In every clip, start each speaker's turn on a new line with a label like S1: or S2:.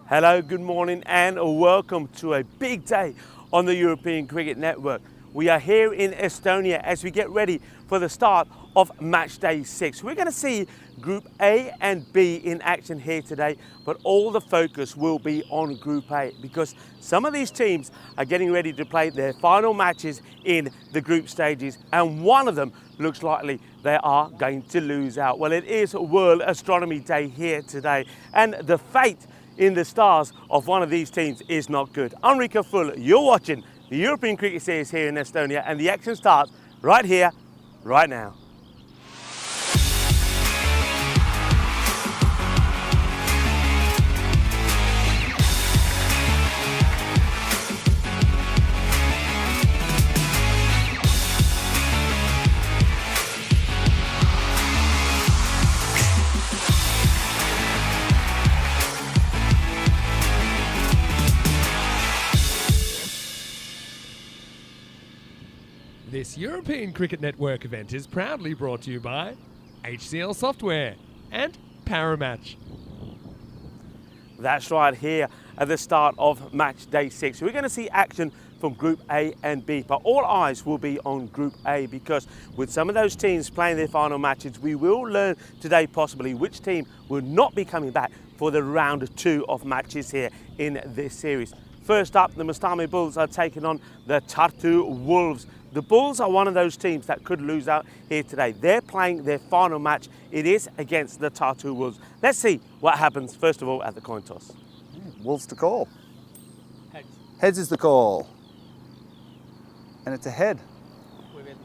S1: Hello, good morning and welcome to a big day on the European Cricket Network. We are here in Estonia as we get ready for the start of match day 6. We're going to see Group A and B in action here today, but all the focus will be on Group A because some of these teams are getting ready to play their final matches in the group stages, and one of them looks likely they are going to lose out. Well, it is World Astronomy Day here today, and the fate in the stars of one of these teams is not good. I'm Rico Full, you're watching the European Cricket Series here in Estonia, and the action starts right here, right now.
S2: This European Cricket Network event is proudly brought to you by HCL Software and Paramatch.
S1: That's right, here at the start of match day 6. We're going to see action from Group A and B, but all eyes will be on Group A because with some of those teams playing their final matches, we will learn today possibly which team will not be coming back for the round 2 of matches here in this series. First up, the Mastami Bulls are taking on the Tatu Wolves. The Bulls are one of those teams that could lose out here today. They're playing their final match. It is against the Tatu Wolves. Let's see what happens, first of all, at the coin toss.
S3: Wolves to call.
S4: Heads.
S3: Heads is the call. And it's a head.
S4: We will.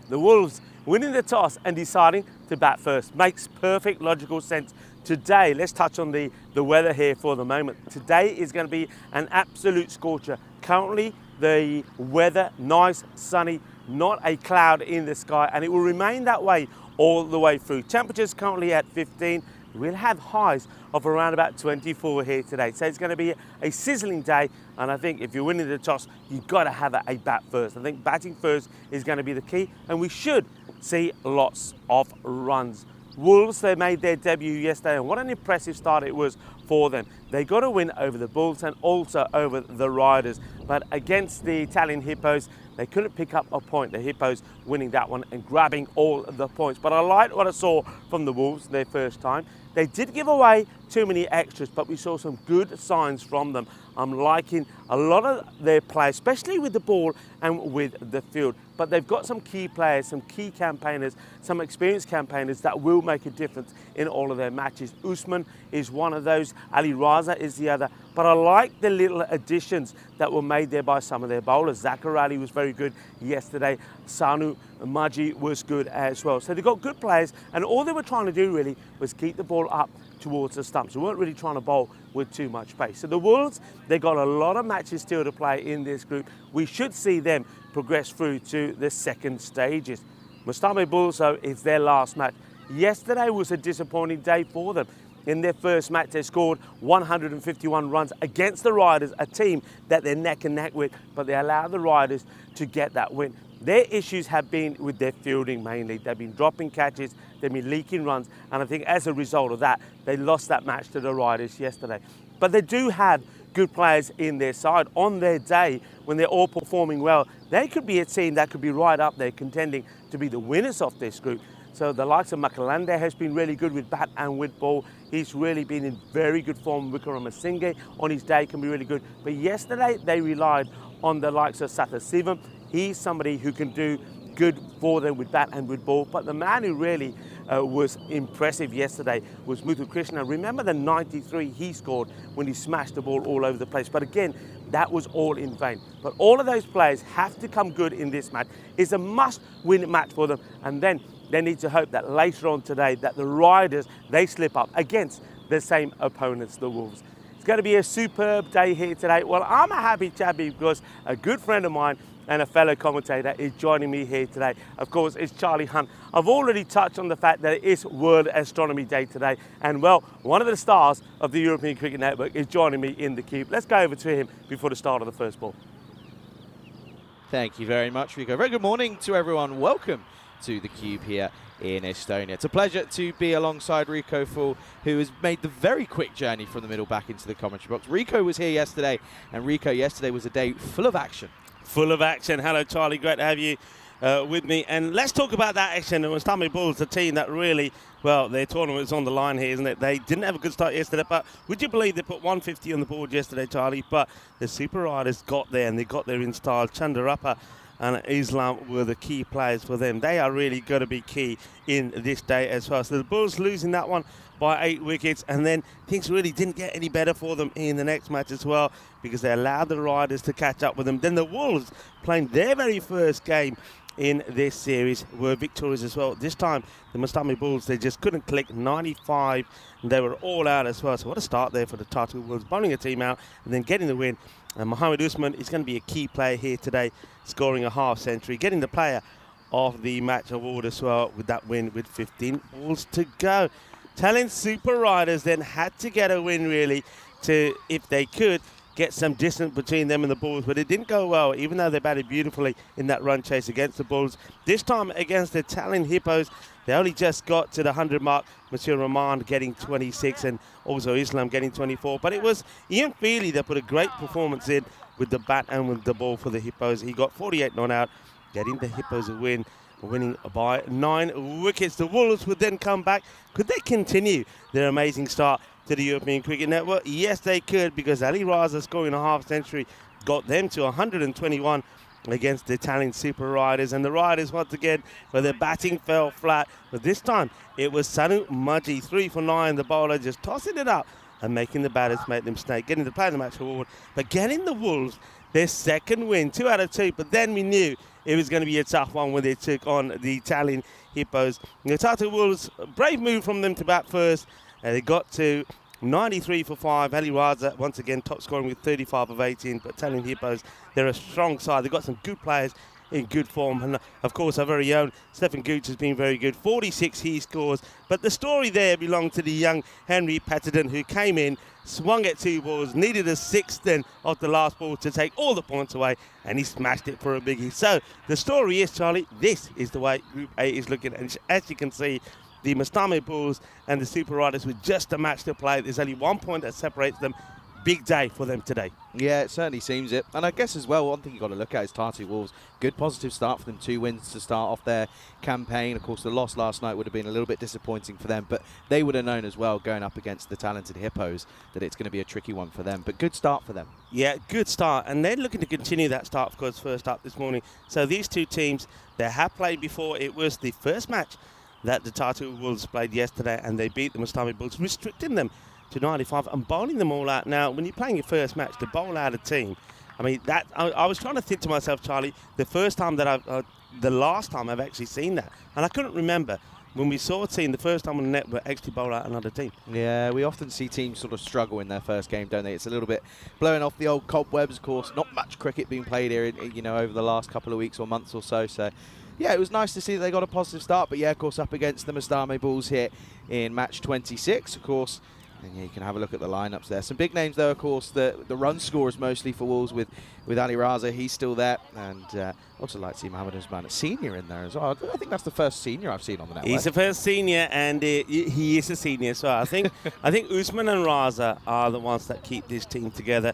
S1: The Wolves winning the toss and deciding to bat first. Makes perfect logical sense. Today, let's touch on the weather here for the moment. Today is going to be an absolute scorcher. Currently, the weather, nice, sunny, not a cloud in the sky, and it will remain that way all the way through. Temperatures currently at 15. We'll have highs of around about 24 here today. So it's going to be a sizzling day, and I think if you're winning the toss, you've got to have a bat first. I think batting first is going to be the key, and we should see lots of runs. Wolves, they made their debut yesterday, and what an impressive start it was for them. They got a win over the Bulls and also over the Riders, but against the Italian Hippos, they couldn't pick up a point. The Hippos winning that one and grabbing all the points. But I liked what I saw from the Wolves their first time. They did give away too many extras, but we saw some good signs from them. I'm liking a lot of their play, especially with the ball and with the field. But they've got some key players, some key campaigners, some experienced campaigners that will make a difference in all of their matches. Usman is one of those, Ali Raza is the other. But I like the little additions that were made there by some of their bowlers. Zachar Ali was very good yesterday. Sanu Maji was good as well. So they've got good players, and all they were trying to do really was keep the ball up towards the stumps. They weren't really trying to bowl with too much pace. So the Wolves, they got a lot of matches still to play in this group. We should see them progress through to the second stages. Mastami Bulls, though, it's their last match. Yesterday was a disappointing day for them. In their first match, they scored 151 runs against the Riders, a team that they're neck and neck with, but they allowed the Riders to get that win. Their issues have been with their fielding mainly. They've been dropping catches, they've been leaking runs, and I think as a result of that, they lost that match to the Riders yesterday. But they do have good players in their side. On their day, when they're all performing well, they could be a team that could be right up there contending to be the winners of this group. So the likes of Makalande has been really good with bat and with ball. He's really been in very good form. Wickramasinghe on his day can be really good. But yesterday they relied on the likes of Satasivam. He's somebody who can do good for them with bat and with ball. But the man who really was impressive yesterday was Muthu Krishna. Remember the 93 he scored when he smashed the ball all over the place. But again, that was all in vain. But all of those players have to come good in this match. It's a must-win match for them. And then they need to hope that later on today that the Riders, they slip up against the same opponents, the Wolves. It's going to be a superb day here today. Well, I'm a happy chappy because a good friend of mine and a fellow commentator is joining me here today. Of course, it's Charlie Hunt. I've already touched on the fact that it is World Astronomy Day today. And well, one of the stars of the European Cricket Network is joining me in the cube. Let's go over to him before the start of the first ball.
S5: Thank you very much, Rico. Very good morning to everyone. Welcome to the cube here in Estonia. It's a pleasure to be alongside Rico Full, who has made the very quick journey from the middle back into the commentary box. Rico was here yesterday, and Rico, yesterday was a day full of action.
S1: Full of action. Hello, Charlie. Great to have you with me. And let's talk about that action. The Mastami Bulls, the team that really, well, their tournament is on the line here, isn't it? They didn't have a good start yesterday, but would you believe they put 150 on the board yesterday, Charlie? But the Super Riders got there, and they got there in style. Chandarappa and Islam were the key players for them. They are really going to be key in this day as well. So the Bulls losing that one by 8 wickets, and then things really didn't get any better for them in the next match as well because they allowed the Riders to catch up with them. Then the Wolves, playing their very first game in this series, were victorious as well. This time, the Mastami Bulls, they just couldn't click. 95, and they were all out as well. So what a start there for the Tatu Wolves, bowling a team out and then getting the win. And Mohammed Usman is going to be a key player here today, scoring a half century, getting the player of the match award as well with that win with 15 balls to go. Talent Super Riders then had to get a win really to, if they could, get some distance between them and the Bulls, but it didn't go well, even though they batted beautifully in that run chase against the Bulls. This time against the Talent Hippos, they only just got to the 100 mark. Monsieur Rahman getting 26 and also Islam getting 24. But it was Ian Feely that put a great performance in with the bat and with the ball for the Hippos. He got 48 not out, getting the Hippos a win, winning by 9 wickets. The Wolves would then come back. Could they continue their amazing start to the European Cricket Network? Yes, they could, because Ali Raza scoring a half century got them to 121 against the Italian Super Riders. And the Riders, once again, where their batting fell flat. But this time, it was Sanu Maji, 3 for 9, the bowler, just tossing it up and making the batters make them snake, getting the player of the match award. But getting the Wolves their second win, 2 out of 2. But then we knew it was going to be a tough one when they took on the Italian Hippos. The Tatu Wolves, brave move from them to bat first. They got to 93 for 5. Ali Raza, once again, top scoring with 35 of 18. But Italian Hippos, they're a strong side. They've got some good players in good form. And, of course, our very own Stephen Gooch has been very good. 46 he scores. But the story there belonged to the young Henry Patterson, who came in, swung at 2 balls, needed a 6th then of the last ball to take all the points away, and he smashed it for a biggie. So the story is, Charlie, this is the way Group A is looking. And as you can see, the Mastami Bulls and the Super Riders with just a match to play. There's only 1 point that separates them. Big day for them today.
S5: Yeah, it certainly seems it. And I guess as well, one thing you've got to look at is Tatu Wolves. Good positive start for them, 2 wins to start off their campaign. Of course, the loss last night would have been a little bit disappointing for them, but they would have known as well, going up against the talented Hippos, that it's going to be a tricky one for them. But good start for them. Yeah,
S1: good start. And they're looking to continue that start, of course, first up this morning. So these two teams, they have played before. It was the first match that the Tatu Wolves played yesterday, and they beat the Mastami Bulls, restricting them to 95 and bowling them all out. Now, when you're playing your first match, to bowl out a team, I mean, that I was trying to think to myself, Charlie, the last time I've actually seen that, and I couldn't remember when we saw a team the first time on the network actually bowl out another team.
S5: Yeah, we often see teams sort of struggle in their first game, don't they? It's a little bit blowing off the old cobwebs, of course. Not much cricket being played here, over the last couple of weeks or months or so. So, yeah, it was nice to see that they got a positive start. But, yeah, of course, up against the Mastami Bulls here in match 26, of course. And yeah, you can have a look at the lineups there. Some big names, though, of course. The run scorers mostly for Wolves with Ali Raza. He's still there. And also like to see Mohammed Usman, a senior, in there as well. I think that's the first senior I've seen on the network.
S1: He's the first senior, and he is a senior as well. I think Usman and Raza are the ones that keep this team together.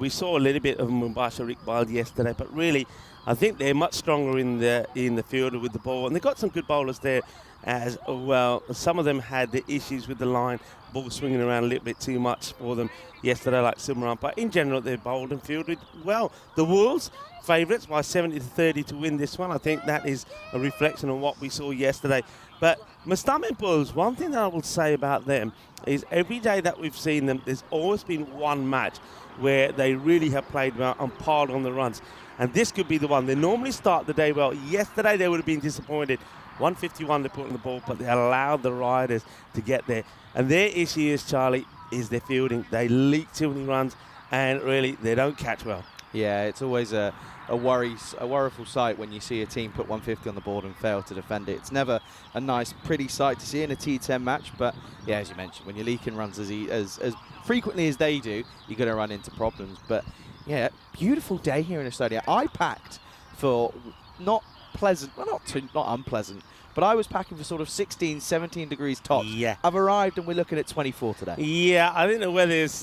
S1: We saw a little bit of Mubashir Iqbal yesterday, but really, I think they're much stronger in the field with the ball. And they've got some good bowlers there as well. Some of them had the issues with the line, ball swinging around a little bit too much for them yesterday, like Simran. But in general, they're bowled and fielded well. The Wolves, favourites by 70 to 30 to win this one. I think that is a reflection on what we saw yesterday. But Mustami Bulls, one thing that I will say about them is every day that we've seen them, there's always been one match where they really have played well and piled on the runs. And this could be the one. They normally start the day well. Yesterday they would have been disappointed. 151 they put on the ball, but they allowed the Riders to get there. And their issue is, Charlie, is their fielding. They leak too many runs, and really they don't catch well.
S5: Yeah, it's always a worryful sight when you see a team put 150 on the board and fail to defend it. It's never a nice, pretty sight to see in a T10 match, but yeah, as you mentioned, when you're leaking runs as frequently as they do, you're going to run into problems. But yeah, beautiful day here in Estonia. I packed for not pleasant, well, not unpleasant, but I was packing for sort of 16, 17 degrees tops.
S1: Yeah.
S5: I've arrived and we're looking at 24 today.
S1: Yeah, I don't know whether it's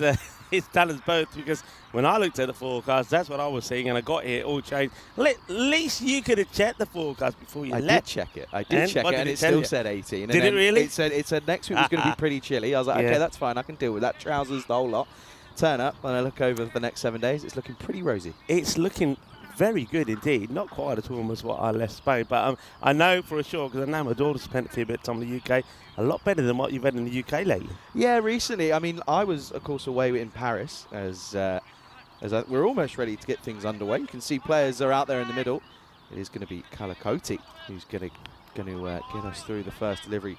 S1: done us both, because when I looked at the forecast, that's what I was seeing, and I got here all changed. At least you could have checked the forecast before you
S5: I
S1: left.
S5: did check it. I did check it, and it still said 18.
S1: Did it really?
S5: It said next week was going to be pretty chilly. I was like,
S1: Yeah.
S5: okay, that's fine. I can deal with that. Trousers, the whole lot. Turn up, and I look over the next 7 days. It's looking pretty rosy.
S1: It's looking very good indeed. Not quite as warm as what I left Spain, but I know for sure, because I know my daughter spent a fair bit of time in the UK, a lot better than what you've had in the UK lately.
S5: Yeah, recently. I mean, I was, of course, away in Paris as we're almost ready to get things underway. You can see players are out there in the middle. It is going to be Kalakoti who's going to get us through the first delivery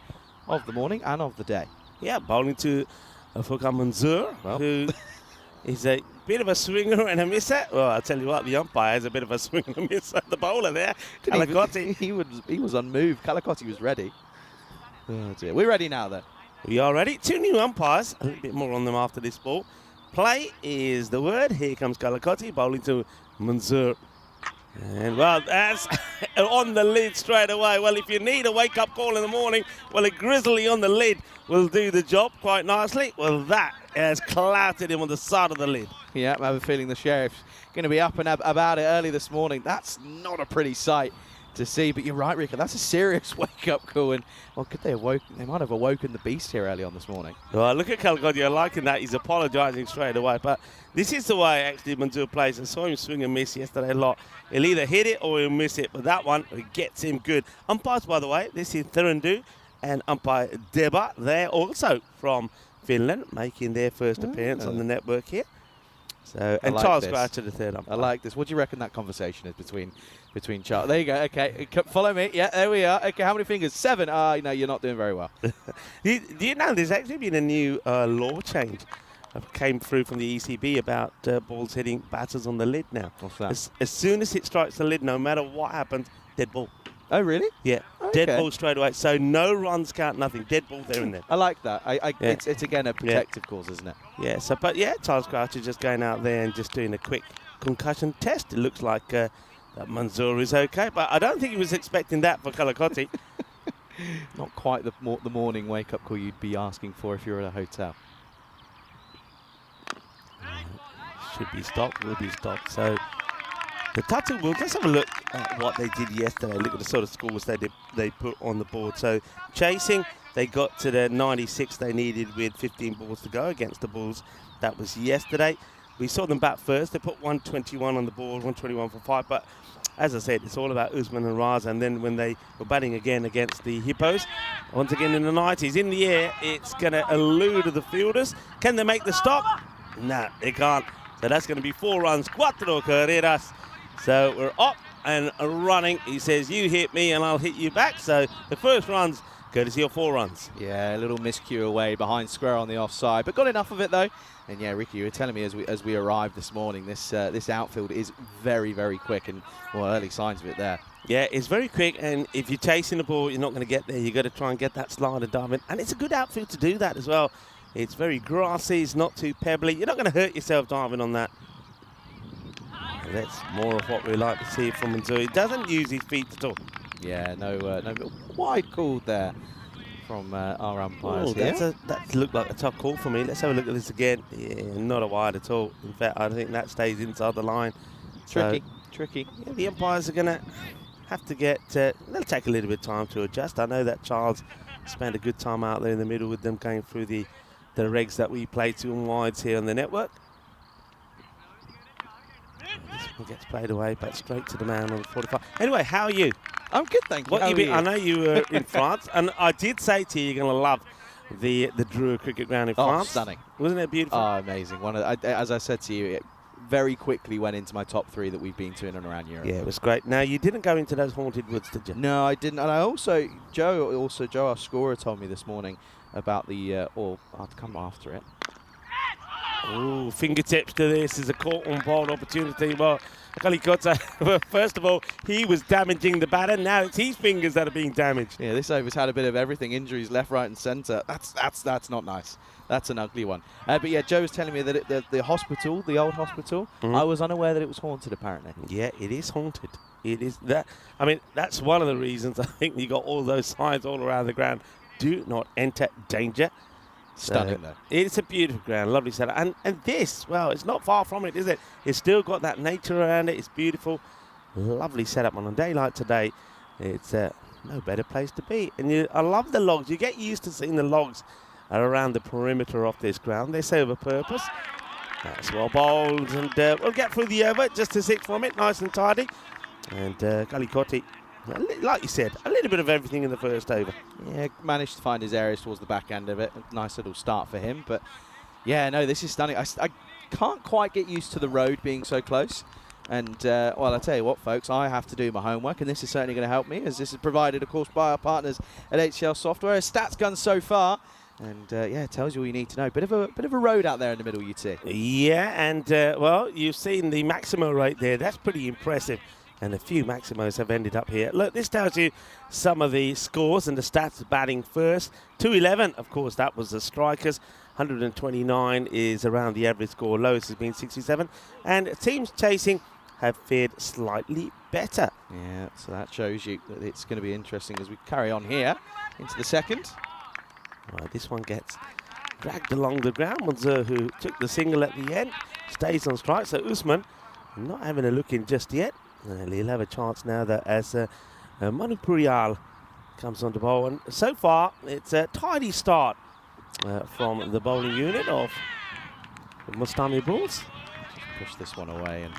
S5: of the morning and of the day.
S1: Yeah, bowling to Furkan Manzoor,
S5: Well.
S1: who is a bit of a swinger and a misser. Well, I'll tell you what, the umpire is a bit of a swinger and a misser. The bowler there, Kalakoti.
S5: He was unmoved. Kalakoti was ready. Oh dear. We're ready now, then.
S1: We are ready. 2 new umpires. A little bit more on them after this ball. Play is the word. Here comes Kalakoti bowling to Manzoor. And, well, that's on the lid straight away. Well, if you need a wake-up call in the morning, well, a grizzly on the lid will do the job quite nicely. Well, that has clouted him on the side of the lid.
S5: Yeah, I have a feeling the sheriff's going to be up and about it early this morning. That's not a pretty sight to see, but you're right, Rico. That's a serious wake-up call, and well, could they might have awoken the beast here early on this morning.
S1: Well, look at Kalakoti. I'm liking that. He's apologising straight away, but this is the way actually Manzoor plays. I saw him swing and miss yesterday a lot. He'll either hit it or he'll miss it, but that one, it gets him good. Umpires, by the way, this is Thurandu and umpire Deba. They're also from Finland, making their first appearance on the network here. So, and
S5: like
S1: Charles
S5: this.
S1: Croucher, the third umpire.
S5: I like this. What do you reckon that conversation is between Charles? There you go. Okay, follow me. Yeah, there we are. Okay, how many fingers? 7. No, you're not doing very well.
S1: Do you know there's actually been a new law change that came through from the ECB about balls hitting batters on the lid now.
S5: What's that?
S1: As soon as it strikes the lid, no matter what happens, dead ball.
S5: Oh, really?
S1: Yeah,
S5: Okay.
S1: dead ball straight away. So no runs count, nothing. Dead ball there and then.
S5: I like that.
S1: Yeah.
S5: It's again a protective cause, isn't it?
S1: Yeah, so, but yeah, Charles Croucher just going out there and just doing a quick concussion test. It looks like that Manzoor is okay, but I don't think he was expecting that for Kalakoti.
S5: Not quite the morning wake-up call you'd be asking for if you're at a hotel.
S1: Should be stopped, will be stopped. So the Tatu will just have a look at what they did yesterday. Look at the sort of scores they put on the board. So chasing, they got to the 96 they needed with 15 balls to go against the Bulls. That was yesterday. We saw them bat first. They put 121 on the board, 121 for 5. But as I said, it's all about Usman and Raza. And then when they were batting again against the Hippos, once again in the 90s, in the air, it's going to elude the fielders. Can they make the stop? No, they can't. So that's going to be 4 runs, 4 carreras. So we're up and running. He says, you hit me and I'll hit you back. So the first run's courtesy of 4 runs.
S5: Yeah, a little miscue away behind square on the offside, but got enough of it though. And yeah, Ricky, you were telling me as we arrived this morning, this outfield is very, very quick, and well, early signs of it there.
S1: Yeah, it's very quick, and if you're chasing the ball, you're not going to get there. You've got to try and get that slider diving, and it's a good outfield to do that as well. It's very grassy, it's not too pebbly. You're not going to hurt yourself diving on that. And that's more of what we like to see from Manzoor. He doesn't use his feet at all.
S5: Yeah, no wide call there from our umpires here.
S1: That looked like a tough call for me. Let's have a look at this again. Yeah, not a wide at all. In fact, I think that stays inside the line.
S5: Tricky.
S1: Yeah, the umpires are going to have to get, they'll take a little bit of time to adjust. I know that Charles spent a good time out there in the middle with them going through the regs that we play 2 and wides here on the network. This one gets played away, but straight to the man on the 45. Anyway, how are you?
S5: I'm good, thank you.
S1: What
S5: How
S1: you
S5: are
S1: been?
S5: you?
S1: I know you were in France, and I did say to you, you're going to love the Dreux cricket ground in France.
S5: Stunning.
S1: Wasn't it beautiful?
S5: Oh, amazing. As I said to you, it very quickly went into my top 3 that we've been to in and around Europe.
S1: Yeah, it was great. Now, you didn't go into those haunted woods, did you?
S5: No, I didn't. And I also, Joe, our scorer, told me this morning about the, I'll come after it.
S1: Ooh, fingertips to this is a caught on board opportunity. Well, Kalikota, first of all, he was damaging the batter. Now it's his fingers that are being damaged.
S5: Yeah, this over's had a bit of everything. Injuries left, right and centre. That's not nice. That's an ugly one. But yeah, Joe was telling me that the hospital, the old hospital, I was unaware that it was haunted apparently.
S1: Yeah, it is haunted. It is that. I mean, that's one of the reasons I think you got all those signs all around the ground. Do not enter danger.
S5: Stunning though.
S1: It's a beautiful ground, lovely setup. And this, well, it's not far from it, is it? It's still got that nature around it. It's beautiful. Lovely setup on a day like today. It's no better place to be. And I love the logs. You get used to seeing the logs around the perimeter of this ground. They serve a purpose. That's well bowled. And we'll get through the over just to 6 from it. Nice and tidy. And Kalikoti, like you said, a little bit of everything in the first over.
S5: Yeah, managed to find his areas towards the back end of it. A nice little start for him. But yeah, no, this is stunning. I can't quite get used to the road being so close. And, well, I'll tell you what, folks, I have to do my homework, and this is certainly going to help me, as this is provided, of course, by our partners at HCL Software. A stats gun so far, and, yeah, it tells you all you need to know. Bit of a road out there in the middle, you see.
S1: Yeah, and, well, you've seen the Maximo right there. That's pretty impressive. And a few Maximos have ended up here. Look, this tells you some of the scores and the stats batting first. 211, of course, that was the strikers. 129 is around the average score. Lowest has been 67. And teams chasing have fared slightly better.
S5: Yeah, so that shows you that it's going to be interesting as we carry on here into the second.
S1: Right, this one gets dragged along the ground. Manzur, who took the single at the end, stays on strike. So Usman not having a look in just yet. And he'll have a chance now that as Manu Purial comes on the bowl. And so far, it's a tidy start from the bowling unit of Mustami Bulls.
S5: Just push this one away, and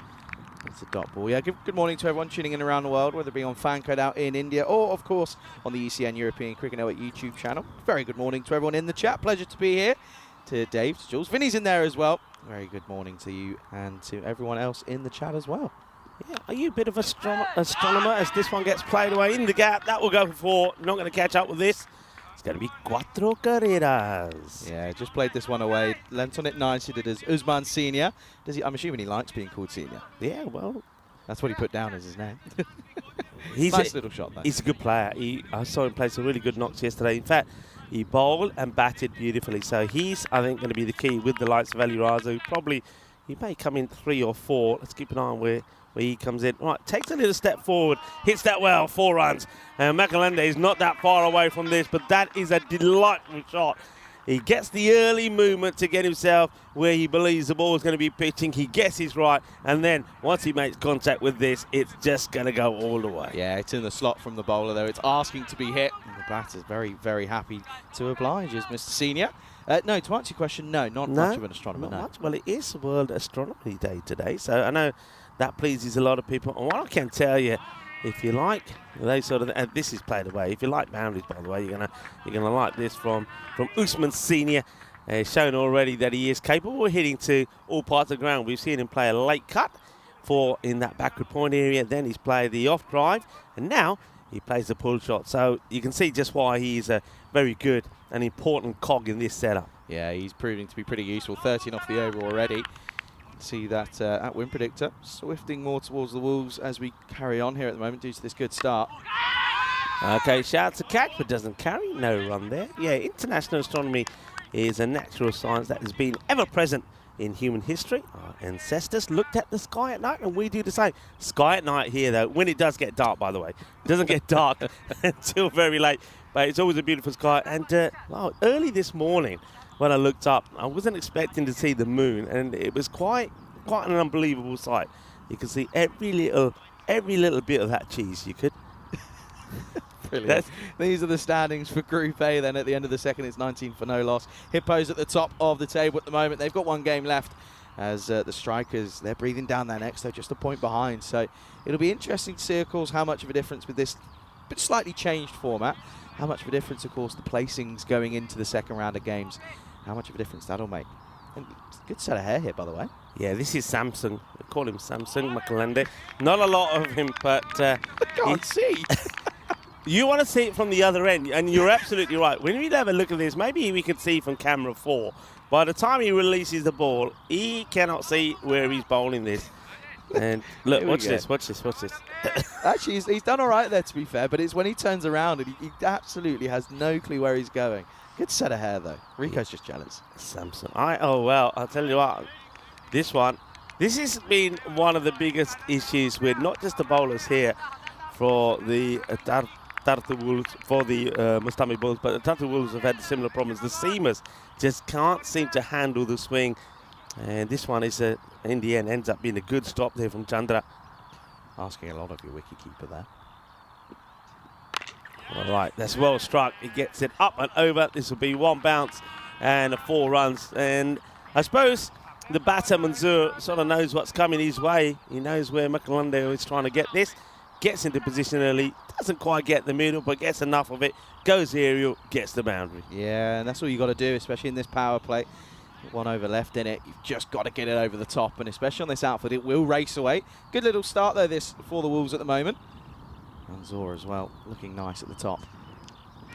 S5: it's a dot ball. Yeah, good morning to everyone tuning in around the world, whether it be on Fancode out in India or, of course, on the ECN European Cricket Network YouTube channel. Very good morning to everyone in the chat. Pleasure to be here. To Dave, to Jules. Vinny's in there as well. Very good morning to you and to everyone else in the chat as well.
S1: Yeah, are you a bit of astronomer as this one gets played away in the gap? That will go for 4. Not going to catch up with this. It's going to be cuatro carreras.
S5: Yeah, just played this one away. Lent on it nicely, did as Usman Senior. I'm assuming he likes being called Senior.
S1: Yeah, well,
S5: that's what he put down as his name.
S1: He's
S5: nice little shot though.
S1: He's a good player. I saw him play some really good knocks yesterday. In fact, he bowled and batted beautifully. So he's, I think, going to be the key with the likes of Ali Raza, who he may come in 3 or 4. Let's keep an eye on where he comes in. Right, takes a little step forward, hits that well, 4 runs. And Makalande is not that far away from this, but that is a delightful shot. He gets the early movement to get himself where he believes the ball is going to be pitching. He guesses right, and then once he makes contact with this, it's just going to go all the way.
S5: Yeah, it's in the slot from the bowler, though. It's asking to be hit. And the batter's very, very happy to oblige, is Mr. Senior. No, to answer your question, not much of an astronomer,
S1: not
S5: no.
S1: much. Well, it is World Astronomy Day today, so I know that pleases a lot of people. And what I can tell you, if you like those sort of, and this is played away. If you like boundaries, by the way, you're gonna like this from Usman Senior. Shown already that he is capable of hitting to all parts of the ground. We've seen him play a late cut in that backward point area. Then he's played the off drive, and now he plays the pull shot. So you can see just why he is a very good and important cog in this setup.
S5: Yeah, he's proving to be pretty useful. 13 off the over already. See that at win predictor swifting more towards the Wolves as we carry on here at the moment due to this good start.
S1: Okay, shouts a catch but doesn't carry. No run there. Yeah, international astronomy is a natural science that has been ever present in human history. Our ancestors looked at the sky at night, and we do the same. Sky at night here, though, when it does get dark, by the way. It doesn't get dark until very late, but it's always a beautiful sky. And well, early this morning, when I looked up, I wasn't expecting to see the moon, and it was quite an unbelievable sight. You could see every little bit of that cheese you could.
S5: Brilliant. These are the standings for Group A then at the end of the second. It's 19 for no loss. Hippos at the top of the table at the moment. They've got 1 game left as the Strikers, they're breathing down their necks. They're just a point behind. So it'll be interesting to see, of course, how much of a difference with this but slightly changed format. How much of a difference, of course, the placings going into the second round of games, how much of a difference that'll make. And good set of hair here, by the way.
S1: Yeah, this is Samsung. They call him Samsung Makalende. Not a lot of him, but
S5: I can't see.
S1: you want to see it from the other end, and you're absolutely right. When we have a look at this, maybe we could see from camera 4. By the time he releases the ball, he cannot see where he's bowling this. And look, watch this.
S5: Actually, he's done all right there, to be fair, but it's when he turns around and he absolutely has no clue where he's going. Good set of hair, though. Rico's just jealous.
S1: Samsung. Oh, well, I'll tell you what. This has been one of the biggest issues with not just the bowlers here for the Tatu Wolves, for the Mustami Bulls, but the Tatu Wolves have had similar problems. The seamers just can't seem to handle the swing. And this one is, in the end, ends up being a good stop there from Chandra.
S5: Asking a lot of your wicketkeeper there.
S1: All right, that's well struck. He gets it up and over. This will be 1 bounce and 4 runs. And I suppose the batter, Manzoor, sort of knows what's coming his way. He knows where Makalande is trying to get this. Gets into position early. Doesn't quite get the middle, but gets enough of it. Goes aerial, gets the boundary.
S5: Yeah, and that's all you got to do, especially in this power play. 1 over left in it. You've just got to get it over the top, and especially on this outfield, it will race away. Good little start, though, this for the Wolves at the moment. And Zora as well, looking nice at the top.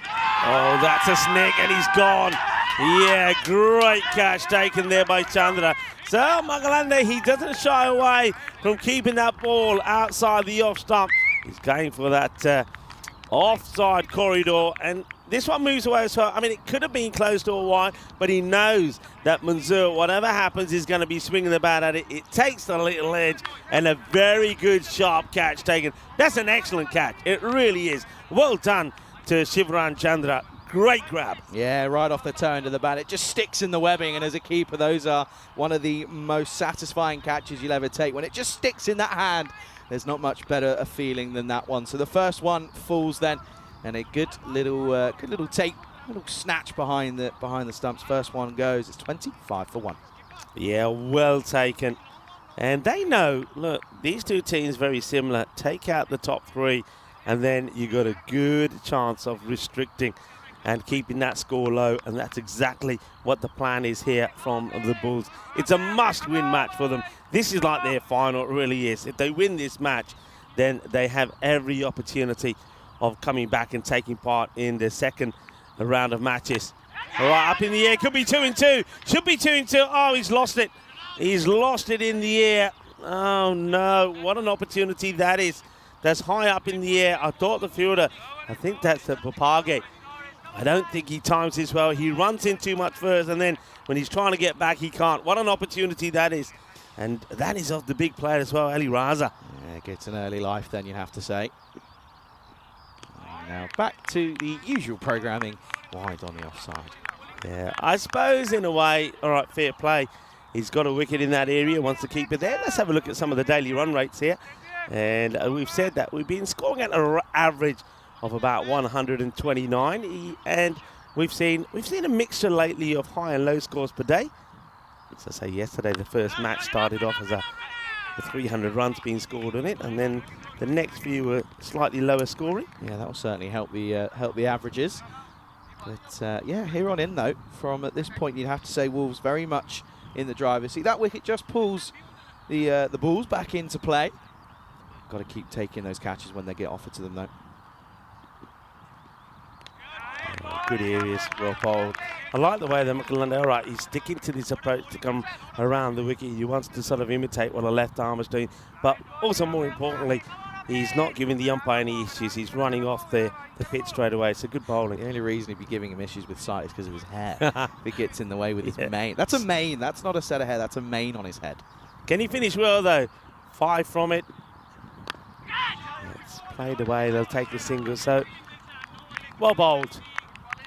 S1: Oh, that's a snick, and he's gone. Yeah, great catch taken there by Chandra. So Makalande, he doesn't shy away from keeping that ball outside the off stump. He's going for that offside corridor, and this one moves away as well. I mean, it could have been close to a wide, but he knows that Manzoor, whatever happens, is going to be swinging the bat at it. It takes the little edge, and a very good, sharp catch taken. That's an excellent catch. It really is. Well done to Shivran Chandra. Great grab.
S5: Yeah, right off the toe end of the bat. It just sticks in the webbing, and as a keeper, those are one of the most satisfying catches you'll ever take. When it just sticks in that hand, there's not much better a feeling than that one. So the first one falls then, and a good little take, little snatch behind the stumps. First one goes. It's 25 for 1.
S1: Yeah, well taken. And they know, look, these two teams very similar. Take out the top 3, and then you got a good chance of restricting and keeping that score low, and that's exactly what the plan is here from the Bulls. It's a must-win match for them. This is like their final, it really is. If they win this match, then they have every opportunity of coming back and taking part in the second round of matches. All right, up in the air, could be 2 and 2. Should be 2 and 2. Oh, he's lost it. He's lost it in the air. Oh, no, what an opportunity that is. That's high up in the air. I thought the fielder, I think that's the Papage. I don't think he times this well. He runs in too much first, and then when he's trying to get back, he can't. What an opportunity that is. And that is of the big player as well, Ali Raza.
S5: Yeah, gets an early life then, you have to say. And now back to the usual programming, wide on the offside.
S1: Yeah, I suppose in a way, all right, fair play. He's got a wicket in that area, wants to keep it there. Let's have a look at some of the daily run rates here. And we've said that we've been scoring at an average of about 129, and we've seen a mixture lately of high and low scores per day. As I say, yesterday the first match started off as a 300 runs being scored on it, and then the next few were slightly lower scoring.
S5: Yeah, that will certainly help the averages. But yeah, here on in though, from at this point you'd have to say Wolves very much in the driver's seat. That wicket just pulls the Bulls back into play. Got to keep taking those catches when they get offered to them though.
S1: Good areas, well bowled. I like the way that Makalande, all right, he's sticking to this approach to come around the wicket. He wants to sort of imitate what a left arm is doing, but also more importantly, he's not giving the umpire any issues. He's running off the pitch straight away. It's a good bowling.
S5: The only reason he'd be giving him issues with sight is because of his hair. If it gets in the way with his mane. That's a mane. That's not a set of hair. That's a mane on his head.
S1: Can he finish well, though? 5 from it. It's played away. They'll take the single. So, well bowled.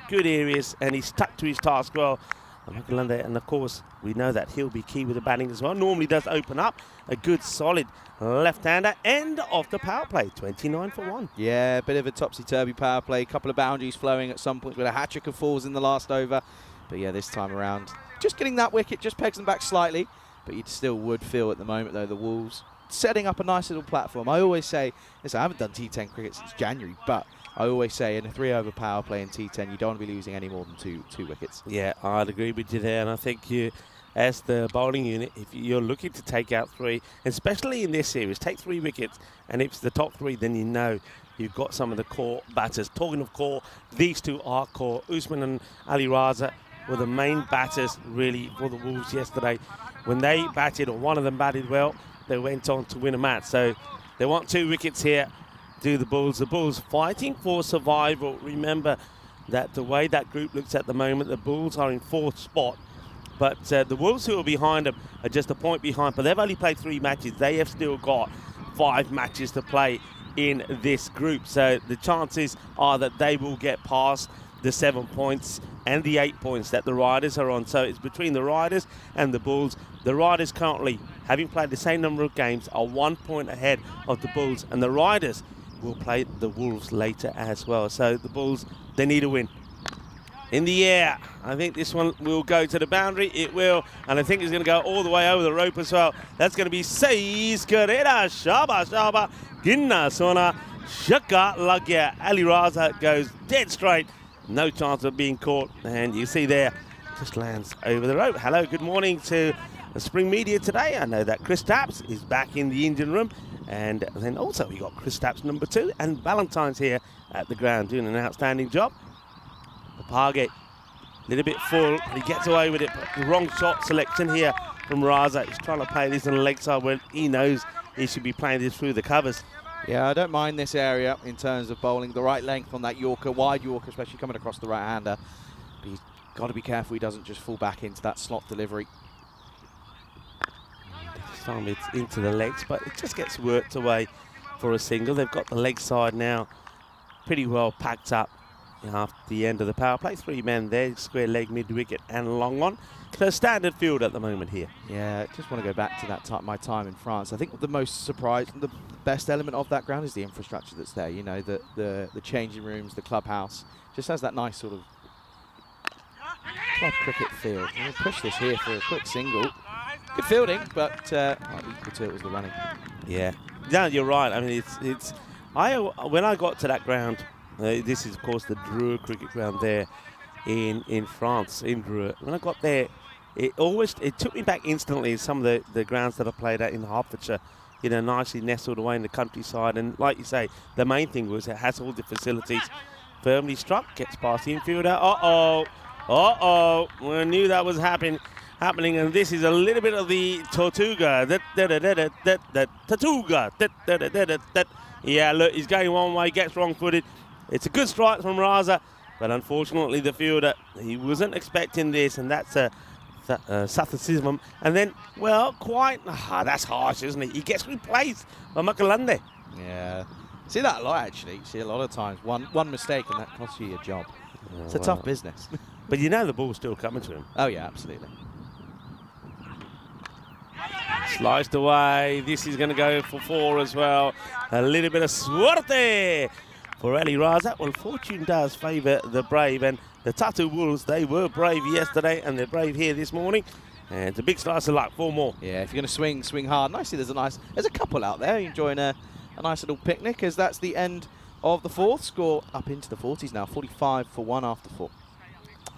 S1: Good areas, and he's stuck to his task well. And of course, we know that he'll be key with the batting as well. Normally does open up a good, solid left-hander. End of the power play, 29 for 1.
S5: Yeah, a bit of a topsy-turvy power play. A couple of boundaries flowing at some point with a hat-trick of 4s in the last over. But yeah, this time around, just getting that wicket, just pegs them back slightly. But you still would feel at the moment, though, the Wolves setting up a nice little platform. I always say, listen, I haven't done T10 cricket since January, but I always say in a 3-over power play in T10, you don't want to be losing any more than two wickets.
S1: Yeah, I'd agree with you there, and I think you, as the bowling unit, if you're looking to take out 3, especially in this series, take 3 wickets, and if it's the top 3, then you know you've got some of the core batters. Talking of core, these 2 are core. Usman and Ali Raza were the main batters, really, for the Wolves yesterday. When they batted, or one of them batted well, they went on to win a match. So they want 2 wickets here. Do the Bulls. The Bulls fighting for survival. Remember that the way that group looks at the moment, the Bulls are in 4th spot. But the Wolves, who are behind them, are just a point behind. But they've only played 3 matches. They have still got 5 matches to play in this group. So the chances are that they will get past the 7 points and the 8 points that the Riders are on. So it's between the Riders and the Bulls. The Riders currently, having played the same number of games, are 1 point ahead of the Bulls. And the Riders will play the Wolves later as well. So the Bulls, they need a win. In the air, I think this one will go to the boundary. It will, and I think it's going to go all the way over the rope as well. That's going to be 6 Carrera, Shaba, Ginna, Sona, Shaka, Lagya. Ali Raza goes dead straight. No chance of being caught. And you see there, just lands over the rope. Hello, good morning to the Spring Media today. I know that Chris Tapps is back in the engine room. And then also we got Chris Tapps number 2 and Valentine's here at the ground doing an outstanding job. Papage, a little bit full, but he gets away with it. But the wrong shot selection here from Raza. He's trying to play this on the leg side where he knows he should be playing this through the covers.
S5: Yeah, I don't mind this area in terms of bowling. The right length on that Yorker, wide Yorker, especially coming across the right-hander. But he's got to be careful he doesn't just fall back into that slot delivery.
S1: This time it's into the legs, but it just gets worked away for a single. They've got the leg side now pretty well packed up after the end of the power play. 3 men there, square leg, mid-wicket and long on. So standard field at the moment here.
S5: Yeah, I just want to go back to that my time in France. I think the most surprising, the best element of that ground is the infrastructure that's there. You know, the changing rooms, the clubhouse. Just has that nice sort of club cricket feel. We'll push this here for a quick single. Good fielding, but equal to it was the running.
S1: Yeah, no, you're right. I mean, when I got to that ground, this is of course the Dreux cricket ground there in France, in Dreux. When I got there, it took me back instantly to some of the grounds that I played at in Hertfordshire, you know, nicely nestled away in the countryside. And like you say, the main thing was it has all the facilities. Firmly struck, gets past the infielder. We knew that was happening. And this is a little bit of the Tortuga. Tatuga. Yeah, look, he's going one way, gets wrong-footed. It's a good strike from Raza, but unfortunately the fielder, he wasn't expecting this, and that's a Sathacism. And then, well, that's harsh, isn't it? He gets replaced by Makalande.
S5: Yeah. See that a lot, actually. You see a lot of times. One mistake, and that costs you your job. It's a tough business.
S1: But you know the ball's still coming to him.
S5: Oh, yeah, absolutely.
S1: Sliced away. This is going to go for 4 as well. A little bit of suerte for Ali Raza. Well, fortune does favour the brave, and the Tatu Wolves, they were brave yesterday, and they're brave here this morning. And it's a big slice of luck. 4 more.
S5: Yeah, if you're going to swing hard. Nicely, there's a couple out there enjoying a nice little picnic, as that's the end of the 4th. Score up into the 40s now, 45 for 1 after 4.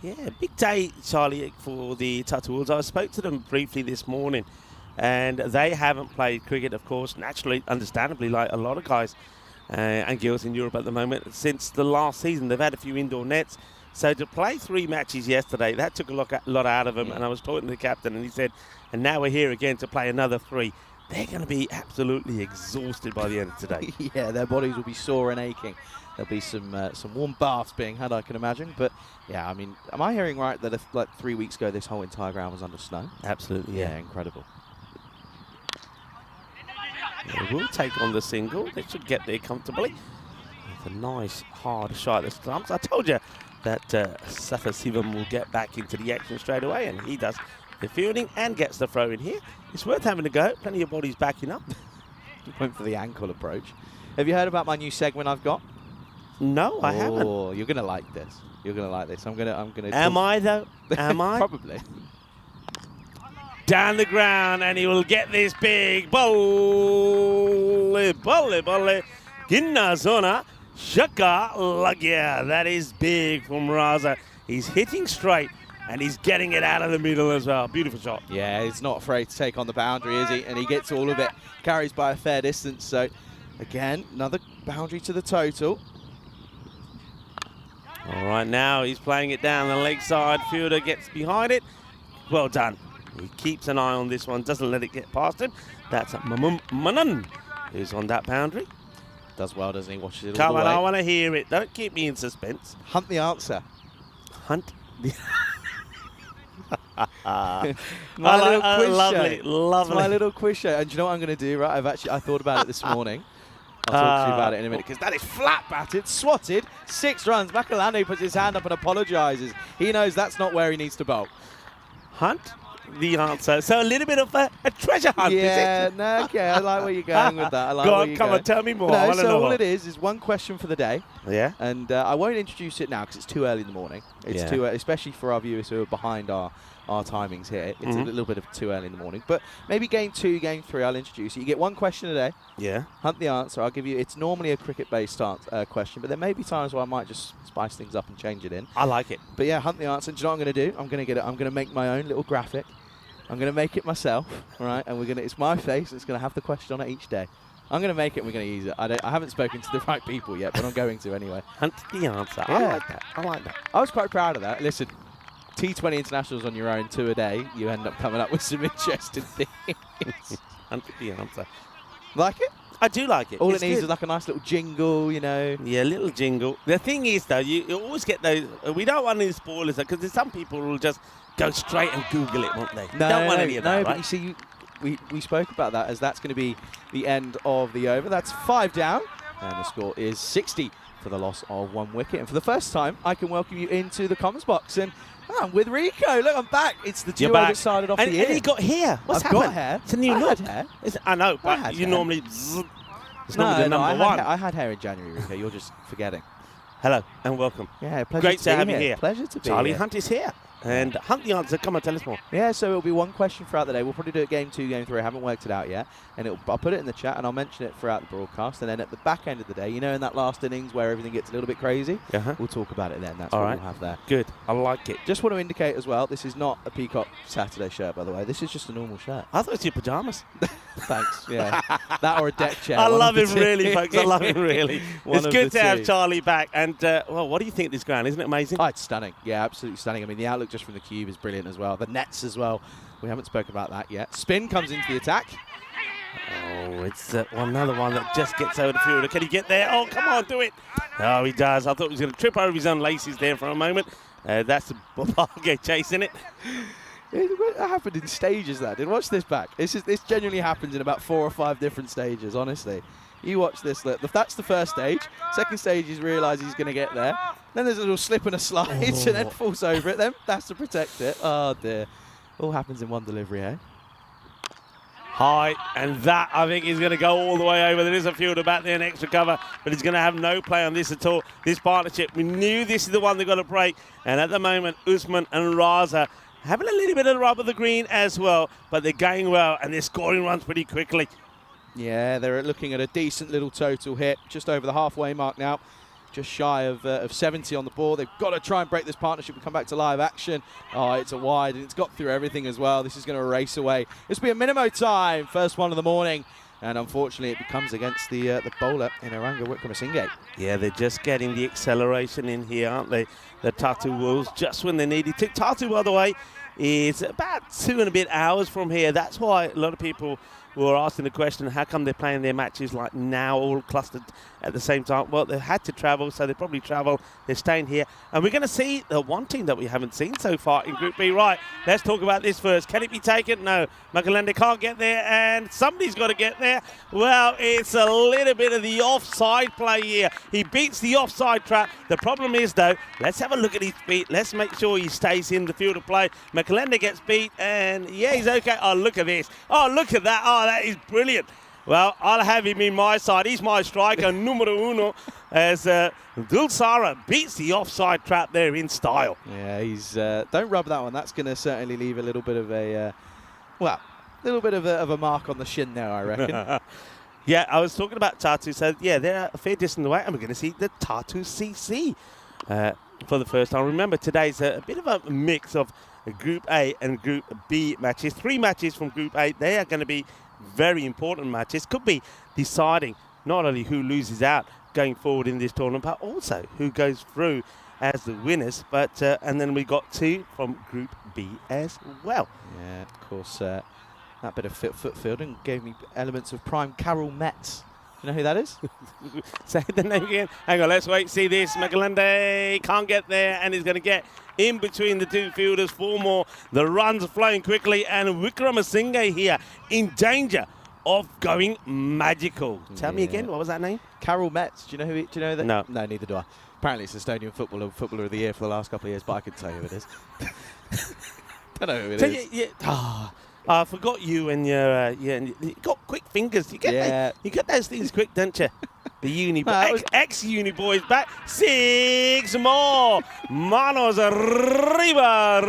S1: Yeah, big day, Charlie, for the Tatu Wolves. I spoke to them briefly this morning, and they haven't played cricket, of course, naturally, understandably, like a lot of guys and girls in Europe at the moment, since the last season. They've had a few indoor nets. So to play 3 matches yesterday, that took a lot out of them. Yeah. And I was talking to the captain, and he said, and now we're here again to play another 3. They're going to be absolutely exhausted by the end of today.
S5: Yeah, their bodies will be sore and aching. There'll be some warm baths being had, I can imagine. But, yeah, I mean, am I hearing right that if, like 3 weeks ago this whole entire ground was under snow?
S1: Absolutely, yeah.
S5: Incredible.
S1: They will take on the single. They should get there comfortably. With a nice, hard shot at the stumps. I told you that Safa Sivam will get back into the action straight away, and he does the fielding and gets the throw in here. It's worth having a go. Plenty of bodies backing up.
S5: Went for the ankle approach. Have you heard about my new segment I've got?
S1: No, I haven't.
S5: Oh, you're gonna like this. You're gonna like this. I'm gonna.
S1: Am I though? Am I?
S5: Probably.
S1: Down the ground, and he will get this big volley. Ginna Zona. Shaka, look, yeah, that is big from Raza. He's hitting straight, and he's getting it out of the middle as well. Beautiful shot.
S5: Yeah, he's not afraid to take on the boundary, is he? And he gets all of it, carries by a fair distance. So, again, another boundary to the total.
S1: All right, now he's playing it down the leg side. Fielder gets behind it. Well done. He keeps an eye on this one, doesn't let it get past him. That's Manan, who's on that boundary.
S5: Does well, doesn't he? Watches it
S1: Come
S5: all the
S1: on,
S5: way.
S1: I want to hear it. Don't keep me in suspense.
S5: Hunt the answer.
S1: Hunt the...
S5: My little quiz
S1: lovely,
S5: show.
S1: lovely.
S5: It's my little quiz show. And do you know what I'm going to do, right? I thought about it this morning. I'll talk to you about it in a minute, because that is flat batted, swatted, 6 runs. Makalande puts his hand up and apologises. He knows that's not where he needs to bowl.
S1: Hunt the answer. So a little bit of a treasure hunt,
S5: Yeah,
S1: is it?
S5: no, okay, I like where you're going with that. I like
S1: Go
S5: where
S1: on,
S5: you're
S1: come
S5: going.
S1: on, tell me more. I
S5: No,
S1: want to
S5: so
S1: know
S5: all
S1: more.
S5: it is one question for the day.
S1: Yeah?
S5: And I won't introduce it now because it's too early in the morning. It's
S1: Yeah.
S5: too early, especially for our viewers who are behind our timings here. It's a little bit of too early in the morning. But maybe game 2, game 3, I'll introduce it. You get one question a day.
S1: Yeah.
S5: Hunt the answer. I'll give you. It's normally a cricket-based question, but there may be times where I might just spice things up and change it in.
S1: I like it.
S5: But yeah, hunt the answer. And do you know what I'm going to do? I'm going to get it. I'm going to make my own little graphic. I'm going to make it myself, all right? And it's my face. It's going to have the question on it each day. I'm going to make it and we're going to use it. I haven't spoken to the right people yet, but I'm going to anyway.
S1: Hunt the answer.
S5: Yeah.
S1: I like that. I like that.
S5: I was quite proud of that. Listen, T20 internationals on your own, 2 a day, you end up coming up with some interesting things.
S1: Hunt the answer.
S5: Like it?
S1: I do like it.
S5: All
S1: It's
S5: it needs
S1: good.
S5: is like a nice little jingle, you know.
S1: Yeah, little jingle. The thing is, though, you always get those. We don't want any spoilers, because there's some people who will just go straight and Google it, won't they? Don't want any of that,
S5: but
S1: right?
S5: you see, we spoke about that, as that's going to be the end of the over. That's 5 down, and the score is 60 for the loss of 1 wicket. And for the first time, I can welcome you into the comments box. And I'm with Rico. Look, I'm back. It's the duo that started off
S1: and,
S5: the year.
S1: And he got hair. What's
S5: I've
S1: happened?
S5: got hair.
S1: It's a new
S5: I
S1: look.
S5: had hair.
S1: I know, but
S5: had
S1: you
S5: hair.
S1: normally... It's normally the number one.
S5: I had hair in January, Rico. You're just forgetting.
S1: Hello and welcome.
S5: Yeah, pleasure
S1: Great
S5: to
S1: to
S5: be
S1: have you here.
S5: Pleasure to be
S1: Charlie
S5: here.
S1: Hunt is here. And Hunt the answer. Come on, tell us more.
S5: Yeah, so it'll be one question throughout the day. We'll probably do it game 2, game 3. I haven't worked it out yet. And I'll put it in the chat and I'll mention it throughout the broadcast. And then at the back end of the day, you know, in that last innings where everything gets a little bit crazy, we'll talk about it then. That's
S1: All
S5: what
S1: right.
S5: we'll have there.
S1: Good. I like it.
S5: Just want to indicate as well, this is not a Peacock Saturday shirt, by the way. This is just a normal shirt.
S1: I thought it was your pajamas.
S5: Thanks, yeah. That or a deck chair.
S1: I
S5: one
S1: love
S5: of
S1: him
S5: the two.
S1: really, folks. I love him really.
S5: One
S1: It's
S5: of
S1: good
S5: the
S1: to have
S5: two.
S1: Charlie back. And, well, what do you think of this ground? Isn't it amazing?
S5: Oh, it's stunning. Yeah, absolutely stunning. I mean, the outlook just from the cube is brilliant as well. The nets as well. We haven't spoken about that yet. Spin comes into the attack.
S1: Oh, it's another one that just gets over the fielder. Can he get there? Oh, come on, do it. Oh, he does. I thought he was going to trip over his own laces there for a moment. That's the Bobage chasing it.
S5: That happened in stages, that did. Watch this back. This genuinely happens in about 4 or 5 different stages, honestly. You watch this. Look, that's the first stage. Second stage, he's realised he's going to get there. Then there's a little slip and a slide, and then falls over it. Then that's to protect it. Oh, dear. All happens in one delivery, eh?
S1: High, and that, I think, is going to go all the way over. There is a fielder back there, an extra cover, but he's going to have no play on this at all. This partnership, we knew this is the one they've got to break. And at the moment, Usman and Raza having a little bit of the rub of the green as well, but they're going well, and they're scoring runs pretty quickly.
S5: Yeah, they're looking at a decent little total hit, just over the halfway mark now. Just shy of 70 on the board. They've got to try and break this partnership and come back to live action. Oh, it's a wide, and it's got through everything as well. This is going to race away. This will be a minimo time, first one of the morning. And unfortunately, it becomes against the bowler in Aranga Wickramasinghe.
S1: Yeah, they're just getting the acceleration in here, aren't they? The Tatu Wolves, just when they need it. Tatu, by the way, is about 2 and a bit hours from here. That's why a lot of people were asking the question, how come they're playing their matches like now, all clustered at the same time? Well, they had to travel, so they probably travel. They're staying here. And we're going to see the one team that we haven't seen so far in Group B. Right, let's talk about this first. Can it be taken? No. Makalande can't get there, and somebody's got to get there. Well, it's a little bit of the offside play here. He beats the offside trap. The problem is, though, let's have a look at his feet. Let's make sure he stays in the field of play. Makalande gets beat, and yeah, he's okay. Oh, look at this. Oh, look at that. Oh, that is brilliant. Well, I'll have him in my side. He's my striker, numero uno, as Dulsara beats the offside trap there in style.
S5: Yeah, he's don't rub that one. That's going to certainly leave a little bit of a, a mark on the shin there, I reckon.
S1: Yeah, I was talking about Tatu. So, yeah, they're a fair distance away, and we're going to see the Tatu CC for the first time. Remember, today's a bit of a mix of Group A and Group B matches. 3 matches from Group A. They are going to be very important matches. Could be deciding not only who loses out going forward in this tournament, but also who goes through as the winners. But and then we got 2 from Group B as well.
S5: Yeah, of course. That bit of foot fielding gave me elements of prime Carol Metz. You know who that is?
S1: Say the name again. Hang on, let's wait. See this. Megalande can't get there, and he's going to get in between the 2 fielders. 4 more. The runs are flowing quickly, and Wickramasinghe here in danger of going magical. Tell me again, what was that name?
S5: Carol Metz. Do you know who? Do you know that?
S1: No.
S5: No, neither do I. Apparently, it's Estonian footballer of the year for the last couple of years, but I couldn't tell you who it is. Don't know who it is.
S1: I forgot you and your you got quick fingers. You get those things quick, don't you? The uni ex-uni boys back. 6 more. Manos arriba.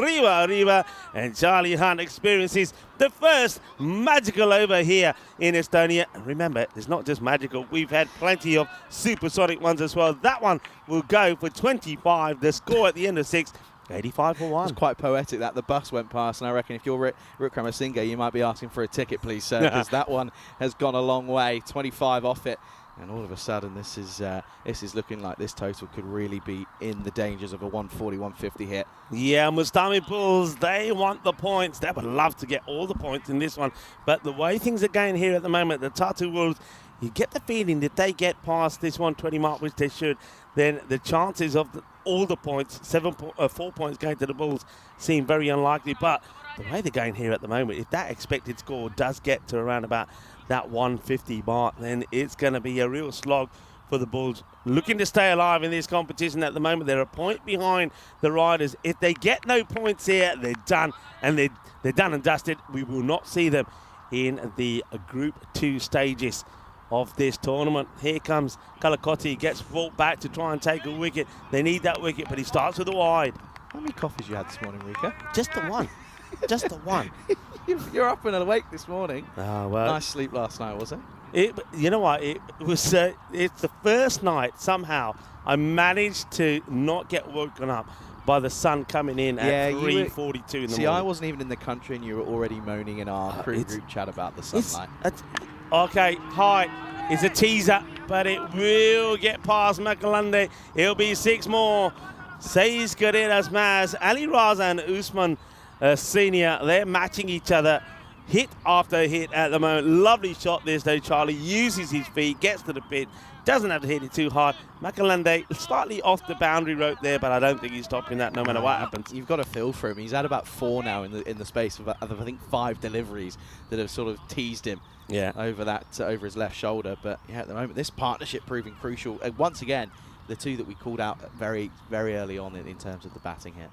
S1: And Charlie Hunt experiences the first magical over here in Estonia. And remember, it's not just magical. We've had plenty of supersonic ones as well. That one will go for 25. The score at the end of 6. 85 for 1.
S5: It's quite poetic that the bus went past, and I reckon if you're Wickramasinghe, you might be asking for a ticket, please, sir, because that one has gone a long way. 25 off it, and all of a sudden this is looking like this total could really be in the dangers of a 140, 150 hit.
S1: Yeah, Mustami Bulls, they want the points. They would love to get all the points in this one, but the way things are going here at the moment, the Tatu Wolves, you get the feeling that they get past this 120 mark, which they should, then the chances of all the points, 4 points going to the Bulls, seem very unlikely. But the way they're going here at the moment, if that expected score does get to around about that 150 mark, then it's going to be a real slog for the Bulls. Looking to stay alive in this competition at the moment. They're a point behind the Riders. If they get no points here, they're done. And they're done and dusted. We will not see them in the Group 2 stages of this tournament. Here comes Kalakoti, gets brought back to try and take a wicket. They need that wicket, but he starts with a wide.
S5: How many coffees you had this morning, Rika?
S1: Just the one. Just the one.
S5: You're up and awake this morning.
S1: Oh, well.
S5: Nice sleep last night, was it?
S1: You know what? It was. It's the first night somehow I managed to not get woken up by the sun coming in at 3:42 in the morning.
S5: See, I wasn't even in the country, and you were already moaning in our group chat about the sunlight.
S1: Okay, hi. It's a teaser, but it will get past Mekalande. It'll be 6 more. Seis Guerreras Maz, Ali Raza and Usman Senior, they're matching each other hit after hit at the moment. Lovely shot this though, Charlie. Uses his feet, gets to the pit, doesn't have to hit it too hard. Mekalande slightly off the boundary rope there, but I don't think he's stopping that no matter what happens.
S5: You've got to feel for him. He's had about 4 now in the space of I think 5 deliveries that have sort of teased him.
S1: Yeah,
S5: over his left shoulder. But yeah, at the moment, this partnership proving crucial. Once again, the 2 that we called out very, very early on in terms of the batting hit.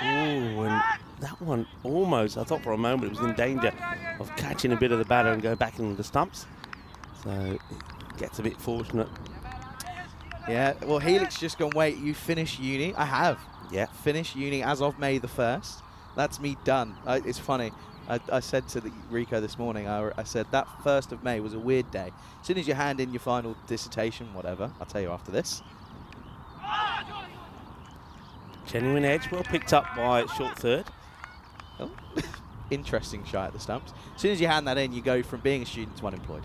S1: Ooh, and that one almost, I thought for a moment it was in danger of catching a bit of the batter and go back into the stumps. So it gets a bit fortunate.
S5: Yeah, well, Helix just gone, wait, you finish uni? I have.
S1: Yeah.
S5: Finished uni as of May the 1st. That's me done. It's funny. I said to Rico this morning, I said that 1st of May was a weird day. As soon as you hand in your final dissertation, whatever, I'll tell you after this.
S1: Genuine edge, well picked up by short third.
S5: Oh. Interesting shot at the stumps. As soon as you hand that in, you go from being a student to unemployed.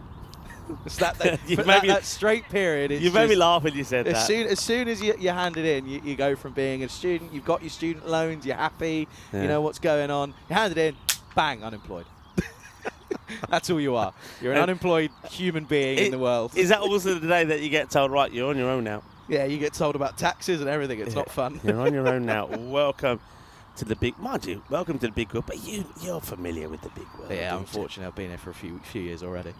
S5: It's that straight period.
S1: You made me laugh when you said that.
S5: As soon as you hand it in, you go from being a student, you've got your student loans, you're happy, you know what's going on. You hand it in, bang, unemployed. That's all you are. You're an unemployed human being in the world.
S1: Is that also the day that you get told, right, you're on your own now?
S5: Yeah, you get told about taxes and everything. It's not fun.
S1: You're on your own now. Welcome to the big, mind you, welcome to the big world, but you're familiar with the big world.
S5: Yeah, unfortunately, I've been here for a few years already.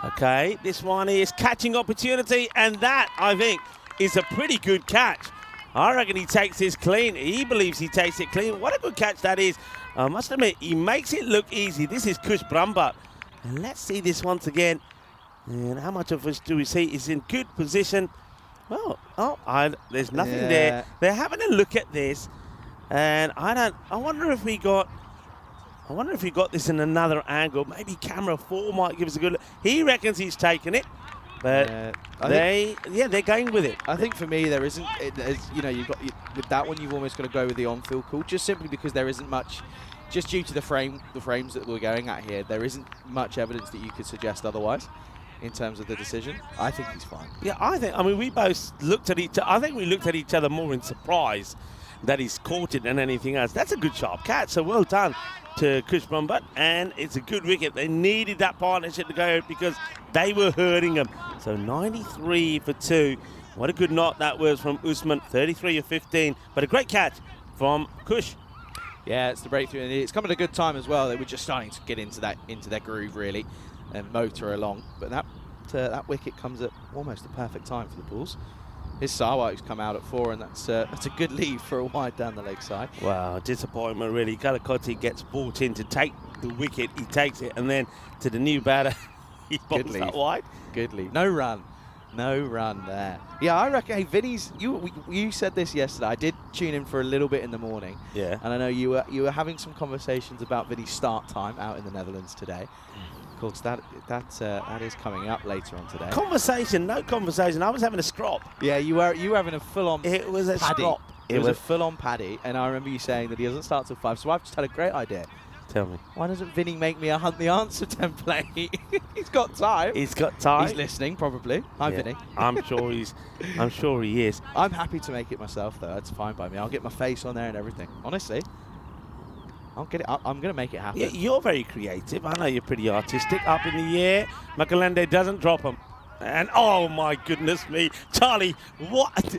S1: Okay, this one is catching opportunity, and that, I think, is a pretty good catch. I reckon he takes this clean. He believes he takes it clean. What a good catch that is. I must admit, he makes it look easy. This is Kush Brumbat. And let's see this once again. And how much of us do we see? He's in good position. Well, there's nothing there. They're having a look at this. And I wonder if we got... I wonder if he got this in another angle. Maybe camera 4 might give us a good look. He reckons he's taken it, but they're going with it.
S5: I think for me there isn't. You know, with that one you've almost got to go with the on-field call, just simply because there isn't much. Just due to the frames that we're going at here, there isn't much evidence that you could suggest otherwise in terms of the decision. I think he's fine.
S1: Yeah, I mean, we both looked at each other. I think we looked at each other more in surprise that he's caught it than anything else. That's a good sharp catch, so well done to Kush Bumbat, and it's a good wicket. They needed that partnership to go because they were hurting him. So 93 for 2. What a good knock that was from Usman, 33 of 15, but a great catch from Kush.
S5: Yeah, it's the breakthrough, and it's come at a good time as well. They were just starting to get into their groove really, and motor along. But that wicket comes at almost the perfect time for the Bulls. His Sarwak's come out at 4, and that's a good lead for a wide down the leg side.
S1: Wow, disappointment really. Galakoti gets brought in to take the wicket. He takes it, and then to the new batter, he bobs that wide.
S5: Good lead. No run there. Yeah, I reckon. Hey, Vinny's. You said this yesterday. I did tune in for a little bit in the morning.
S1: Yeah.
S5: And I know you were having some conversations about Vinny's start time out in the Netherlands today. Of course, that is coming up later on today.
S1: Conversation, no conversation. I was having a scrop.
S5: Yeah, you were having a full-on.
S1: It was a
S5: paddy.
S1: scrop.
S5: It was a full-on paddy, and I remember you saying that he doesn't start till 5. So I've just had a great idea.
S1: Tell me.
S5: Why doesn't Vinny make me a Hunt the Answer template? He's got time.
S1: He's got time.
S5: He's listening, probably. Hi, Vinny.
S1: I'm sure he is.
S5: I'm happy to make it myself, though. That's fine by me. I'll get my face on there and everything. Honestly, I'll get it. I'm going to make it happen.
S1: Yeah, you're very creative. I know you're pretty artistic. Up in the air. Makalende doesn't drop him. And oh my goodness me, Charlie, what?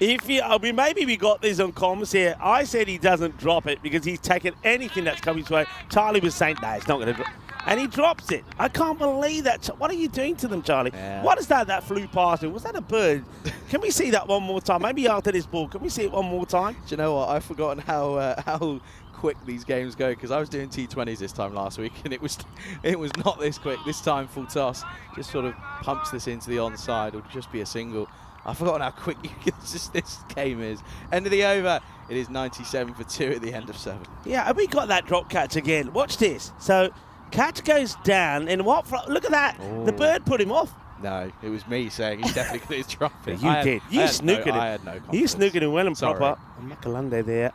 S1: Maybe we got this on comms here. I said he doesn't drop it because he's taken anything that's come his way. Charlie was saying, nah, it's not going to drop. And he drops it. I can't believe that. What are you doing to them, Charlie?
S5: Yeah.
S1: What is that flew past him? Was that a bird? Can we see that one more time? Maybe after this ball. Can we see it one more time?
S5: Do you know what? I've forgotten how quick these games go, because I was doing T20s this time last week, and it was not this quick. This time, full toss just sort of pumps this into the onside. It'll just be a single. I've forgotten how quick this game is. End of the over. It is 97 for 2 at the end of 7.
S1: Yeah, and we got that drop catch again. Watch this. So, catch goes down, and look at that. Oh. The bird put him off.
S5: No, it was me saying he's definitely going to drop it.
S1: You did. You snookered him.
S5: I had no confidence.
S1: You snookered him well and
S5: Sorry.
S1: proper. Makalande there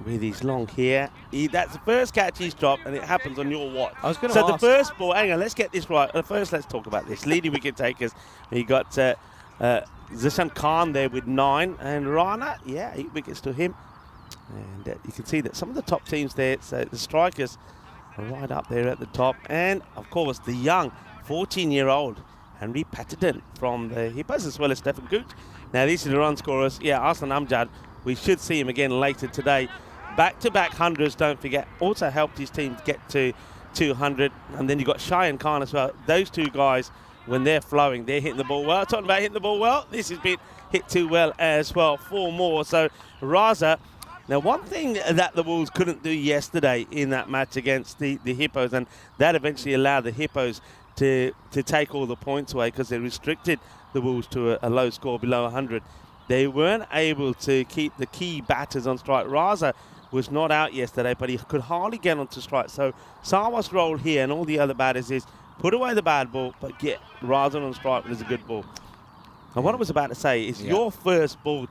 S1: with his long hair. That's the first catch he's dropped, and it happens on your watch.
S5: I was going to ask.
S1: So the first ball, hang on, let's get this right. First, let's talk about this. Leading wicket takers. You got Zishan Khan there with 9, and Rana, 8 wickets to him. And you can see that some of the top teams there, so the strikers are right up there at the top. And, of course, the young 14-year-old Henry Patterson from the Hippos, as well as Stephen Gooch. Now, these are the run scorers. Yeah, Aslan Amjad, we should see him again later today. Back-to-back hundreds, don't forget, also helped his team get to 200. And then you've got Cheyenne Khan as well. Those two guys, when they're flowing, they're hitting the ball well. Talking about hitting the ball well, this has been hit too well as well. 4 more. So, Raza. Now, one thing that the Wolves couldn't do yesterday in that match against the Hippos, and that eventually allowed the Hippos to take all the points away because they restricted the Wolves to a low score below 100. They weren't able to keep the key batters on strike. Raza was not out yesterday, but he could hardly get onto strike. So Sawa's role here and all the other batters is put away the bad ball, but get Raza on strike when it's a good ball. And what I was about to say is your first ball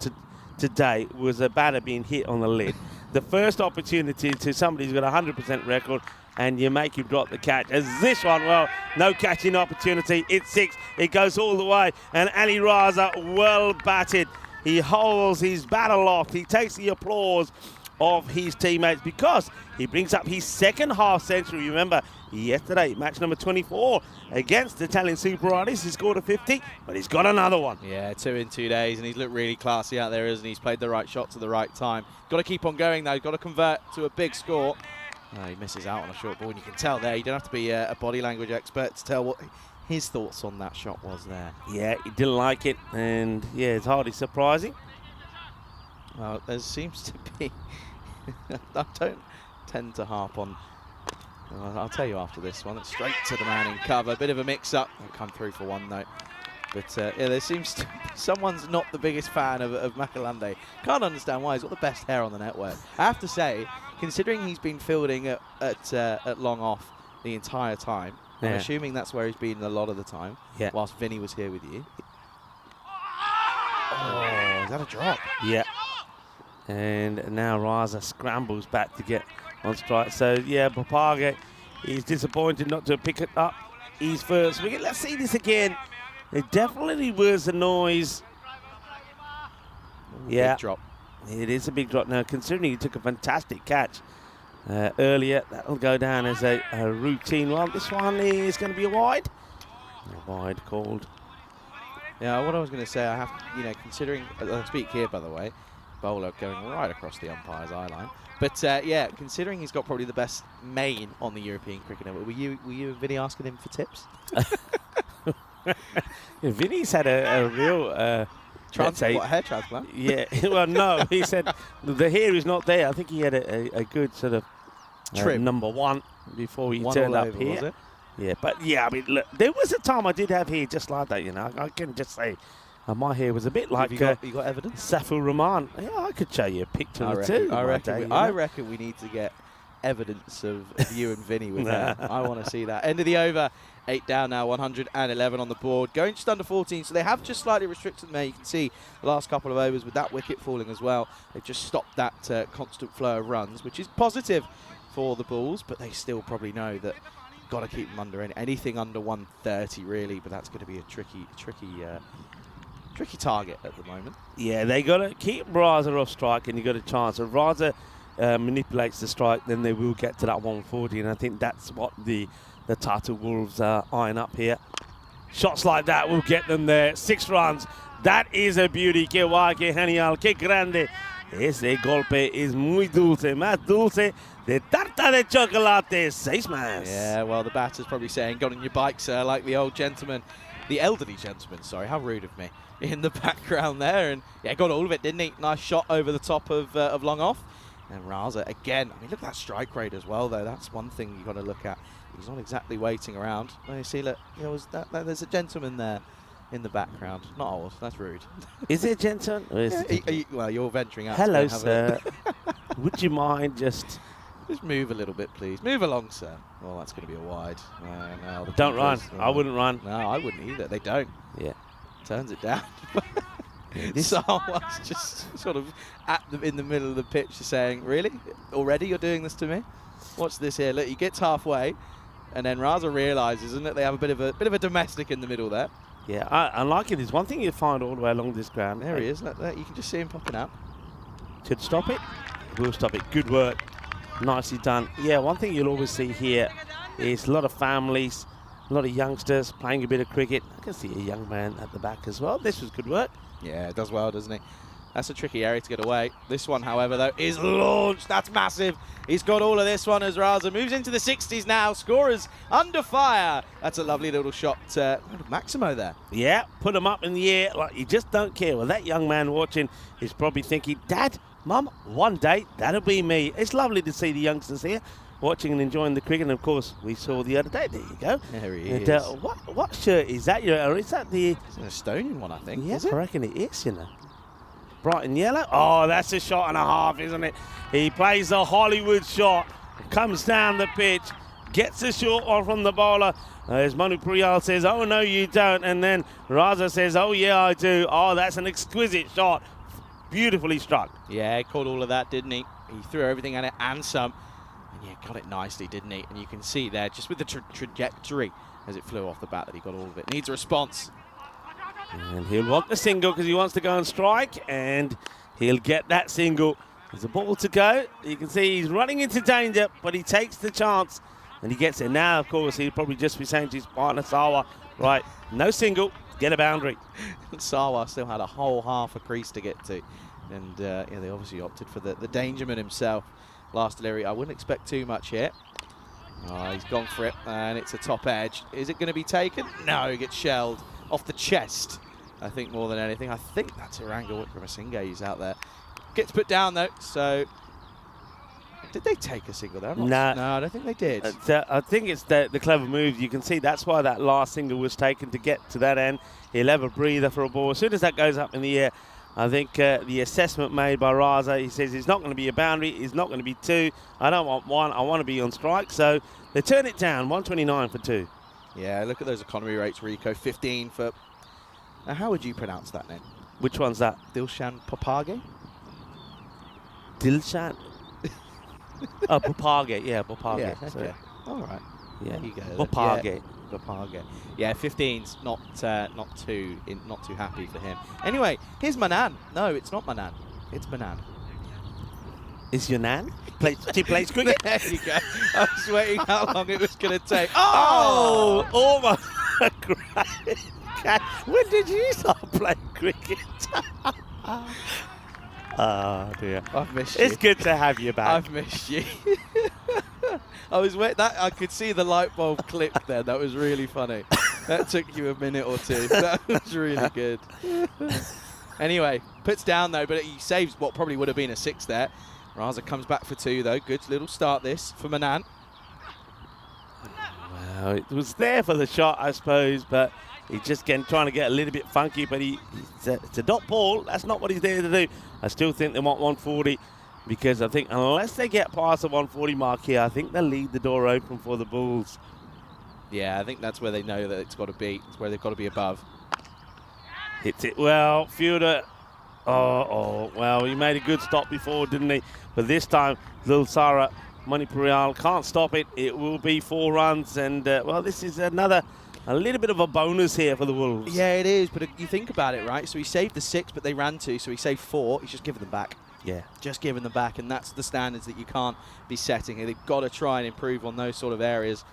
S1: today was a batter being hit on the lid. The first opportunity to somebody who's got a 100% record, and you make him drop the catch. As this one, well, no catching opportunity. It's 6. It goes all the way. And Ali Raza, well batted. He holds his bat aloft. He takes the applause of his teammates because he brings up his second half century. Remember, yesterday, match number 24 against the Italian Super Artists. He scored a 50, but he's got another one.
S5: Yeah, 2 in 2 days, and he's looked really classy out there, isn't he? He's played the right shots at the right time. Got to keep on going, though. He's got to convert to a big score. He misses out on a short ball, and you can tell there. You don't have to be a body language expert to tell what his thoughts on that shot was there.
S1: Yeah, he didn't like it, and yeah, it's hardly surprising.
S5: Well, there seems to be... I don't tend to harp on... I'll tell you after this one. It's straight to the man in cover. Bit of a mix-up. I'll come through for one, though. But yeah, there seems to someone's not the biggest fan of Makalande. Can't understand why. He's got the best hair on the network. I have to say, considering he's been fielding at long off the entire time, I'm assuming that's where he's been a lot of the time, whilst Vinny was here with you. Oh, is that a drop?
S1: Yeah. And now Raza scrambles back to get on strike. So, yeah, Papage is disappointed not to pick it up his first wicket. Let's see this again. It definitely was a noise.
S5: Big drop.
S1: It is a big drop. Now, considering he took a fantastic catch earlier, that'll go down as a routine one. This one is going to be a wide. A wide called.
S5: Yeah, what I was going to say, I have, considering, I speak here, by the way, bowler going right across the umpire's eye line. But yeah, considering he's got probably the best main on the European Cricket Network, were you and Vinny asking him for tips?
S1: Vinny's had a real
S5: hair transplant?
S1: Yeah, well, no, he said the hair is not there. I think he had a good sort of
S5: trim.
S1: Number one before he
S5: one
S1: turned up
S5: over,
S1: here.
S5: Was it?
S1: Yeah, but yeah, I mean, look, there was a time I did have hair just like that, I can just say my hair was a bit like
S5: you got evidence?
S1: Safur Rahman. Yeah, I could show you a picture or two.
S5: I reckon we need to get evidence of you and Vinny with that. I want to see that. End of the over. 8 down now, 111 on the board. Going just under 14, so they have just slightly restricted them there. You can see the last couple of overs with that wicket falling as well. They've just stopped that constant flow of runs, which is positive for the Bulls, but they still probably know that you've got to keep them under anything under 130, really, but that's going to be a tricky target at the moment.
S1: Yeah, they got to keep Raza off strike, and you got a chance. If Raza manipulates the strike, then they will get to that 140, and I think that's what the Tatu Wolves are eyeing up here. Shots like that will get them there. 6 runs. That is a beauty. Que guay, que genial, que grande. Ese golpe es muy dulce, más dulce de tarta de chocolate. 6 más.
S5: Yeah, well, the batter's probably saying, "Got on your bike, sir," like the old gentleman, the elderly gentleman, sorry, how rude of me, in the background there. And yeah, got all of it, didn't he? Nice shot over the top of long off. And Raza, again, I mean, look at that strike rate as well, though. That's one thing you've got to look at. He's not exactly waiting around. Oh, you see, look, there's a gentleman there in the background. Not old, that's rude.
S1: Is it a gentleman? Or is
S5: well, you're venturing out.
S1: Hello, sir. Would you mind just
S5: move a little bit, please? Move along, sir. Well, that's going to be a wide. No,
S1: don't run. I wouldn't run.
S5: No, I wouldn't either. They don't.
S1: Yeah.
S5: Turns it down. Someone's just sort of in the middle of the pitch saying, "Really? Already you're doing this to me? Watch this here." Look, he gets halfway, and then Raza realises, isn't it? They have a bit of a domestic in the middle there.
S1: Yeah, I like it. There's one thing you find all the way along this ground.
S5: There he is. Look, you can just see him popping out.
S1: Should stop it. We'll stop it. Good work. Nicely done. Yeah, one thing you'll always see here is a lot of families, a lot of youngsters playing a bit of cricket. I can see a young man at the back as well. This was good work.
S5: Yeah, it does well, doesn't he? That's a tricky area to get away. This one, however, though, is launched. That's massive. He's got all of this one as Raza moves into the 60s now. Scorers under fire. That's a lovely little shot. Maximo there.
S1: Yeah, put him up in the air like you just don't care. Well, that young man watching is probably thinking, "Dad, Mum, one day that'll be me." It's lovely to see the youngsters here watching and enjoying the cricket. And of course, we saw the other day. There you go.
S5: There he
S1: and,
S5: is.
S1: What shirt is that? Or is that the?
S5: It's an Estonian one, I think.
S1: Yeah,
S5: is it?
S1: I reckon it is. Bright and yellow. Oh, that's a shot and a half, isn't it? He plays a Hollywood shot, comes down the pitch, gets a short one from the bowler. As Manu Priyal says, "Oh, no, you don't." And then Raza says, "Oh, yeah, I do." Oh, that's an exquisite shot. Beautifully struck.
S5: Yeah, he caught all of that, didn't he? He threw everything at it and some. And yeah, got it nicely, didn't he? And you can see there, just with the trajectory as it flew off the bat, that he got all of it. Needs a response.
S1: And he'll want the single because he wants to go and strike, and he'll get that single. There's a ball to go. You can see he's running into danger, but he takes the chance, and he gets it. Now, of course, he'll probably just be saying to his partner, Sawa, right, no single, get a boundary.
S5: Sawa still had a whole half a crease to get to. And yeah, they obviously opted for the Dangerman himself. Last delivery, I wouldn't expect too much here. Oh, he's gone for it, and it's a top edge. Is it going to be taken? No, he gets shelled off the chest, I think, more than anything. I think that's Iranga Wickramasinghe he's out there. Gets put down, though, so Did they take a single there?
S1: Nah.
S5: No, I don't think they did.
S1: I think it's the clever move. You can see that's why that last single was taken to get to that end. He'll have a breather for a ball. As soon as that goes up in the air, I think the assessment made by Raza, he says it's not going to be a boundary, it's not going to be 2. I don't want 1, I want to be on strike. So they turn it down, 129 for 2.
S5: Yeah, look at those economy rates, Rico. 15 for... Now, how would you pronounce that name?
S1: Which one's that?
S5: Dilshan Papage?
S1: Dilshan? Oh, Papage. Yeah, Papage.
S5: Yeah,
S1: So,
S5: okay. All right.
S1: yeah.
S5: There you go.
S1: Papage.
S5: Yeah, Papage. Yeah, 15's not too happy for him. Anyway, here's Manan. No, it's not Manan. It's Manan.
S1: Is your nan? She plays cricket?
S5: There you go. I was waiting how long it was going to take.
S1: Oh! Almost a great catch. When did you start playing cricket? Oh, dear.
S5: I've missed you.
S1: It's good to have you back.
S5: I've missed you. I was I could see the light bulb click there. That was really funny. That took you a minute or two. That was really good. Anyway, puts down though, but he saves what probably would have been a 6 there. Raza comes back for 2 though. Good little start this for Manan.
S1: Well, it was there for the shot, I suppose, but he's just trying to get a little bit funky, but it's a dot ball. That's not what he's there to do. I still think they want 140 because I think unless they get past the 140 mark here, I think they'll leave the door open for the Bulls.
S5: Yeah, I think that's where they know that it's got to be. It's where they've got to be above.
S1: Hits it well. Fielder. Well, he made a good stop before, didn't he? But this time, Lil Sara Manipurial can't stop it. It will be 4 runs. And, well, this is a little bit of a bonus here for the Wolves.
S5: Yeah, it is. But you think about it, right? So he saved the 6, but they ran 2. So he saved 4. He's just giving them back.
S1: Yeah.
S5: Just giving them back. And that's the standards that you can't be setting. They've got to try and improve on those sort of areas.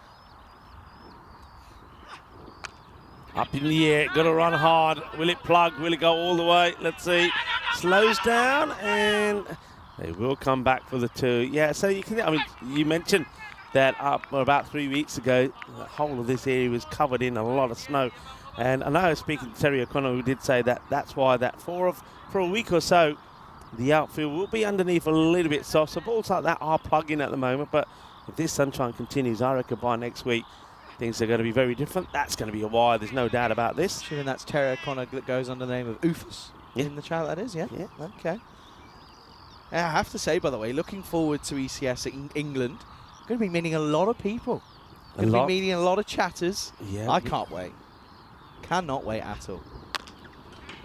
S1: Up in the air, got to run hard. Will it plug? Will it go all the way? Let's see. Slows down, and they will come back for the 2. Yeah, so you can. I mean, you mentioned that about 3 weeks ago, the whole of this area was covered in a lot of snow, and I know speaking to Terry O'Connor, who did say that that's why that for a week or so, the outfield will be underneath a little bit soft. So balls like that are plugging at the moment, but if this sunshine continues, I reckon by next week, things are going to be very different. That's going to be a wire. There's no doubt about this.
S5: Assuming that's Terry O'Connor that goes under the name of Oofus in the channel, that is, yeah?
S1: Yeah.
S5: Okay. Yeah, I have to say, by the way, looking forward to ECS in England. Going to be meeting a lot of people. Going to be meeting a lot of chatters.
S1: Yeah.
S5: I can't wait. Cannot wait at all.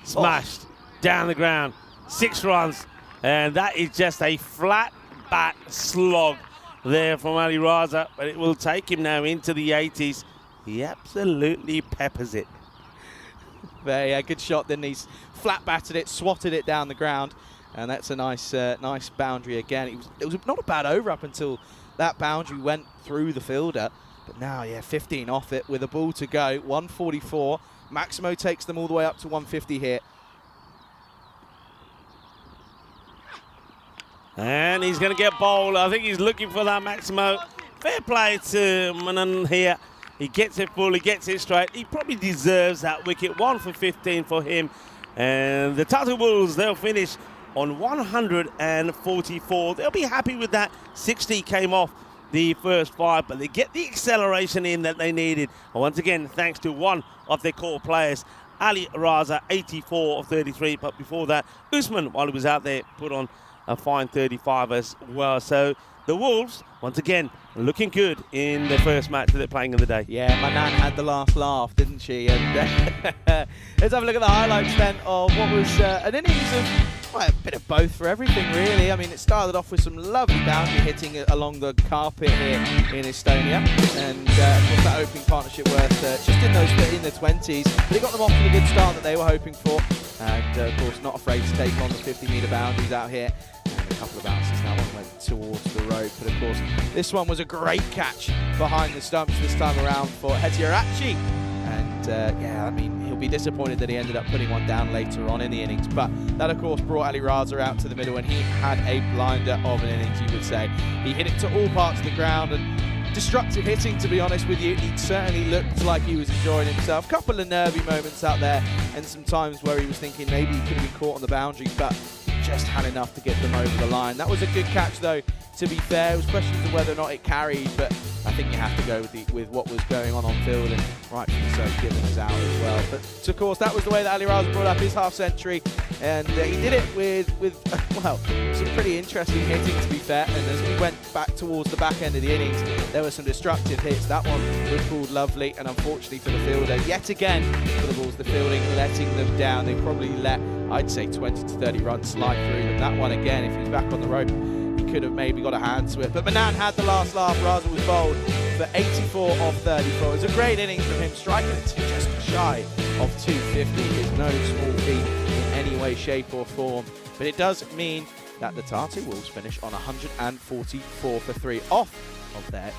S1: Smashed down the ground. 6 runs. And that is just a flat bat slog there from Ali Raza, but it will take him now into the 80s. He absolutely peppers it.
S5: There, yeah, good shot. Then he's flat batted it, swatted it down the ground, and that's a nice boundary again. It was not a bad over up until that boundary went through the fielder, but now, yeah, 15 off it with a ball to go. 144. Maximo takes them all the way up to 150 here.
S1: And he's going to get bowled. I think he's looking for that Maximo. Fair play to Manan here. He gets it full, he gets it straight. He probably deserves that wicket. 1 for 15 for him. And the Tatu Bulls, they'll finish on 144. They'll be happy with that. 60 came off the first 5, but they get the acceleration in that they needed. And once again, thanks to one of their core players, Ali Raza, 84 of 33. But before that, Usman, while he was out there, put on a fine 35 as well. So the Wolves, once again, looking good in the first match that they're playing in the day.
S5: Yeah, Manan had the last laugh, didn't she? And let's have a look at the highlights then of what was an innings of a bit of both for everything, really. I mean, it started off with some lovely boundary hitting along the carpet here in Estonia. And of course, that opening partnership worth just in the 20s. But it got them off to the good start that they were hoping for. And of course, not afraid to take on the 50-metre boundaries out here. And a couple of bounces now, one went towards the road. But of course, this one was a great catch behind the stumps this time around for Hetiarachi. And yeah, I mean, he'll be disappointed that he ended up putting one down later on in the innings. But that, of course, brought Ali Raza out to the middle, and he had a blinder of an innings, you would say. He hit it to all parts of the ground, and destructive hitting, to be honest with you. He certainly looked like he was enjoying himself. A couple of nervy moments out there, and some times where he was thinking maybe he could have been caught on the boundary, but just had enough to get them over the line. That was a good catch, though, to be fair. It was questions of whether or not it carried, but I think you have to go with what was going on field, and rightfully so, given us out as well. But of course, that was the way that Ali Raza brought up his half century, and he did it with well, some pretty interesting hitting, to be fair. And as we went back towards the back end of the innings, there were some destructive hits. That one was called lovely, and unfortunately for the fielder, yet again for the Bulls, the fielding letting them down. They probably let, I'd say, 20 to 30 runs slide through them. That one again, if he was back on the rope, he could have maybe got a hand to it. But Manan had the last laugh. Raza was bowled for 84 off 34. It was a great innings from him, striking it to just shy of 250. It's no small feat in any way, shape or form. But it does mean that the Tatu Wolves finish on 144 for 3 off of their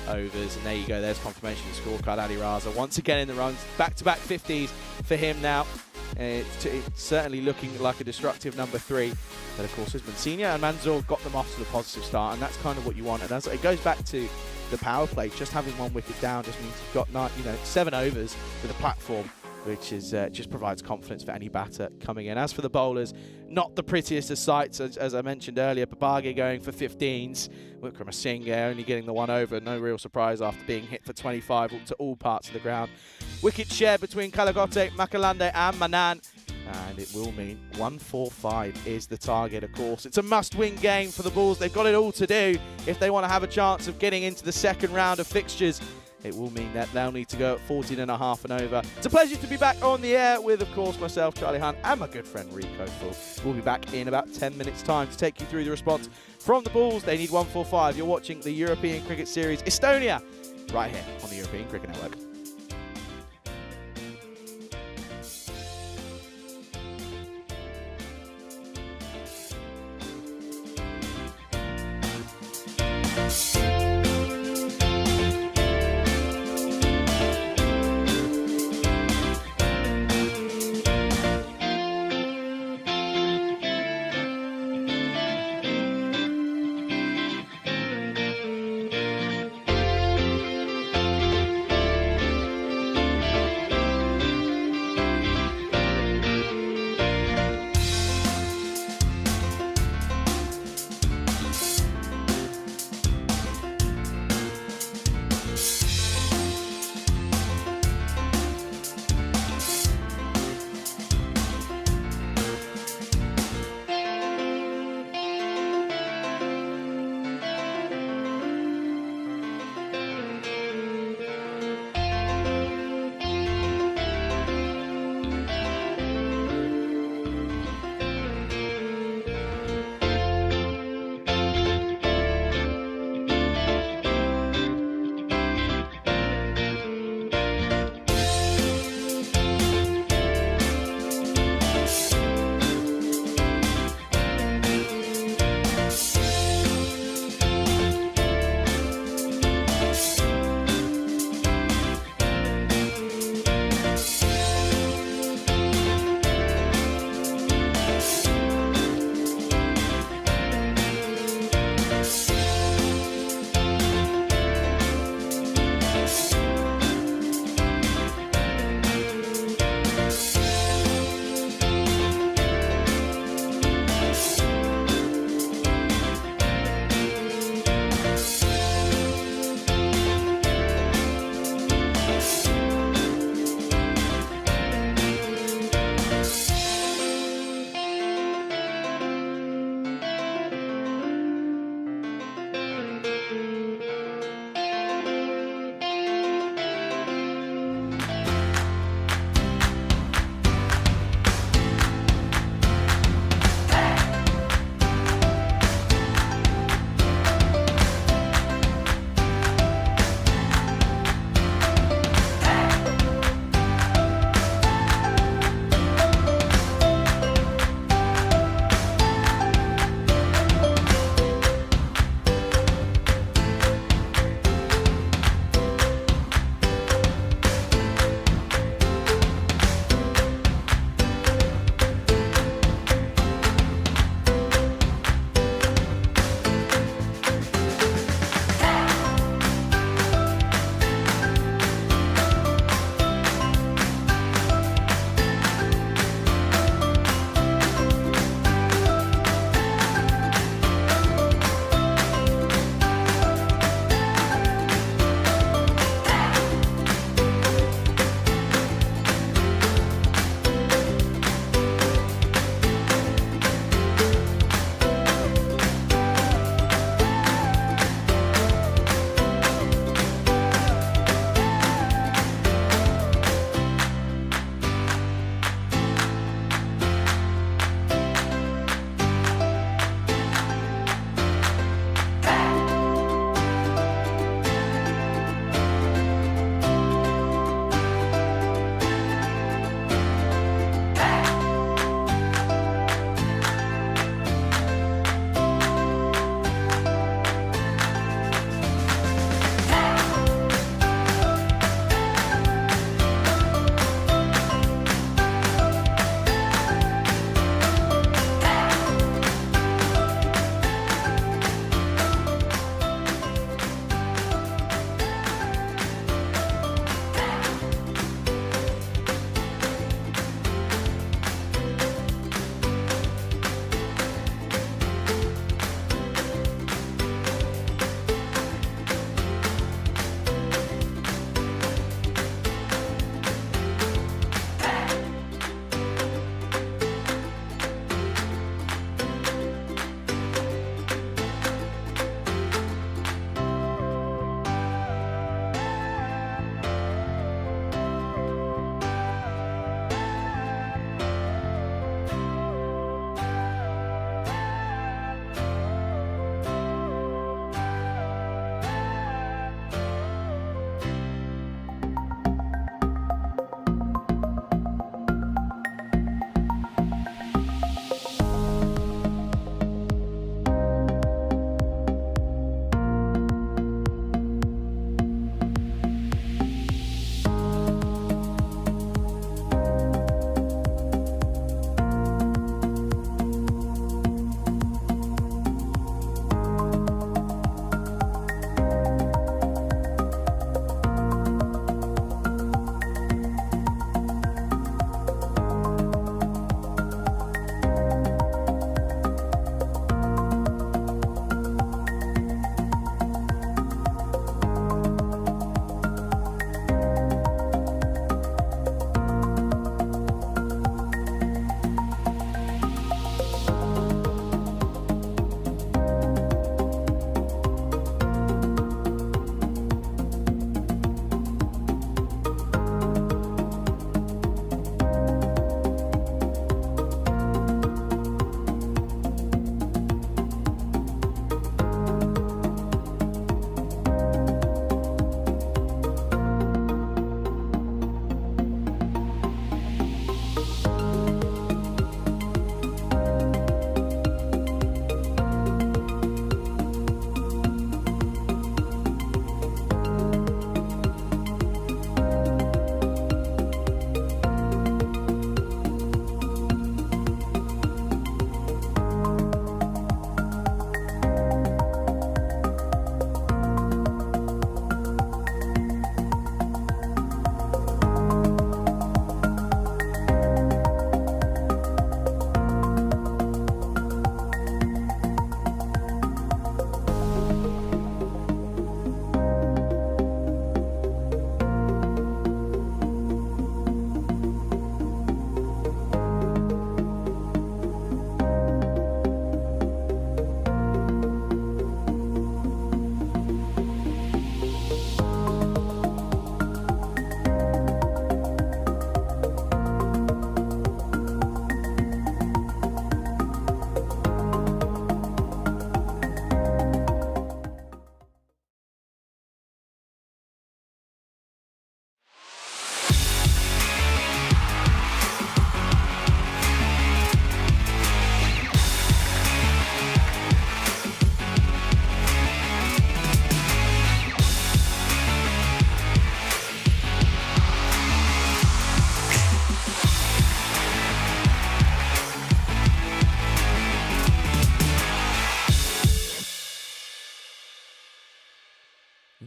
S5: 10 overs. And there you go, there's confirmation of the scorecard. Ali Raza once again in the runs, back-to-back 50s for him now. It's certainly looking like a destructive number 3. But of course, Usman Senior and Manzoor got them off to the positive start, and that's kind of what you want. And as it goes back to the power play, just having 1 wicket down just means you've got 7 overs with a platform, which is just provides confidence for any batter coming in. As for the bowlers, not the prettiest of sights, as I mentioned earlier. Babage going for 15s, Wickramasinghe only getting the 1 over. No real surprise after being hit for 25 to all parts of the ground. Wicket share between Kalagote, Makalande and Manan, and it will mean 145 is the target, of course. It's a must-win game for the Bulls. They've got it all to do if they want to have a chance of getting into the second round of fixtures. It will mean that they'll need to go at 14.5 and over. It's a pleasure to be back on the air with, of course, myself, Charlie Hunt, and my good friend Rico Full. We'll be back in about 10 minutes' time to take you through the response from the Bulls. They need 145. You're watching the European Cricket Series Estonia right here on the European Cricket Network.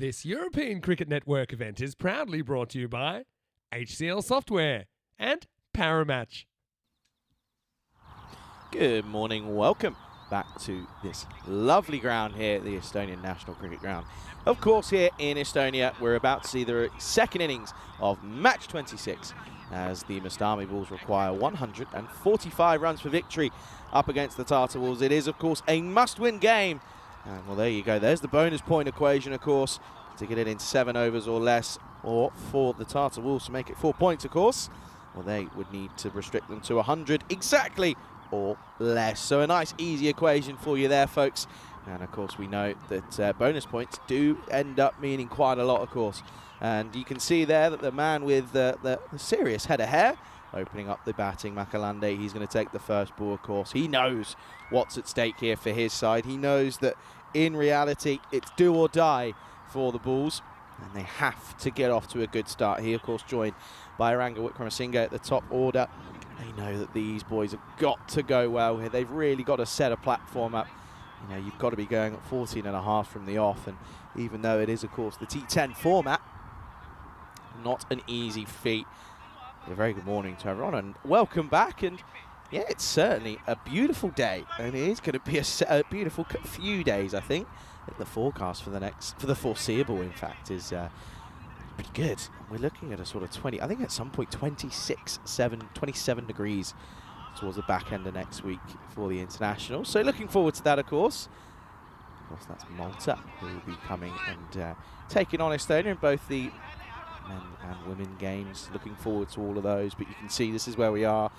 S2: This European Cricket Network event is proudly brought to you by HCL Software and Paramatch.
S5: Good morning, welcome back to this lovely ground here at the Estonian National Cricket Ground. Of course, here in Estonia, we're about to see the second innings of match 26 as the Mastami Bulls require 145 runs for victory up against the Tatu Wolves. It is, of course, a must-win game. And, well, there you go. There's the bonus point equation, of course, to get it in 7 overs or less, or for the Tatu Wolves to make it 4 points, of course. Well, they would need to restrict them to 100 exactly or less. So a nice, easy equation for you there, folks. And, of course, we know that bonus points do end up meaning quite a lot, of course. And you can see there that the man with the serious head of hair opening up the batting, Makalande, he's going to take the first ball, of course. He knows what's at stake here for his side. He knows that in reality it's do or die for the Bulls, and they have to get off to a good start. He, of course, joined by Aranga Wickramasinghe at the top order. They know that these boys have got to go well here. They've really got to set a platform up. You know, you've got to be going at 14.5 from the off, and even though it is, of course, the T10 format, not an easy feat. A very good morning to everyone, and welcome back. And yeah, it's certainly a beautiful day, and it is going to be a beautiful few days, I think. The forecast for the foreseeable, in fact, is pretty good. We're looking at a sort of 20, I think at some point 27 degrees towards the back end of next week for the international. So looking forward to that, of course. Of course, that's Malta who will be coming and taking on Estonia in both the men and women games. Looking forward to all of those, but you can see this is where we are,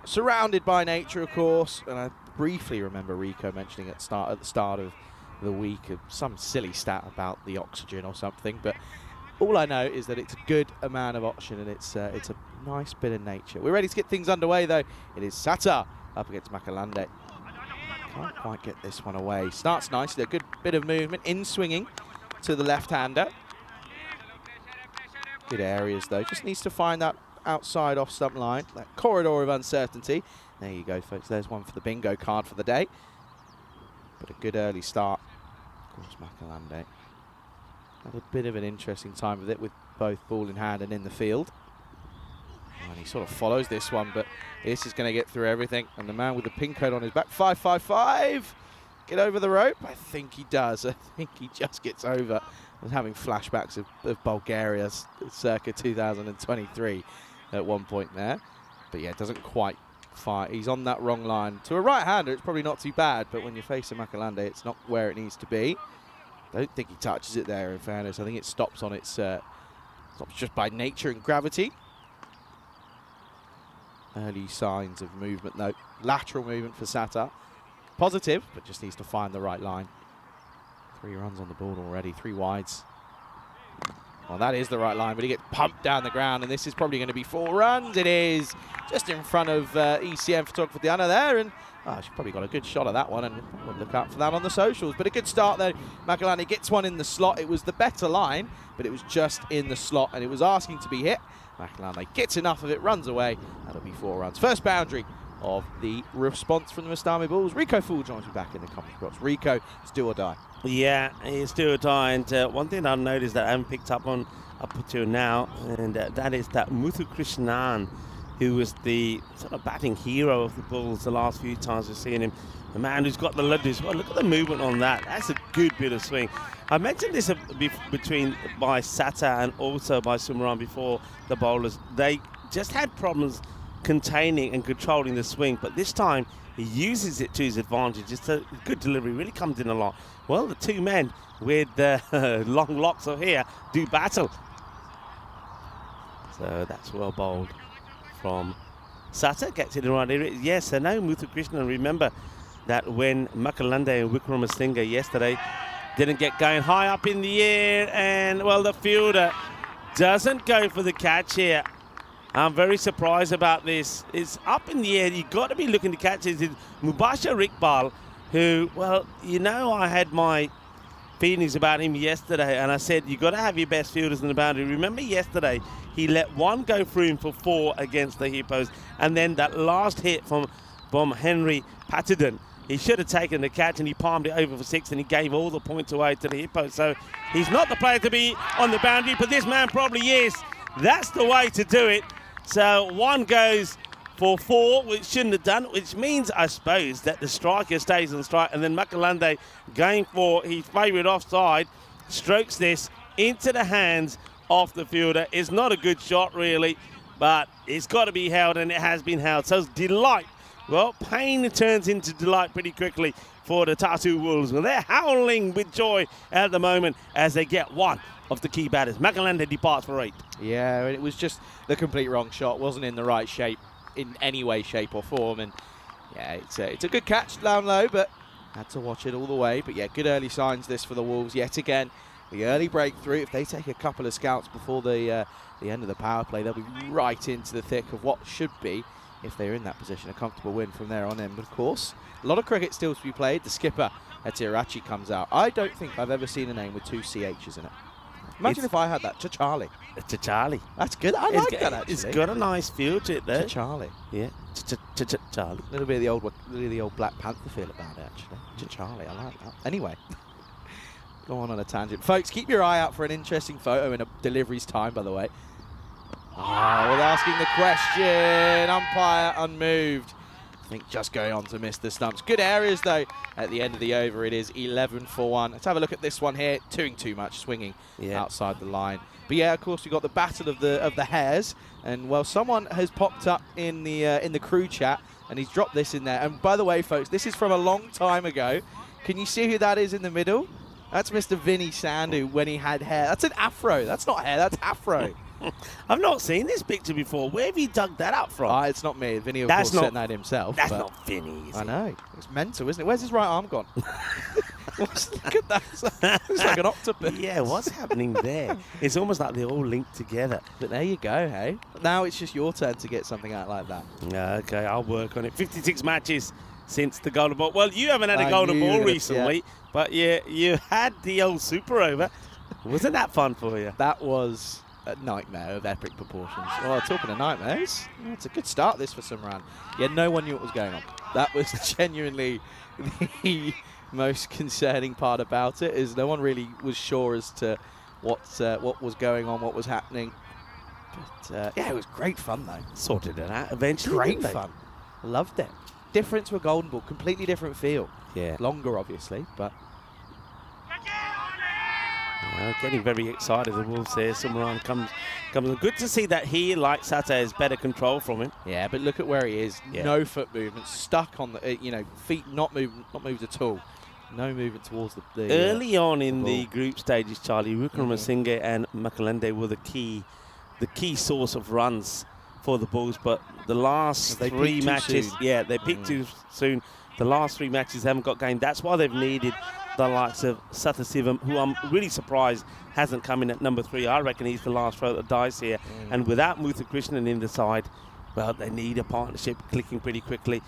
S5: surrounded by nature, of course. And I briefly remember Rico mentioning at the start of the week some silly stat about the oxygen or something, but all I know is that it's a good amount of oxygen, and it's a nice bit of nature. We're ready to get things underway, though. It is Sata up against Makalande. Can't quite get this one away. Starts nicely, a good bit of movement in swinging to the left-hander. Good areas, though. Just needs to find that outside off stump line, that corridor of uncertainty. There you go, folks. There's one for the bingo card for the day. But a good early start. Of course, Makalande had a bit of an interesting time with it, with both ball in hand and in the field. And he sort of follows this one, but this is going to get through everything. And the man with the pin code on his back, 5-5-5. Get over the rope? I think he does. I think he just gets over. I was having flashbacks of Bulgaria circa 2023 at one point there. But yeah, it doesn't quite fire. He's on that wrong line. To a right-hander, it's probably not too bad, but when you're facing Makalande, it's not where it needs to be. Don't think he touches it there, in fairness. I think it stops on its stops just by nature and gravity. Early signs of movement, though. Lateral movement for Sata. Positive, but just needs to find the right line. 3 runs on the board already, 3 wides. Well, that is the right line, but he gets pumped down the ground, and this is probably going to be 4 runs. It is just in front of ECM photographer Diana there, and she's probably got a good shot of that one, and we'll look out for that on the socials. But a good start, though. Makalande gets one in the slot. It was the better line, but it was just in the slot, and it was asking to be hit. Makalande gets enough of it, runs away. That'll be 4 runs. First boundary of the response from the Mastami Bulls. Rico Fool joins me back in the commentary box. Rico, it's do or die.
S1: Yeah, it's do or die. And one thing I've noticed that I haven't picked up on up until now, and that is that Muthu Krishnan, who was the sort of batting hero of the Bulls the last few times we've seen him. The man who's got the ludus. Well, look at the movement on that. That's a good bit of swing. I mentioned this by Sata and also by Sumran before the bowlers. They just had problems containing and controlling the swing, but this time he uses it to his advantage. It's a good delivery, really comes in a lot. Well, the 2 men with the long locks of hair do battle. So that's well bowled from Sata. Gets it in the right area. Yes, I know Muthu Krishnan. Remember that when Makalande and Wickramasinghe yesterday didn't get going high up in the air, and well, the fielder doesn't go for the catch here. I'm very surprised about this. It's up in the air. You've got to be looking to catch it. It's Mubashir Iqbal, who, well, you know, I had my feelings about him yesterday, and I said, you've got to have your best fielders in the boundary. Remember yesterday, he let one go through him for 4 against the Hippos, and then that last hit from Henry Patterson He should have taken the catch and he palmed it over for 6 and he gave all the points away to the hippo. So he's not the player to be on the boundary, but this man probably is. That's the way to do it. So 1 goes for 4, which shouldn't have done, which means, I suppose, that the striker stays on strike, and then Makalande, going for his favourite offside, strokes this into the hands of the fielder. It's not a good shot, really, but it's got to be held, and it has been held. So it's delight. Well, pain turns into delight pretty quickly for the Tatu Wolves. Well, they're howling with joy at the moment as they get one of the key batters. Makalande departs for 8.
S5: Yeah, it was just the complete wrong shot. Wasn't in the right shape in any way, shape or form. And yeah, it's a good catch down low, but had to watch it all the way. But yeah, good early signs this for the Wolves yet again. The early breakthrough. If they take a couple of scouts before the end of the power play, they'll be right into the thick of what should be, if they're in that position, a comfortable win from there on in. But of course, a lot of cricket still to be played. The skipper, Atirachi, comes out. I don't think I've ever seen a name with 2 CHs in it. Imagine if I had that. Charlie.
S1: Charlie.
S5: That's good. I like that, actually.
S1: It's got a nice feel to it, though.
S5: Charlie.
S1: Yeah. Charlie.
S5: A little bit of the old Black Panther feel about it, actually. Charlie, I like that. Anyway, go on a tangent. Folks, keep your eye out for an interesting photo in a delivery's time, by the way. We're asking the question. Umpire unmoved. I think just going on to miss the stumps. Good areas, though, at the end of the over. It is 11 for 1. Let's have a look at this one here. Doing too much, swinging outside the line. But yeah, of course, we've got the battle of the hairs. And, well, someone has popped up in the crew chat, and he's dropped this in there. And, by the way, folks, this is from a long time ago. Can you see who that is in the middle? That's Mr. Vinny Sandhu when he had hair. That's an afro. That's not hair. That's afro.
S1: I've not seen this picture before. Where have you dug that up from?
S5: It's not me. Vinny, of course, sent that himself.
S1: That's not Vinny, is it?
S5: I know. It's mental, isn't it? Where's his right arm gone? Look at that. It's like an octopus.
S1: Yeah, what's happening there? It's almost like they're all linked together.
S5: But there you go, hey? Now it's just your turn to get something out like that.
S1: Okay, I'll work on it. 56 matches since the golden ball. Well, you haven't had a golden ball recently, but you had the old super over. Wasn't that fun for you?
S5: That was a nightmare of epic proportions. Oh, talking of nightmares, it's a good start this for Simran. Yeah, no one knew what was going on. That was genuinely the most concerning part about it, is no one really was sure as to what was going on, what was happening. But yeah, it was great fun though.
S1: Sorted it out eventually.
S5: Great fun. Loved it. Different to a golden ball, completely different feel.
S1: Yeah.
S5: Longer, obviously, but.
S1: Getting very excited, the Wolves here. Simran comes. Good to see that he, like Sate, has better control from him.
S5: Yeah, but look at where he is.
S1: Yeah.
S5: No foot movement, stuck on the, feet not moved at all. No movement towards the
S1: Early on in
S5: the
S1: the group stages, Charlie, Wickramasinghe and Makalande were the key source of runs for the Bulls. But the last 3 matches, they peaked too soon. The last 3 matches haven't got game. That's why they've needed the likes of Satasivam, who I'm really surprised hasn't come in at number 3. I reckon he's the last throw of the dice here. And without Muthu Krishnan in the side, well, they need a partnership clicking pretty quickly.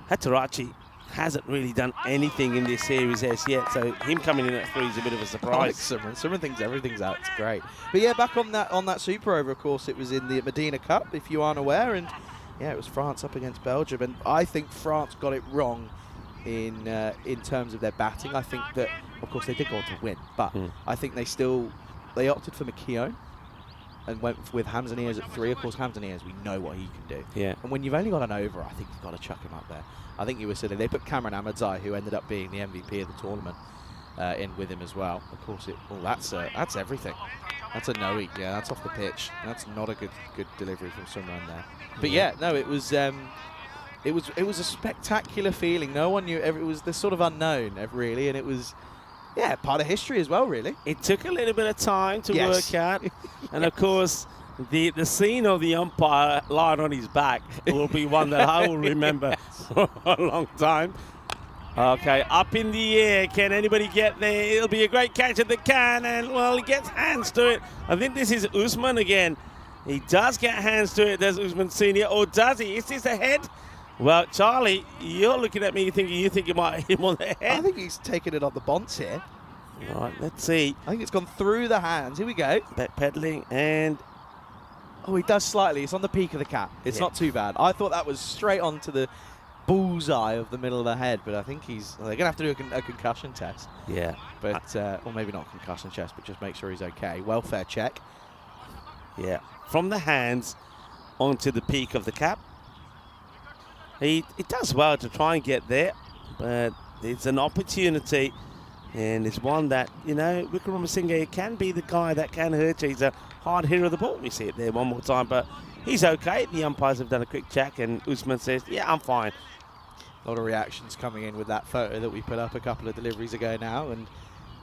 S1: Hatarachi hasn't really done anything in this series as yet, so him coming in at 3 is a bit of a surprise.
S5: Simran thinks everything's out. It's great. But yeah, back on that super over, of course, it was in the Medina Cup, if you aren't aware, and yeah, it was France up against Belgium, and I think France got it wrong in terms of their batting. I think that, of course, they did go on to win, but I think they opted for McKeown and went with Hamza Niaz at 3. Of course, Hamza Niaz, we know what he can do.
S1: Yeah.
S5: And when you've only got an over, I think you've got to chuck him up there. I think you were silly. They put Cameron Ahmadzai, who ended up being the MVP of the tournament, in with him as well. Of course, that's everything. That's a no-eat. Yeah, that's off the pitch. That's not a good delivery from Simran there. But yeah, no, it was a spectacular feeling. No one knew. It was the sort of unknown, really, and it was, yeah, part of history as well, really.
S1: It took a little bit of time to work out, and of course, the scene of the umpire lying on his back will be one that I will remember for a long time. Okay, up in the air. Can anybody get there? It'll be a great catch if they can, and well, he gets hands to it. I think this is Usman again. He does get hands to it. There's Usman Senior, or does he? Is this a head? Well, Charlie, you're looking at me thinking you think you might hit him on the head.
S5: I think he's taken it on the bonds here.
S1: All right, let's see.
S5: I think it's gone through the hands. Here we go.
S1: Backpedaling, and
S5: oh, he does slightly. It's on the peak of the cap. It's not too bad. I thought that was straight onto the bullseye of the middle of the head, but I think they're going to have to do a concussion test.
S1: Yeah.
S5: But, or maybe not a concussion test, but just make sure he's okay. Welfare check.
S1: Yeah. From the hands onto the peak of the cap. He does well to try and get there, but it's an opportunity, and it's one that, you know, Wickramasinge can be the guy that can hurt you. He's a hard hitter of the ball. We see it there one more time, but he's okay. The umpires have done a quick check, and Usman says, yeah, I'm fine.
S5: A lot of reactions coming in with that photo that we put up a couple of deliveries ago now, and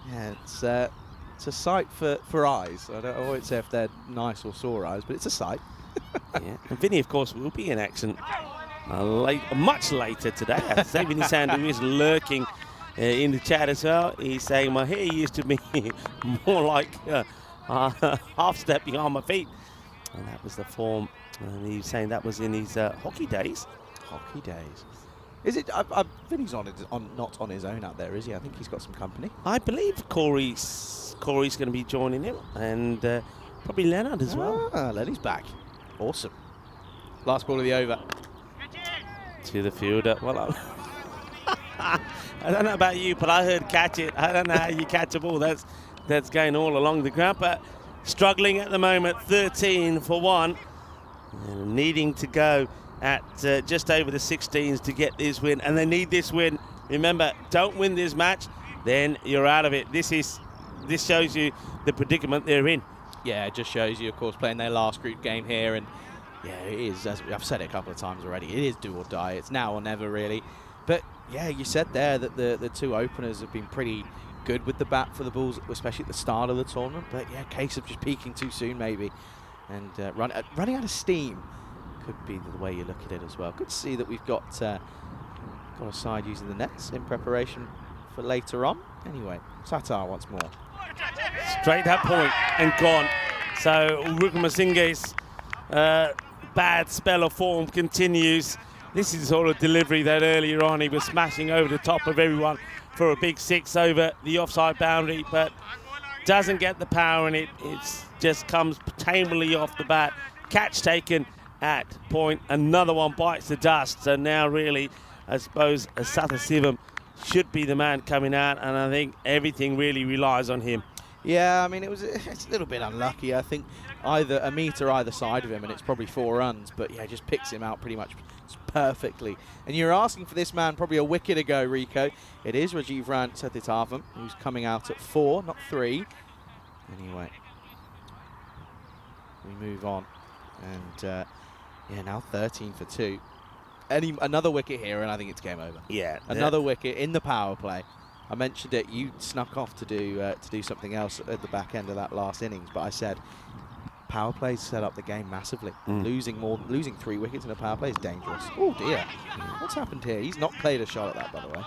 S5: yeah, it's a sight for eyes. I won't say if they're nice or sore eyes, but it's a sight.
S1: Yeah. And Vinny, of course, will be in action much later today. I have to say, Vinny Sandu is lurking in the chat as well. He's saying my hair used to be more like half step behind my feet, and that was the form. And he's saying that was in his hockey days.
S5: Hockey days. Is it? Vinny's not on his own out there, is he? I think he's got some company.
S1: I believe Corey's going to be joining him, and probably Leonard as well.
S5: Lenny's back. Awesome. Last ball of the over.
S1: To the fielder. Well, I don't know about you, but I heard catch it. I don't know how you catch a ball. That's going all along the ground, but struggling at the moment. 13 for 1, and needing to go at just over the 16s to get this win, and they need this win. Remember, don't win this match, then you're out of it. This shows you the predicament they're in.
S5: Yeah, it just shows you, of course, playing their last group game here, and yeah, it is, as I've said it a couple of times already, it is do or die. It's now or never, really. But yeah, you said there that the two openers have been pretty good with the bat for the Bulls, especially at the start of the tournament. But yeah, case of just peaking too soon, maybe, and running out of steam could be the way you look at it as well. Good to see that we've got a side using the nets in preparation for later on. Anyway, Satar once more.
S1: Straight that point and gone. So Wickramasinge's bad spell of form continues. This is sort of delivery that earlier on he was smashing over the top of everyone for a big 6 over the offside boundary, but doesn't get the power in it. It just comes tamely off the bat. Catch taken at point. Another one bites the dust. So now really, I suppose, Satasivam should be the man coming out, and I think everything really relies on him.
S5: Yeah, I mean, it's a little bit unlucky. I think either a meter either side of him, and it's probably 4 runs, but yeah, just picks him out pretty much perfectly. And you're asking for this man probably a wicket ago, Rico. It is Rajivran Sethitavam, who's coming out at 4, not 3. Anyway, we move on. And yeah, now 13 for 2. Another wicket here, and I think it's game over.
S1: Yeah.
S5: Another wicket in the power play. I mentioned it. You snuck off to do something else at the back end of that last innings, but I said power plays set up the game massively. Losing 3 wickets in a power play is dangerous. Oh dear, what's happened here? He's not played a shot at that, by the way.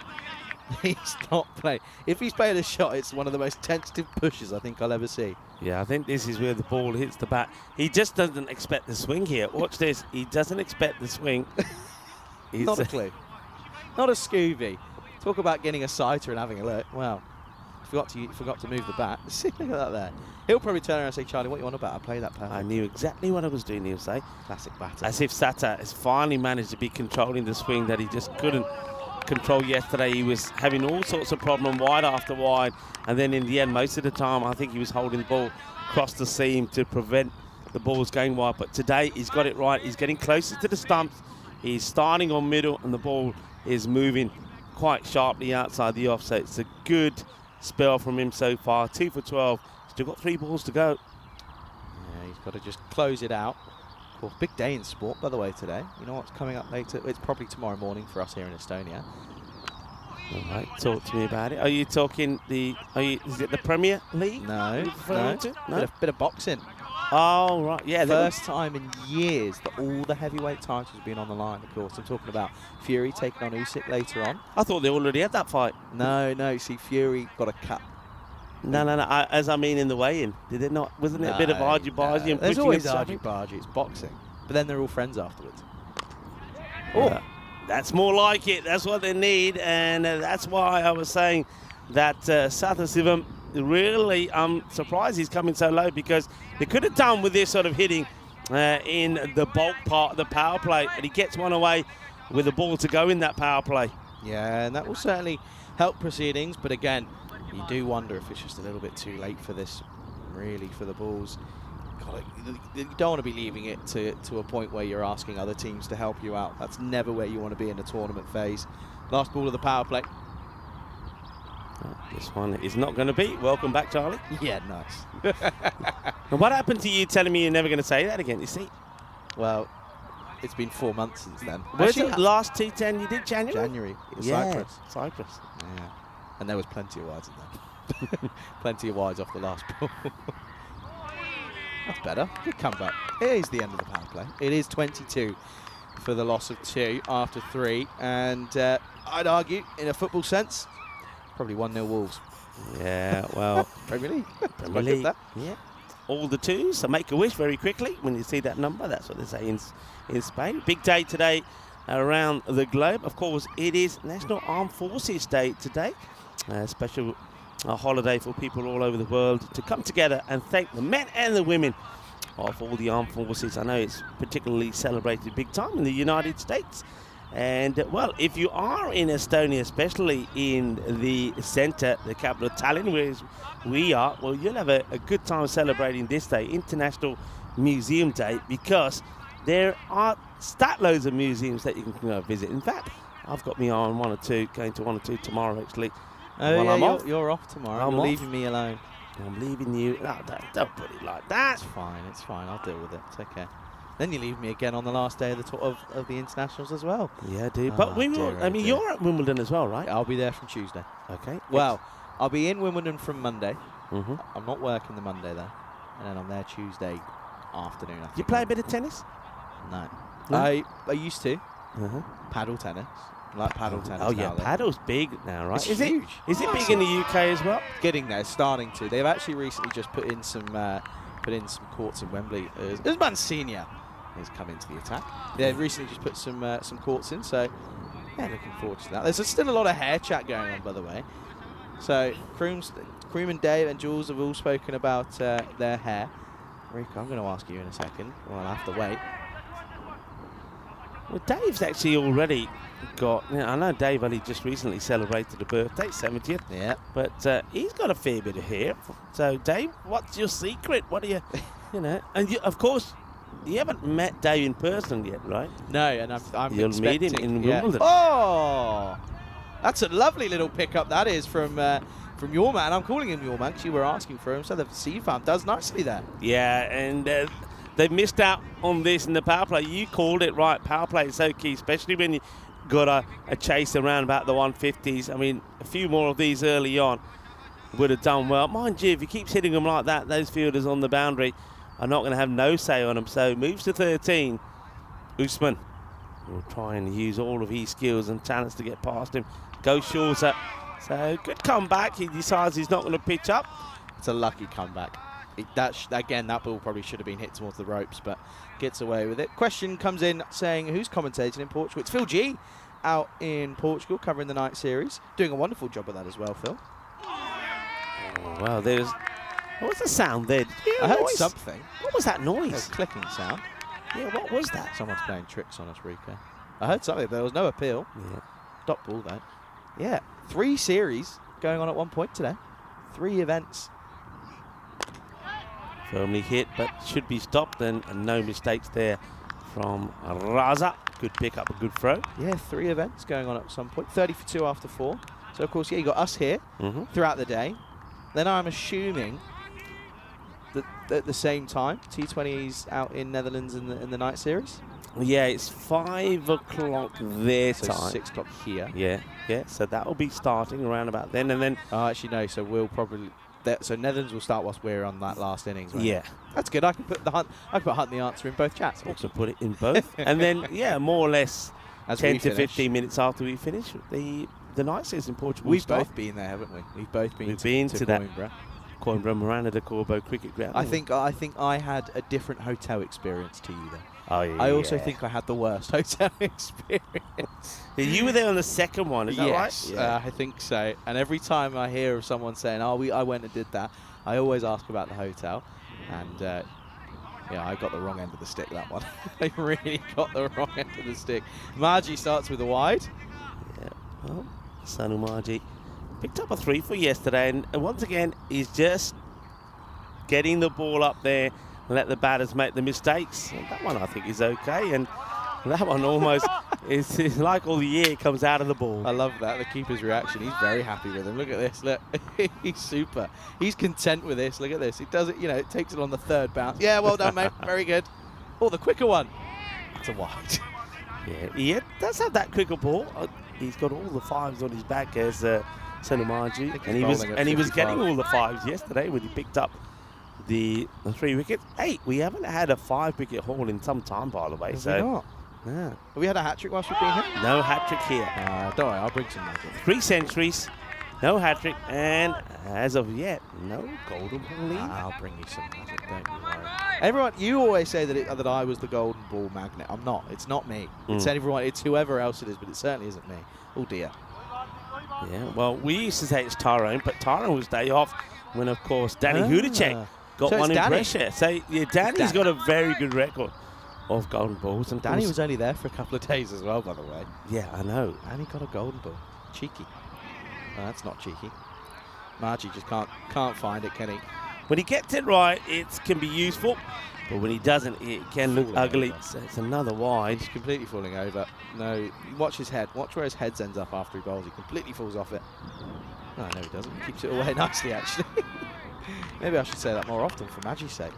S5: He's not played. If he's played a shot, it's one of the most tentative pushes I think I'll ever see.
S1: Yeah, I think this is where the ball hits the bat. He just doesn't expect the swing here. Watch this. He doesn't expect the swing.
S5: Not a clue. Not a Scooby. Talk about getting a sighter and having a look. Well, forgot to move the bat. See, look at that there. He'll probably turn around and say, Charlie, what you want about? I play that perfect.
S1: I knew exactly what I was doing, he'll say.
S5: Classic batter.
S1: As if Sata has finally managed to be controlling the swing that he just couldn't control yesterday. He was having all sorts of problems wide after wide, and then in the end, most of the time, I think he was holding the ball across the seam to prevent the balls going wide. But today, he's got it right. He's getting closer to the stumps. He's starting on middle, and the ball is moving quite sharply outside the off. So it's a good spell from him so far. 2 for 12. Still got 3 balls to go.
S5: Yeah, he's got to just close it out. Well, big day in sport, by the way, today. You know what's coming up later? It's probably tomorrow morning for us here in Estonia.
S1: All right, talk to me about it. Are you talking is it the Premier League?
S5: No.
S1: No?
S5: Bit of boxing.
S1: Oh, right, yeah.
S5: First time in years that all the heavyweight titles have been on the line, of course. I'm talking about Fury taking on Usyk later on.
S1: I thought they already had that fight.
S5: No, see, Fury got a cut.
S1: No, as I mean in the weigh-in. Did it not? Wasn't it a bit of argy-bargy and
S5: there's
S1: pushing
S5: always
S1: and shoving?
S5: argy-bargy. It's boxing. But then they're all friends afterwards.
S1: That's more like it. That's what they need, and that's why I was saying that Satasivam, really, I'm surprised he's coming so low, because they could have done with this sort of hitting in the bulk part of the power play, and he gets one away with the ball to go in that power play.
S5: Yeah, and that will certainly help proceedings. But again, you do wonder if it's just a little bit too late for this, really, for the Bulls. God, you don't want to be leaving it to a point where you're asking other teams to help you out. That's never where you want to be in the tournament phase. Last ball of the power play.
S1: Oh, this one is not going to be. Welcome back, Charlie.
S5: Yeah, nice.
S1: And what happened to you telling me you're never going to say that again? You see,
S5: Well, it's been 4 months since then.
S1: where's
S5: Actually,
S1: the last T10 you did? January.
S5: January.
S1: Yeah,
S5: Cyprus.
S1: Cyprus.
S5: Yeah. And there was plenty of wides in there. Plenty of wides off the last ball. That's better. Good comeback. It is the end of the power play. It is 22 for the loss of 2 after 3. And I'd argue, in a football sense, probably 1-0 Wolves.
S1: Yeah, well,
S5: Premier League.
S1: Premier
S5: Look at
S1: League.
S5: that.
S1: Yeah. All the twos. So make a wish very quickly when you see that number. That's what they say in Spain. Big day today around the globe. Of course, it is National Armed Forces Day today. A special holiday for people all over the world to come together and thank the men and the women of all the armed forces. I know it's particularly celebrated big time in the United States. And, well, if you are in Estonia, especially in the centre, the capital of Tallinn, where we are, well, you'll have a good time celebrating this day, International Museum Day, because there are stat loads of museums that you can go visit. In fact, I've got me on one or two, going to one or two tomorrow, actually.
S5: Oh,
S1: While
S5: yeah,
S1: I'm off.
S5: you're off tomorrow.
S1: I'm
S5: You're
S1: off.
S5: leaving me alone.
S1: I'm leaving you. No, don't put it like that.
S5: It's fine. It's fine. I'll deal with it. It's okay. Then you leave me again on the last day of the of the internationals as well.
S1: Yeah, dude.
S5: Oh,
S1: But we will.
S5: dear,
S1: I
S5: oh,
S1: mean,
S5: dear.
S1: you're at Wimbledon as well, right?
S5: I'll be there from Tuesday.
S1: Okay.
S5: Well, I'll be in Wimbledon from Monday.
S1: Mm-hmm.
S5: I'm not working the Monday though, and then I'm there Tuesday afternoon. I
S1: You
S5: think.
S1: play a bit of tennis?
S5: No.
S1: No?
S5: I used to
S1: Uh-huh.
S5: paddle tennis. I like paddle tennis.
S1: Oh yeah,
S5: now, though.
S1: paddle's big now, right?
S5: It's
S1: is
S5: huge.
S1: it? Is it big in the UK as well?
S5: Getting there, starting to. They've actually recently just put in some courts in Wembley. As Mancini has come into the attack. They've recently just put some courts in, so yeah, looking forward to that. There's still a lot of hair chat going on, by the way. So Cream and Dave and Jules have all spoken about their hair. Rick, I'm going to ask you in a second. Well, I'll have to wait.
S1: Well, Dave's actually already got. You know, I know Dave only just recently celebrated a birthday, 70th.
S5: Yeah.
S1: But he's got a fair bit of hair. So Dave, what's your secret? What do you, you know? And you, of course, you haven't met Dave in person yet, right?
S5: No, and I'm
S1: You'll meet him
S5: expecting-
S1: in Wimbledon.
S5: Oh, that's a lovely little pickup that is from your man. I'm calling him your man because you were asking for him. So the seed farm does nicely there.
S1: Yeah, and they've missed out on this in the power play. You called it right. Power play is so key, especially when you got a chase around about the 150s. I mean, a few more of these early on would have done well. Mind you, if he keeps hitting them like that, those fielders on the boundary are not going to have no say on him. So moves to 13. Usman will try and use all of his skills and talents to get past him. Goes shorter. So good comeback. He decides he's not going to pitch up.
S5: It's a lucky comeback. Again, that ball probably should have been hit towards the ropes, but gets away with it. Question comes in saying, who's commentating in Portugal? It's Phil G out in Portugal covering the night series. Doing a wonderful job of that as well, Phil.
S1: Oh, wow, there's... What was the sound there? Did you hear
S5: I
S1: a
S5: heard
S1: noise?
S5: something.
S1: What was that
S5: A
S1: noise?
S5: clicking sound.
S1: Yeah, what was that?
S5: Someone's playing tricks on us, Rico. I heard something, but there was no appeal.
S1: Yeah.
S5: Dot ball, though. Yeah, 3 series going on at one point today. 3 events.
S1: Firmly hit, but should be stopped, and no mistakes there from Raza. Good pick up, a good throw.
S5: Yeah, 3 events going on at some point. 30 for 2 after 4. So, of course, yeah, you got us here
S1: Mm-hmm.
S5: throughout the day. Then I'm assuming that at the same time, T20's out in Netherlands in the night series.
S1: Yeah, it's 5 o'clock their
S5: So
S1: time.
S5: 6 o'clock here.
S1: Yeah, yeah. So that will be starting around about then, and then
S5: Oh, actually, no. So we'll probably... So Netherlands will start whilst we're on that last innings. Right?
S1: yeah,
S5: That's good. I can put Hunt and the answer in both chats.
S1: also put it in both, and then yeah, more or less
S5: As
S1: 10
S5: we
S1: to
S5: finish.
S1: 15 minutes after we finish the night series in Portugal.
S5: We've
S1: start.
S5: both been there, haven't we? We've both been.
S1: We've been to that.
S5: Coimbra.
S1: Coimbra Miranda de Corbo cricket ground.
S5: I think I had a different hotel experience to you then.
S1: Oh yeah.
S5: I also think I had the worst hotel experience.
S1: Yeah, you were there on the second one. Is that
S5: Yes,
S1: right? Yeah.
S5: I think so. And every time I hear of someone saying, "Oh, I went and did that," I always ask about the hotel, and Yeah, I got the wrong end of the stick, that one. I really got the wrong end of the stick. Margie starts with a wide.
S1: Yeah, well, Sanu Margie picked up a 3 for yesterday, and once again, he's just getting the ball up there and let the batters make the mistakes. And that one, I think, is okay, and that one almost is like all the year comes out of the ball.
S5: I love that, the keeper's reaction. He's very happy with him. Look at this. Look, he's super. He's content with this. Look at this. He does it, you know, it takes it on the 3rd bounce. Yeah, well done, mate. Very good. Oh, the quicker one. It's a wide.
S1: Yeah, he does have that quicker ball. He's got all the 5s on his back as Senumaji, and he was getting all the 5s yesterday when he picked up the 3 wickets. Hey, we haven't had a 5-wicket haul in some time, by the way.
S5: Have
S1: so
S5: we not?
S1: yeah.
S5: Have we had a hat-trick whilst we've been here?
S1: No hat-trick here.
S5: Don't worry, I'll bring some magic.
S1: 3 centuries, no hat-trick, and as of yet, no golden ball either.
S5: I'll bring you some magic, don't you worry. Everyone, you always say that I was the golden ball magnet. I'm not. It's not me. It's everyone. It's whoever else it is, but it certainly isn't me. Oh dear.
S1: Yeah, well, we used to say it's Tyrone, but Tyrone was day off when, of course, Danny Hudacek got
S5: so
S1: one in
S5: Danny.
S1: pressure. So, yeah, Danny's got a very good record of golden balls. And
S5: Danny was only there for a couple of days as well, by the way.
S1: Yeah, I know.
S5: And he got a golden ball. Cheeky. No, that's not cheeky. Margie just can't find it, can he?
S1: When he gets it right, it can be useful, but when he doesn't, it can look ugly.
S5: Over.
S1: So it's another wide.
S5: He's completely falling over. No, watch his head. Watch where his head ends up after he bowls. He completely falls off it. No, he doesn't. He keeps it away nicely, actually. Maybe I should say that more often for Magie's sake.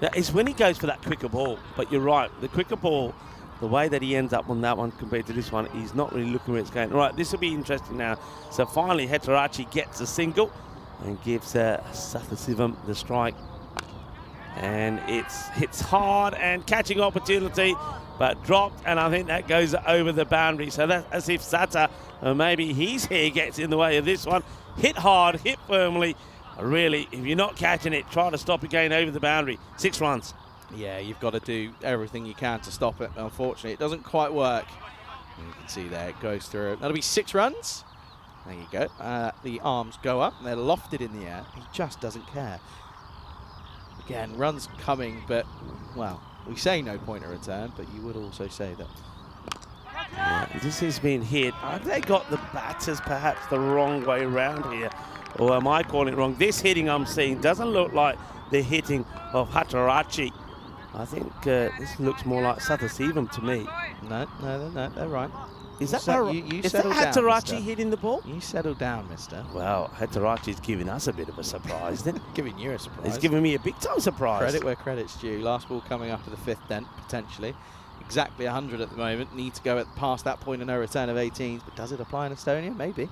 S1: Yeah, it's when he goes for that quicker ball. But you're right, the quicker ball, the way that he ends up on that one compared to this one, he's not really looking where it's going. Right, this will be interesting now. So finally, Hetarachi gets a single and gives Sathasivam the strike. And hits hard and catching opportunity, but dropped, and I think that goes over the boundary. So that's as if Sata, maybe his hair gets in the way of this one. Hit hard, hit firmly. Really, if you're not catching it, try to stop it going over the boundary. 6 runs.
S5: Yeah, you've got to do everything you can to stop it. Unfortunately, it doesn't quite work. And you can see there, it goes through. That'll be 6 runs. There you go. The arms go up, and they're lofted in the air. He just doesn't care. Again, runs coming, but, well, we say no point of return, but you would also say that.
S1: Yeah, this has been hit. Have they got the batters perhaps the wrong way around here? Or am I calling it wrong? This hitting I'm seeing doesn't look like the hitting of Hatarachi. I think this looks more like Sathasivam to me.
S5: No, they're right.
S1: Is that
S5: you
S1: is that
S5: settle down,
S1: Hatarachi
S5: mister.
S1: hitting the ball?
S5: You settle down, mister.
S1: Well, Hatarachi's giving us a bit of a surprise then.
S5: Giving you a surprise.
S1: He's giving me a big time surprise.
S5: Credit where credit's due. Last ball coming up to the 5th then, potentially. Exactly 100 at the moment. Need to go past that point of no return of 18s, but does it apply in Estonia? Maybe.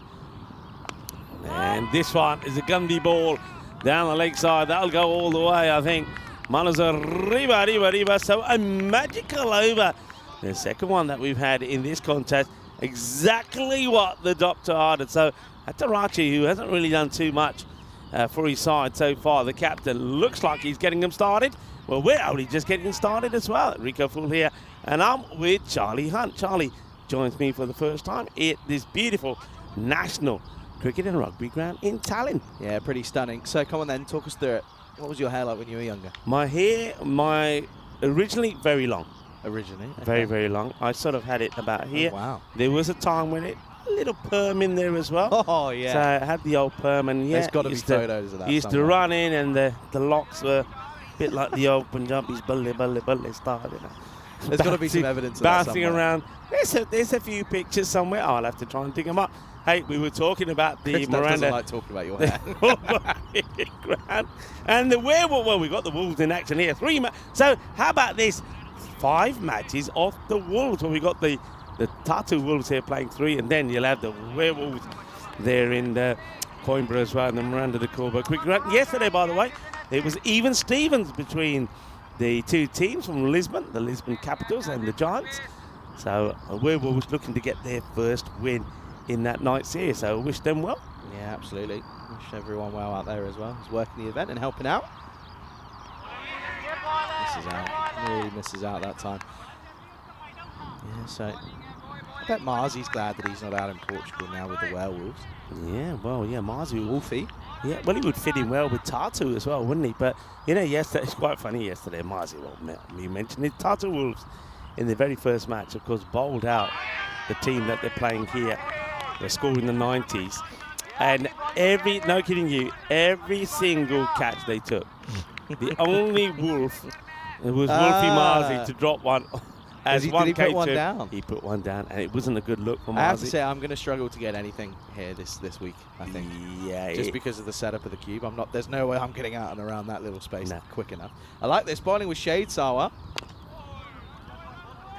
S1: And this one is a Gundy ball down the leg side. That'll go all the way, I think. Manaza riba. So a magical over. The second one that we've had in this contest. Exactly what the doctor ordered. So Hatarachi, who hasn't really done too much for his side so far, the captain, looks like he's getting them started. Well, we're only just getting started as well. Rico Fool here. And I'm with Charlie Hunt. Charlie joins me for the first time at this beautiful national cricket and rugby ground in Tallinn.
S5: Yeah, pretty stunning. So come on then, talk us through it. What was your hair like when you were younger?
S1: My hair, originally very long.
S5: Originally? Okay.
S1: Very, very long. I sort of had it about here.
S5: Oh, wow.
S1: There was a time when a little perm in there as well.
S5: Oh, yeah.
S1: So I had the old perm, and yeah.
S5: There's got to be photos of that
S1: Used to run in, and the locks were a bit like the old Punjabi's bulle style. You know.
S5: There's got to be some evidence of that
S1: bouncing
S5: somewhere.
S1: around. There's a few pictures somewhere. I'll have to try and dig them up. Hey, we were talking about the
S5: Chris
S1: Miranda.
S5: doesn't like talking about your hair.
S1: Ground. And the werewolf. Well, we got the Wolves in action here. 3 So how about this? 5 matches of the Wolves. Well, we got the Tatu Wolves here playing 3, and then you'll have the werewolves there in Coimbra as well, and the Miranda de Corba quick run. Yesterday, by the way, it was even Stevens between the 2 teams from Lisbon, the Lisbon Capitals and the Giants. So werewolves looking to get their first win in that night's series. So I wish them well.
S5: Yeah, absolutely. Wish everyone well out there as well. Who's working the event and helping out. Misses out. Really misses out that time. Yeah, so I bet Marzi's glad that he's not out in Portugal now with the werewolves.
S1: Yeah, well, yeah, Marzi.
S5: Wolfie.
S1: Yeah, well, he would fit in well with Tatu as well, wouldn't he? But, you know, yesterday, it's quite funny yesterday, Marzi, well, you mentioned it. Tatu Wolves, in the very first match, of course, bowled out the team that they're playing here. They scored in the 90s. And no kidding you, every single catch they took, the only Wolf, it was Wolfie Marzi to drop one. As
S5: Did
S1: one
S5: he
S1: came
S5: put one
S1: to him,
S5: down?
S1: He put one down, and it wasn't a good look for Marzi.
S5: I have to say, I'm going to struggle to get anything here this week, I think.
S1: Yeah.
S5: Just because of the setup of the cube. There's no way I'm getting out and around that little space
S1: No.
S5: quick enough. I like this. Bowling with Shade Sawa.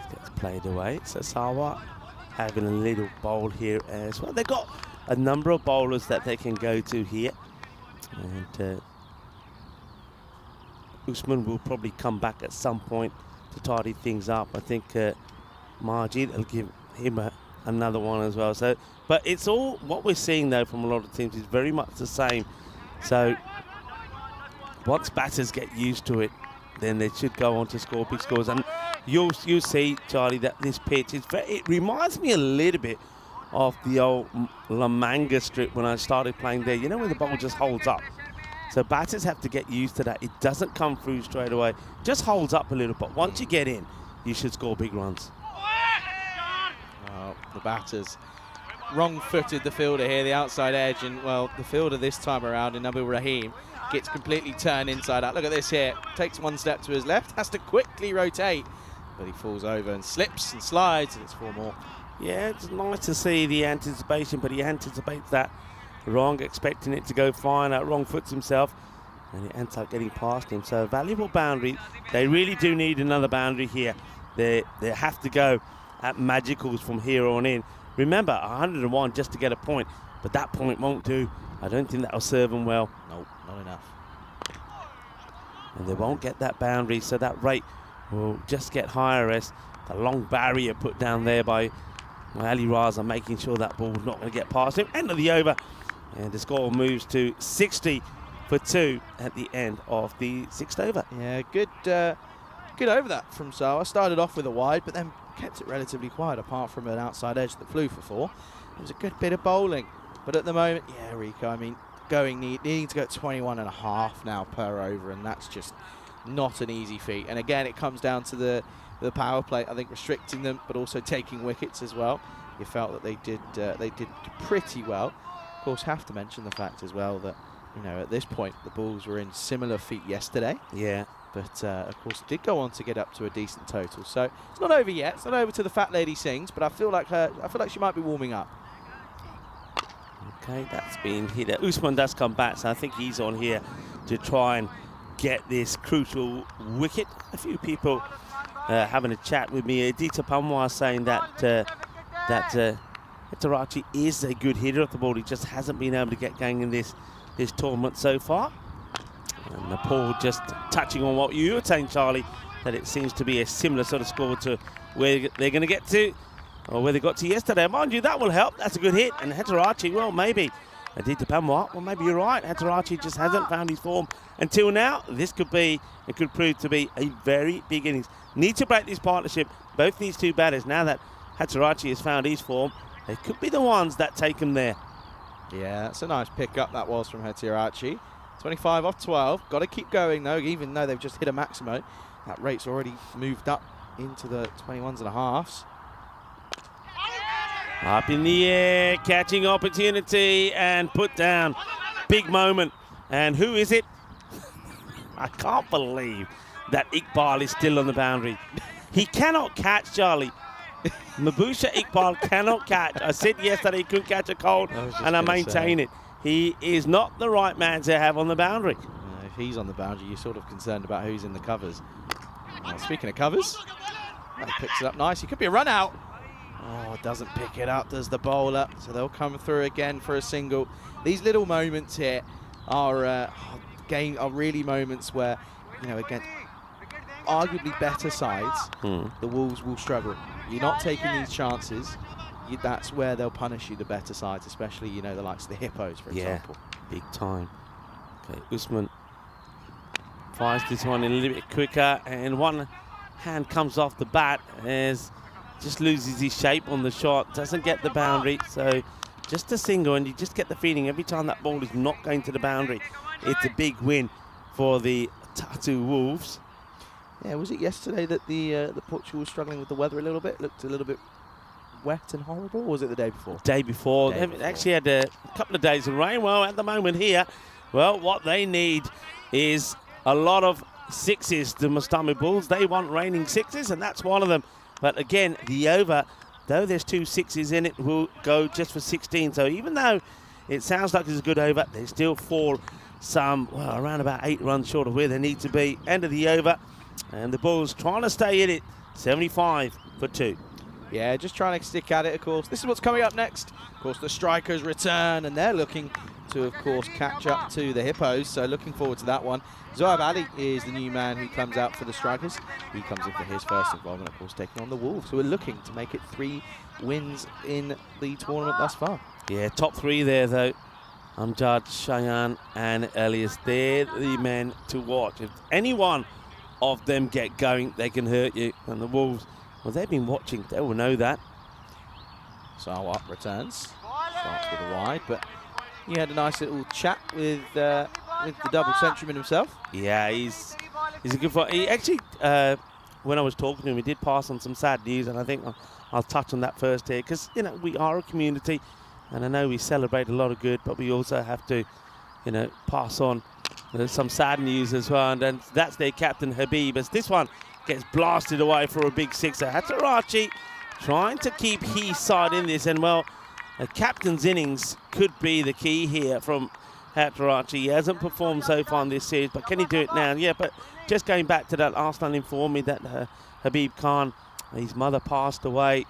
S1: Gets played away. So Sawa having a little bowl here as well. They've got a number of bowlers that they can go to here. And Usman will probably come back at some point to tidy things up. I think Margie will give him another one as well. So, but it's all what we're seeing though from a lot of teams is very much the same. So once batters get used to it, then they should go on to score big scores. And you'll see, Charlie, that this pitch it reminds me a little bit of the old La Manga strip when I started playing there. You know, when the ball just holds up. So batters have to get used to that. It doesn't come through straight away. Just holds up a little. But once you get in, you should score big runs.
S5: Oh, the batters wrong-footed the fielder here, the outside edge. And, well, the fielder this time around in Nabil Rahim gets completely turned inside out. Look at this here. Takes one step to his left. Has to quickly rotate. But he falls over and slips and slides. And it's 4 more.
S1: Yeah, it's nice to see the anticipation. But he anticipates that wrong, expecting it to go fine, wrong foots himself, and it ends up getting past him. So a valuable boundary. They really do need another boundary here. They have to go at magicals from here on in. Remember, 101 just to get a point, but that point won't do. I don't think that'll serve them well.
S5: Nope, not enough.
S1: And they won't get that boundary, so that rate will just get higher as the long barrier put down there by Ali Raza, making sure that ball's not going to get past him. End of the over. And the score moves to 60 for 2 at the end of the 6th over.
S5: Yeah, good over that from Sawa. Started off with a wide, but then kept it relatively quiet, apart from an outside edge that flew for 4. It was a good bit of bowling. But at the moment, yeah, Rico, I mean, needing to go at 21.5 now per over, and that's just not an easy feat. And again, it comes down to the power play, I think, restricting them, but also taking wickets as well. You felt that they did pretty well. Of course, have to mention the fact as well that, you know, at this point the Bulls were in similar feet yesterday.
S1: Yeah.
S5: But of course, did go on to get up to a decent total. So it's not over yet. It's not over till the fat lady sings. But I feel like she might be warming up.
S1: Okay, that's been hit. Usman does come back, so I think he's on here to try and get this crucial wicket. A few people having a chat with me. Adita Pamwa saying that Tarachi is a good hitter of the ball. He just hasn't been able to get going in this tournament so far. And Nepal just touching on what you were saying, Charlie, that it seems to be a similar sort of score to where they're going to get to, or where they got to yesterday. Mind you, that will help. That's a good hit. And Hetarachi, well, maybe. Adita Pamwa, well, maybe you're right. Hetarachi just hasn't found his form until now. This could prove to be a very big innings. Need to break this partnership. Both these two batters, now that Hetarachi has found his form, they could be the ones that take him there.
S5: Yeah, that's a nice pickup that was from Hetirachi. 25 off 12. Got to keep going, though, even though they've just hit a maximum. That rate's already moved up into the 21s and a halves.
S1: Up in the air, catching opportunity and put down. Big moment. And who is it? I can't believe that Iqbal is still on the boundary. He cannot catch, Charlie. Mabusha Iqbal cannot catch. I said yesterday he couldn't catch a cold, and I maintain it. He is not the right man to have on the boundary.
S5: If he's on the boundary, you're sort of concerned about who's in the covers. Speaking of covers, that picks it up nice. He could be a run out. Oh, doesn't pick it up, does the bowler. So they'll come through again for a single. These little moments here are really moments where, you know, against arguably better sides, the Wolves will struggle. You're not taking these chances. That's where they'll punish you, the better sides, especially, you know, the likes of the Hippos, for example.
S1: Big time. Okay, Usman fires this one in a little bit quicker, and one hand comes off the bat as just loses his shape on the shot, doesn't get the boundary, so just a single, and you just get the feeling every time that ball is not going to the boundary, it's a big win for the Tatu Wolves.
S5: Yeah, was it yesterday that the Portugal was struggling with the weather a little bit? Looked a little bit wet and horrible, or was it the day before?
S1: Day before.
S5: Day
S1: They've
S5: before.
S1: actually had a couple of days of rain. Well, at the moment here, well, what they need is a lot of sixes, the Mustami Bulls. They want raining sixes, and that's one of them. But again, the over, though there's 2 sixes in it, will go just for 16. So even though it sounds like it's a good over, they still fall around about 8 runs short of where they need to be. End of the over, and the Bulls trying to stay in it, 75 for 2.
S5: Yeah, just trying to stick at it, of course. This is what's coming up next. Of course, the Strikers return, and they're looking to, of course, catch up to the Hippos. So looking forward to that one. Zoab Ali is the new man who comes out for the Strikers. He comes in for his first involvement, of course, taking on the Wolves, who are looking to make it 3 wins in the tournament thus far.
S1: Yeah, top 3 there, though. Amjad, Cheyenne, and Elias. They're the men to watch. If any one of them get going, they can hurt you. And the Wolves, well, they've been watching. They will know that.
S5: Sawat returns. Starts with a wide, but he had a nice little chat with the double centuryman himself.
S1: Yeah, he's a good fighter. He actually, when I was talking to him, he did pass on some sad news, and I think I'll touch on that first here, because, you know, we are a community, and I know we celebrate a lot of good, but we also have to, you know, pass on some sad news as well, and then that's their captain, Habib, as this one gets blasted away for a big sixer. Hatarachi trying to keep his side in this, and, well, a captain's innings could be the key here from Hatarachi. He hasn't performed so far in this series, but can he do it now? Yeah, but just going back to that, Arslan informed me that Habib Khan, his mother passed away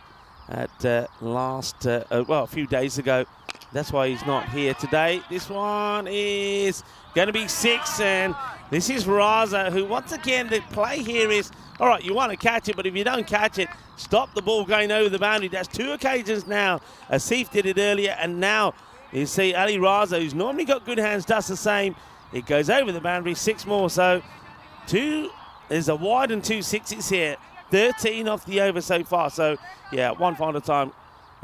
S1: at a few days ago. That's why he's not here today. This one is going to be 6, and this is Raza, who, once again, the play here is, all right, you want to catch it, but if you don't catch it, stop the ball going over the boundary. That's 2 occasions now. Asif did it earlier, and now you see Ali Raza, who's normally got good hands, does the same. It goes over the boundary, 6 more. So 2 is a wide and 2 sixes here. 13 off the over so far. So, yeah, one final time.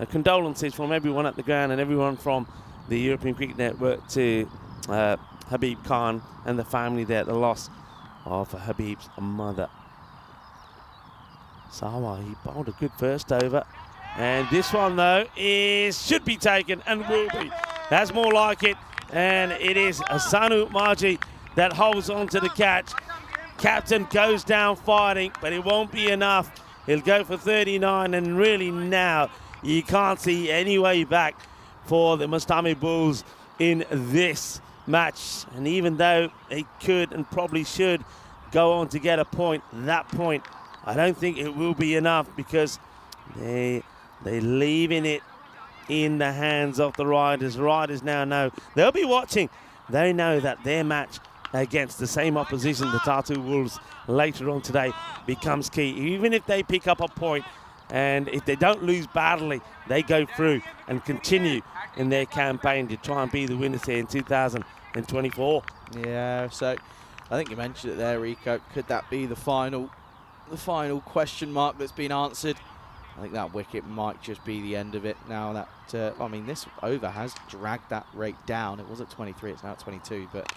S1: Condolences from everyone at the ground and everyone from the European Cricket Network to Habib Khan and the family there at the loss of Habib's mother. Sawa, he bowled a good first over. And this one, though, should be taken and will be. That's more like it. And it is Asanu Marji that holds on to the catch. Captain goes down fighting, but it won't be enough. He'll go for 39, and really now you can't see any way back for the Mustami Bulls in this match. And even though they could and probably should go on to get a point, that point, I don't think it will be enough, because they're leaving it in the hands of the Riders. Riders now know. They'll be watching. They know that their match against the same opposition, the Tatu Wolves, later on today becomes key. Even if they pick up a point, and if they don't lose badly, they go through and continue in their campaign to try and be the winners here in 2024.
S5: Yeah, so I think you mentioned it there, Rico. Could that be the final question mark that's been answered? I think that wicket might just be the end of it now. That I mean, this over has dragged that rate down. It was at 23, it's now at 22, but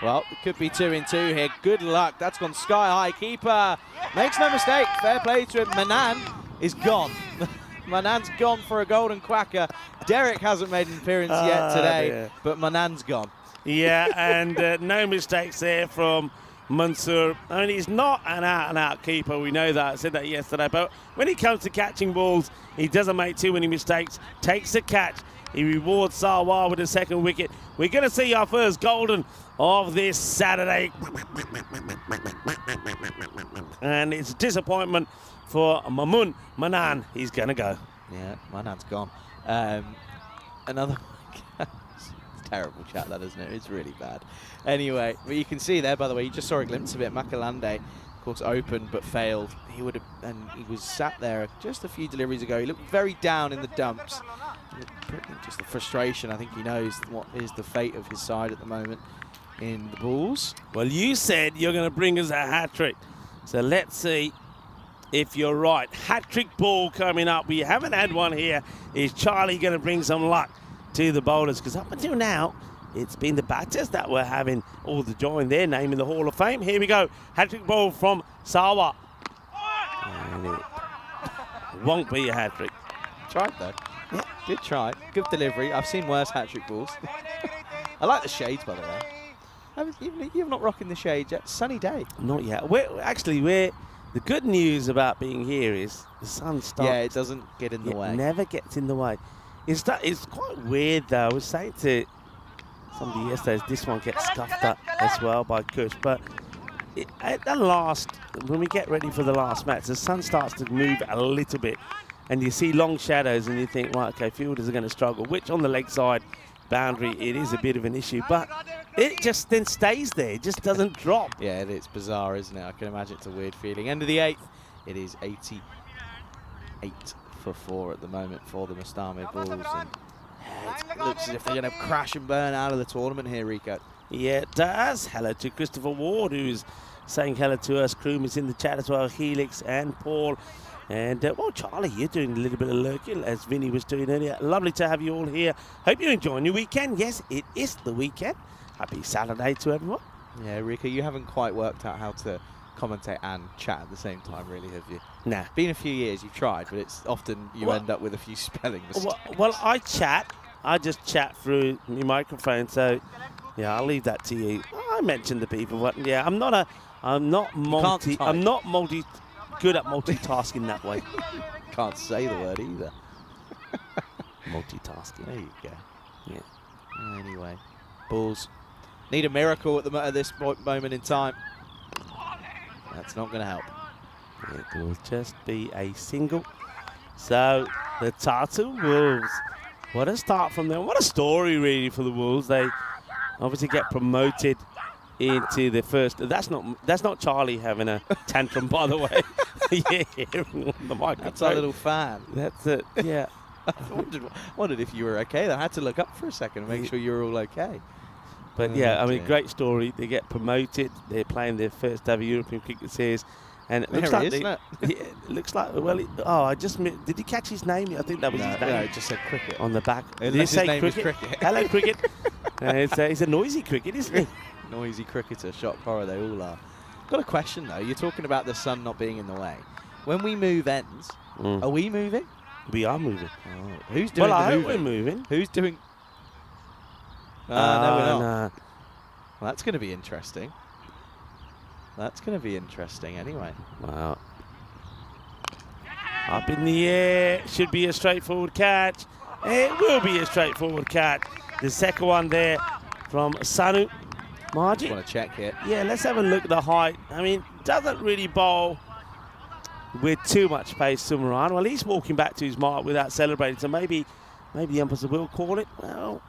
S5: well, it could be 2 in 2 here. Good luck. That's gone sky high. Keeper makes no mistake. Fair play to him. Manan is gone. Manan's gone for a golden quacker. Derek hasn't made an appearance yet today, but Manan's gone.
S1: Yeah, and no mistakes there from Mansoor. I mean, he's not an out-and-out keeper. We know that. I said that yesterday. But when it comes to catching balls, he doesn't make too many mistakes. Takes the catch. He rewards Sarwar with the second wicket. We're going to see our first golden of this Saturday. And it's a disappointment for Manan. He's going to go.
S5: Yeah, Manan's gone. Another it's terrible chat, that, isn't it? It's really bad. Anyway, but you can see there, by the way, you just saw a glimpse of it. Makalande, of course, opened but failed. He would have, and he was sat there just a few deliveries ago. He looked very down in the dumps. Just the frustration. I think he knows what is the fate of his side at the moment in the Bulls.
S1: Well, you said you're going to bring us a hat-trick. So let's see if you're right. Hat-trick ball coming up. We haven't had one here. Is Charlie going to bring some luck to the bowlers, because up until now, it's been the batters that were having all the joy in their name in the Hall of Fame. Here we go. Hat-trick ball from Sawa. And it won't be a hat-trick.
S5: Tried though. Yeah, did try. Good delivery. I've seen worse hat-trick balls. I like the shades, by the way. You're not rocking the shades yet. Sunny day.
S1: Not yet. The good news about being here is the sun starts.
S5: Yeah, it doesn't get in the way.
S1: It never gets in the way. It's quite weird though. I was saying to somebody yesterday, this one gets scuffed up as well by Kush, but at the last, when we get ready for the last match, the sun starts to move a little bit, and you see long shadows, and you think, right, okay, fielders are going to struggle. Which on the leg side boundary, it is a bit of an issue, but it just then stays there. It just doesn't drop.
S5: Yeah, it's bizarre, isn't it? I can imagine it's a weird feeling. End of the 8th. It is 88 for 4 at the moment for the Mustame Bulls. And it looks as if they're going to crash and burn out of the tournament here, Rico.
S1: Yeah, it does. Hello to Christopher Ward, who's saying hello to us. Crewman's in the chat as well. Helix and Paul. And, well, Charlie, you're doing a little bit of lurking, as Vinny was doing earlier. Lovely to have you all here. Hope you're enjoying your weekend. Yes, it is the weekend. Happy Saturday to everyone.
S5: Yeah, Rico, you haven't quite worked out how to commentate and chat at the same time, really, have you?
S1: Nah.
S5: Been a few years, you've tried, but it's often you end up with a few spelling mistakes.
S1: Well, I chat. I just chat through my microphone, so, yeah, I'll leave that to you. I mentioned the people, but, yeah, I'm not good at multitasking that way.
S5: Can't say the word either.
S1: Multitasking.
S5: There you go.
S1: Yeah.
S5: Anyway, Bulls need a miracle at this moment in time. That's not going to help.
S1: It will just be a single. So the Tatu Wolves. What a start from them. What a story really for the Wolves. They obviously get promoted into the first. That's not Charlie having a tantrum, by the way. Yeah, on the microphone.
S5: That's our little fan.
S1: That's it. Yeah.
S5: I wondered if you were okay. I had to look up for a second and make sure you were all okay.
S1: But yeah, I mean, great story. They get promoted. They're playing their first ever European Cricket Series, and it looks like
S5: isn't it?
S1: Yeah, it looks like. Well, I just did he catch his name? I think that was his name.
S5: No, it just said cricket
S1: On the back.
S5: Unless
S1: Did he
S5: his
S1: say
S5: name was
S1: cricket?
S5: cricket.
S1: Hello, cricket. He's a noisy cricket, isn't he?
S5: Noisy cricketer, shock horror, they all are. Got a question though. You're talking about the sun not being in the way. When we move ends, are we moving?
S1: We are moving.
S5: Oh. Who's doing
S1: Well,
S5: the
S1: I hope
S5: moving?
S1: we're moving.
S5: Who's doing? No, we're not.
S1: Nah.
S5: Well, that's going to be interesting. That's going to be interesting anyway.
S1: Wow. Up in the air. Should be a straightforward catch. It will be a straightforward catch. The second one there from Sanu. Margie?
S5: Just want to check here.
S1: Yeah, let's have a look at the height. I mean, doesn't really bowl with too much pace, Sumran. Well, he's walking back to his mark without celebrating, so maybe the umpires will call it. Well,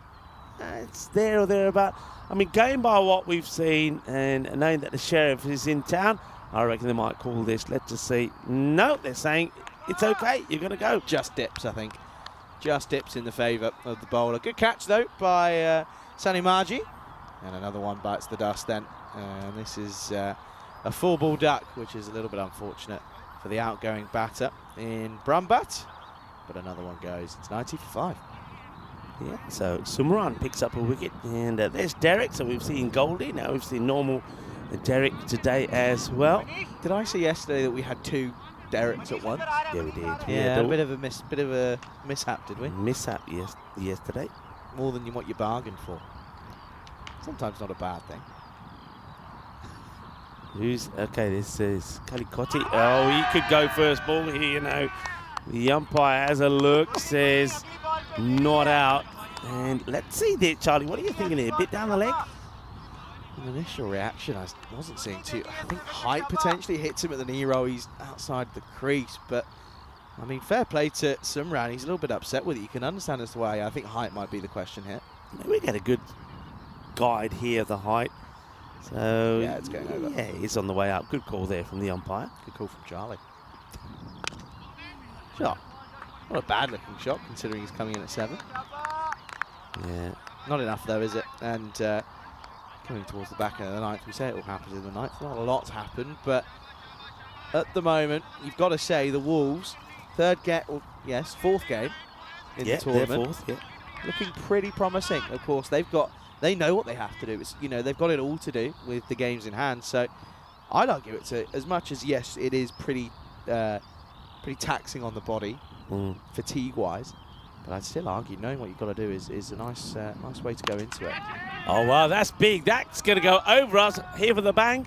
S1: it's there or thereabout. I mean, going by what we've seen and knowing that the sheriff is in town, I reckon they might call this. Let's just see. No, they're saying it's okay. You're going to go.
S5: Just dips, I think. Just dips in the favour of the bowler. Good catch, though, by Sani Margie. And another one bites the dust then. And this is a 4-ball duck, which is a little bit unfortunate for the outgoing batter in Brumbat. But another one goes. It's 90 for 5.
S1: Yeah, so Sumran picks up a wicket. And there's Derek. So we've seen Goldie. Now we've seen normal Derek today as well.
S5: Did I say yesterday that we had 2 Dereks at once?
S1: Yeah, we did.
S5: Yeah, a bit of a mishap, did we?
S1: Mishap yesterday.
S5: More than what you bargained for. Sometimes not a bad thing.
S1: Okay, this is Kalikotti. Oh, he could go first ball here, you know. The umpire has a look, says not out. And let's see there, Charlie. What are you thinking here? Bit down the leg?
S5: An initial reaction, I wasn't seeing too. I think height potentially hits him at the knee roll. He's outside the crease, but I mean, fair play to Sumran. He's a little bit upset with it. You can understand as to why. I think height might be the question here.
S1: We get a good guide here, the height. So
S5: yeah, it's going over.
S1: Yeah, he's on the way up. Good call there from the umpire.
S5: Good call from Charlie. Shot. Not a bad looking shot considering he's coming in at 7.
S1: Yeah.
S5: Not enough though, is it? And coming towards the back end of the 9th, we say it all happens in the 9th. Not a lot's happened, but at the moment, you've got to say the Wolves, 4th game in the tournament.
S1: They're 4th, yeah.
S5: looking pretty promising. Of course, they know what they have to do. It's, you know, they've got it all to do with the games in hand. So I'd argue it's as much as, yes, it is pretty taxing on the body, fatigue-wise. But I'd still argue knowing what you've got to do is a nice way to go into it.
S1: Oh, wow, that's big. That's going to go over us. Here for the bang.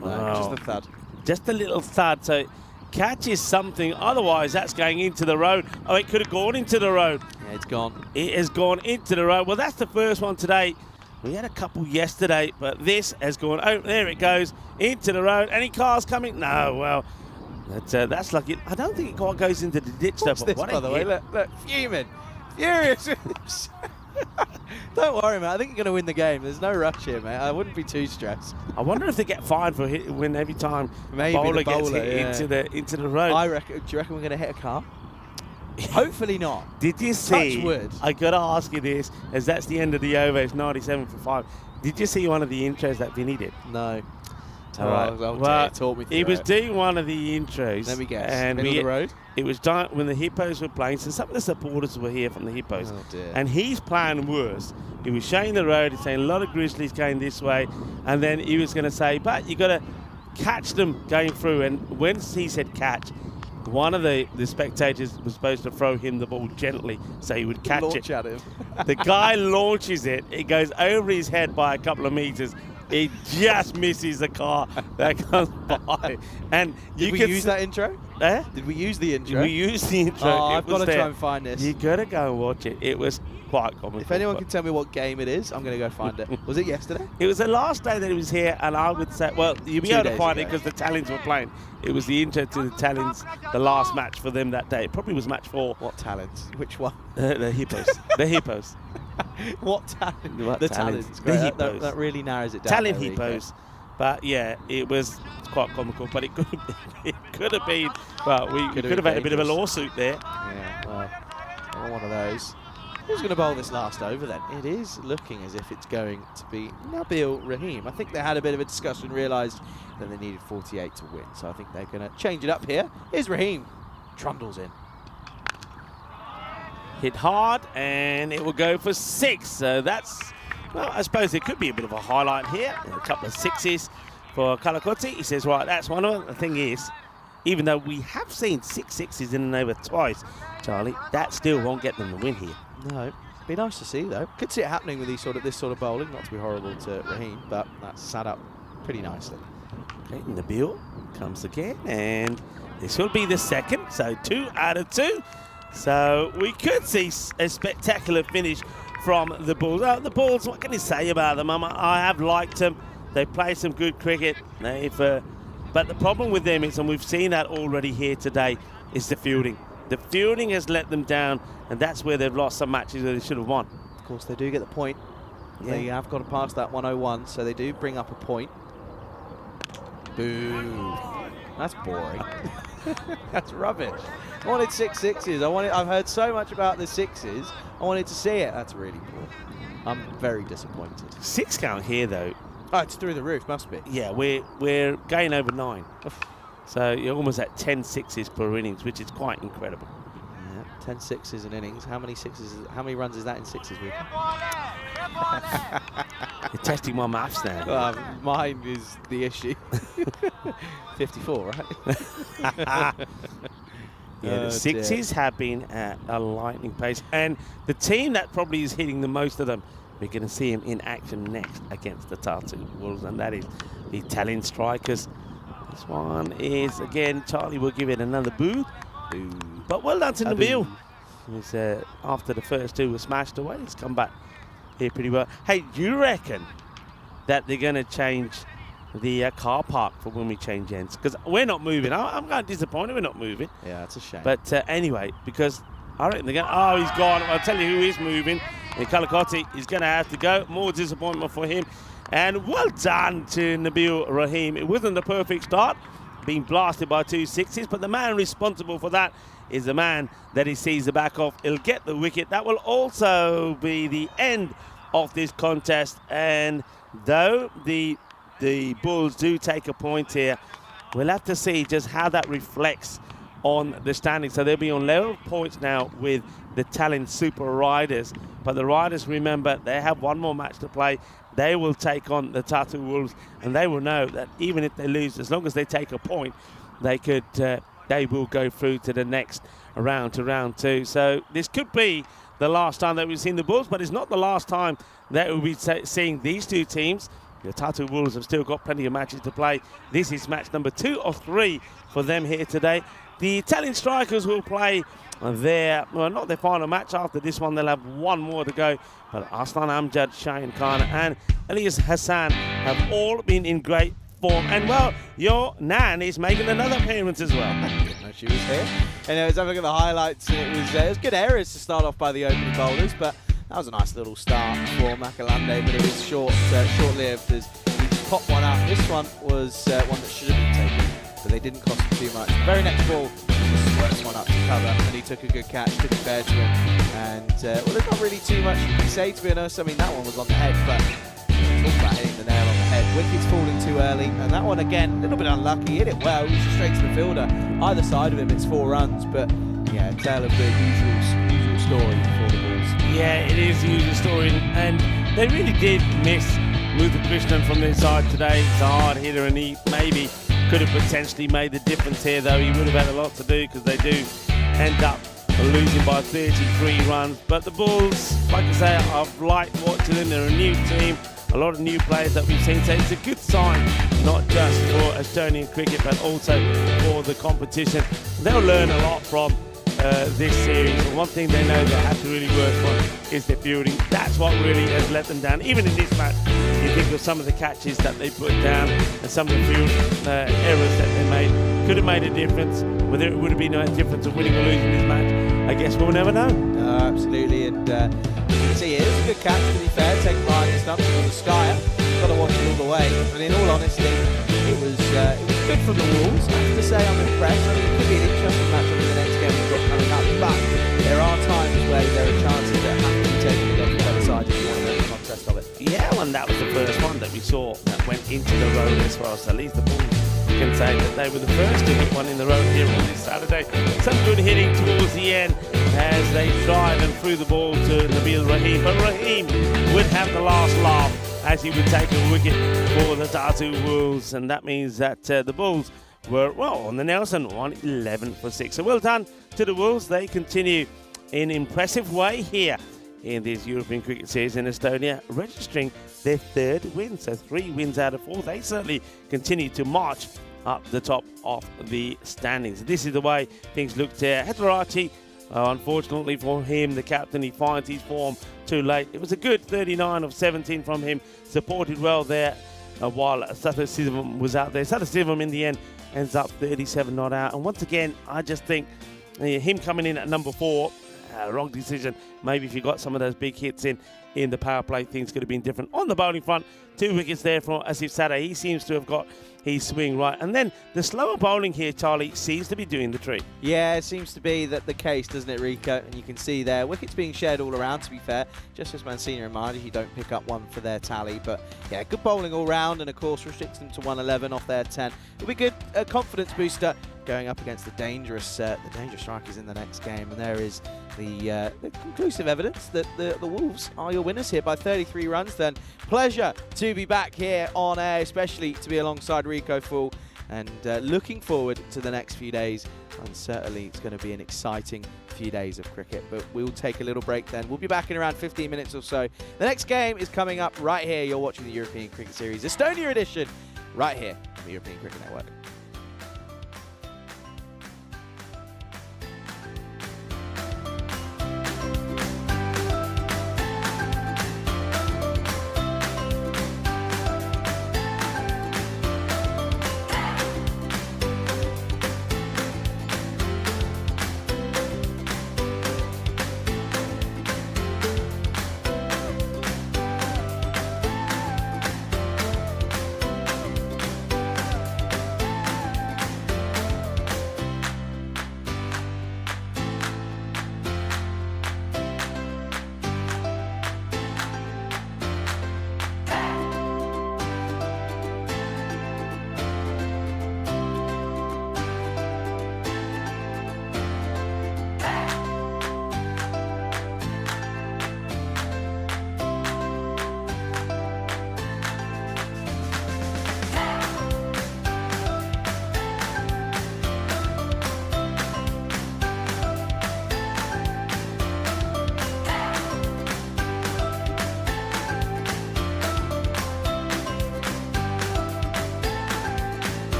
S5: Just the thud.
S1: Just a little thud. So catches something. Otherwise, that's going into the road. Oh, it could have gone into the road.
S5: Yeah, it's gone.
S1: It has gone into the road. Well, that's the first one today. We had a couple yesterday, but this has gone. Oh, there it goes into the road. Any cars coming? No. Well, that's lucky. I don't think it quite goes into the ditch.
S5: What's
S1: though,
S5: this,
S1: what
S5: by the way? Look, fuming. Furious. Don't worry, mate. I think you're going to win the game. There's no rush here, mate. I wouldn't be too stressed.
S1: I wonder if they get fined for when every time
S5: Maybe
S1: bowler
S5: the bowler
S1: gets hit into the road.
S5: Do you reckon we're going to hit a car? Hopefully not.
S1: Did you see?
S5: Touch wood.
S1: I got to ask you this, as that's the end of the over. It's 97 for 5. Did you see one of the intros that Vinny did?
S5: No.
S1: All right.
S5: Well, talk me through
S1: he was
S5: it.
S1: doing one of the intros.
S5: Let me guess.
S1: And
S5: Middle of the road?
S1: It was done when the Hippos were playing. So some of the supporters were here from the Hippos.
S5: Oh, dear.
S1: And his plan was, he was showing the road. He's saying a lot of Grizzlies going this way. And then he was going to say, but you got to catch them going through. And when he said catch, one of the spectators was supposed to throw him the ball gently so he would catch
S5: Launch
S1: it.
S5: at him.
S1: The guy launches it. It goes over his head by a couple of meters. It just misses the car that comes by. And
S5: Did we use that intro?
S1: Eh?
S5: Did we use the intro?
S1: We used the intro.
S5: Oh,
S1: It
S5: I've got
S1: was
S5: to
S1: there.
S5: try and find this.
S1: You got to go and watch it. It was quite comical.
S5: If anyone
S1: but
S5: can tell me what game it is, I'm going to go find it. Was it yesterday?
S1: It was the last day that he was here, and I would say, well, you'll be
S5: 2
S1: able to
S5: days
S1: find it
S5: ago.
S1: because the Talons were playing. It was the intro to the Talons, the last match for them that day. It probably was match 4.
S5: What talents? Which one?
S1: The Hippos. The Hippos.
S5: What talent?
S1: What
S5: the
S1: talents?
S5: talents.
S1: The
S5: Great.
S1: Hippos.
S5: That really narrows it down.
S1: Talon
S5: there, Rico.
S1: Hippos. But yeah, it was quite comical. But it could have been. Well, we could have had a bit of a
S5: dangerous.
S1: lawsuit there.
S5: Yeah, well, not one of those. Who's going to bowl this last over then? It is looking as if it's going to be Nabil Rahim. I think they had a bit of a discussion, realised that they needed 48 to win. So I think they're going to change it up here. Here's Rahim. Trundles in.
S1: Hit hard, and it will go for 6. So that's, well, I suppose it could be a bit of a highlight here. A couple of 6s for Kalakoti. He says, right, that's one of them. The thing is, even though we have seen 6 6s in and over twice, Charlie, that still won't get them the win here.
S5: No, be nice to see though. Could see it happening with this sort of bowling. Not to be horrible to Rahim, but that's sat up pretty nicely.
S1: Okay, Nabil comes again, and this will be the second. So 2 out of 2. So we could see a spectacular finish from the Bulls. The Bulls, what can you say about them? I have liked them. They play some good cricket. But the problem with them is, and we've seen that already here today, is the fielding. The fielding has let them down, and that's where they've lost some matches where they should have won.
S5: Of course, they do get the point.
S1: Yeah.
S5: They have got to pass that 101, so they do bring up a point. Boo. That's boring. That's rubbish. I wanted 6 6s. I've heard so much about the 6s. I wanted to see it. That's really poor. I'm very disappointed.
S1: 6 count here, though.
S5: Oh, it's through the roof, must be.
S1: Yeah, we're going over 9. So you're almost at 10 6s per innings, which is quite incredible.
S5: Yeah, 10 6s in innings. How many runs is that in 6s, Rico?
S1: You're testing my maths now.
S5: Mine is the issue. 54, right?
S1: Yeah, the 6s have been at a lightning pace. And the team that probably is hitting the most of them, we're going to see him in action next against the Tatu Wolves, and that is the Italian strikers. This one is, again, Charlie will give it another boo. But well done to Nabil. He's, after the first 2 were smashed away, he's come back here pretty well. Hey, do you reckon that they're going to change the car park for when we change ends? Because we're not moving. I'm kind of disappointed we're not moving.
S5: Yeah, that's a shame.
S1: But anyway, because I reckon they're going to... Oh, he's gone. I'll tell you who is moving. And Kalakoti is going to have to go. More disappointment for him. And well done to Nabil Rahim. It wasn't the perfect start, being blasted by 2 6s, but the man responsible for that is the man that he sees the back of. He'll get the wicket. That will also be the end of this contest. And though the Bulls do take a point here, we'll have to see just how that reflects on the standings. So they'll be on level points now with the Tallinn Super Riders. But the Riders, remember, they have one more match to play. They will take on the Tatu Wolves, and they will know that even if they lose, as long as they take a point, they will go through to the next round, to round 2. So this could be the last time that we've seen the Bulls, but it's not the last time that we'll be seeing these two teams. The Tatu Wolves have still got plenty of matches to play. This is match number 2 of 3 for them here today. The Italian Strikers will play not their final match. After this one, they'll have one more to go. But Aslan Amjad, Shaheen Khan, and Elias Hassan have all been in great form. And, well, your Nan is making another appearance as well.
S5: I didn't know she was here. And I was having a look at the highlights, and it was good areas to start off by the opening bowlers, but that was a nice little start for Makalande, but it was short-lived as he popped one out. This one was one that should have been taken, but they didn't cost him too much. The very next ball, he squirts one up to cover, and he took a good catch, took it fair to him. And, well, there's not really too much you can say, to be honest. I mean, that one was on the head, but talk about hitting the nail on the head. Wicket's falling too early, and that one, again, a little bit unlucky. Hit it well, it was just straight to the fielder. Either side of him, it's 4 runs, but, yeah, tale of the usual story for the Bulls.
S1: Yeah, it is the usual story, and they really did miss Muthu Krishnan from their side today. He's a hard hitter, and he maybe could have potentially made the difference here, though. He would have had a lot to do, because they do end up losing by 33 runs. But the Bulls, like I say, I've liked watching them. They're a new team, a lot of new players that we've seen. So it's a good sign, not just for Estonian cricket, but also for the competition. They'll learn a lot from this series. And one thing they know they have to really work on is their fielding. That's what really has let them down. Even in this match, you think of some of the catches that they put down and some of the field errors that they made. Could have made a difference. Whether it would have been a difference of winning or losing this match, I guess we'll never know.
S5: Absolutely, and you can see it was a good catch, to be fair, taken behind the stumps from the Skyer. Got to watch it all the way, but in all honesty, it was good from the Wolves. I have to say I'm impressed. I mean, it could be an interesting match in the next game we've got coming up, but there are times where there are chances that have to be taken against the better side if you want to make a contest of it.
S1: Yeah, and that was the first one that we saw that went into the road as far as at least the Bulls can say that they were the first to hit one in the road here on this Saturday. Some good hitting towards the end as they tried and threw the ball to Nabil Rahim, but Rahim would have the last laugh as he would take a wicket for the Tatu Wolves, and that means that the Bulls were, well, on the Nelson, 11 for 6. So well done to the Wolves. They continue in impressive way here in this European Cricket Series in Estonia, registering their 3rd win. So 3 wins out of 4. They certainly continue to march up the top of the standings. This is the way things looked here. Hetarachi, unfortunately for him, the captain, he finds his form too late. It was a good 39 of 17 from him, supported well there while Satasivam was out there. Satasivam in the end ends up 37 not out. And once again, I just think him coming in at number 4, wrong decision. Maybe if you got some of those big hits in the power play, things could have been different. On the bowling front, 2 wickets there from Asif Sada. He seems to have got his swing right. And then the slower bowling here, Charlie, seems to be doing the trick.
S5: Yeah, it seems to be that the case, doesn't it, Rico? And you can see there, wickets being shared all around, to be fair. Just as Mancini reminded, you don't pick up one for their tally. But, yeah, good bowling all round, and, of course, restricts them to 111 off their 10. It'll be good, a confidence booster going up against the dangerous strikers in the next game. And there is the conclusive evidence that the Wolves are your winners here by 33 runs. Then pleasure to be back here on air, especially to be alongside Rico Fool, and looking forward to the next few days. And certainly it's going to be an exciting few days of cricket, but we'll take a little break then. We'll be back in around 15 minutes or so. The next game is coming up right here. You're watching the European Cricket Series Estonia edition right here on the European Cricket Network.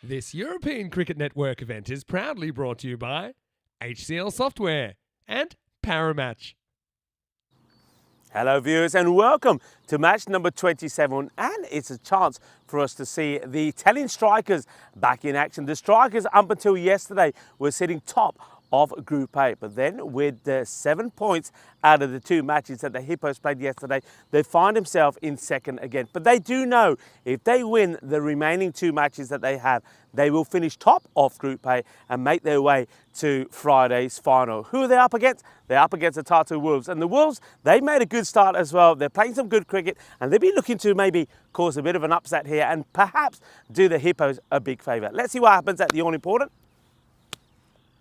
S2: This European Cricket Network event is proudly brought to you by HCL Software and Paramatch.
S1: Hello viewers and welcome to match number 27, and it's a chance for us to see the Italian strikers back in action. The strikers up until yesterday were sitting top of Group A, but then with 7 points out of the 2 matches that the Hippos played yesterday, they find themselves in second again. But they do know if they win the remaining 2 matches that they have, they will finish top of Group A and make their way to Friday's final. Who are they up against? They're up against the Tatu Wolves. And the Wolves, they made a good start as well. They're playing some good cricket and they'll be looking to maybe cause a bit of an upset here and perhaps do the Hippos a big favour. Let's see what happens at the all-important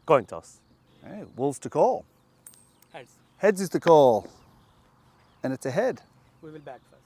S1: coin toss.
S3: Hey, Wolves to call.
S4: Heads.
S3: Heads is to call. And it's a head.
S4: We will bat first.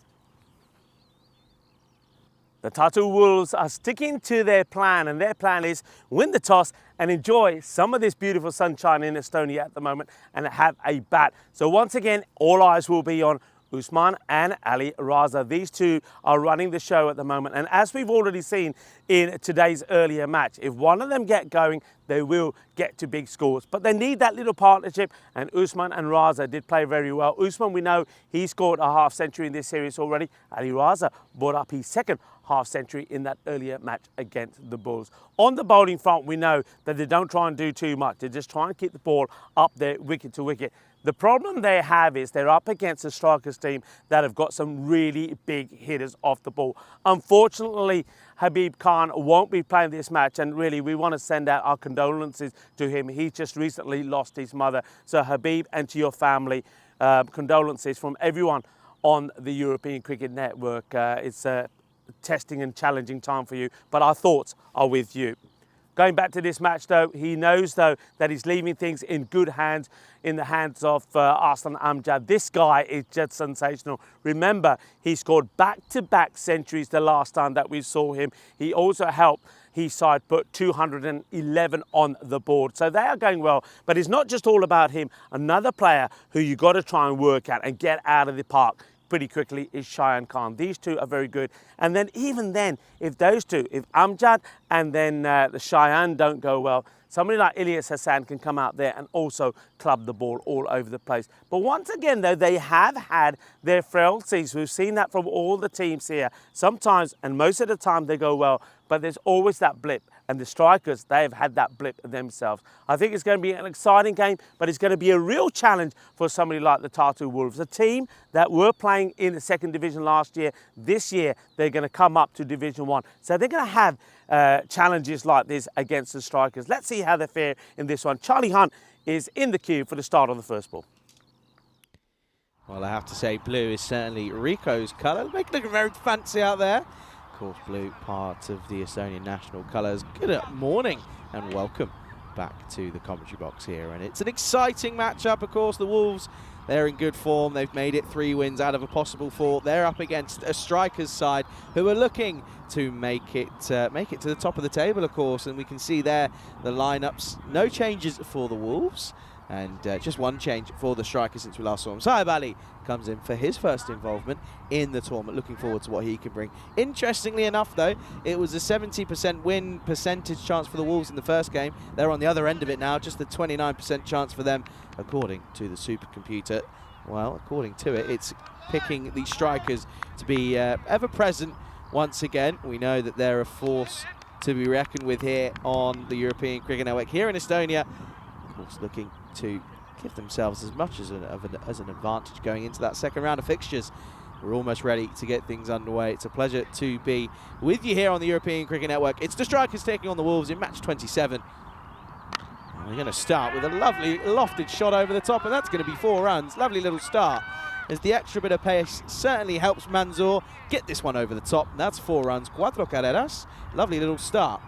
S1: The Tatu Wolves are sticking to their plan, and their plan is win the toss and enjoy some of this beautiful sunshine in Estonia at the moment and have a bat. So once again, all eyes will be on Usman and Ali Raza. These two are running the show at the moment, and as we've already seen in today's earlier match, if one of them get going, they will get to big scores. But they need that little partnership, and Usman and Raza did play very well. Usman, we know he scored a half century in this series already. Ali Raza brought up his second half century in that earlier match against the Bulls. On the bowling front, we know that they don't try and do too much. They just try and keep the ball up there, wicket to wicket. The problem they have is they're up against a strikers team that have got some really big hitters off the ball. Unfortunately, Habib Khan won't be playing this match, and really we want to send out our condolences to him. He just recently lost his mother. So Habib, and to your family, condolences from everyone on the European Cricket Network. It's a testing and challenging time for you, but our thoughts are with you. Going back to this match though, he knows though that he's leaving things in good hands, in the hands of Arslan Amjad. This guy is just sensational. Remember, he scored back-to-back centuries the last time that we saw him. He also helped his side put 211 on the board. So they are going well, but it's not just all about him. Another player who you got to try and work at and get out of the park pretty quickly is Cheyenne Khan. These two are very good. And then even then, if those two, if Amjad and then the Cheyenne don't go well, somebody like Ilyas Hassan can come out there and also club the ball all over the place. But once again though, they have had their frailties. We've seen that from all the teams here. Sometimes, and most of the time, they go well, but there's always that blip. And the strikers, they have had that blip themselves. I think it's going to be an exciting game, but it's going to be a real challenge for somebody like the Tatu Wolves, a team that were playing in the second division last year. This year, they're going to come up to Division 1. So they're going to have challenges like this against the strikers. Let's see how they fare in this one. Charlie Hunt is in the queue for the start of the first ball.
S5: Well, I have to say, blue is certainly Rico's colour. Make it look very fancy out there. Of course, blue, part of the Estonian national colours. Good morning and welcome back to the commentary box here. And it's an exciting matchup, of course. The Wolves, they're in good form. They've made it 3 wins out of a possible 4. They're up against a strikers side who are looking to make it to the top of the table, of course. And we can see there the lineups. No changes for the Wolves. And just one change for the striker since we last saw him. Saib Ali comes in for his first involvement in the tournament. Looking forward to what he can bring. Interestingly enough, though, it was a 70% win percentage chance for the Wolves in the first game. They're on the other end of it now, just a 29% chance for them, according to the supercomputer. Well, according to it, it's picking the strikers to be ever present once again. We know that they're a force to be reckoned with here on the European Cricket Network. Here in Estonia, of course, looking to give themselves as much as an advantage going into that second round of fixtures. We're almost ready to get things underway. It's a pleasure to be with you here on the European Cricket Network. It's the strikers taking on the Wolves in match 27. And we're going to start with a lovely lofted shot over the top, and that's going to be 4 runs. Lovely little start, as the extra bit of pace certainly helps Manzoor get this one over the top. And that's 4 runs, 4 carreras. Lovely little start.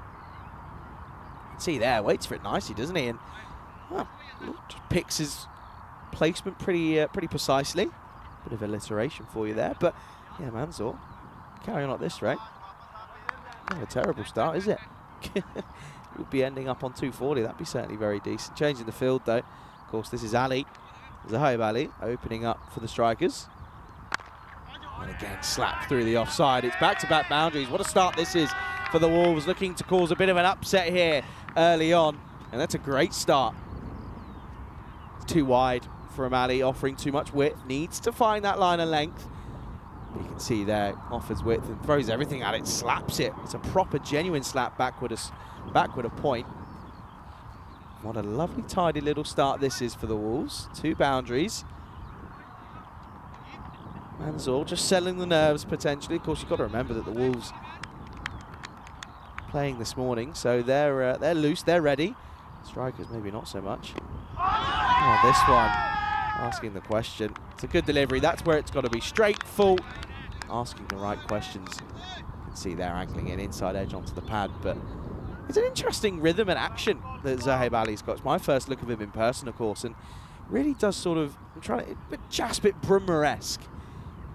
S5: See there, waits for it nicely, doesn't he? And well, just picks his placement pretty precisely. Bit of alliteration for you there, but yeah, Manzoor, carry on at this rate. Not a terrible start, is it? We'll be ending up on 240. That'd be certainly very decent. Changing the field though. Of course, this is Ali, Zahaib Ali, opening up for the strikers. And again, slapped through the offside. It's back-to-back boundaries. What a start this is for the Wolves, looking to cause a bit of an upset here early on. And that's a great start. It's too wide for O'Malley, offering too much width. Needs to find that line of length. You can see there, offers width and throws everything at it, slaps it. It's a proper, genuine slap backward a point. What a lovely, tidy little start this is for the Wolves. 2 boundaries. Manzor just selling the nerves, potentially. Of course, you've got to remember that the Wolves playing this morning, so they're loose, they're ready. Strikers, maybe not so much. Oh, this one, asking the question. It's a good delivery. That's where it's got to be. Straight, full, asking the right questions. You can see they're angling an inside edge onto the pad, but it's an interesting rhythm and action that Zaheb Ali's got. It's my first look of him in person, of course, and really does sort of, I'm trying to, a bit Jaspit Brummer-esque.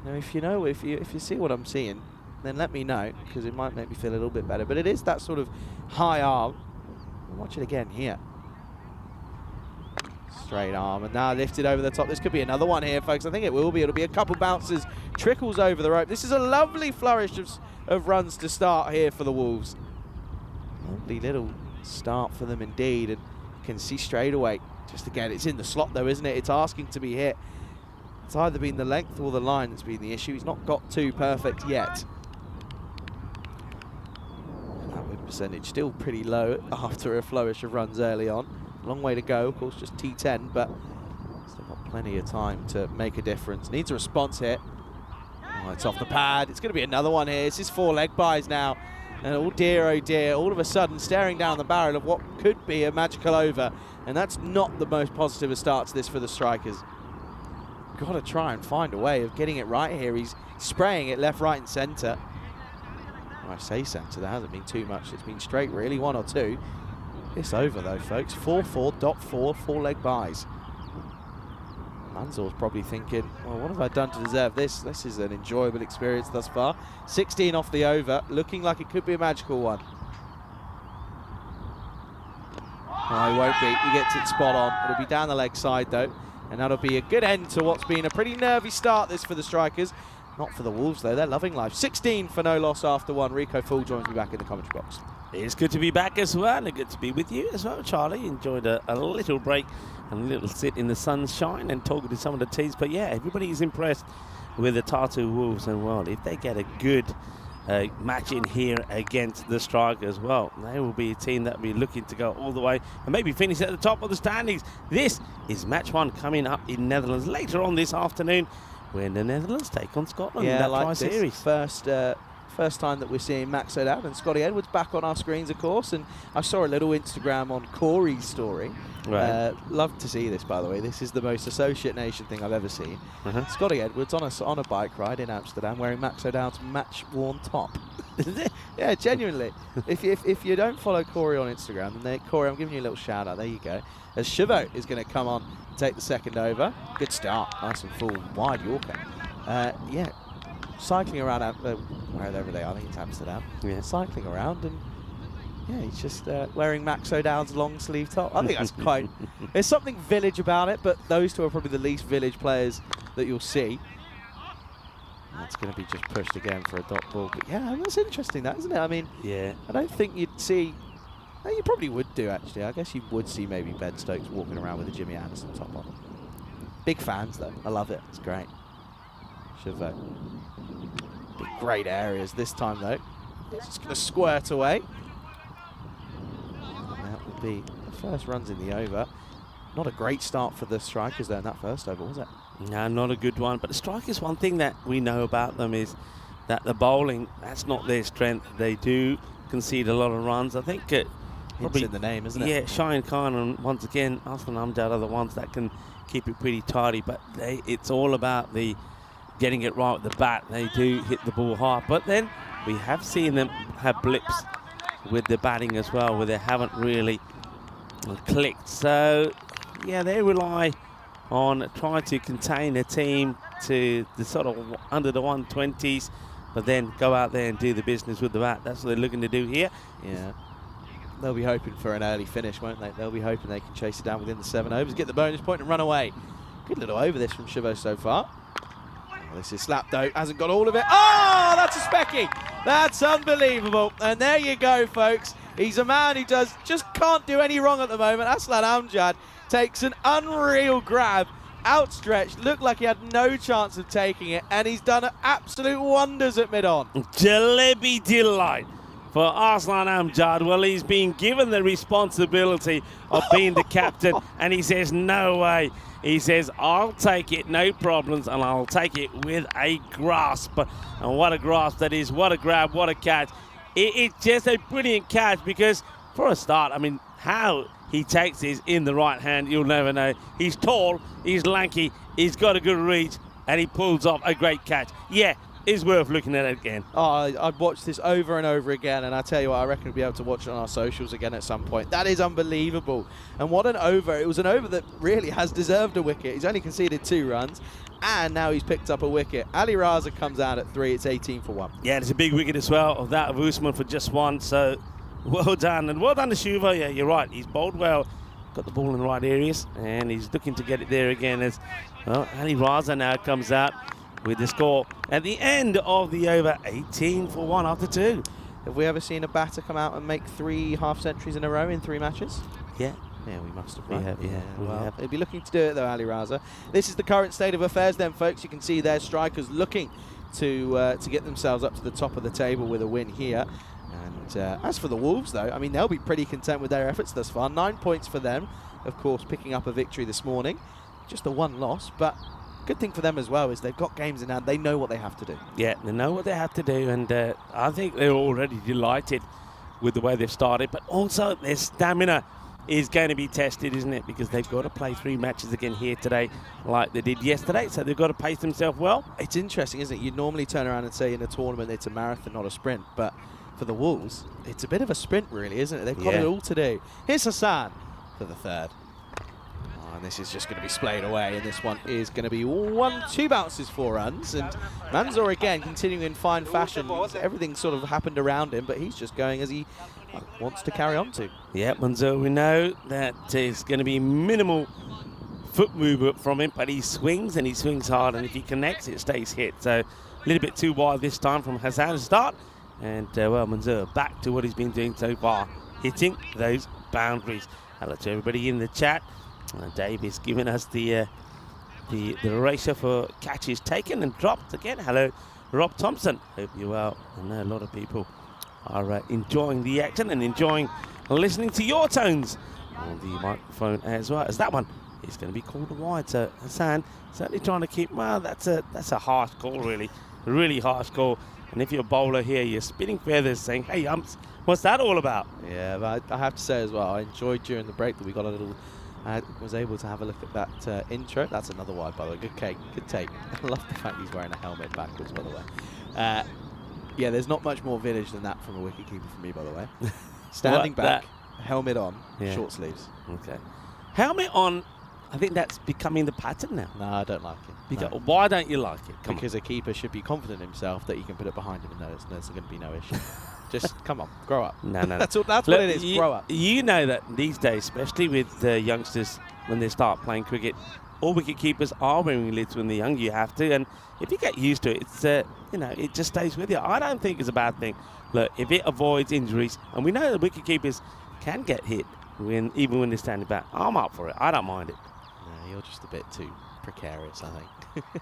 S5: Now, if you see what I'm seeing, then let me know, because it might make me feel a little bit better. But it is that sort of high arm. Watch it again here. Straight arm, and now lifted over the top. This could be another one here, folks. I think it will be. It'll be a couple bounces, trickles over the rope. This is a lovely flourish of runs to start here for the Wolves. Lovely little start for them indeed, and you can see straight away. Just again, it's in the slot though, isn't it? It's asking to be hit. It's either been the length or the line that's been the issue. He's not got 2 perfect yet. And that win percentage still pretty low after a flourish of runs early on. Long way to go, of course, just T10, but still got plenty of time to make a difference. Needs a response hit. Oh, it's off the pad. It's going to be another one here. This is 4 leg buys now. And oh dear, all of a sudden staring down the barrel of what could be a magical over. And that's not the most positive a start to this for the Strikers. Got to try and find a way of getting it right here. He's spraying it left, right and centre. When I say centre, there hasn't been too much. It's been straight really, 1 or 2. It's over though, folks. 4-4, 4 leg buys. Manzor's probably thinking, well, what have I done to deserve this? This is an enjoyable experience thus far. 16 off the over, looking like it could be a magical one. No, he won't be. He gets it spot on. It'll be down the leg side though, and that'll be a good end to what's been a pretty nervy start this for the Strikers. Not for the Wolves though, they're loving life. 16 for no loss after 1. Rico Full joins me back in the commentary box.
S1: It's good to be back as well, and good to be with you as well, Charlie. Enjoyed a little break and a little sit in the sunshine and talking to some of the teams. But yeah, everybody is impressed with the Tatu Wolves, and well, if they get a good match in here against the Strikers, well, they will be a team that will be looking to go all the way and maybe finish at the top of the standings. This is match 1 coming up in Netherlands later on this afternoon, when the Netherlands take on Scotland in that like series.
S5: First time that we're seeing Max O'Dowd and Scotty Edwards back on our screens, of course. And I saw a little Instagram on Corey's story.
S1: Right.
S5: Love to see this, by the way. This is the most Associate Nation thing I've ever seen. Scotty Edwards on a bike ride in Amsterdam wearing Max O'Dowd's match-worn top. Yeah, genuinely. if you don't follow Corey on Instagram, then Corey, I'm giving you a little shout-out. There you go. As Shivo is going to come on and take the second over. Good start. Nice and full, wide Yorker. Yeah. Cycling around wherever they are, I think it's Amsterdam. Yeah, cycling around, and yeah, he's just wearing Max O'Dowd's long sleeve top. I think that's quite. There's something village about it, but those two are probably the least village players that you'll see. That's going to be just pushed again for a dot ball. But yeah, that's interesting, that, isn't it? I mean, yeah, I don't think you'd see. No, you probably would do actually. I guess you would see maybe Ben Stokes walking around with a Jimmy Anderson top on. Big fans though. I love it. It's great. Chauvet. Big great areas this time though. It's just going to squirt away. And that would be the first runs in the over. Not a great start for the Strikers though in that first over, was it?
S1: No, not a good one. But the Strikers, one thing that we know about them is that the bowling, that's not their strength. They do concede a lot of runs. I think
S5: probably in the name, isn't it?
S1: Yeah, Shine Khan and once again Aslan Amjad are the ones that can keep it pretty tidy. But it's all about the getting it right with the bat. They do hit the ball hard, but then we have seen them have blips with the batting as well, where they haven't really clicked. So yeah, they rely on trying to contain a team to the sort of under the 120s, but then go out there and do the business with the bat. That's what they're looking to do here.
S5: Yeah, they'll be hoping for an early finish, won't they? They'll be hoping they can chase it down within the 7 overs, get the bonus point and run away. Good little over this from Chauvet so far. This is slap though, hasn't got all of it. Oh, that's a specky. That's unbelievable. And there you go, folks. He's a man who just can't do any wrong at the moment. Aslan Amjad takes an unreal grab, outstretched, looked like he had no chance of taking it, and he's done absolute wonders at mid-on.
S1: Jalebi delight for Aslan Amjad. Well, he's been given the responsibility of being the captain, and he says, no way. He says, I'll take it, no problems, and I'll take it with a grasp. And what a grasp that is, what a grab, what a catch. It's just a brilliant catch because, for a start, I mean, how he takes this in the right hand, you'll never know. He's tall, he's lanky, he's got a good reach, and he pulls off a great catch. Yeah, it's worth looking at it again.
S5: Oh, I've watched this over and over again, and I tell you what, I reckon we'll be able to watch it on our socials again at some point. That is unbelievable. And what an over. It was an over that really has deserved a wicket. He's only conceded 2 runs, and now he's picked up a wicket. Ali Raza comes out at 3. It's 18 for 1.
S1: Yeah, there's a big wicket as well of that of Usman for just 1. So well done. And well done to Shuva. Yeah, you're right. He's bowled well. Got the ball in the right areas, and he's looking to get it there again as well. Ali Raza now comes out with the score at the end of the over, 18 for 1 after 2.
S5: Have we ever seen a batter come out and make 3 half-centuries in a row in 3 matches?
S1: Yeah.
S5: Yeah, we must have.
S1: We
S5: Right?
S1: have, yeah, we
S5: Well,
S1: have.
S5: they'll be looking to do it though, Ali Raza. This is the current state of affairs then, folks. You can see their strikers looking to get themselves up to the top of the table with a win here. And as for the Wolves, though, I mean, they'll be pretty content with their efforts thus far. 9 points for them, of course, picking up a victory this morning. Just a 1 loss, but good thing for them as well is they've got games in hand. They know what they have to do.
S1: Yeah, they know what they have to do, and I think they're already delighted with the way they've started, but also their stamina is going to be tested, isn't it? Because they've got to play 3 matches again here today like they did yesterday, so they've got to pace themselves well.
S5: It's interesting, isn't it? You'd normally turn around and say in a tournament it's a marathon, not a sprint, but for the Wolves, it's a bit of a sprint really, isn't it? They've got it all to do. Here's Hassan for the 3rd. And this is just going to be splayed away, and this one is going to be 2 bounces, 4 runs, and Manzoor again continuing in fine fashion. Everything sort of happened around him, but he's just going as he wants to carry on to.
S1: Yeah, Manzoor, we know that is going to be minimal foot movement from him, but he swings and he swings hard, and if he connects, it stays hit. So a little bit too wide this time from Hassan's start, and well, Manzoor back to what he's been doing so far, hitting those boundaries. Hello to everybody in the chat. Dave is giving us the ratio for catches taken and dropped again. Hello, Rob Thompson. Hope you're well. I know a lot of people are enjoying the action and enjoying listening to your tones on the microphone as well. As that one is going to be called a wide. So Hassan certainly trying to keep. Well, that's a harsh call, really harsh call. And if you're a bowler here, you're spinning feathers, saying, "Hey, what's that all about?"
S5: Yeah, but I have to say as well, I enjoyed during the break that we got a little. I was able to have a look at that intro. That's another wide, by the way. Good take. I love the fact he's wearing a helmet backwards, by the way. Yeah, there's not much more village than that from a wicketkeeper for me, by the way. Standing back, helmet on, short sleeves.
S1: Okay. Helmet on, I think that's becoming the pattern now.
S5: No, I don't like it.
S1: Because,
S5: No.
S1: why don't you like it?
S5: Because a keeper should be confident in himself that he can put it behind him and there's going to be no issue. Just come on, grow up.
S1: No.
S5: That's what
S1: Look,
S5: it is, grow up.
S1: You know that these days, especially with youngsters, when they start playing cricket, all wicket keepers are wearing lids when they're young. You have to, and if you get used to it, it's it just stays with you. I don't think it's a bad thing. Look, if it avoids injuries, and we know that wicket keepers can get hit even when they're standing back. I'm up for it. I don't mind it.
S5: No, you're just a bit too precarious, I think.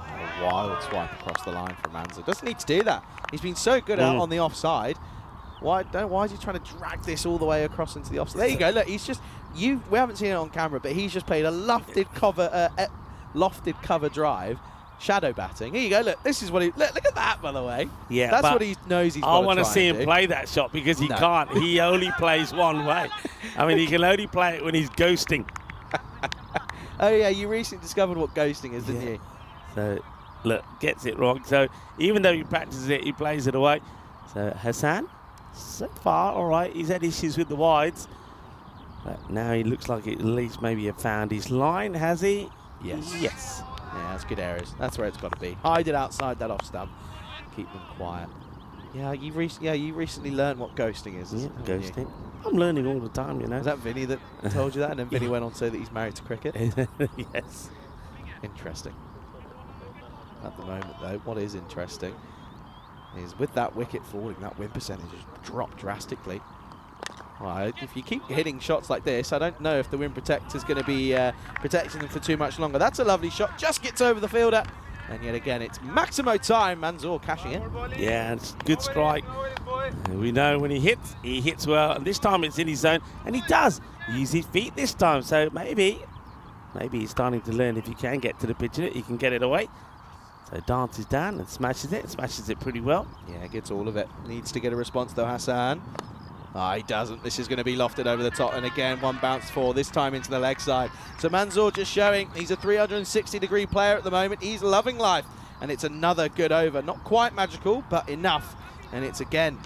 S5: A wild swipe across the line from Manzoor. Doesn't need to do that. He's been so good out on the offside. Why is he trying to drag this all the way across into the offside? There you go. Look, he's just we haven't seen it on camera, but he's just played a lofted cover drive, shadow batting. Here you go. Look, this is what he look at that, by the way.
S1: Yeah,
S5: that's what he knows he's.
S1: I want to see him play that shot because he can't. He only plays one way. I mean, he can only play it when he's ghosting.
S5: Oh yeah, you recently discovered what ghosting is, didn't you?
S1: So, look, gets it wrong. So, even though he practices it, he plays it away. So, Hassan, so far, all right, he's had issues with the wides. But now he looks like at least maybe have found his line, has he?
S5: Yes.
S1: Yes.
S5: Yeah, that's good areas. That's where it's got to be. Hide it outside that off stump. Keep them quiet. Yeah, you recently learned what ghosting is.
S1: Yeah, ghosting. I'm learning all the time, you know.
S5: Was that Vinny that told you that? And then Vinny went on to say that he's married to cricket?
S1: Yes.
S5: Interesting. At the moment, though, what is interesting is with that wicket falling, that win percentage has dropped drastically. Well, if you keep hitting shots like this, I don't know if the win protector's going to be protecting them for too much longer. That's a lovely shot, just gets over the fielder. And yet again, it's Maximo time. Manzoor cashing in.
S1: Yeah, it's a good strike. We know when he hits well. And this time it's in his zone. And he does use his feet this time. So maybe he's starting to learn if you can get to the pitch in it, you can get it away. So dances down and smashes it pretty well.
S5: Yeah, gets all of it. Needs to get a response though, Hassan. He doesn't. This is going to be lofted over the top. And again, one bounce for, this time into the leg side. So Manzoor just showing he's a 360-degree player at the moment. He's loving life. And it's another good over. Not quite magical, but enough. And it's again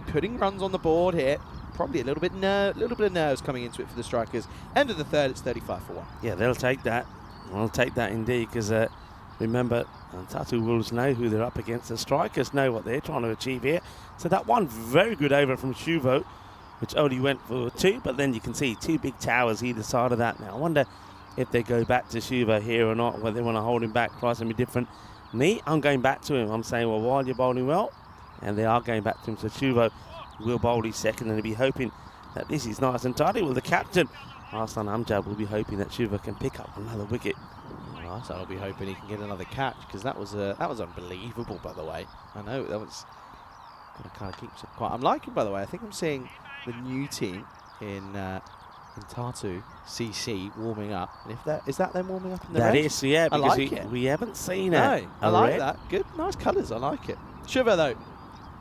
S5: putting runs on the board here. Probably a little bit of nerves coming into it for the strikers. End of the third, it's 35 for 1.
S1: Yeah, they'll take that. They'll take that indeed, because remember, Tatu Wolves know who they're up against. The strikers know what they're trying to achieve here. So that one very good over from Shuvo, which only went for 2, but then you can see 2 big towers either side of that. Now, I wonder if they go back to Shuvo here or not, whether they want to hold him back, try something different. Me, I'm going back to him. I'm saying, well, while you're bowling well, and they are going back to him, so Shuvo will bowl his second, and he'll be hoping that this is nice and tidy. Well, the captain, Arslan Amjad, will be hoping that Shuvo can pick up another wicket.
S5: Arslan will be hoping he can get another catch, because that was unbelievable, by the way. I know, that was going to kind of keep it quiet. I'm liking, by the way, I think I'm seeing the new team in Tatu, CC, warming up. And is that them warming up in the red?
S1: That is, yeah,
S5: I
S1: because
S5: like
S1: we haven't seen
S5: no,
S1: it.
S5: I like that. Good, nice colours, I like it. Shiva, though,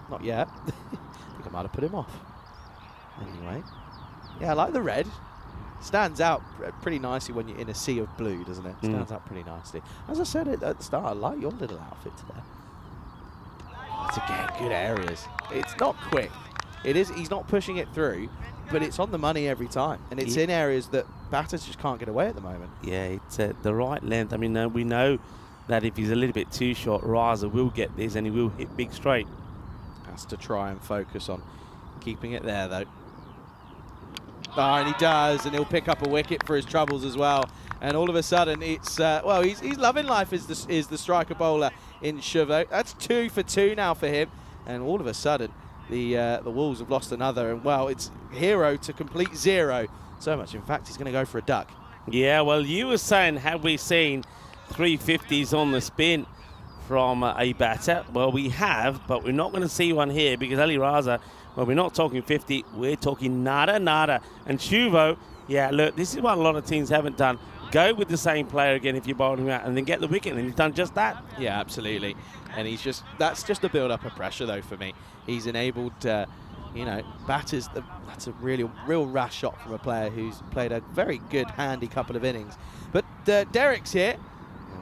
S5: not yet. I think I might have put him off. Anyway, yeah, I like the red. Stands out pretty nicely when you're in a sea of blue, doesn't it? Stands out pretty nicely. As I said at the start, I like your little outfit today. That's again good areas. It's not quick. It is. He's not pushing it through, but it's on the money every time, and it's in areas that batters just can't get away at the moment.
S1: Yeah, it's the right length. I mean, we know that if he's a little bit too short, Raza will get this, and he will hit big straight.
S5: Has to try and focus on keeping it there, though. And he does, and he'll pick up a wicket for his troubles as well. And all of a sudden, it's well, he's loving life is the striker bowler in Shuvo. That's 2 for 2 now for him, and all of a sudden, the Wolves have lost another. And well, it's hero to complete 0. So much, in fact, he's going to go for a duck.
S1: Yeah, well, you were saying, have we seen 350s on the spin from a batter? Well, we have, but we're not going to see one here because Ali Raza, well, we're not talking 50, we're talking nada. And Shuvo, yeah, look, this is what a lot of teams haven't done. Go with the same player again if you're bowling him out and then get the wicket, and he's done just that.
S5: Yeah, absolutely. And that's just a build-up of pressure, though, for me. He's enabled, batters, that's a real rash shot from a player who's played a very good, handy couple of innings. But Derek's here.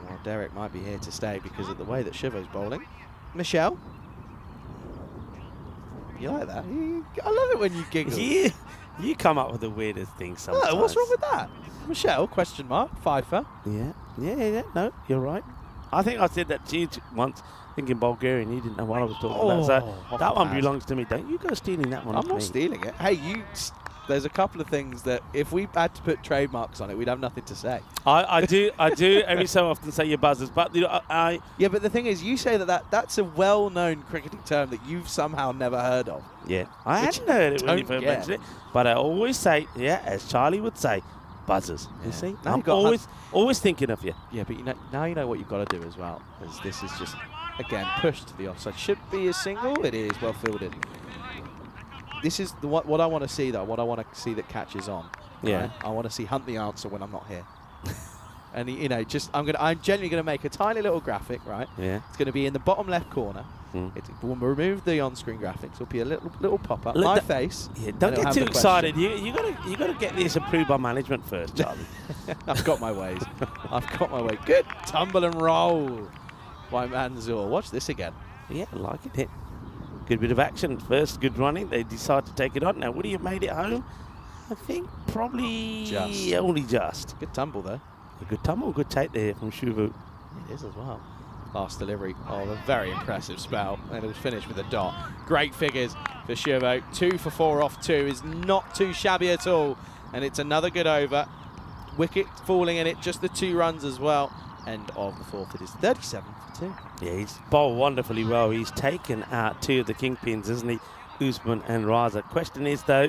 S5: Well, Derek might be here to stay because of the way that Shivo's bowling. Michelle? You like that? I love it when you giggle.
S1: You come up with the weirdest things sometimes.
S5: Oh, what's wrong with that? Michelle, question mark, Pfeiffer.
S1: Yeah, no, you're right. I think I said that to you once, thinking Bulgarian, you didn't know what I was talking about. So that one belongs to me. Don't you go stealing that one.
S5: I'm not stealing it. Hey, there's a couple of things that if we had to put trademarks on it, we'd have nothing to say.
S1: I do every so often say your buzzers, but
S5: yeah, but the thing is, you say that's a well-known cricketing term that you've somehow never heard of.
S1: Yeah, I hadn't heard it when you first mentioned it, but I always say, as Charlie would say, buzzers. Yeah. You see, now I'm always thinking of you.
S5: Yeah, but now you know what you've got to do as well, because this is just again pushed to the offside. Should be a single. It is well fielded. This is what I want to see, though. What I want to see that catches on.
S1: Yeah.
S5: Right? I want to see Hunt the answer when I'm not here. And I'm genuinely gonna make a tiny little graphic, right?
S1: Yeah.
S5: It's gonna be in the bottom left corner. We'll remove the on-screen graphics. It'll be a little pop-up. My face.
S1: Yeah. Don't get too excited. You gotta get this approved by management first, Charlie.
S5: I've got my ways. I've got my way. Good tumble and roll by Manzoor. Watch this again.
S1: Yeah, I like it. Good bit of action. First, good running. They decide to take it on. Now, would he have made it home? I think probably only just.
S5: Good tumble, though.
S1: A good tumble, good take there from Shuvu.
S5: It is as well. Last delivery of a very impressive spell, and it was finished with a dot. Great figures for Shuvu. 2 for 4 off 2 is not too shabby at all, and it's another good over. Wicket falling in it, just the 2 runs as well. End of the 4th. It is 37 for 2.
S1: Yeah, he's bowled wonderfully well. He's taken out 2 of the kingpins, isn't he? Usman and Raza. Question is, though,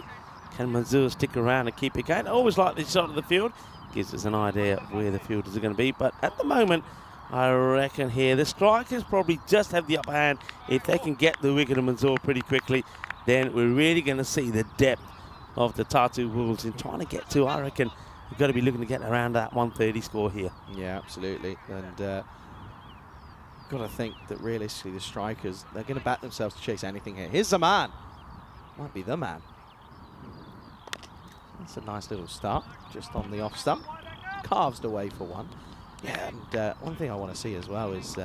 S1: can Manzoor stick around and keep it going? I always like this shot of the field. Gives us an idea of where the fielders are going to be. But at the moment, I reckon here, the strikers probably just have the upper hand. If they can get the wicket of Manzoor pretty quickly, then we're really going to see the depth of the Tatu Wolves in trying to get to, I reckon, we've got to be looking to get around that 130 score here.
S5: Yeah, absolutely. And got to think that realistically the strikers, they're going to back themselves to chase anything here. Here's the man. Might be the man. That's a nice little start, just on the off stump. Carved away for one. Yeah, and one thing I want to see as well is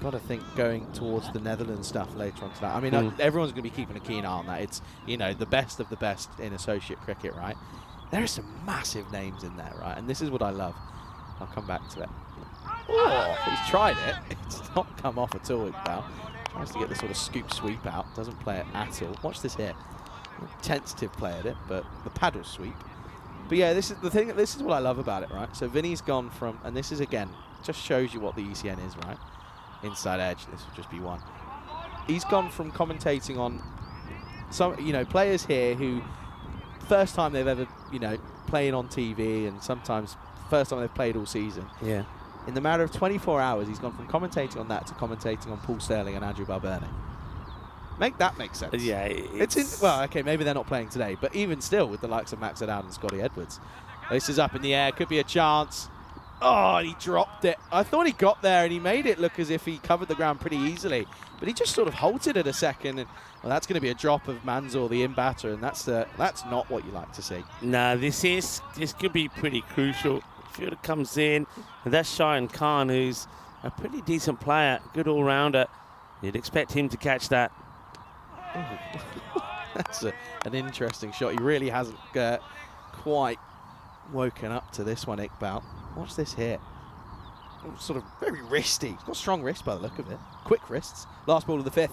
S5: got to think going towards the Netherlands stuff later on tonight. I mean, everyone's going to be keeping a keen eye on that. It's, you know, the best of the best in associate cricket, right? There are some massive names in there, right? And this is what I love. I'll come back to it. Oh, he's tried it. It's not come off at all, Iqbal. Tries to get the sort of scoop sweep out. Doesn't play it at all. Watch this here. Tentative play at it, but the paddle sweep. But yeah, this is the thing. This is what I love about it, right? So Vinny's gone from, and this is again, just shows you what the ECN is, right? Inside edge. This will just be one. He's gone from commentating on some, you know, players here who first time they've ever, you know, playing on TV, and sometimes first time they've played all season.
S1: Yeah.
S5: In the matter of 24 hours, he's gone from commentating on that to commentating on Paul Sterling and Andrew Balbirnie. Make that make sense.
S1: Yeah.
S5: It's in, well, okay, maybe they're not playing today, but even still with the likes of Max Adad and Scotty Edwards. This is up in the air, could be a chance. Oh, he dropped it. I thought he got there and he made it look as if he covered the ground pretty easily, but he just sort of halted it a second, and well, that's going to be a drop of Manzoor, the in-batter, and that's not what you like to see.
S1: No, this could be pretty crucial. Fielder comes in, and that's Shayan Khan, who's a pretty decent player, good all-rounder. You'd expect him to catch that.
S5: That's an interesting shot. He really hasn't quite woken up to this one, Iqbal. Watch this here. Sort of very wristy. He's got strong wrists by the look of it. Quick wrists. Last ball of the 5th.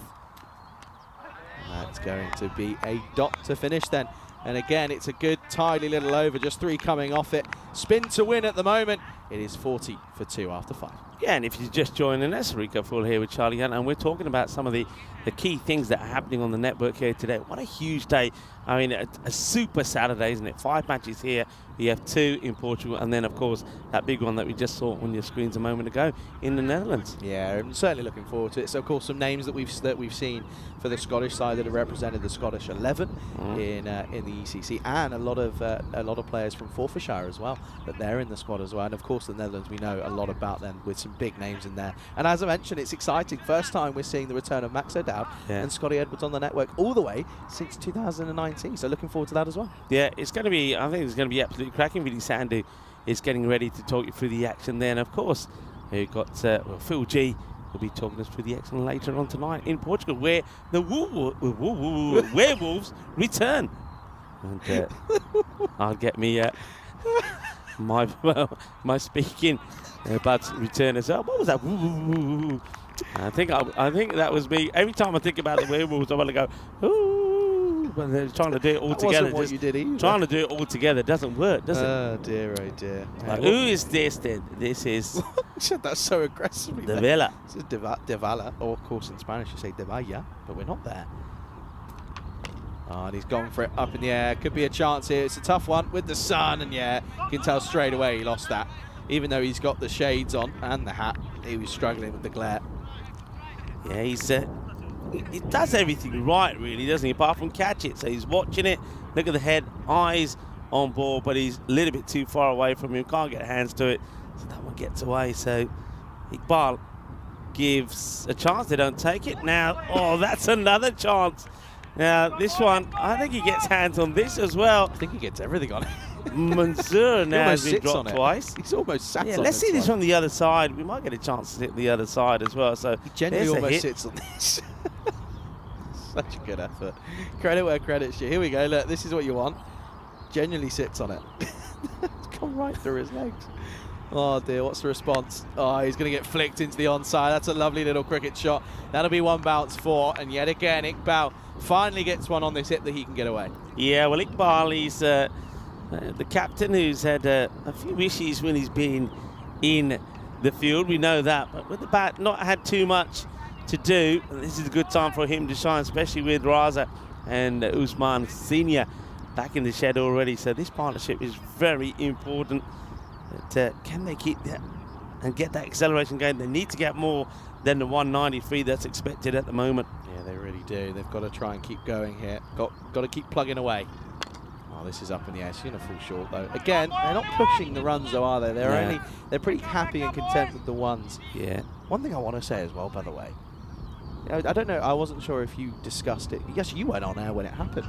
S5: That's going to be a dot to finish then. And again, it's a good, tidy little over. Just 3 coming off it. Spin to win at the moment. It is 40 for 2 after 5.
S1: Yeah, and if you're just joining us, Rico Full here with Charlie Hunt, and we're talking about some of the key things that are happening on the network here today. What a huge day. I mean, a super Saturday, isn't it? 5 matches here. We have 2 in Portugal, and then, of course, that big one that we just saw on your screens a moment ago in the Netherlands.
S5: Yeah, I'm certainly looking forward to it. So, of course, some names that we've seen for the Scottish side that have represented the Scottish 11 in the ECC, and a lot of players from Forfarshire as well, that they're in the squad as well. And, of course, the Netherlands, we know a lot about them with some big names in there. And as I mentioned, it's exciting. First time we're seeing the return of Max O'Dowd and Scotty Edwards on the network all the way since 2019. So looking forward to that as well. Yeah,
S1: it's going to be, I think it's going to be absolutely cracking. Billy Sandu is getting ready to talk you through the action then. Of course, we've got Phil G will be talking us through the action later on tonight in Portugal, where the werewolves return. And I'll get me my speaking buds return as well. What was that? I think that was me. Every time I think about the werewolves, I want to go, ooh, but they're trying to do it all
S5: that
S1: together.
S5: Wasn't what you did either.
S1: Trying to do it all together doesn't work, does it?
S5: Oh dear, oh dear.
S1: Like, who is this then? This is
S5: You said that so aggressively.
S1: Devela.
S5: This is Devala, or of course in Spanish you say Devaya, but we're not there. Oh, and he's gone for it up in the air. Could be a chance here. It's a tough one with the sun, and yeah, you can tell straight away he lost that. Even though he's got the shades on and the hat, he was struggling with the glare.
S1: Yeah, he does everything right, really, doesn't he? Apart from catch it. So he's watching it. Look at the head, eyes on ball, but he's a little bit too far away from him. Can't get hands to it. So that one gets away. So Iqbal gives a chance. They don't take it. Now, oh, that's another chance. Now, this one, I think he gets hands on this as well.
S5: I think he gets everything on it.
S1: Manzoor now has been dropped twice.
S5: He's almost sat on it.
S1: Let's see this from the other side. We might get a chance to hit the other side as well. So
S5: he genuinely almost sits on this. Such a good effort. Credit where credit's due. Here we go. Look, this is what you want. Genuinely sits on it. It's gone right through his legs. Oh dear, what's the response? Oh, he's going to get flicked into the onside. That's a lovely little cricket shot. That'll be 1 bounce 4. And yet again, Iqbal finally gets one on this hit that he can get away.
S1: Yeah, well, Iqbal, he's the captain who's had a few issues when he's been in the field. We know that. But with the bat not had too much to do, this is a good time for him to shine, especially with Raza and Usman Senior back in the shed already. So this partnership is very important. But, can they keep that and get that acceleration going? They need to get more than the 193 that's expected at the moment.
S5: Yeah, they really do. They've got to try and keep going here. Got to keep plugging away. Oh, this is up in the air. She's going to fall short though. Again, they're not pushing the runs though, are they? They're pretty happy and content with the ones.
S1: Yeah.
S5: One thing I want to say as well, by the way, I don't know, I wasn't sure if you discussed it. Yes, you went on air when it happened.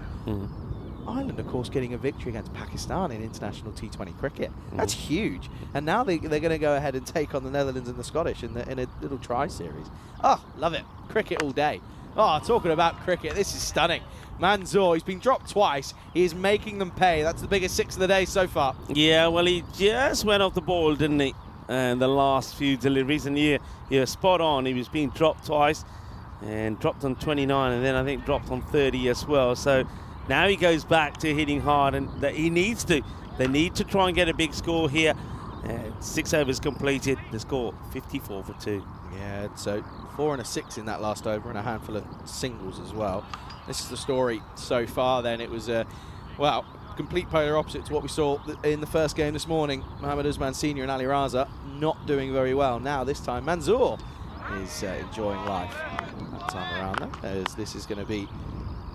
S5: Ireland, of course, getting a victory against Pakistan in international T20 cricket. That's huge. And now they're going to go ahead and take on the Netherlands and the Scottish in a little tri-series. Oh, love it. Cricket all day. Oh, talking about cricket, this is stunning. Manzoor, he's been dropped twice. He is making them pay. That's the biggest 6 of the day so far.
S1: Yeah, well, he just went off the ball, didn't he? And the last few deliveries, and he was spot on. He was being dropped twice and dropped on 29, and then I think dropped on 30 as well. So now he goes back to hitting hard, and he needs to. They need to try and get a big score here. 6 overs completed. The score 54 for 2.
S5: Yeah, so 4 and a 6 in that last over, and a handful of singles as well. This is the story so far then. It was, well, complete polar opposite to what we saw in the first game this morning. Mohammad Usman Senior and Ali Raza not doing very well. Now this time Manzoor is enjoying life. That time around though, as this is going to be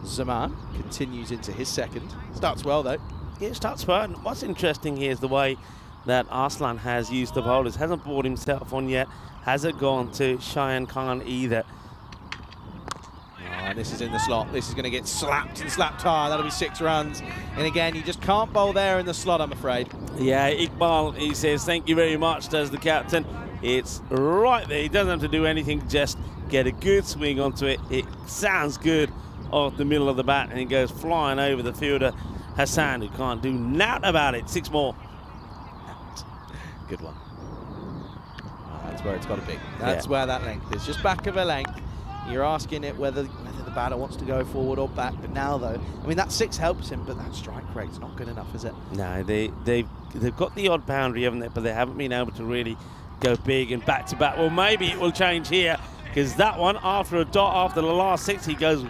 S5: Zaman. Continues into his second. Starts well though.
S1: Yeah, it starts well. And what's interesting here is the way that Arslan has used the bowlers. Hasn't brought himself on yet. Hasn't gone to Cheyenne Khan either.
S5: And this is in the slot. This is going to get slapped and slapped hard. That'll be 6 runs. And again, you just can't bowl there in the slot, I'm afraid.
S1: Yeah, Iqbal, he says, thank you very much, does the captain. It's right there. He doesn't have to do anything, just get a good swing onto it. It sounds good off the middle of the bat, and it goes flying over the fielder, Hassan, who can't do nothing about it. 6 more.
S5: Good one. That's where it's got to be. That's where that length is. Just back of a length. You're asking it whether the batter wants to go forward or back. But now, though, I mean, that 6 helps him, but that strike rate's not good enough, is it?
S1: No, they've got the odd boundary, haven't they? But they haven't been able to really go big and back to back. Well, maybe it will change here, because that one, after a dot after the last 6, he goes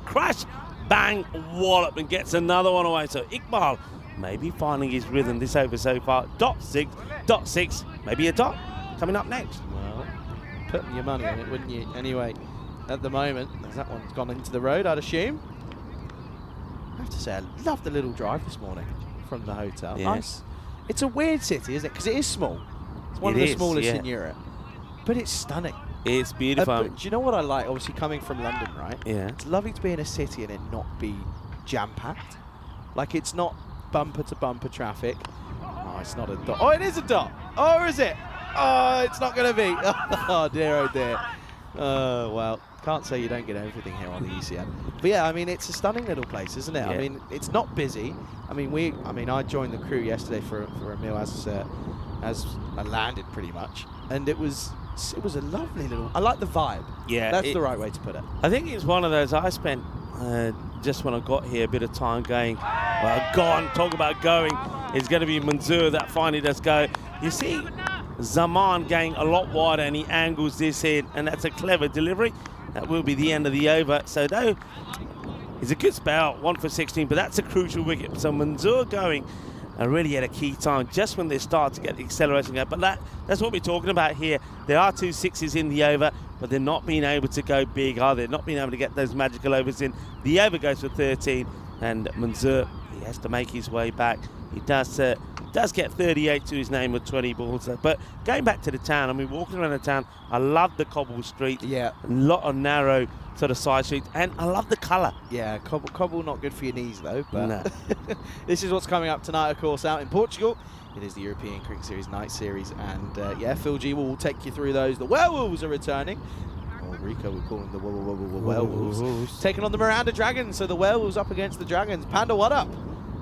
S1: crash, bang, wallop, and gets another one away. So Iqbal maybe finding his rhythm this over so far. Dot 6, maybe a dot coming up next.
S5: Well, putting your money on it, wouldn't you? Anyway, at the moment, as that one's gone into the road, I'd assume. I have to say, I love the little drive this morning from the hotel.
S1: Yeah.
S5: Nice. It's a weird city, isn't it? Because it is small. It's one of the smallest in Europe. But it's stunning.
S1: It's beautiful.
S5: But do you know what I like? Obviously, coming from London, right?
S1: Yeah.
S5: It's lovely to be in a city and it not be jam-packed. Like, it's not bumper-to-bumper traffic. Oh, it's not a dot. Oh, it is a dot. Oh, is it? Oh, it's not going to be. Oh, dear, oh, dear. Oh, well, can't say you don't get everything here on the ECS. But, yeah, I mean, it's a stunning little place, isn't it? Yeah. I mean, it's not busy. I mean, I joined the crew yesterday for a meal as I landed pretty much. And it was a lovely little... I like the vibe.
S1: Yeah.
S5: That's the right way to put it.
S1: I think it's one of those I spent just when I got here a bit of time going, well, talk about going. It's going to be Manzoor that finally does go. You see Zaman going a lot wider, and he angles this in, and that's a clever delivery. That will be the end of the over. So though it's a good spell, 1 for 16, but that's a crucial wicket. So Manzoor going really at a key time, just when they start to get the acceleration going. But that's what we're talking about here. There are 2 6s in the over, but they're not being able to go big, are they? Not being able to get those magical overs in. The over goes for 13, and Manzoor, he has to make his way back. He does get 38 to his name with 20 balls. But going back to the town, I mean, walking around the town, I love the cobble street.
S5: Yeah.
S1: A lot of narrow sort of side streets, and I love the colour.
S5: Yeah, cobble not good for your knees though. But
S1: no.
S5: This is what's coming up tonight, of course, out in Portugal. It is the European Cricket Series night series, and yeah, Phil G will take you through those. The Werewolves are returning. Or Rico, we call them the Werewolves. Taking on the Miranda Dragons, so the Werewolves up against the Dragons. Panda What Up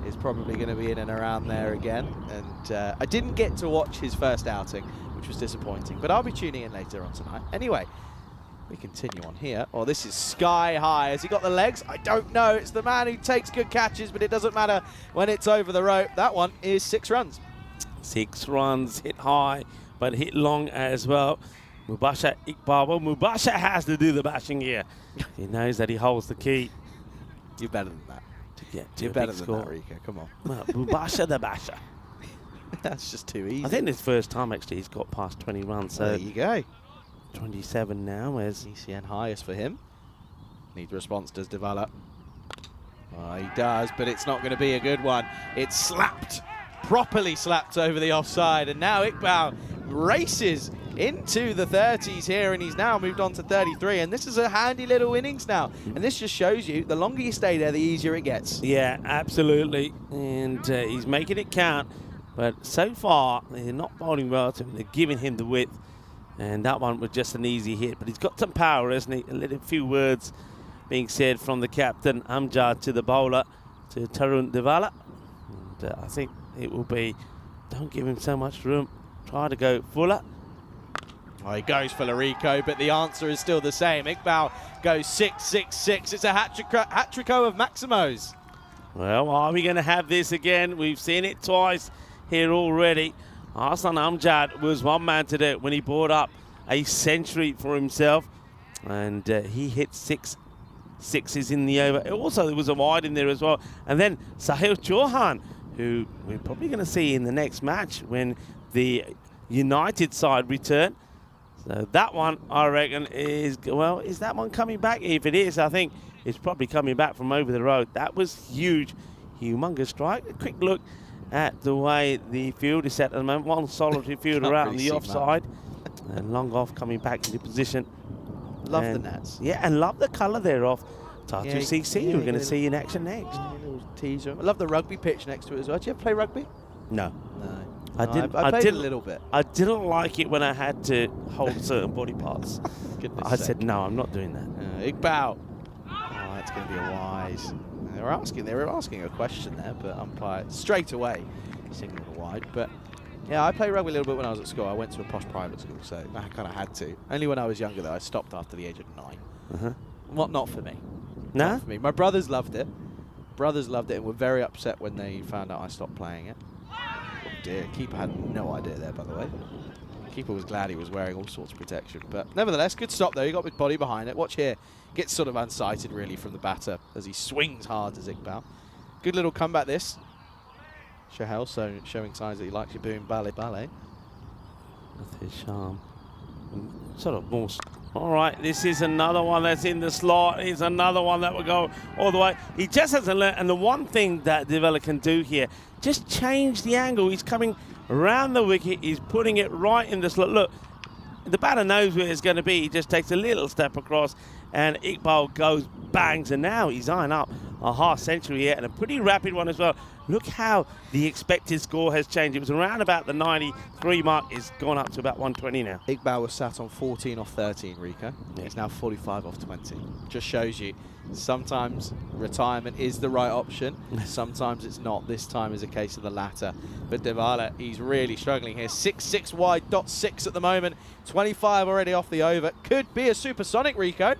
S5: is probably going to be in and around there again. And I didn't get to watch his first outing, which was disappointing, but I'll be tuning in later on tonight. Anyway, we continue on here. Oh, this is sky high. Has he got the legs? I don't know. It's the man who takes good catches, but it doesn't matter when it's over the rope. That one is 6 runs.
S1: 6 runs, hit high but hit long as well. Mubasha Iqbal. Well, Mubasha has to do the bashing here. He knows that he holds the key
S5: You're better than that.
S1: to get to
S5: You're
S1: a
S5: better
S1: big
S5: than
S1: score.
S5: that, Rico. Come on.
S1: Well, Mubasha the basher.
S5: That's just too easy.
S1: I think this first time actually he's got past 20 runs, so
S5: there you go.
S1: 27 now. Where's
S5: ECN highest for him. Need response does develop. Oh, he does, but it's not going to be a good one. It's slapped, properly slapped over the offside, and now Iqbal races into the 30s here, and he's now moved on to 33, and this is a handy little innings now. And this just shows you, the longer you stay there, the easier it gets.
S1: Yeah, absolutely. And he's making it count. But so far, they're not bowling well to him. They're giving him the width. And that one was just an easy hit. But he's got some power, hasn't he? A little few words being said from the captain, Amjad, to the bowler, to Tarun Devala. And I think it will be, don't give him so much room. Try to go fuller.
S5: Oh, he goes for Larico, but the answer is still the same. Iqbal goes 6-6-6. It's a hat-trick-o of Maximo's.
S1: Well, are we going to have this again? We've seen it twice here already. Hassan Amjad was one man to do it when he brought up a century for himself. And he hit 6 sixes in the over. Also, there was a wide in there as well. And then Sahil Chauhan, who we're probably going to see in the next match when the United side return. So that one, I reckon, is, well, is that one coming back? If it is, I think it's probably coming back from over the road. That was huge, humongous strike. A quick look at the way the field is set at the moment. One solitary fielder out on the offside. And long off coming back into position.
S5: Love
S1: and
S5: the nets.
S1: Yeah, and love the colour thereof. Tatu
S5: Yeah,
S1: CC,
S5: yeah,
S1: we're going to
S5: yeah.
S1: see in action next.
S5: A little teaser. I love the rugby pitch next to it as well. Do you ever play rugby?
S1: No.
S5: No.
S1: I
S5: No,
S1: didn't.
S5: I played
S1: didn't,
S5: a little bit.
S1: I didn't like it when I had to hold certain body parts.
S5: Goodness
S1: I
S5: sake.
S1: said, no, I'm not doing that.
S5: Iqbal. Oh, that's going to be a wise. They were asking a question there, but umpire straight away signalled a wide. But yeah, I played rugby a little bit when I was at school. I went to a posh private school, so I kind of had to. Only when I was younger, though. I stopped after the age of 9.
S1: Uh-huh.
S5: Not for me.
S1: No?
S5: Not for me. My brothers loved it. Brothers loved it and were very upset when they found out I stopped playing it. Oh dear, keeper had no idea there, by the way. Keeper was glad he was wearing all sorts of protection. But nevertheless, good stop though. He got his body behind it. Watch here. Gets sort of unsighted really from the batter as he swings hard as Iqbal. Good little comeback this. Shahel showing signs that he likes your boom ballet.
S1: With his charm. Sort of more. All right, this is another one that's in the slot. It's another one that will go all the way. He just hasn't learned. And the one thing that Devala can do here, just change the angle. He's coming around the wicket. He's putting it right in the slot. Look, the batter knows where it's going to be. He just takes a little step across, and Iqbal goes bangs. And now he's eyeing up a half century here, and a pretty rapid one as well. Look how the expected score has changed. It was around about the 93 mark. It's gone up to about 120 now.
S5: Iqbal was sat on 14 off 13, Rico.
S1: Yeah.
S5: He's now 45 off 20. Just shows you sometimes retirement is the right option. Sometimes it's not. This time is a case of the latter. But Devala, he's really struggling here. 6-6 wide, .6 at the moment. 25 already off the over. Could be a supersonic, Rico.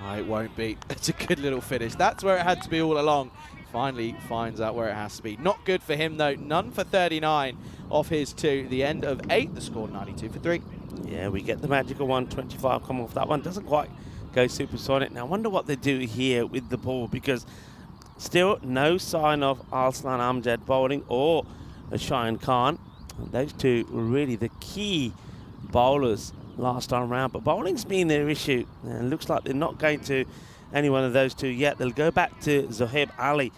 S5: Oh, it won't be. It's a good little finish. That's where it had to be all along. Finally finds out where it has to be. Not good for him, though. None for 39 off his 2. The end of 8. The score 92 for 3.
S1: Yeah, we get the magical 125 come off that one. Doesn't quite go supersonic. Now, I wonder what they do here with the ball, because still no sign of Arslan Amjad bowling or Shayan Khan. And those two were really the key bowlers last time round. But bowling's been their issue, and it looks like they're not going to any one of those two yet. They'll go back to Zohaib Ali,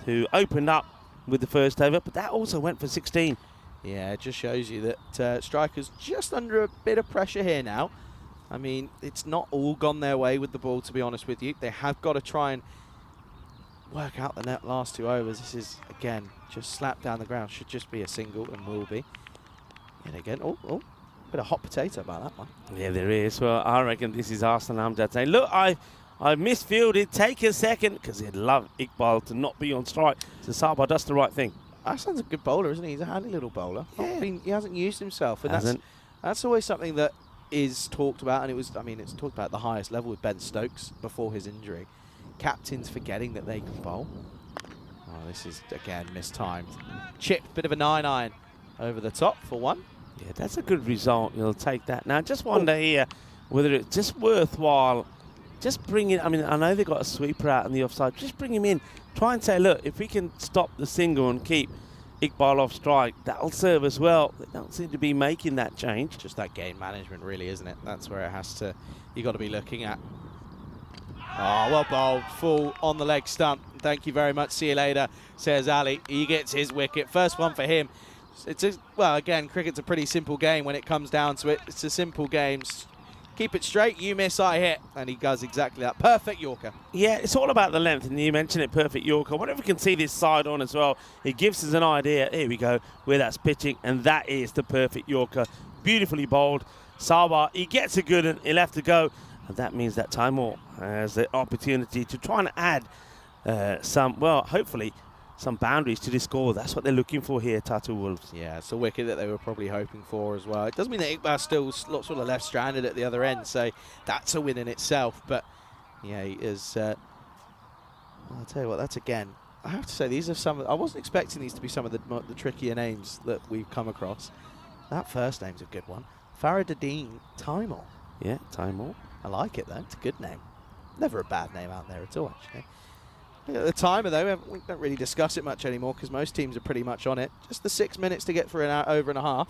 S1: who opened up with the first over, but that also went for 16.
S5: Yeah, it just shows you that strikers just under a bit of pressure here now. I mean, it's not all gone their way with the ball, to be honest with you. They have got to try and work out the last 2 overs. This is, again, just slapped down the ground. Should just be a single and will be. And again, oh, bit of hot potato about that one.
S1: Yeah, there is. Well, I reckon this is Arslan Amjad saying, look, I misfielded, take a second, because he'd love Iqbal to not be on strike. So Sabah does the right thing.
S5: Arslan's a good bowler, isn't he? He's a handy little bowler.
S1: Yeah.
S5: He hasn't used himself. And
S1: Hasn't.
S5: that's always something that is talked about, and it's talked about at the highest level with Ben Stokes before his injury. Captains forgetting that they can bowl. Oh, this is, again, mistimed. Chip, bit of a 9-iron. over the top for one.
S1: Yeah, that's a good result. You'll take that. Now, just wonder here whether it's just worthwhile just bring it. I mean, I know they've got a sweeper out on the offside. Just bring him in. Try and say, look, if we can stop the single and keep Iqbal off strike, that'll serve us well. They don't seem to be making that change.
S5: Just that game management, really, isn't it? That's where it has to. You got to be looking at. Oh, well bowled, full on the leg stump. Thank you very much. See you later, says Ali. He gets his wicket. First one for him. Well, again, cricket's a pretty simple game when it comes down to it. It's a simple game. Keep it straight, you miss, I hit. And he does exactly that. Perfect Yorker.
S1: Yeah, it's all about the length, and you mentioned it, perfect Yorker. Whenever we can see this side on as well, it gives us an idea, here we go, where that's pitching, and that is the perfect Yorker. Beautifully bowled. Sawa, he gets a good one, he'll have to go, and that means that Timor has the opportunity to try and add hopefully, some boundaries to this score. That's what they're looking for here, Tatu Wolves.
S5: Yeah, it's a wicket that they were probably hoping for as well. It doesn't mean that Iqbal's still sort of left stranded at the other end, so that's a win in itself. But yeah, he is. I'll tell you what, that's again. I have to say, these are some. I wasn't expecting these to be some of the trickier names that we've come across. That first name's a good one. Faridadeen Timor.
S1: Yeah, Timor.
S5: I like it though. It's a good name. Never a bad name out there at all, actually. At the timer, though, we don't really discuss it much anymore because most teams are pretty much on it. Just the 6 minutes to get for an hour, over and a half.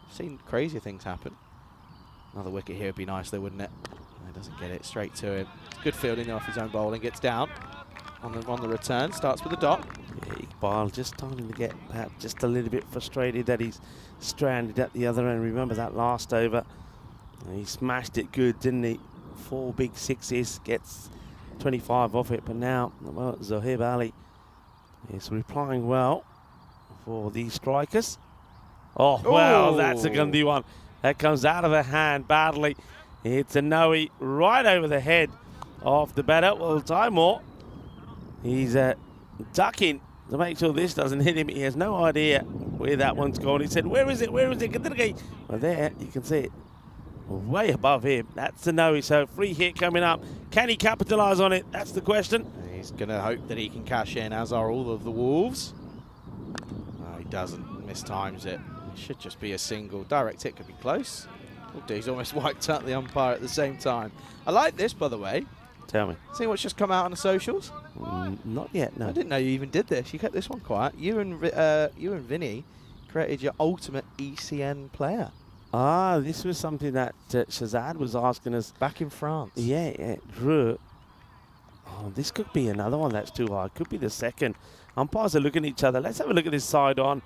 S5: I've seen crazier things happen. Another wicket here would be nice, though, wouldn't it? He doesn't get it straight to him. Good fielding off his own bowling. Gets down on the return. Starts with a dot.
S1: Yeah, Iqbal just starting to get perhaps just a little bit frustrated that he's stranded at the other end. Remember that last over? He smashed it good, didn't he? 4 big sixes. Gets 25 off it, but now, well, Zohaib Ali is replying well for the strikers. Oh, well, that's a gundy one. That comes out of the hand badly. It's a Noe right over the head of the batter. Well, Timor, he's ducking to make sure this doesn't hit him. He has no idea where that one's gone. He said, where is it? Where is it? Well, there, you can see it. Way above him. That's a no. So free hit coming up. Can he capitalise on it? That's the question.
S5: He's going to hope that he can cash in, as are all of the Wolves. No, he doesn't. Mistimes it. It should just be a single. Direct hit could be close. Oh, he's almost wiped out the umpire at the same time. I like this, by the way.
S1: Tell me.
S5: See what's just come out on the socials?
S1: Not yet, no.
S5: I didn't know you even did this. You kept this one quiet. You and Vinny created your ultimate ECN player.
S1: Ah, this was something that Shazad was asking us.
S5: Back in France.
S1: Yeah, Drew. Oh, this could be another one that's too high. Could be the second. Umpires are looking at each other. Let's have a look at this side on.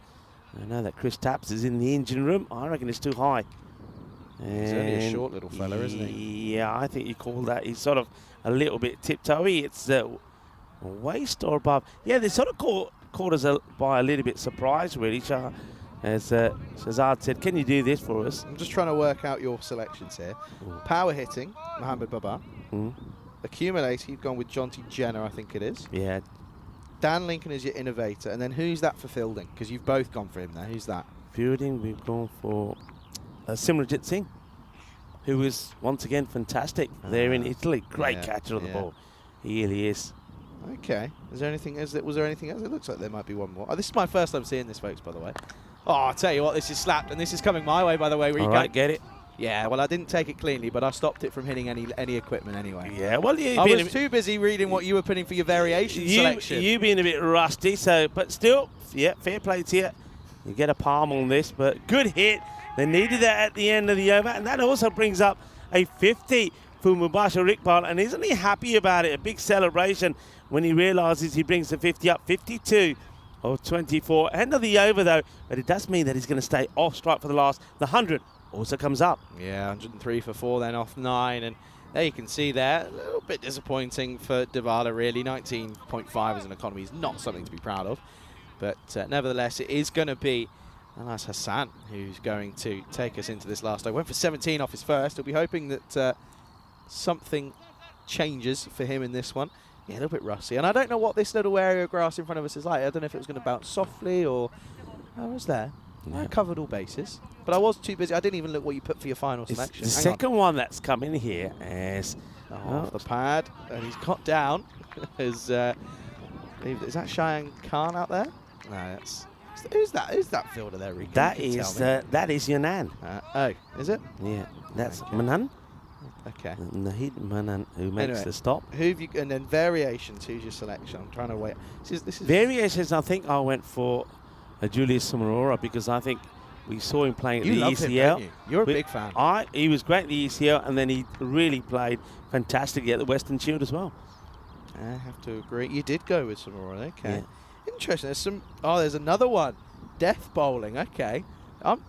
S1: I know that Chris Tapps is in the engine room. I reckon it's too high.
S5: He's only a short little fella, isn't he?
S1: Yeah, I think you call that. He's sort of a little bit tiptoey. It's waist or above. Yeah, they sort of caught us by a little bit surprise, really. As Shazad said, can you do this for us?
S5: I'm just trying to work out your selections here. Power hitting, Mohamed Baba. Accumulator, you've gone with Jonty Jenner, I think it is.
S1: Yeah.
S5: Dan Lincoln is your innovator. And then who's that for fielding? Because you've both gone for him there. Who's that?
S1: Fielding, we've gone for Simranjit Singh, who was once again fantastic there in Italy. Great catcher of the ball. He really is.
S5: Okay. Was there anything else? It looks like there might be one more. Oh, this is my first time seeing this, folks, by the way. Oh, I'll tell you what, this is slapped, and this is coming my way, by the way.
S1: All right, get it?
S5: Yeah, well, I didn't take it cleanly, but I stopped it from hitting any equipment anyway.
S1: Yeah, well,
S5: I was too busy reading what you were putting for your variation selection.
S1: You being a bit rusty, but still, yeah, fair play to you. You get a palm on this, but good hit. They needed that at the end of the over, and that also brings up a 50 for Mubashir Iqbal, and isn't he happy about it? A big celebration when he realises he brings the 50 up, 52. Of 24. End of the over, though, but it does mean that he's going to stay off strike for the last. The 100 also comes up.
S5: Yeah, 103 for 4, then off 9. And there you can see there, a little bit disappointing for Devala, really. 19.5 as an economy is not something to be proud of. But nevertheless, it is going to be, and that's Hassan who's going to take us into this last over. Went for 17 off his first. He'll be hoping that something changes for him in this one. Yeah, a little bit rusty. And I don't know what this little area of grass in front of us is like. I don't know if it was going to bounce softly or... I was there. Yeah. I covered all bases. But I was too busy. I didn't even look what you put for your final selection.
S1: The second one that's come in here is...
S5: off the pad. And he's got down. Is that Cheyenne Khan out there? No, that's Who's that? Who's that fielder there, Rico?
S1: That
S5: You can
S1: is
S5: tell me.
S1: that is Yanan.
S5: Oh, is it?
S1: Yeah, that's
S5: Okay.
S1: Manan.
S5: Okay.
S1: Nahid Manan, who makes
S5: Anyway.
S1: the stop.
S5: Who have you? And then variations. Who's your selection? I'm trying to wait. This is
S1: Variations, I think I went for Julius Samarora because I think we saw him playing at
S5: You
S1: the
S5: love
S1: ECL.
S5: him, don't you? You're a
S1: We-
S5: big fan.
S1: He was great at the ECL, and then he really played fantastically at the Western Shield as well.
S5: I have to agree. You did go with Samora. Okay.
S1: Yeah.
S5: Interesting. There's some. Oh, there's another one. Death bowling. Okay.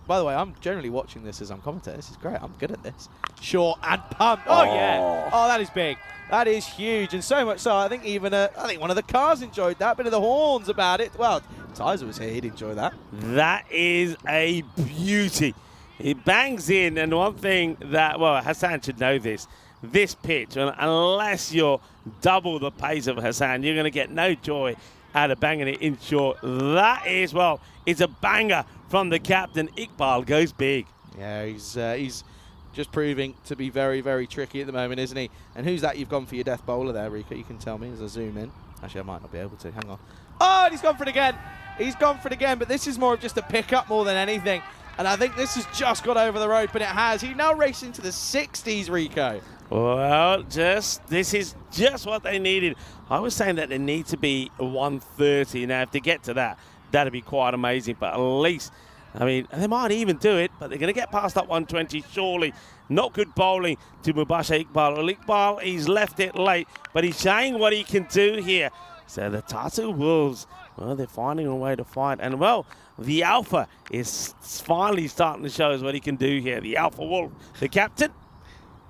S5: By the way, I'm generally watching this as I'm commentating. This is great. I'm good at this. Short and pump. Oh, yeah. Oh, that is big. That is huge. And so much so, I think even I think one of the cars enjoyed that. Bit of the horns about it. Well, Tizer was here. He'd enjoy that.
S1: That is a beauty. It bangs in, and one thing that, well, Hassan should know this. This pitch, unless you're double the pace of Hassan, you're going to get no joy out of banging it in short. That is, well, it's a banger from the captain. Iqbal goes big.
S5: Yeah, he's just proving to be very, very tricky at the moment, isn't he? And who's that you've gone for your death bowler there, Rico? You can tell me as I zoom in. Actually, I might not be able to. Hang on. Oh, and he's gone for it again. He's gone for it again, but this is more of just a pickup more than anything. And I think this has just got over the rope, and it has. He's now racing to the 60s, Rico.
S1: Well, this is just what they needed. I was saying that they need to be 130. Now, if they get to that, that'd be quite amazing. But at least, I mean, they might even do it, but they're going to get past that 120 surely. Not good bowling to Mubasher Iqbal. Well, Iqbal, he's left it late, but he's showing what he can do here. So the Tatu Wolves, well, they're finding a way to fight. And, well, the Alpha is finally starting to show us what he can do here. The Alpha Wolf, the captain.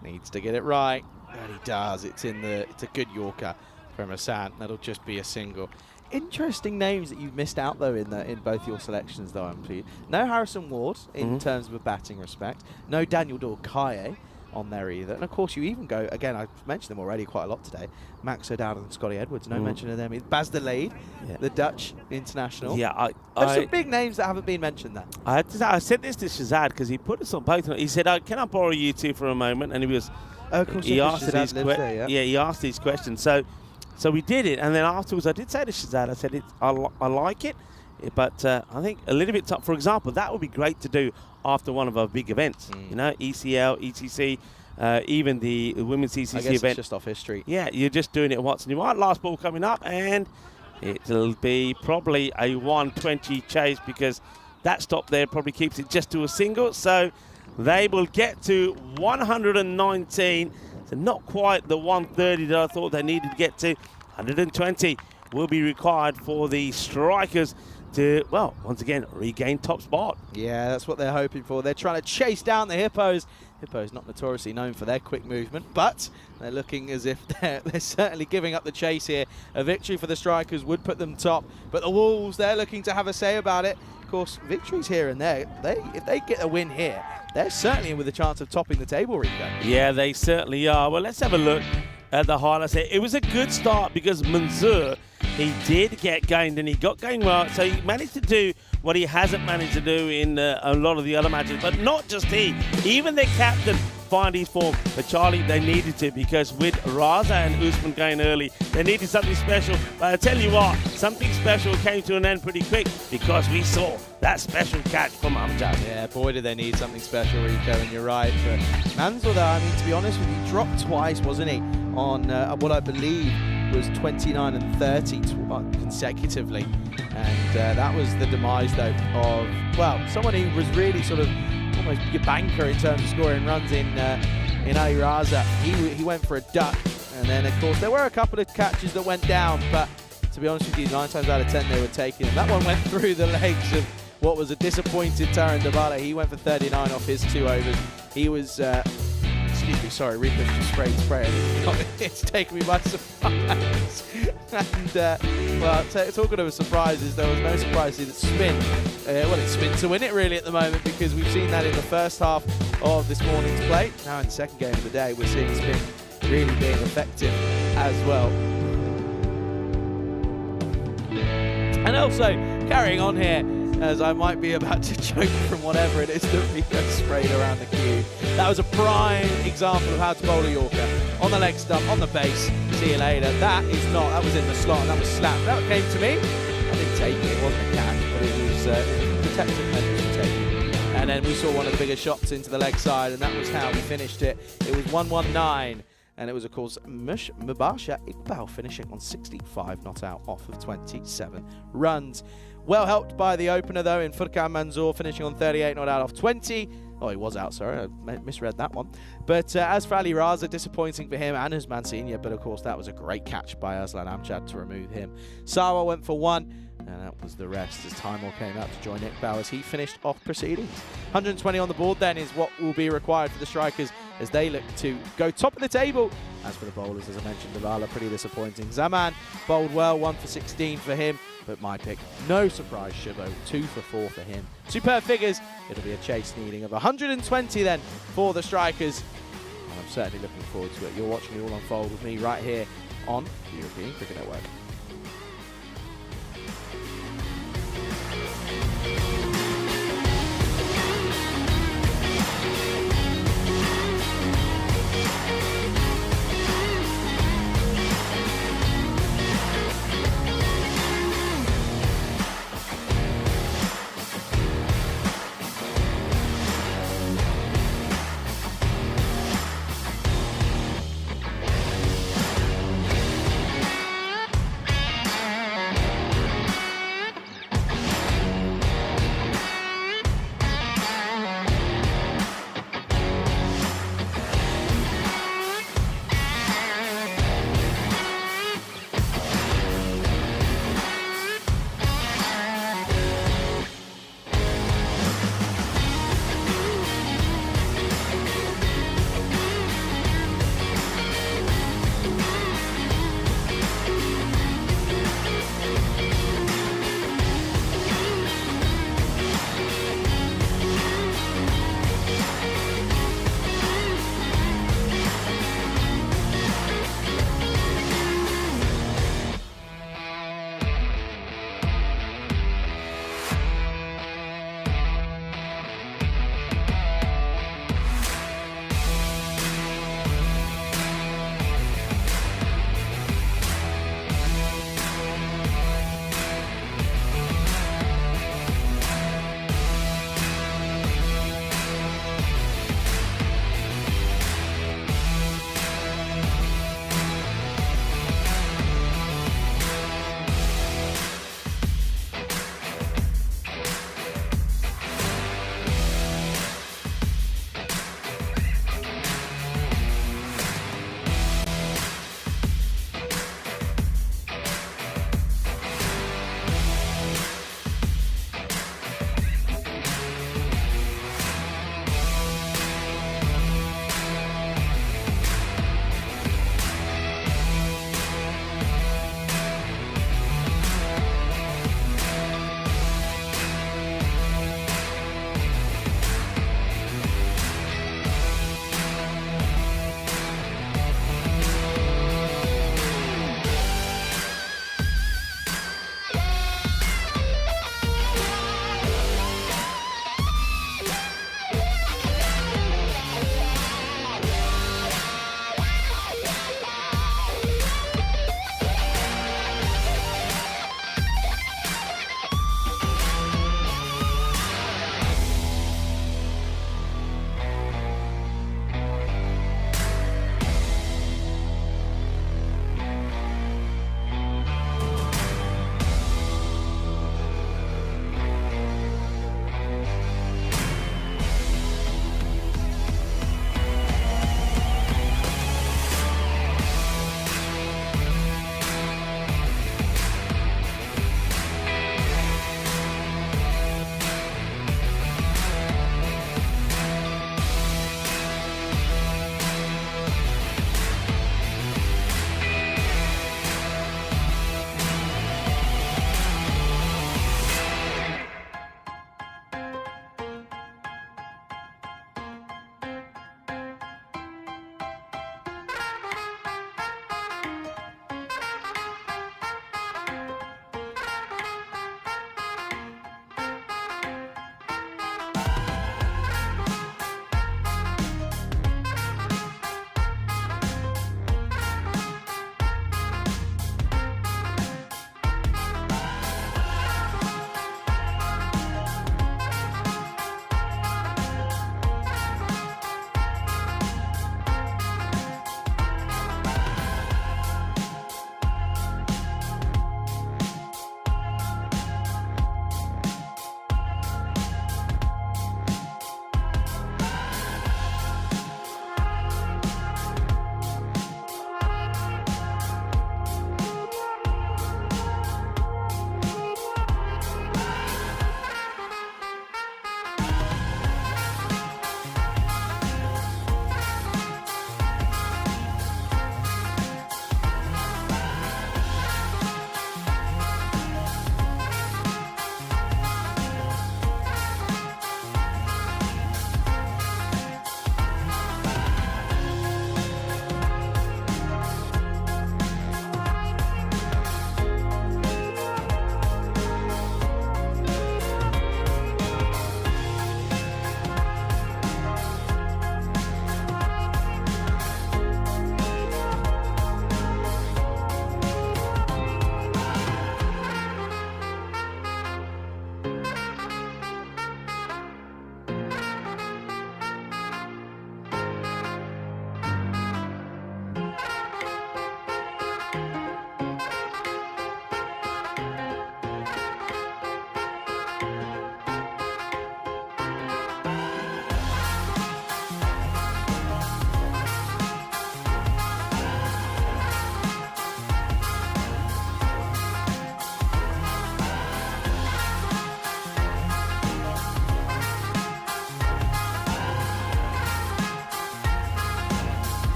S5: Needs to get it right, and he does. It's a good Yorker from Hassan. That'll just be a single. Interesting names that you've missed out though in both your selections though. No Harrison Ward in terms of a batting respect. No Daniel Dorkaye on there either. And of course you even go again. I've mentioned them already quite a lot today. Max O'Dowd and Scotty Edwards. No mention of them. Baz de Leede, the Dutch international.
S1: Yeah,
S5: There's some big names that haven't been mentioned there.
S1: I said this to Shazad because he put us on both. He said, "Can I borrow you two for a moment?" And he was,
S5: Oh, of course,
S1: he asked these
S5: there,
S1: he asked these questions. So we did it, and then afterwards I did say to Shazad, I said, I like it, but I think a little bit tough. For example, that would be great to do after one of our big events. You know, ECL, ETC. Even the women's ECC
S5: I guess
S1: event.
S5: It's just off history. Yeah,
S1: you're just doing it once in a while. Last ball coming up, and it'll be probably a 120 chase because that stop there probably keeps it just to a single. So they will get to 119. So not quite the 130 that I thought they needed to get to. 120 will be required for the strikers to, well, once again, regain top spot.
S5: Yeah, that's what they're hoping for. They're trying to chase down the Hippos. Hippos not notoriously known for their quick movement, but they're looking as if they're certainly giving up the chase here. A victory for the strikers would put them top, but the Wolves, they're looking to have a say about it. Of course, victories here and there. If they get a win here, they're certainly with a chance of topping the table, Rico.
S1: Yeah, they certainly are. Well, let's have a look at the highlights here. It was a good start because Mansour, he did get going, and he got going well. So he managed to do what he hasn't managed to do in a lot of the other matches. But not just he. Even the captain find his form. But Charlie, they needed to, because with Raza and Usman going early, they needed something special. But I tell you what, something special came to an end pretty quick because we saw that special catch from Amjad.
S5: Yeah, boy, did they need something special, Rico, and you're right. But Mansour, though, I mean, to be honest with you, dropped twice, wasn't he, on what I believe was 29 and 30 consecutively. And that was the demise, though, of, well, someone who was really sort of almost your banker in terms of scoring runs in Ali Raza. He went for a duck, and then, of course, there were a couple of catches that went down, but to be honest with you, 9 times out of 10 they were taking them. That one went through the legs of what was a disappointed Taran Dabala. He went for 39 off his 2 overs. He was, excuse me, sorry, Rico's just spray. It's taken me by surprise. And, well, talking of surprises, there was no surprise to see that Spin, it's Spin to win it really at the moment, because we've seen that in the first half of this morning's play. Now in the second game of the day, we're seeing Spin really being effective as well. And also, carrying on here, as I might be about to choke from whatever it is that Rico sprayed around the cue. That was a prime example of how to bowl a Yorker. On the leg stump, on the base, see you later. That was in the slot, and that was slapped. That came to me. I didn't take it, it wasn't a catch, but it was protective measures to take. And then we saw one of the biggest shots into the leg side, and that was how we finished it. It was 1-1-9. And it was, of course, Mubasha Iqbal finishing on 65 not out off of 27 runs. Well helped by the opener, though, in Furkan Manzoor, finishing on 38 not out off 20. Oh, he was out, sorry. I misread that one. But as for Ali Raza, disappointing for him and Usman Senior. But, of course, that was a great catch by Aslan Amjad to remove him. Sawa went for 1. And that was the rest as Timor came out to join Iqbal as he finished off proceedings. 120 on the board then is what will be required for the strikers as they look to go top of the table. As for the bowlers, as I mentioned, Davala pretty disappointing. Zaman bowled well, 1 for 16 for him. But my pick, no surprise, Shivo, 2 for 4 for him. Superb figures. It'll be a chase needing of 120 then for the strikers. And I'm certainly looking forward to it. You're watching it all unfold with me right here on the European Cricket Network.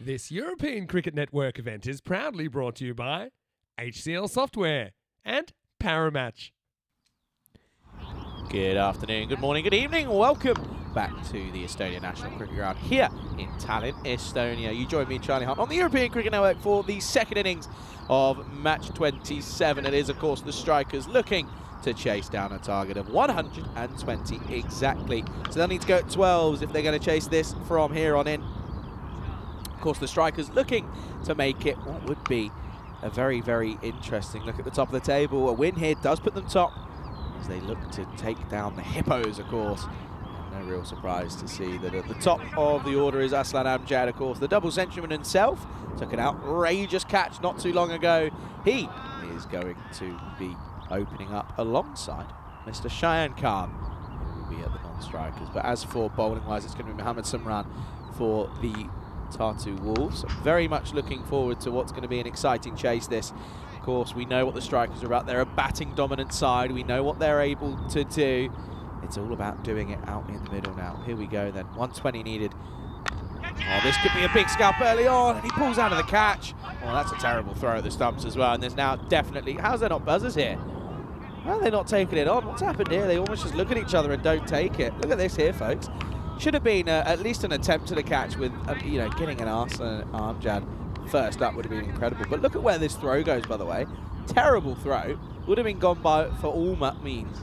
S2: This European Cricket Network event is proudly brought to you by HCL Software and Paramatch.
S5: Good afternoon, good morning, good evening. Welcome back to the Estonia National Cricket Ground here in Tallinn, Estonia. You join me, Charlie Hunt, on the European Cricket Network for the second innings of match 27. It is, of course, the strikers looking to chase down a target of 120 exactly. So they'll need to go at 12s if they're going to chase this from here on in. Of course, the strikers looking to make it what would be a very, very interesting look at the top of the table. A win here does put them top as they look to take down the Hippos, of course. And no real surprise to see that at the top of the order is Aslan Amjad, of course. The double centuryman himself took an outrageous catch not too long ago. He is going to be opening up alongside Mr. Cheyenne Khan, who will be at the non-strikers. But as for bowling-wise, it's going to be Mohammad Samran for the Tatu Wolves. I'm very much looking forward to what's going to be an exciting chase this. Of course, we know what the strikers are about. They're a batting dominant side. We know what they're able to do. It's all about doing it out in the middle now. Here we go then. 120 needed. Oh, this could be a big scalp early on, and he pulls out of the catch. Oh, that's a terrible throw at the stumps as well. And there's now definitely... How's there not buzzers here? How are they not taking it on? What's happened here? They almost just look at each other and don't take it. Look at this here, folks. Should have been at least an attempt at a catch with, you know, getting an Aslan Amjad first up would have been incredible. But look at where this throw goes, by the way. Terrible throw. Would have been gone by for all means.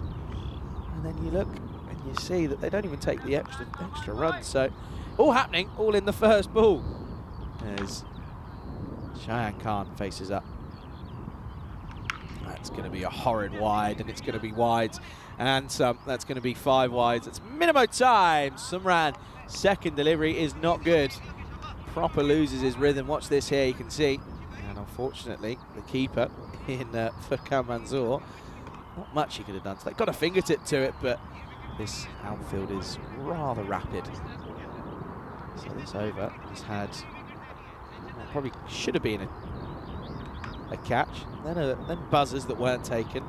S5: And then you look and you see that they don't even take the extra run. So all happening, all in the first ball. As Cheyenne Khan faces up. That's going to be a horrid wide, and it's going to be wides. And that's going to be 5 wides. It's minimum time. Samran, second delivery is not good. Proper loses his rhythm. Watch this here, you can see. And unfortunately, the keeper in Furkan Manzoor, not much he could have done. So they got a fingertip to it, but this outfield is rather rapid. So this over has had, well, probably should have been a catch. Then buzzers that weren't taken.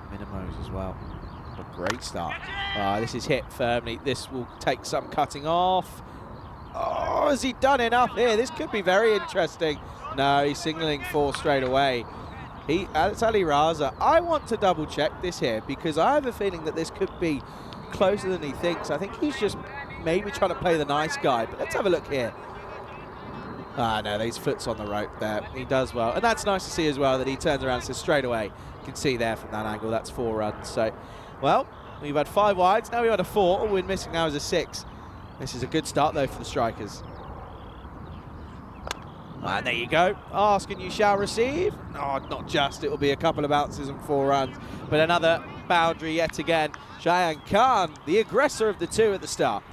S5: Minimos as well. What a great start. This is hit firmly. This will take some cutting off. Oh, has he done enough here? This could be very interesting. No, he's signaling 4 straight away. It's Ali Raza. I want to double check this here because I have a feeling that this could be closer than he thinks. I think he's just maybe trying to play the nice guy. But let's have a look here. No, his foot's on the rope there. He does well. And that's nice to see as well that he turns around and says straight away. You can see there from that angle, that's 4 runs. So, well, we've had 5 wides. Now we've had a 4. All we're missing now is a 6. This is a good start, though, for the strikers. And there you go. Ask and you shall receive. No, not just. It will be a couple of bounces and 4 runs. But another boundary yet again. Cheyenne Khan, the aggressor of the 2 at the start.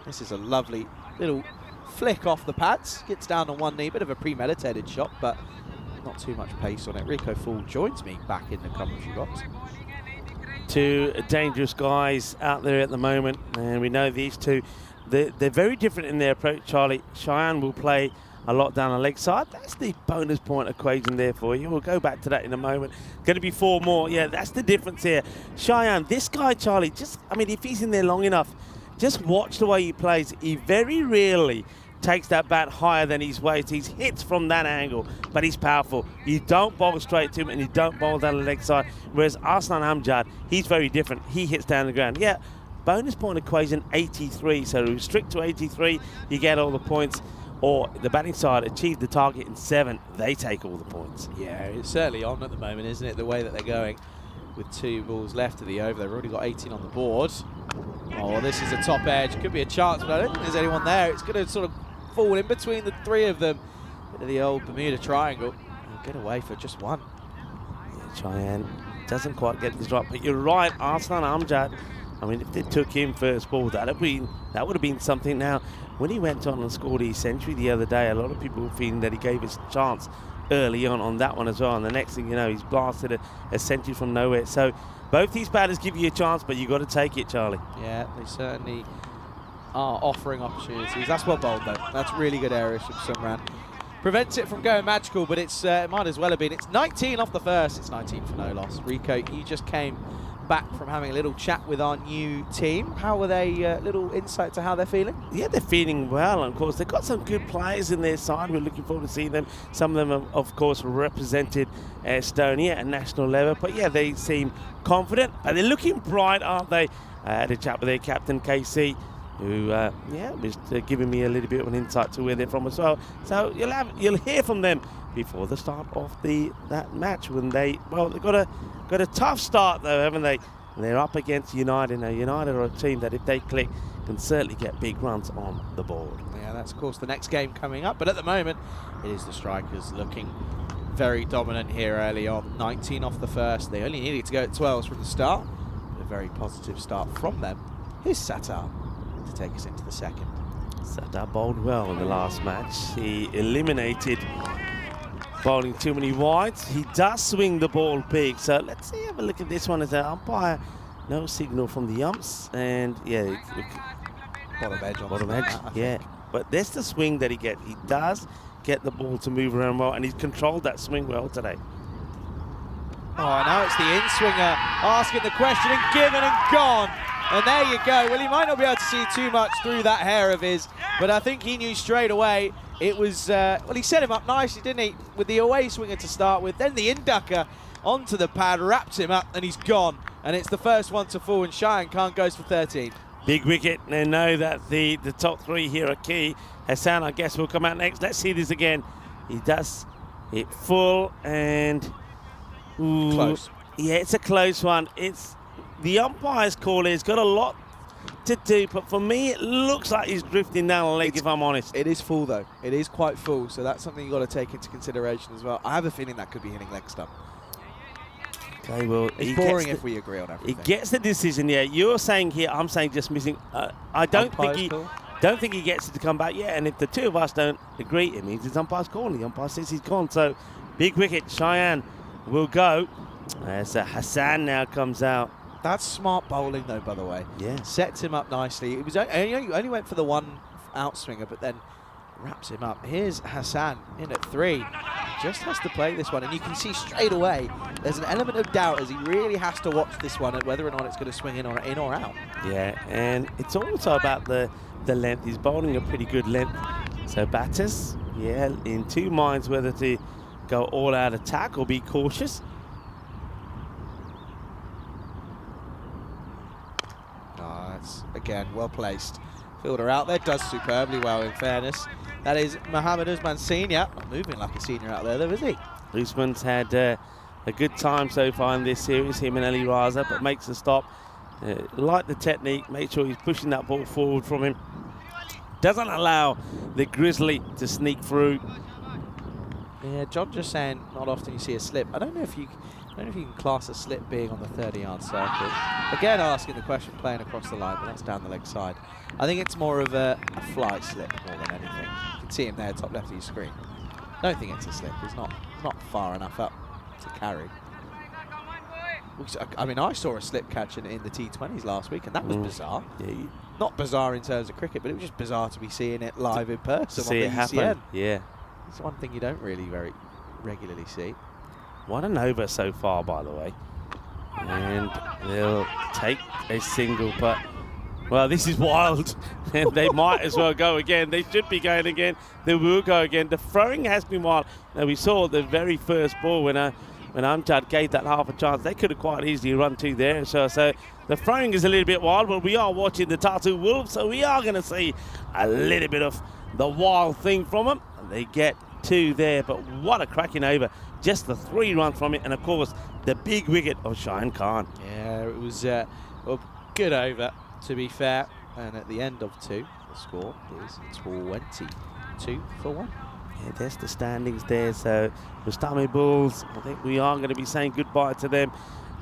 S5: This is a lovely little flick off the pads. Gets down on one knee. Bit of a premeditated shot, but not too much pace on it. Rico Fool joins me back in the commentary box.
S1: 2 dangerous guys out there at the moment, and we know these 2, they're very different in their approach, Charlie. Cheyenne will play a lot down the leg side. That's the bonus point equation there for you. We'll go back to that in a moment. Going to be 4 more. Yeah, that's the difference here. Cheyenne, this guy, Charlie, just, I mean, if he's in there long enough, just watch the way he plays. He very rarely takes that bat higher than his waist. He hits from that angle, but he's powerful. You don't bowl straight to him, and you don't bowl down the leg side. Whereas Aslan Amjad, he's very different. He hits down the ground. Yeah, bonus point equation 83. So restrict to 83, you get all the points. Or the batting side achieve the target in 7, they take all the points.
S5: Yeah, it's certainly on at the moment, isn't it? The way that they're going with 2 balls left of the over. They've already got 18 on the board. Oh, this is a top edge. Could be a chance, but I don't think there's anyone there. It's going to sort of fall in between the 3 of them. Bit of the old Bermuda Triangle. They'll get away for just 1.
S1: Yeah, Cheyenne doesn't quite get this right, but you're right, Aslan Amjad. I mean, if they took him first ball, that would have been something. Now, when he went on and scored his century the other day, a lot of people were feeling that he gave his chance early on that one as well. And the next thing you know, he's blasted a century from nowhere. So both these batters give you a chance, but you've got to take it, Charlie.
S5: Yeah, they certainly are offering opportunities. That's well bowled, though. That's really good areas from Samran. Prevents it from going magical, but it might as well have been. It's 19 off the first. It's 19 for no loss. Rico, you just came back from having a little chat with our new team. How were they? Little insight to how they're feeling?
S1: Yeah, they're feeling well. And of course, they've got some good players in their side. We're looking forward to seeing them. Some of them have, of course, represented Estonia at national level. But yeah, they seem confident. And they're looking bright, aren't they? I had a chat with their captain, KC, who was giving me a little bit of an insight to where they're from as well. So you'll hear from them before the start of that match when they've got a tough start though, haven't they? And they're up against United. Now United are a team that if they click can certainly get big runs on the board.
S5: Yeah, that's of course the next game coming up, but at the moment it is the Strikers looking very dominant here early on. 19 off the first. They only needed to go at 12s from the start. A very positive start from them. Here's Satar to take us into the second.
S1: Satar bowled well in the last match. He eliminated bowling too many wides. He does swing the ball big. So let's see, have a look at this one as an umpire. No signal from the umps. And yeah,
S5: Bottom edge.
S1: bottom edge. Yeah. But that's the swing that he gets. He does get the ball to move around well, and he's controlled that swing well today.
S5: Oh, now it's the in-swinger asking the question and given and gone. And there you go. Well, he might not be able to see too much through that hair of his, but I think he knew straight away it was, well, he set him up nicely, didn't he? With the away swinger to start with, then the in-ducker onto the pad, wraps him up, and he's gone. And it's the first one to fall, and Cheyenne Khan goes for 13.
S1: Big wicket. They know that the top three here are key. Hassan, I guess, will come out next. Let's see this again. He does it full and... Ooh,
S5: Close.
S1: Yeah, it's a close one. It's the umpire's call. He's got a lot to do, but for me, it looks like he's drifting down the leg, if I'm honest.
S5: It is full, though. It is quite full, so that's something you've got to take into consideration as well. I have a feeling that could be hitting leg stump.
S1: Okay, well,
S5: It's boring if we agree on everything.
S1: He gets the decision, yeah. You're saying here, I'm saying just missing. I don't think he gets it to come back yet, and if the two of us don't agree, it means it's umpire's call. The umpire says he's gone, so big wicket. Cheyenne will go. As Hassan now comes out.
S5: That's smart bowling, though, by the way.
S1: Yeah.
S5: Sets him up nicely. It was only went for the one outswinger, but then wraps him up. Here's Hassan in at 3. Just has to play this one, and you can see straight away there's an element of doubt as he really has to watch this one at whether or not it's going to swing in or out.
S1: Yeah, and it's also about the length. He's bowling a pretty good length. So batters, yeah, in two minds whether to go all out attack or be cautious.
S5: That's, again, well placed. Fielder out there, does superbly well in fairness. That is Mohammed Usman Senior. Not moving like a senior out there though, is he?
S1: Usman's had a good time so far in this series, him and Ali Raza, but makes a stop. Like the technique, make sure he's pushing that ball forward from him. Doesn't allow the Grizzly to sneak through.
S5: Yeah, John just saying not often you see a slip. I don't know if you can class a slip being on the 30-yard circle. Again, asking the question, playing across the line, but that's down the leg side. I think it's more of a fly slip more than anything. You can see him there, top left of your screen. Don't think it's a slip. It's not far enough up to carry. I mean, I saw a slip catch in the T20s last week, and that was bizarre.
S1: Yeah,
S5: Not bizarre in terms of cricket, but it was just bizarre to be seeing it live in person on the ECN.
S1: happen. Yeah.
S5: It's one thing you don't really very regularly see.
S1: 1 over so far, by the way. And they'll take a single, but, well, this is wild. And they might as well go again. They should be going again. They will go again. The throwing has been wild. Now, we saw the very first ball when Amjad gave that half a chance. They could have quite easily run 2 there. So the throwing is a little bit wild, but we are watching the Tatu Wolves, so we are going to see a little bit of the wild thing from them. They get 2 there, but what a cracking over. Just the 3 runs from it, and of course, the big wicket of Cheyenne Khan.
S5: Yeah, it was a good over, to be fair. And at the end of 2, the score is 22 for 1.
S1: Yeah, there's the standings there. So, Rustami Bulls, I think we are going to be saying goodbye to them.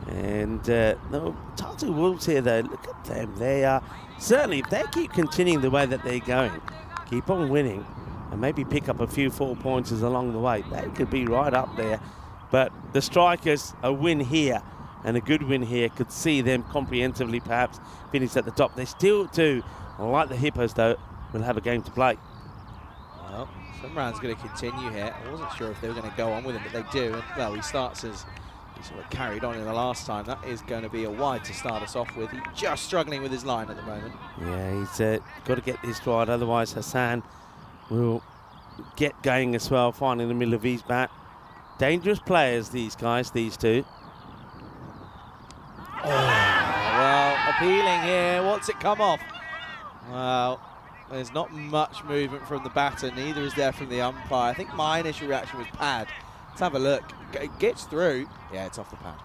S1: And no, Tatu Wolves here, though, look at them. They are certainly, if they keep continuing the way that they're going, keep on winning, and maybe pick up a few 4-pointers along the way, they could be right up there. But the Strikers, a win here and a good win here, could see them comprehensively perhaps finish at the top. They still do, like the Hippos though, will have a game to play.
S5: Well, Simran's going to continue here. I wasn't sure if they were going to go on with him, but they do. And, well, he starts as he sort of carried on in the last time. That is going to be a wide to start us off with. He's just struggling with his line at the moment.
S1: Yeah, he's got to get this right, otherwise Hassan will get going as well, finding the middle of his bat. Dangerous players, these guys, these two.
S5: Oh, well, appealing here. What's it come off? Well, there's not much movement from the batter, neither is there from the umpire. I think my initial reaction was pad. Let's have a look. It gets through. Yeah, it's off the pad.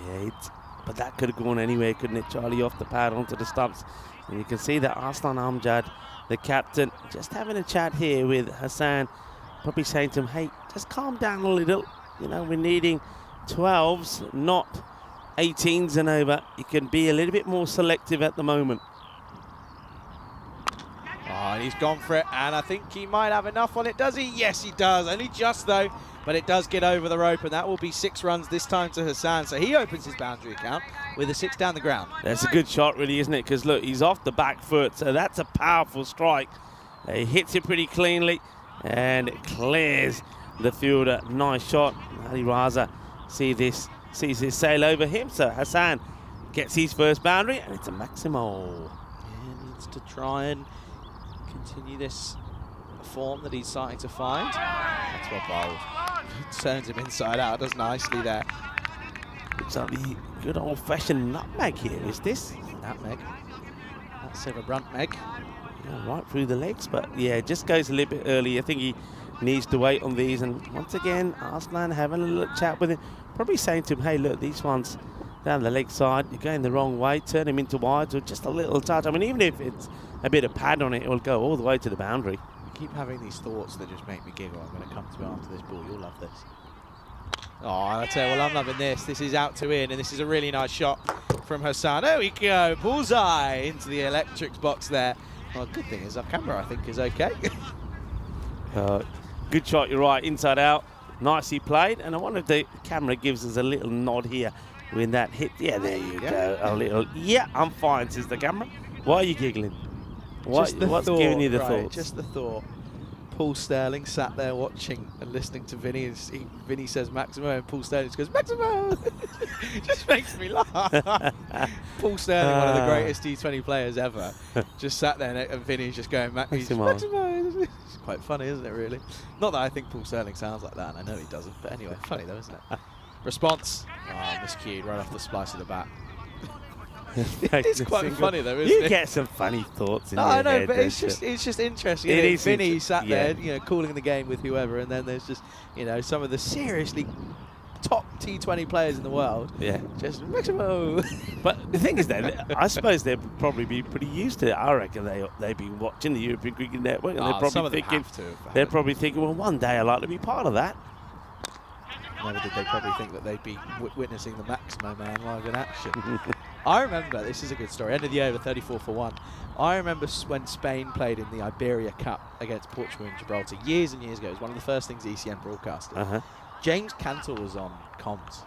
S1: Yeah, but that could have gone anywhere, couldn't it, Charlie? Off the pad onto the stumps. And you can see that Arslan Amjad, the captain, just having a chat here with Hassan, probably saying to him, hey, just calm down a little. You know, we're needing 12s, not 18s and over. You can be a little bit more selective at the moment.
S5: Oh, and he's gone for it, and I think he might have enough on it. Does he? Yes, he does. Only just, though, but it does get over the rope, and that will be 6 runs this time to Hassan. So he opens his boundary account with a 6 down the ground.
S1: That's a good shot, really, isn't it? Because, look, he's off the back foot, so that's a powerful strike. He hits it pretty cleanly, and it clears the fielder. Nice shot. Ali Raza sees this sail over him, so Hassan gets his first boundary, and it's a Maximo.
S5: Yeah, needs to try and continue this form that he's starting to find. That's well bowled. Turns him inside out, does nicely there.
S1: Looks like the good old-fashioned nutmeg here, is this?
S5: Nutmeg. That's a bruntmeg.
S1: Yeah, right through the legs, but yeah, it just goes a little bit early. I think he needs to wait on these, and once again, Arslan having a little chat with him, probably saying to him, hey, look, these ones down the leg side, you're going the wrong way, turn him into wides or just a little touch. I mean, even if it's a bit of pad on it, it will go all the way to the boundary.
S5: I keep having these thoughts that just make me giggle. I'm going to come to it after this ball. You'll love this. Oh, I tell you, well, I'm loving this. This is out to in, and this is a really nice shot from Hassan. There we go. Bullseye into the electrics box there. Well, good thing is our camera, I think, is okay.
S1: Good shot, you're right, inside out. Nicely played, and I wonder if the camera gives us a little nod here when that hit. Yeah, there you go. A little, yeah, I'm fine, says the camera. Why are you giggling? What's giving you the thoughts?
S5: Just the thought. Paul Sterling sat there watching and listening to Vinny, and Vinny says Maximo, and Paul Sterling just goes, Maximo! Just makes me laugh. Paul Sterling, one of the greatest T20 players ever, just sat there, and Vinny's just going, Maximo. It's quite funny, isn't it, really? Not that I think Paul Sterling sounds like that, and I know he doesn't, but anyway, funny though, isn't it? Response. Oh, miscued right off the splice of the bat. It's quite funny though, isn't it?
S1: You get some funny thoughts in your
S5: I know,
S1: head,
S5: but it's just interesting.
S1: It is
S5: Vinny sat there, calling the game with whoever, and then there's just, some of the seriously top T20 players in the world.
S1: Yeah.
S5: Just Maximo.
S1: But the thing is, then, I suppose they'd probably be pretty used to it. I reckon they'd be watching the European Cricket Network, and they're probably thinking, well, one day I'd like to be part of that.
S5: Never did they probably think that they'd be witnessing the Maximo man live in action. I remember, this is a good story, end of the over, 34 for 1. I remember when Spain played in the Iberia Cup against Portugal and Gibraltar years and years ago. It was one of the first things ECN broadcasted. James Cantle was on comms,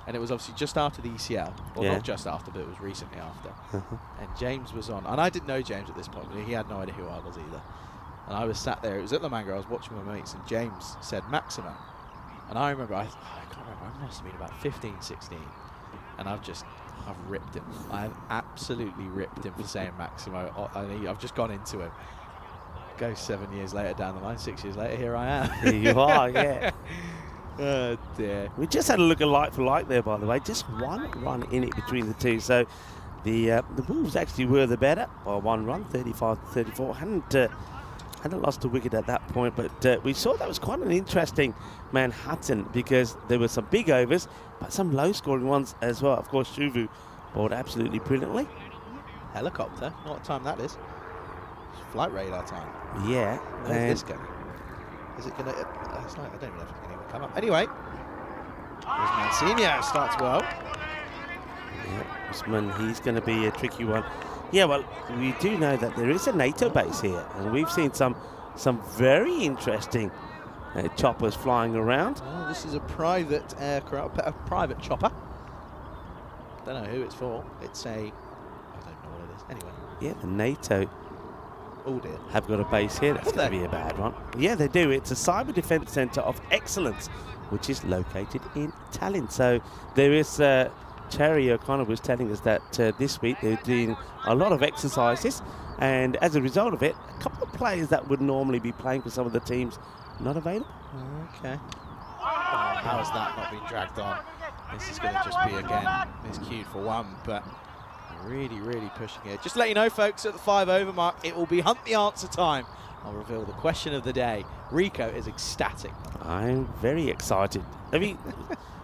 S5: and it was obviously just after the ECL, or not just after, but it was recently after. And James was on, and I didn't know James at this point, but he had no idea who I was either. And I was sat there, it was at La Manga, I was watching my mates, and James said Maximo. And I remember, I can't remember, I must have been about 15, 16, and I've ripped him. I've absolutely ripped him for saying Maximo. I've just gone into him. Go 7 years later down the line, 6 years later, here I am.
S1: Here you are, yeah.
S5: Oh dear.
S1: We just had a look at like for like there, by the way. Just one run in it between the two. So the Wolves actually were the better by 1 run, 35-34. Hadn't lost a wicket at that point, but we saw that was quite an interesting Manhattan because there were some big overs, but some low-scoring ones as well. Of course, Shuvu bowled absolutely brilliantly.
S5: Helicopter, what time that is? Flight radar time.
S1: Yeah.
S5: Where's this going? Is it going to... I don't even know if it's going to even come up. Anyway, there's Mancinho, starts well.
S1: Yeah, Usman, he's going to be a tricky one. Yeah, well, we do know that there is a NATO base here, and we've seen some very interesting choppers flying around.
S5: Oh, this is a private aircraft, a private chopper. Don't know who it's for. It's a... I don't know what it is. Anyway.
S1: Yeah, the NATO
S5: Oh dear.
S1: have got a base here. That's
S5: Have
S1: going to
S5: they?
S1: be a bad one. Yeah, they do. It's a Cyber Defense Centre of Excellence, which is located in Tallinn. So there is, Terry O'Connor was telling us that this week they're doing a lot of exercises, and as a result of it, a couple of players that would normally be playing for some of the teams not available.
S5: Okay. Oh, how has that not been dragged on? This is going to just be, again, miscued for one, but really, really pushing it. Just to let you know, folks, at the 5 over mark, it will be Hunt the Answer time. I'll reveal the question of the day. Rico is ecstatic.
S1: I'm very excited. I mean,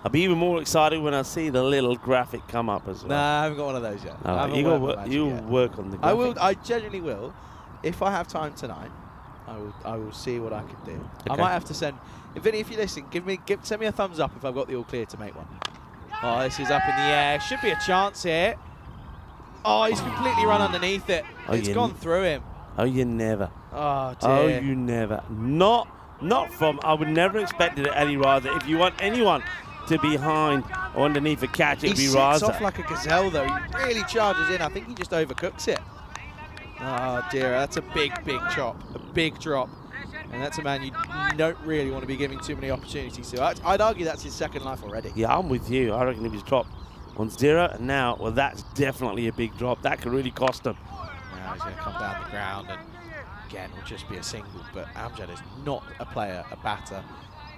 S1: I'll be even more excited when I see the little graphic come up as well.
S5: Nah, I haven't got one of those yet. I haven't
S1: you
S5: worked
S1: got
S5: on
S1: you
S5: magic yet.
S1: work on the graphic.
S5: I will. I genuinely will. If I have time tonight, I will see what I can do. I
S1: Okay.
S5: might have to send. Vinny, if you listen, send me a thumbs up if I've got the all clear to make one. Oh, this is up in the air. Should be a chance here. Oh, he's completely run underneath it.
S1: Oh,
S5: It's gone through him.
S1: Oh, you never.
S5: Oh dear.
S1: Oh, you never. Not from. I would never expect it at any Raza. If you want anyone to be behind or underneath a catch, it'd be
S5: He sits
S1: Raza.
S5: off like a gazelle though. He really charges in. I think he just overcooks it. Oh dear, that's a big chop, a big drop. And that's a man you don't really want to be giving too many opportunities to. I'd argue that's his second life already.
S1: Yeah, I'm with you. I reckon if he's dropped on 0 and now, well, that's definitely a big drop. That could really cost him.
S5: Now he's going to come down the ground and again will just be a single. But Amjad is not a player, a batter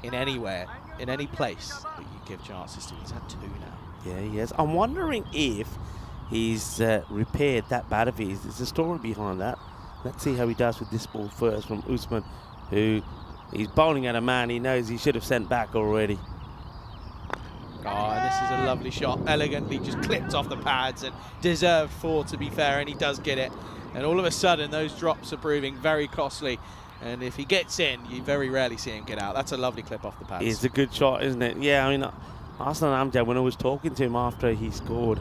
S5: in anywhere, in any place that you give chances to. He's had 2 now.
S1: Yeah, he is. I'm wondering if he's repaired that bat of his. There's a story behind that. Let's see how he does with this ball first from Usman, who he's bowling at a man he knows he should have sent back already.
S5: Oh, and this is a lovely shot. Elegantly just clipped off the pads and deserved 4 to be fair, and he does get it. And all of a sudden, those drops are proving very costly. And if he gets in, you very rarely see him get out. That's a lovely clip off the pads.
S1: It's a good shot, isn't it? Yeah, I mean, Arslan Amjad, when I was talking to him after he scored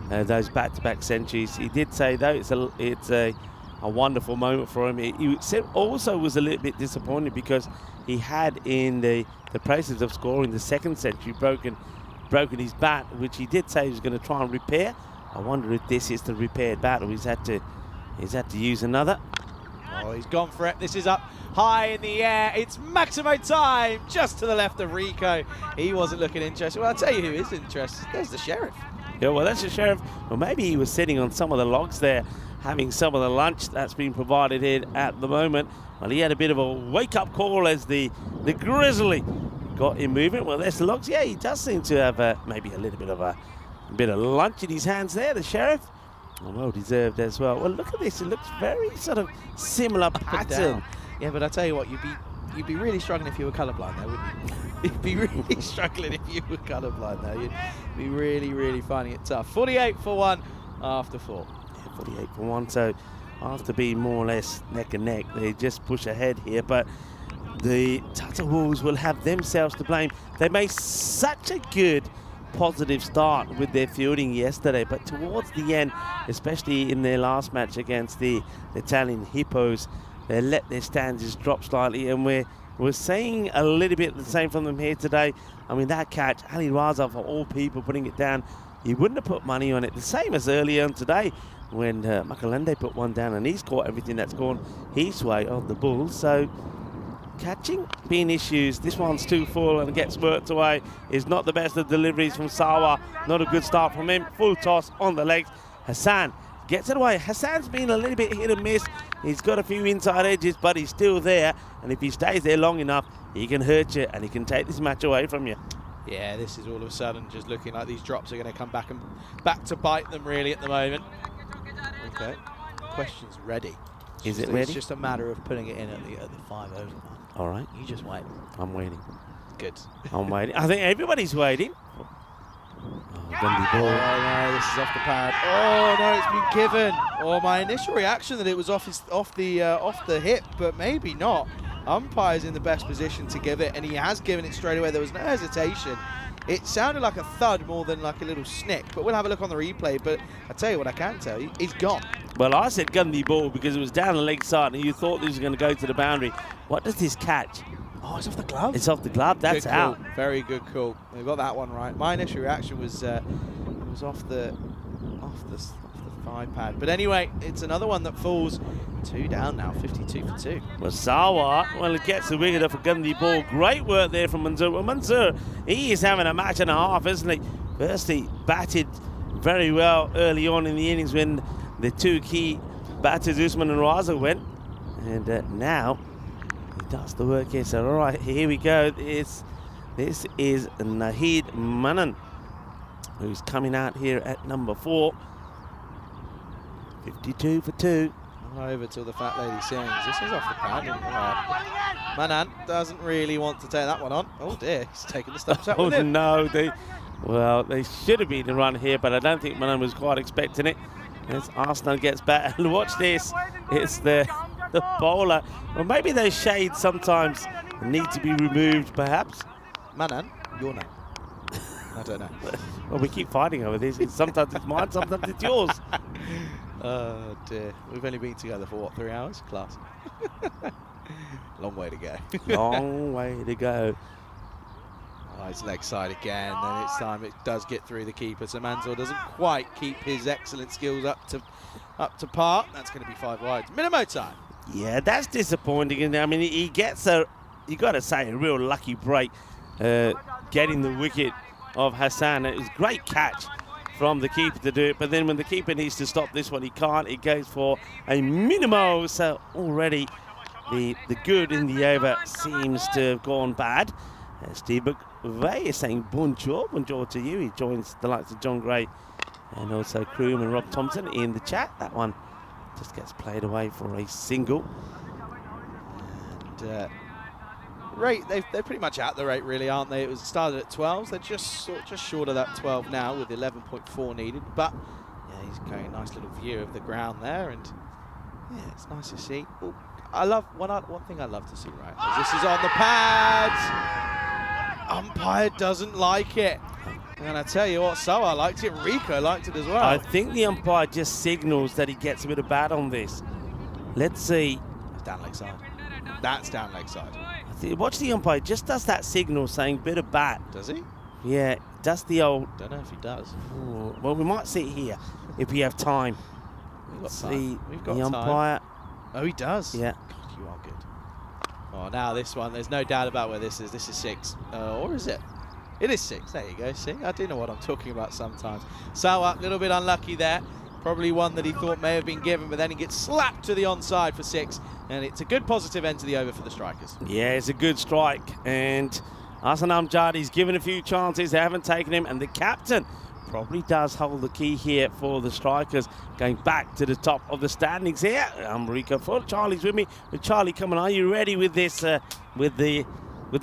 S1: those back-to-back centuries, he did say, though, it's a wonderful moment for him. He said also was a little bit disappointed because he had, in the process of scoring the second century, broken his bat, which he did say he was going to try and repair. I wonder if this is the repaired bat or he's had to use another.
S5: Oh, he's gone for it. This is up high in the air. It's Maximo time, just to the left of Rico. He wasn't looking interested. Well, I'll tell you who is interested. There's the Sheriff.
S1: Yeah, well, that's the Sheriff. Well, maybe he was sitting on some of the logs there, having some of the lunch that's been provided here at the moment. Well, he had a bit of a wake-up call as the Grizzly got in movement. Well, there's the logs. Yeah, he does seem to have maybe a little bit of lunch in his hands there, the Sheriff. Well deserved as well. Well, look at this. It looks very sort of similar pattern.
S5: Yeah, but I tell you what, you'd be really struggling if you were colourblind there, wouldn't you? You'd be really struggling if you were colourblind there. You'd be really, really finding it tough. 48 for 1 after 4.
S1: Yeah, 48 for 1. So after being more or less neck and neck, they just push ahead here. But the Tatu Wolves will have themselves to blame. They made such a good positive start with their fielding yesterday, but towards the end, especially in their last match against the Italian Hippos, they let their standards drop slightly, and we're saying a little bit the same from them here today. I mean, that catch, Ali Raza, of all people, putting it down, he wouldn't have put money on it. The same as earlier on today when Makalende put one down and he's caught everything that's gone his way of the Bulls. So catching being issues. This one's too full and gets worked away. Is not the best of deliveries from Sawa. Not a good start from him. Full toss on the legs. Hassan gets it away. Hassan's been a little bit hit and miss. He's got a few inside edges, but he's still there. And if he stays there long enough, he can hurt you and he can take this match away from you.
S5: Yeah, this is all of a sudden just looking like these drops are going to come back to bite them really at the moment. Okay, question's ready.
S1: Is it ready?
S5: It's just a matter of putting it in at the 5 over mark.
S1: All right.
S5: You just wait.
S1: I'm waiting.
S5: Good.
S1: I'm waiting. I think everybody's waiting. Oh, Gundy
S5: Oh
S1: ball.
S5: no, this is off the pad. Oh no, it's been given. Oh, my initial reaction that it was off the hip, but maybe not. Umpire's in the best position to give it, and he has given it straight away. There was no hesitation. It sounded like a thud more than like a little snick, but we'll have a look on the replay. But I tell you what I can tell you, he's gone.
S1: Well, I said Gundy ball because it was down the leg side and you thought this was going to go to the boundary. What does this catch?
S5: Oh, it's off the glove.
S1: It's off the glove. That's
S5: Good call.
S1: out.
S5: Very good call. We got that one right. My initial reaction was off the 5 pad. But anyway, it's another one that falls 2 down now, 52 for 2.
S1: Well, Sawa, well, it gets the wicket off a gundy ball. Great work there from Mansoor. Well, Mansoor, he is having a match and a half, isn't he? Firstly, batted very well early on in the innings when the 2 key batters, Usman and Raza, went. And now he does the work here. So, all right, here we go. This is Naheed Manan, who's coming out here at number 4. 52 for 2.
S5: Not over till the fat lady sings. This is off the pad. Manan doesn't really want to take that one on. Oh dear, he's taking the stumps out
S1: Oh
S5: with him.
S1: no, they should have been a run here, but I don't think Manan was quite expecting it. As Arsenal gets back, and watch this, it's the bowler. Well, maybe those shades sometimes need to be removed, perhaps.
S5: Manan, your name. I don't know.
S1: Well, we keep fighting over this. Sometimes it's mine, sometimes it's yours.
S5: Oh dear, we've only been together for what, 3 hours? Class. Long way to go.
S1: Long way to go.
S5: Oh, it's leg side again, and it's time it does get through the keeper. So Mansoor doesn't quite keep his excellent skills up to par. That's going to be 5 wide. Minimo time.
S1: Yeah, that's disappointing. And I mean, he gets you got to say, a real lucky break, getting the wicket of Hassan. It was a great catch from the keeper to do it, but then when the keeper needs to stop this one, he can't. He goes for a minimo. So already the good in the over seems to have gone bad. Steve McVeigh is saying bonjour to you. He joins the likes of John Gray and also Kroom and Rob Thompson in the chat. That one just gets played away for a single.
S5: And rate, they're pretty much at the rate, really, aren't they? It was started at 12s. They're just short of that 12 now with 11.4 needed. But yeah, he's going a nice little view of the ground there, and yeah, it's nice to see. Ooh, one thing I love to see, right? Is this is on the pads. Umpire doesn't like it. And I tell you what, Sawa liked it, Rico liked it as well.
S1: I think the umpire just signals that he gets a bit of bat on this. Let's see.
S5: It's down leg side. That's down leg side.
S1: Watch the umpire, just does that signal saying bit of bat.
S5: Does he?
S1: Yeah, does the old...
S5: Don't know if he does.
S1: Oh, well, we might see it here if we have time.
S5: We've got
S1: See
S5: time. We've got
S1: the
S5: time.
S1: umpire.
S5: Oh, he does?
S1: Yeah.
S5: God, you are good. Oh, now this one, there's no doubt about where this is. This is 6. Or is it? It is 6. There you go. See, I do know what I'm talking about sometimes. Sawa, a little bit unlucky there. Probably one that he thought may have been given, but then he gets slapped to the onside for 6. And it's a good positive end to the over for the strikers.
S1: Yeah, it's a good strike. And Hassan Amjadi's given a few chances. They haven't taken him. And the captain probably does hold the key here for the strikers. Going back to the top of the standings here. I'm Rico Full. Charlie's with me. With Charlie, come on, are you ready with this, with the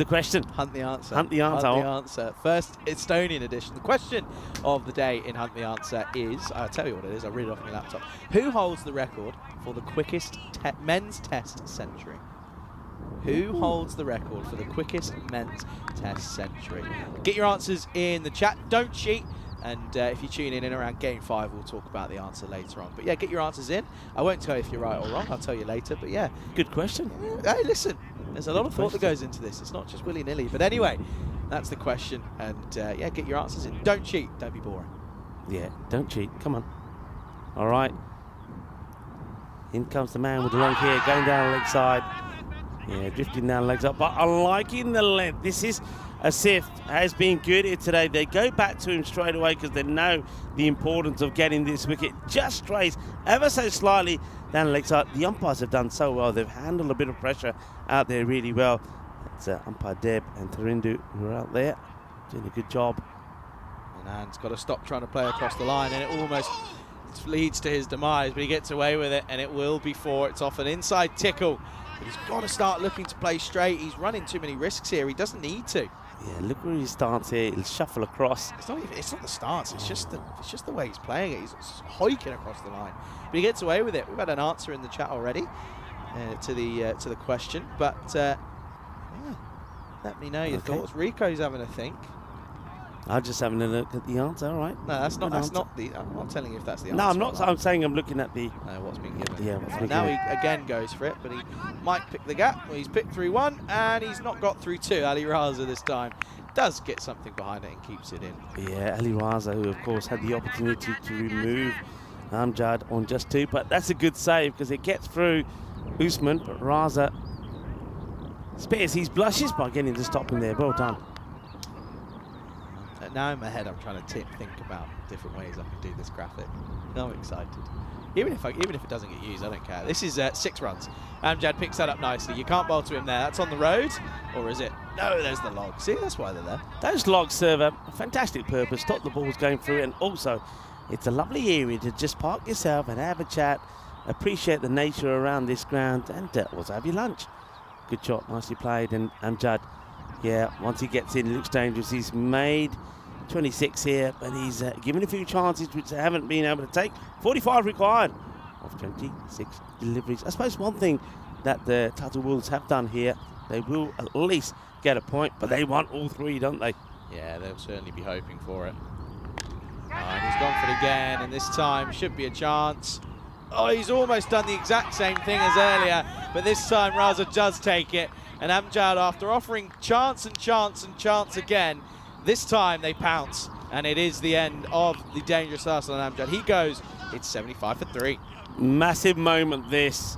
S1: question?
S5: Hunt the answer.
S1: Hunt the answer.
S5: Hunt the answer. First Estonian edition. The question of the day in Hunt the Answer is, I'll tell you what it is, I'll read it off my laptop. Who holds the record for the quickest men's test century? Who holds the record for the quickest men's test century? Get your answers in the chat. Don't cheat. And if you tune in around Game 5, we'll talk about the answer later on. But yeah, get your answers in. I won't tell you if you're right or wrong. I'll tell you later. But yeah.
S1: Good question.
S5: Hey, listen. There's a lot of thought that goes into this. It's not just willy-nilly. But anyway, that's the question. And yeah, get your answers in. Don't cheat. Don't be boring.
S1: Yeah, don't cheat. Come on. All right. In comes the man with the long hair, going down the leg side. Yeah, drifting down the legs up. But I'm liking the length. This is... Asif has been good here today. They go back to him straight away because they know the importance of getting this wicket just strays ever so slightly down the leg side. The umpires have done so well. They've handled a bit of pressure out there really well. It's umpire Deb and Tarindu who are out there doing a good job.
S5: And got to stop trying to play across the line, and it almost leads to his demise, but he gets away with it, and it will be 4. It's off an inside tickle. But he's got to start looking to play straight. He's running too many risks here. He doesn't need to.
S1: Yeah, look where he starts here. He'll shuffle across.
S5: It's not the stance. It's just the way he's playing it. He's hoiking across the line, but he gets away with it. We've had an answer in the chat already to the question, but yeah, let me know your thoughts. Rico's having a think.
S1: I'm just having a look at the answer. All right.
S5: No, that's not the. I'm not telling you if that's the answer.
S1: No, I'm not. I'm saying I'm looking at the.
S5: What's been given.
S1: Yeah. What's been
S5: now
S1: given.
S5: he again goes for it, but he might pick the gap. Well, he's picked through 1, and he's not got through 2. Ali Raza this time does get something behind it and keeps it in.
S1: Yeah, Ali Raza, who of course had the opportunity to remove Amjad on just 2, but that's a good save because it gets through Usman, but Raza spares his blushes by getting to stop him there. Well done.
S5: Now in my head, I'm trying to think about different ways I can do this graphic. I'm excited. Even if it doesn't get used, I don't care. This is 6 runs. Amjad picks that up nicely. You can't bowl to him there. That's on the road, or is it? No, there's the log. See, that's why they're there.
S1: Those logs serve a fantastic purpose. Stop the balls going through, and also it's a lovely area to just park yourself and have a chat, appreciate the nature around this ground, and also have your lunch. Good shot, nicely played, and Amjad, yeah, once he gets in, looks dangerous. He's made 26 here, but he's given a few chances which they haven't been able to take. 45 required of 26 deliveries. I suppose one thing that the Tatu Wolves have done here, they will at least get a point, but they want all 3, don't they?
S5: Yeah, they'll certainly be hoping for it. And he's gone for it again, and this time should be a chance. Oh, he's almost done the exact same thing as earlier, but this time Raza does take it, and Amjad, after offering chance and chance and chance again, this time they pounce, and it is the end of the dangerous Arsenal and Amjad. He goes, it's 75 for 3.
S1: Massive moment this,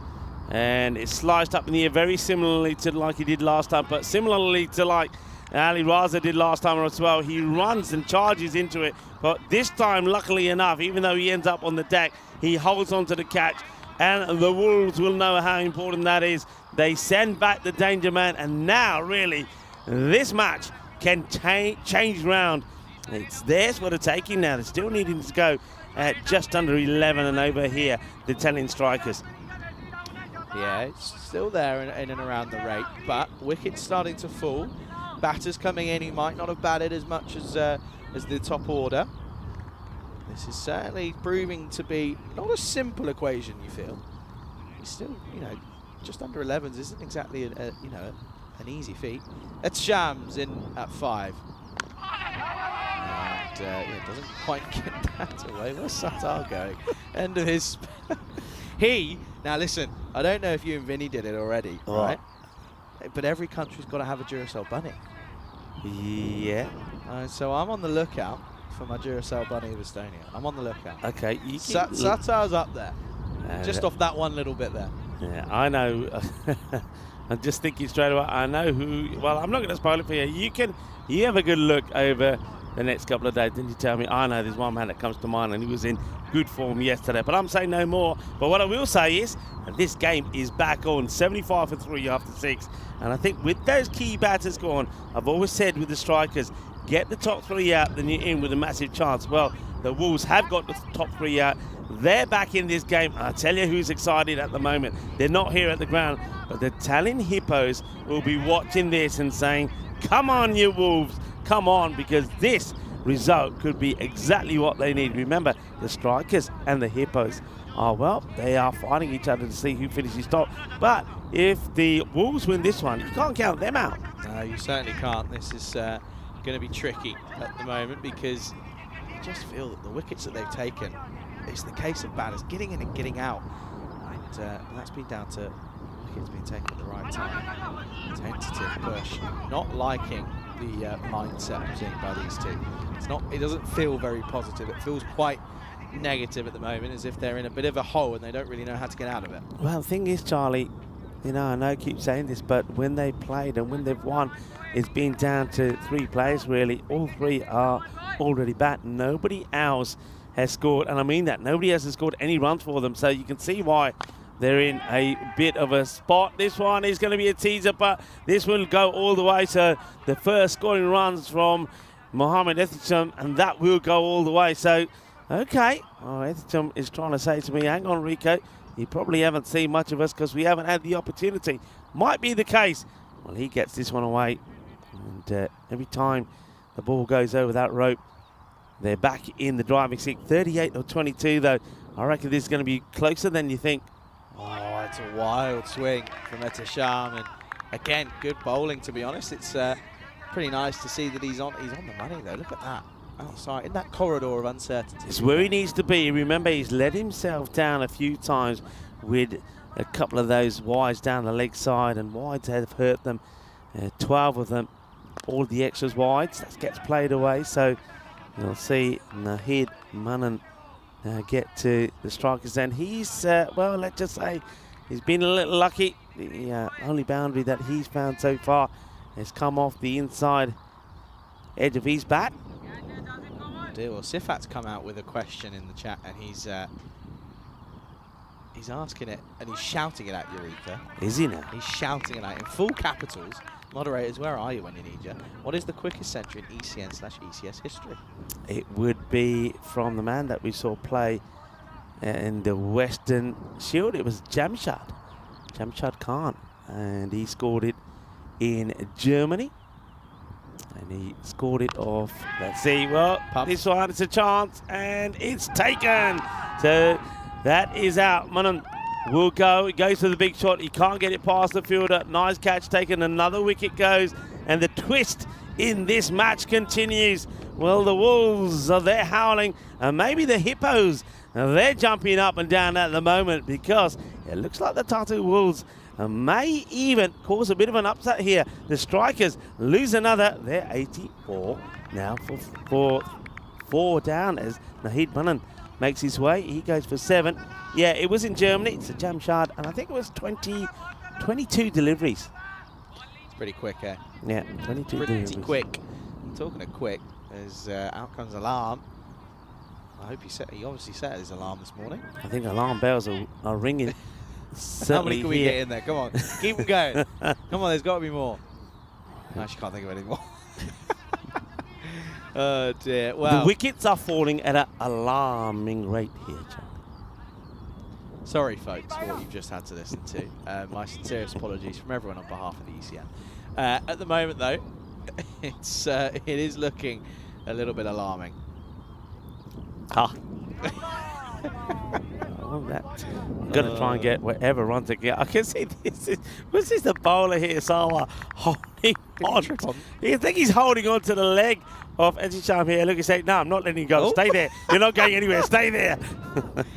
S1: and it's sliced up in the air very similarly to like he did last time, but similarly to like Ali Raza did last time as well. He runs and charges into it, but this time, luckily enough, even though he ends up on the deck, he holds on to the catch, and the Wolves will know how important that is. They send back the danger man, and now really this match can change round. It's theirs for the taking now. They're still needing to go at just under 11, and over here, the telling strikers.
S5: Yeah, it's still there in and around the rate, but wickets starting to fall. Batters coming in, he might not have batted as much as the top order. This is certainly proving to be not a simple equation, you feel. He's still, just under 11s isn't exactly an easy feat. It's Shams in at 5. And it doesn't quite get that away. Where's Sattar going? End of his... Now listen, I don't know if you and Vinny did it already, right? But every country's got to have a Duracell bunny.
S1: Yeah.
S5: So I'm on the lookout for my Duracell bunny of Estonia. I'm on the lookout.
S1: Okay.
S5: Sattar's up there. Just off that one little bit there.
S1: Yeah, I know. I'm just thinking straight away. I know who. Well, I'm not going to spoil it for you. You have a good look over the next couple of days. Then you tell me. I know there's one man that comes to mind, and he was in good form yesterday. But I'm saying no more. But what I will say is that this game is back on 75 for 3 after 6. And I think with those key batters gone, I've always said with the strikers, get the top 3 out, then you're in with a massive chance. Well, the Wolves have got the top 3 out. They're back in this game. I tell you who's excited at the moment. They're not here at the ground, but the Tallinn Hippos will be watching this and saying, come on, you Wolves, come on, because this result could be exactly what they need. Remember, the strikers and the Hippos they are fighting each other to see who finishes top. But if the Wolves win this one, you can't count them out.
S5: No, you certainly can't. This is going to be tricky at the moment because you just feel that the wickets that they've taken, it's the case of batters getting in and getting out. And that's been down to wickets being taken at the right time. Tentative push. Not liking the mindset I'm seeing by these two. It doesn't feel very positive. It feels quite negative at the moment, as if they're in a bit of a hole and they don't really know how to get out of it.
S1: Well, the thing is, Charlie, I know I keep saying this, but when they played and when they've won, it's been down to 3 players, really. All 3 are already bat. Nobody else has scored, and I mean that. Nobody else has scored any runs for them, so you can see why they're in a bit of a spot. This one is going to be a teaser, but this will go all the way. So the first scoring runs from Mohamed Ethichem, and that will go all the way. So, okay. Ethichem is trying to say to me, hang on, Rico, you probably haven't seen much of us because we haven't had the opportunity. Might be the case. Well, he gets this one away. And every time the ball goes over that rope, they're back in the driving seat. 38 or 22, though. I reckon this is going to be closer than you think.
S5: Oh, it's a wild swing from Ethichem, and again, good bowling, to be honest. It's pretty nice to see that he's on the money, though. Look at that. Outside, in that corridor of uncertainty.
S1: It's where he needs to be. Remember, he's let himself down a few times with a couple of those wides down the leg side, and wides have hurt them. 12 of them, all the extras wides. That gets played away, so you'll see Nahid Manan get to the strikers. And he's, well, let's just say he's been a little lucky. The only boundary that he's found so far has come off the inside edge of his bat.
S5: Well, Sifat's come out with a question in the chat, and he's asking it, and he's shouting it at Eureka.
S1: Is he now?
S5: He's shouting it out in full capitals. Moderators, where are you when you need you? What is the quickest century in ECN/ECS history?
S1: It would be from the man that we saw play in the Western Shield. It was Jamshad Khan, and he scored it in Germany. And he scored it off. Let's see. Well, this one, it's a chance, and it's taken. So that is out. Manan will go. It goes for the big shot. He can't get it past the fielder. Nice catch taken. Another wicket goes, and the twist in this match continues. Well, the Wolves are there howling, and maybe the Hippos, they're jumping up and down at the moment, because it looks like the Tatu Wolves may even cause a bit of an upset here. The strikers lose another. They're 84 now for 4 down as Nahid Manan makes his way. He goes for 7. Yeah, it was in Germany. It's a Jamshad, and I think it was 22 deliveries.
S5: It's pretty quick, eh?
S1: Yeah, 22 deliveries.
S5: Pretty quick. Talking of quick, as out comes alarm. I hope he obviously set his alarm this morning.
S1: I think alarm bells are ringing.
S5: How many can we get in there? Come on, keep them going. Come on, there's got to be more. I actually can't think of any more. Oh dear. Well,
S1: the wickets are falling at an alarming rate here, Chuck.
S5: Sorry, folks, for what you've just had to listen to. My sincerest apologies from everyone on behalf of the ECM. At the moment, though, it is looking a little bit alarming.
S1: Got to try and get whatever runs it get. I can see this. Was this the bowler here, Sawa, holding on? I think he's holding on to the leg of Ejisham here. Look, he's saying, no, I'm not letting you go. Stay there. You're not going anywhere. Stay there.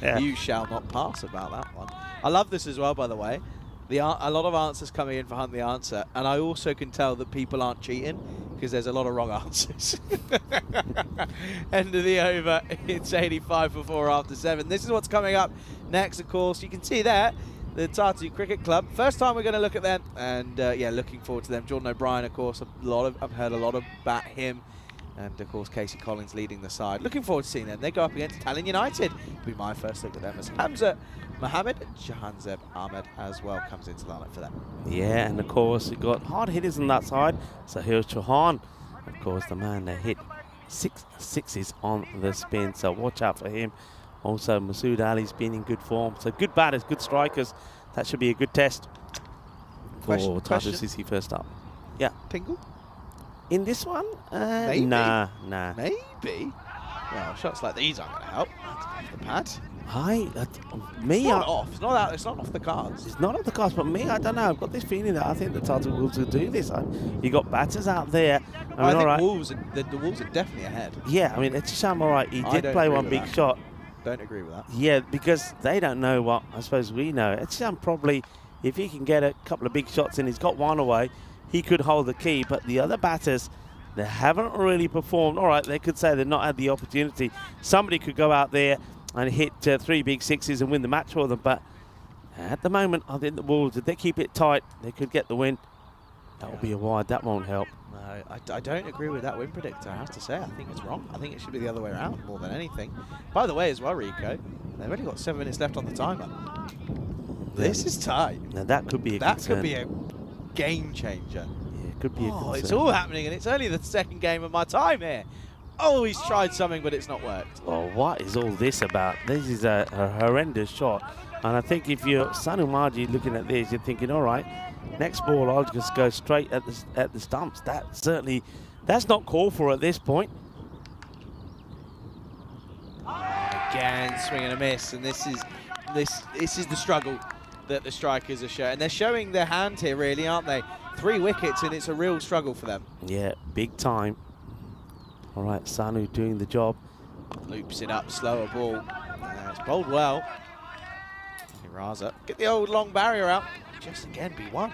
S1: Yeah.
S5: You shall not pass about that one. I love this as well, by the way. A lot of answers coming in for Hunt the Answer, and I also can tell that people aren't cheating because there's a lot of wrong answers. End of the over. It's 85 for 4 after 7. This is what's coming up next, of course. You can see there the Tatu Cricket Club. First time we're going to look at them, and yeah, looking forward to them. Jordan O'Brien, of course, I've heard a lot about him. And, of course, Casey Collins leading the side. Looking forward to seeing them. They go up against Tallinn United. It'll be my first look at them as Hamza Mohammed, Jahanzeb Ahmed as well comes into the lineup for them.
S1: Yeah, and, of course, we've got hard hitters on that side. Sahil Chauhan, of course, the man that hit 6 sixes on the spin. So watch out for him. Also, Masood Ali's been in good form. So good batters, good strikers. That should be a good test for Tatu Sisi first up. Yeah.
S5: Pingle?
S1: In this one?
S5: Maybe.
S1: Nah.
S5: Maybe. Well, shots like these aren't going to help. Off the pad.
S1: It's not
S5: off. It's not off the cards.
S1: It's not off the cards, but me, I don't know. I've got this feeling that I think the Tatu Wolves will do this. You got batters out there.
S5: I think
S1: right.
S5: the Wolves are definitely ahead.
S1: Yeah, I mean, it's Sham, all right. He did play one big shot.
S5: Don't agree with that.
S1: Yeah, because they don't know what I suppose we know. It's Sham probably, if he can get a couple of big shots and he's got one away, he could hold the key. But the other batters, they haven't really performed. All right, they could say they've not had the opportunity. Somebody could go out there and hit 3 big sixes and win the match for them. But at the moment, I think the Wolves, if they keep it tight, they could get the win. That will be a wide. That won't help.
S5: No, I don't agree with that win predictor, I have to say. I think it's wrong. I think it should be the other way around more than anything. By the way, as well, Rico, they've only got 7 minutes left on the timer. This is tight.
S1: Now, that could be a
S5: That
S1: concern.
S5: could be a game changer.
S1: Yeah, it could be a concern.
S5: It's all happening, and it's only the second game of my time here. Oh, he's tried something, but it's not worked.
S1: Well, what is all this about? This is a horrendous shot. And I think if you're Sanu Marji looking at this, you're thinking, all right, next ball, I'll just go straight at the stumps. That's not called for at this point.
S5: Again, swing and a miss, and this is the struggle that the strikers are showing. They're showing their hand here, really, aren't they? 3 wickets, and it's a real struggle for them.
S1: Yeah, big time. All right, Sanu doing the job.
S5: Loops it up, slower ball. It's bowled well. Raza, get the old long barrier out. Just again, B1.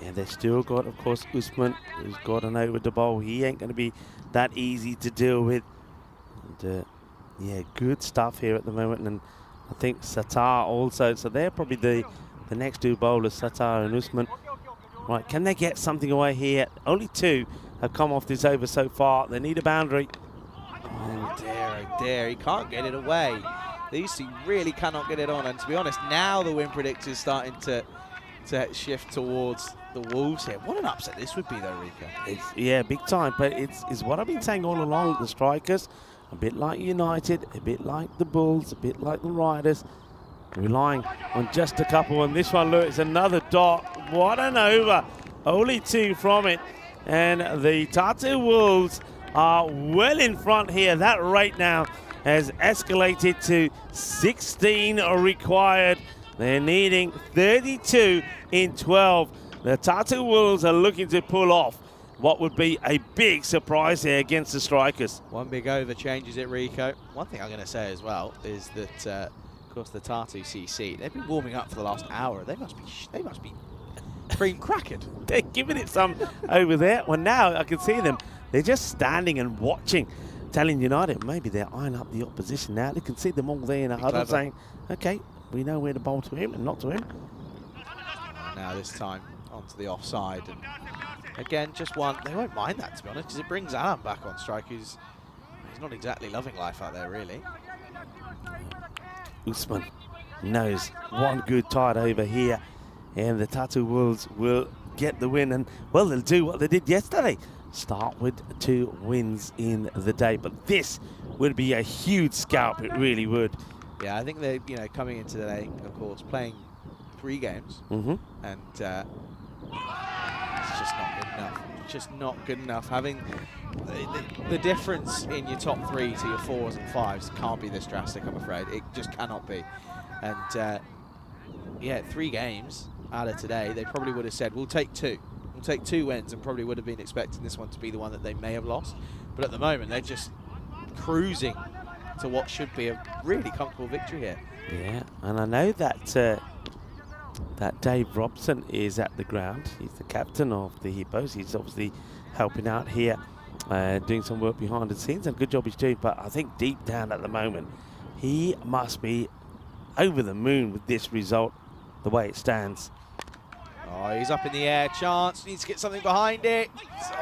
S1: Yeah, they've still got, of course, Usman, who's got an over the bowl. He ain't going to be that easy to deal with. And Yeah, good stuff here at the moment, and I think Satar also. So they're probably the next two bowlers, Satar and Usman. Right, can they get something away here? Only two have come off this over so far. They need a boundary.
S5: Oh dear, he can't get it away. These two really cannot get it on, and to be honest, now the win predictor is starting to shift towards the Wolves here. What an upset this would be though, Rika.
S1: Yeah, big time, but it's what I've been saying all along. The strikers, a bit like United, a bit like the Bulls, a bit like the Riders, relying on just a couple. And this one, look, it's another dot. What an over. Only two from it. And the Tatu Wolves are well in front here. That rate now has escalated to 16 required. They're needing 32 in 12. The Tatu Wolves are looking to pull off what would be a big surprise here against the strikers.
S5: One big over changes it, Rico. One thing I'm going to say as well is that, of course, the Tatu CC, they've been warming up for the last hour. They must be cream crackered.
S1: They're giving it some over there. Well, now I can see them. They're just standing and watching, telling United maybe they're eyeing up the opposition now. They can see them all there in a huddle saying, okay, we know where to bowl to him and not to him.
S5: Now this time onto the offside. And again, just one. They won't mind that, to be honest, because it brings Alan back on strike, he's not exactly loving life out there, really.
S1: Usman knows one good tide over here, and the Tatu Wolves will get the win. And, well, they'll do what they did yesterday. Start with 2 wins in the day. But this would be a huge scalp, it really would.
S5: Yeah, I think they're, coming into the day, of course, playing 3 games.
S1: Mm-hmm.
S5: And it's just not good enough. Just not good enough. Having the difference in your top 3 to your 4s and 5s can't be this drastic, I'm afraid. It just cannot be. And yeah, 3 games out of today, they probably would have said, we'll take 2. We'll take 2 wins, and probably would have been expecting this one to be the one that they may have lost. But at the moment, they're just cruising to what should be a really comfortable victory here.
S1: Yeah, and I know that that Dave Robson is at the ground. He's the captain of the Hippos. He's obviously helping out here, doing some work behind the scenes, and good job he's doing. But I think deep down at the moment, he must be over the moon with this result, the way it stands.
S5: Oh, he's up in the air. Chance needs to get something behind it.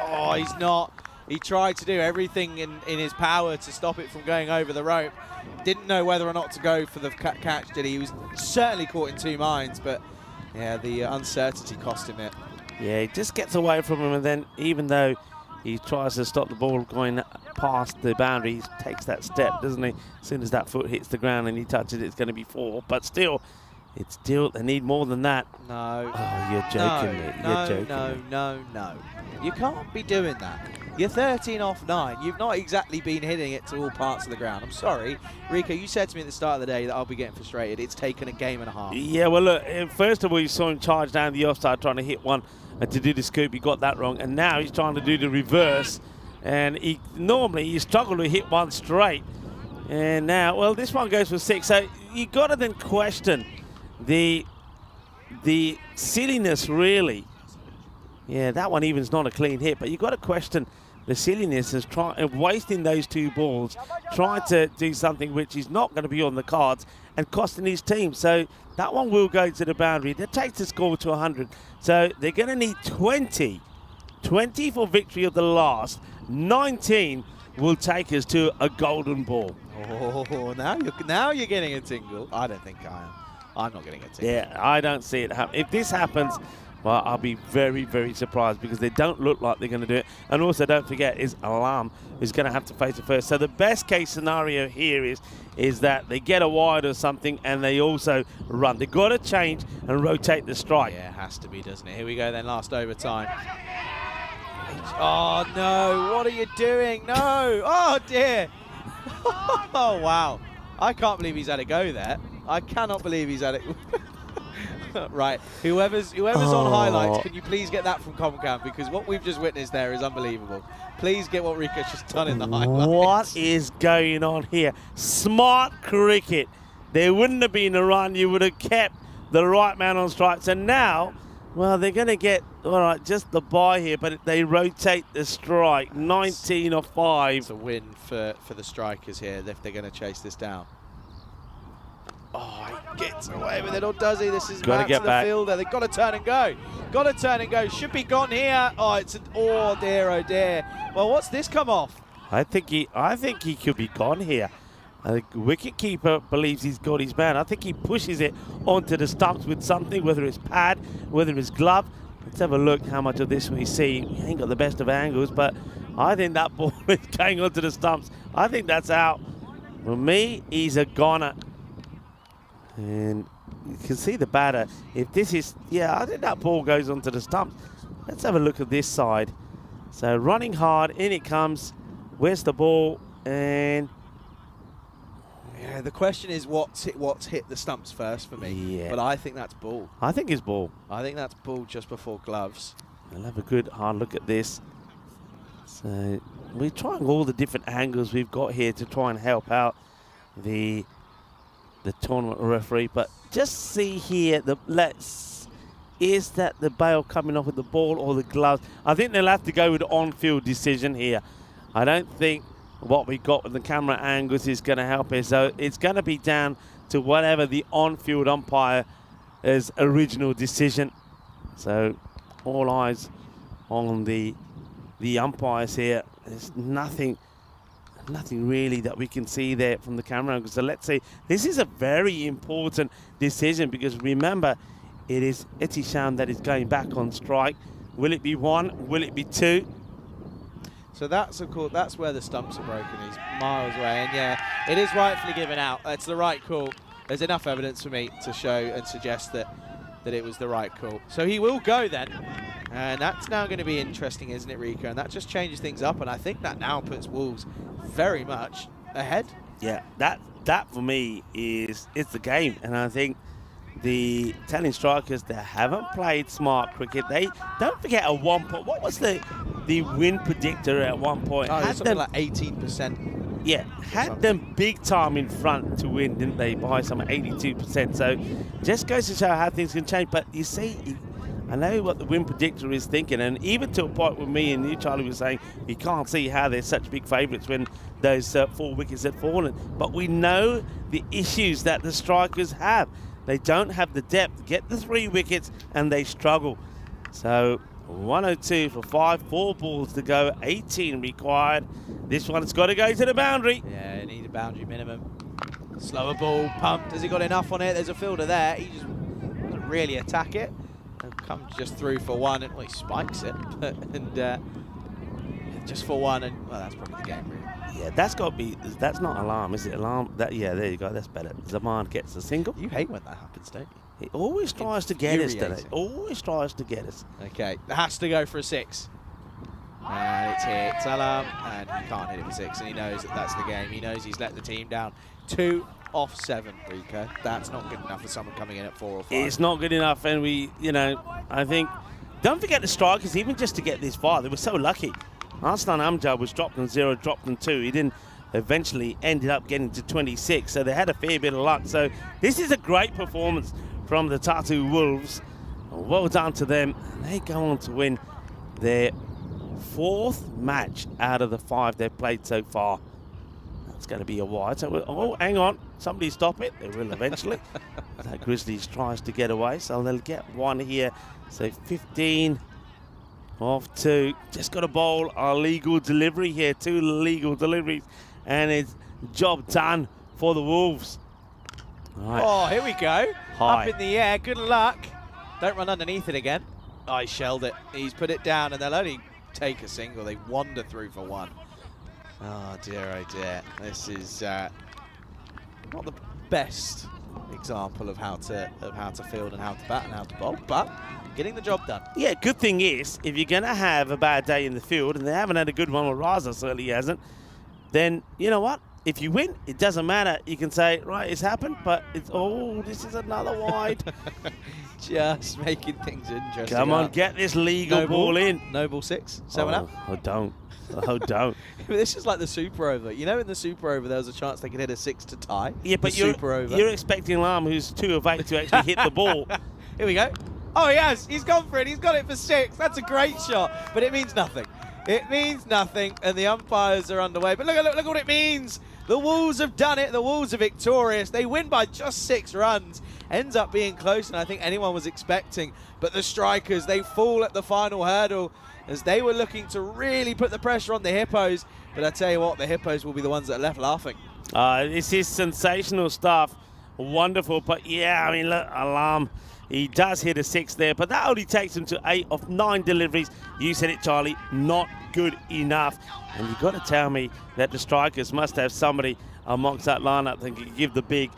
S5: Oh, he's not. He tried to do everything in his power to stop it from going over the rope. Didn't know whether or not to go for the catch, did he? He was certainly caught in 2 minds, but yeah, the uncertainty cost him it.
S1: Yeah, he just gets away from him, and then even though he tries to stop the ball going past the boundary, he takes that step, doesn't he? As soon as that foot hits the ground and he touches it, it's going to be 4. But still, they need more than that.
S5: No.
S1: Oh, you're joking me. You're joking me.
S5: No. You can't be doing that. You're 13 off 9. You've not exactly been hitting it to all parts of the ground. I'm sorry. Rico, you said to me at the start of the day that I'll be getting frustrated. It's taken a game and a half.
S1: Yeah, well, look, first of all, you saw him charge down the offside trying to hit one to do the scoop. He got that wrong. And now he's trying to do the reverse. And normally he struggled to hit one straight. And now, well, this one goes for 6. So you got to then question the silliness, really. Yeah, that one even's not a clean hit, but you've got to question the silliness of wasting those 2 balls, trying to do something which is not going to be on the cards and costing his team. So that one will go to the boundary. That takes the score to 100. So they're going to need 20 for victory of the last. 19 will take us to a golden ball.
S5: Oh, now you're getting a tingle. I don't think I am. I'm not getting a tingle.
S1: Yeah, I don't see it happen. If this happens, well, I'll be very, very surprised, because they don't look like they're going to do it. And also, don't forget, is Alam who's going to have to face it first. So the best case scenario here is that they get a wide or something and they also run. They've got to change and rotate the strike.
S5: Yeah, it has to be, doesn't it? Here we go then, last overtime. Oh, no. What are you doing? No. Oh, dear. Oh, wow. I can't believe he's had a go there. I cannot believe he's had it. Right, whoever's on highlights, can you please get that from Comcam, because what we've just witnessed there is unbelievable. Please get what Rico's just done in the highlights.
S1: What is going on here? Smart cricket. There wouldn't have been a run. You would have kept the right man on strike. So now Well, they're going to get, all right, just the bye here, but they rotate the strike. 19 of 5.
S5: It's a win for the strikers here if they're going to chase this down. Oh, he gets away with it, or does he? This is Matt to the fielder. They've got to turn and go. Got to turn and go. Should be gone here. Oh, it's an oh dear, oh dear. Well, what's this come off?
S1: I think he could be gone here. The wicketkeeper believes he's got his man. I think he pushes it onto the stumps with something, whether it's pad, whether it's glove. Let's have a look how much of this we see. We ain't got the best of angles, but I think that ball is going onto the stumps. I think that's out. For me, he's a goner. And you can see the batter. If this is, yeah, I think that ball goes onto the stumps. Let's have a look at this side. So running hard, in it comes. Where's the ball? And
S5: yeah, the question is what's hit the stumps first for me.
S1: Yeah.
S5: But I think that's ball.
S1: I think it's ball.
S5: I think that's ball just before gloves.
S1: We'll have a good hard look at this. So we're trying all the different angles we've got here to try and help out the tournament referee. But just see here, is that the bail coming off with the ball or the gloves? I think they'll have to go with the on-field decision here. I don't think what we got with the camera angles is going to help us. So it's going to be down to whatever the on-field umpire's original decision. So all eyes on the umpires here. There's nothing really that we can see there from the camera angle. So let's see. This is a very important decision because remember, it is Etisham that is going back on strike. Will it be 1? Will it be 2?
S5: So that's, of course, that's where the stumps are broken. He's miles away. And yeah, it is rightfully given out. That's the right call. There's enough evidence for me to show and suggest that it was the right call. So he will go then. And that's now going to be interesting, isn't it, Rico? And that just changes things up. And I think that now puts Wolves very much ahead.
S1: Yeah, that for me is the game. And I think the Italian strikers that haven't played smart cricket, they don't forget at one point, what was the win predictor at one point?
S5: Oh, had something like 18%.
S1: Yeah, had them big time in front to win, didn't they, by some 82%. So just goes to show how things can change. But you see, I know what the win predictor is thinking, and even to a point with me and you, Charlie, was saying you can't see how they're such big favourites when those 4 wickets had fallen. But we know the issues that the strikers have. They don't have the depth, get the 3 wickets, and they struggle. So 102 for 5, 4 balls to go, 18 required. This one's got to go to the boundary.
S5: Yeah, you need a boundary minimum. Slower ball, pumped. Has he got enough on it? There's a fielder there. He just doesn't really attack it. And comes just through for 1. And, well, he spikes it. and just for 1. And, well, that's probably the game, really.
S1: Yeah, that's got to be, that's not alarm, is it? Alarm, yeah, there you go, that's better. Zaman gets a single.
S5: You hate when that happens, don't you?
S1: He always tries to get us, doesn't he? Always tries to get us.
S5: Okay, it has to go for a 6. And it's hit, Salam, and he can't hit it for 6, and he knows that that's the game. He knows he's let the team down. 2 off 7, Rico. That's not good enough for someone coming in at 4 or 5.
S1: It's not good enough, and we, I think, don't forget the strikers, even just to get this far, they were so lucky. Arslan Amjad was dropped on 0, dropped on 2. He didn't eventually ended up getting to 26, so they had a fair bit of luck. So this is a great performance from the Tatu Wolves. Well done to them. They go on to win their 4th match out of the 5 they've played so far. That's going to be a wide. So, oh, hang on. Somebody stop it. They will eventually. That Grizzlies tries to get away, so they'll get 1 here. So 15 off 2. Just got to bowl a legal delivery here. 2 legal deliveries. And it's job done for the Wolves.
S5: Right. Oh, here we go.
S1: High.
S5: Up in the air. Good luck. Don't run underneath it again. Oh, he shelled it. He's put it down, and they'll only take a single. They wander through for 1. Oh, dear, oh, dear. This is not the best example of how to field and how to bat and how to bowl, but getting the job done.
S1: Yeah, good thing is, if you're going to have a bad day in the field, and they haven't had a good one, or Raza certainly hasn't, then you know what? If you win, it doesn't matter. You can say, right, it's happened, but it's, oh, this is another wide.
S5: Just making things interesting.
S1: Come on, get this legal ball in.
S5: Noble 6, 7 up.
S1: Oh, don't. Oh, don't.
S5: This is like the super over. You know, in the super over, there was a chance they could hit a 6 to tie.
S1: Yeah, but
S5: you're
S1: you're expecting Lam, who's 2 of 8, to actually hit the ball.
S5: Here we go. Oh, he has. He's gone for it. He's got it for 6. That's a great shot, but it means nothing. It means nothing, and the umpires are underway. But look what it means. The Wolves have done it. The Wolves are victorious. They win by just 6 runs. Ends up being closer than I think anyone was expecting. But the Strikers, they fall at the final hurdle as they were looking to really put the pressure on the Hippos. But I tell you what, the Hippos will be the ones that are left laughing.
S1: This is sensational stuff. Wonderful. But yeah, I mean, look, Alarm, he does hit a 6 there, but that only takes him to 8 of 9 deliveries. You said it, Charlie, not good enough. And you've got to tell me that the Strikers must have somebody amongst that lineup that can give the big,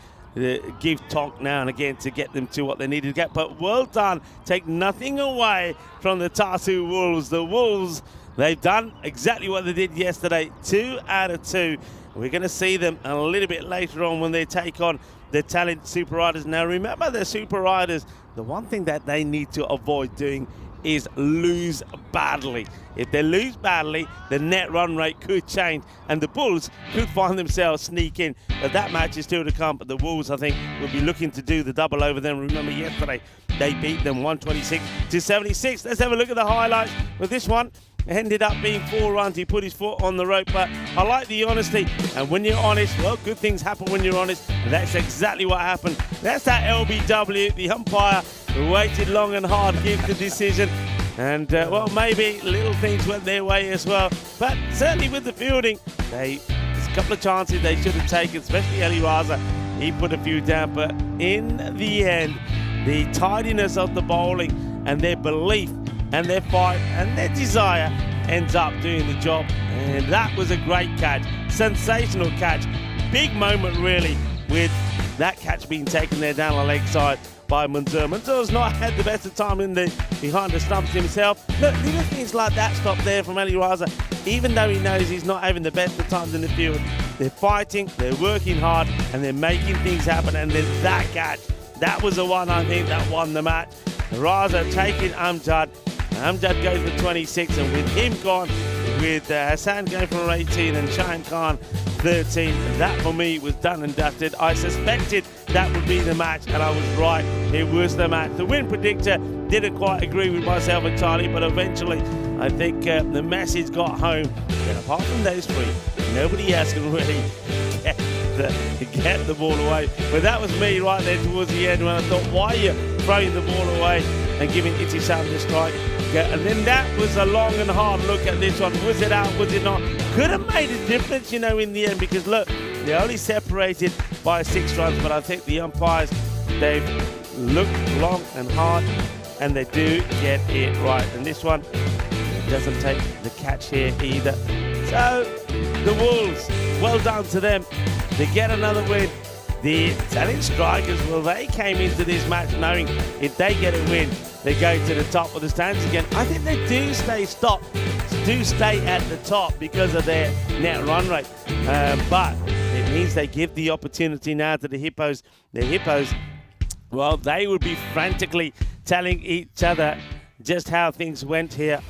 S1: give talk now and again to get them to what they needed to get. But well done. Take nothing away from the Tatu Wolves. The Wolves, they've done exactly what they did yesterday. 2 out of 2. We're going to see them a little bit later on when they take on the Talent Super Riders. Now remember, the Super Riders, the one thing that they need to avoid doing is lose badly. If they lose badly, the net run rate could change and the Bulls could find themselves sneaking. But that match is still to come. But the Wolves, I think, will be looking to do the double over them. Remember yesterday, they beat them 126-76. Let's have a look at the highlights with this one. Ended up being 4 runs. He put his foot on the rope, but I like the honesty. And when you're honest, well, good things happen when you're honest. And that's exactly what happened. That's that LBW. The umpire waited long and hard, gave the decision. And, well, maybe little things went their way as well. But certainly with the fielding, there's a couple of chances they should have taken, especially Eli Raza. He put a few down, but in the end, the tidiness of the bowling and their belief and their fight and their desire ends up doing the job. And that was a great catch. Sensational catch. Big moment, really, with that catch being taken there down the leg side by Manzur. Manzur's not had the best of time behind the stumps himself. Look, little things like that stop there from Ali Raza. Even though he knows he's not having the best of times in the field, they're fighting, they're working hard, and they're making things happen. And there's that catch. That was the one, I think, that won the match. Raza taking Amjad. Amjad goes for 26, and with him gone, with Hassan going for 18 and Shahan Khan 13, that for me was done and dusted. I suspected that would be the match, and I was right. It was the match. The win predictor didn't quite agree with myself and Charlie, but eventually I think the message got home that apart from those 3, nobody else can really get the ball away. But that was me right there towards the end when I thought, why are you throwing the ball away and giving Ittisham the strike? And then that was a long and hard look at this one. Was it out? Was it not? Could have made a difference, you know, in the end, because look, they're only separated by 6 runs, but I think the umpires, they've looked long and hard, and they do get it right. And this one doesn't take the catch here either. So the Wolves, well done to them. They get another win. The Talent Strikers, well, they came into this match knowing if they get a win, they go to the top of the stands again. I think they do stay at the top because of their net run rate. But it means they give the opportunity now to the Hippos. The Hippos, well, they would be frantically telling each other just how things went here.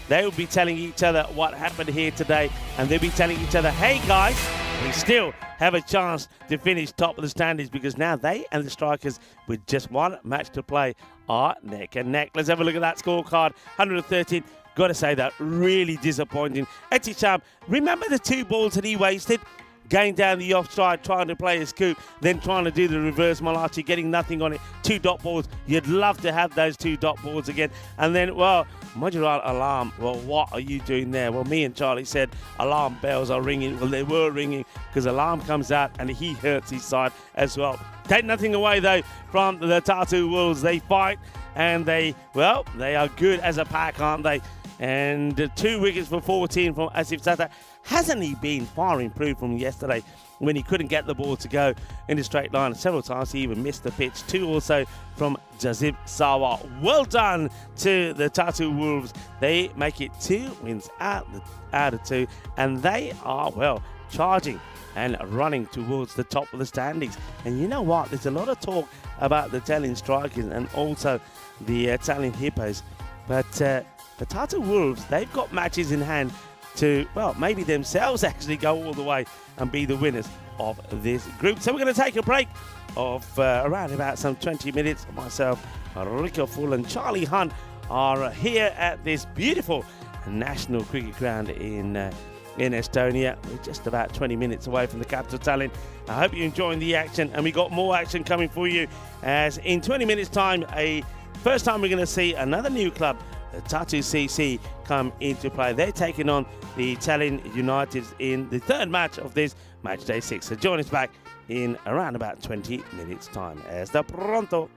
S1: They will be telling each other what happened here today, and they'll be telling each other, hey guys, we still have a chance to finish top of the standings, because now they and the Strikers, with just one match to play, are neck and neck. Let's have a look at that scorecard. 113. Got to say that, really disappointing. Ittisham, remember the 2 balls that he wasted? Going down the offside, trying to play a scoop, then trying to do the reverse Malachi, getting nothing on it. 2 dot balls. You'd love to have those 2 dot balls again. And then, well, Majorad Alarm, well, what are you doing there? Well, me and Charlie said alarm bells are ringing. Well, they were ringing because Alarm comes out and he hurts his side as well. Take nothing away, though, from the Tatu Wolves. They fight and they are good as a pack, aren't they? And 2 wickets for 14 from Asif Sata. Hasn't he been far improved from yesterday when he couldn't get the ball to go in a straight line? Several times he even missed the pitch. 2 also from Jazib Sawa. Well done to the Tatu Wolves. They make it 2 wins out of 2, and they are, well, charging and running towards the top of the standings. And you know what? There's a lot of talk about the Talent Strikers and also the Talent Hippos. But the Tatu Wolves, they've got matches in hand to, well, maybe themselves actually go all the way and be the winners of this group. So we're going to take a break of around about some 20 minutes. Myself Rico Full and Charlie Hunt are here at this beautiful national cricket ground in Estonia. We're just about 20 minutes away from the capital, Tallinn. I hope you're enjoying the action, and we got more action coming for you as in 20 minutes time, first time we're going to see another new club, the Tatu CC, come into play. They're taking on the Tallinn United in the third match of this match day 6. So join us back in around about 20 minutes time. Hasta pronto.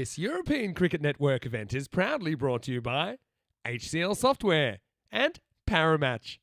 S2: This European Cricket Network event is proudly brought to you by HCL Software and Paramatch.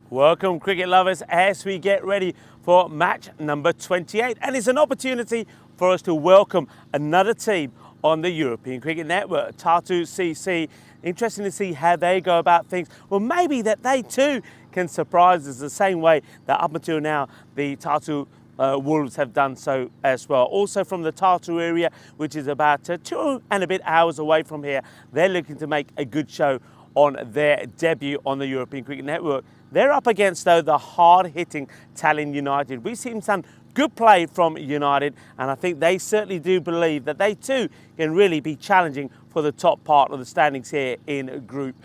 S1: Welcome, cricket lovers, as we get ready for match number 28. And it's an opportunity for us to welcome another team on the European Cricket Network, Tatu CC. Interesting to see how they go about things. Well, maybe that they too can surprise us the same way that up until now the Tatu Wolves have done so as well. Also from the Tatu area, which is about 2 and a bit hours away from here, they're looking to make a good show on their debut on the European Cricket Network. They're up against, though, the hard-hitting Tallinn United. We've seen some good play from United, and I think they certainly do believe that they too can really be challenging for the top part of the standings here in Group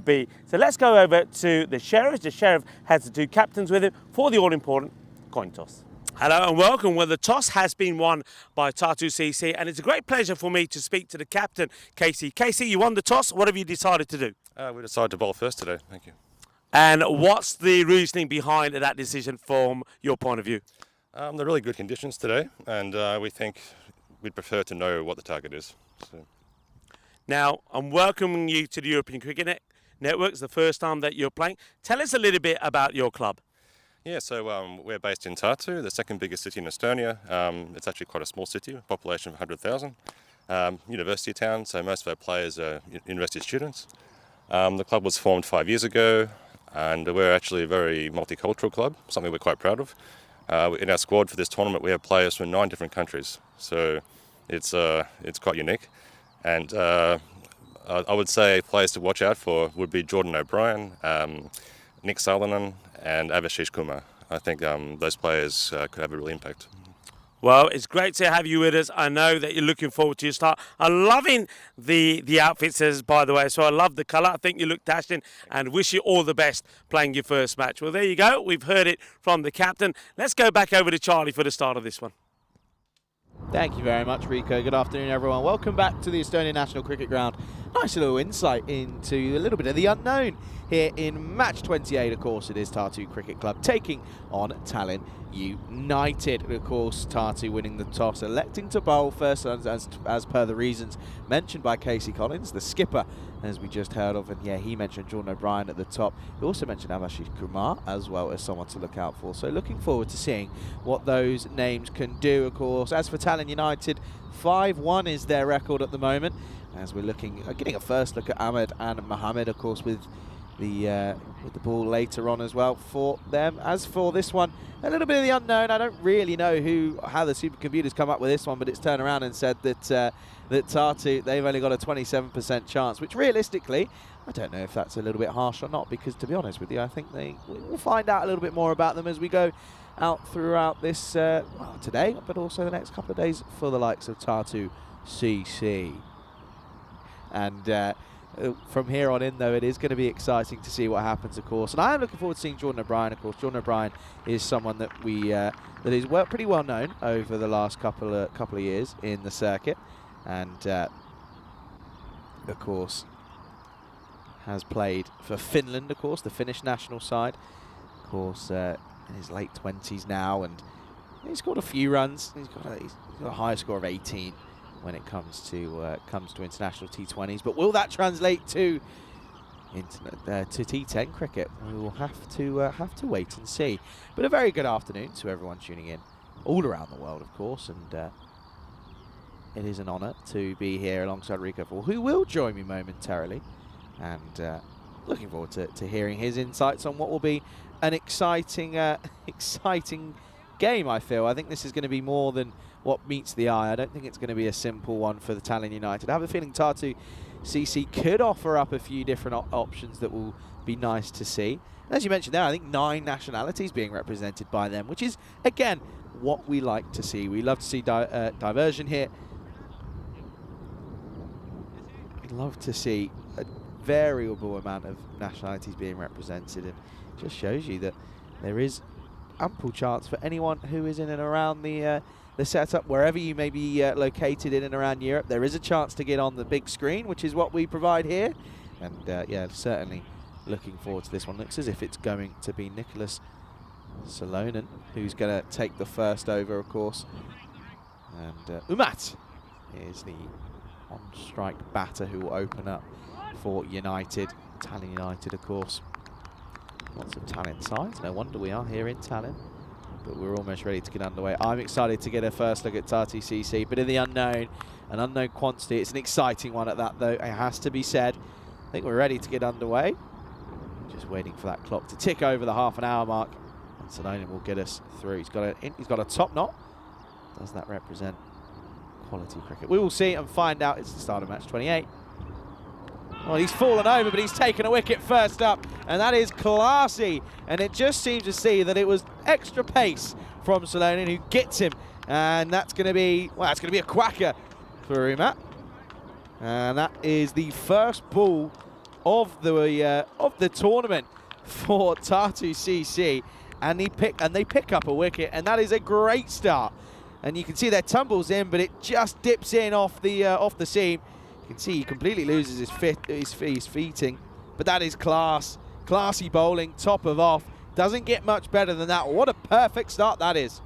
S1: B. So let's go over to the Sheriff. The Sheriff has the 2 captains with him for the all-important coin toss. Hello and welcome. Well, the toss has been won by Tatu CC, and it's a great pleasure for me to speak to the captain, Casey. Casey, you won the toss. What have you decided to do?
S6: We decided to bowl first today. Thank you.
S1: And what's the reasoning behind that decision from your point of view?
S6: They're really good conditions today, and we think we'd prefer to know what the target is. So.
S1: Now, I'm welcoming you to the European Cricket Network. It's the first time that you're playing. Tell us a little bit about your club.
S6: Yeah, so we're based in Tatu, the second biggest city in Estonia. It's actually quite a small city, population of 100,000. University town, so most of our players are university students. The club was formed 5 years ago, and we're actually a very multicultural club, something we're quite proud of. In our squad for this tournament, we have players from 9 different countries, so it's quite unique. And I would say players to watch out for would be Jordan O'Brien, Nick Sutherland, and Avashish Kumar. I think those players could have a real impact.
S1: Well, it's great to have you with us. I know that you're looking forward to your start. I'm loving the outfits, by the way, so I love the colour. I think you look dashing and wish you all the best playing your first match. Well, there you go. We've heard it from the captain. Let's go back over to Charlie for the start of this one.
S5: Thank you very much, Rico. Good afternoon, everyone. Welcome back to the Estonia National Cricket Ground. Nice little insight into a little bit of the unknown here in match 28. Of course, it is Tatu Cricket Club taking on Tallinn United. Of course, Tatu winning the toss, electing to bowl first, as per the reasons mentioned by Casey Collins, the skipper, as we just heard of. And yeah, he mentioned Jordan O'Brien at the top. He also mentioned Avashish Kumar as well as someone to look out for. So looking forward to seeing what those names can do, of course. As for Tallinn United, 5-1 is their record at the moment. As we're looking, getting a first look at Ahmed and Mohammed, of course, with the ball later on as well for them. As for this one, a little bit of the unknown. I don't really know how the supercomputers come up with this one, but it's turned around and said that that Tatu, they've only got a 27% chance, which realistically, I don't know if that's a little bit harsh or not, because to be honest with you, I think we'll find out a little bit more about them as we go out throughout this today, but also the next couple of days for the likes of Tatu CC. And from here on in, though, it is going to be exciting to see what happens, of course. And I am looking forward to seeing Jordan O'Brien, of course. Jordan O'Brien is someone that that is pretty well known over the last couple of years in the circuit, and of course has played for Finland, of course, the Finnish national side, of course, in his late 20s now, and he's scored a few runs. He's got a high score of 18. When it comes to international T20s, but will that translate to T10 cricket? We will have to wait and see. But a very good afternoon to everyone tuning in all around the world, of course, and it is an honour to be here alongside Rico Fall, who will join me momentarily, and looking forward to hearing his insights on what will be an exciting game. I think this is going to be more than what meets the eye. I don't think it's going to be a simple one for the Tallinn United. I have a feeling Tatu CC could offer up a few different options that will be nice to see. And as you mentioned there, I think 9 nationalities being represented by them, which is, again, what we like to see. We love to see diversion here. We love to see a variable amount of nationalities being represented, and it just shows you that there is ample chance for anyone who is in and around the setup, wherever you may be located in and around Europe. There is a chance to get on the big screen, which is what we provide here. And yeah, certainly looking forward to this one. Looks as if it's going to be Nicholas Salonen who's going to take the first over, of course. And Umat is the on-strike batter who will open up for United. Tallinn United, of course. Lots of Tallinn sides. No wonder we are here in Tallinn. But we're almost ready to get underway. I'm excited to get a first look at Tatu CC, but in the unknown, an unknown quantity. It's an exciting one at that, though. It has to be said. I think we're ready to get underway. Just waiting for that clock to tick over the half-an-hour mark. And Salonen will get us through. He's got a top knot. Does that represent quality cricket? We will see and find out. It's the start of match 28. Well, he's fallen over, but he's taken a wicket first up, and that is classy. And it just seems to see that it was extra pace from Salonen who gets him, and that's going to be, well, that's going to be a quacker for Umat. And that is the first ball of the tournament for Tatu CC, and they pick up a wicket, and that is a great start. And you can see that tumbles in, but it just dips in off the seam. You can see he completely loses his feeting, but that is classy bowling, top of off. Doesn't get much better than that. What a perfect start that is.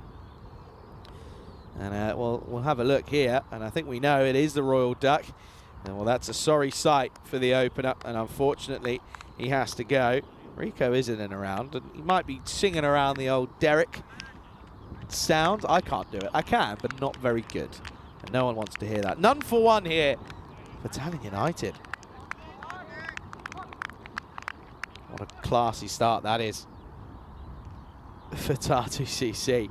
S5: And we'll have a look here, and I think we know it is the Royal Duck. And well, that's a sorry sight for the opener, and unfortunately he has to go. Rico isn't in around, and he might be singing around the old Derek sound. I can't do it. I can, but not very good. And no one wants to hear that. None for one here for Tallinn United. What a classy start that is for Tatu CC.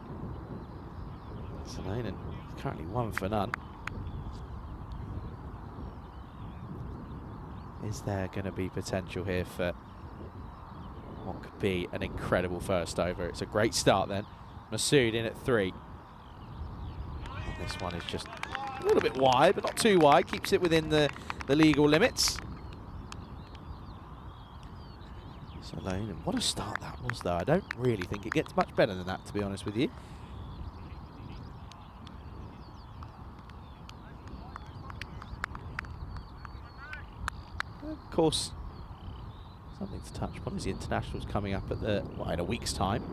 S5: Salonen currently 1 for none. Is there going to be potential here for what could be an incredible first over? It's a great start then. Masood in at 3. This one is just a little bit wide, but not too wide. Keeps it within the legal limits. Salonen, what a start that was, though. I don't really think it gets much better than that, to be honest with you. Of course, something to touch upon is the internationals coming up at in a week's time,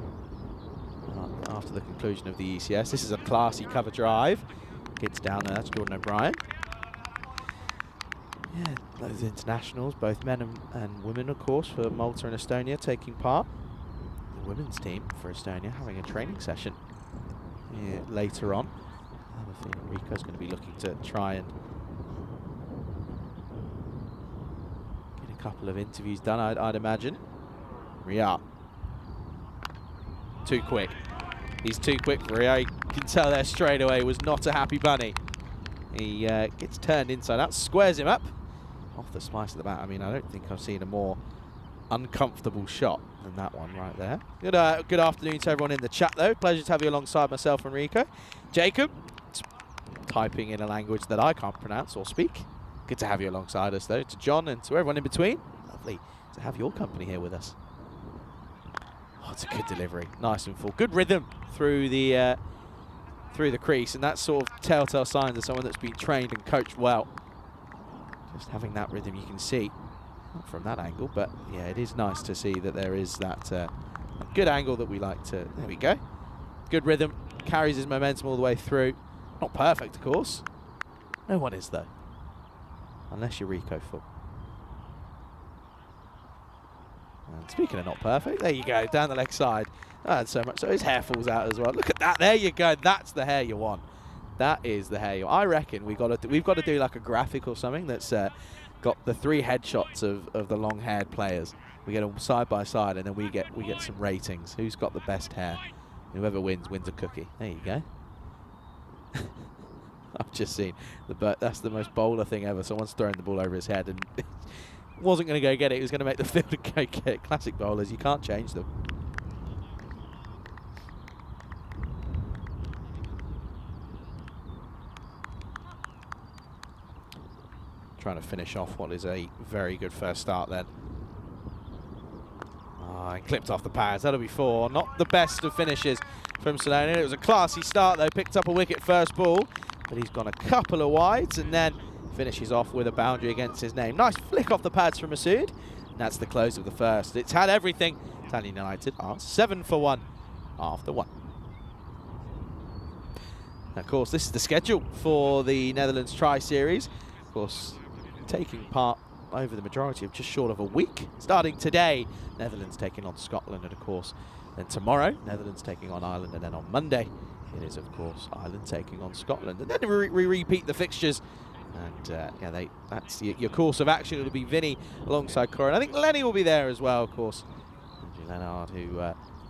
S5: after the conclusion of the ECS. This is a classy cover drive. Gets down there. That's Jordan O'Brien. Yeah, those internationals, both men and women, of course, for Malta and Estonia taking part. The women's team for Estonia having a training session later on. I have a feeling Rico's going to be looking to try and get a couple of interviews done, I'd imagine. Ria. Too quick. He's too quick for Ria. You can tell there straight away was not a happy bunny. He gets turned inside out, squares him up. Off the slice of the bat. I mean, I don't think I've seen a more uncomfortable shot than that one right there. Good afternoon to everyone in the chat, though. Pleasure to have you alongside myself and Rico. Jacob, typing in a language that I can't pronounce or speak. Good to have you alongside us, though. To John and to everyone in between. Lovely to have your company here with us. Oh, it's a good delivery. Nice and full. Good rhythm through the crease, and that's sort of telltale signs of someone that's been trained and coached well. Just having that rhythm, you can see, not from that angle, but yeah, it is nice to see that there is that good angle that we like to. There we go. Good rhythm, carries his momentum all the way through. Not perfect, of course. No one is, though, unless you're Rico full. And speaking of not perfect, there you go, down the leg side. And so much so his hair falls out as well. Look at that, there you go. That's the hair you want. That is the hair you want. I reckon we've got to do like a graphic or something that's got the 3 headshots of the long-haired players. We get them side by side, and then we get some ratings. Who's got the best hair? Whoever wins a cookie. There you go. I've just seen that's the most bowler thing ever. Someone's throwing the ball over his head and wasn't going to go get it. He was going to make the fielder go get it. Classic bowlers. You can't change them. Trying to finish off what is a very good first start then. And clipped off the pads. That'll be 4. Not the best of finishes from Salonen. It was a classy start though. Picked up a wicket first ball, but he's gone a couple of wides and then finishes off with a boundary against his name. Nice flick off the pads from Masood. And that's the close of the first. It's had everything. Tallinn United are 7 for 1 after 1. Of course, this is the schedule for the Netherlands Tri-Series. course, taking part over the majority of just short of a week. Starting today, Netherlands taking on Scotland, and of course, then tomorrow, Netherlands taking on Ireland, and then on Monday, it is, of course, Ireland taking on Scotland. And then we repeat the fixtures. And yeah, that's your course of action. It'll be Vinny alongside Corin. I think Lenny will be there as well, of course. Andrew Leonard, who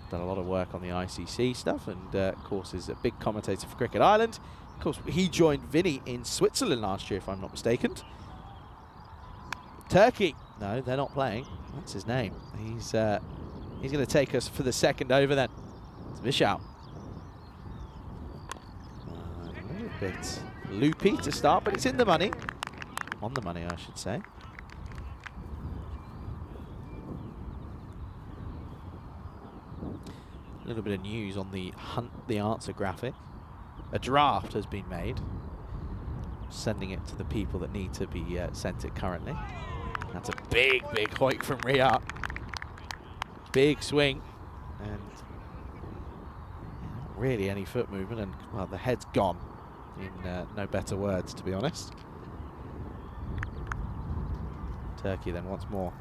S5: done a lot of work on the ICC stuff, and of course is a big commentator for Cricket Ireland. Of course, he joined Vinny in Switzerland last year, if I'm not mistaken. Turkey, no, they're not playing. That's his name. He's going to take us for the second over then. It's Vishal. A little bit loopy to start, but it's in the money. On the money, I should say. A little bit of news on the Hunt the Answer graphic. A draft has been made. Sending it to the people that need to be sent it currently. That's a big, big hoik from Riyad. Big swing. And not really any foot movement, and well, the head's gone. In no better words, to be honest. Turkey then once more.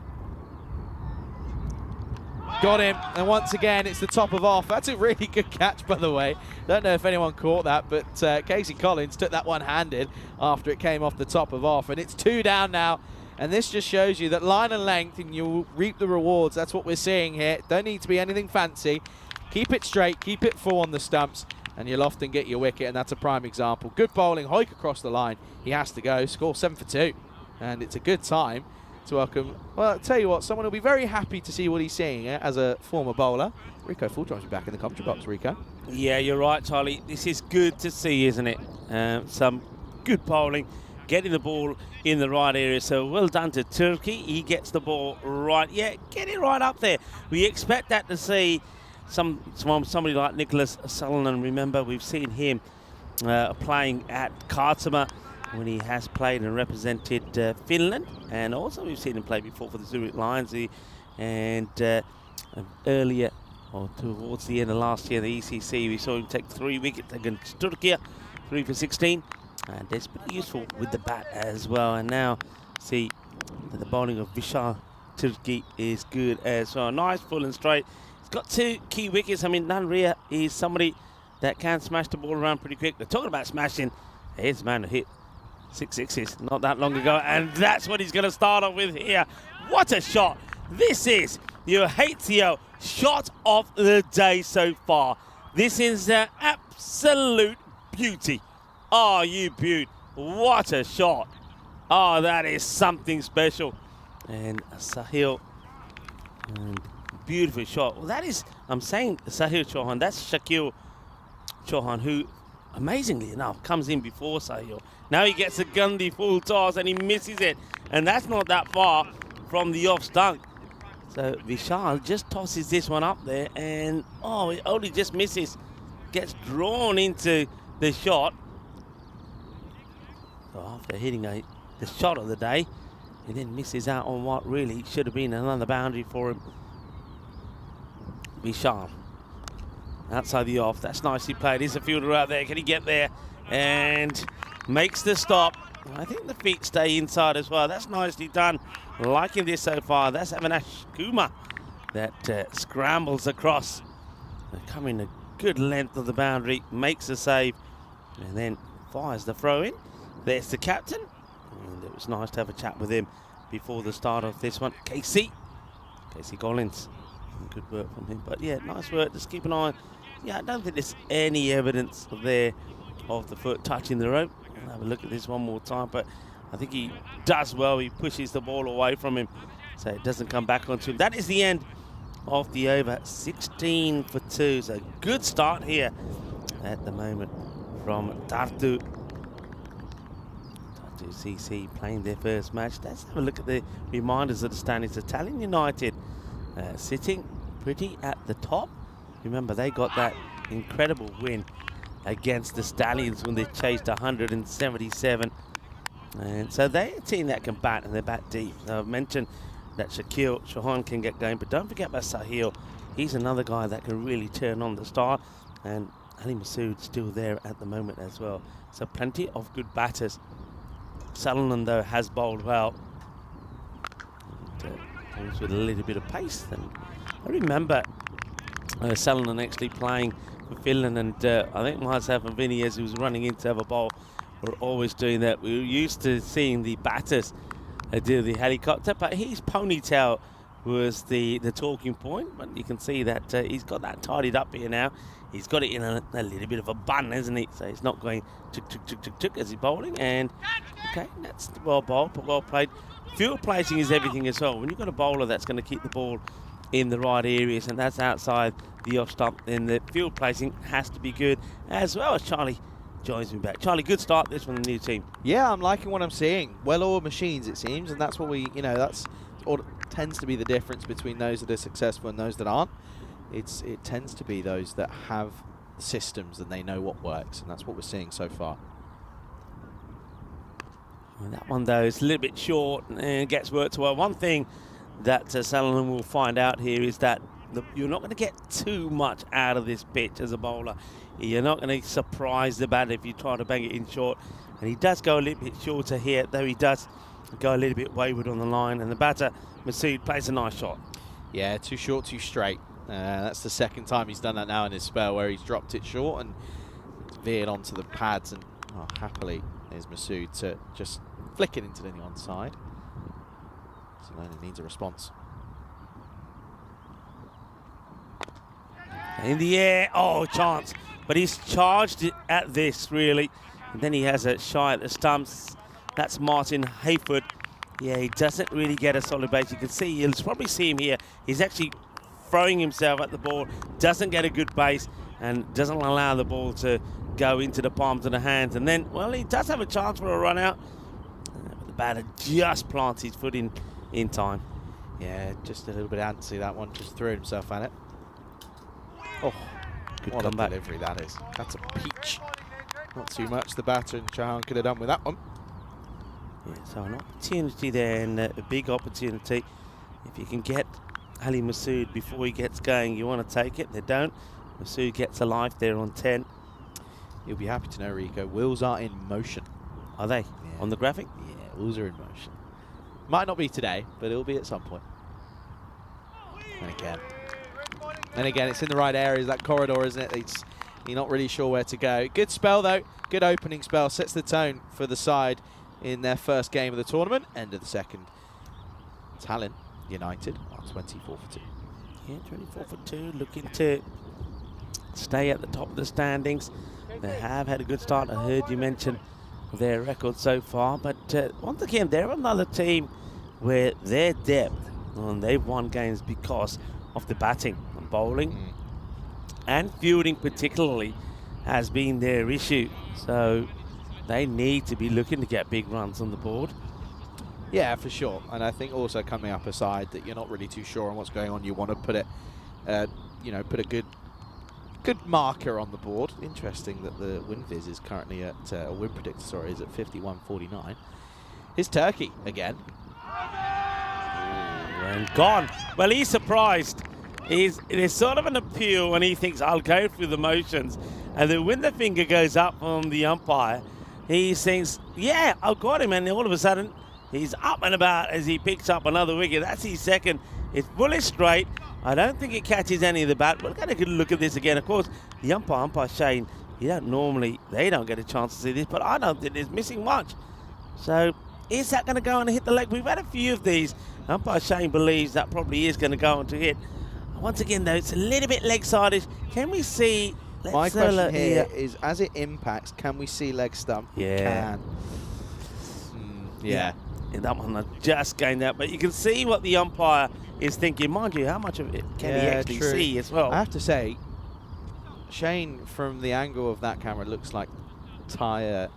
S5: Got him, and once again it's the top of off. That's a really good catch, by the way. Don't know if anyone caught that, but Casey Collins took that one-handed after it came off the top of off, and it's 2 down now. And this just shows you that line and length, and you'll reap the rewards. That's what we're seeing here. Don't need to be anything fancy. Keep it straight, keep it full on the stumps, and you'll often get your wicket, and that's a prime example. Good bowling, hoik across the line. He has to go. Score 7 for 2, and it's a good time to welcome, well, I'll tell you what, someone will be very happy to see what he's seeing as a former bowler. Rico Fulltime's back in the commentary box, Rico.
S1: Yeah, you're right, Charlie. This is good to see, isn't it? Some good bowling, getting the ball in the right area. So well done to Turkey. He gets the ball right. Yeah, get it right up there. We expect that to see somebody like Nicholas Sutherland. Remember, we've seen him playing at Kartsama when he has played and represented Finland, and also we've seen him play before for the Zurich Lions, and earlier, or towards the end of last year, the ECC, we saw him take 3 wickets against Turkey, 3 for 16, and that's pretty useful with the bat as well. And now, see, the bowling of Vishal Turkey is good as well. Nice, full and straight. He's got 2 key wickets. I mean, Nanria is somebody that can smash the ball around pretty quick. They're talking about smashing. Here's the man who hit 6 sixes not that long ago, and that's what he's going to start off with here. What a shot. This is your HCL shot of the day so far. This is an absolute beauty. Oh, you beaut. What a shot. Oh, that is something special. And Sahil, and beautiful shot. Well, that is, I'm saying Sahil Chauhan, that's Shakil Chauhan, who amazingly enough comes in before Sahil. Now he gets a Gandhi full toss and he misses it, and that's not that far from the off stump. So Vishal just tosses this one up there, and oh, it only just misses. Gets drawn into the shot. So after hitting the shot of the day, he then misses out on what really should have been another boundary for him. Vishal outside the off. That's nicely played. Here's a fielder out there. Can he get there? And makes the stop. I think the feet stay inside as well. That's nicely done. Liking this so far. That's Avinash Kumar that scrambles across. Coming a good length of the boundary. Makes a save. And then fires the throw in. There's the captain. And it was nice to have a chat with him before the start of this one. Casey Collins. Good work from him. But yeah, nice work. Just keep an eye on. Yeah, I don't think there's any evidence there of the foot touching the rope. I'll have a look at this one more time, but I think he does well. He pushes the ball away from him so it doesn't come back onto him. That is the end of the over. 16 for 2. So good start here at the moment from Tatu. Tatu CC playing their first match. Let's have a look at the reminders of the standings. Italian United sitting pretty at the top. Remember, they got that incredible win against the Stallions when they chased 177. And so they're a team that can bat, and they bat deep. Now, I've mentioned that Shakil Chauhan can get going, but don't forget about Sahil. He's another guy that can really turn on the start, and Ali Masood's still there at the moment as well. So plenty of good batters Sutherland, though, has bowled well. Bowls with a little bit of pace. And I remember Sutherland actually playing for Finland, and I think myself and Vinny, as he was running in to have a bowl, were always doing that. We were used to seeing the batters do the helicopter, but his ponytail was the talking point. But you can see that he's got that tidied up here now. He's got it in a little bit of a bun, isn't he? So he's not going tuk tuk tuk tuk tuk as he's bowling. And okay, that's well bowled, but well played. Field placing is everything as well. When you've got a bowler that's going to keep the ball in the right areas, and that's outside the off stump, then the field placing has to be good as well. As Charlie joins me back. Charlie, good start this from the new team.
S5: Yeah, I'm liking what I'm seeing. Well-oiled machines, it seems, and that's what we, that's what tends to be the difference between those that are successful and those that aren't. It tends to be those that have systems and they know what works, and that's what we're seeing so far.
S1: Well, that one, though, is a little bit short and gets worked well. One thing that Sutherland will find out here is that you're not going to get too much out of this pitch as a bowler. You're not going to surprise the batter if you try to bang it in short. And he does go a little bit shorter here, though he does go a little bit wayward on the line. And the batter, Masood, plays a nice shot.
S5: Yeah, too short, too straight. That's the second time he's done that now in his spell, where he's dropped it short and veered onto the pads. And happily, there's Masood to just flick it into the onside. Salona needs a response.
S1: In the air, oh, chance. But he's charged it at this, really. And then he has a shy at the stumps. That's Martin Hayford. Yeah, he doesn't really get a solid base. You can see, you'll probably see him here. He's actually throwing himself at the ball, doesn't get a good base, and doesn't allow the ball to go into the palms of the hands. And then, well, he does have a chance for a run out. But the batter just plants his foot in time.
S5: Yeah, just a little bit antsy, that one. Just threw himself at it. Oh,
S1: Good
S5: what a
S1: comeback.
S5: delivery that is. That's a peach. Not too much the batter and Chauhan could have done with that one.
S1: Yeah, so an opportunity there, and a big opportunity. If you can get Ali Masood before he gets going, you want to take it. They don't. Masood gets a life there on 10.
S5: You'll be happy to know, Rico, wheels are in motion.
S1: Are they?
S5: Yeah.
S1: On the graphic?
S5: Yeah, wheels are in motion. Might not be today, but it'll be at some point. And again, it's in the right areas, that corridor, isn't it? You're not really sure where to go. Good spell, though. Good opening spell. Sets the tone for the side in their first game of the tournament. End of the second. Tallinn United are 24 for 2.
S1: Yeah, 24 for 2. Looking to stay at the top of the standings. They have had a good start. I heard you mention their record so far. But once again, they're another team where their depth, and they've won games because of the batting and bowling. And fielding particularly has been their issue. So they need to be looking to get big runs on the board.
S5: Yeah, for sure. And I think also coming up a side that you're not really too sure on what's going on, you want to put it, put a good marker on the board. Interesting that the win viz is currently at, win predictor, sorry, is at 51.49. Here's Turkey again.
S1: And gone. Well, he's surprised. There's sort of an appeal when he thinks, I'll go through the motions. And then when the finger goes up on the umpire, he thinks, yeah, I've got him. And all of a sudden, he's up and about as he picks up another wicket. That's his second. It's fully straight. I don't think it catches any of the bat. We're going to look at this again. Of course, the umpire Shane, they don't get a chance to see this, but I don't think there's missing much. So is that going to go on and hit the leg? We've had a few of these. Umpire Shane believes that probably is going to go on to hit. Once again, though, it's a little bit leg-sided. Can we see...
S5: My question here is, as it impacts, can we see leg stump?
S1: Yeah.
S5: Yeah.
S1: And that one I just gained that. But you can see what the umpire is thinking. Mind you, how much of it can he actually see as well?
S5: I have to say, Shane, from the angle of that camera, looks like Tyre's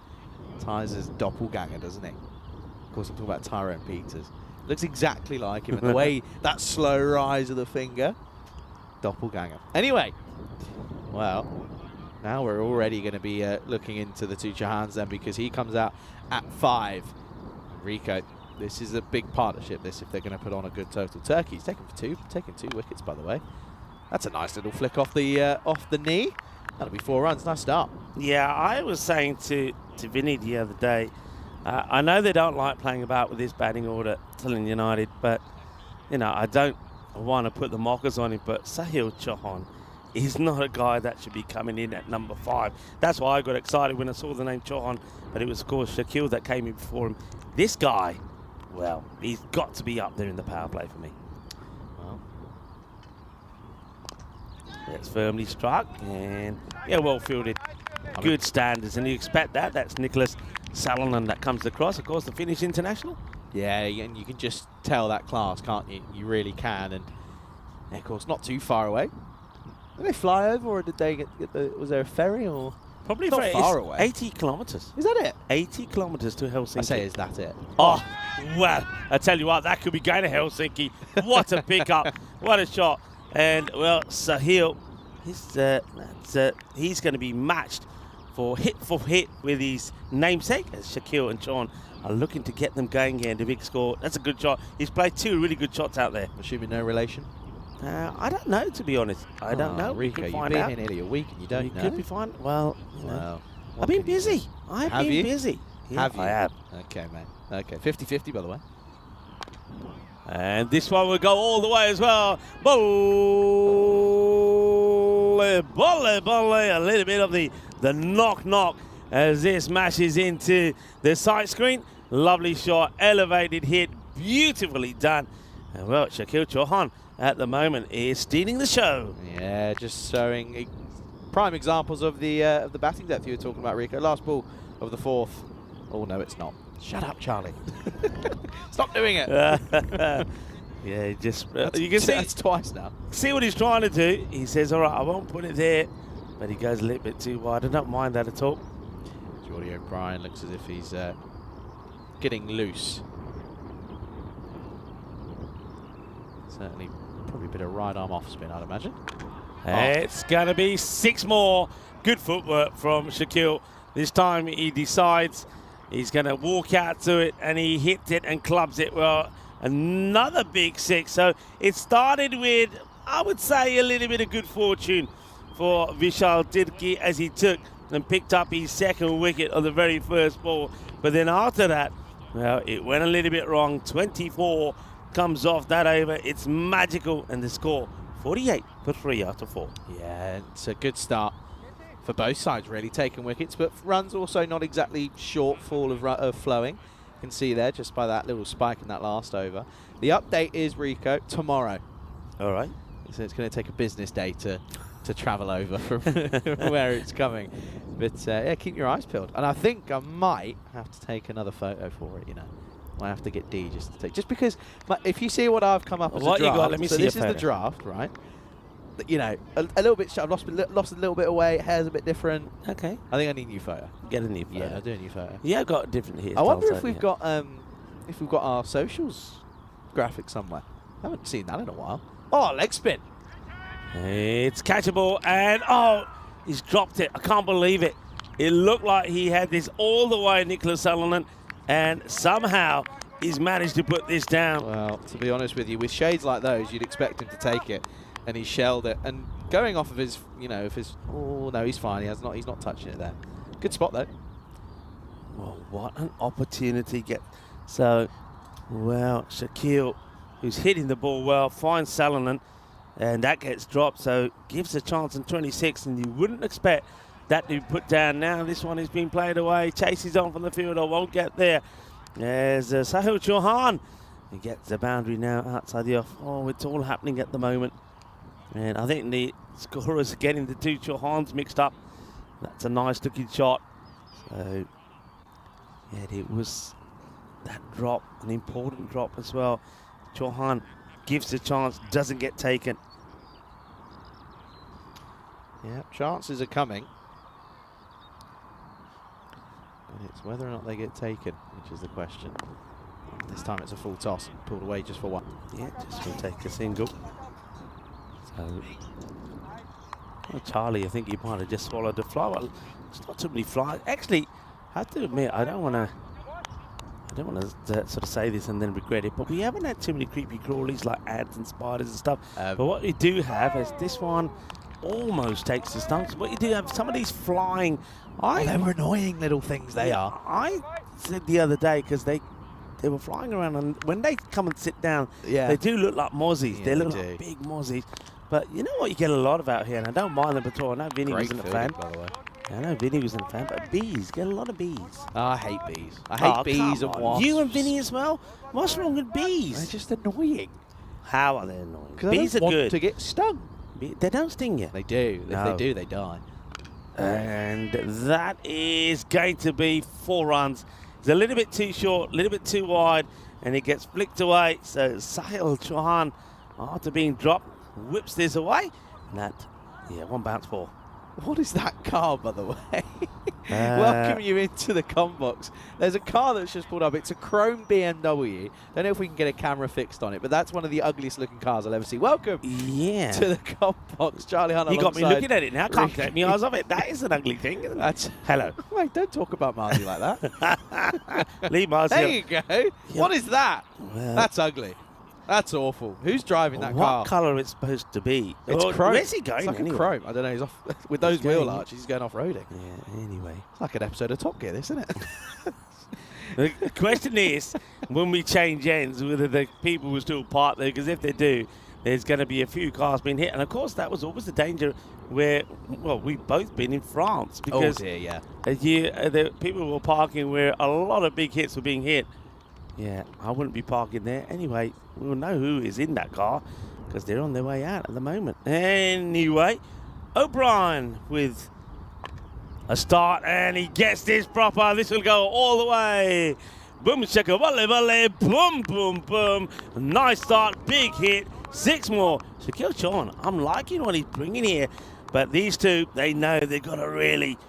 S5: doppelganger, doesn't he? Of course, I'm talking about Tyrone Peters. Looks exactly like him. And the way, that slow rise of the finger, doppelganger. Anyway, well, now we're already going to be looking into the two Chauhans then, because he comes out at 5. Rico, this is a big partnership, this, if they're going to put on a good total. Turkey's taking 2 wickets, by the way. That's a nice little flick off the knee. That'll be 4 runs. Nice start.
S1: Yeah, I was saying to Vinny the other day, I know they don't like playing about with this batting order, Tallinn United, but, you know, I don't want to put the mockers on him, but Sahil Chauhan is not a guy that should be coming in at number 5. That's why I got excited when I saw the name Chauhan, but it was, of course, Shakil that came in before him. This guy, well, he's got to be up there in the power play for me. Well, that's firmly struck, and, yeah, well fielded. Good standards, and you expect that. That's Nicholas Salonen that comes across, of course, the Finnish international.
S5: Yeah, and you can just tell that class, can't you? You really can, and of course, not too far away. Did they fly over, or did they get the? Was there a ferry, or
S1: Probably
S5: not far away?
S1: 80 kilometres.
S5: Is that it?
S1: 80 kilometres to Helsinki.
S5: I say, is that it?
S1: Oh, well, I tell you what, that could be going to Helsinki. What a pickup. What a shot. And, well, Sahil, he's going to be matched for hit with his namesake, as Shakil and Sean are looking to get them going here in the big score. That's a good shot. He's played 2 really good shots out there.
S5: Assuming no relation.
S1: I don't know, to be honest. I don't know.
S5: Rico, you've been here nearly a week and you don't know.
S1: Could be fine. Well, you know,
S5: Well,
S1: I've been busy. I've been busy. Yeah,
S5: Have you?
S1: I have.
S5: Okay, mate. Okay, 50-50, by the way.
S1: And this one will go all the way as well. Volley, volley, volley. A little bit of the knock as this mashes into the side screen. Lovely shot, elevated hit, beautifully done. And well, Shakil Chauhan at the moment is stealing the show.
S5: Yeah, just showing prime examples of the batting depth you were talking about, Rico. Last ball of the 4th. Oh, no, it's not. Shut up, Charlie. Stop doing it.
S1: Yeah, just you can see
S5: that's twice now.
S1: See what he's trying to do. He says, all right, I won't put it there, but he goes a little bit too wide. I don't mind that at all.
S5: Jordy O'Brien looks as if he's getting loose. Certainly, probably a bit of right arm off spin, I'd imagine.
S1: It's going to be 6 more. Good footwork from Shakil. This time he decides he's going to walk out to it, and he hits it and clubs it. Well, another big 6. So it started with, I would say, a little bit of good fortune for Vishal Tirki as he took and picked up his 2nd wicket on the very first ball. But then after that, well, it went a little bit wrong. 24 comes off that over. It's magical, and the score 48 for 3 out of 4.
S5: Yeah, it's a good start for both sides, really, taking wickets, but runs also not exactly shortfall of flowing. You can see there just by that little spike in that last over. The update is, Rico, tomorrow.
S1: All right.
S5: So it's going to take a business day to travel over from where it's coming. But yeah, keep your eyes peeled. And I think I might have to take another photo for it, you know. I have to get D just to take, just because if you see what I've come up as a draft.
S1: You got? Let me see
S5: this
S1: a
S5: is
S1: photo.
S5: the draft, right? You know, a little bit. I've lost a little bit of weight. Hair's a bit different.
S1: Okay.
S5: I think I need a new photo.
S1: Get a new photo.
S5: Yeah, I'll do a new photo.
S1: Yeah, I've got different hairstyles.
S5: I wonder if we've got our socials graphic somewhere. I haven't seen that in a while. Oh, leg spin.
S1: It's catchable, and oh, he's dropped it. I can't believe it. It looked like he had this all the way, Nicholas Salonen, and somehow he's managed to put this down.
S5: Well, to be honest with you, with shades like those, you'd expect him to take it, and he shelled it. And going off of his, you know, oh no, he's fine. He's not touching it there. Good spot though.
S1: Well, what an opportunity so, well, Shakil, who's hitting the ball well, finds Salonen, and that gets dropped, so gives a chance in 26, and you wouldn't expect that to be put down. Now this one is being played away, chases on from the field, or won't get there. There's Sahil Chauhan. He gets the boundary now outside the off. Oh, it's all happening at the moment. And I think the scorers are getting the 2 Chauhans mixed up. That's a nice looking shot. So, yeah, it was that drop, an important drop as well. Chauhan gives a chance, doesn't get taken.
S5: Yeah, chances are coming. But it's whether or not they get taken, which is the question. This time it's a full toss, pulled away just for 1.
S1: Yeah, just will take a single. So, well, Charlie, I think he might have just swallowed the fly. Well, it's not too many flies. Actually, I have to admit, I don't want to sort of say this and then regret it, but we haven't had too many creepy crawlies like ants and spiders and stuff. But what we do have is this one almost takes the stumps. What you do have, some of these flying.
S5: They're annoying little things, they are.
S1: I said the other day, because they were flying around, and when they come and sit down,
S5: Yeah.
S1: they do look like mozzies.
S5: Yeah,
S1: they look
S5: they
S1: like
S5: do.
S1: big mozzies. But you know what you get a lot of out here, and I don't mind them at all. I know Vinny
S5: Great
S1: wasn't a
S5: fielding,
S1: fan.
S5: by the way.
S1: I know Vinny wasn't a fan, but bees, get a lot of bees.
S5: Oh, I hate bees. I hate bees
S1: come
S5: and
S1: on.
S5: wasps.
S1: You and Vinny as well? What's wrong with
S5: They're
S1: bees?
S5: just annoying.
S1: How are they annoying?
S5: Because
S1: Bees
S5: I
S1: are
S5: don't want
S1: good.
S5: to get stung.
S1: They don't sting you.
S5: They do. If
S1: No.
S5: they do, they die.
S1: And that is going to be 4 runs. It's a little bit too short, a little bit too wide, and it gets flicked away. So Sahil Chauhan, after being dropped, whips this away. And that, 1 bounce ball.
S5: What is that car, by the way? Welcome you into the comp box. There's a car that's just pulled up. It's a chrome BMW. Don't know if we can get a camera fixed on it, but that's one of the ugliest looking cars I'll ever see. Welcome
S1: Yeah.
S5: to the comp box. Charlie Hunt
S1: You got me
S5: alongside
S1: looking at it now. Can't
S5: Rick.
S1: take me eyes off it. That is an ugly thing, isn't it?
S5: That's
S1: Hello.
S5: Wait, don't talk about Marty like that.
S1: Lee Mars.
S5: There you go. What is that?
S1: Well,
S5: That's ugly. That's awful. Who's driving that
S1: what
S5: car?
S1: colour it's supposed to be?
S5: It's
S1: Or
S5: chrome.
S1: Where's he going
S5: It's like
S1: anyway?
S5: a chrome. I don't know. He's off with those
S1: He's
S5: wheel
S1: going-
S5: arches. He's going off-roading.
S1: Yeah, anyway.
S5: It's like an episode of Top Gear, this, isn't it?
S1: The question is, when we change ends, whether the people will still park there, because if they do, there's going to be a few cars being hit. And of course, that was always the danger where, well, we've both been in France.
S5: Oh
S1: Because
S5: dear, yeah.
S1: the people were parking where a lot of big hits were being hit. Yeah, I wouldn't be parking there. Anyway, we will know who is in that car because they're on their way out at the moment. Anyway, O'Brien with a start, and he gets this proper. This will go all the way. Boom, shaka, volley, volley, boom, boom, boom. Nice start, big hit. 6 more. Shaquille Sean, I'm liking what he's bringing here. But these two, they know they've got to really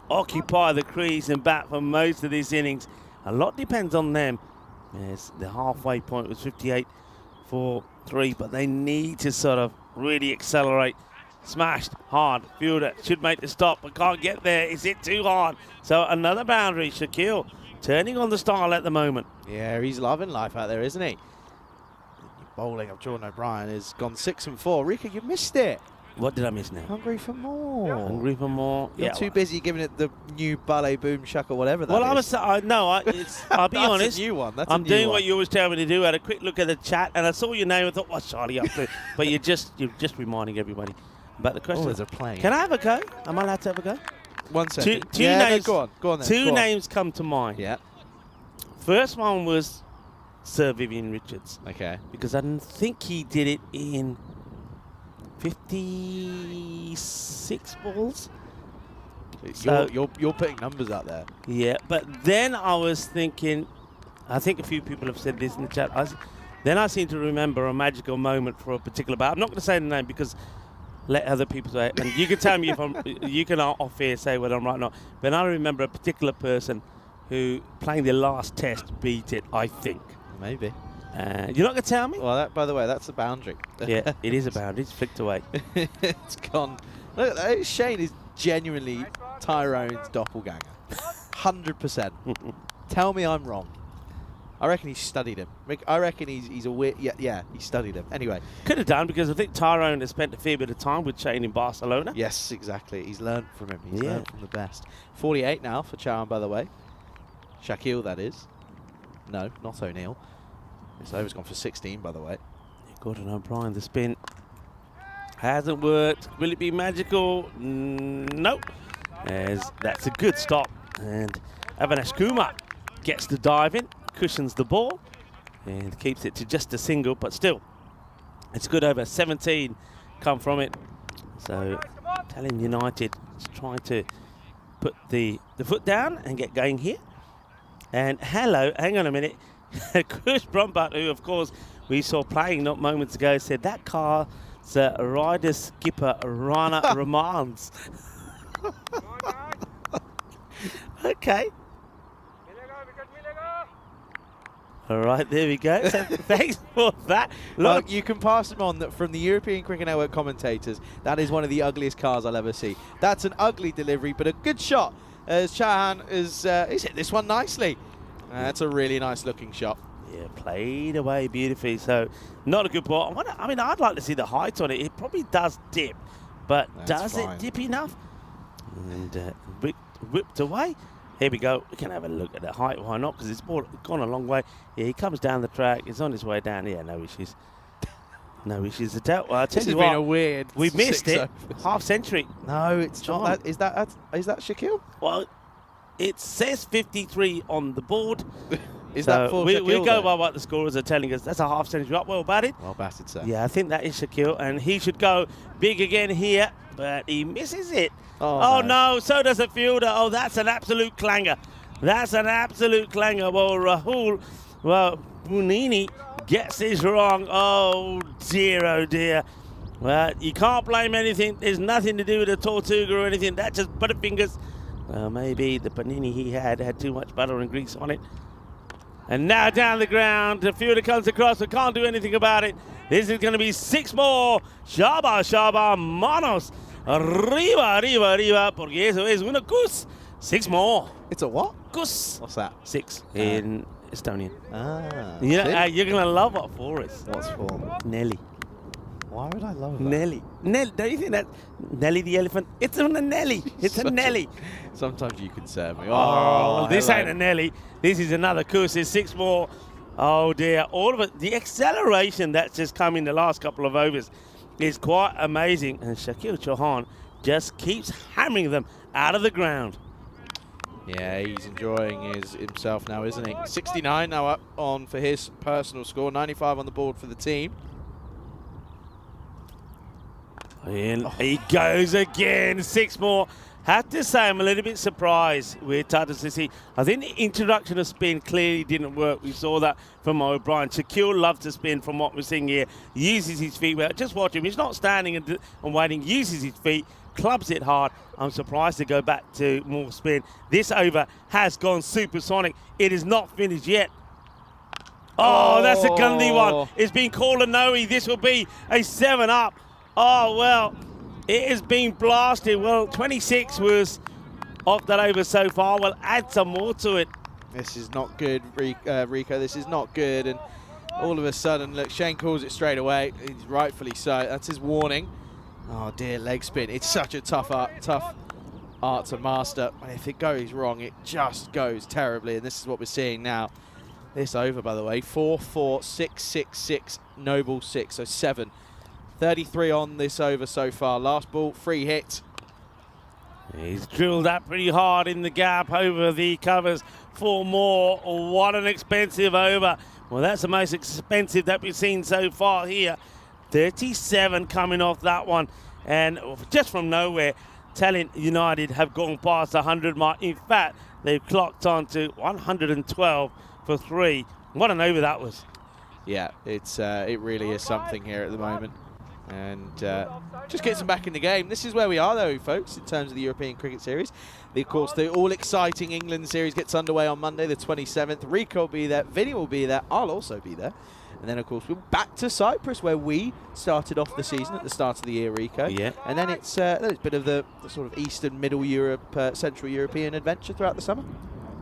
S1: occupy the crease and bat for most of these innings. A lot depends on them. Yes, the halfway point was 58-4-3, but they need to sort of really accelerate. Smashed hard. Fielder should make the stop, but can't get there. Is it too hard? So another boundary. Shaquille turning on the style at the moment.
S5: Yeah, he's loving life out there, isn't he? Bowling of Jordan O'Brien has gone 6 and 4. Rika, you missed it.
S1: What did I miss now?
S5: Hungry for more.
S1: Hungry for more.
S5: You're too busy giving it the new ballet boom shaka, whatever that
S1: Well,
S5: is.
S1: I'll be
S5: That's
S1: honest.
S5: a new one. That's
S1: I'm
S5: a new
S1: doing
S5: one.
S1: what you always tell me to do. I had a quick look at the chat, and I saw your name. I thought, what's Charlie up to? But you're just reminding everybody. But the question is,
S5: there's a plane.
S1: can I have a go? Am I allowed to have a go?
S5: 1 second.
S1: Two
S5: yeah,
S1: names.
S5: No, go on. Go on then.
S1: Two
S5: Go on.
S1: names come to mind.
S5: Yeah.
S1: First one was Sir Vivian Richards,
S5: Okay.
S1: because I didn't think he did it in 56 balls. So-
S5: You're putting numbers out there.
S1: Yeah, but then I was thinking, I think a few people have said this in the chat. Then I seem to remember a magical moment for a particular bat. I'm not going to say the name because let other people say it. And you can tell me if you can off here say whether I'm right or not. But I remember a particular person who, playing their last test, beat it, I think.
S5: Maybe.
S1: You're not going to tell me?
S5: Well, by the way, that's the boundary.
S1: Yeah, it is a boundary. It's flicked away.
S5: It's gone. Look, Shane is genuinely Tyrone's doppelganger. 100%. Tell me I'm wrong. I reckon he studied him. I reckon he's a weird. Yeah, he studied him. Anyway.
S1: Could have done, because I think Tyrone has spent a fair bit of time with Shane in Barcelona.
S5: Yes, exactly. He's learned from him. He's
S1: Yeah.
S5: learned from the best. 48 now for Chowan, by the way. Shaquille, that is. No, not O'Neill. This over's gone for 16, by the way.
S1: Gordon O'Brien, the spin hasn't worked. Will it be magical? Nope. As that's a good stop. And Avinash Kumar gets the dive in, cushions the ball, and keeps it to just a single, but still, it's good over. 17 come from it. So, Tallinn United is trying to put the foot down and get going here. And hello, hang on a minute. Kush Brumbut, who of course we saw playing not moments ago, said that car's rider skipper Rana Ramans. Okay. All right, there we go. So thanks for that. Look,
S5: You can pass them on that from the European Cricket Network commentators. That is one of the ugliest cars I'll ever see. That's an ugly delivery, but a good shot as Chahan is he's hit this one nicely. That's a really nice looking shot.
S1: yeah, played away beautifully. So not a good ball. I'd like to see the height on it. It probably does dip, but
S5: That's
S1: does
S5: fine.
S1: it dip enough? And whipped away. Here we go. We can have a look at the height. Why not? Because it's gone a long way. Yeah, he comes down the track. He's on his way down. Yeah, no issues. No issues at all. Well, I'll tell
S5: This
S1: you
S5: has been
S1: what.
S5: a weird
S1: We missed
S5: 6
S1: it.
S5: overs.
S1: Half century.
S5: No, it's
S1: John.
S5: not that. Is that Shaquille?
S1: Well, it says 53 on the board.
S5: Is
S1: So
S5: that for
S1: we
S5: Shaquille?
S1: go
S5: though?
S1: by what the scorers are telling us. That's a half century up. Well batted.
S5: Well batted, sir.
S1: Yeah, I think that is Shaquille, and he should go big again here, but he misses it.
S5: Oh,
S1: no, so does the fielder. Oh, that's an absolute clanger. That's an absolute clanger. Well, Bunini gets this wrong. Oh dear. Well, you can't blame anything. There's nothing to do with the Tortuga or anything. That's just butterfingers. Well, maybe the panini he had too much butter and grease on it. And now down the ground, the fielder comes across, but can't do anything about it. This is going to be 6 more. Shaba, manos. Arriba, porque eso es una cus. 6 more.
S5: It's a what?
S1: Cus.
S5: What's that?
S1: 6 in Estonian.
S5: Ah.
S1: You know,
S5: see?
S1: you're going to love what 4 is.
S5: What's for?
S1: Nelly.
S5: Why would I love that?
S1: Nelly. Don't you think that Nelly the elephant? It's a Nelly. It's a Nelly.
S5: Sometimes you concern me.
S1: Oh, this
S5: hello.
S1: ain't a Nelly. This is another course. There's 6 more. Oh dear. All of it. The acceleration that's just come in the last couple of overs is quite amazing. And Shaquille Chauhan just keeps hammering them out of the ground.
S5: Yeah, he's enjoying himself now, isn't he? 69 now up on for his personal score. 95 on the board for the team.
S1: And he goes again. 6 more. Have to say, I'm a little bit surprised with Tatu to see. I think the introduction of spin clearly didn't work. We saw that from O'Brien. Shaquille loves to spin from what we're seeing here. Uses his feet well. Just watch him. He's not standing and waiting. Uses his feet. Clubs it hard. I'm surprised to go back to more spin. This over has gone supersonic. It is not finished yet. Oh, that's a gundy one. It's been called a no-e. This will be a 7 up. Oh, well, it has been blasted. Well, 26 was off that over so far. Well, add some more to it.
S5: This is not good, Rico. This is not good. And all of a sudden, look, Shane calls it straight away. He's rightfully so. That's his warning. Oh, dear, leg spin. It's such a tough art to master. And if it goes wrong, it just goes terribly. And this is what we're seeing now. This over, by the way, 4-4, 6-6-6, no ball 6, so 7. 33 on this over so far. Last ball, free hit.
S1: He's drilled that pretty hard in the gap over the covers. 4 more. What an expensive over. Well, that's the most expensive that we've seen so far here. 37 coming off that one. And just from nowhere, Talent United have gone past the 100 mark. In fact, they've clocked on to 112 for 3. What an over that was.
S5: Yeah, it really is something here at the moment. And just gets them back in the game. This is where we are, though, folks, in terms of the European Cricket Series. Of course, the all-exciting England Series gets underway on Monday, the 27th. Rico will be there. Vinny will be there. I'll also be there. And then, of course, we're back to Cyprus, where we started off the season at the start of the year, Rico.
S1: Yeah.
S5: And then it's a bit of the sort of Eastern, Middle Europe, Central European adventure throughout the summer.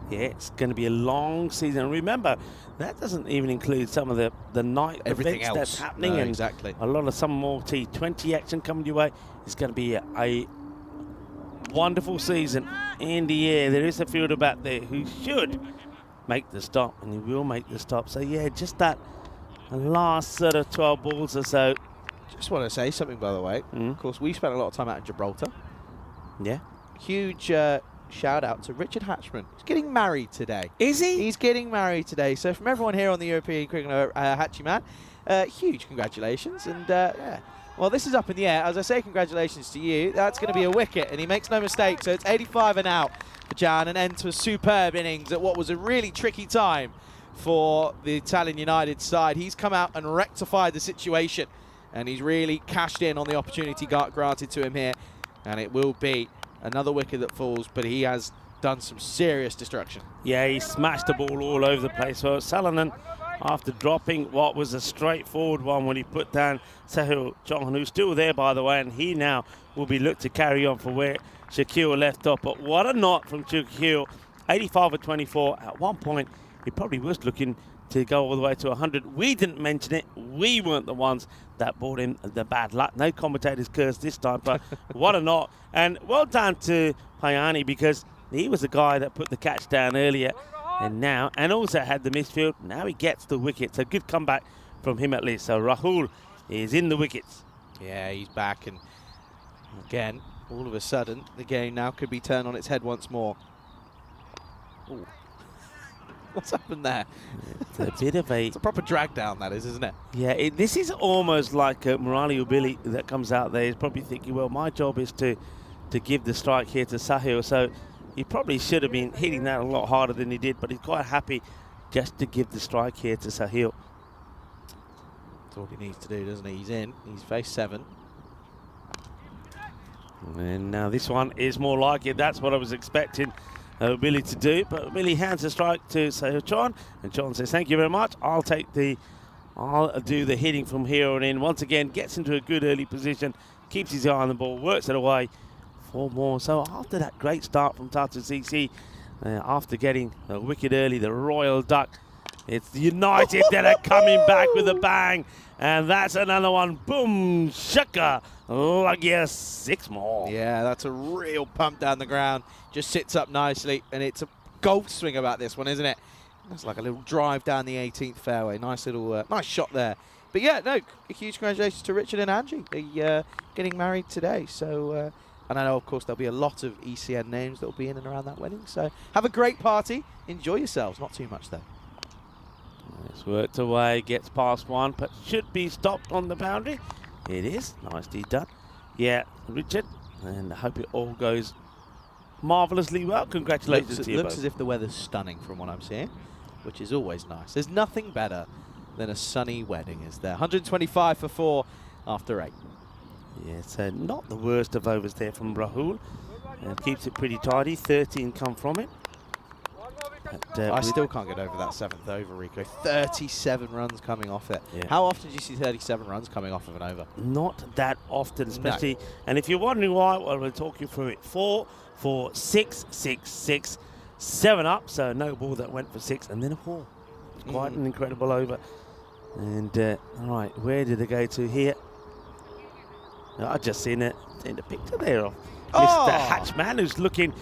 S1: Yeah, it's going to be a long season. Remember, that doesn't even include some of the night
S5: Everything
S1: events
S5: else.
S1: that's happening.
S5: No,
S1: and
S5: exactly.
S1: a lot of some more T20 action coming your way. It's going to be a wonderful season in the air. There is a fielder back there who should make the stop, and he will make the stop. So, yeah, just that last sort of 12 balls or so.
S5: Just want to say something, by the way. Of course, we spent a lot of time out in Gibraltar.
S1: Yeah.
S5: Huge shout out to Richard Hatchman. He's getting married today.
S1: Is he?
S5: He's getting married today. So from everyone here on the European Cricket Hatchy Man, huge congratulations. And yeah, well, this is up in the air. As I say, congratulations to you. That's going to be a wicket, and he makes no mistake. So it's 85 and out for Jan, and end to a superb innings at what was a really tricky time for the Italian United side. He's come out and rectified the situation, and he's really cashed in on the opportunity granted to him here. And it will be another wicket that falls, but he has done some serious destruction.
S1: Yeah, he smashed the ball all over the place. So Salonen, after dropping what was a straightforward one when he put down Sahil Chong, who's still there, by the way, and he now will be looked to carry on for where Shaquille left off. But what a knot from Shaquille, 85 for 24. At one point, he probably was looking to go all the way to 100. We didn't mention it. We weren't the ones that brought him the bad luck. No commentators cursed this time, but what a knot. And well done to Payani, because He was the guy that put the catch down earlier, and also had the misfield. Now he gets the wicket. So good comeback from him at least. So Rahul is in the wickets.
S5: Yeah, he's back, and again, all of a sudden, the game now could be turned on its head once more. Ooh. What's happened there?
S1: It's a bit of a...
S5: It's a proper drag down, that is, isn't it?
S1: Yeah, this is almost like Murali Ubili that comes out there. He's probably thinking, well, my job is to give the strike here to Sahil. So he probably should have been hitting that a lot harder than he did, but he's quite happy just to give the strike here to Sahil.
S5: That's all he needs to do, doesn't he? He's in. He's face 7.
S1: And now this one is more like it. That's what I was expecting Billy to do. But Billy hands the strike to John, and John says, "Thank you very much. I'll do the hitting from here on in." Once again, gets into a good early position, keeps his eye on the ball, works it away. 4 more. So after that great start from Tatu CC, after getting a wicket early, the Royal Duck, it's the United that are coming back with a bang. And that's another one. Boom, shaka. Like, yes, 6 more.
S5: Yeah, that's a real pump down the ground. Just sits up nicely, and it's a golf swing about this one, isn't it? That's like a little drive down the 18th fairway. Nice little, nice shot there. But yeah, no, huge congratulations to Richard and Angie. They getting married today. So, and I know, of course, there'll be a lot of ECN names that will be in and around that wedding. So have a great party. Enjoy yourselves. Not too much, though.
S1: It's worked away, gets past 1, but should be stopped on the boundary. It is. Nicely done. Yeah, Richard, and I hope it all goes marvellously well. Congratulations to you
S5: Looks
S1: both.
S5: as if the weather's stunning from what I'm seeing, which is always nice. There's nothing better than a sunny wedding, is there? 125 for 4 after 8.
S1: Yeah, so not the worst of overs there from Rahul. Keeps it pretty tidy. 13 come from it. But,
S5: I still can't get over that 7th over, Rico. 37 runs coming off it.
S1: Yeah.
S5: How often do you see 37 runs coming off of an over?
S1: Not that often, especially. No. And if you're wondering why, well, we'll talk you through it. 4, 4, 6, 6, 6, 7 up. So no ball that went for 6, and then a 4. It's quite an incredible over. And all right, where did it go to here? I've just seen it in the picture there of Mr. Hatchman, who's looking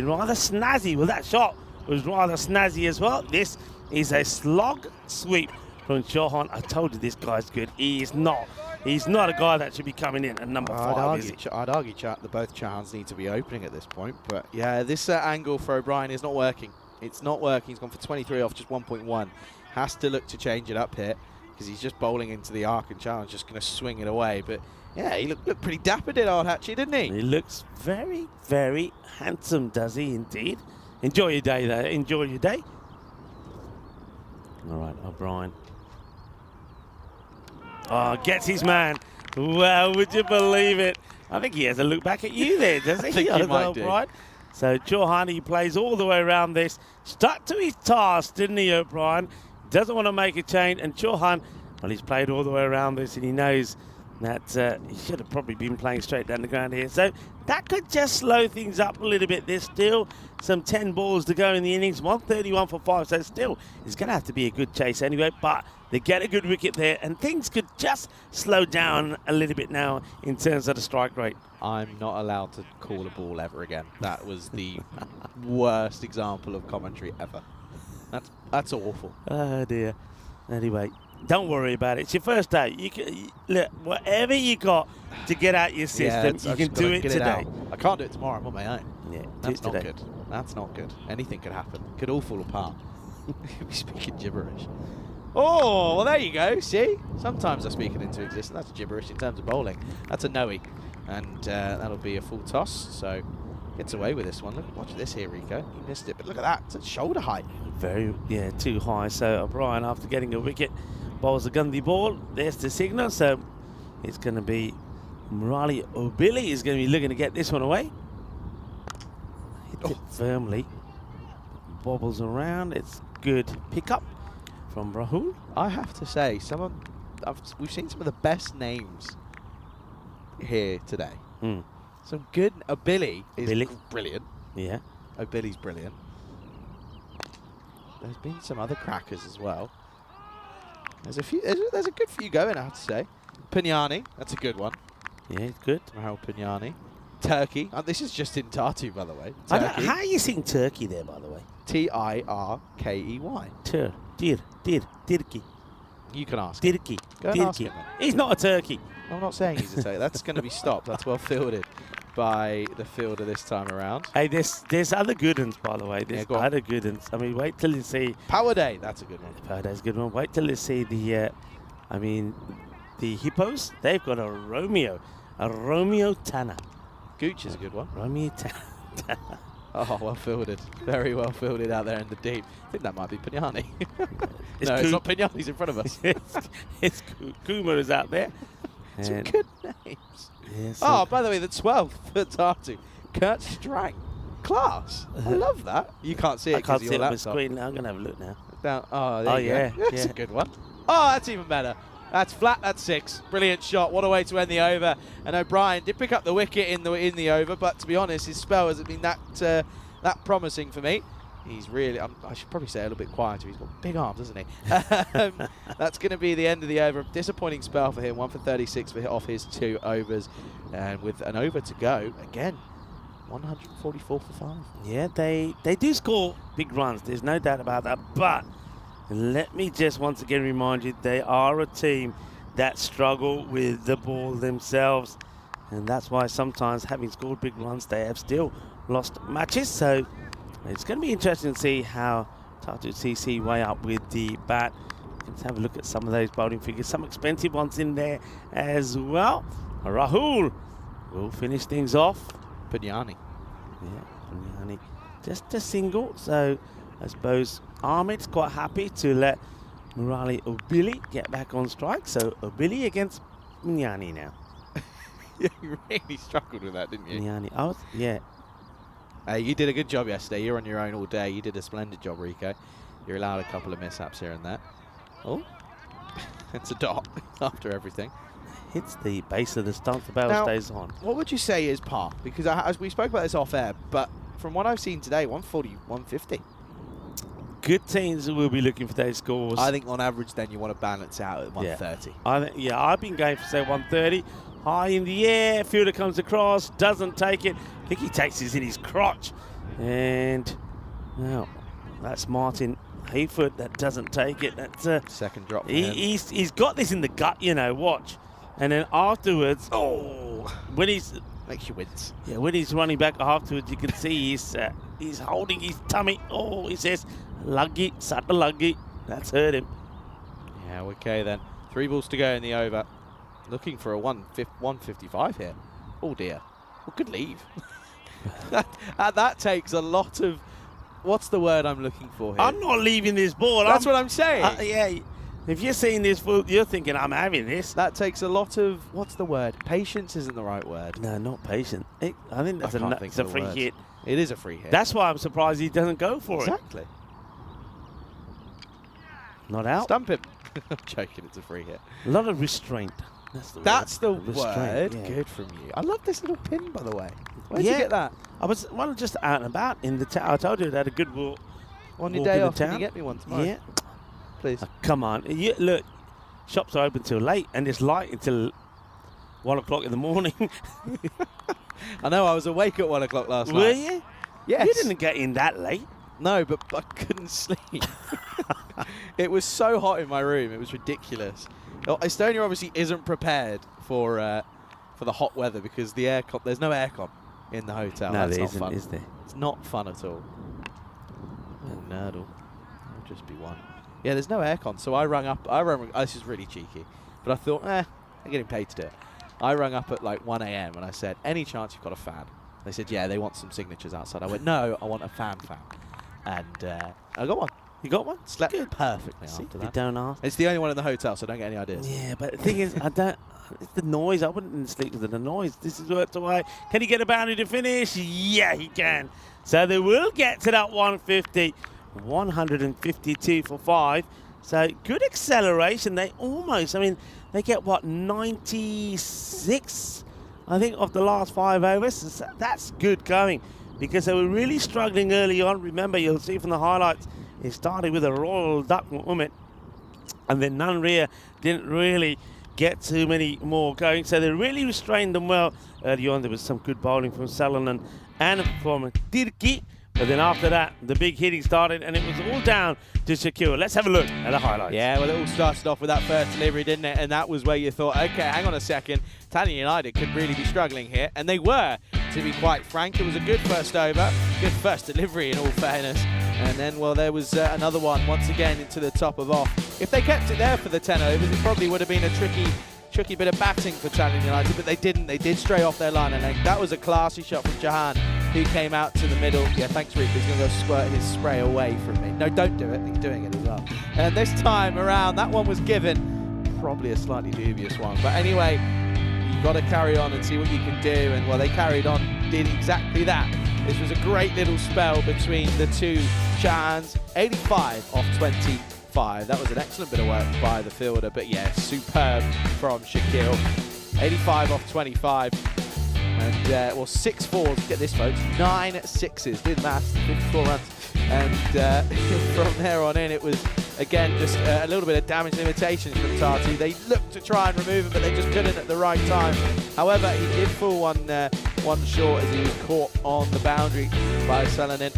S1: rather snazzy. Well, that shot was rather snazzy as well. This is a slog sweep from Chauhan. I told you this guy's good. He's not a guy that should be coming in at number 5, is he?
S5: I'd argue that both Chauhans need to be opening at this point. But yeah, this angle for O'Brien is not working. It's not working. He's gone for 23 off just 1.1. Has to look to change it up here because he's just bowling into the arc, and Chauhan's just going to swing it away. But yeah, he looked pretty dapper, did old Hatchie, didn't he?
S1: He looks very, very handsome, does he indeed? Enjoy your day, though. Enjoy your day. All right, O'Brien. Oh, gets his man. Well, would you believe it? I think he has a look back at you there, doesn't he?
S5: I think he might do.
S1: O'Brien. So Chauhan, he plays all the way around this. Stuck to his task, didn't he, O'Brien? Doesn't want to make a change. And Chauhan, well, he's played all the way around this, and he knows that he should have probably been playing straight down the ground here. So that could just slow things up a little bit. There's still some 10 balls to go in the innings. 131 for 5. So still, it's going to have to be a good chase anyway. But they get a good wicket there, and things could just slow down a little bit now in terms of the strike rate.
S5: I'm not allowed to call a ball ever again. That was the worst example of commentary ever. That's awful.
S1: Oh, dear. Anyway, don't worry about it. It's your first day. You can look, whatever you got to get out your system, you can do it today.
S5: I can't do it tomorrow. I'm on my own.
S1: Yeah,
S5: that's not good. That's not good. Anything could happen. Could all fall apart. You'll be speaking gibberish. Oh, well, there you go. See? Sometimes I speak it into existence. That's gibberish in terms of bowling. That's a no-y. And that'll be a full toss. So gets away with this one. Look, watch this here, Rico. He missed it. But look at that. It's at shoulder height. Too high. So O'Brien, after getting a wicket, bowls a Gandhi ball. There's the signal. So it's going to be Murali O'Billy is going to be looking to get this one away. Hits it firmly. Bobbles around. It's good pickup from Rahul. I have to say, we've seen some of the best names here today. Some good. O'Billy is brilliant.
S1: Yeah.
S5: O'Billy's brilliant. There's been some other crackers as well. There's a few. There's a good few going, I have to say. Pignani, that's a good one.
S1: Yeah, it's good.
S5: Rahul Pignani. Turkey. This is just in Tatu, by the way. Turkey.
S1: How are you seeing Turkey there, by the way?
S5: Tirkey.
S1: Turkey.
S5: You can ask.
S1: Turkey.
S5: Go and ask him.
S1: He's not a turkey.
S5: I'm not saying he's a turkey. That's going to be stopped. That's well fielded by the fielder this time around.
S1: Hey, there's other good ones, by the way. There's
S5: go on.
S1: other good ones. I mean, wait till you see.
S5: Power Day. That's a good one.
S1: Power Day's a good one. Wait till you see the. The Hippos. They've got a Romeo Tanner.
S5: Gooch is a good one.
S1: Romeo Tanner.
S5: Oh, well fielded. Very well fielded out there in the deep. I think that might be Pignani.
S1: It's
S5: no, it's not Pignani. He's in front of us.
S1: it's Kuma is out there.
S5: Some
S1: And-
S5: good names.
S1: Yeah, so-
S5: Oh, by the way, the 12th for Tatu. Kurt Strang. Class. I love that. You can't see it
S1: I can't
S5: because
S1: see
S5: your
S1: it on my
S5: laptop.
S1: screen now. I'm going to have a look now.
S5: Down. Oh, there
S1: Oh,
S5: you
S1: yeah,
S5: go. That's
S1: yeah.
S5: a good one. Oh, that's even better. That's flat. That's 6. Brilliant shot. What a way to end the over. And O'Brien did pick up the wicket in the over, but to be honest, his spell hasn't been that promising for me. He's really. I should probably say a little bit quieter. He's got big arms, doesn't he? That's going to be the end of the over. Disappointing spell for him. 1 for 36 off his 2 overs, and with an over to go again. 144 for 5.
S1: Yeah, they do score big runs. There's no doubt about that. But let me just once again remind you, they are a team that struggle with the ball themselves. And that's why sometimes, having scored big runs, they have still lost matches. So it's going to be interesting to see how Tatu CC weigh up with the bat. Let's have a look at some of those bowling figures. Some expensive ones in there as well. Rahul will finish things off.
S5: Pignani.
S1: Yeah, Pignani. Just a single. So I suppose Ahmed's quite happy to let Murali Obili get back on strike. So Obili against Pignani now.
S5: Yeah, you really struggled with that, didn't you?
S1: Pignani. Yeah.
S5: You did a good job yesterday. You're on your own all day. You did a splendid job, Rico. You're allowed a couple of mishaps here and there. Oh, it's a dot after everything.
S1: Hits the base of the stump. The ball
S5: Now,
S1: stays on.
S5: What would you say is par? Because as we spoke about this off air, but from what I've seen today, 140, 150.
S1: Good teams will be looking for those scores.
S5: I think on average, then you want to balance out at 130.
S1: I've been going for say 130. High in the air, fielder comes across, doesn't take it. I think he takes it in his crotch. And, well, that's Martin Hayford that doesn't take it. That's
S5: Second drop for him.
S1: he's got this in the gut, watch. And then afterwards, when he's
S5: Makes you wince.
S1: when he's running back afterwards, you can see he's holding his tummy. Oh, he says, "Luggy, sata luggy." That's hurt him.
S5: Yeah, okay then. 3 balls to go in the over. Looking for a 155 here. Oh dear. Well, good leave. that takes a lot of. What's the word I'm looking for here?
S1: I'm not leaving this ball.
S5: That's what I'm saying.
S1: Yeah. If you're seeing this, you're thinking, I'm having this.
S5: That takes a lot of. What's the word? Patience isn't the right word.
S1: No, not patient. I think that's
S5: can't think
S1: it's a
S5: of the
S1: free
S5: words.
S1: hit.
S5: It is a free hit.
S1: That's why I'm surprised he doesn't go for
S5: exactly.
S1: it. Not out.
S5: Stump him. I'm joking. It's a free hit.
S1: A lot of restraint. That's the word.
S5: word.
S1: Yeah.
S5: Good from you. I love this little pin, by the way. Where'd you
S1: Yeah.
S5: get that?
S1: I was just out and about in the town. I told you I had a good walk.
S5: On your
S1: walk
S5: day
S1: in the
S5: off, can you
S1: town.
S5: get me one tomorrow?
S1: Yeah.
S5: Please.
S1: Come on. Look, shops are open till late and it's light until 1 o'clock in the morning.
S5: I know, I was awake at 1 o'clock last
S1: Were
S5: night.
S1: you?
S5: Yes.
S1: You didn't get in that late.
S5: No, but I couldn't sleep. It was so hot in my room. It was ridiculous. Estonia obviously isn't prepared for the hot weather because the aircon. There's no aircon in the hotel.
S1: No,
S5: That's
S1: there
S5: not
S1: isn't,
S5: fun.
S1: is there?
S5: It's not fun at all. Oh, nerdle. It'll just be one. Yeah, there's no aircon, so I rung up. This is really cheeky, but I thought, I'm getting paid to do it. I rung up at like 1 a.m. and I said, any chance you've got a fan? They said, yeah, they want some signatures outside. I went, no, I want a fan. And I got one.
S1: You got one?
S5: Slept
S1: Good.
S5: perfectly
S1: See,
S5: after
S1: you
S5: that.
S1: don't ask.
S5: It's the only one in the hotel, so don't get any ideas.
S1: Yeah, but the thing is, it's the noise. I wouldn't sleep with the noise. This is worked away. Can he get a boundary to finish? Yeah, he can. So they will get to that 150. 152 for 5. So good acceleration. They they get what, 96, I think, of the last 5 overs. So that's good going because they were really struggling early on. Remember, you'll see from the highlights, it started with a Royal Duck Umit, and then Nanria didn't really get too many more going. So they really restrained them well early on. There was some good bowling from Salonen and from Tirki. But then after that, the big hitting started, and it was all down to Shakir. Let's have a look at the highlights.
S5: Yeah, well, it all started off with that first delivery, didn't it? And that was where you thought, okay, hang on a second, Tallinn United could really be struggling here. And they were, to be quite frank. It was a good first over, good first delivery in all fairness. And then, well, there was another one, once again, into the top of off. If they kept it there for the 10 overs, it probably would have been a tricky bit of batting for Tallinn United, but they didn't. They did stray off their line, and that was a classy shot from Jahan, who came out to the middle. Yeah, thanks, Reap. He's going to go squirt his spray away from me. No, don't do it. He's doing it as well. And this time around, that one was given. Probably a slightly dubious one. But anyway, you've got to carry on and see what you can do. And, well, they carried on, did exactly that. This was a great little spell between the two Jahans. 85 off 25. That was an excellent bit of work by the fielder. But, yeah, superb from Shakil. 85 off 25. And, well, 6 fours, get this, folks, 9 sixes, do the maths, 54 runs. And from there on in, it was, again, just a little bit of damage limitations from Tatu. They looked to try and remove him, but they just couldn't at the right time. However, he did fall one short as he was caught on the boundary by Salonen.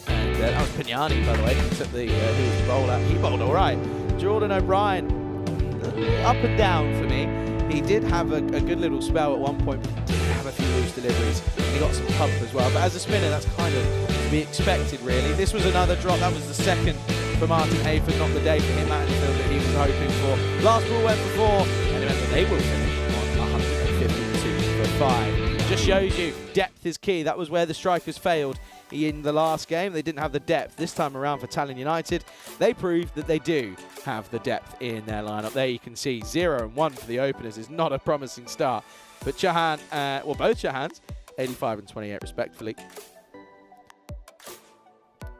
S5: And that was Pignani, by the way, who took the who was the bowler. He bowled all right. Jordan O'Brien, up and down for me. He did have a good little spell at one point, but he did have a few loose deliveries. He got some pump as well, but as a spinner, that's kind of to be expected, really. This was another drop. That was the second for Martin Hayford, not the day for him out in the field that he was hoping for. Last ball went for 4, and remember, they will finish on 152 for 5. Just shows you depth is key. That was where the strikers failed in the last game. They didn't have the depth. This time around for Tallinn United, they proved that they do have the depth in their lineup. There you can see 0 and 1 for the openers is not a promising start. But Jahan, well, both Jahans, 85 and 28 respectively,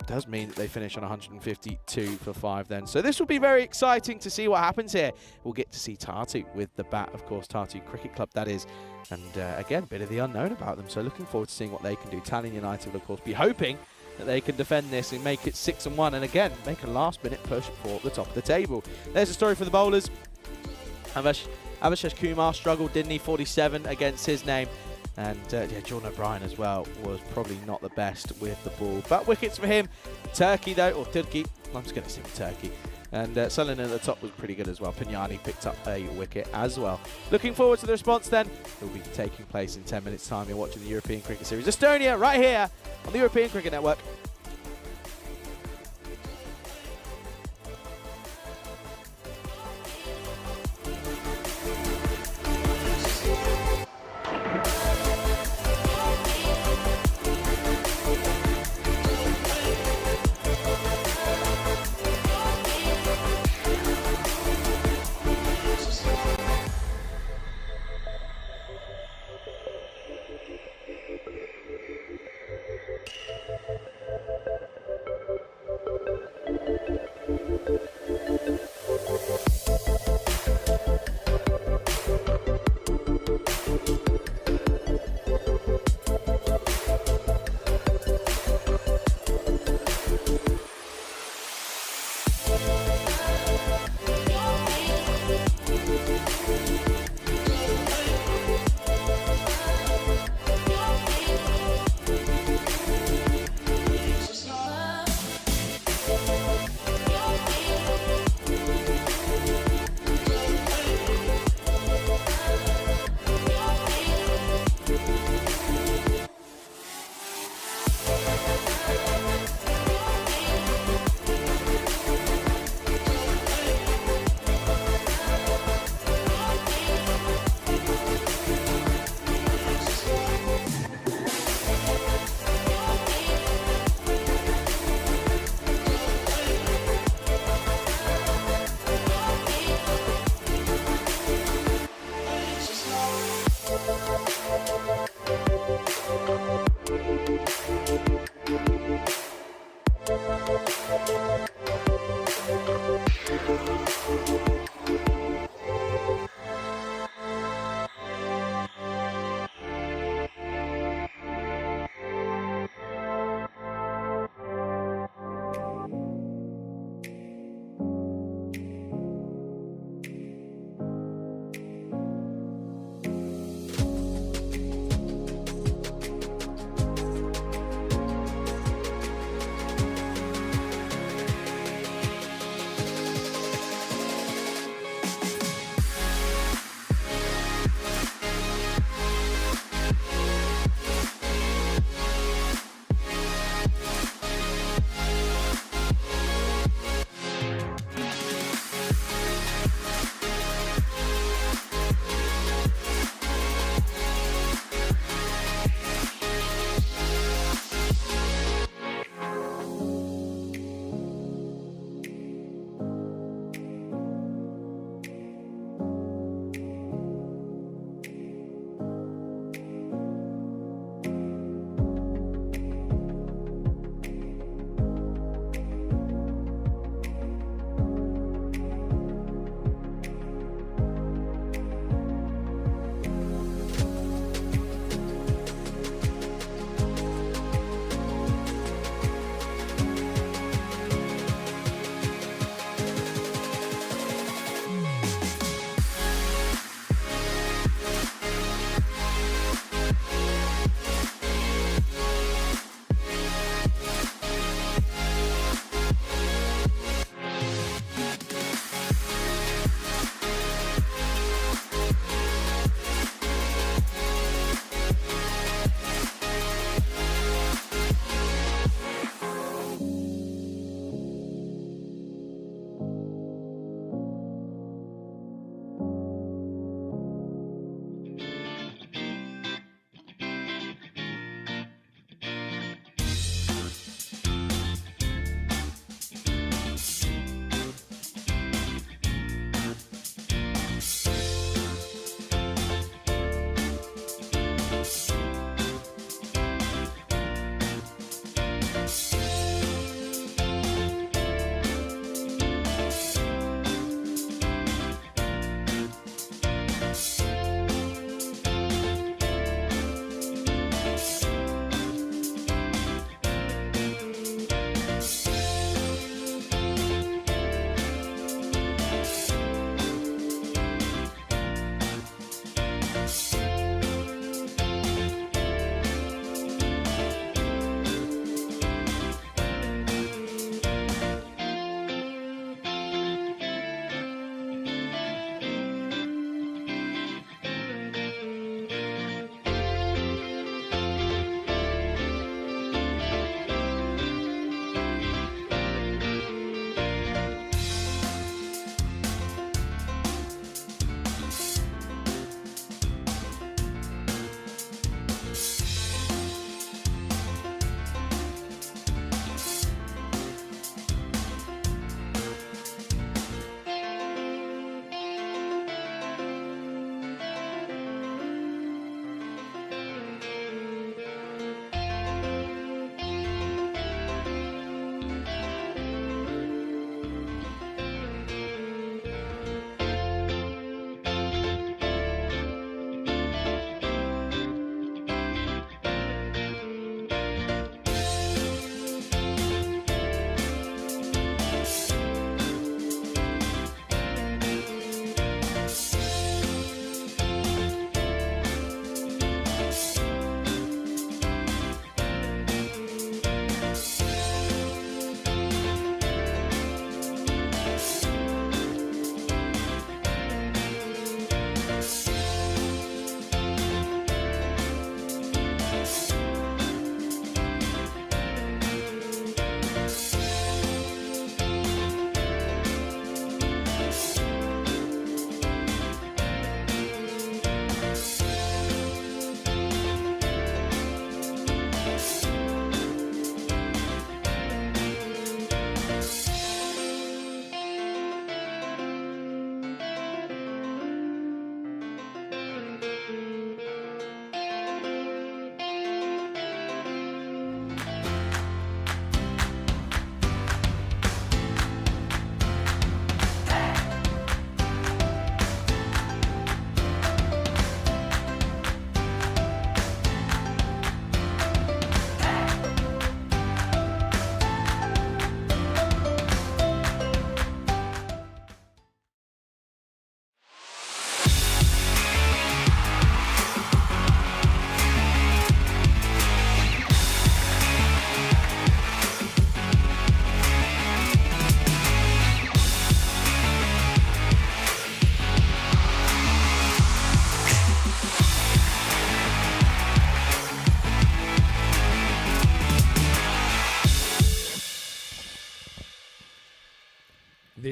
S5: does mean that they finish on 152 for 5 then. So this will be very exciting to see what happens here. We'll get to see Tatu with the bat, of course, Tatu Cricket Club, that is. And again, a bit of the unknown about them. So looking forward to seeing what they can do. Tallinn United will, of course, be hoping that they can defend this and make it 6 and 1. And again, make a last-minute push for the top of the table. There's a story for the bowlers. Avashesh Kumar struggled, didn't he? 47 against his name. And yeah, Jordan O'Brien as well was probably not the best with the ball. But wickets for him. Turkey, though, or Turkey. I'm just going to say Turkey. And Salonen at the top was pretty good as well. Pignani picked up a wicket as well. Looking forward to the response then. It will be taking place in 10 minutes' time. You're watching the European Cricket Series. Estonia, right here on the European Cricket Network.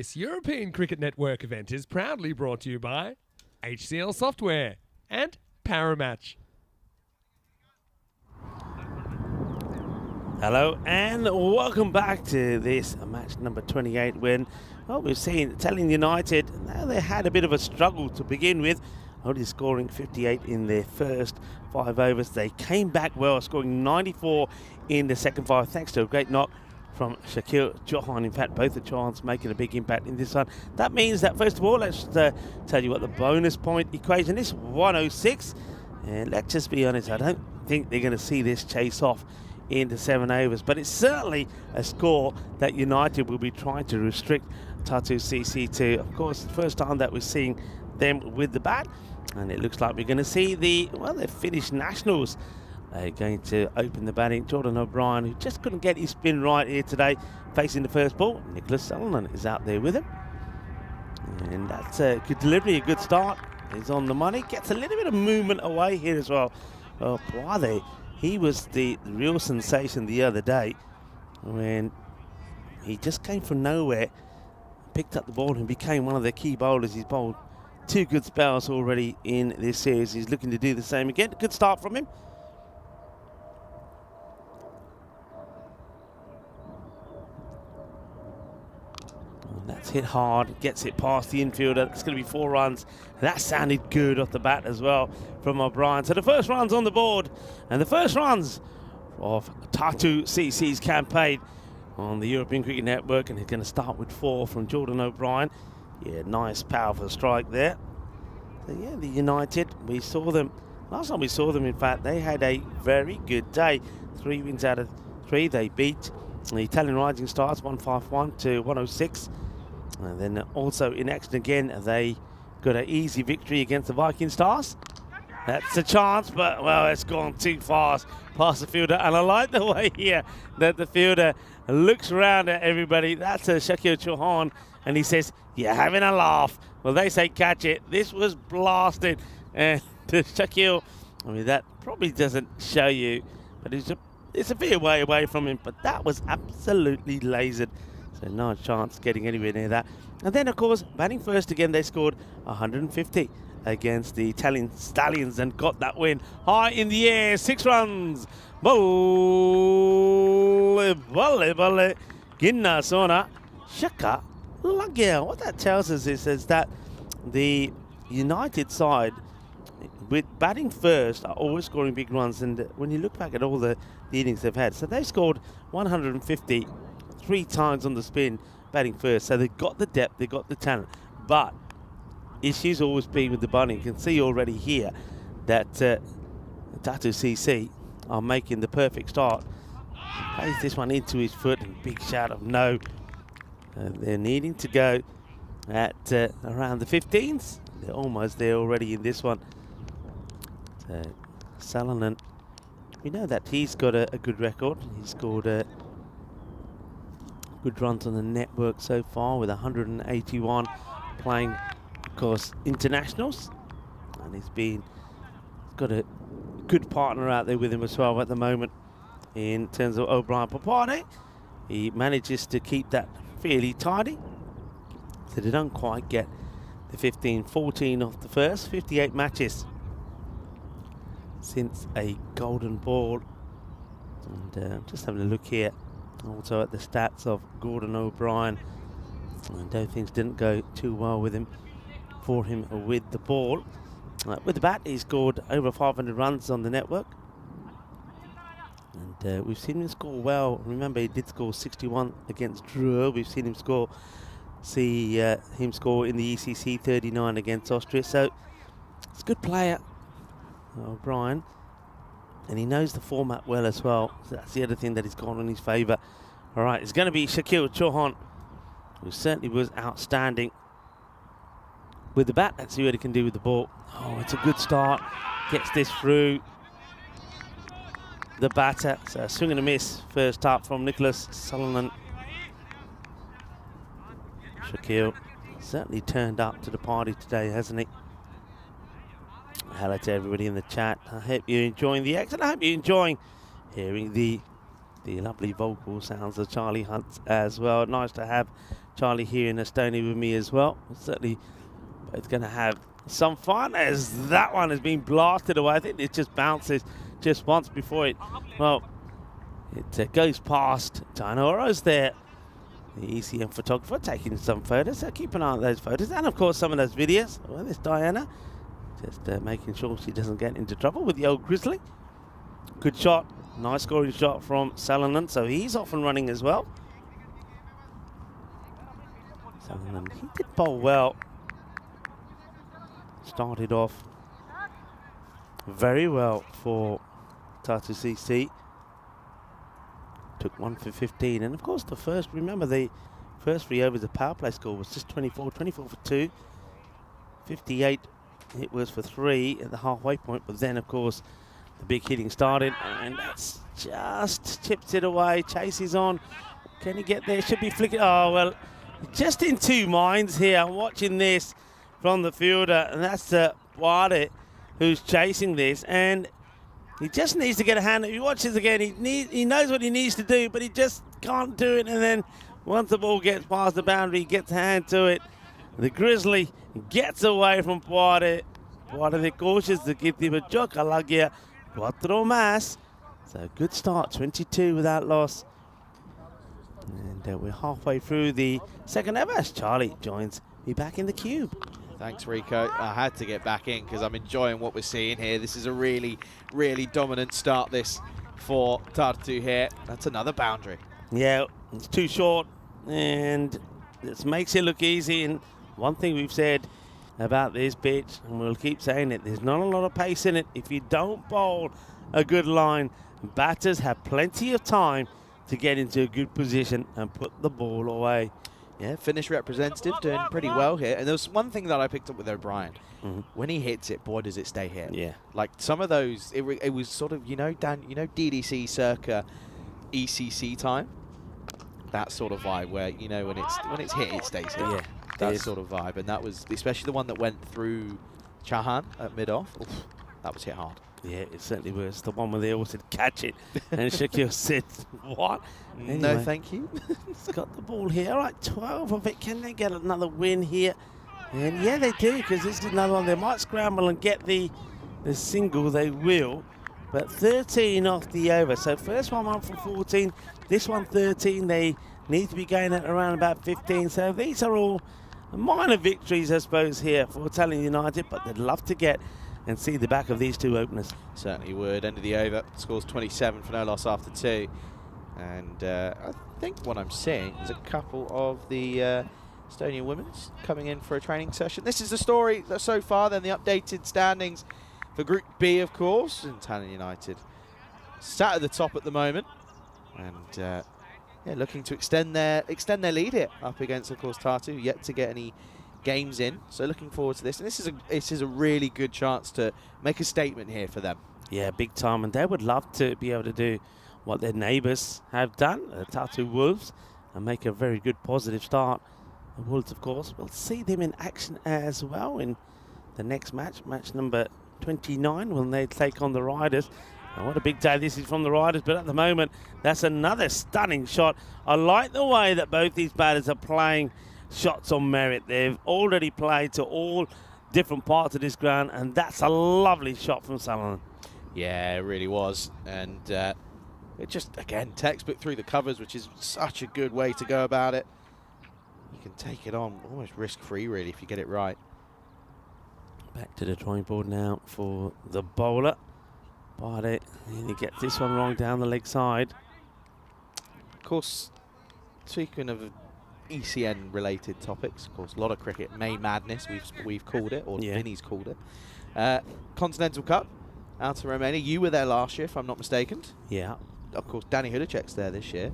S2: This European Cricket Network event is proudly brought to you by HCL Software and Paramatch.
S1: Hello and welcome back to this match number 28 when, well, we've seen Tallinn United, now they had a bit of a struggle to begin with, only scoring 58 in their first 5 overs. They came back well, scoring 94 in the second 5 thanks to a great knock from Shakil Chauhan. In fact, both the Chauhans making a big impact in this one. That means that, first of all, let's tell you what the bonus point equation is, 106. And let's just be honest, I don't think they're going to see this chase off into 7 overs, but it's certainly a score that United will be trying to restrict Tatu CC to. Of course, the first time that we're seeing them with the bat, and it looks like we're going to see the Finnish nationals going to open the batting. Jordan O'Brien, who just couldn't get his spin right here today, facing the first ball. Nicholas Salonen is out there with him, and that's a good delivery, a good start. He's on the money, gets a little bit of movement away here as well. Well, Boade, he was the real sensation the other day when he just came from nowhere, picked up the ball and became one of the key bowlers. He's bowled 2 good spells already in this series. He's looking to do the same again. Good start from him. And that's hit hard, gets it past the infielder. It's going to be 4 runs. That sounded good off the bat as well from O'Brien. So the first runs on the board, and the first runs of Tatu CC's campaign on the European Cricket Network, and he's going to start with 4 from Jordan O'Brien. Yeah, nice, powerful strike there. So yeah, the United, we saw them, last time we saw them, in fact, they had a very good day. 3 wins out of 3. They beat the Italian Rising Stars 151 to 106. And then also in action again, they got an easy victory against the Viking Stars. That's a chance, but, well, it's gone too fast past the fielder. And I like the way here that the fielder looks around at everybody. That's a Shakil Chauhan, and he says, "You're having a laugh." Well, they say catch it. This was blasted. And to Shakil, I mean, that probably doesn't show you, but it's a fair way away from him. But that was absolutely lasered. So no chance getting anywhere near that. And then, of course, batting first again, they scored 150 against the Italian Stallions and got that win. High in the air, 6 runs. Volley, Ginna Sona, Shaka Lagya. What that tells us is that the United side, with batting first, are always scoring big runs. And when you look back at all the innings they've had, so they scored 150 3 times on the spin, batting first. So they've got the depth, they've got the talent. But issues always been with the bowling. You can see already here that Tatu CC are making the perfect start. Plays this one into his foot, and big shout of no. They're needing to go at around the 15s. They're almost there already in this one. So Salonen, we know that he's got a good record. He's scored good runs on the network so far with 181, playing, of course, internationals, and he's got a good partner out there with him as well at the moment in terms of O'Brien Papade. He manages to keep that fairly tidy, so they don't quite get the 15-14 off the first. 58 matches since a golden ball, and just having a look here also at the stats of Gordon O'Brien, and though things didn't go too well with him with the ball. With the bat, he scored over 500 runs on the network, and we've seen him score well. Remember, he did score 61 against Drua. We've seen him score in the ECC 39 against Austria. So it's a good player, O'Brien, and he knows the format well as well. So that's the other thing that has gone in his favour. All right, it's going to be Shakil Chauhan, who certainly was outstanding with the bat. Let's see what he can do with the ball. Oh, it's a good start. Gets this through the batter. So swing and a miss first up from Nicholas Salonen. Shakil certainly turned up to the party today, hasn't he? Hello to everybody in the chat. I hope you're enjoying the action. I hope you're enjoying hearing the lovely vocal sounds of Charlie Hunt as well. Nice to have Charlie here in Estonia with me as well. Certainly both going to have some fun as that one has been blasted away. I think it just bounces just once before it, well, it goes past China Oro's there. The ECM photographer taking some photos, so keep an eye on those photos. And of course some of those videos. Well, there's Diana, just making sure she doesn't get into trouble with the old Grizzly. Good shot, nice scoring shot from Salonen, so he's off and running as well. Salonen, he did bowl well. Started off very well for Tatu CC. Took 1 for 15, and of course the first, remember the first 3 overs, the power play score was just 24 for 2, 58 it was for 3 at the halfway point, but then of course the big hitting started, and that's just chips it away. Chases on, can he get there? Should be flicking. Oh well, just in two minds here. I'm watching this from the fielder, and that's Wade who's chasing this, and he just needs to get a hand. If he watches again, he knows what he needs to do, but he just can't do it. And then once the ball gets past the boundary, he gets a hand to it. The Grizzly gets away from Puade. Puade de cautious to give him a joke. Alagia, cuatro más. So good start, 22 without loss. And we're halfway through the second ever as Charlie joins me back in the cube.
S5: Thanks, Rico. I had to get back in because I'm enjoying what we're seeing here. This is a really, really dominant start this for Tatu here. That's another boundary.
S1: Yeah, it's too short, and this makes it look easy. And one thing we've said about this pitch, and we'll keep saying it, there's not a lot of pace in it. If you don't bowl a good line, batters have plenty of time to get into a good position and put the ball away.
S5: Yeah, Finnish representative doing pretty well here. And there was one thing that I picked up with O'Brien. When he hits it, boy, does it stay here.
S1: Yeah.
S5: Like some of those, it was sort of, Dan, DDC circa ECC time. That sort of vibe where, when it's hit, it stays here.
S1: Yeah.
S5: That sort of vibe. And that was, especially the one that went through Chahan at mid-off. That was hit hard.
S1: Yeah, it certainly was. The one where they all said, catch it. And Shakir said, what? Anyway,
S5: No, thank you.
S1: He's got the ball here. All right, 12 of it. Can they get another win here? And yeah, they do, because this is another one. They might scramble and get the single. They will. But 13 off the over. So first one for 14. This one 13. They need to be going at around about 15. So these are all minor victories, I suppose, here for Italian United. But they'd love to get and see the back of these two openers.
S5: Certainly would. End of the over. Scores 27 for no loss after 2. And I think what I'm seeing is a couple of the Estonian women's coming in for a training session. This is the story so far. Then the updated standings for Group B, of course. And Italian United sat at the top at the moment. And looking to extend their lead here up against, of course, Tatu. Yet to get any games in, so looking forward to this, and this is a really good chance to make a statement here for them.
S1: Yeah, big time, and they would love to be able to do what their neighbours have done, Tatu Wolves, and make a very good positive start. The Wolves, of course, we'll see them in action as well in the next match number 29, when they take on the Riders. And what a big day this is from the Riders, but at the moment, that's another stunning shot. I like the way that both these batters are playing shots on merit. They've already played to all different parts of this ground, and that's a lovely shot from Salonen.
S5: Yeah, it really was. And it just, again, textbook through the covers, which is such a good way to go about it. You can take it on almost risk-free, really, if you get it right.
S1: Back to the drawing board now for the bowler. But he gets this one wrong down the leg side.
S5: Of course, speaking of ECN-related topics, of course, a lot of cricket, May Madness, we've called it, or Vinny's called it. Continental Cup, out to Romania. You were there last year, if I'm not mistaken.
S1: Yeah.
S5: Of course, Danny Hudacek's there this year.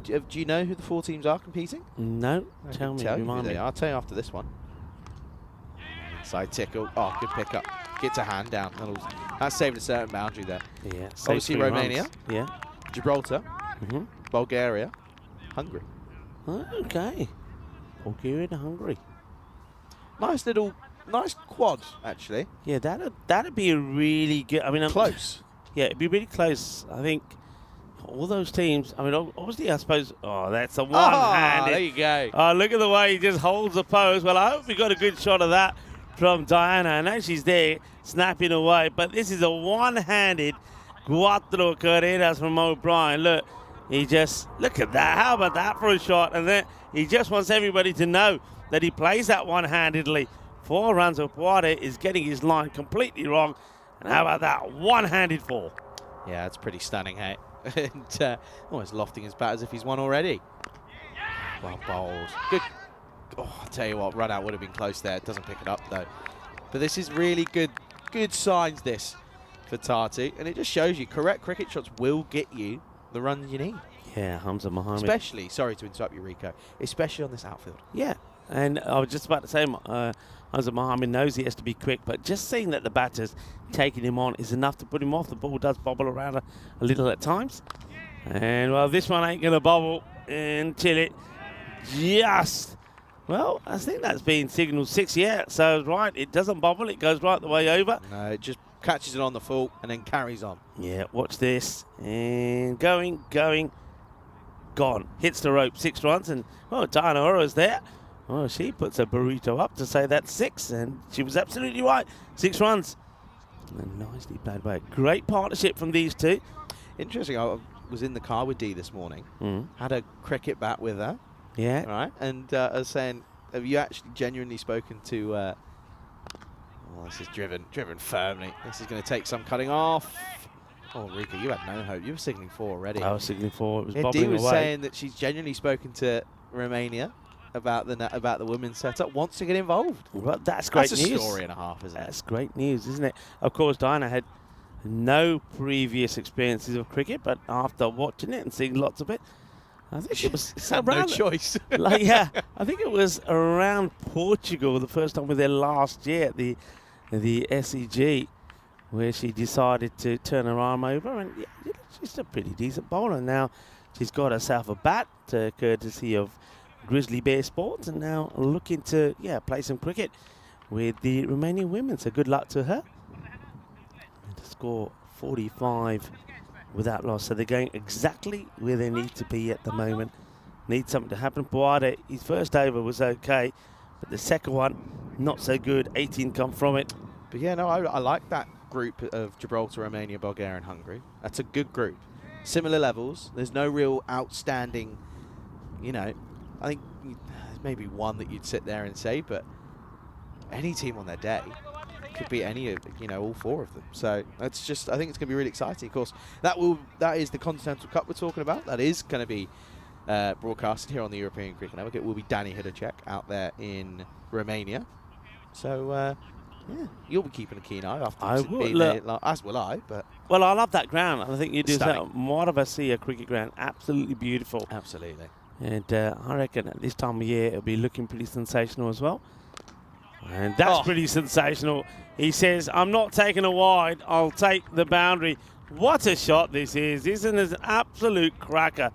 S5: Do you know who the 4 teams are competing?
S1: No. Tell me.
S5: Remind me. I'll tell you after this one. Side tickle. Oh, good pickup. Gets a hand down. That saved a certain boundary there.
S1: Yeah.
S5: Obviously, Romania.
S1: Runs. Yeah.
S5: Gibraltar. Bulgaria. Hungary.
S1: Okay. Bulgaria and Hungary.
S5: Nice quad, actually.
S1: Yeah, that'd be a really good. I mean,
S5: close.
S1: Yeah, it'd be really close. I think all those teams, I mean, obviously, I suppose, that's a one-handed.
S5: there you go.
S1: Oh, look at the way he just holds the post. Well, I hope we got a good shot of that from Diana. I know she's there snapping away, but this is a one-handed cuatro carreras from O'Brien. Look, look at that. How about that for a shot? And then he just wants everybody to know that he plays that one-handedly. 4 runs of Puade is getting his line completely wrong. And how about that one-handed 4?
S5: Yeah, it's pretty stunning, hey? And almost lofting his bat as if he's won already. Well bowled. Good. Oh, I'll tell you what, run out would have been close there. It doesn't pick it up, though. But this is really good signs, this, for Tatu. And it just shows you correct cricket shots will get you the runs you need.
S1: Yeah, Hamza Mohammed.
S5: Especially, sorry to interrupt you, Rico, especially on this outfield.
S1: Yeah, and I was just about to say, Hamza Mohammed knows he has to be quick, but just seeing that the batter's taking him on is enough to put him off. The ball does bobble around a little at times. And, well, this one ain't going to bobble until it well, I think that's been signalled 6, yeah. So, right, it doesn't bobble. It goes right the way over.
S5: No, it just catches it on the full and then carries on.
S1: Yeah, watch this. And going, gone. Hits the rope, 6 runs. And, well, Diana Oro's there. Oh, she puts a burrito up to say that's 6, and she was absolutely right. 6 runs. And nicely played by. Great partnership from these two.
S5: Interesting. I was in the car with Dee this morning. Had a cricket bat with her.
S1: Yeah.
S5: Right. And I was saying, have you actually genuinely spoken to... this is driven firmly. This is going to take some cutting off. Oh, Rika, you had no hope. You were signalling 4 already.
S1: I was signalling 4. It was
S5: Dee
S1: bobbling
S5: was
S1: away.
S5: saying that she's genuinely spoken to Romania about the women's setup, wants to get involved.
S1: Well, that's great news.
S5: That's a story and a half, isn't it?
S1: That's great news, isn't it? Of course, Diana had no previous experiences of cricket, but after watching it and seeing lots of it, I think it was
S5: no choice.
S1: I think it was around Portugal the first time we were there last year at the SEG, where she decided to turn her arm over, and she's a pretty decent bowler now. She's got herself a bat, courtesy of Grizzly Bear Sports, and now looking to play some cricket with the Romanian women. So good luck to her. And to score 45 without loss. So they're going exactly where they need to be at the moment. Need something to happen. Puade, his first over was okay, but the second one, not so good. 18 come from it.
S5: But yeah, no, I like that group of Gibraltar, Romania, Bulgaria, and Hungary. That's a good group. Similar levels. There's no real outstanding, I think maybe one that you'd sit there and say, but any team on their day could be any of, all 4 of them. So that's just, I think it's going to be really exciting. Of course, that is the Continental Cup we're talking about. That is going to be broadcasted here on the European Cricket Network. It will be Danny Hidacek out there in Romania. So, you'll be keeping a keen eye after as will I. But
S1: well, I love that ground. I think you do
S5: Stunning.
S1: Moravasi cricket ground, absolutely beautiful.
S5: Absolutely.
S1: And I reckon at this time of year it'll be looking pretty sensational as well. And that's pretty sensational. He says, I'm not taking a wide, I'll take the boundary. What a shot this is. Isn't it an absolute cracker?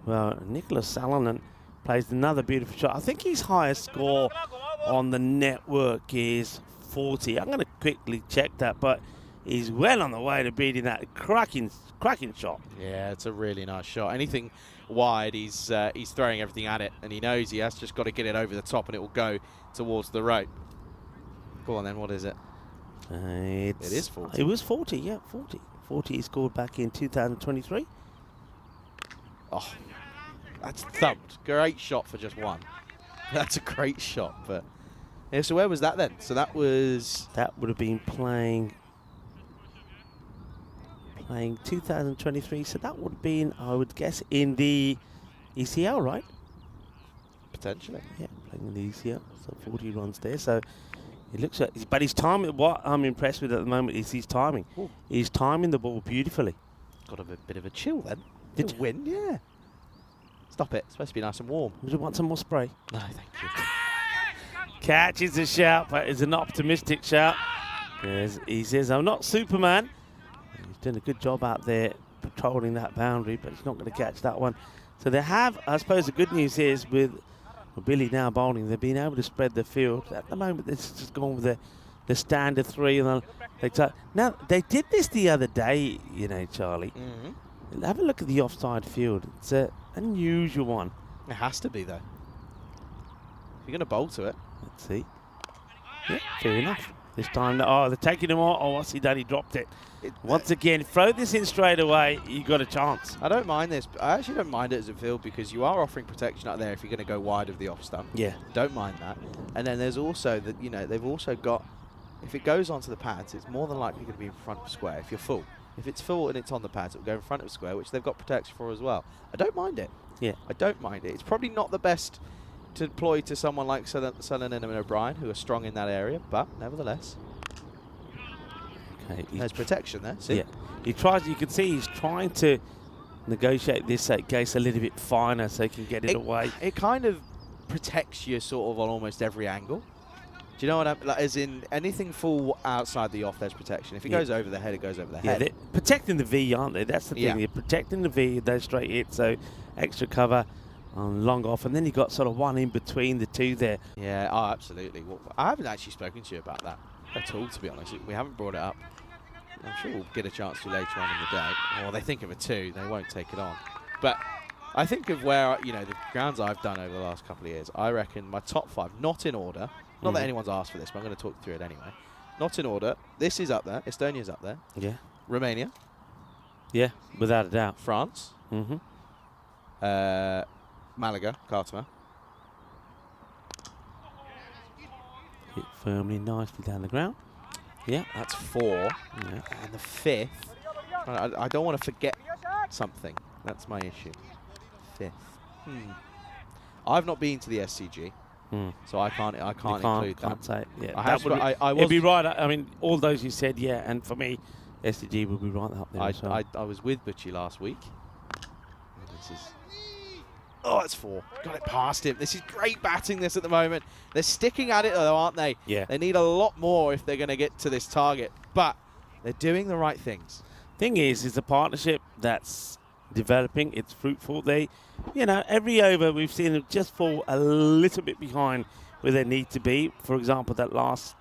S1: Well, Nicholas Salonen plays another beautiful shot. I think his highest score on the network is 40. I'm going to quickly check that, but he's well on the way to beating that cracking shot.
S5: Yeah, it's a really nice shot. Anything wide, he's throwing everything at it, and he knows he has just got to get it over the top, and it will go towards the rope. Go on then, what is it? It is 40.
S1: It was 40, yeah, 40. 40 he scored back in 2023.
S5: Oh, that's thumped. Great shot for just one. That's a great shot, but yeah. So where was that then? So that would have been
S1: playing 2023. So that would have been, I would guess, in the ECL, right?
S5: Potentially.
S1: Yeah, playing in the ECL. So 40 runs there. So it looks like, but his timing. What I'm impressed with at the moment is his timing.
S5: Ooh.
S1: He's timing the ball beautifully.
S5: Got a bit of a chill then.
S1: Did
S5: you? Wind, yeah. Stop it. It's supposed to be nice and warm.
S1: Would you want some more spray?
S5: No, thank you.
S1: Catch is a shout, but it's an optimistic shout. He says, I'm not Superman. He's doing a good job out there patrolling that boundary, but he's not going to catch that one. So they have, I suppose the good news is with Billy now bowling, they've been able to spread the field. At the moment, it's just gone with the standard 3. And now, they did this the other day, Charlie.
S5: Mm-hmm.
S1: Have a look at the offside field. It's an unusual one.
S5: It has to be, though. If you're going to bowl to it.
S1: Let's see. Yeah, fair enough. This time, they're taking him off. Oh, what's he done? He dropped it. Once again, throw this in straight away. You got a chance.
S5: I don't mind this. I actually don't mind it as a field because you are offering protection out there if you're going to go wide of the off stump.
S1: Yeah.
S5: Don't mind that. And then there's also that, you know, they've also got, if it goes onto the pads, it's more than likely going to be in front of square if you're full. If it's full and it's on the pads, it'll go in front of square, which they've got protection for as well. I don't mind it.
S1: Yeah.
S5: I don't mind it. It's probably not the best to deploy to someone like Sullivan and O'Brien, who are strong in that area, but nevertheless.
S1: Okay.
S5: There's protection there. See?
S1: Yeah. He tries. You can see he's trying to negotiate this case a little bit finer so he can get it away.
S5: It kind of protects you sort of on almost every angle. Do you know what I mean? Like, as in anything full outside the off, there's protection. If it goes over the head, it goes over the head.
S1: They're protecting the V, aren't they? That's the thing.
S5: Yeah.
S1: They're protecting the V, those straight hits, so extra cover on long off, and then you got sort of one in between the two there.
S5: Yeah, oh, absolutely. Well, I haven't actually spoken to you about that at all, to be honest. We haven't brought it up. I'm sure we'll get a chance to later on in the day. Or they think of it too. They won't take it on. But I think of where, you know, the grounds I've done over the last couple of years, I reckon my top 5, not in order. Not that anyone's asked for this, but I'm going to talk through it anyway. Not in order. This is up there. Estonia's up there.
S1: Yeah.
S5: Romania.
S1: Yeah, without a doubt.
S5: France.
S1: Mm-hmm.
S5: Malaga. Cartama.
S1: Hit firmly, nicely down the ground. Yeah.
S5: That's 4.
S1: Yeah.
S5: And the 5th. I don't want to forget something. That's my issue. 5th. I've not been to the SCG. So I can't include that.
S1: Can't say it. Yeah,
S5: I
S1: it'd be right. I mean, all those you said, yeah, and for me, SDG would be right up there.
S5: I was with Butchie last week. And this is, oh, it's 4. Got it past him. This is great batting. This at the moment. They're sticking at it though, aren't they?
S1: Yeah.
S5: They need a lot more if they're going to get to this target, but they're doing the right things.
S1: Thing is, it's a partnership that's developing. It's fruitful. They, you know, every over we've seen them just fall a little bit behind where they need to be. For example, that last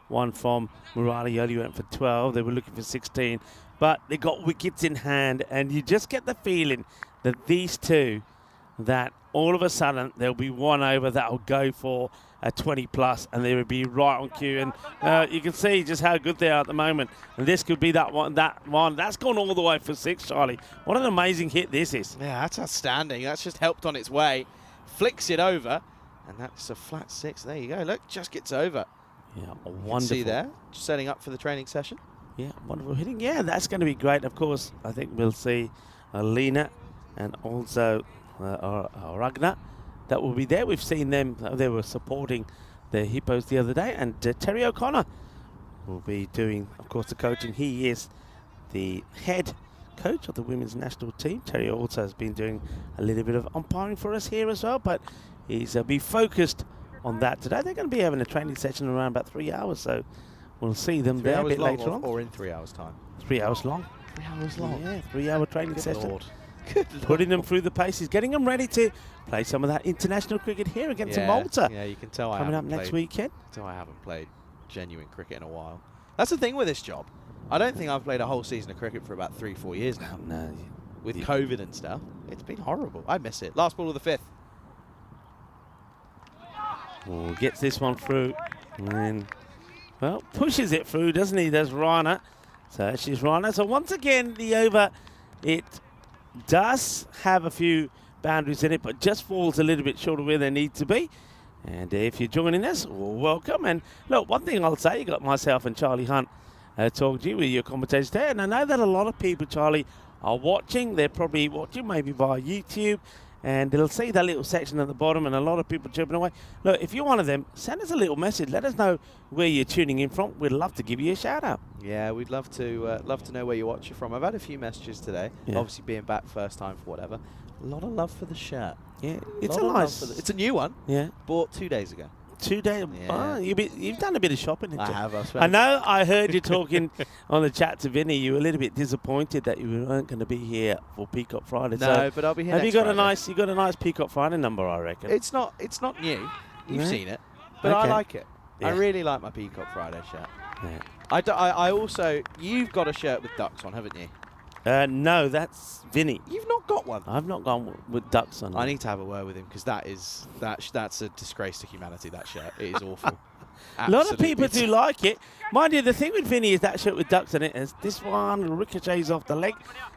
S1: one from Murali only went for 12. They were looking for 16, but they got wickets in hand, and you just get the feeling that these two, that all of a sudden there'll be one over that'll go for a 20 plus, and they will be right on cue. And you can see just how good they are at the moment. And this could be that one. That's gone all the way for 6, Charlie. What an amazing hit this is.
S5: Yeah, that's outstanding. That's just helped on its way. Flicks it over, and that's a flat 6. There you go. Look, just gets over.
S1: Yeah,
S5: You can
S1: wonderful.
S5: see there, just setting up for the training session.
S1: Yeah, wonderful hitting. Yeah, that's going to be great. Of course, I think we'll see Lena and also Ragnar. That will be there. We've seen them. They were supporting the Hippos the other day. And Terry O'Connor will be doing, of course, the coaching. He is the head coach of the women's national team. Terry also has been doing a little bit of umpiring for us here as well. But he's be focused on that today. They're going to be having a training session around about 3 hours. So we'll see them
S5: 3
S1: there a
S5: hours
S1: bit
S5: long
S1: later on.
S5: or in 3 hours' time?
S1: 3 hours long.
S5: 3 hours long.
S1: Yeah, 3 hour training
S5: Good
S1: session.
S5: Lord. Good
S1: Putting them through the paces, getting them ready to play some of that international cricket here against Malta.
S5: Yeah, you can tell
S1: Coming up next weekend.
S5: I haven't played genuine cricket in a while. That's the thing with this job. I don't think I've played a whole season of cricket for about 3-4 years now.
S1: No.
S5: With COVID and stuff, it's been horrible. I miss it. Last ball of the 5th.
S1: Oh, gets this one through. And, well, pushes it through, doesn't he? There's Rana. So she's Rana. So once again, the over, it does have a few boundaries in it, but just falls a little bit short of where they need to be. And if you're joining us, welcome. And look, one thing I'll say, you got myself and Charlie Hunt talking to you with your commentators there. And I know that a lot of people, Charlie, are watching. They're probably watching maybe via YouTube. And they'll see that little section at the bottom and a lot of people chirping away. Look, if you're one of them, send us a little message. Let us know where you're tuning in from. We'd love to give you a shout out.
S5: Yeah, we'd love to know where you're watching from. I've had a few messages today.
S1: Yeah.
S5: Obviously being back first time for whatever. A lot of love for the shirt.
S1: Yeah, it's a
S5: Lot of love
S1: nice.
S5: for it's a new one.
S1: Yeah,
S5: Bought 2 days ago.
S1: 2 days.
S5: Yeah.
S1: You've done a bit of shopping. haven't
S5: I
S1: you?
S5: have. I've
S1: I
S5: spent
S1: know. I heard you talking on the chat to Vinny. You were a little bit disappointed that you weren't going to be here for Peacock Friday.
S5: No,
S1: so
S5: but I'll be here
S1: have you
S5: next
S1: got
S5: Friday.
S1: You got a nice Peacock Friday number, I reckon.
S5: It's not new. You've
S1: No?
S5: seen it. But I
S1: Okay.
S5: like it. I
S1: Yeah.
S5: really like my Peacock Friday shirt.
S1: Yeah.
S5: I also, you've got a shirt with ducks on, haven't you?
S1: No, that's Vinny.
S5: You've not got one.
S1: I've not gone with ducks on.
S5: I need to have a word with him because that's a disgrace to humanity. That shirt, it is awful.
S1: A lot of people do like it. Mind you, the thing with Vinny is that shirt with ducks on it is this one ricochets off the leg,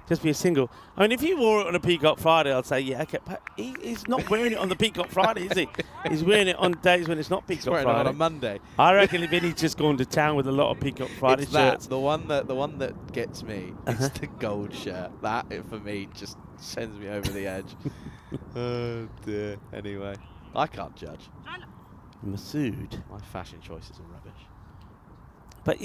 S1: just be a single. I mean, if he wore it on a Peacock Friday, I'd say, yeah, okay. But he's not wearing it on the Peacock Friday, is he? He's wearing it on days when it's not Peacock
S5: wearing
S1: Friday.
S5: it on a Monday.
S1: I reckon Vinny's just gone to town with a lot of Peacock Friday shirts.
S5: The one that gets me is the gold shirt. That, for me, just sends me over the edge. Oh, dear. Anyway, I can't judge.
S1: Masood.
S5: My fashion choices are rubbish.
S1: But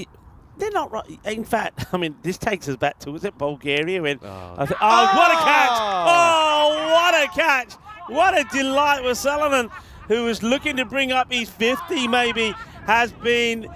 S1: they're not right. In fact, I mean, this takes us back to, was it Bulgaria? When what a catch! Oh, what a catch! What a delight with Sullivan, who was looking to bring up his 50 maybe, has been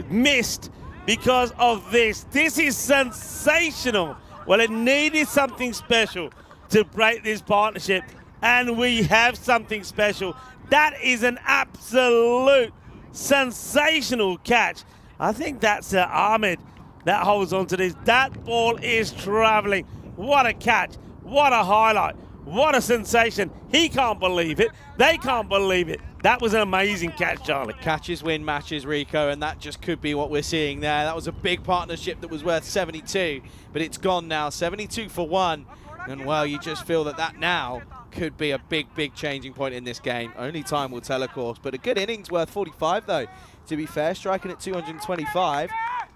S1: missed because of this. This is sensational. Well, it needed something special to break this partnership, and we have something special. That is an absolute sensational catch. I think that's Ahmed that holds on to this. That ball is traveling. What a catch. What a highlight. What a sensation. He can't believe it. They can't believe it. That was an amazing catch, Charlie.
S5: Catches win matches, Rico, and that just could be what we're seeing there. That was a big partnership that was worth 72, but it's gone now. 72 for 1. And, well, you just feel that now could be a big changing point in this game. Only time will tell, of course, but a good innings worth 45, though. To be fair, striking at 225,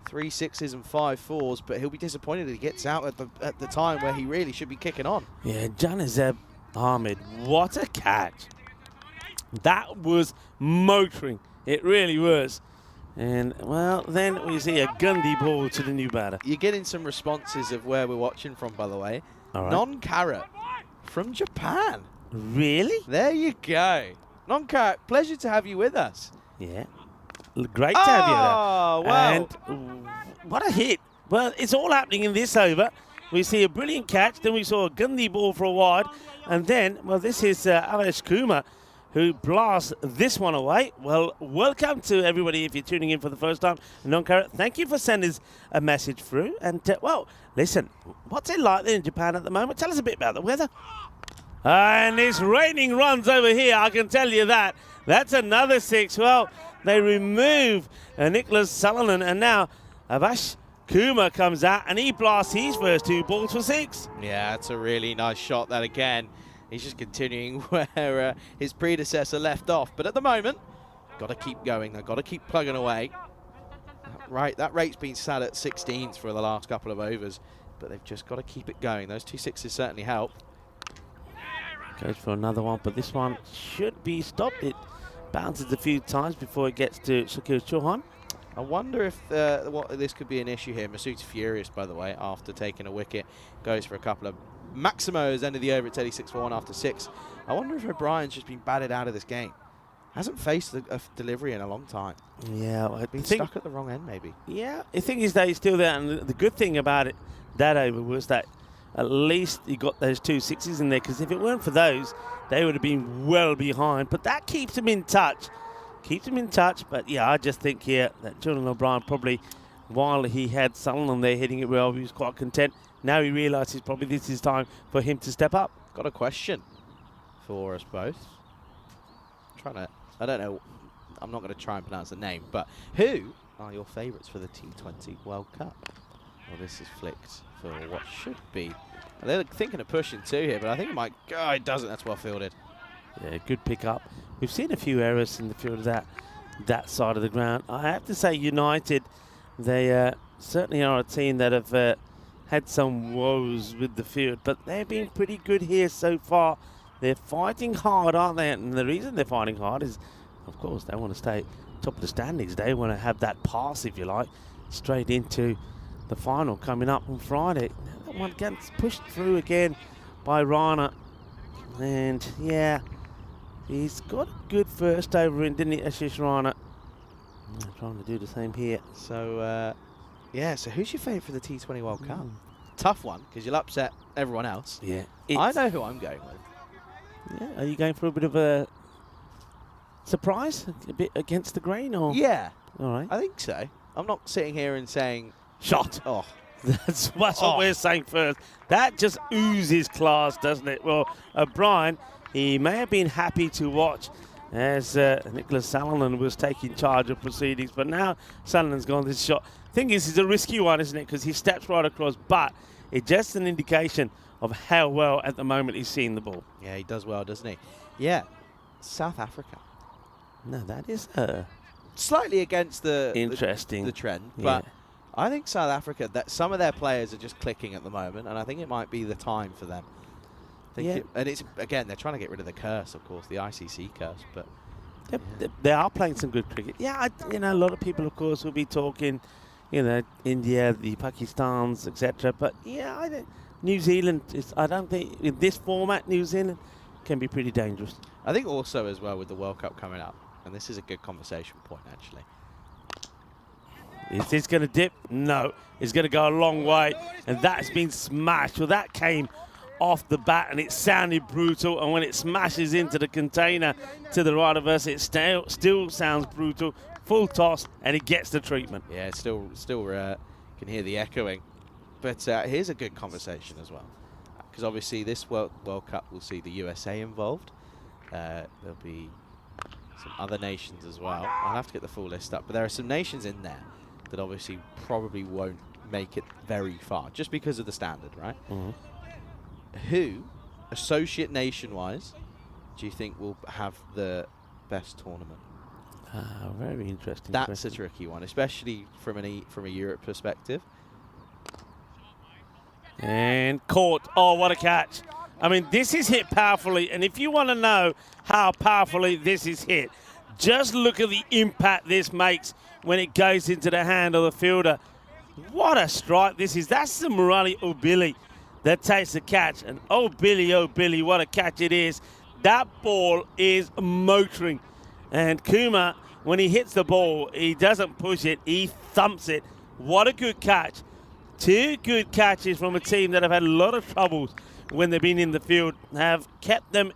S5: 3 6s and 5 4s, but he'll be disappointed if he gets out at the time where he really should be kicking on.
S1: Yeah, Janazeb Ahmed, what a catch. That was motoring. It really was. And, well, then we see a Gundy ball to the new batter.
S5: You're getting some responses of where we're watching from, by the way.
S1: All right.
S5: Non-Carrot from Japan.
S1: Really?
S5: There you go. Non-Carrot, pleasure to have you with us.
S1: Yeah. Great to have you there.
S5: Oh, wow.
S1: And what a hit. Well, it's all happening in this over. We see a brilliant catch, then we saw a Gundy ball for a wide, and then, well, this is Avesh Kumar, who blasts this one away. Well, welcome to everybody if you're tuning in for the first time. Non-Carrot, thank you for sending us a message through. And, well, listen, what's it like there in Japan at the moment? Tell us a bit about the weather. And it's raining runs over here, I can tell you that. That's another 6. Well, they remove Nicholas Sullivan, and now Avash Kumar comes out, and he blasts his first 2 balls for 6.
S5: Yeah, that's a really nice shot, that again. He's just continuing where his predecessor left off. But at the moment, got to keep going. They've got to keep plugging away. Right, that rate's been sat at 16s for the last couple of overs, but they've just got to keep it going. Those 2 6s certainly help.
S1: Goes for another one, but this one should be stopped. It bounces a few times before it gets to Shakir Chauhan.
S5: I wonder if this could be an issue here. Masood's furious, by the way, after taking a wicket. Goes for a couple of Maximo's end of the over at 36 for 1 after 6. I wonder if O'Brien's just been batted out of this game. Hasn't faced a delivery in a long time.
S1: Yeah, well,
S5: Been stuck at the wrong end, maybe.
S1: Yeah, the thing is that he's still there, and the good thing about it, that over, was that at least he got those 2 6s in there, because if it weren't for those, they would have been well behind. But that keeps him in touch. Keeps him in touch, but yeah, I just think here that Jordan O'Brien probably, while he had Sullivan there hitting it well, he was quite content. Now he realises probably this is time for him to step up.
S5: Got a question for us both. I don't know, I'm not going to try and pronounce the name, but who are your favourites for the T20 World Cup? Well, this is flicked for what should be. They're thinking of pushing 2 here, but I think it might go. It doesn't. That's well fielded.
S1: Yeah, good pick up. We've seen a few errors in the field of that side of the ground. I have to say, United, they certainly are a team that have had some woes with the field, but they've been pretty good here so far. They're fighting hard, aren't they? And the reason they're fighting hard is, of course, they want to stay top of the standings. They want to have that pass, if you like, straight into the final coming up on Friday. That one gets pushed through again by Rana. And, yeah, he's got a good first over in, didn't he, Ashish Rana? I'm trying to do the same here.
S5: So, yeah, so who's your favourite for the T20 World Cup? Tough one, because you'll upset everyone else.
S1: Yeah.
S5: I know who I'm going with.
S1: Yeah, are you going for a bit of a surprise? A bit against the grain, or?
S5: Yeah.
S1: All right.
S5: I think so. I'm not sitting here and saying...
S1: Shot.
S5: Oh,
S1: That's what we're saying first. That just oozes class, doesn't it? Well, O'Brien, he may have been happy to watch as Nicholas Salonen was taking charge of proceedings, but now Salonen's gone this shot. Thing is, it's a risky one, isn't it? Because he steps right across, but it's just an indication of how well at the moment he's seeing the ball.
S5: Yeah, he does well, doesn't he? Yeah. South Africa.
S1: No, that is
S5: Slightly against the
S1: interesting.
S5: the trend,
S1: Yeah.
S5: but I think South Africa, that some of their players are just clicking at the moment, and I think it might be the time for them. And it's, again, they're trying to get rid of the curse, of course, the ICC curse, but
S1: They are playing some good cricket. Yeah, a lot of people, of course, will be talking, India, the Pakistans, etc. But yeah, I think New Zealand I don't think in this format, New Zealand can be pretty dangerous.
S5: I think also as well with the World Cup coming up, and this is a good conversation point actually.
S1: Is this going to dip? No. It's going to go a long way, and that's been smashed. Well, that came off the bat, and it sounded brutal, and when it smashes into the container to the right of us, it still sounds brutal. Full toss, and it gets the treatment.
S5: Yeah, it's still can hear the echoing. But here's a good conversation as well, because obviously this World Cup will see the USA involved. There'll be some other nations as well. I'll have to get the full list up, but there are some nations in there that obviously probably won't make it very far, just because of the standard, right?
S1: Mm-hmm.
S5: Who, associate nation-wise, do you think will have the best tournament?
S1: Very interesting.
S5: That's
S1: question.
S5: a tricky one, especially from a Europe perspective.
S1: And caught. Oh, what a catch. I mean, this is hit powerfully, and if you want to know how powerfully this is hit, just look at the impact this makes when it goes into the hand of the fielder. What a strike this is. That's the Murali O'Billy that takes the catch. And oh, Billy, what a catch it is. That ball is motoring. And Kuma, when he hits the ball, he doesn't push it, he thumps it. What a good catch. Two good catches from a team that have had a lot of troubles when they've been in the field, have kept them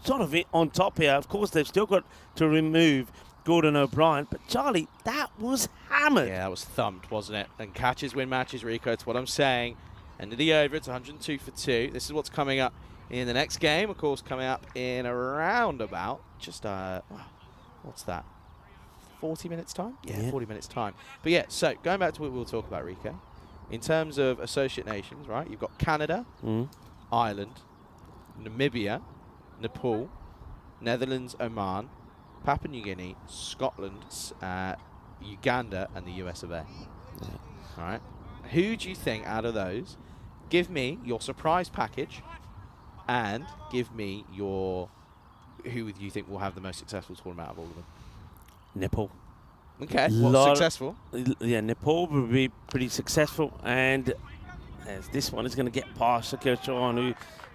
S1: sort of on top here. Of course, they've still got to remove Gordon O'Brien, but Charlie, that was hammered.
S5: Yeah, that was thumped, wasn't it? And catches win matches, Rico. It's what I'm saying. End of the over. It's 102 for 2. This is what's coming up in the next game. Of course, coming up in around about just what's that? 40 minutes time? Yeah, 40 minutes time. But yeah, so going back to what we'll talk about, Rico. In terms of associate nations, right? You've got Canada, Ireland, Namibia, Nepal, Netherlands, Oman, Papua New Guinea, Scotland, Uganda, and the US of A. Yeah. All right. Who do you think out of those? Give me your surprise package, and give me your who do you think will have the most successful tournament out of all of them?
S1: Nepal.
S5: Okay. Well, successful.
S1: Yeah, Nepal will be pretty successful, and as this one is going to get past Sakirchon,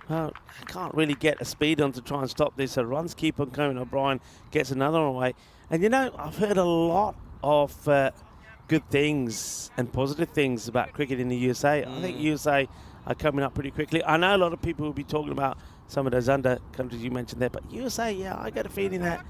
S1: who can't really get a speed on to try and stop this. So runs keep on coming. O'Brien gets another one away. And I've heard a lot of good things and positive things about cricket in the USA. I think USA are coming up pretty quickly. I know a lot of people will be talking about some of those under countries you mentioned there, but USA, yeah, I got a feeling that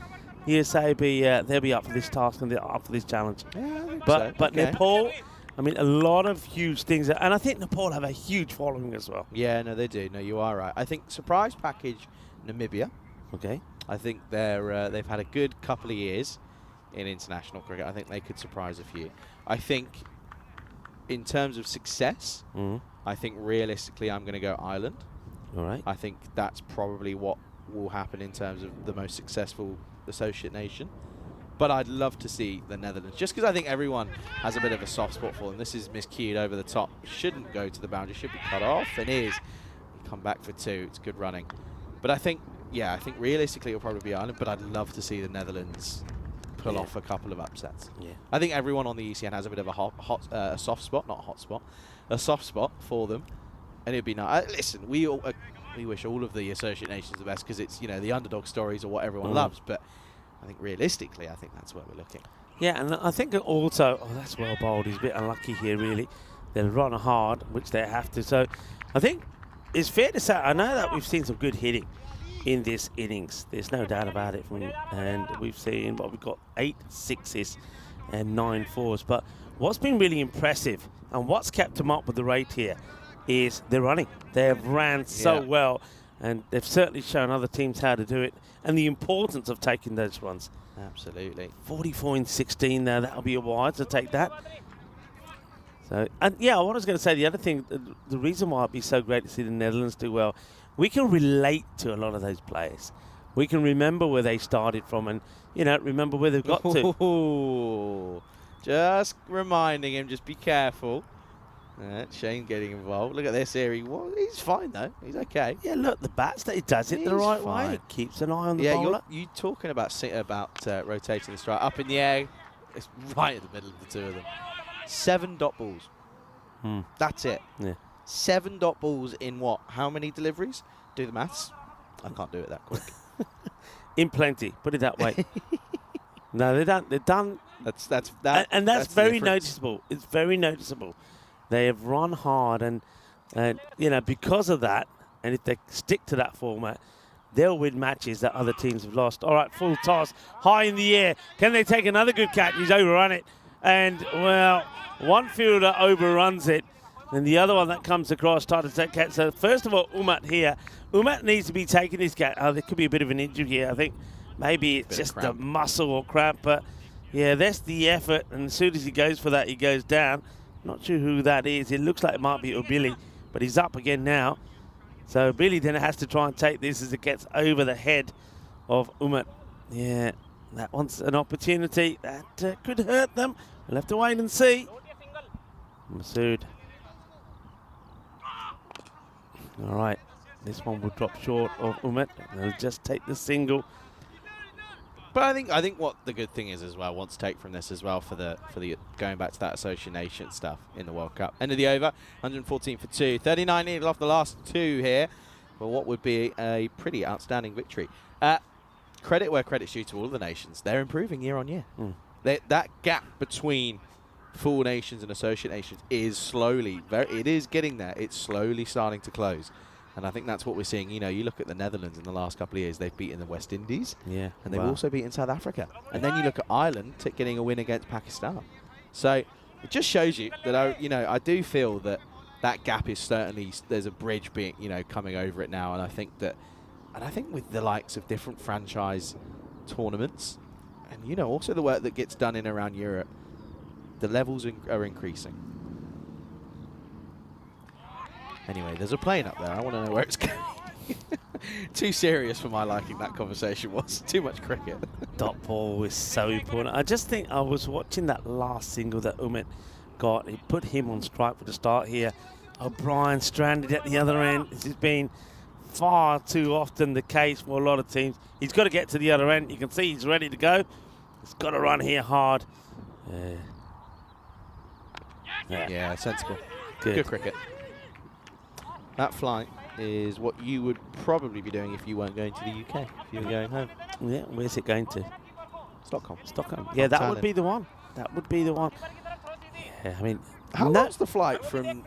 S1: USA they'll be up for this task and they're up for this challenge.
S5: Yeah, I think
S1: but
S5: so. Okay.
S1: Nepal, I mean, a lot of huge things, and I think Nepal have a huge following as well.
S5: Yeah, no, they do. No, you are right. I think surprise package Namibia.
S1: Okay.
S5: I think they've had a good couple of years in international cricket. I think they could surprise a few. I think in terms of success, I think realistically I'm going to go Ireland.
S1: All right.
S5: I think that's probably what will happen in terms of the most successful associate nation. But I'd love to see the Netherlands, just because I think everyone has a bit of a soft spot for them. This is miscued over the top. Shouldn't go to the boundary, should be cut off, and is. Come back for 2. It's good running. But I think realistically it'll probably be Ireland, but I'd love to see the Netherlands pull off a couple of upsets. Yeah. I think everyone on the ECN has a bit of a soft spot, not a hot spot, a soft spot for them, and it'd be nice. Listen, we wish all of the associate nations the best because it's the underdog stories are what everyone loves, but I think realistically, I think that's where we're looking.
S1: Yeah, and I think also, that's well bowled. He's a bit unlucky here, really. They'll run hard, which they have to. So I think it's fair to say, I know that we've seen some good hitting in this innings. There's no doubt about it. And we've got 8 6s and 9 4s. But what's been really impressive and what's kept them up with the rate here is their running. They have ran so well, and they've certainly shown other teams how to do it and the importance of taking those runs.
S5: Absolutely.
S1: 44 in 16 there. That'll be a wide to take that. So, and yeah, what I was going to say, the other thing, the reason why it'd be so great to see the Netherlands do well, we can relate to a lot of those players. We can remember where they started from and, you know, remember where they've got to.
S5: Ooh, just reminding him, just be careful. Shane getting involved. Look at this here. He's fine, though. He's okay.
S1: Yeah, look, the bats that he does it the right way. He keeps an eye on the bowler.
S5: You talking about rotating the strike up in the air. It's right in the middle of the two of them. 7 dot balls. That's it.
S1: Yeah. 7
S5: dot balls in what? How many deliveries? Do the maths. I can't do it that quick.
S1: In plenty. Put it that way. No, they're done. They're done.
S5: That's
S1: very noticeable. It's very noticeable. They have run hard, and you know, because of that, and if they stick to that format, they'll win matches that other teams have lost. All right, full toss, high in the air. Can they take another good catch? He's overrun it. And, well, one fielder overruns it, and the other one that comes across tried to take catch. So, first of all, Umat here. Umat needs to be taking his catch. Oh, there could be a bit of an injury here. I think maybe it's just a muscle or cramp. But, yeah, that's the effort. And as soon as he goes for that, he goes down. Not sure who that is. It looks like it might be Ubili, but he's up again now. So Billy then has to try and take this as it gets over the head of Umat. Yeah, that one's an opportunity. That could hurt them. We'll have to wait and see. Masood. All right, this one will drop short of Umat. They'll just take the single.
S5: But I think what the good thing is as well, want to take from this as well for the going back to that Association stuff in the World Cup. End of the over, 114 for 2, 39 needed off the last 2 here, for what would be a pretty outstanding victory. Credit where credit's due to all of the nations. They're improving year on year. That gap between full nations and associate nations is slowly, it is getting there. It's slowly starting to close. And I think that's what we're seeing. You know, you look at the Netherlands in the last couple of years, they've beaten the West Indies.
S1: Yeah.
S5: And they've also beaten South Africa. And then you look at Ireland getting a win against Pakistan. So it just shows you that, I do feel that that gap is certainly, there's a bridge being, coming over it now. And I think with the likes of different franchise tournaments and, also the work that gets done in around Europe, the levels are increasing. Anyway, there's a plane up there. I want to know where it's going. Too serious for my liking, that conversation was. Too much cricket.
S1: Dot ball is so important. I just think I was watching that last single that Umit got. He put him on strike for the start here. O'Brien stranded at the other end. This has been far too often the case for a lot of teams. He's got to get to the other end. You can see he's ready to go. He's got to run here hard.
S5: Yeah, sensible.
S1: Good
S5: cricket. That flight is what you would probably be doing if you weren't going to the UK, if you were going home.
S1: Yeah, where's it going to?
S5: Stockholm.
S1: Yeah, that would be the one. Yeah, I mean...
S5: How long's the flight from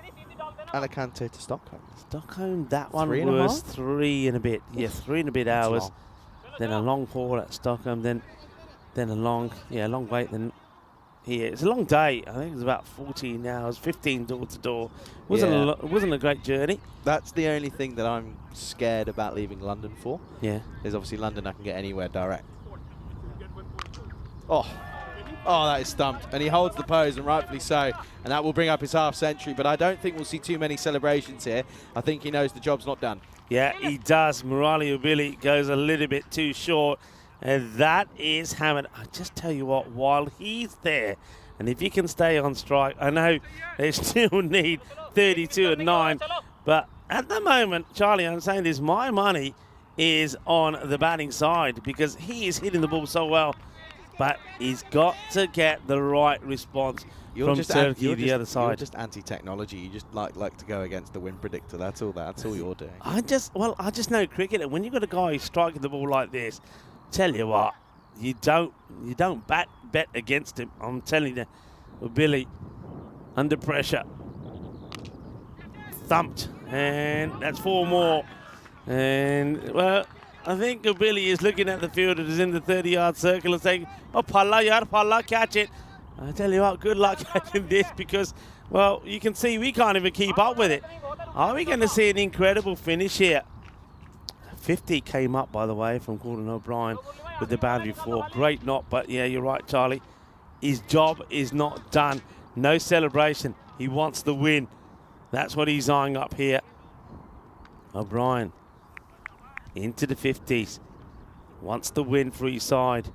S5: Alicante to Stockholm?
S1: Stockholm, that one was 3 and a bit. Yeah, 3 and a bit hours. Then a long haul at Stockholm, then a long wait, then here. It's a long day. I think it was about 14 hours, 15 door to door. It wasn't a great journey.
S5: That's the only thing that I'm scared about leaving London for.
S1: Yeah.
S5: Is obviously London I can get anywhere direct. Oh, that is stumped. And he holds the pose, and rightfully so. And that will bring up his half century. But I don't think we'll see too many celebrations here. I think he knows the job's not done.
S1: Yeah, he does. Murali Ubili goes a little bit too short. And that is Hammond. I just tell you what, while he's there, and if he can stay on strike, I know they still need 32 and 9. But at the moment, Charlie, I'm saying this, my money is on the batting side because he is hitting the ball so well. But he's got to get the right response from Turkey, the other side.
S5: You're just anti-technology. You just like to go against the wind predictor. That's all you're doing.
S1: I just know cricket, and when you've got a guy who's striking the ball like this, tell you what, you don't bet against him. I'm telling you, Billy, under pressure, thumped, and that's 4 more. And well, I think Billy is looking at the fielder who's in the 30-yard circle and saying, "Oh, palla, yar, palla, catch it." I tell you what, good luck catching this because, well, you can see we can't even keep up with it. Are we going to see an incredible finish here? 50 came up, by the way, from Gordon O'Brien with the boundary 4. Great knot, but yeah, you're right, Charlie. His job is not done. No celebration. He wants the win. That's what he's eyeing up here. O'Brien into the 50s. Wants the win for his side.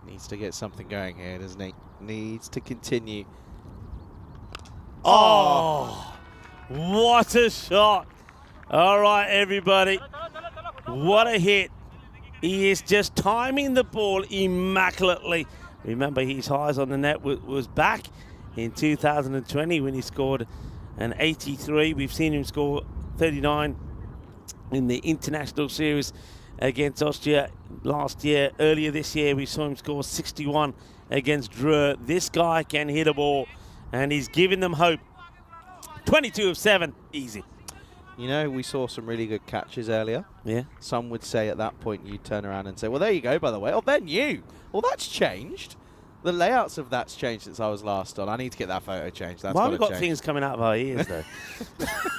S5: Needs to get something going here, doesn't he? Needs to continue.
S1: Oh, what a shot. All right, everybody. What a hit. He is just timing the ball immaculately. Remember, his highs on the net was back in 2020 when he scored an 83. We've seen him score 39 in the international series against Austria last year. Earlier this year, we saw him score 61 against Dreux. This guy can hit a ball, and he's giving them hope. 22 of 7, easy.
S5: You know, we saw some really good catches earlier.
S1: Yeah.
S5: Some would say at that point you'd turn around and say, well, there you go, by the way. Oh, they're new. Well, that's changed. The layouts of that's changed since I was last on. I need to get that photo changed. That's
S1: Why have we got
S5: change.
S1: things coming out of our ears, though?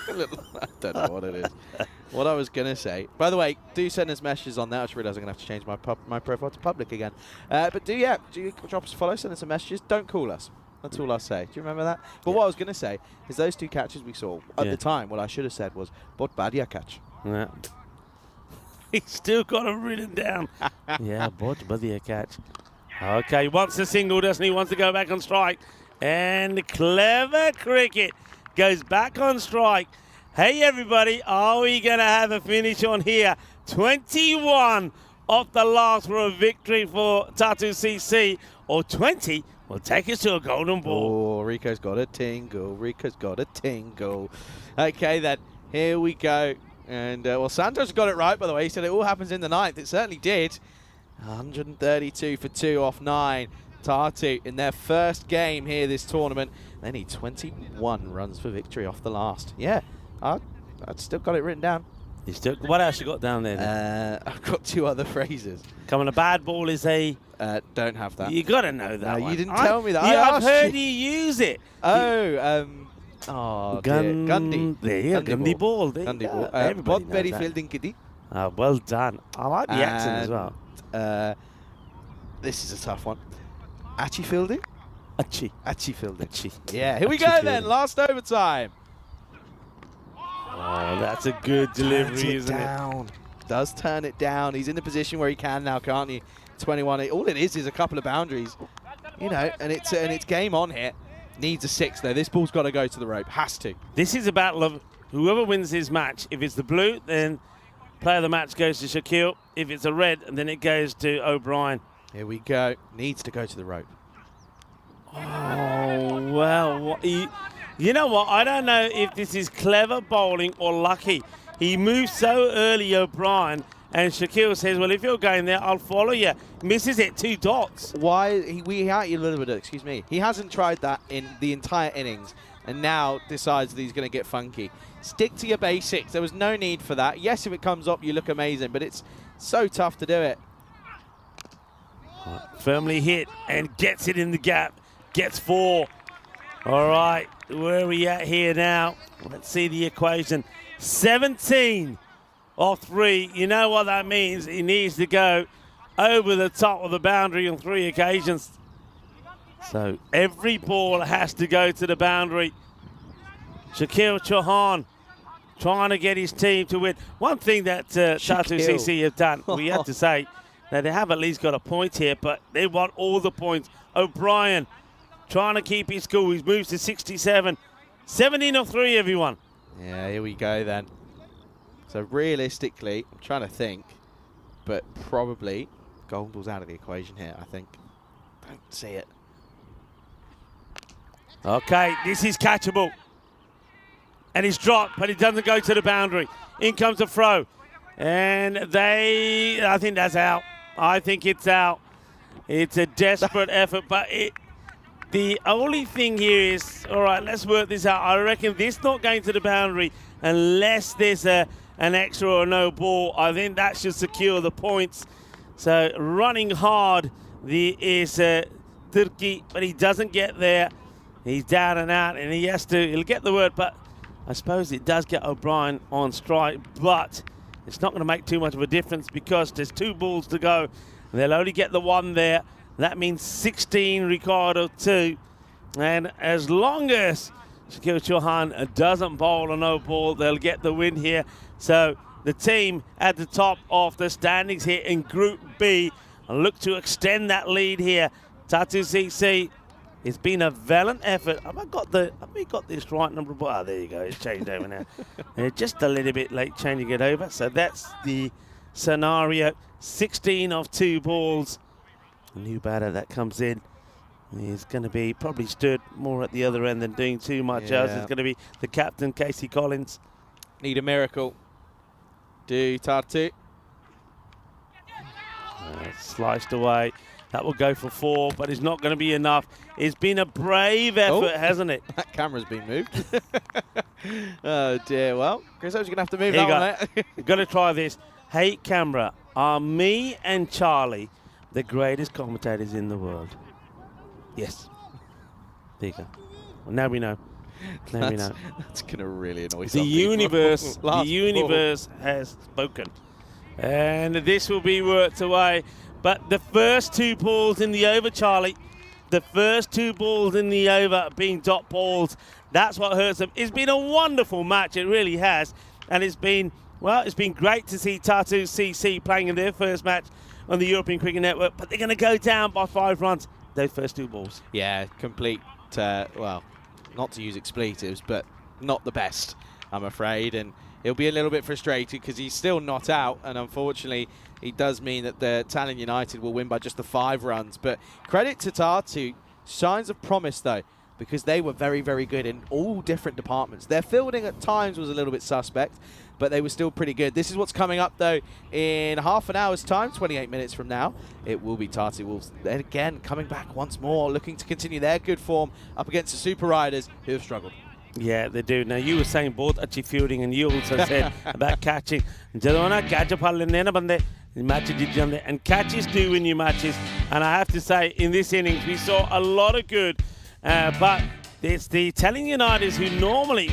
S5: I don't know what it is. What I was going to say. By the way, do send us messages on that. I just realised I'm going to have to change my profile to public again. But do drop us a follow, send us some messages. Don't call us. That's all I'll say. Do you remember that? But what I was going to say is those two catches we saw at the time, what I should have said was, "Bot Badia catch."
S1: Yeah. He's still got him written down. Yeah, Bot Badia catch. Okay, wants a single, doesn't he? Wants to go back on strike. And clever cricket goes back on strike. Hey, everybody, are we going to have a finish on here? 21 off the last for a victory for Tatu CC, or 20 will take us to a golden ball.
S5: Oh, Rico's got a tingle. Rico's got a tingle. Okay, then. Here we go. And, well, Santos got it right, by the way. He said it all happens in the ninth. It certainly did. 132 for 2 off 9. Tatu in their first game here this tournament. They need 21 runs for victory off the last. Yeah, I've still got it written down.
S1: You still, what else you got down there then?
S5: I've got 2 other phrases.
S1: Come on, a bad ball is a...
S5: Don't have that.
S1: You got to know that
S5: No,
S1: one.
S5: you didn't tell me that.
S1: I've heard you use it.
S5: Oh, Gundy.
S1: There you go, Gundy ball. There
S5: Gundy
S1: you go.
S5: ball.
S1: Everybody
S5: Both very
S1: knows
S5: fielding kitty.
S1: that. Well done. I like the accent as well.
S5: This is a tough one. Achi fielding?
S1: Achi.
S5: Achi fielding.
S1: Achi.
S5: Yeah, here we
S1: Achi
S5: go
S1: fielding.
S5: then. Last overtime.
S1: Oh, that's a good delivery, isn't
S5: it? Does turn it down. He's in the position where he can now, can't he? 21. All it is a couple of boundaries, you know, and it's game on here. Needs a 6 though. This ball's got to go to the rope. Has to.
S1: This is a battle of whoever wins his match. If it's the blue, then player of the match goes to Shaquille. If it's a red, then it goes to O'Brien.
S5: Here we go. Needs to go to the rope.
S1: Oh, well, you know what? I don't know if this is clever bowling or lucky. He moves so early, O'Brien, and Shaquille says, well, if you're going there, I'll follow you. Misses it, 2 dots.
S5: Why? We had a little bit of, excuse me. He hasn't tried that in the entire innings and now decides that he's going to get funky. Stick to your basics. There was no need for that. Yes, if it comes up, you look amazing, but it's so tough to do it.
S1: Firmly hit and gets it in the gap. Gets 4. All right, where are we at here now? Let's see the equation. 17 off 3. You know what that means. He needs to go over the top of the boundary on 3 occasions. So every ball has to go to the boundary. Shaquille Chauhan trying to get his team to win. One thing that Tatu CC have done, we have to say, that they have at least got a point here, but they want all the points. O'Brien trying to keep his cool. He moves to 67. 17 off 3, everyone.
S5: Yeah, here we go then. So realistically, I'm trying to think, but probably golden ball's out of the equation here, I think. Don't see it.
S1: Okay, this is catchable. And it's dropped, but it doesn't go to the boundary. In comes the throw. And I think that's out. I think it's out. It's a desperate effort, but the only thing here is, all right, let's work this out. I reckon this not going to the boundary unless there's an extra or no ball. I think that should secure the points. So running hard is Turkey, but he doesn't get there. He's down and out, and he'll get the word, but I suppose it does get O'Brien on strike, but it's not going to make too much of a difference because there's 2 balls to go. They'll only get the 1 there. That means 16, Ricardo 2. And as long as Shakil Chauhan doesn't bowl a no ball, they'll get the win here. So the team at the top of the standings here in Group B look to extend that lead here. Tatu CC, it's been a valiant effort. Have we got this right number? Oh, there you go. It's changed over now. They're just a little bit late changing it over. So that's the scenario. 16 of 2 balls. A new batter that comes in is going to be probably stood more at the other end than doing too much else. It's going to be the captain, Casey Collins.
S5: Need a miracle. Do Tatu.
S1: Sliced away. That will go for 4, but it's not going to be enough. It's been a brave effort, hasn't it?
S5: That camera's been moved. Oh, dear. Well, Chris, I was going to have to move
S1: Here
S5: that one, mate.
S1: You've got to try this. Hey, camera, are me and Charlie the greatest commentators in the world? Yes. There you go. Well, now we know. Now we know.
S5: That's going to really annoy
S1: The
S5: some people.
S1: universe has spoken. And this will be worked away. But the first 2 balls in the over, Charlie, the first 2 balls in the over being dot balls, that's what hurts them. It's been a wonderful match, it really has. And it's been great to see Tatu CC playing in their first match on the European Cricket Network, but they're going to go down by 5 runs, those first 2 balls.
S5: Yeah, complete, well, not to use expletives, but not the best, I'm afraid. And he'll be a little bit frustrated because he's still not out, and unfortunately it does mean that the Tallinn United will win by just the 5 runs. But credit to Tatu, signs of promise though, because they were very, very good in all different departments. Their fielding at times was a little bit suspect, but they were still pretty good. This is what's coming up though in half an hour's time, 28 minutes from now. It will be Tatu Wolves then again coming back once more, looking to continue their good form up against the Super Riders who have struggled.
S1: Yeah, they do. Now, you were saying both actually fielding, and you also said about catching. And catches do win you matches. And I have to say, in this innings, we saw a lot of good. But it's the Tallinn Uniteds who normally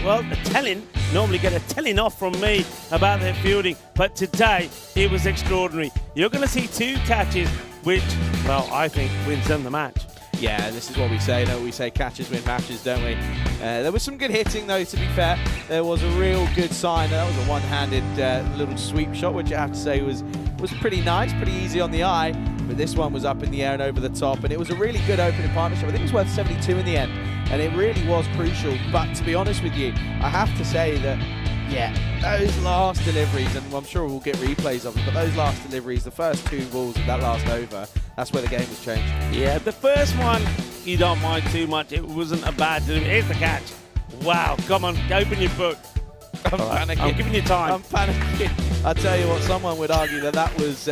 S1: get a telling off from me about their fielding. But today, it was extraordinary. You're going to see 2 catches, which, well, I think wins them the match.
S5: Yeah, this is what we say. We say catches win matches, don't we? There was some good hitting, though, to be fair. There was a real good sign. That was a one-handed little sweep shot, which I have to say was pretty nice, pretty easy on the eye. But this one was up in the air and over the top, and it was a really good opening partnership. I think it was worth 72 in the end, and it really was crucial. But to be honest with you, I have to say that, yeah, those last deliveries, and I'm sure we'll get replays of them, but those last deliveries, the first 2 balls of that last over, that's where the game was changed.
S1: Yeah, the first one, you don't mind too much. It wasn't a bad delivery. Here's the catch. Wow, come on, open your book.
S5: I'm panicking.
S1: I'm giving you time.
S5: I'm panicking. I tell you what, someone would argue that was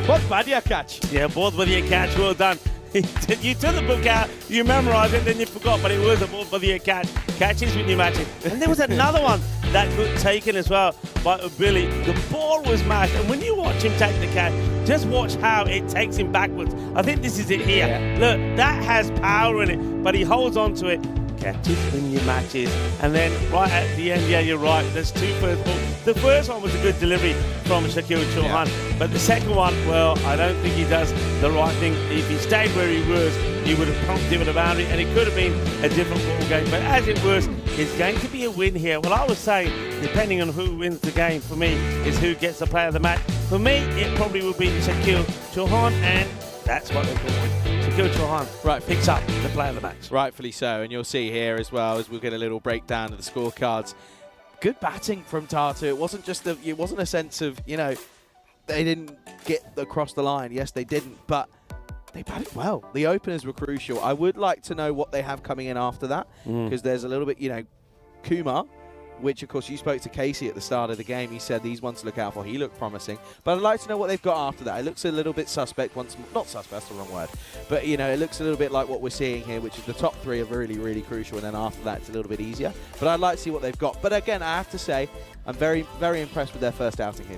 S5: what's Badia catch?
S1: Yeah, both with your catch, well done. You took the book out, you memorised it, then you forgot, but it was a ball for the catch. Catches when you match it. And there was another one that got taken as well by Billy. The ball was mashed, and when you watch him take the catch, just watch how it takes him backwards. I think this is it here.
S5: Yeah.
S1: Look, that has power in it, but he holds on to it. Catches when you matches. And then right at the end, yeah, you're right, there's 2 first balls. The first one was a good delivery from Shakil Chauhan, but the second one, well, I don't think he does the right thing. If he stayed where he was, he would have pumped him at a boundary, and it could have been a different ball game. But as it was, it's going to be a win here. Well, I was saying, depending on who wins the game, for me, is who gets the player of the match. For me, it probably will be Shakil Chauhan, and that's what they're calling. Shakil Chauhan picks up the player of the match.
S5: Rightfully so, and you'll see here as well as we'll get a little breakdown of the scorecards. Good batting from Tatu. It wasn't just it wasn't a sense of, you know, they didn't get across the line. Yes, they didn't, but they batted well. The openers were crucial. I would like to know what they have coming in after that, because there's a little bit, you know, Kumar, which of course you spoke to Casey at the start of the game. He said these ones to look out for. He looked promising, but I'd like to know what they've got after that. It looks a little bit suspect once, not suspect, that's the wrong word, but you know, it looks a little bit like what we're seeing here, which is the top 3 are really, really crucial, and then after that it's a little bit easier. But I'd like to see what they've got. But again, I have to say, I'm very, very impressed with their first outing here.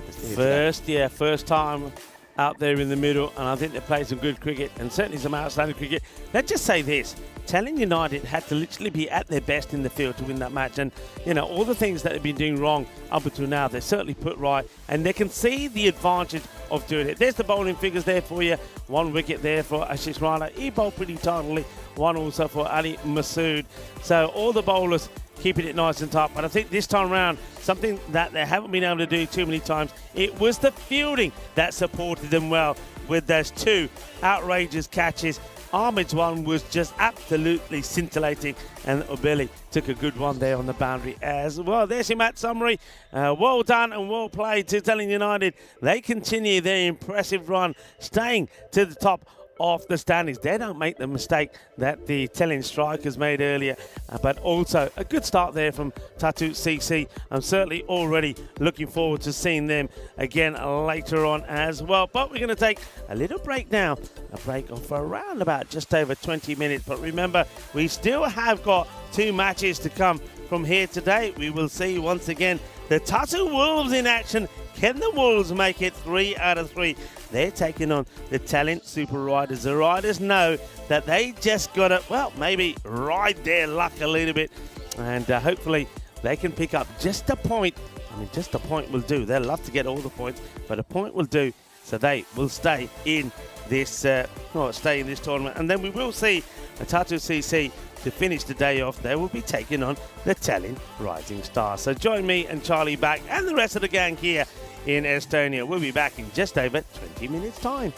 S1: First time out there in the middle, and I think they played some good cricket and certainly some outstanding cricket. Let's just say this. Tallinn United had to literally be at their best in the field to win that match, and all the things that they've been doing wrong up until now, they certainly put right, and they can see the advantage of doing it. There's the bowling figures there for you. 1 wicket there for Ashish Rana. He bowled pretty tidily. 1 also for Ali Masood. So all the bowlers keeping it nice and tight. But I think this time around, something that they haven't been able to do too many times, it was the fielding that supported them well with those 2 outrageous catches. Ahmed's one was just absolutely scintillating, and Billy took a good one there on the boundary as well. There's your match summary. Well done and well played to Tallinn United. They continue their impressive run, staying to the top of the standings. They don't make the mistake that the Tallinn strikers made earlier, but also a good start there from Tatu CC. I'm certainly already looking forward to seeing them again later on as well. But we're going to take a little break now, a break of around about just over 20 minutes. But remember, we still have got 2 matches to come from here today. We will see once again the Tatu Wolves in action. Can the Wolves make it 3 out of 3? They're taking on the Tallinn Super Riders. The Riders know that they just got to, well, maybe ride their luck a little bit, and hopefully they can pick up just a point. I mean, just a point will do. They'll love to get all the points, but a point will do, so they will stay in this tournament. And then we will see a Tatu CC to finish the day off. They will be taking on the Tallinn Rising Stars. So join me and Charlie back and the rest of the gang here in Estonia. We'll be back in just over 20 minutes time.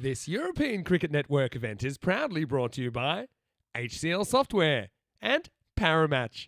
S2: This European Cricket Network event is proudly brought to you by HCL Software and Paramatch.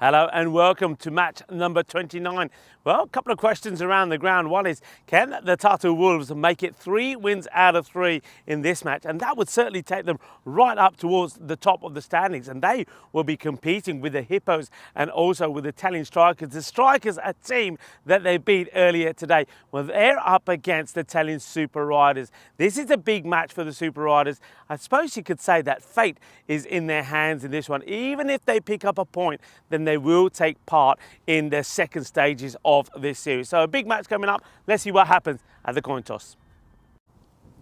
S1: Hello and welcome to match number 29. Well, a couple of questions around the ground. One is, can the Tatu Wolves make it 3 wins out of 3 in this match? And that would certainly take them right up towards the top of the standings. And they will be competing with the Hippos and also with the Italian Strikers. The Strikers, a team that they beat earlier today. Well, they're up against the Italian Super Riders. This is a big match for the Super Riders. I suppose you could say that fate is in their hands in this one. Even if they pick up a point, then they will take part in the second stages of this series. So a big match coming up. Let's see what happens at the coin toss.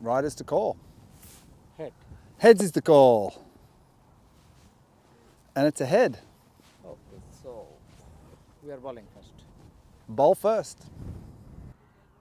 S3: Riders to call.
S4: Head.
S3: Heads is the call. And it's a head.
S4: Okay, so we are bowling first.
S3: Bowl first.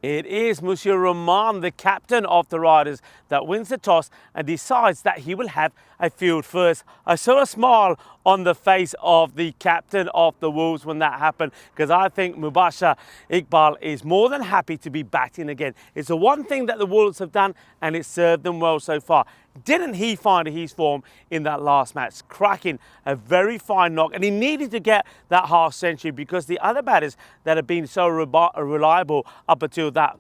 S1: It is Monsieur Roman, the captain of the Riders, that wins the toss and decides that he will have a field first. I saw a smile on the face of the captain of the Wolves when that happened, because I think Mubashir Iqbal is more than happy to be batting again. It's the one thing that the Wolves have done and it's served them well so far. Didn't he find his form in that last match? Cracking a very fine knock, and he needed to get that half century because the other batters that have been so reliable up until that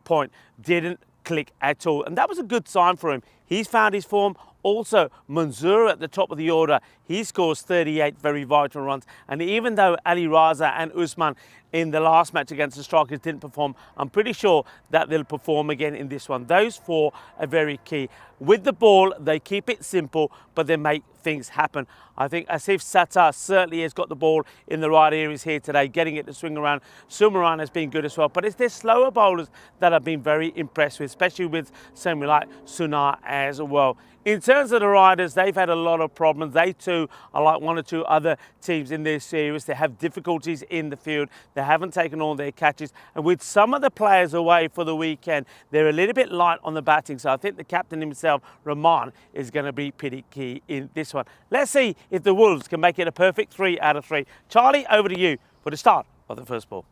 S1: point didn't click at all, and that was a good sign for him. He's found his form. Also, Manzoor at the top of the order, he scores 38 very vital runs, and even though Ali Raza and Usman in the last match against the Strikers didn't perform, I'm pretty sure that they'll perform again in this one. Those four are very key. With the ball, they keep it simple, but they make things happen. I think Asif Sattar certainly has got the ball in the right areas here today, getting it to swing around. Sumaran has been good as well, but it's their slower bowlers that I've been very impressed with, especially with someone like Sunar as well. In terms of the Riders, they've had a lot of problems. They too are like one or two other teams in this series. They have difficulties in the field. They haven't taken all their catches. And with some of the players away for the weekend, they're a little bit light on the batting. So I think the captain himself, Rahman, is going to be pretty key in this one. Let's see if the Wolves can make it a perfect 3 out of 3. Charlie, over to you for the start of the first ball.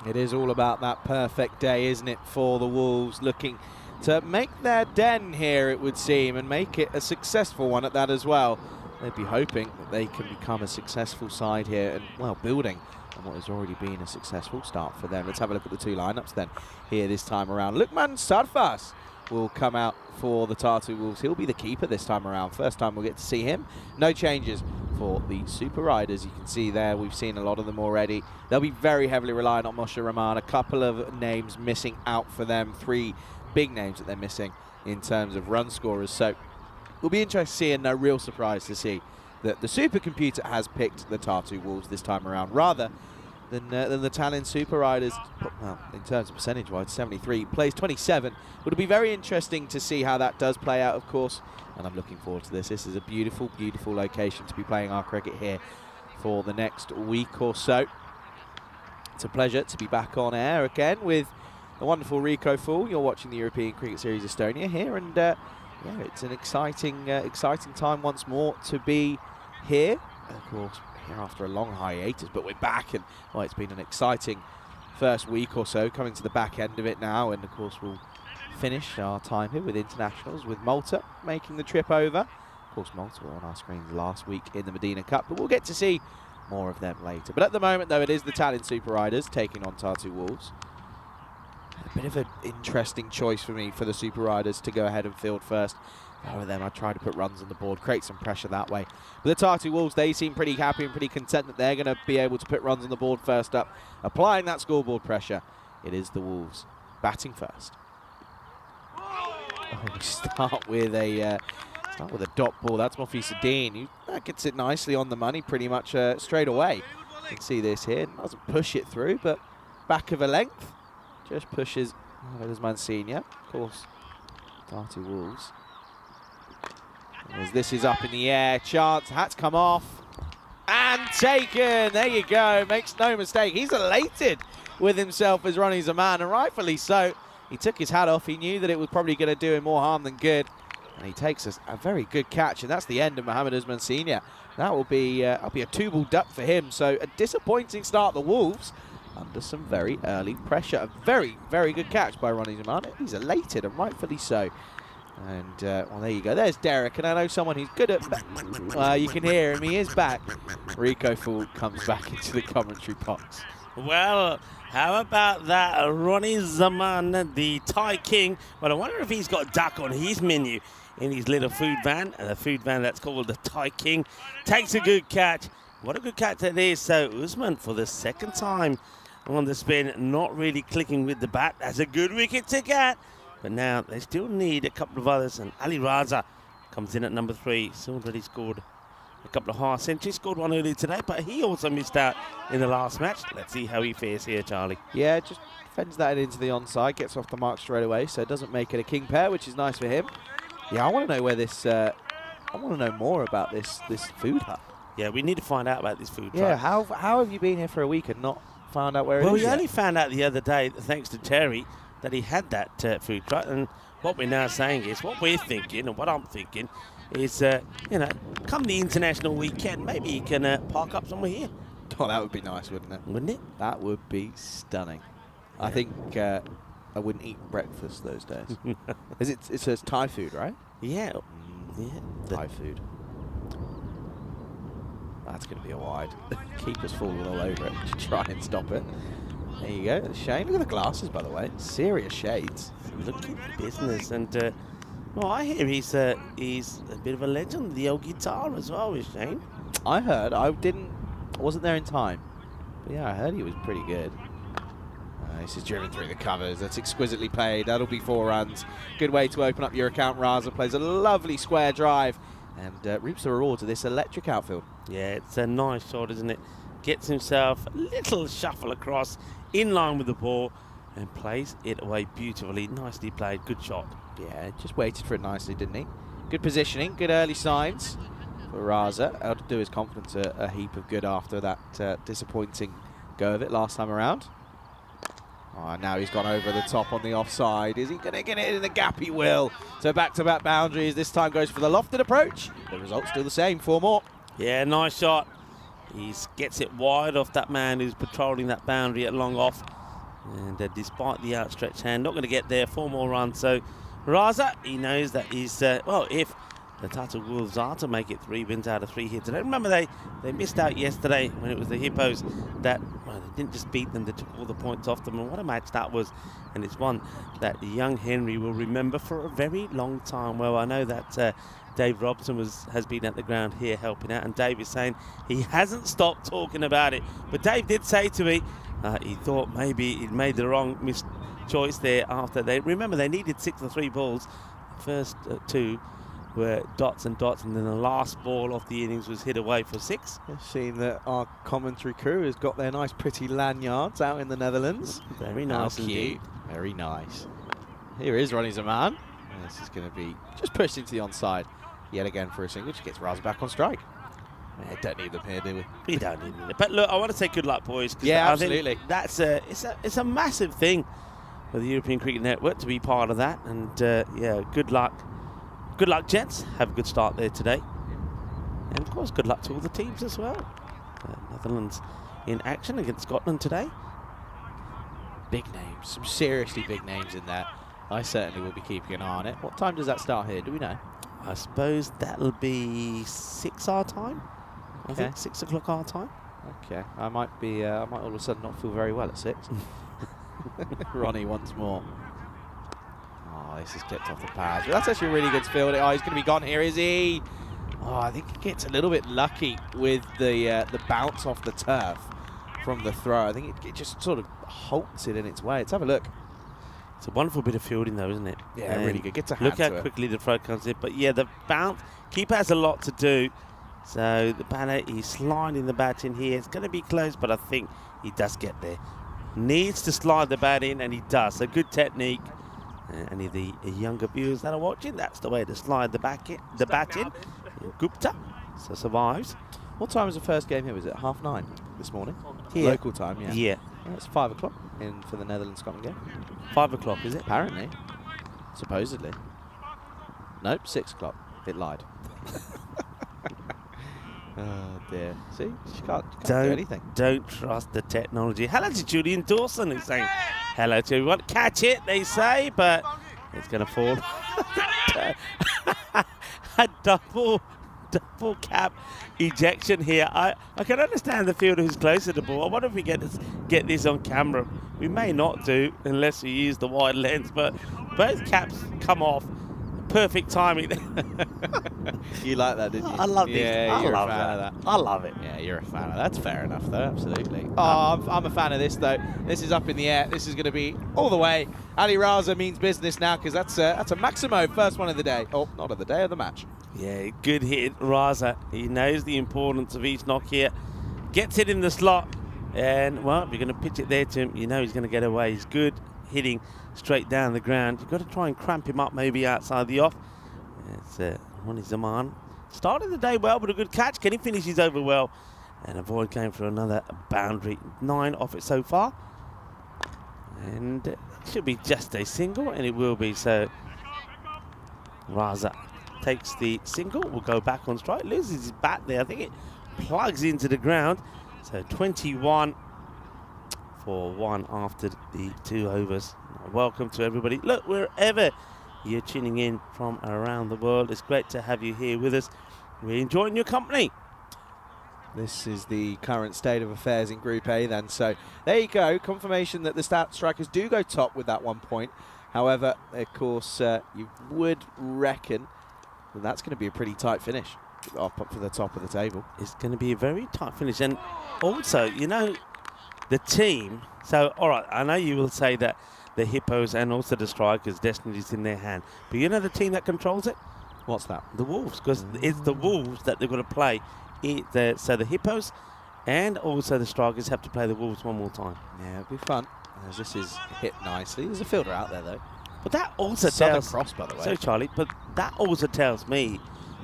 S5: It is all about that perfect day, isn't it, for the Wolves, looking to make their den here, it would seem, and make it a successful one at that as well. They'd be hoping that they can become a successful side here and, well, building on what has already been a successful start for them. Let's have a look at the two lineups then here this time around. Lukman Sarfas will come out for the Tatu Wolves. He'll be the keeper this time around. First time we'll get to see him. No changes for the Super Riders. You can see there, we've seen a lot of them already. They'll be very heavily reliant on Moshe Rahman. A couple of names missing out for them. 3 big names that they're missing in terms of run scorers. So we'll be interested to see, and no real surprise to see that the supercomputer has picked the Tatu Wolves this time around, rather than the Italian Super Riders. Well, in terms of percentage-wise, 73 plays 27. It'll be very interesting to see how that does play out, of course, and I'm looking forward to this. This is a beautiful, beautiful location to be playing our cricket here for the next week or so. It's a pleasure to be back on air again with the wonderful Rico Fool. You're watching the European Cricket Series Estonia here, and yeah, it's an exciting time once more to be here. Of course, here after a long hiatus, but we're back, and well, it's been an exciting first week or so, coming to the back end of it now, and of course we'll finish our time here with internationals, with Malta making the trip over. Of course, Malta were on our screens last week in the Medina Cup, but we'll get to see more of them later. But at the moment, though, it is the Italian Super Riders taking on Tatu Wolves. A bit of an interesting choice for me for the Super Riders to go ahead and field first. Over them, I try to put runs on the board, create some pressure that way. But the Tatu Wolves, they seem pretty happy and pretty content that they're going to be able to put runs on the board first up, applying that scoreboard pressure. It is the Wolves batting first. Oh, we start with a dot ball. That's Mofisa Dean. That gets it nicely on the money pretty much straight away. You can see this here. Doesn't push it through, but back of a length. Just pushes. Oh, there's Mancini. Of course, Tatu Wolves. As this is up in the air, chance, hat's come off, and taken. There you go, makes no mistake. He's elated with himself as Ronnie Zaman, and rightfully so. He took his hat off. He knew that it was probably going to do him more harm than good, and he takes a very good catch, and that's the end of Mohamed Usman Senior. That will be a 2-ball duck for him. So a disappointing start, the Wolves. under some very early pressure. A very, very good catch by Ronnie Zaman. He's elated, and rightfully so. And, well, there you go. There's Derek, and I know someone who's good at... you can hear him. He is back. Rico Foult comes back into the commentary box.
S1: Well, how about that? Ronnie Zaman, the Thai king. Well, I wonder if he's got duck on his menu in his little food van. And the food van that's called the Thai king takes a good catch. What a good catch that is. So Usman, for the second time on the spin, not really clicking with the bat. That's a good wicket to get. But now they still need a couple of others. And Ali Raza comes in at number 3. He's already scored a couple of half centuries. Scored one earlier today, but he also missed out in the last match. Let's see how he fares here, Charlie.
S5: Yeah, just fends that into the onside, gets off the mark straight away, so it doesn't make it a king pair, which is nice for him. Yeah, I want to know where this... I want to know more about this food hut.
S1: Yeah, we need to find out about this food
S5: Yeah,
S1: truck.
S5: how have you been here for a week and not found out where it is
S1: Well, we
S5: yet?
S1: only found out the other day, thanks to Terry, that he had that food truck. And what we're now saying is, what we're thinking, and what I'm thinking, is, you know, come the international weekend, maybe you can park up somewhere here.
S5: Oh, that would be nice, wouldn't it?
S1: Wouldn't it?
S5: That would be stunning. Yeah. I think I wouldn't eat breakfast those days. It says Thai food, right?
S1: Yeah. Yeah.
S5: Thai food. That's going to be a wide. Keeper's falling all over it to try and stop it. There you go. Shane, look at the glasses, by the way. Serious shades.
S1: Look at the business. And, well, I hear he's a bit of a legend, the old guitar as well, is Shane.
S5: I heard. I wasn't there in time. But yeah, I heard he was pretty good. This is driven through the covers. That's exquisitely played. That'll be 4 runs. Good way to open up your account. Raza plays a lovely square drive and reaps the reward to this electric outfield.
S1: Yeah, it's a nice shot, isn't it? Gets himself a little shuffle across in line with the ball and plays it away beautifully. Nicely played. Good shot.
S5: Yeah, just waited for it nicely, didn't he? Good positioning. Good early signs for Raza. Able to do his confidence a heap of good after that disappointing go of it last time around. Oh, now he's gone over the top on the offside. Is he going to get it in the gap? He will. So back-to-back boundaries. This time goes for the lofted approach. The result's still the same. 4 more.
S1: Yeah, nice shot. He gets it wide off that man who's patrolling that boundary at long off. And despite the outstretched hand, not going to get there. 4 more runs. So Raza, he knows that he's, well, if the Tatu Wolves are to make it 3 wins out of 3 here today. Remember, they missed out yesterday when it was the Hippos that, well, they didn't just beat them, they took all the points off them. And what a match that was. And it's one that young Henry will remember for a very long time. Well, I know that Dave Robson has been at the ground here helping out. And Dave is saying he hasn't stopped talking about it. But Dave did say to me, he thought maybe he'd made the wrong choice there after they... Remember, they needed 6 or 3 balls. The first 2 were dots and dots, and then the last ball off the innings was hit away for 6.
S5: I've seen that our commentary crew has got their nice pretty lanyards out in the Netherlands.
S1: Very nice indeed.
S5: Very nice. Here is Ronnie Zaman. This is going to be just pushed into the onside yet again for a single, which gets Raza back on strike. Yeah, don't need them here, do we?
S1: We don't need them. But look, I want to say good luck, boys.
S5: Yeah,
S1: I
S5: absolutely.
S1: think that's it's a massive thing for the European Cricket Network to be part of that. And yeah, good luck. Good luck, gents. Have a good start there today. And, of course, good luck to all the teams as well. Netherlands in action against Scotland today.
S5: Big names. Some seriously big names in there. I certainly will be keeping an eye on it. What time does that start here? Do we know?
S1: I suppose that'll be 6 our time. I
S5: Okay.
S1: think 6 o'clock our time.
S5: Okay. I might all of a sudden not feel very well at 6. Ronnie once more. Oh, this is clipped off the pads. But that's actually a really good field. Oh, he's going to be gone here, is he? Oh, I think he gets a little bit lucky with the bounce off the turf from the throw. I think it just sort of halts it in its way. Let's have a look.
S1: It's a wonderful bit of fielding, though, isn't it?
S5: Yeah,
S1: And
S5: really good. Gets a hand
S1: look how
S5: to it.
S1: quickly the throw comes in. But yeah, the bounce. Keeper has a lot to do. So the batter, he's sliding the bat in here. It's going to be close, but I think he does get there. Needs to slide the bat in, and he does. So good technique. Any of the younger viewers that are watching, that's the way to slide the bat in. Gupta so survives.
S5: What time was the first game here? Was it 9:30 this morning?
S1: Here.
S5: Local time, yeah.
S1: Yeah.
S5: Well, it's 5 o'clock in for the Netherlands-Scotland game.
S1: 5 o'clock, is it?
S5: Apparently. Supposedly. Nope, 6 o'clock. It lied. Oh dear. See, she can't do anything.
S1: Don't trust the technology. Hello to Julian Dawson, who's saying hello to everyone. Catch it, they say, but it's going to fall. A double cap ejection here. I can understand the fielder who's closer to the ball. I wonder if we get this on camera. We may not do unless we use the wide lens, but both caps come off. Perfect timing.
S5: You like that, didn't you?
S1: I love this.
S5: Yeah, you're a fan
S1: that.
S5: of that.
S1: I love it.
S5: Yeah, you're a fan of that. That's fair enough, though. Absolutely. Oh, I'm a fan of this, though. This is up in the air. This is going to be all the way. Ali Raza means business now because that's a Maximo first one of the day. Oh, not of the day, of the match.
S1: Yeah, good hit, Raza. He knows the importance of each knock here. Gets it in the slot. And, well, if you're going to pitch it there to him, you know he's going to get away. He's good hitting straight down the ground. You've got to try and cramp him up maybe outside the off. It's Ronnie Zaman. Started the day well, but a good catch. Can he finish his over well? And avoid going for another boundary. 9 off it so far. And it should be just a single, and it will be. So Raza takes the single. Will go back on strike. Loses his bat there. I think it plugs into the ground. So 21 for 1 after the 2 overs. Welcome to everybody. Look, wherever you're tuning in from around the world, it's great to have you here with us. We're enjoying your company.
S5: This is the current state of affairs in Group A then. So there you go. Confirmation that the strikers do go top with that 1 point. However, of course, you would reckon that that's going to be a pretty tight finish up for the top of the table.
S1: It's going to be a very tight finish. And also, you know, the team. So, all right, I know you will say that the Hippos and also the Strikers' destiny is in their hand. But you know the team that controls it?
S5: What's that?
S1: The Wolves, because it's the Wolves that they're going to play. So the Hippos and also the Strikers have to play the Wolves one more time.
S5: Yeah, it'll be fun. As this is hit nicely. There's a fielder out there, though.
S1: But that also
S5: Southern
S1: tells...
S5: Cross, by the way.
S1: So, Charlie, but that also tells me,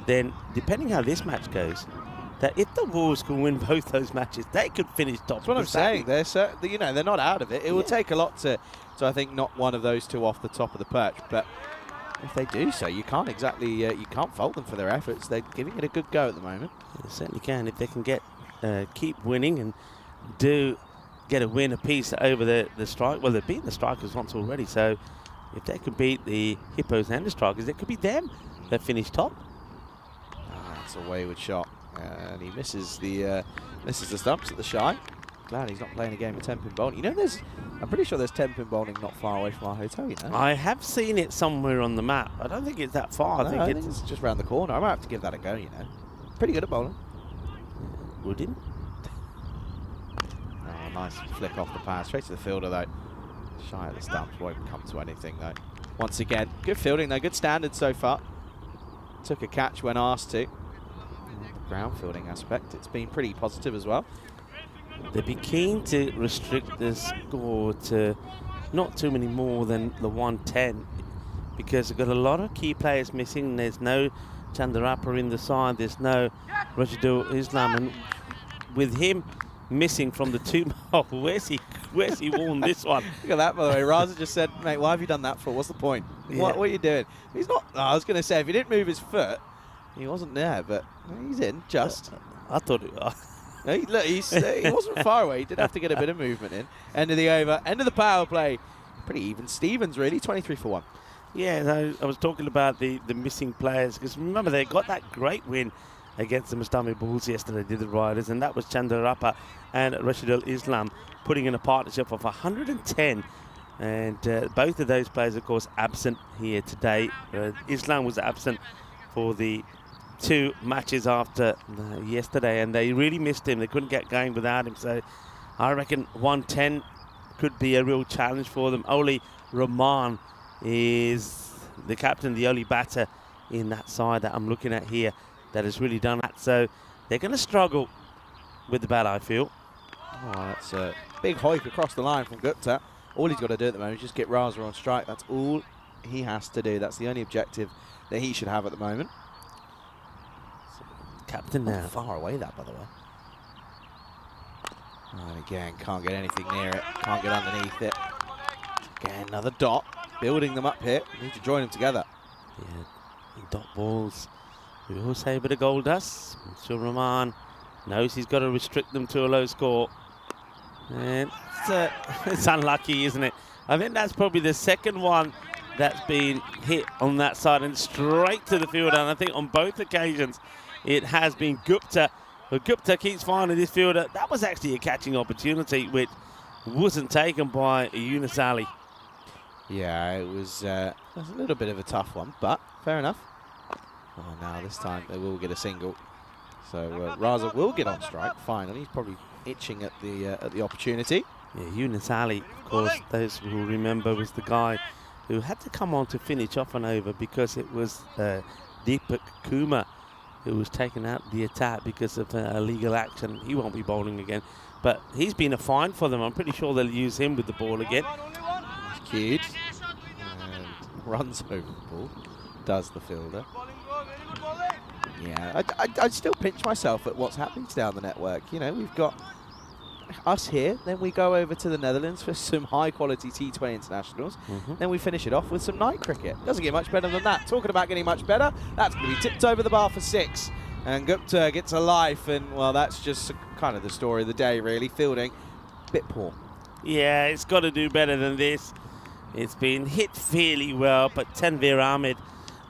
S1: then, depending how this match goes, that if the Wolves can win both those matches, they could finish top.
S5: That's what I'm saying. They're not out of it. It will take a lot to I think, knock one of those two off the top of the perch. But if they do so, you can't exactly you can't fault them for their efforts. They're giving it a good go at the moment.
S1: They certainly can if they can keep winning and do get a win apiece over the strike. Well, they've beaten the Strikers once already, so if they can beat the Hippos and the Strikers, it could be them that finish top.
S5: That's a wayward shot, and he misses the stumps at the shy. Glad he's not playing a game of 10-pin bowling. You know, I'm pretty sure there's 10-pin bowling not far away from our hotel, you know.
S1: I have seen it somewhere on the map. I don't think it's that far.
S5: No, I think it's just around the corner. I might have to give that a go, you know. Pretty good at bowling.
S1: Wouldn't?
S5: Oh, nice flick off the power. Straight to the fielder, though. Shy of the stumps. Won't come to anything, though. Once again, good fielding, though. Good standard so far. Took a catch when asked to. The ground fielding aspect, it's been pretty positive as well.
S1: They'd be keen to restrict the score to not too many more than the 110 because they've got a lot of key players missing. There's no Chandarappa in the side. There's no Rashidul Islam. And with him missing from the 2 mile, where's he worn this one?
S5: Look at that, by the way. Raza just said, mate, why have you done that for? What's the point?
S1: Yeah.
S5: What are you doing? He's not... No, I was going to say, if he didn't move his foot, he wasn't there, but he's in, just.
S1: I thought it was.
S5: Look, he wasn't far away. He did have to get a bit of movement in. End of the over. End of the power play. Pretty even Stevens, really. 23 for 1.
S1: Yeah, I was talking about the missing players because remember they got that great win against the Mustami Bulls yesterday, did the Riders, and that was Chandarappa and Rashidul Islam putting in a partnership of 110. And both of those players, of course, absent here today. Islam was absent for the 2 matches after yesterday, and they really missed him. They couldn't get going without him, so I reckon 110 could be a real challenge for them. Oli Rahman is the captain, the only batter in that side that I'm looking at here that has really done that, so they're going to struggle with the bat, I feel.
S5: Oh, that's a big hoik across the line from Gupta. All he's got to do at the moment is just get Raza on strike. That's all he has to do. That's the only objective that he should have at the moment.
S1: Captain now.
S5: Far away that, by the way. And again, can't get anything near it. Can't get underneath it. Again, another dot. Building them up here. Need to join them together.
S1: Yeah, dot balls We all say a bit of gold dust. So Rahman knows he's got to restrict them to a low score. And it's unlucky, isn't it? I think that's probably the second one that's been hit on that side and straight to the fielder. And I think on both occasions it has been Gupta. But Gupta keeps finding this fielder. That was actually a catching opportunity which wasn't taken by Yunus Ali.
S5: Yeah, it was a little bit of a tough one, but fair enough. Oh, now this time they will get a single. So Raza will get on strike finally. He's probably itching at the opportunity.
S1: Yeah, Yunus Ali, of course, those who will remember, was the guy who had to come on to finish off an over because it was Deepak Kumar who was taken out the attack because of illegal action. He won't be bowling again, but he's been a find for them. I'm pretty sure they'll use him with the ball again.
S5: He's cued and runs over the ball. Does the fielder. Yeah, I still pinch myself at what's happening down the network. You know, we've got us here, then we go over to the Netherlands for some high-quality T20 internationals. Then we finish it off with some night cricket. Doesn't get much better than that. Talking about getting much better, that's going to be tipped over the bar for 6. And Gupta gets a life, and, well, that's just kind of the story of the day, really. Fielding, bit poor.
S1: Yeah, it's got to do better than this. It's been hit fairly well, but Tanveer Ahmed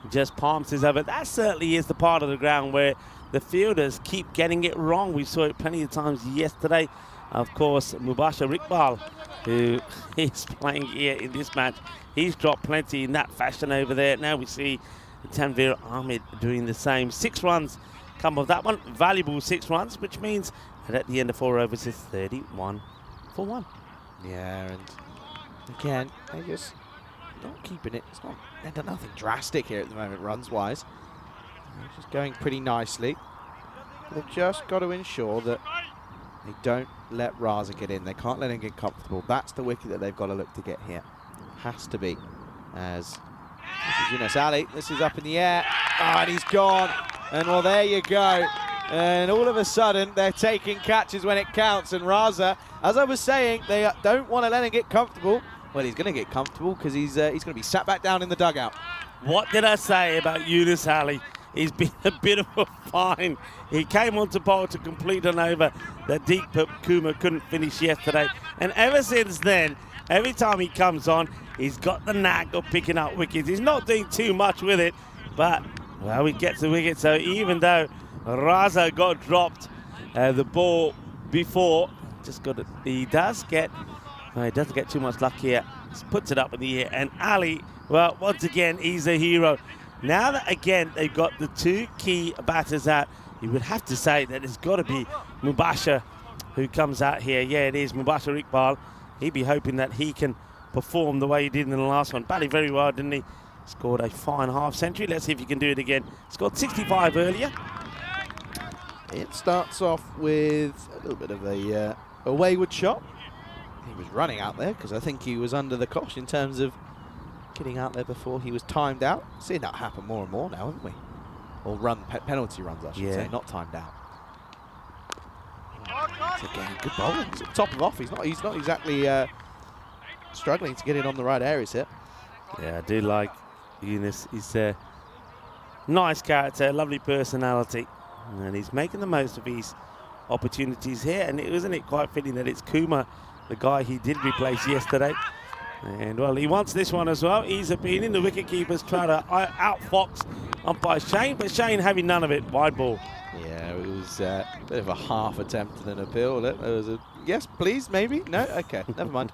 S1: just palms his over. That certainly is the part of the ground where the fielders keep getting it wrong. We saw it plenty of times yesterday. Of course, Mubashir Iqbal, who is playing here in this match, he's dropped plenty in that fashion over there. Now we see Tanveer Ahmed doing the same. 6 runs come of that one. Valuable 6 runs, which means that at the end of 4 overs, it's 31 for 1.
S5: Yeah, and again, they just not keeping it. It's not, they've done nothing drastic here at the moment, runs-wise. They're just going pretty nicely. They've just got to ensure that they don't let Raza get in. They can't let him get comfortable. That's the wicket that they've got to look to get here. Has to be. As this is Yunus Ali. This is up in the air. Oh, and he's gone. And well, there you go. And all of a sudden, they're taking catches when it counts. And Raza, as I was saying, they don't want to let him get comfortable. Well, he's going to get comfortable because he's going to be sat back down in the dugout.
S1: What did I say about Yunus Ali? He's been a bit of a find. He came onto bowl to complete an over that Deepak Kumar couldn't finish yesterday. And ever since then, every time he comes on, he's got the knack of picking up wickets. He's not doing too much with it, but, well, he gets the wicket. So even though Raza got dropped the ball before, he doesn't get too much luck here. Just puts it up in the air. And Ali, well, once again, he's a hero. Now that, again, they've got the 2 key batters out, you would have to say that it's got to be Mubashir who comes out here. Yeah, it is Mubashir Iqbal. He'd be hoping that he can perform the way he did in the last one. Batted very well, didn't he? Scored a fine half-century. Let's see if he can do it again. Scored 65 earlier.
S5: It starts off with a little bit of a wayward shot. He was running out there because I think he was under the cosh in terms of getting out there before he was timed out. Seeing that happen more and more now, haven't we? Or penalty runs, I should say, not timed out. So again, good bowling. He's at the top of off. He's not exactly struggling to get it on the right areas here.
S1: Yeah, I do like Yunus. He's a nice character, lovely personality, and he's making the most of his opportunities here. And isn't it quite fitting that it's Kumar, the guy he did replace yesterday? And, well, he wants this one as well. He's opinion. The wicket-keeper's trying to outfox umpire Shane, but Shane having none of it. Wide ball.
S5: Yeah, it was a bit of a half attempt at an appeal. It was a yes, please, maybe? No? Okay, never mind.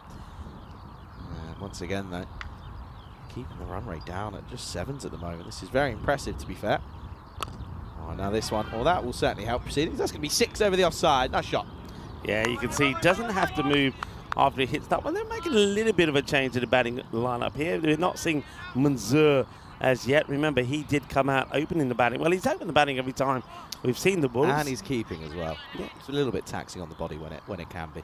S5: And once again, though, keeping the run rate down at just 7s at the moment. This is very impressive, to be fair. Oh, now this one. Well, that will certainly help proceedings. That's going to be 6 over the offside. Nice shot.
S1: Yeah, you can see he doesn't have to move after he hits that one. They're making a little bit of a change to the batting lineup here. We're not seeing Manzoor as yet. Remember, he did come out opening the batting. Well, he's opened the batting every time we've seen the Bulls.
S5: And he's keeping as well. Yeah, it's a little bit taxing on the body when it can be.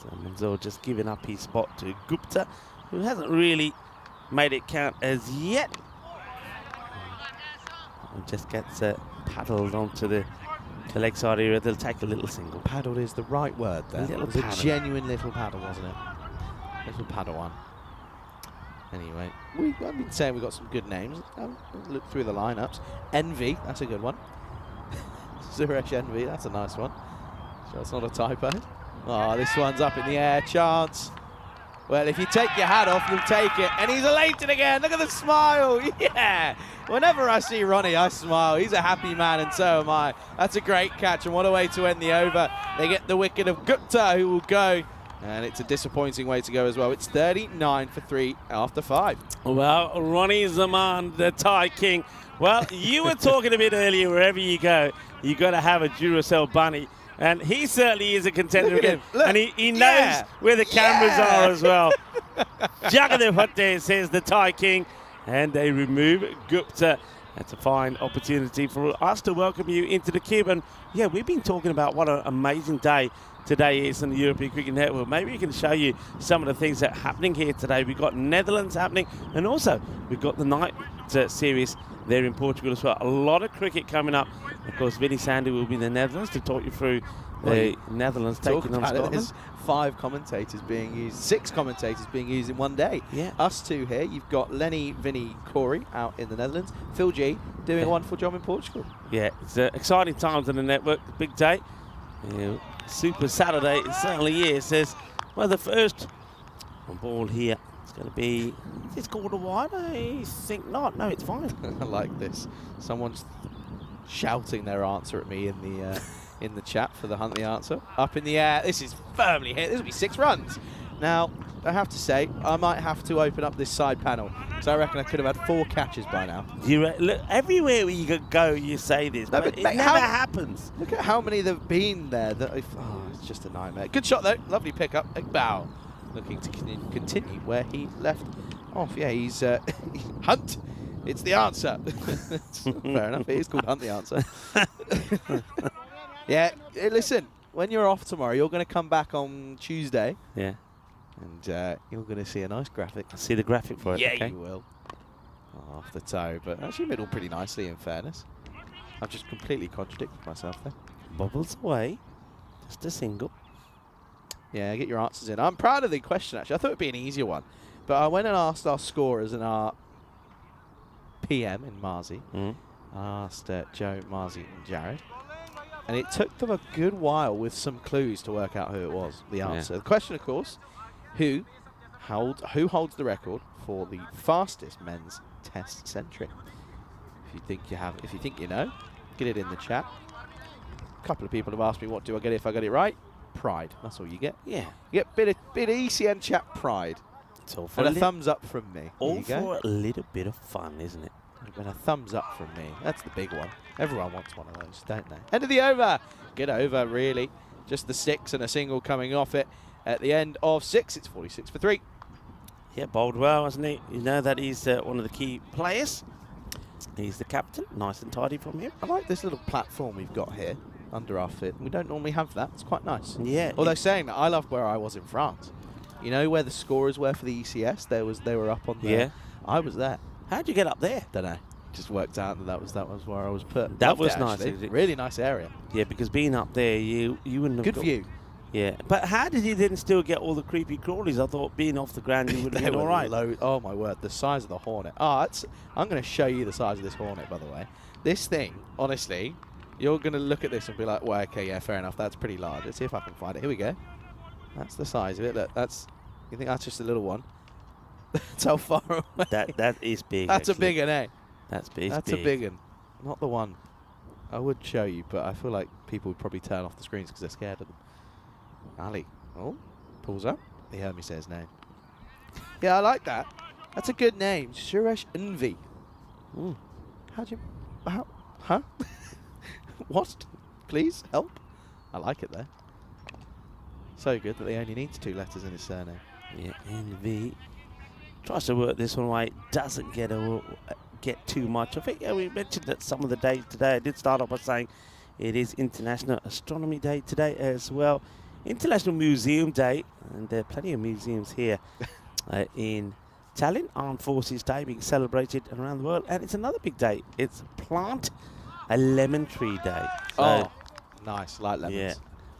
S1: So Manzoor just giving up his spot to Gupta, who hasn't really made it count as yet. And just gets paddled onto the leg side area. They'll take a little single.
S5: Paddled is the right word there. It was a genuine little paddle, wasn't it? Little paddle one. Anyway, I've been saying we've got some good names. Look through the lineups. Envy, that's a good one. Suresh Envy, that's a nice one. So it's not a typo. Oh, this one's up in the air. Chance. Well, if you take your hat off, you'll take it. And he's elated again. Look at the smile. Yeah. Whenever I see Ronnie, I smile. He's a happy man, and so am I. That's a great catch, and what a way to end the over. They get the wicket of Gupta, who will go. And it's a disappointing way to go as well. It's 39 for 3 after 5.
S1: Well, Ronnie Zaman, the Thai king. Well, you were talking a bit earlier, wherever you go, you got to have a Duracell bunny. And he certainly is a contender again. And he knows where the cameras are as well. Jagadev Bhatte says the Thai king. And they remove Gupta. That's a fine opportunity for us to welcome you into the cube. And yeah, we've been talking about what an amazing day today is in the European Cricket Network. Maybe we can show you some of the things that are happening here today. We've got Netherlands happening, and also we've got the night series there in Portugal as well. A lot of cricket coming up. Of course, Vinny Sandy will be in the Netherlands to talk you through the Netherlands taking on Scotland.
S5: There's 5 commentators being used, 6 commentators being used in one day.
S1: Yeah.
S5: Us 2 here. You've got Lenny, Vinny, Corey out in the Netherlands. Phil G doing a wonderful job in Portugal.
S1: Yeah, it's exciting times on the network. Big day. Yeah, Super Saturday. It certainly is. Says, well, the first on ball here. It's going to be. Is this called a wide? I think not. No, it's fine.
S5: I like this. Someone's shouting their answer at me in the chat for the Hunt the Answer. Up in the air. This is firmly hit. This will be 6 runs. Now, I have to say, I might have to open up this side panel. So I reckon I could have had 4 catches by now.
S1: Look, everywhere where you go, you say this,
S5: No,
S1: but
S5: but
S1: it
S5: mate,
S1: never happens.
S5: Look at how many there've been there. It's just a nightmare. Good shot, though. Lovely pickup. Bow. Looking to continue where he left off. Yeah, he's Hunt. It's the answer. Fair enough. It is called Hunt the Answer. Yeah, listen, when you're off tomorrow, you're going to come back on Tuesday.
S1: Yeah.
S5: And you're going to see a nice graphic.
S1: I'll see the graphic for it.
S5: Yeah,
S1: okay.
S5: you will. Off the toe, but actually middle pretty nicely, in fairness. I've just completely contradicted myself there.
S1: Bubbles away. Just a single.
S5: Yeah, get your answers in. I'm proud of the question, actually. I thought it would be an easier one. But I went and asked our scorers and our PM in Marzi. I asked Joe, Marzi and Jared. And it took them a good while with some clues to work out who it was, the answer.
S1: Yeah.
S5: The question, of course, who holds the record for the fastest men's Test century? If you think you know, get it in the chat. A couple of people have asked me, what do I get if I get it right? Pride. That's all you get.
S1: Yeah.
S5: You get bit of ECN chat pride.
S1: It's all for
S5: And a thumbs up from me.
S1: all for a little bit of fun, isn't it?
S5: And a thumbs up from me. That's the big one. Everyone wants one of those, don't they? End of the over. Get over, really. Just the 6 and a single coming off it. At the end of 6, it's 46 for 3.
S1: Yeah, bowled well, hasn't he? You know that he's one of the key players. He's the captain. Nice and tidy from him.
S5: I like this little platform we've got here under our feet. We don't normally have that. It's quite nice.
S1: Yeah.
S5: Although saying that, I loved where I was in France. You know where the scorers were for the ECS? They were up on there.
S1: Yeah.
S5: I was there.
S1: How'd you get up there?
S5: Don't know. Just worked out that was where I was put.
S1: That
S5: Loved
S1: was
S5: it,
S1: nice,
S5: actually.
S1: is it?
S5: Really nice area.
S1: Yeah, because being up there, you wouldn't have
S5: Good
S1: got-
S5: view.
S1: Yeah, but how did he then still get all the creepy crawlies? I thought being off the ground, you would have
S5: They
S1: been
S5: were
S1: all right.
S5: oh my word, the size of the Hornet. I'm going to show you the size of this Hornet, by the way. This thing, honestly, you're going to look at this and be like, well, okay, yeah, fair enough. That's pretty large. Let's see if I can find it. Here we go. That's the size of it. Look, you think that's just a little one? That's how far away.
S1: That is big.
S5: That's
S1: actually.
S5: a big one, eh?
S1: That's
S5: A big one. Not the one. I would show you, but I feel like people would probably turn off the screens because they're scared of them. Ali. Oh, pulls up. He heard me say his name. Yeah, I like that. That's a good name. Suresh Envy. Huh? What? Please, help. I like it there. So good that he only needs 2 letters in his surname.
S1: Yeah, NV. Tries to work this one away. Doesn't get too much of it. Yeah, we mentioned that some of the days today. I did start off by saying it is International Astronomy Day today as well. International Museum Day, and there are plenty of museums here in Tallinn. Armed Forces Day being celebrated around the world, and it's another big day. It's Plant a Lemon Tree Day. So,
S5: Nice. Like lemons.
S1: yeah,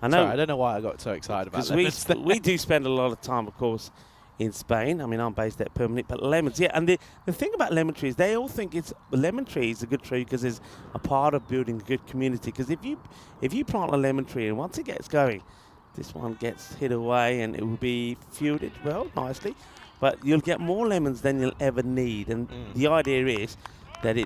S1: I know.
S5: Sorry, I don't know why I got so excited about
S1: Because
S5: lemons.
S1: we do spend a lot of time, of course, in Spain. I mean, I'm based at Permanent, but lemons, yeah. And the thing about lemon trees, they all think lemon tree is a good tree because it's a part of building a good community. Because if you plant a lemon tree and once it gets going, this one gets hit away and it will be fielded well, nicely. But you'll get more lemons than you'll ever need. And the idea is that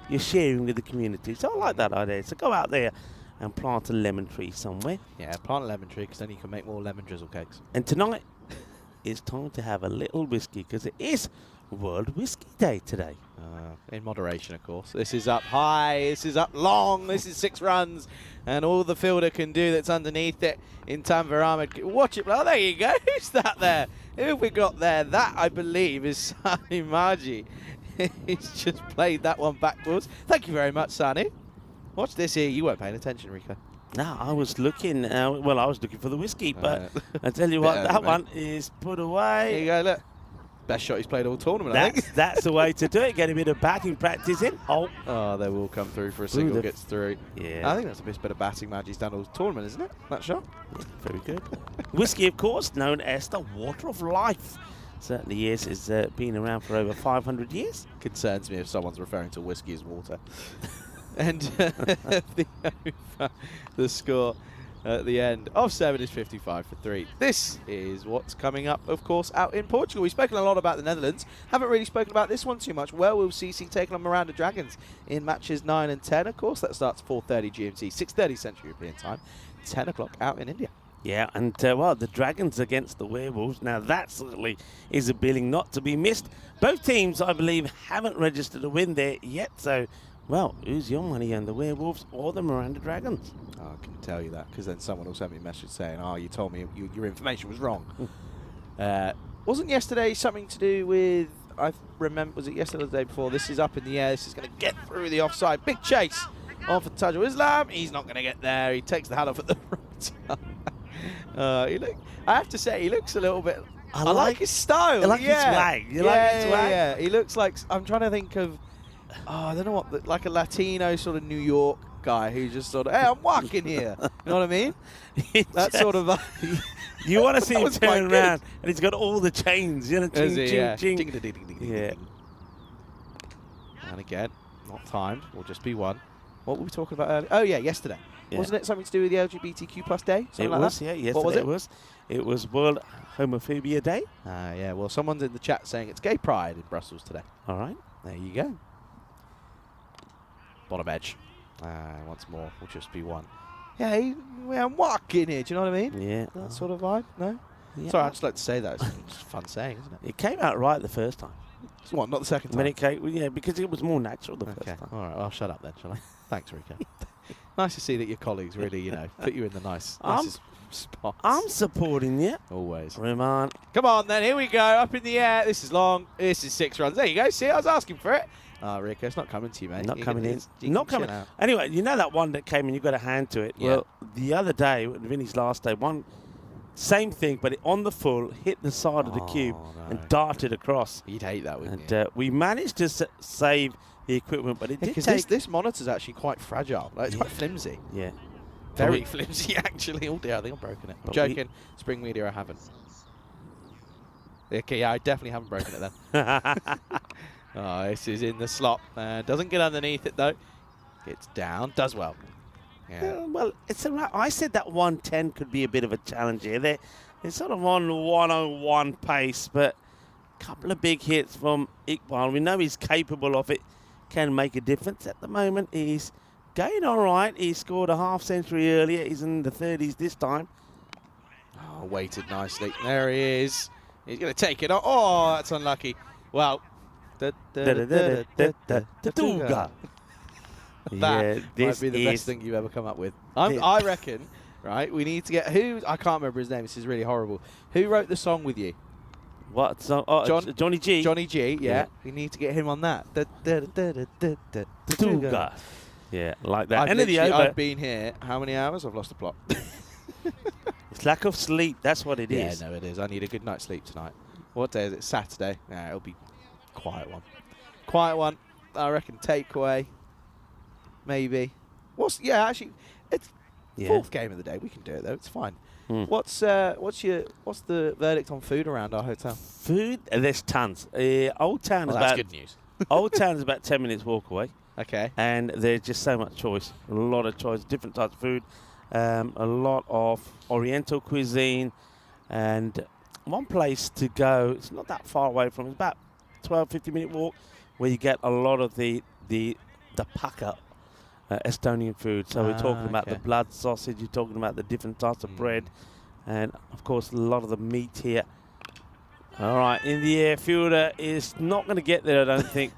S1: you're sharing with the community. So I like that idea. So go out there and plant a lemon tree somewhere.
S5: Yeah, plant a lemon tree because then you can make more lemon drizzle cakes.
S1: And tonight, it's time to have a little whiskey because it is World Whiskey Day today.
S5: In moderation, of course. This is up high, this is up long, this is 6 runs, and all the fielder can do that's underneath it in Tanvir Ahmed. Watch it. Oh, there you go. Who's that there? Who have we got there? That, I believe, is Sani Maji. He's just played that one backwards. Thank you very much, Sani. Watch this here. You weren't paying attention, Rico.
S1: No, I was looking. I was looking for the whiskey, but I tell you what, that one is put away.
S5: Here you go. Look, best shot he's played all tournament. I think
S1: that's the way to do it. Get a bit of batting practice in.
S5: Oh, they will come through for a single. Gets through.
S1: Yeah,
S5: I think that's the best bit of batting Magi's done all tournament, isn't it? That shot.
S1: Yeah, very good. Whiskey, of course, known as the water of life. Certainly is. It's been around for over 500 years.
S5: Concerns me if someone's referring to whiskey as water. And the score at the end of 7 is 55 for 3. This is what's coming up, of course, out in Portugal. We've spoken a lot about the Netherlands. Haven't really spoken about this one too much. Well, we'll CC taking on Miranda Dragons in matches 9 and 10. Of course, that starts 4:30 GMT, 6:30 Central European Time, 10 o'clock out in India.
S1: Yeah, and the Dragons against the Werewolves. Now, that certainly is a billing not to be missed. Both teams, I believe, haven't registered a win there yet. So, well, who's your money on the Werewolves or the Miranda Dragons?
S5: Oh, I can tell you that because then someone will send me a message saying, oh, you told me your information was wrong. Wasn't yesterday something to do with, I remember, was it yesterday or the day before? This is up in the air. This is going to get through the offside. Big chase on for Taju Islam. He's not going to get there. He takes the hat off at the right time. I have to say, he looks a little bit. I like his style.
S1: I like his swag. You like his swag?
S5: Yeah, he looks like. I'm trying to think of. I don't know what, like a Latino sort of New York guy who just sort of, hey, I'm walking here. You know what I mean? That sort of.
S1: You want to see him turn around, and he's got all the chains. You know, ching, ching, ching.
S5: Ding, ding, ding, ding, ding,
S1: Yeah.
S5: ding. And again, not timed. Will just be one. What were we talking about earlier? Oh yeah, yesterday. Yeah. Wasn't it something to do with the LGBTQ+ day?
S1: It was, yeah. Yesterday it was World Homophobia Day.
S5: Yeah. Well, someone's in the chat saying it's Gay Pride in Brussels today.
S1: All right.
S5: There you go. Bottom edge. Once more, will just be one. Yeah, I'm walking here. Do you know what I mean?
S1: Yeah.
S5: That sort of vibe. No.
S1: Yeah.
S5: Sorry, I just like to say that. It's just fun saying, isn't it?
S1: It came out right the first time.
S5: So what? Not the second time.
S1: When it came, yeah, because it was more natural the first time.
S5: All right. Well, I'll shut up then, shall I? Thanks, Rico. Nice to see that your colleagues really, put you in the nicest spots.
S1: I'm supporting you.
S5: Always.
S1: Raman.
S5: Come on then, here we go. Up in the air. This is long. This is 6 runs. There you go. See, I was asking for it. Rico, it's not coming to you, mate.
S1: Not coming in. Not coming. Anyway, you know that one that came and you got a hand to it? Yeah. Well, the other day, Vinny's last day, same thing, but on the full, hit the side of the cube and darted across.
S5: You'd hate that, wouldn't
S1: you? We managed to save the equipment, but it did take...
S5: This monitor's actually quite fragile. Like, it's quite flimsy.
S1: Yeah.
S5: Very flimsy, actually. Oh, dear, I think I've broken it. I'm joking. Spring Media, I haven't. Okay, yeah, I definitely haven't broken it then. This is in the slot. Doesn't get underneath it, though. Gets down. Does well. Yeah.
S1: Well, it's I said that 110 could be a bit of a challenge here. They're sort of on 101 pace, but a couple of big hits from Iqbal. We know he's capable of it. Can make a difference. At the moment, he's going all right. He scored a half century earlier. He's in the 30s this time.
S5: Oh, weighted nicely. There he is. He's going to take it. Oh, that's unlucky. Well.
S1: Tatuga.
S5: That might be the best thing you've ever come up with. I reckon, right, we need to get I can't remember his name. This is really horrible. Who wrote the song with you?
S1: What song? Oh, Johnny G.
S5: Johnny G, yeah. We need to get him on that.
S1: Tatuga. Yeah, like that.
S5: I've been here. How many hours? I've lost the plot.
S1: It's lack of sleep. That's what it is.
S5: Yeah, no, it is. I need a good night's sleep tonight. What day is it? Saturday. Yeah, it'll be quiet one. Quiet one. I reckon takeaway. Maybe. Actually, it's fourth game of the day. We can do it though. It's fine. What's the verdict on food around our hotel?
S1: Food, there's tons. Old Town
S5: Well,
S1: is
S5: that's
S1: about
S5: good news.
S1: Old Town is about 10 minutes walk away,
S5: Okay.
S1: and there's just so much choice. A lot of choice, different types of food, a lot of Oriental cuisine, and one place to go. It's not that far away from. It's about 12-15 minute walk, where you get a lot of the paka. Estonian food. So we're talking about the blood sausage, you're talking about the different types of bread, and of course a lot of the meat here. All right, in the air, Fielder is not going to get there, I don't think.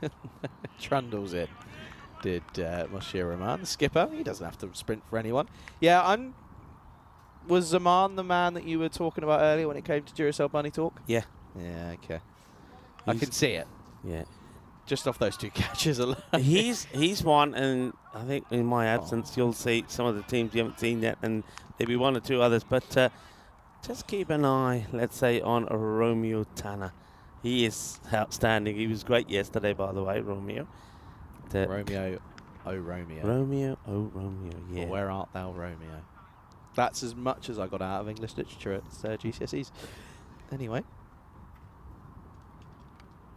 S5: Trundles in. Did Moshe Rahman, the skipper. He doesn't have to sprint for anyone. Yeah, was Zaman the man that you were talking about earlier when it came to Duracell Bunny talk?
S1: Yeah.
S5: Yeah, okay. I can see it.
S1: Yeah.
S5: Just off those 2 catches alone.
S1: he's one, and I think in my absence you'll see some of the teams you haven't seen yet, and maybe 1 or 2 others. But just keep an eye, let's say, on Romeo Tanner. He is outstanding. He was great yesterday, by the way, Romeo.
S5: Romeo, oh Romeo.
S1: Romeo, oh Romeo, yeah.
S5: Well, where art thou, Romeo? That's as much as I got out of English literature at GCSEs. Anyway.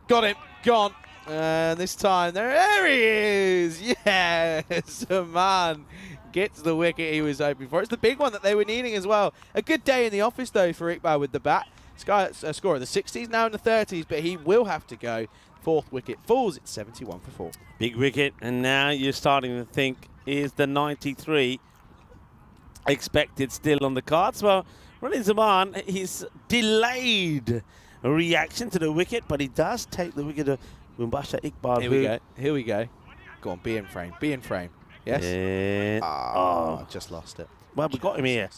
S5: Got him. Gone. This time, there he is! Yes! Man gets the wicket he was hoping for. It's the big one that they were needing as well. A good day in the office, though, for Iqbal with the bat. A score of the 60s, now in the 30s, but he will have to go. 4th wicket falls. It's 71 for 4.
S1: Big wicket, and now you're starting to think, is the 93 expected still on the cards? Well, Running Zaman, he's delayed a reaction to the wicket, but he does take the wicket of Mumbasha Iqbal.
S5: Here we go. Here we go. Go on, be in frame. Be in frame. Yes?
S1: And
S5: just lost it.
S1: Well, we got him here.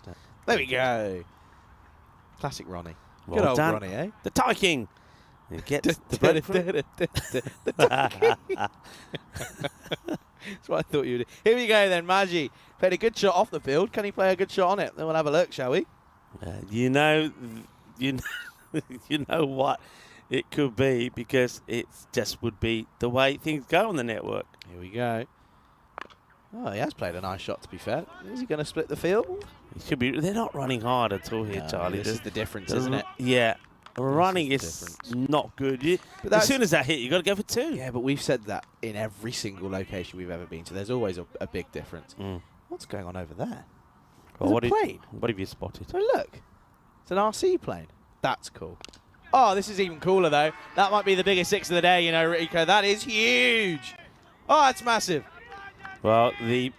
S5: There we go. Classic Ronnie.
S1: Well
S5: Good old
S1: done.
S5: Ronnie, eh?
S1: The Thai King. He gets the breadfruit.
S5: The Thai King. That's what I thought you would do. Here we go then, Maji. Played a good shot off the field. Can he play a good shot on it? Then we'll have a look, shall we?
S1: You know what it could be, because it just would be the way things go on the network.
S5: Here we go. Oh, he has played a nice shot, to be fair. Is he going to split the field?
S1: It should be. They're not running hard at all here, Charlie.
S5: This is the difference, isn't it?
S1: Yeah. Running is not good.
S5: But
S1: as soon as that hit, you got to go for 2.
S5: Yeah, but we've said that in every single location we've ever been to. There's always a big difference. What's going on over there?
S1: Well, what
S5: plane.
S1: What have you spotted?
S5: Oh, look. It's an RC plane. That's cool. Oh, this is even cooler, though. That might be the biggest 6 of the day, you know, Rico. That is huge. Oh, that's massive.
S1: Well, the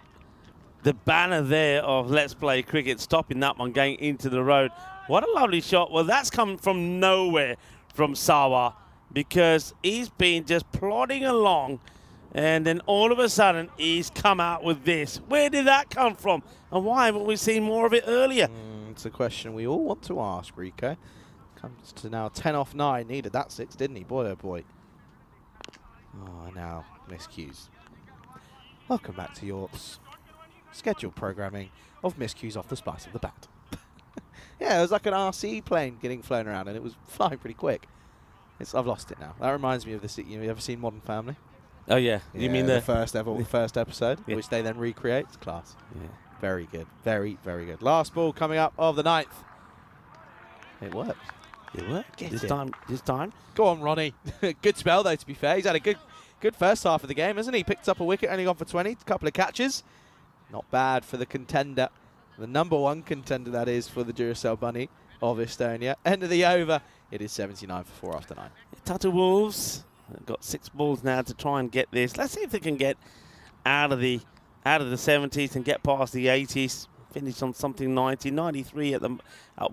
S1: banner there of Let's Play Cricket, stopping that one going into the road. What a lovely shot. Well, that's coming from nowhere from Sawa, because he's been just plodding along, and then all of a sudden he's come out with this. Where did that come from? And why haven't we seen more of it earlier?
S5: It's a question we all want to ask, Rico. Comes to now 10 off 9. Needed that 6, didn't he? Boy, oh boy. Oh, now miscues. Welcome back to your scheduled programming of miscues off the spice of the bat. Yeah, it was like an RC plane getting flown around, and it was flying pretty quick. I've lost it now. That reminds me of this. You ever seen Modern Family?
S1: Oh yeah. You mean
S5: the first episode,
S1: yeah,
S5: which they then recreate? It's class.
S1: Yeah.
S5: Very good. Very, very good. Last ball coming up of the 9th. It worked.
S1: It worked.
S5: Get
S1: This
S5: it.
S1: time.
S5: Go on, Ronnie. Good spell, though, to be fair. He's had a good first half of the game, hasn't he? Picked up a wicket, only gone for 20. A couple of catches. Not bad for the contender. The #1 contender, that is, for the Duracell Bunny of Estonia. End of the over. It is 79 for 4 after 9.
S1: Tatu Wolves have got 6 balls now to try and get this. Let's see if they can get out of the 70s and get past the 80s. Finish on something 90, 93 at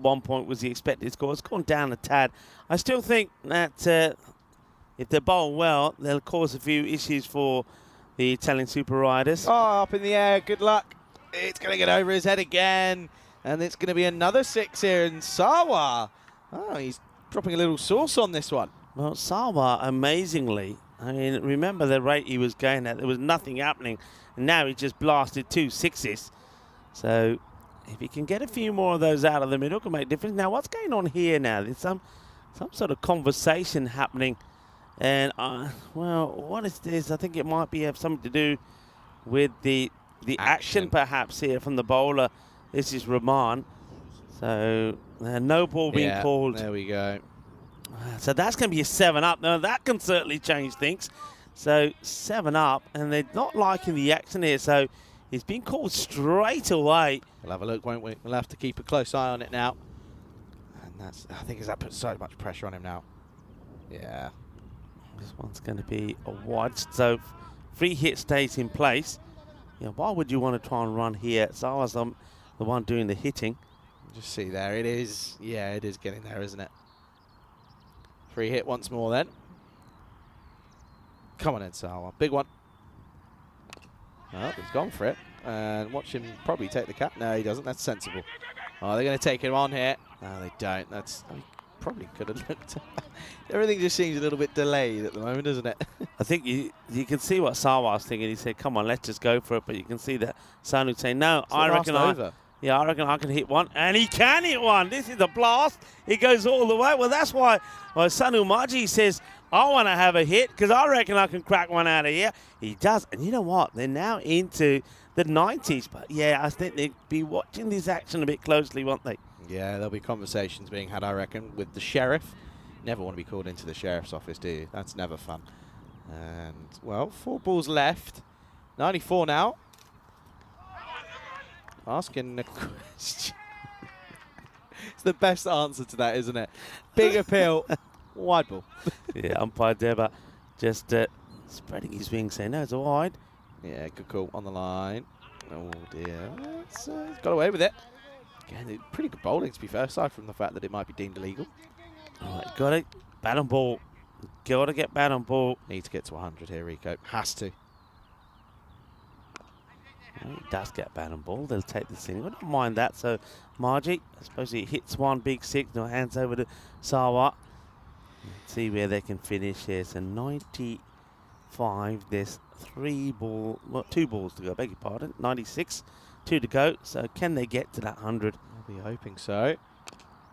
S1: one point was the expected score. It's gone down a tad. I still think that if they bowl well, they'll cause a few issues for the Italian Super Riders.
S5: Oh, up in the air. Good luck. It's going to get over his head again. And it's going to be another 6 here in Sawa. Oh, he's dropping a little sauce on this one.
S1: Well, Sawa, amazingly, I mean, remember the rate he was going at. There was nothing happening. And now he just blasted 2 6s. So if he can get a few more of those out of the middle, it can make a difference. Now, what's going on here now? There's some sort of conversation happening. And, well, what is this? I think it might have something to do with the action perhaps here from the bowler. This is Rahman. So no ball being called.
S5: There we go.
S1: So that's going to be a 7-up. Now that can certainly change things. So 7-up, and they're not liking the action here. So it's been called straight away.
S5: We'll have a look, won't we? We'll have to keep a close eye on it now. And that's, I think, that puts so much pressure on him now. Yeah.
S1: This one's going to be a wide. So free hit stays in place. Yeah, why would you want to try and run here? So I was the one doing the hitting.
S5: Just see there, it is. Yeah, it is getting there, isn't it? Free hit once more then. Come on in, Sawa. Big one. Oh, he's gone for it. And watch him probably take the cap. No, he doesn't. That's sensible. Oh, they're going to take him on here. No, they don't. That's probably could have looked. Everything just seems a little bit delayed at the moment, doesn't it?
S1: I think you can see what Sawa was thinking. He said, come on, let's just go for it. But you can see that Sanu saying, no, I reckon I can hit one. And he can hit one. This is a blast. It goes all the way. Well, that's why Sanu Maji says, I want to have a hit because I reckon I can crack one out of here. He does. And you know what? They're now into the 90s. But, yeah, I think they'd be watching this action a bit closely, won't they?
S5: Yeah, there'll be conversations being had, I reckon, with the sheriff. Never want to be called into the sheriff's office, do you? That's never fun. And, well, 4 balls left. 94 now. Asking a question. It's the best answer to that, isn't it? Big appeal. Wide ball.
S1: Yeah, umpire Deba just spreading his wings saying, no, it's a wide.
S5: Yeah, good call on the line. Oh, dear. He's got away with it. Again, pretty good bowling, to be fair, aside from the fact that it might be deemed illegal.
S1: All right, got it. Bat on ball. Got to get bat on ball.
S5: Need to get to 100 here, Rico. Has to.
S1: Well, he does get bat on ball. They'll take the single. Don't mind that. So, Margie, I suppose he hits one big 6. Now hands over to Sawa. Let's see where they can finish here. So 95. There's 2 balls to go. Beg your pardon. 96. 2 to go. So can they get to that 100?
S5: I'll be hoping so.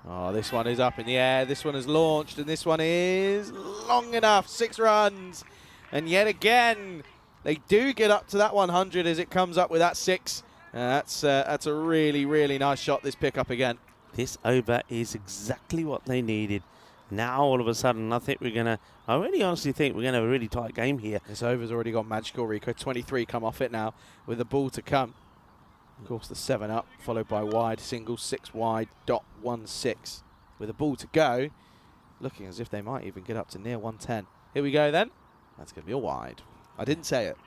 S5: Oh, this one is up in the air. This one is launched, and this one is long enough. 6 runs. And yet again, they do get up to that 100 as it comes up with that 6. That's a really, really nice shot, this pickup again.
S1: This over is exactly what they needed. Now, all of a sudden, I really honestly think we're going to have a really tight game here.
S5: This over's already got magical, Rico. 23 come off it now with the ball to come. Of course, the 7 up, followed by wide, single, 6 wide, dot 1-6. With a ball to go, looking as if they might even get up to near 110. Here we go then. That's going to be a wide. I didn't say it.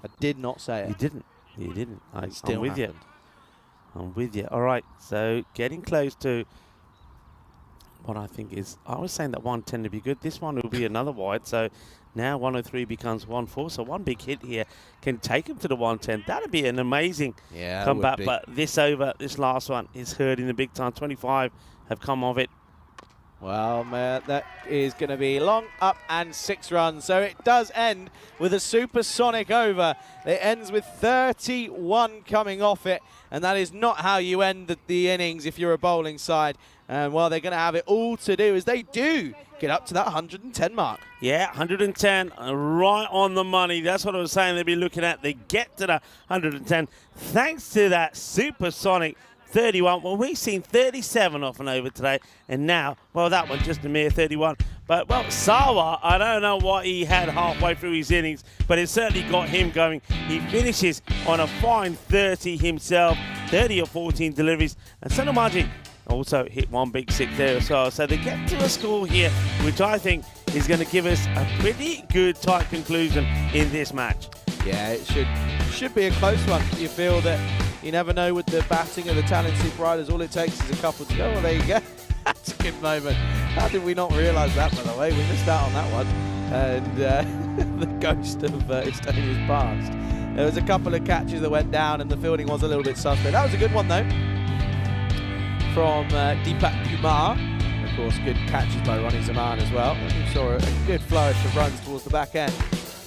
S5: I did not say it.
S1: You didn't. You didn't. I'm
S5: Still
S1: with you. I'm with you. All right, so getting close to what I think is, I was saying that 110 to be good. This one will be another wide. So now 103 becomes 1-4. So one big hit here can take him to the 110. That'd be an amazing comeback. But this last one is hurting the big time. 25 have come of it.
S5: Well, man, that is going to be long up and 6 runs. So it does end with a supersonic over. It ends with 31 coming off it. And that is not how you end the innings if you're a bowling side. And, well, they're going to have it all to do as they do get up to that 110 mark.
S1: Yeah, 110, right on the money. That's what I was saying they'd be looking at. They get to the 110 thanks to that supersonic 31. Well, we've seen 37 off and over today. And now, well, that one just a mere 31. But, well, Sawa, I don't know what he had halfway through his innings, but it certainly got him going. He finishes on a fine 30 himself, 30 or 14 deliveries. And Sanomaji also hit one big 6 there as well. So they get to a score here, which I think is going to give us a pretty good tight conclusion in this match.
S5: Yeah, it should be a close one. You feel that you never know with the batting of the talented riders. All it takes is a couple to go. Well, there you go. That's a good moment. How did we not realise that, by the way? We missed out on that one. And the ghost of Estonia's past. There was a couple of catches that went down and the fielding was a little bit suspect. That was a good one, though, from Deepak Kumar. Of course, good catches by Ronnie Zaman as well. We saw a good flourish of runs towards the back end.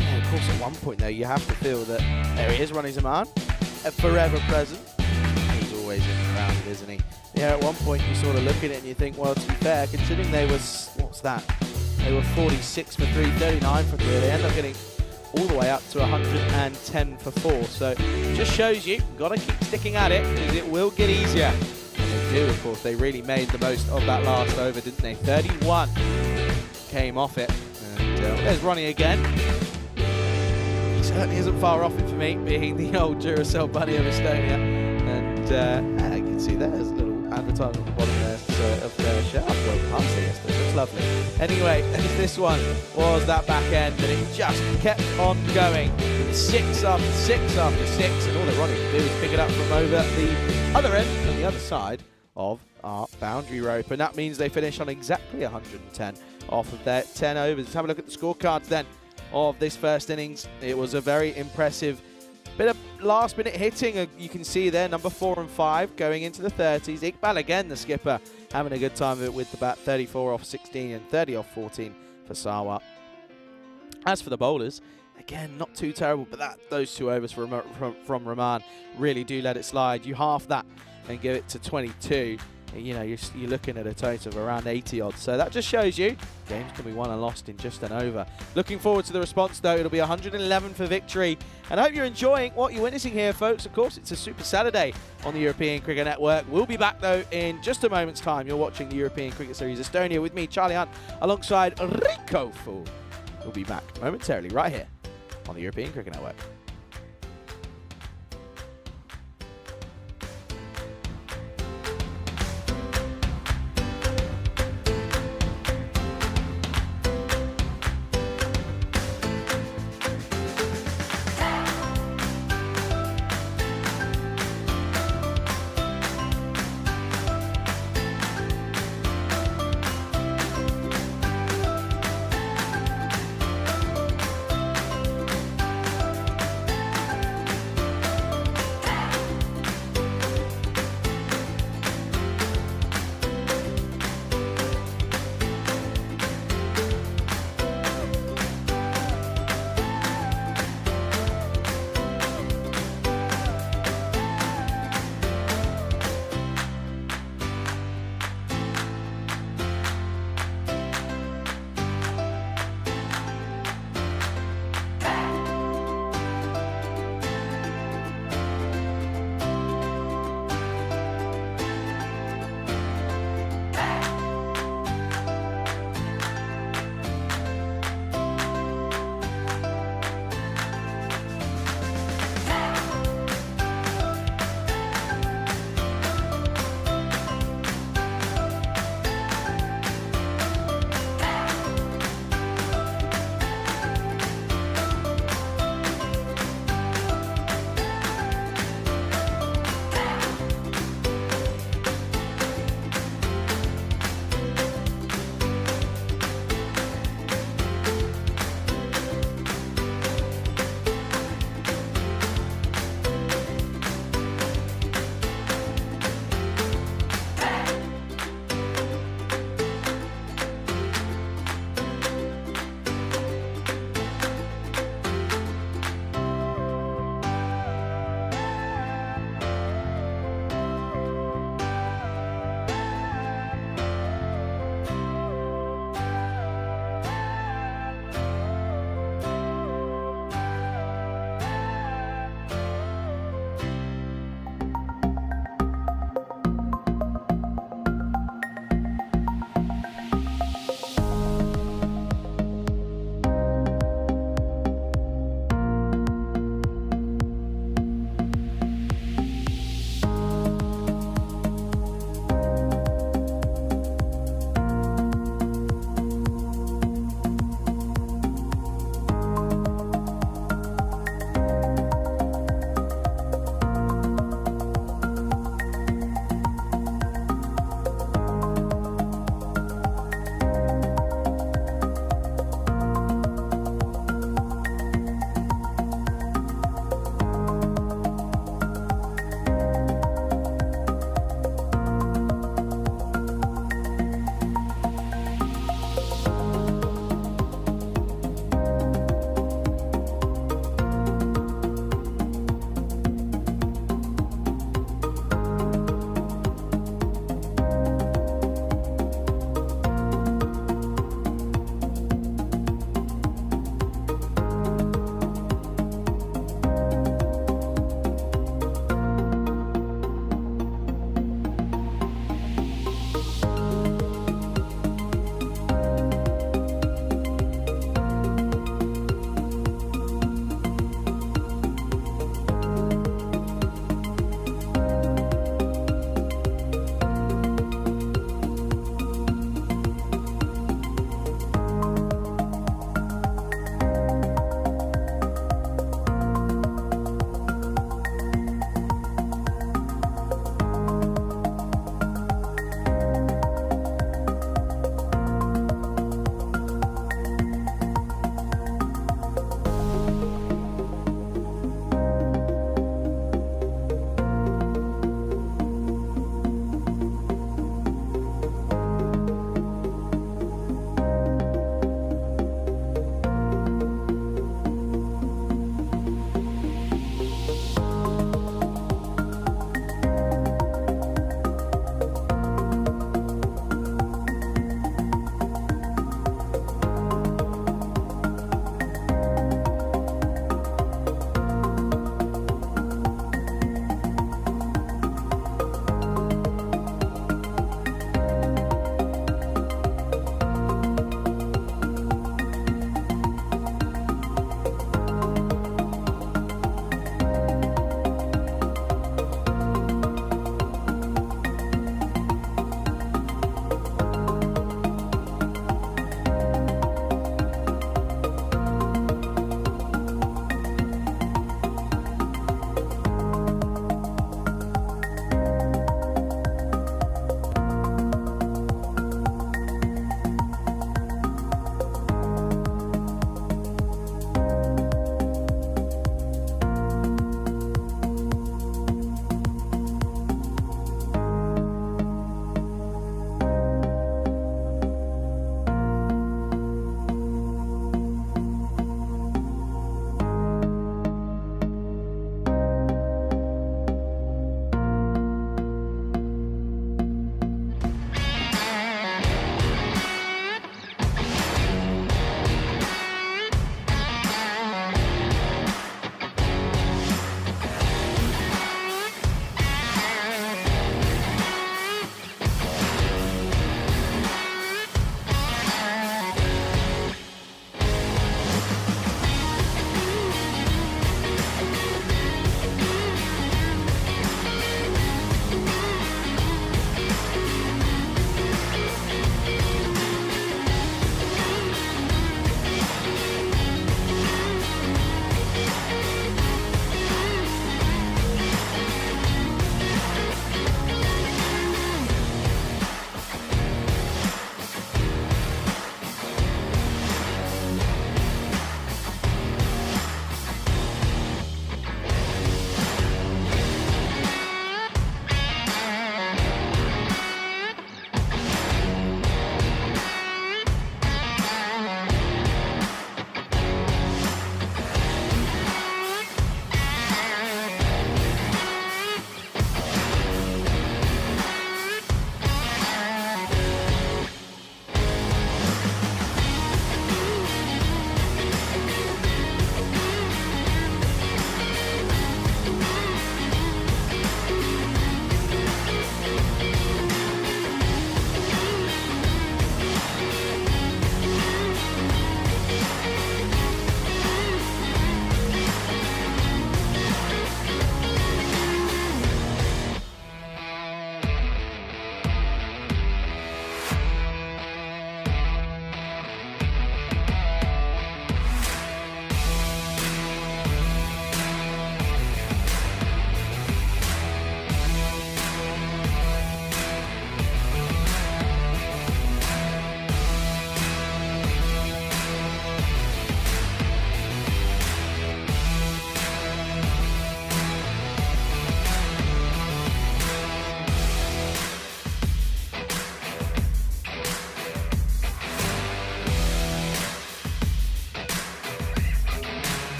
S5: And of course, at one point, though, you have to feel that there he is, Ronnie Zaman, forever present. He's always in and around it, isn't he? Yeah, at one point, you sort of look at it and you think, well, to be fair, considering they were, what's that? They were 46 for 3, 39 for 3. They end up getting all the way up to 110 for 4. So it just shows you, got to keep sticking at it because it will get easier. And they do, of course. They really made the most of that last over, didn't they? 31 came off it. And there's Ronnie again. He certainly isn't far off it for me, being the old Duracell bunny of Estonia. And you can see there's a little advertisement on the bottom there of their shirt. I've broken past it yesterday. Looks lovely. Anyway, this one was that back end, and it just kept on going. 6 after 6 after 6, and all that Ronnie could do was pick it up from over the other end, on the other side of our boundary rope. And that means they finish on exactly 110 off of their 10 overs. Let's have a look at the scorecards then of this first innings. It was a very impressive bit of last-minute hitting. You can see there, number 4 and 5 going into the 30s. Iqbal again, the skipper, having a good time of it with the bat. 34 off 16 and 30 off 14 for Sawa. As for the bowlers, again, not too terrible, but those 2 overs from Rahman really do let it slide. You half that and give it to 22. You know, you're looking at a total of around 80 odds. So that just shows you games can be won and lost in just an over. Looking forward to the response, though. It'll be 111 for victory. And I hope you're enjoying what you're witnessing here, folks. Of course, it's a Super Saturday on the European Cricket Network. We'll be back, though, in just a moment's time. You're watching the European Cricket Series Estonia with me, Charlie Hunt, alongside Rico Fool. We'll be back momentarily right here on the European Cricket Network.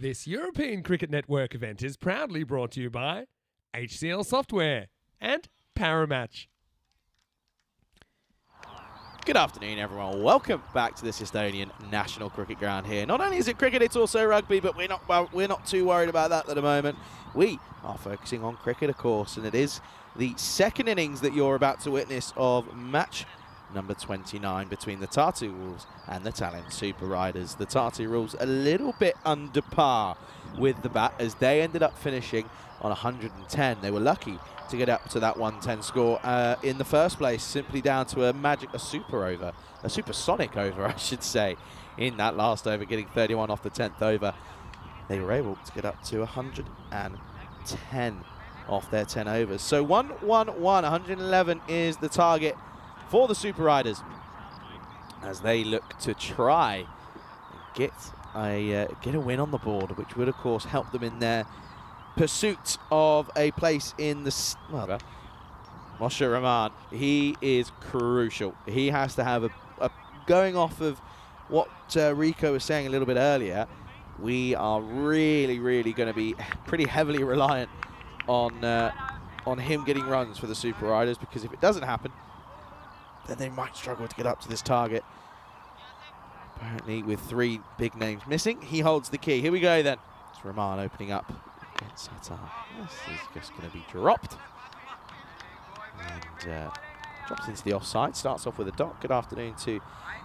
S2: This European Cricket Network event is proudly brought to you by HCL Software and Paramatch.
S5: Good afternoon, everyone. Welcome back to this Estonian National Cricket Ground here. Not only is it cricket, it's also rugby, but we're not too worried about that at the moment. We are focusing on cricket, of course, and it is the second innings that you're about to witness of match number 29 between the Tatu Wolves and the Tallinn Super Riders. The Tatu Wolves a little bit under par with the bat as they ended up finishing on 110. They were lucky to get up to that 110 score in the first place, simply down to a supersonic over, I should say, in that last over, getting 31 off the 10th over. They were able to get up to 110 off their 10 overs. So 111 is the target for the Super Riders as they look to try and get a win on the board, which would of course help them in their pursuit of a place in the Moshe Rahman. He is crucial. He has to have a going off of what Rico was saying a little bit earlier. We are really going to be pretty heavily reliant on him getting runs for the Super Riders, because if it doesn't happen, then they might struggle to get up to this target. Apparently with 3 big names missing, he holds the key. Here we go then. It's Rahman opening up against Satar. This is just going to be dropped. And drops into the offside. Starts off with a dot. Good afternoon to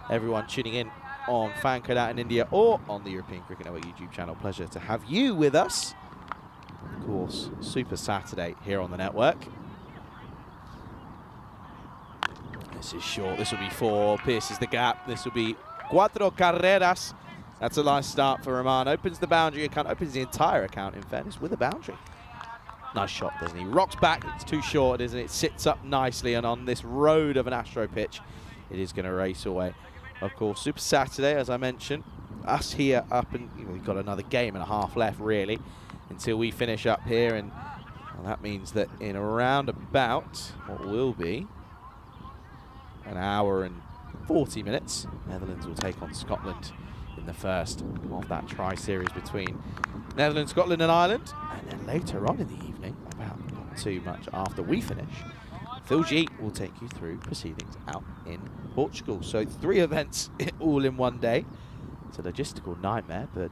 S5: everyone tuning in on Fan Code out in India or on the European Cricket Network YouTube channel. Pleasure to have you with us. Of course, Super Saturday here on the network. This is short. This will be 4. Pierces the gap. This will be 4 carreras. That's a nice start for Rahman. Opens the boundary account. Opens the entire account, in fairness, with a boundary. Nice shot, doesn't he? Rocks back. It's too short, isn't it? Sits up nicely, and on this road of an Astro pitch, it is going to race away. Of course, Super Saturday, as I mentioned, us here up, and we've got another game and a half left, really, until we finish up here. And well, that means that in around about what will be an hour and 40 minutes, Netherlands will take on Scotland in the first of that tri-series between Netherlands, Scotland and Ireland. And then later on in the evening, about not too much after we finish, Phil G will take you through proceedings out in Portugal. So 3 events all in one day. It's a logistical nightmare, but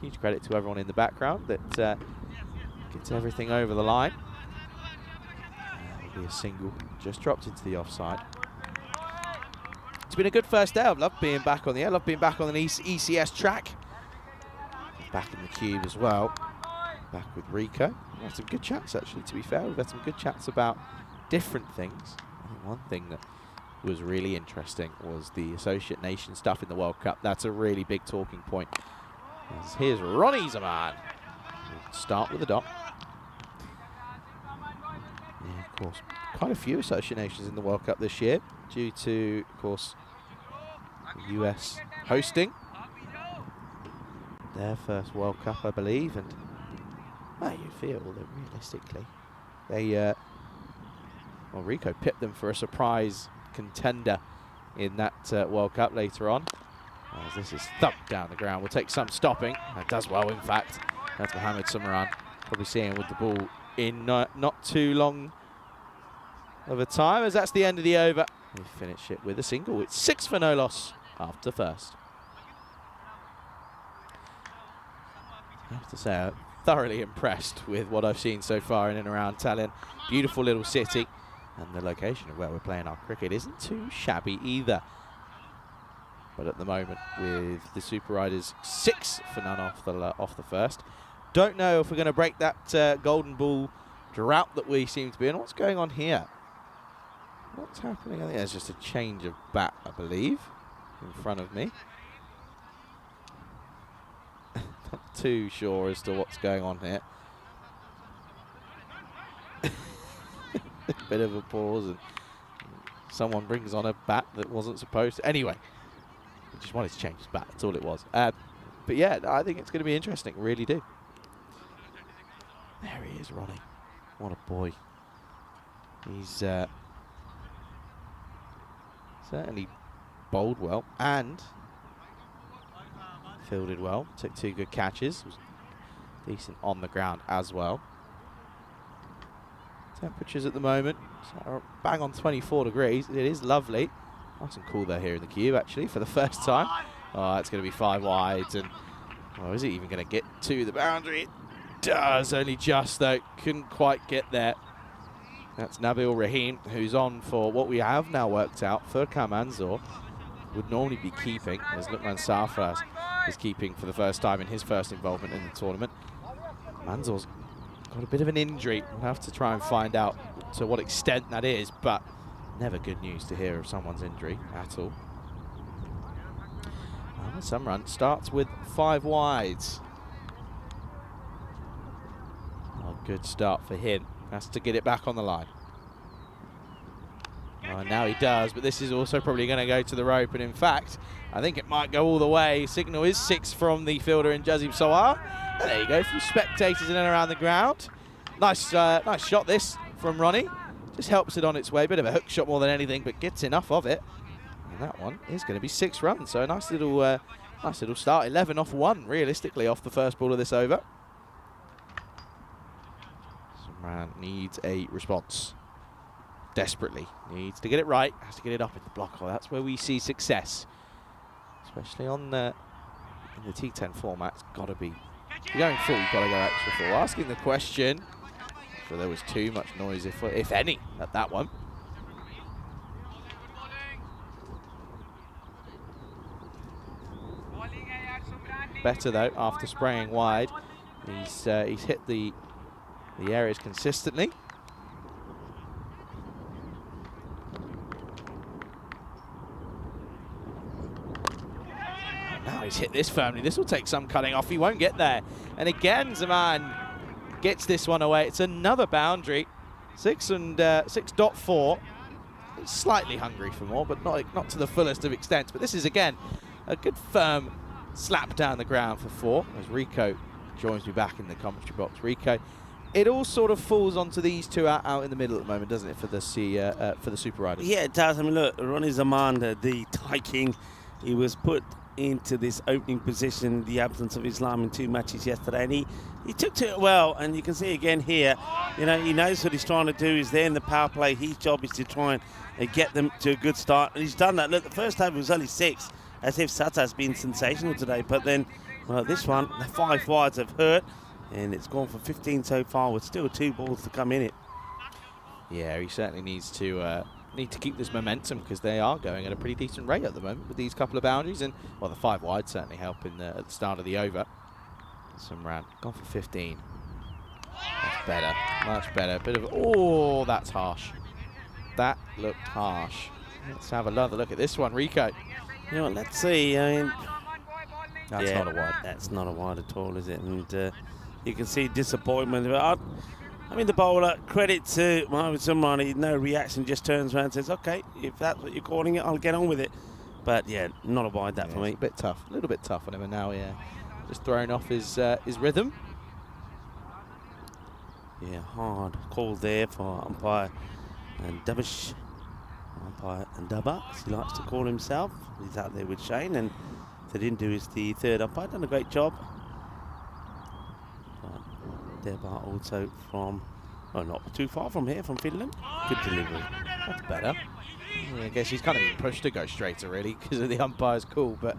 S5: huge credit to everyone in the background that gets everything over the line. That'll be a single, just dropped into the offside. It's been a good first day. I've loved being back on the air. I've been back on an ECS track. Back in the cube as well. Back with Rico. We've had some good chats, actually, to be fair. We've had some good chats about different things. I think one thing that was really interesting was the Associate Nation stuff in the World Cup. That's a really big talking point. Here's Ronnie Zaman. We'll start with a dot. Yeah, of course, quite a few Associate Nations in the World Cup this year, due to, of course, the US hosting their first World Cup, I believe. And how you feel that realistically they well, Rico pipped them for a surprise contender in that World Cup later on. As this is thumped down the ground, will take some stopping. That does well, in fact. That's Mohamed Sumran. Probably seeing him with the ball in not too long of a time, as that's the end of the over. We finish it with a single. It's 6 for no loss after first. I have to say, I'm thoroughly impressed with what I've seen so far in and around Tallinn. Beautiful little city, and the location of where we're playing our cricket isn't too shabby either. But at the moment, with the Super Riders 6 for none off the first. Don't know if we're going to break that golden ball drought that we seem to be in. What's going on here? What's happening? I think there's just a change of bat, I believe, in front of me. Not too sure as to what's going on here. Bit of a pause, and someone brings on a bat that wasn't supposed to. Anyway, I just wanted to change his bat. That's all it was. But yeah, I think it's going to be interesting. Really do. There he is, Ronnie. What a boy. He's certainly bowled well and fielded well. Took 2 good catches. Was decent on the ground as well. Temperatures at the moment are bang on 24 degrees. It is lovely. Nice and cool though here in the cube actually for the first time. Oh, it's going to be 5 wides, and oh, is it even going to get to the boundary? It does, only just though. Couldn't quite get there. That's Nabil Rahim, who's on for what we have now worked out. Furkan Manzoor would normally be keeping, as Lukman Safras is keeping for the first time in his first involvement in the tournament. Manzoor's got a bit of an injury. We'll have to try and find out to what extent that is, but never good news to hear of someone's injury at all. Sumran starts with 5 wides. Oh, good start for him. Has to get it back on the line. Oh, now he does, but this is also probably going to go to the rope, and in fact, I think it might go all the way. Signal is 6 from the fielder in Jazib Sawar. And there you go, from spectators in and around the ground. Nice shot this from Ronnie. Just helps it on its way. Bit of a hook shot more than anything, but gets enough of it. And that one is going to be 6 runs. So a nice little start. 11 off 1, realistically, off the first ball of this over. Sumran needs a response. Desperately. Needs to get it right. Has to get it up in the block. Oh, that's where we see success. Especially on in the T10 format. It's got to be. If you're going full, you've got to go extra full. Asking the question. So there was too much noise, if any, at that one. Better though after spraying wide. He's hit the areas consistently. Now he's hit this firmly. This will take some cutting off. He won't get there. And again, Zaman gets this one away. It's another boundary. 6.4. Slightly hungry for more, but not to the fullest of extents. But this is again a good firm slap down the ground for 4. As Rico joins me back in the commentary box. Rico, it all sort of falls onto these two out in the middle at the moment, doesn't it, for the Super Riders?
S1: Yeah, it does. I mean, look, Ronnie Zamanda, the Thai King, he was put into this opening position in the absence of Islam in 2 matches yesterday, and he took to it well. And you can see again here, you know, he knows what he's trying to do. He's there in the power play. His job is to try and get them to a good start, and he's done that. Look, the first over was only 6, as if Sata's been sensational today, but then this one, the 5 wides have hurt, and it's gone for 15 so far with still 2 balls to come in it.
S5: Yeah, he certainly needs to keep this momentum, because they are going at a pretty decent rate at the moment with these couple of boundaries, and well, the 5 wide certainly help at the start of the over. Sumran gone for 15. That's better, much better. Bit of that's harsh. That looked harsh. Let's have another look at this one, Rico.
S1: You know, let's see. I mean,
S5: that's not a wide.
S1: That's not a wide at all, is it? And you can see disappointment. I mean, the bowler, credit to Mohamed Sumran, no reaction, just turns around and says, okay, if that's what you're calling it, I'll get on with it. But yeah, not a wide that for me.
S5: It's a bit tough, a little bit tough on him, and now just throwing off his rhythm.
S1: Yeah, hard call there for umpire and Dabish. Umpire and Daba, as he likes to call himself. He's out there with Shane, and they didn't do is the 3rd umpire. Done a great job. Deba also from, not too far from here, from Finland. Good delivery.
S5: That's better. Yeah, I guess he's kind of been pushed to go straighter, really, because of the umpire's call, but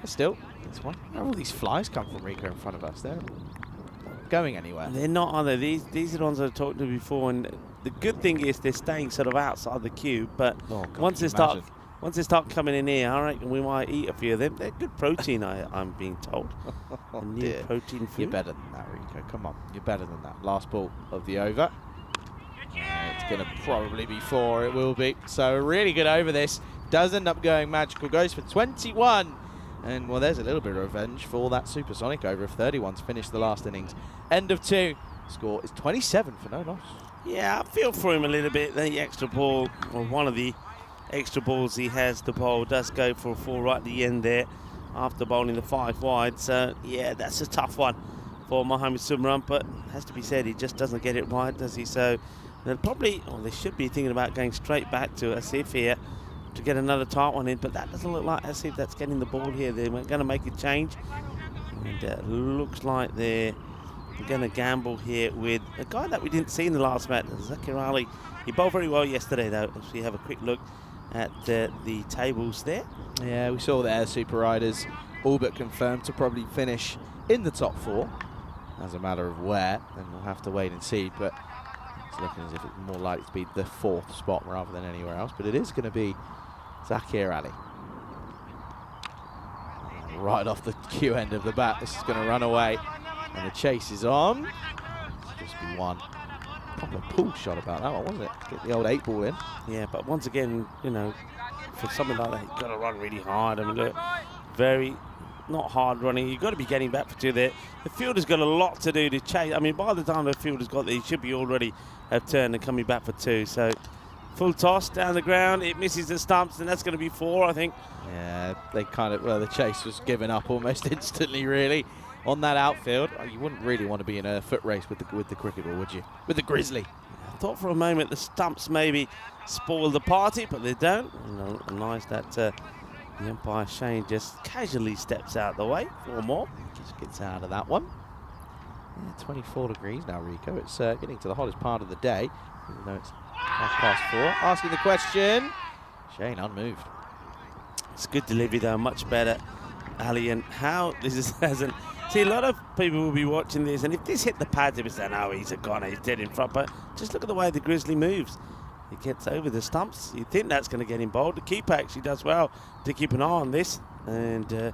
S5: still, this one. Where all these flies come from, Rico, in front of us? They're not going anywhere.
S1: They're not, are they? These are the ones I've talked to before, and the good thing is they're staying sort of outside the cube, but once they start coming in here, I reckon we might eat a few of them. They're good protein, I'm being told. Protein food.
S5: You're better than that, Rico. Come on, you're better than that. Last ball of the over. It's going to probably be 4. It will be. So a really good over this. Does end up going magical. Goes for 21. And, well, there's a little bit of revenge for that supersonic over of 31 to finish the last innings. End of 2. Score is 27 for no loss.
S1: Yeah, I feel for him a little bit. The extra ball, or one of the extra balls he has to bowl, does go for a 4 right at the end there after bowling the 5 wide. So, yeah, that's a tough one for Mohamed Sumran, but has to be said, he just doesn't get it right, does he? So they'll probably, they should be thinking about going straight back to Asif here to get another tight one in, but that doesn't look like Asif that's getting the ball here. They're going to make a change. And looks like they're going to gamble here with a guy that we didn't see in the last match, Zakirali. He bowled very well yesterday, though, as we have a quick look at the tables there.
S5: Yeah, we saw there Super Riders all but confirmed to probably finish in the top 4. As a matter of where, then we'll have to wait and see. But it's looking as if it's more likely to be the 4th spot rather than anywhere else. But it is going to be Zakir Ali. Right off the Q end of the bat, this is going to run away. And the chase is on. It's just be one. Proper pull shot about that one, wasn't it? Get the old 8 ball in.
S1: Yeah, but once again, you know, for something like that, you've got to run really hard. I mean, look, very not hard running. You've got to be getting back for 2 there. The fielder's got a lot to do to chase. I mean, by the time the fielder's got there, he should be already have turned and coming back for 2. So full toss down the ground. It misses the stumps, and that's going to be 4, I think.
S5: Yeah, they kind of, well, the chase was given up almost instantly, really, on that outfield. You wouldn't really want to be in a foot race with the cricket ball, would you? With the Grizzly.
S1: I thought for a moment the stumps maybe spoil the party, but they don't. And nice that the umpire Shane just casually steps out the way. 4 more.
S5: Just gets out of that one. Yeah, 24 degrees now, Rico. It's getting to the hottest part of the day, even though it's 4:30. Asking the question. Shane unmoved.
S1: It's good delivery though, much better. Ali, and how this hasn't. See, a lot of people will be watching this, and if this hit the pads, they'll be saying, oh, he's a goner, he's dead in front. But just look at the way the Grizzly moves. He gets over the stumps. You think that's going to get him bowled. The keeper actually does well to keep an eye on this and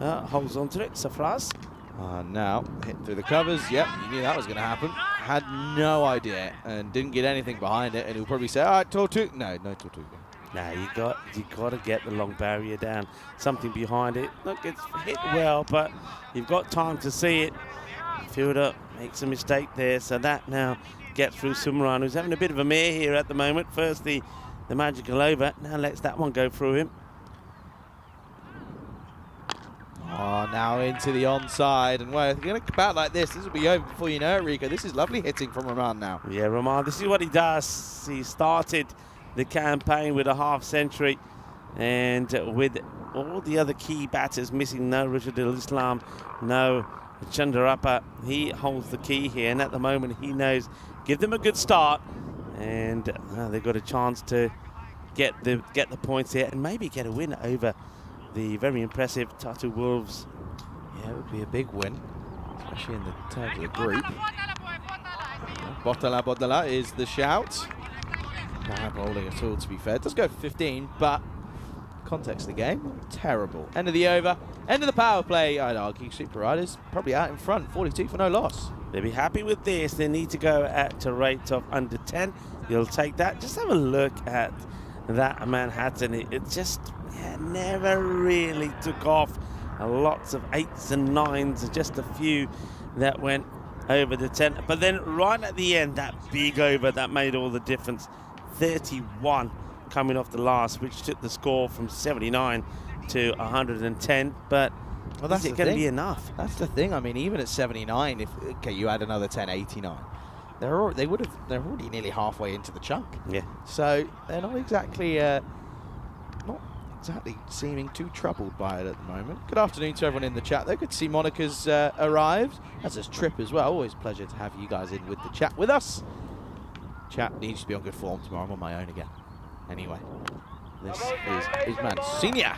S1: holds on to it. Safraz.
S5: Now, hit through the covers. Yep, you knew that was going to happen. Had no idea and didn't get anything behind it. And he'll probably say, all right, Tatu. No Tatu.
S1: Now you got to get the long barrier down. Something behind it. Look, it's hit well, but you've got time to see it. Fielder makes a mistake there, so that now gets through Sumran, who's having a bit of a mare here at the moment. First the magical over. Now lets that one go through him.
S5: Oh, now into the onside, and well, if you're going to bat like this will be over before you know it, Rico. This is lovely hitting from Rahman now.
S1: Yeah, Rahman, this is what he does. He started the campaign with a half-century, and with all the other key batters missing, no Rashidul Islam, no Chandarappa, he holds the key here, and at the moment he knows, give them a good start, and they've got a chance to get the points here and maybe get a win over the very impressive Tatu Wolves.
S5: Yeah, it would be a big win, especially in the terms of the group. Botala is the shout. Bad bowling at all, to be fair. It does go for 15, but context of the game, terrible. End of the over, end of the power play. I'd argue Super Riders probably out in front, 42 for no loss.
S1: They'll be happy with this. They need to go at a rate of under 10. You'll take that. Just have a look at that Manhattan. It just never really took off. Lots of 8s and 9s, and just a few that went over the 10. But then right at the end, that big over that made all the difference. 31 coming off the last, which took the score from 79 to 110. But
S5: well, that's
S1: is it going to be enough?
S5: That's the thing. I mean, even at 79, if you add another 10, 89. They're already nearly halfway into the chunk.
S1: Yeah.
S5: So they're not exactly seeming too troubled by it at the moment. Good afternoon to everyone in the chat though. Good to see Monica's arrived. As has Trip as well. Always a pleasure to have you guys in with the chat with us. Chat needs to be on good form tomorrow. I'm on my own again. Anyway, this is Man Senior.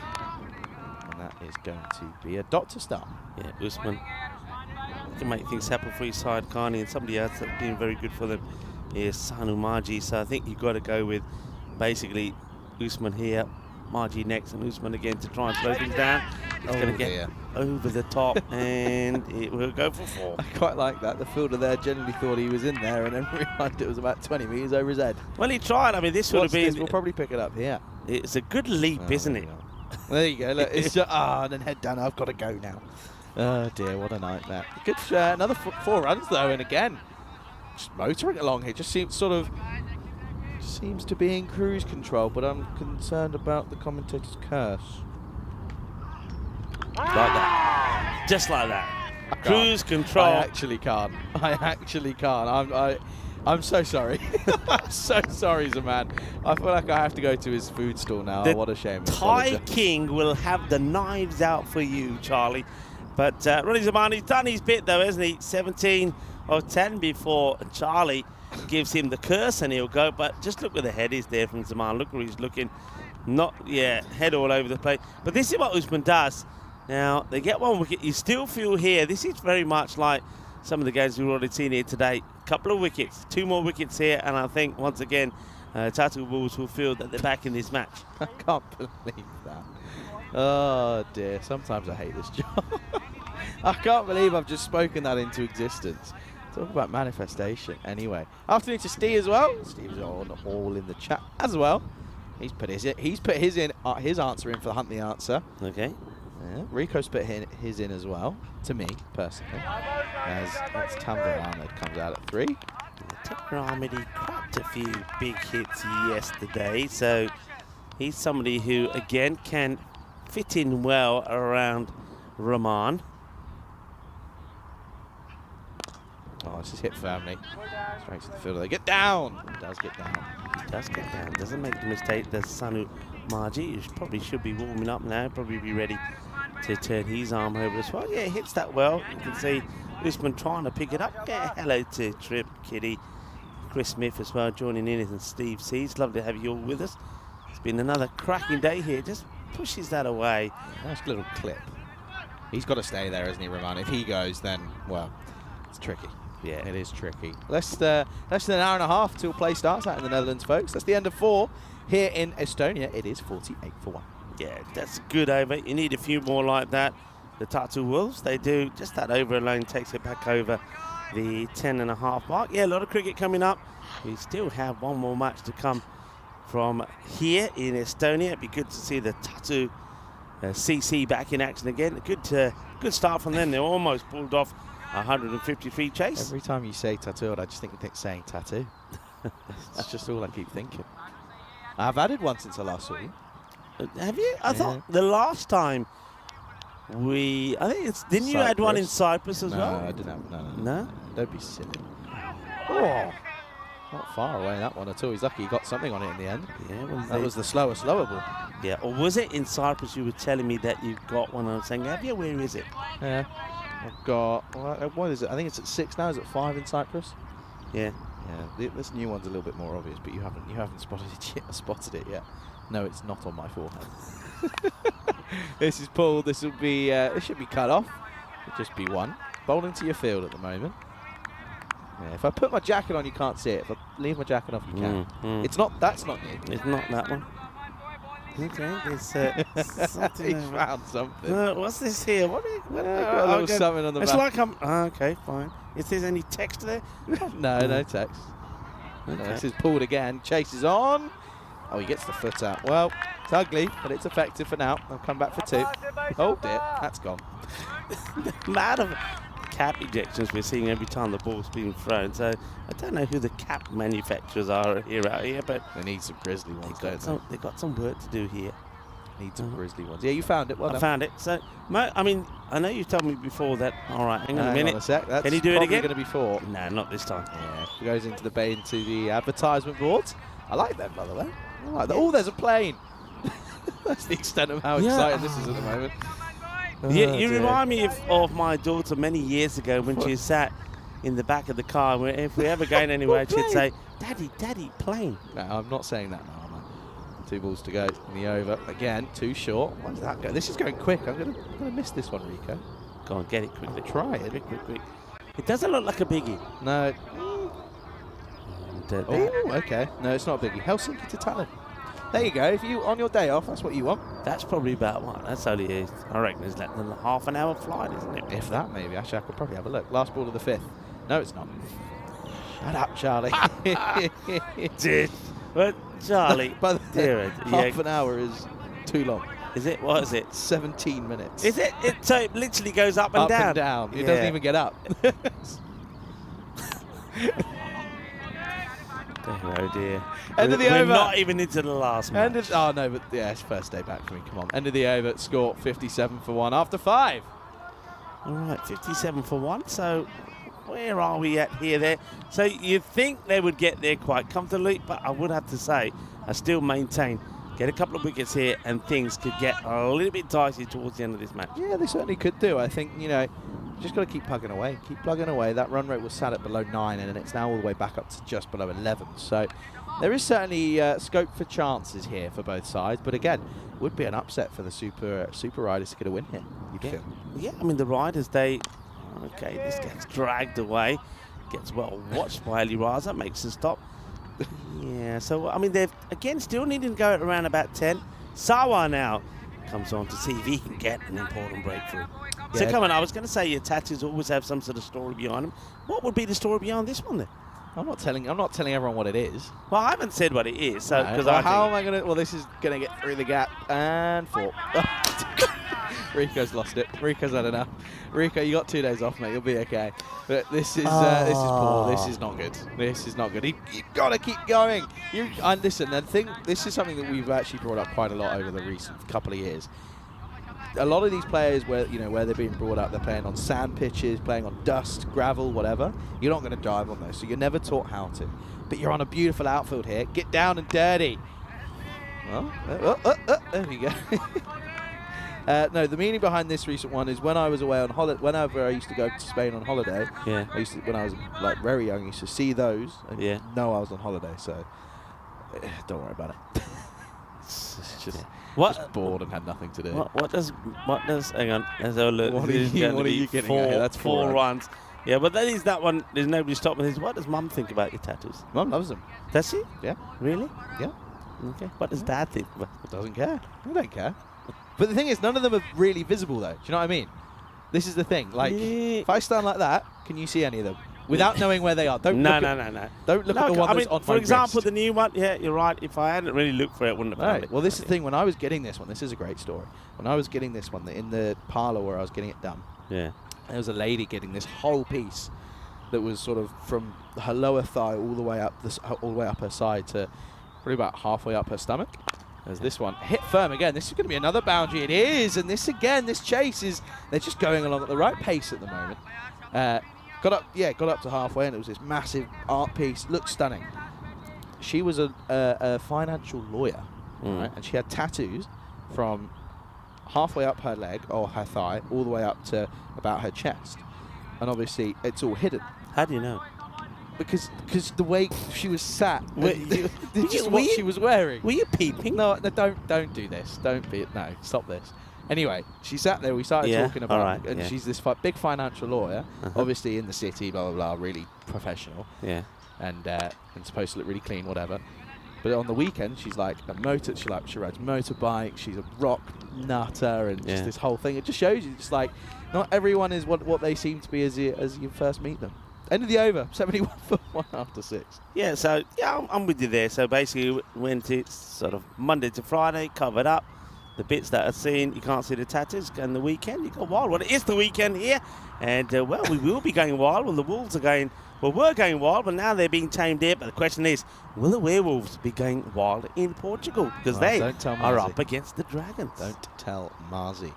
S5: And that is going to be a dot to start.
S1: Yeah, Usman can make things happen for his side, Carney, and somebody else that's been very good for them is Sanu Marji. So I think you've got to go with basically Usman here, Marji next, and Usman again to try and slow things down. It's going to get over the top, and it will go for 4.
S5: I quite like that. The fielder there generally thought he was in there, and then realised it was about 20 metres over his head.
S1: Well, he tried. I mean, this would have been...
S5: We'll probably pick it up here.
S1: It's a good leap, isn't it?
S5: There you go. Look, it's and then head down. I've got to go now. Oh dear, what a nightmare. Good, another 4 runs though, and again, just motoring along here. Just seems to be in cruise control, but I'm concerned about the commentator's curse.
S1: Like that, just like that. Cruise control.
S5: I actually can't. I'm so sorry. I'm so sorry, Zaman. I feel like I have to go to his food stall now. What a shame.
S1: Thai King will have the knives out for you, Charlie. But Ronnie Zamani's done his bit though, hasn't he? 17 of 10 before Charlie gives him the curse and he'll go. But just look where the head is there from Zaman. Look where he's looking. Not, yeah, head all over the place. But this is what Usman does. Now, they get one wicket. You still feel here, this is very much like some of the games we've already seen here today. Couple of wickets, 2 more wickets here, and I think, once again, Tatu Bulls will feel that they're back in this match.
S5: I can't believe that. Oh, dear. Sometimes I hate this job. I can't believe I've just spoken that into existence. Talk about manifestation. Anyway, afternoon to Steve as well. Steve's on all in the chat as well. He's put his answer in for the Hunt the Answer.
S1: Okay.
S5: Yeah, Rico's put his in as well, to me, personally. As Tanvir Ahmed comes out at 3.
S1: Tanvir Ahmed, he cracked a few big hits yesterday, so he's somebody who, again, can fit in well around Rahman.
S5: Oh, this is hit firmly. Straight to the fielder. They get down. It does get down.
S1: He does get down. Doesn't make the mistake that Sanu Marji probably should be warming up now. Probably be ready to turn his arm over as well. Yeah, hits that well. You can see Usman trying to pick it up. Yeah, hello to Trip, Kitty, Chris Smith as well joining in, and Steve C. It's lovely to have you all with us. It's been another cracking day here. Just pushes that away.
S5: Nice little clip. He's got to stay there, isn't he, Rahman? If he goes, then, well, it's tricky.
S1: Yeah,
S5: it is tricky. Less than an hour and a half till play starts out in the Netherlands, folks. That's the end of 4. Here in Estonia, it is 48 for 1.
S1: Yeah, that's a good over. You need a few more like that. The Tatu Wolves, they do. Just that over alone takes it back over the 10.5 mark. Yeah, a lot of cricket coming up. We still have one more match to come from here in Estonia. It'd be good to see the Tatu CC back in action again. Good start from them. They almost pulled off 153 chase.
S5: Every time you say tattoo, I just think saying tattoo. That's just all I keep thinking. I've added one since I last saw you.
S1: Have you? I thought the last time didn't you add one in Cyprus as well?
S5: No, I didn't have.
S1: No?
S5: Don't be silly. Oh, not far away that one at all. He's lucky he got something on it in the end.
S1: Yeah, well,
S5: that was the slower ball.
S1: Yeah, or was it in Cyprus you were telling me that you got one? I was saying, have you? Where is it?
S5: Yeah. I've got, what is it? I think it's at 6 now. Is it 5 in Cyprus?
S1: Yeah.
S5: Yeah. This new one's a little bit more obvious, but you haven't spotted it yet. No, it's not on my forehead. This is pulled. This will be. It should be cut off. It'll just be 1. Bowling to your field at the moment. Yeah. If I put my jacket on, you can't see it. If I leave my jacket off, you can. It's not. That's not new.
S1: It's not that one. Okay, there's something.
S5: He found something.
S1: What's this here? What
S5: got a little something on the
S1: it's
S5: back.
S1: It's like okay, fine. Is there any text there?
S5: No text.
S1: Okay.
S5: No, this is pulled again. Chases on. Oh, he gets the foot out. Well, it's ugly, but it's effective for now. I'll come back for 2. Oh dear, that's gone.
S1: The amount of cap ejections we're seeing every time the ball's being thrown. So I don't know who the cap manufacturers are out here, but
S5: they need some grizzly ones, don't they?
S1: They've got some work to do here.
S5: Need some grizzly ones. Yeah, you found it. Well done.
S1: I found it. So, I mean, I know you've told me before that. All right, hang on a minute.
S5: On a sec. That's
S1: Can you do it again?
S5: Going to be 4.
S1: No, not this time.
S5: Yeah, it goes into the advertisement boards. I like them, by the way. I like that. Oh, there's a plane. That's the extent of how excited this is at the moment.
S1: You remind me of my daughter many years ago when she sat in the back of the car. Where if we ever going anywhere, she'd say, "Daddy, plane."
S5: No, I'm not saying that now, am I? 2 balls to go in the over. Again, too short. Why does that go? This is going quick. I'm gonna miss this one, Rico.
S1: Go on, get it quickly.
S5: Try it.
S1: Quick. It doesn't look like a biggie.
S5: No.
S1: And,
S5: oh, okay. No, it's not a biggie. Helsinki to Tallinn. There you go. If you on your day off, that's what you want.
S1: That's probably about what? That's only, I reckon, it's less than half an hour flight, isn't it?
S5: If that, maybe. Actually, I could probably have a look. Last ball of the 5th. No, it's not. Shut up, Charlie.
S1: But Charlie,
S5: half an hour is too long.
S1: Is it? What is it?
S5: 17 minutes.
S1: Is it? So it literally goes up and down.
S5: Up and down. It doesn't even get up.
S1: Oh dear.
S5: End of the over.
S1: We're not even into the last match.
S5: Oh no, but yeah, it's first day back for me. Come on. End of the over. Score 57 for 1 after 5.
S1: All right, 57 for 1. So where are we at here? There. So you'd think they would get there quite comfortably, but I would have to say, I still maintain get a couple of wickets here, and things could get a little bit dicey towards the end of this match.
S5: Yeah, they certainly could do. I think, you know, just got to keep plugging away. Keep plugging away. That run rate was sat at below 9, and it's now all the way back up to just below 11. So there is certainly scope for chances here for both sides. But again, would be an upset for the Super Riders to get a win here, you'd feel.
S1: Yeah, I mean, the Riders, okay, this gets dragged away. Gets well watched by Ali Raza, makes a stop. Yeah, so, I mean, they've, again, still needing to go at around about 10. Sawa now comes on to see if he can get an important breakthrough. So,
S5: Yeah.
S1: come on, I was going to say your Tatus always have some sort of story behind them. What would be the story behind this one, then?
S5: I'm not telling everyone what it is.
S1: Well, I haven't said what it is, so,
S5: No.
S1: because
S5: Well, how am I going to... Well, this is going to get through the gap, and 4. Rico's lost it. Rico's had enough. Rico, you got 2 days off, mate. You'll be okay. But this is poor. This is not good. This is not good. You got to keep going. And listen, this is something that we've actually brought up quite a lot over the recent couple of years. A lot of these players, where they're being brought up, they're playing on sand pitches, playing on dust, gravel, whatever. You're not going to dive on those, so you're never taught how to. But you're on a beautiful outfield here. Get down and dirty. Well, there we go. No, the meaning behind this recent one is when I was away on holiday, whenever I used to go to Spain on holiday,
S1: Yeah.
S5: when I was like very young, I used to see those and
S1: Yeah.
S5: know I was on holiday, so don't worry about it. It's just bored and had nothing to do.
S1: What does, hang on, let's have a look.
S5: What are
S1: This is
S5: you-
S1: going
S5: what
S1: to
S5: are
S1: be
S5: you getting at here? That's 4
S1: runs. Yeah, but that is that one, there's nobody stopping this. What does Mum think about your tattoos?
S5: Mum loves them.
S1: Does she?
S5: Yeah.
S1: Really?
S5: Yeah.
S1: Okay. What does Dad think about
S5: Doesn't care. I don't care. But the thing is, none of them are really visible, though. Do you know what I mean? This is the thing. Like,
S1: Yeah.
S5: if I stand like that, can you see any of them? Without knowing where they are. Don't
S1: No.
S5: look at the one
S1: I
S5: that's
S1: mean,
S5: on
S1: for
S5: my
S1: example,
S5: wrist.
S1: the new one, yeah, you're right. If I hadn't really looked for it, I wouldn't have found
S5: Right.
S1: it.
S5: Well, this is the thing. When I was getting this one, this is a great story. When I was getting this one, in the parlour where I was getting it done,
S1: Yeah.
S5: there was a lady getting this whole piece that was sort of from her lower thigh all the way up her side to probably about halfway up her stomach. As this one hit firm again. This is going to be another boundary. It is, and this chase is. They're just going along at the right pace at the moment. Got up to halfway, and it was this massive art piece. Looked stunning. She was a financial lawyer, right? And she had tattoos from halfway up her leg or her thigh, all the way up to about her chest. And obviously, it's all hidden.
S1: How do you know?
S5: Because the way she was sat, just
S1: were
S5: what
S1: you-
S5: she was wearing.
S1: Were you peeping?
S5: No, don't do this. No, stop this. Anyway, she sat there. We started
S1: Yeah,
S5: talking about,
S1: alright,
S5: and
S1: yeah.
S5: she's this big financial lawyer,
S1: Uh-huh.
S5: obviously in the city, blah blah blah, really professional,
S1: Yeah.
S5: and supposed to look really clean, whatever. But on the weekend, she's like a motor. She rides motorbikes. She's a rock nutter, and
S1: Yeah.
S5: just this whole thing. It just shows you, just like not everyone is what they seem to be as you first meet them. End of the over, 71 for 1 after 6.
S1: Yeah, so, yeah, I'm with you there. So basically, went it sort of Monday to Friday, covered up. The bits that are seen, you can't see the tattoos. And the weekend, you go wild. Well, it is the weekend here. And, well, we will be going wild. Well, the Wolves are going, well, we're going wild, but now they're being tamed there. But the question is, will the Werewolves be going wild in Portugal? Because
S5: Well,
S1: they
S5: don't tell
S1: are
S5: Marzi.
S1: up against the Dragons.
S5: Don't tell Marzi.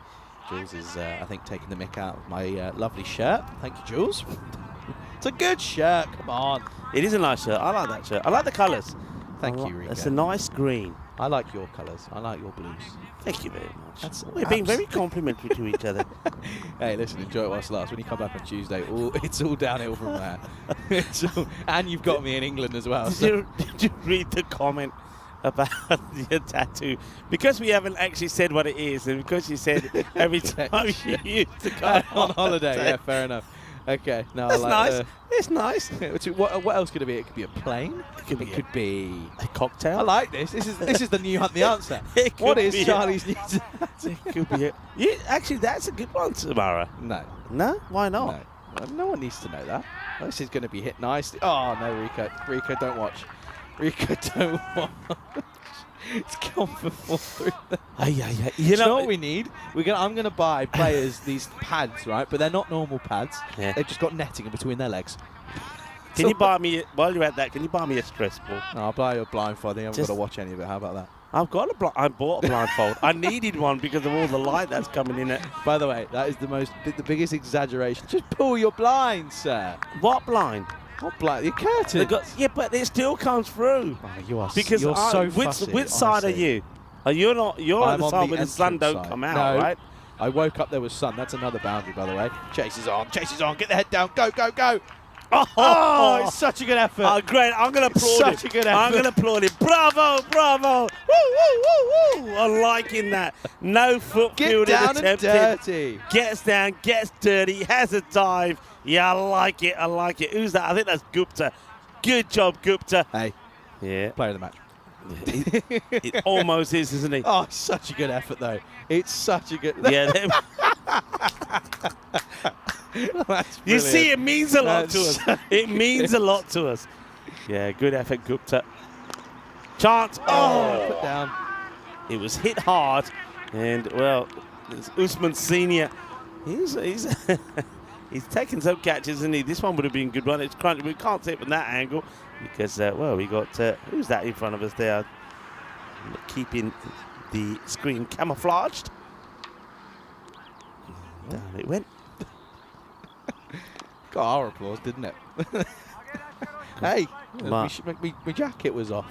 S5: Jules is, I think, taking the mick out of my lovely shirt. Thank you, Jules. It's a good shirt. Come on.
S1: It is a nice shirt. I like that shirt. I like the colours.
S5: Thank you, Rika.
S1: It's a nice green.
S5: I like your colours. I like your blues.
S1: Thank you very much.
S5: That's
S1: We're being very complimentary to each other.
S5: Hey, listen, enjoy it whilst it lasts. When you come back on Tuesday, it's all downhill from there. And you've got me in England as well.
S1: Did you read the comment about your tattoo? Because we haven't actually said what it is, and because you said every time you used to go
S5: on holiday. Yeah, fair enough. Okay, no,
S1: That's
S5: I like
S1: nice. It's nice.
S5: what else could it be? It could be a plane.
S1: It could be a cocktail.
S5: I like this. This is the new Hunt the Answer.
S1: It
S5: What
S1: could
S5: is
S1: be
S5: Charlie's new tattoo?
S1: It could be actually, that's a good one, Samara.
S5: No.
S1: No? Why not?
S5: No one needs to know that. This is going to be hit nicely. Oh, no, Rico. Rico, don't watch. Rico, don't watch. It's gone for 4-3.
S1: You know
S5: what we need? I'm going to buy players these pads, right? But they're not normal pads.
S1: Yeah.
S5: They've just got netting in between their legs.
S1: Can you buy me, while you're at that, can you buy me a stress ball?
S5: No, I'll buy you a blindfold. I haven't
S1: Just-
S5: got to watch any of it. How about that?
S1: I bought a blindfold. I needed one because of all the light that's coming in it.
S5: By the way, that is the biggest exaggeration. Just pull your blinds, sir.
S1: What blind?
S5: What blind? Your curtain.
S1: Yeah, but it still comes through.
S5: Oh, you are
S1: Because
S5: you're so
S1: which
S5: fussy,
S1: side are
S5: honestly.
S1: you? You're not. You're
S5: I'm
S1: at the
S5: on
S1: side
S5: the
S1: where the sun
S5: entrance
S1: don't
S5: side.
S1: come out,
S5: No.
S1: right?
S5: I woke up, there was sun. That's another boundary, by the way. Chases on, get the head down, go, go, go. Oh, it's such a good effort.
S1: Oh, great. I'm going to applaud him.
S5: Such a good
S1: I'm
S5: effort.
S1: going to applaud him. Bravo, bravo. Woo, woo, woo, woo. I'm liking that. No foot
S5: Get
S1: fielding
S5: down and
S1: attempted.
S5: dirty.
S1: Gets down, gets dirty, has a dive. Yeah, I like it. I like it. Who's that? I think that's Gupta. Good job, Gupta.
S5: Hey,
S1: Yeah.
S5: player of the match.
S1: It almost is, isn't he?
S5: Oh, such a good effort, though. It's such a good...
S1: Yeah.
S5: That's
S1: You see,
S5: brilliant.
S1: it means a lot to
S5: That's
S1: us.
S5: so
S1: It means a lot to us. Yeah, good effort, Gupta. Chance. Oh,
S5: Put down.
S1: it was hit hard. And, well, it's Usman Senior. He's he's taking some catches, isn't he? This one would have been a good one. It's crunchy. We can't see it from that angle because, well, we got, who's that in front of us there? Keeping the screen camouflaged. Down it went.
S5: Got our applause, didn't it? Hey,
S1: Mark.
S5: my jacket was off.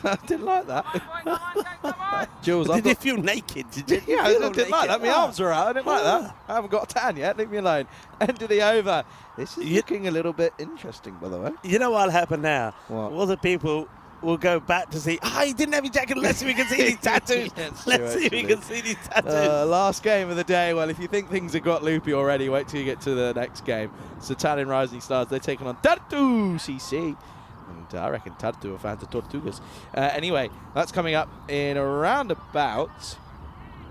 S5: I didn't like that. Jules,
S1: Did you feel naked? Did you?
S5: Yeah, I
S1: feel
S5: didn't like that. My
S1: naked?
S5: arms are out. I didn't like that. I haven't got a tan yet. Leave me alone. End of the over. This is looking a little bit interesting, by the way.
S1: You know what'll happen now?
S5: What?
S1: All the people will go back to see, he didn't have his jacket. Let's see if we can see these tattoos.
S5: That's
S1: Let's
S5: true,
S1: see if we
S5: actually.
S1: can see these tattoos.
S5: Last game of the day. Well, if you think things have got loopy already, wait till you get to the next game. So Italian Rising Stars, they're taking on Tatu CC. And I reckon Tatu are fans of Tortugas. Anyway, that's coming up in around about,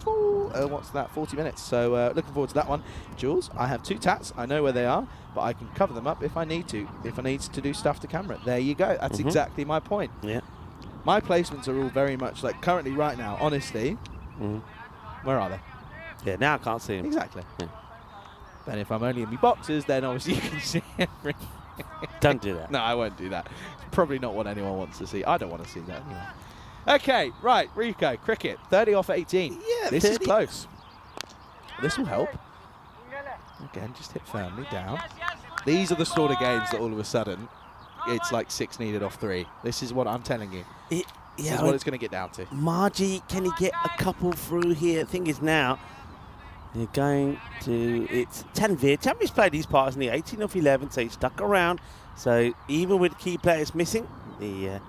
S5: what's that, 40 minutes. So looking forward to that one. Jules, I have 2 tats. I know where they are, but I can cover them up if I need to. If I need to do stuff to camera. There you go. That's exactly my point.
S1: Yeah.
S5: My placements are all very much like currently right now, honestly. Where are they?
S1: Yeah, now I can't see him.
S5: Exactly.
S1: Yeah.
S5: But if I'm only in my boxes, then obviously you can see everything.
S1: Don't do that.
S5: No, I won't do that. It's probably not what anyone wants to see. I don't want to see that anyway. Okay, right, Rico, cricket, 30 off 18.
S1: Yeah,
S5: this is
S1: 30.
S5: close. This will help. Again, just hit firmly down. These are the sort of games that all of a sudden, it's like 6 needed off 3. This is what I'm telling you. This is what it's going to get down to.
S1: Margie, can he get a couple through here? The thing is now, they're going to, it's Tanvir. Tanvir's played these parts in the 18 of 11, so he's stuck around. So even with key players missing, you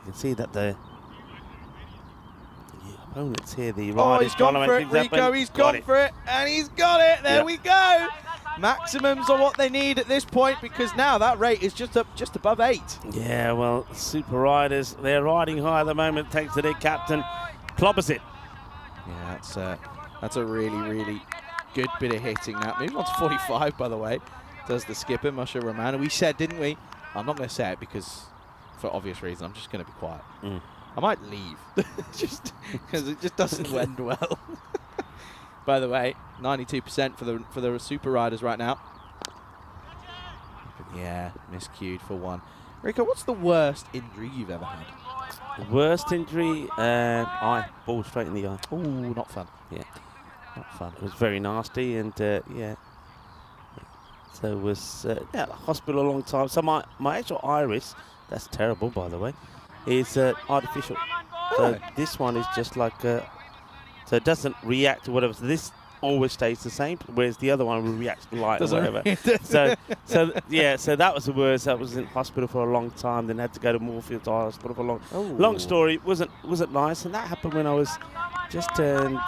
S1: can see that the opponents here, the
S5: Oh, he's gone for it, Rico. He's gone for it, and he's got it. There we go. Maximums are what they need at this point because now that rate is just above 8.
S1: Yeah, well, Super Riders, they're riding high at the moment thanks to their captain. Clobbers it.
S5: Yeah, that's a really, really good bit of hitting. That moving on to 45, by the way, does the skipper, Masha Romano. We said, didn't we? I'm not going to say it because, for obvious reasons, I'm just going to be quiet. I might leave, just because it just doesn't end well. By the way, 92% for the Super Riders right now. Yeah, miscued for 1. Rico, what's the worst injury you've ever had?
S1: Worst injury, eye, ball straight in the eye.
S5: Ooh, not fun.
S1: Yeah,
S5: Not fun.
S1: it was very nasty, and yeah. So it was hospital a long time. So my actual iris, that's terrible by the way, is artificial. So this one is just like, so it doesn't react to whatever. So this always stays the same, whereas the other one will react to light or whatever. so that was the worst. I was in hospital for a long time, then had to go to Moorfields Hospital for a long story. Wasn't nice, and that happened when I was just turned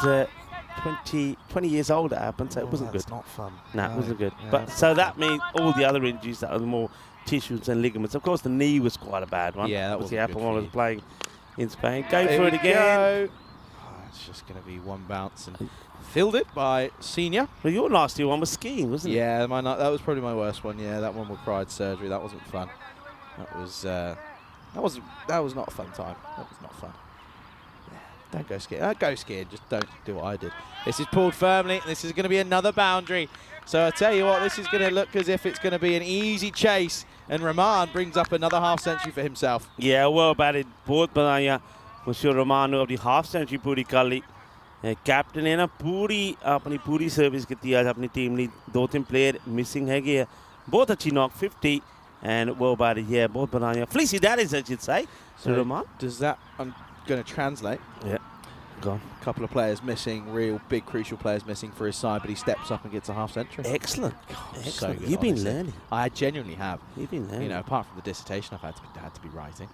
S1: 20 years old. It happened, so it wasn't good.
S5: That's not fun.
S1: No, it wasn't good.
S5: Yeah,
S1: But so that means all the other injuries that are more tissues and ligaments. Of course, the knee was quite a bad one.
S5: Yeah, that
S1: was
S5: wasn't
S1: the
S5: good
S1: happened
S5: for
S1: when I was
S5: you.
S1: playing in Spain. Go
S5: Here
S1: for it
S5: we
S1: again.
S5: go. Oh, it's just going to be 1 bounce and fielded by Senior.
S1: Well, your nasty one was skiing, wasn't it?
S5: Yeah, that was probably my worst one. Yeah, that one required surgery. That wasn't fun. That was not a fun time. That was not fun. Yeah, don't go skiing. Go skiing. Just don't do what I did. This is pulled firmly. This is going to be another boundary. So I tell you what, this is going to look as if it's going to be an easy chase. And Rahman brings up another half-century for himself.
S1: Yeah, well batted. बहुत बनाया मुझे Romano अपनी half century पूरी कर ली. Captain ने ना अपनी पूरी सर्विस की थी आज अपनी टीम ने 2-3 प्लेयर मिसिंग है कि बहुत अच्छी knock 50 and well batted. Yeah, बहुत बनाया. Fleecy that is, I should say.
S5: So
S1: Rahman.
S5: does that? I'm going to translate.
S1: Yeah. Go on.
S5: A couple of players missing, real big crucial players missing for his side, but he steps up and gets a half century.
S1: Excellent.
S5: So
S1: Excellent.
S5: good,
S1: You've been
S5: honestly.
S1: learning.
S5: I genuinely have.
S1: You've been learning.
S5: You know, apart from the dissertation I've had to be writing.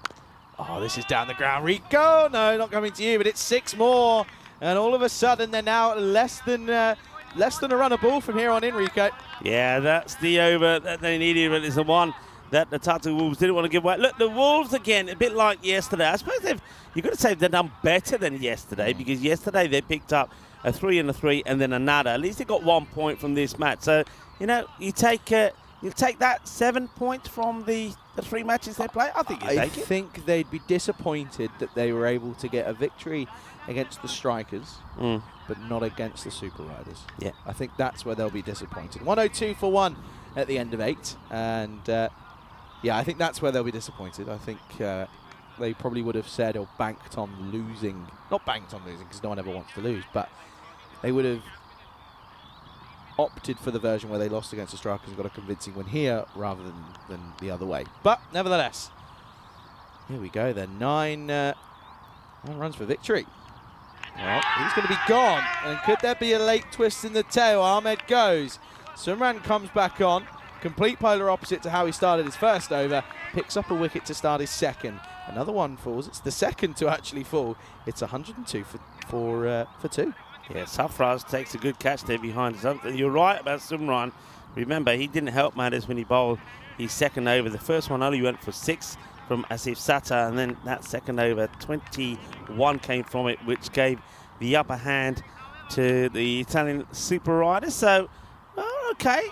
S5: Oh, this is down the ground. Rico, no, not coming to you, but it's 6 more. And all of a sudden, they're now less than a run a ball from here on in, Rico.
S1: Yeah, that's the over that they needed, but it's the one that the Tatu Wolves didn't want to give away. Look, the Wolves, again, a bit like yesterday. I suppose you've got to say they've done better than yesterday, because yesterday they picked up a 3 and a 3 and then another. At least they got 1 point from this match. So, you know, you take that 7 points from the 3 matches they play. I think you take it.
S5: I think they'd be disappointed that they were able to get a victory against the Strikers, but not against the Super Riders.
S1: Yeah.
S5: I think that's where they'll be disappointed. 102 for 1 at the end of 8. And, yeah, I think that's where they'll be disappointed. I think they probably would have said or banked on losing. Not banked on losing, because no one ever wants to lose, but they would have opted for the version where they lost against the Strikers and got a convincing win here rather than the other way. But nevertheless, here we go then. 9 runs for victory. Well, he's going to be gone. And could there be a late twist in the tail? Ahmed goes. Sumran comes back on. Complete polar opposite to how he started his first over. Picks up a wicket to start his second. Another one falls. It's the second to actually fall. It's 102 for 2.
S1: Yeah, Safraz takes a good catch there behind something. You're right about Sumran. Remember, he didn't help matters when he bowled his second over. The first one only went for 6 from Asif Sata, and then that second over, 21 came from it, which gave the upper hand to the Italian Super Riders. So, okay,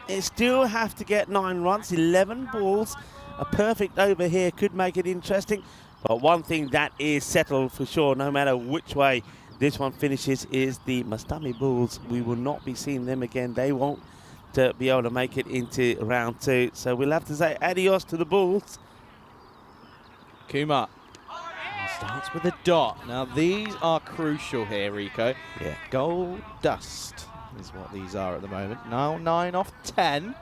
S1: they still have to get 9 runs, 11 balls. A perfect over here could make it interesting. But one thing that is settled for sure, no matter which way this one finishes, is the Mastami Bulls. We will not be seeing them again. They won't be able to make it into round 2. So we'll have to say adios to the Bulls.
S5: Kumar starts with a dot. Now these are crucial here, Rico.
S1: Yeah.
S5: Gold dust is what these are at the moment. Now 9 off 10.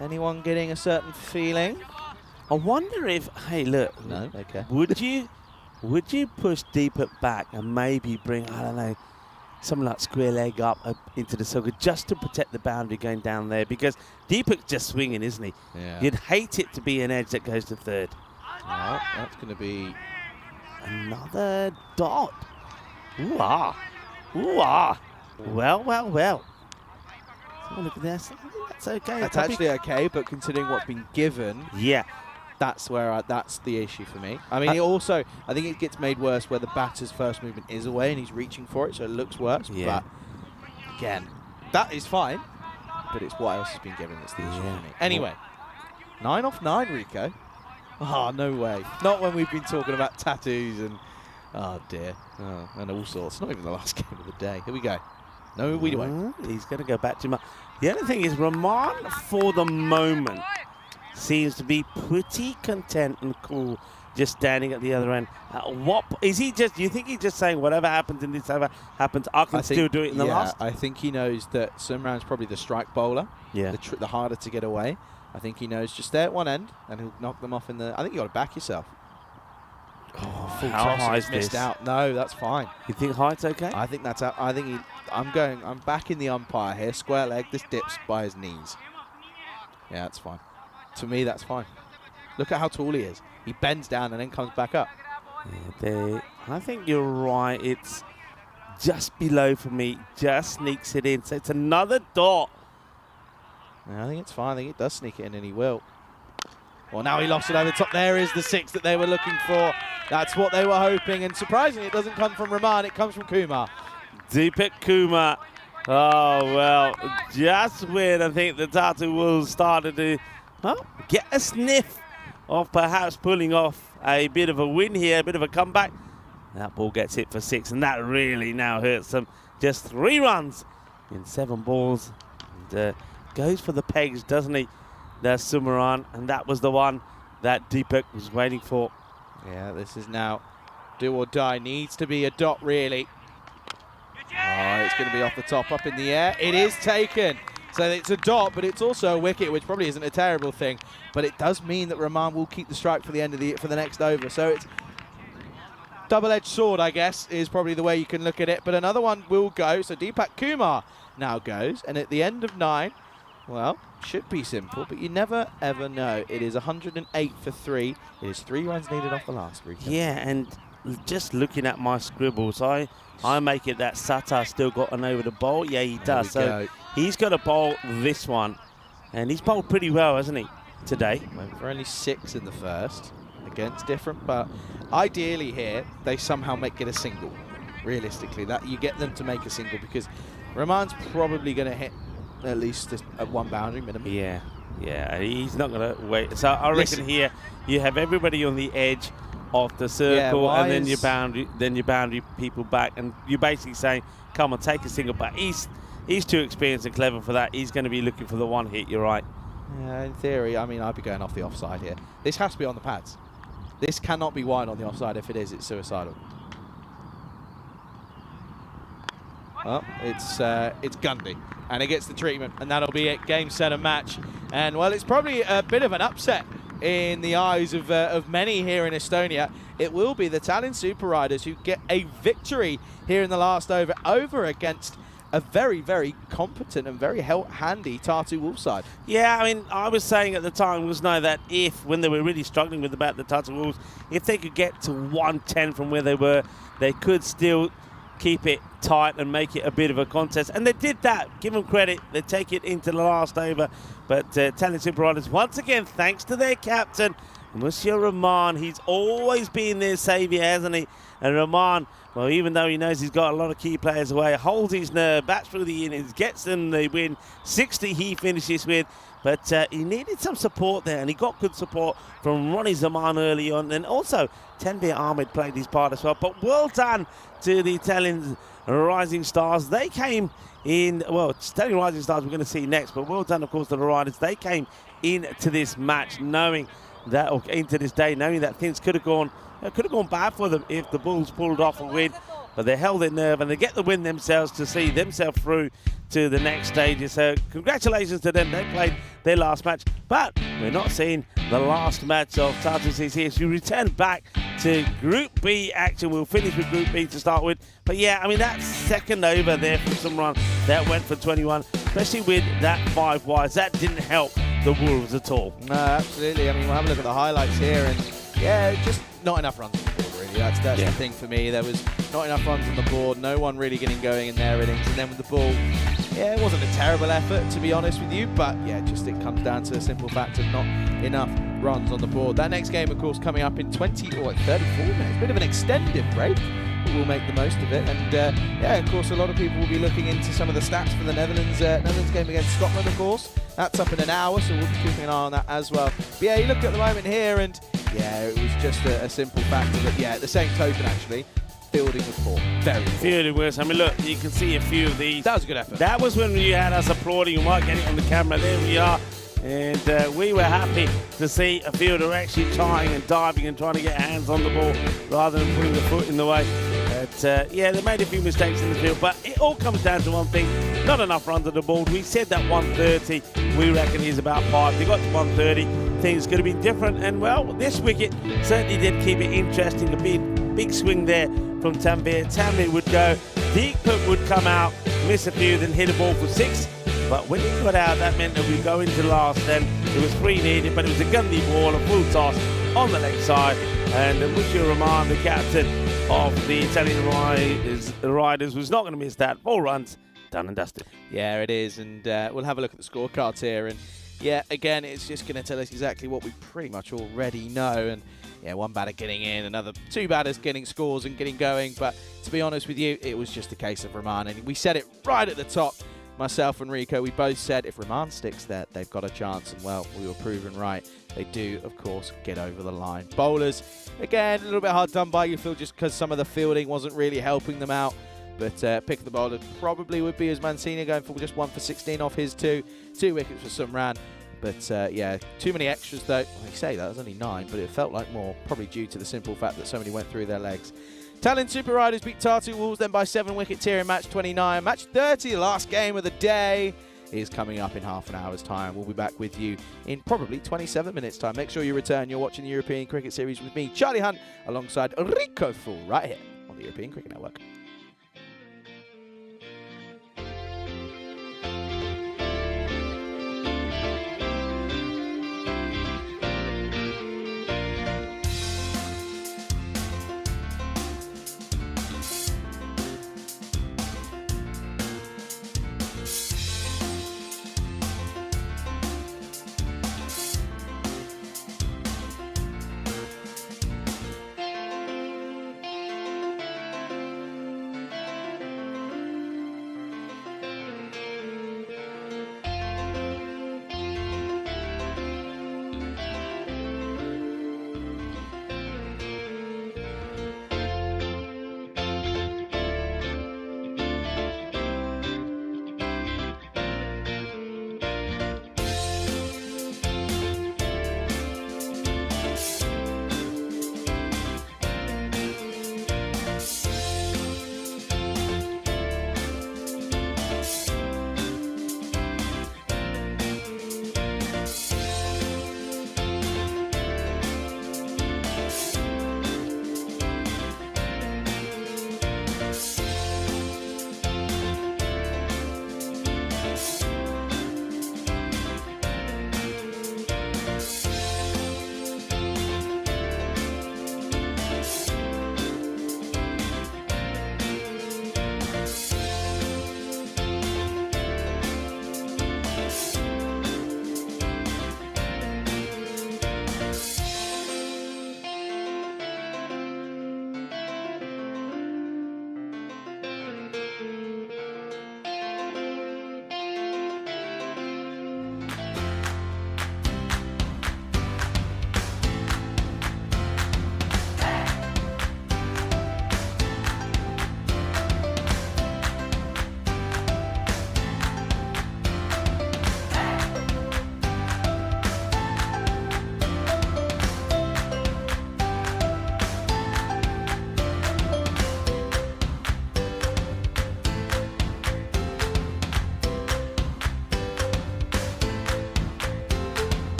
S5: Anyone getting a certain feeling?
S1: I wonder if, hey, look.
S5: No? Okay.
S1: Would you push Deepak back and maybe bring, I don't know, something like square leg up into the circle just to protect the boundary going down there? Because Deepak's just swinging, isn't he?
S5: Yeah.
S1: You'd hate it to be an edge that goes to 3rd.
S5: Well, that's going to be
S1: another dot. Ooh ah. Ooh ah. Well, well, well. So look at this. I think that's okay.
S5: That's actually okay, but considering what's been given,
S1: yeah,
S5: that's where that's the issue for me. I mean, I think it gets made worse where the batter's first movement is away and he's reaching for it, so it looks worse.
S1: Yeah.
S5: But again, that is fine, but it's what else has been given that's the issue for me. Anyway, 9 off 9, Rico. Oh, no way. Not when we've been talking about tattoos and, oh dear, and all sorts. Not even the last game of the day. Here we go. No, we won't.
S1: He's going to go back to him. The other thing is, Rahman, for the moment, seems to be pretty content and cool just standing at the other end. What is he just? Do you think he's just saying whatever happens in this over happens? I can still do it in the last.
S5: I think he knows that Sumran's probably the strike bowler.
S1: Yeah.
S5: The harder to get away. I think he knows just stay at one end and he'll knock them off in the. I think you got to back yourself.
S1: Oh,
S5: full
S1: how
S5: toss,
S1: high
S5: it's
S1: is
S5: missed
S1: this?
S5: out. No, that's fine.
S1: You think height's okay?
S5: I think that's out. I think I'm backing the umpire here. Square leg. This dips by his knees. Yeah, that's fine. To me, that's fine. Look at how tall he is. He bends down and then comes back up.
S1: Yeah, I think you're right. It's just below for me. Just sneaks it in. So it's another dot.
S5: Yeah, I think it's fine. I think it does sneak it in, and he will. Well, now he lost it over the top. There is the 6 that they were looking for. That's what they were hoping. And surprisingly, it doesn't come from Rahman. It comes from Kumar.
S1: Deepak Kumar. Oh, well, just when I think the Tatu Wolves started to get a sniff of perhaps pulling off a bit of a win here, a bit of a comeback. That ball gets hit for 6, and that really now hurts them. Just 3 runs in 7 balls. And goes for the pegs, doesn't he? There's Sumran, and that was the one that Deepak was waiting for.
S5: Yeah, this is now do or die. Needs to be a dot, really. Oh, it's going to be off the top, up in the air. It is taken. So it's a dot, but it's also a wicket, which probably isn't a terrible thing. But it does mean that Rahman will keep the strike for the end of for the next over. So it's double-edged sword, I guess, is probably the way you can look at it. But another one will go. So Deepak Kumar now goes. And at the end of 9, well, should be simple, but you never, ever know. It is 108 for 3. It is 3 runs needed off the last 3.
S1: Yeah, and just looking at my scribbles, I make it that Satar still got an over the bowl. Yeah, he does. So he's got to bowl this one. And he's bowled pretty well, hasn't he, today?
S5: Went for only 6 in the first. Against different, but ideally here, they somehow make it a single. Realistically, that you get them to make a single, because Rahman's probably going to hit at least at 1 boundary minimum.
S1: Yeah, he's not going to wait. So I reckon here you have everybody on the edge of the circle, and then your boundary people back, and you're basically saying, come on, take a single. But he's too experienced and clever for that. He's going to be looking for the 1 hit. You're right.
S5: Yeah, in theory, I mean, I'd be going off the offside here. This has to be on the pads. This cannot be wide on the offside. If it is, it's suicidal. Well, it's Gundy, and it gets the treatment, and that'll be it. Game, set, and match. And well, it's probably a bit of an upset in the eyes of many here in Estonia. It will be the Tallinn Super Riders who get a victory here in the last over against a very, very competent and very handy Tatu Wolves side.
S1: Yeah, I mean, I was saying at the time that when they were really struggling with the Tatu Wolves, if they could get to 110 from where they were, they could still keep it tight and make it a bit of a contest. And they did that. Give them credit. They take it into the last over. But Tallinn Super Riders, once again, thanks to their captain, Monsieur Rahman, he's always been their saviour, hasn't he? And Rahman, well, even though he knows he's got a lot of key players away, holds his nerve, bats through the innings, gets them the win. 60 he finishes with. But he needed some support there, and he got good support from Ronnie Zaman early on. And also, Tanvir Ahmed played his part as well. But well done to the Italian Rising Stars. They came in, well, Italian Rising Stars we're going to see next, but well done, of course, to the Riders. They came into this match knowing that, or into this day, knowing that things could have gone bad for them if the Bulls pulled off a win. But they held their nerve, and they get the win themselves to see themselves through to the next stages. So congratulations to them. They played their last match, but we're not seeing the last match of Tatu ECS. We return back to Group B action. We'll finish with Group B to start with. But yeah, I mean, that second over there from Simran that went for 21, especially with that 5 wides, that didn't help the Wolves at all.
S5: No, absolutely. I mean, we'll have a look at the highlights here, and yeah, just not enough runs on the board, really. That's the thing for me. There was not enough runs on the board, no one really getting going in their innings. And then with the ball, yeah, it wasn't a terrible effort, to be honest with you, but yeah, just it comes down to the simple fact of not enough runs on the board. That next game, of course, coming up in 34 minutes. Bit of an extended break. We'll make the most of it. And yeah, of course, a lot of people will be looking into some of the stats for the Netherlands game against Scotland, of course. That's up in an hour, so we'll be keeping an eye on that as well. But yeah, you look at the moment here, and yeah, it was just a simple factor that, yeah, at the same token, actually, fielding was poor. Very poor.
S1: Fielding was. I mean, look, you can see a few of these.
S5: That was a good effort.
S1: That was when you had us applauding. You might get it on the camera. There we are. And we were happy to see a fielder actually trying and diving and trying to get hands on the ball rather than putting the foot in the way. But yeah, they made a few mistakes in the field, but it all comes down to one thing: not enough runs on the board. We said that 130, we reckon is about 5. They got to 130, things could have been different. And well, this wicket certainly did keep it interesting. A big swing there from Tanvir. Tanvir would go, Deepak would come out, miss a few, then hit a ball for 6. But when he got out, that meant that we go into last. Then it was 3 needed, but it was a Gundy ball, a full toss on the leg side. And Monsieur Rahman, the captain of the Italian Riders, was not going to miss that. 4 runs, done and dusted.
S5: Yeah, it is. And we'll have a look at the scorecards here. And yeah, again, it's just going to tell us exactly what we pretty much already know. And yeah, 1 batter getting in, another 2 batters getting scores and getting going. But to be honest with you, it was just a case of Rahman. And we said it right at the top. Myself and Rico, we both said if Rahman sticks there, they've got a chance. And well, we were proven right. They do, of course, get over the line. Bowlers, again, a little bit hard done by, you feel, just because some of the fielding wasn't really helping them out. But pick the bowler probably would be as Mancini, going for just 1 for 16 off his 2 wickets for Simran. But yeah, too many extras though. Well, you say that, it was only 9, but it felt like more, probably due to the simple fact that so many went through their legs. Tallinn Super Riders beat Tatu Wolves then by 7 wickets here in match 29. Match 30, the last game of the day. is coming up in half an hour's time. We'll be back with you in probably 27 minutes' time. Make sure you return. You're watching the European Cricket Series with me, Charlie Hunt, alongside Rico Fool, right here on the European Cricket Network.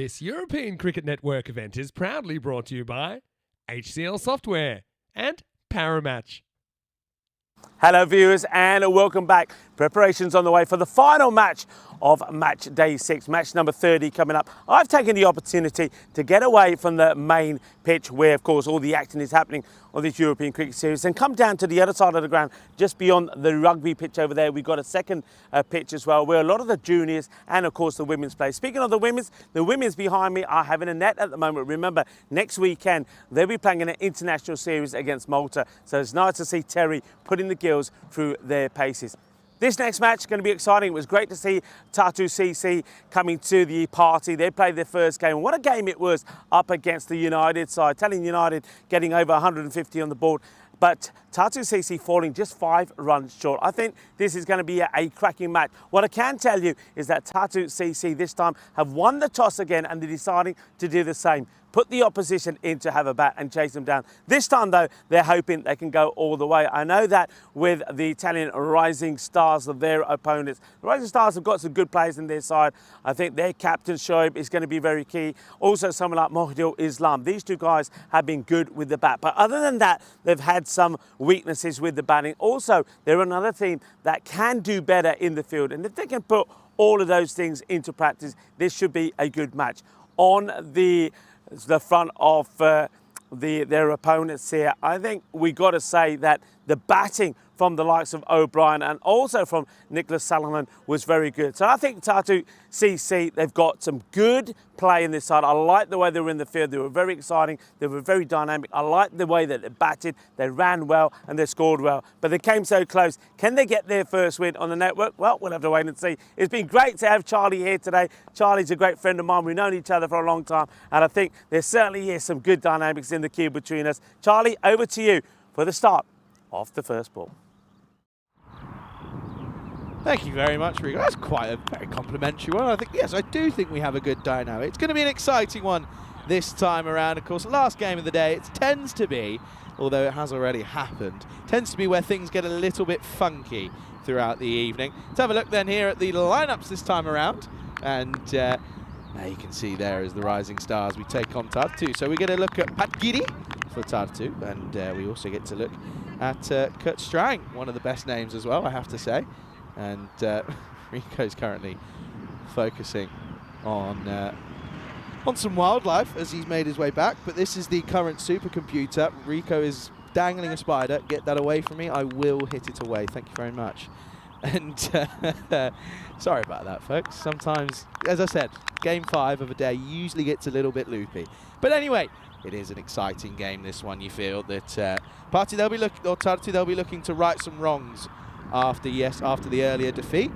S2: This European Cricket Network event is proudly brought to you by HCL Software and Paramatch.
S1: Hello viewers and welcome back. Preparations on the way for the final match of match day 6, match number 30 coming up. I've taken the opportunity to get away from the main pitch where of course all the action is happening on this European Cricket Series and come down to the other side of the ground just beyond the rugby pitch over there. We've got a second pitch as well where a lot of the juniors and of course the women's play. Speaking of the women's behind me are having a net at the moment. Remember, next weekend they'll be playing in an international series against Malta, so it's nice to see Terry putting the gills through their paces. This next match is going to be exciting. It was great to see Tatu CC coming to the party. They played their first game. What a game it was up against the United side. Telling United getting over 150 on the board, but Tatu CC falling just 5 runs short. I think this is going to be a cracking match. What I can tell you is that Tatu CC this time have won the toss again and they're deciding to do the same. Put the opposition in to have a bat and chase them down. This time though, they're hoping they can go all the way. I know that with the Italian rising stars of their opponents, the rising stars have got some good players in their side. I think their captain Shoaib is going to be very key. Also someone like Mohidul Islam. These two guys have been good with the bat. But other than that, they've had some weaknesses with the batting. Also, they're another team that can do better in the field. And if they can put all of those things into practice, this should be a good match. On the front of their opponents here, I think we got to say that the batting from the likes of O'Brien and also from Nicholas Salomon was very good. So I think Tatu CC, they've got some good play in this side. I like the way they were in the field. They were very exciting. They were very dynamic. I like the way that they batted. They ran well and they scored well. But they came so close. Can they get their first win on the network? Well, we'll have to wait and see. It's been great to have Charlie here today. Charlie's a great friend of mine. We've known each other for a long time. And I think there certainly is some good dynamics in the queue between us. Charlie, over to you for the start of the first ball.
S5: Thank you very much, Rico. That's quite a very complimentary one. I think, yes, I do think we have a good dynamic. It's going to be an exciting one this time around. Of course, last game of the day, it tends to be, although it has already happened, tends to be where things get a little bit funky throughout the evening. Let's have a look then here at the lineups this time around. And now you can see there is the rising stars we take on Tatu. So we get a look at Pat Giri for Tatu, and we also get to look at Kurt Strang, one of the best names as well, I have to say. And Rico's currently focusing on some wildlife as he's made his way back. But this is the current supercomputer. Rico is dangling a spider. Get that away from me. I will hit it away. Thank you very much. And sorry about that, folks. Sometimes, as I said, game 5 of a day usually gets a little bit loopy. But anyway, it is an exciting game, this one. You feel that Tatu, they'll be looking to right some wrongs after the earlier defeat.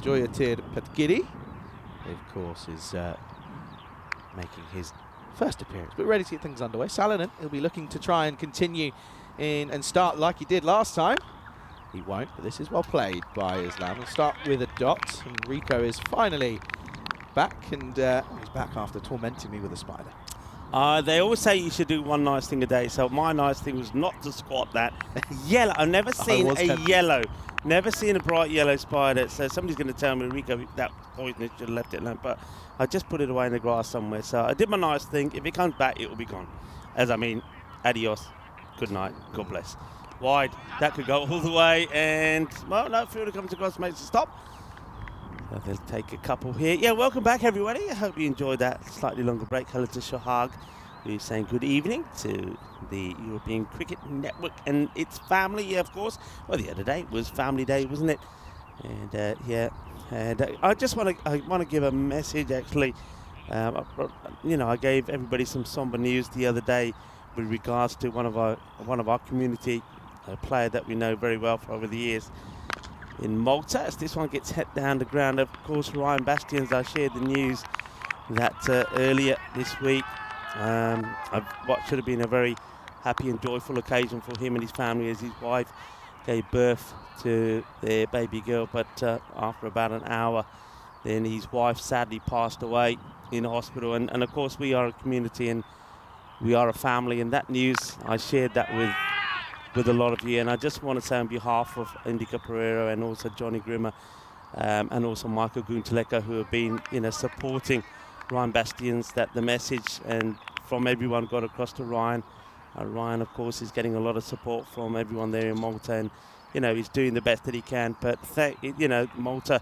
S5: Joyatir Patgiri, of course, is making his first appearance, but ready to get things underway. Salonen, he'll be looking to try and continue in and start like he did last time. He won't, but this is well played by Islam. We'll start with a dot, and Rico is finally back, and he's back after tormenting me with a spider.
S1: They always say you should do one nice thing a day, so my nice thing was not to squat that. Yellow, I've never seen never seen a bright yellow spider, so somebody's going to tell me, Rico, that poisonous, should have left it alone, but I just put it away in the grass somewhere, so I did my nice thing. If it comes back, it will be gone. Adios, good night, God bless. Wide, that could go all the way, and, well, no, fielder comes across, makes a stop. So they'll take a couple here. Yeah, welcome back, everybody. I hope you enjoyed that slightly longer break. Hello to Shahag, who's saying good evening to the European Cricket Network and its family, yeah, of course. Well, the other day was Family Day, wasn't it? And yeah, and I want to give a message, actually. I gave everybody some somber news the other day with regards to one of our community, a player that we know very well for over the years in Malta. As this one gets hit down the ground, of course, Ryan Bastians, I shared the news that earlier this week. What should have been a very happy and joyful occasion for him and his family as his wife gave birth to their baby girl, but after about an hour, then his wife sadly passed away in hospital. And of course, we are a community and we are a family, and that news, I shared that with a lot of you. And I just want to say on behalf of Indica Pereira and also Johnny Grimmer, and also Michael Gunteleka, who have been, supporting Ryan Bastians, that the message and from everyone got across to Ryan. Ryan, of course, is getting a lot of support from everyone there in Malta, and he's doing the best that he can. But Malta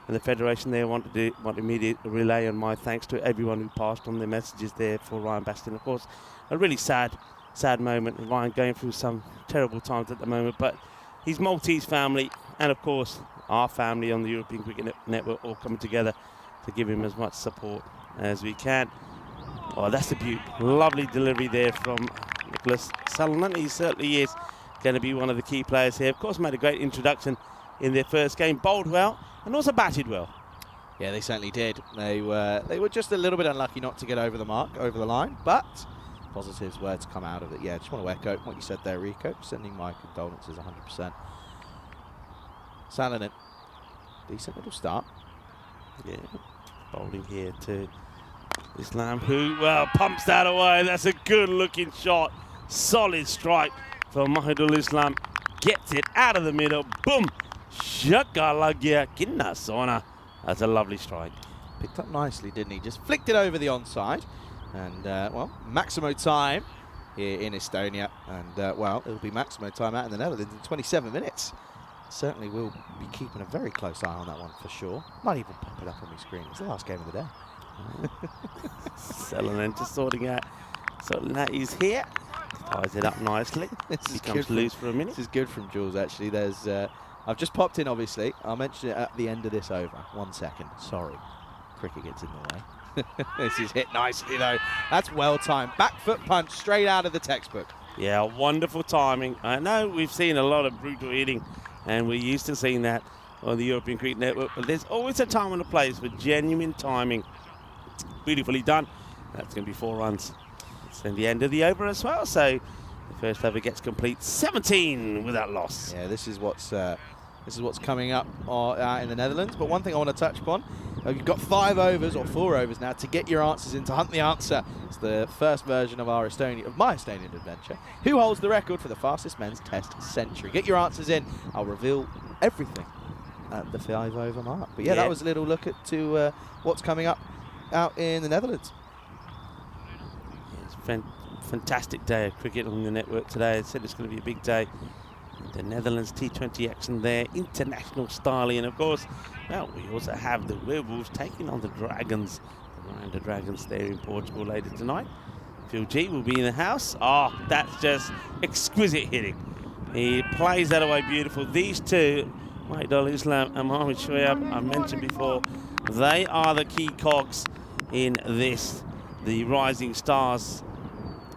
S1: and the federation there wanted me to relay on my thanks to everyone who passed on their messages there for Ryan Bastian. Of course, a really sad moment. Ryan going through some terrible times at the moment, but his Maltese family and of course our family on the European Cricket Network all coming together to give him as much support as we can. Oh, that's a beaut. Lovely delivery there from Nicholas Salonen. He certainly is going to be one of the key players here. Of course, made a great introduction in their first game, bowled well and also batted well.
S5: Yeah, they certainly did. They were just a little bit unlucky not to get over the line, but positives were to come out of it. Yeah, just want to echo what you said there, Rico. Sending my condolences 100%. Salonen, decent little start.
S1: Yeah, bowling here to Islam, who, pumps that away. That's a good-looking shot. Solid strike from Mahidul Islam. Gets it out of the middle. Boom! Shakalagya Kinnasona. That's a lovely strike.
S5: Picked up nicely, didn't he? Just flicked it over the onside. And, Maximo time here in Estonia. And, it'll be Maximo time out in the Netherlands in 27 minutes. Certainly will be keeping a very close eye on that one for sure. Might even pop it up on my screen. It's the last game of the day.
S1: Salonen just sorting out he's here. Ties it up nicely. He comes loose for a minute.
S5: This is good from Jules, actually. There's, I've just popped in, obviously. I'll mention it at the end of this over. 1 second. Sorry. Cricket gets in the way. This is hit nicely, though. That's well timed. Back foot punch straight out of the textbook.
S1: Yeah, wonderful timing. I know we've seen a lot of brutal hitting, and we're used to seeing that on the European Cricket Network, but there's always a time and a place for genuine timing. Beautifully done. That's going to be 4 runs. It's in the end of the over as well, so the first over gets complete. 17 without loss.
S5: Yeah, this is what's coming up in the Netherlands. But one thing I want to touch upon, you've got 5 overs or 4 overs now to get your answers in to hunt the answer. It's the first version of my Estonian adventure. Who holds the record for the fastest men's test century? Get your answers in. I'll reveal everything at the 5 over mark. But yeah, that was a little look to what's coming up out in the Netherlands.
S1: It's a fantastic day of cricket on the network today. I said it's going to be a big day. The Netherlands T20 action there, international style, and of course, we also have the Werewolves taking on the Dragons, the Miranda Dragons there in Portugal later tonight. Phil G will be in the house. Oh, that's just exquisite hitting. He plays that away beautiful. These two, Mahidul Islam and Mohamed Shoaib, I mentioned before, they are the key cogs in this, the Rising Stars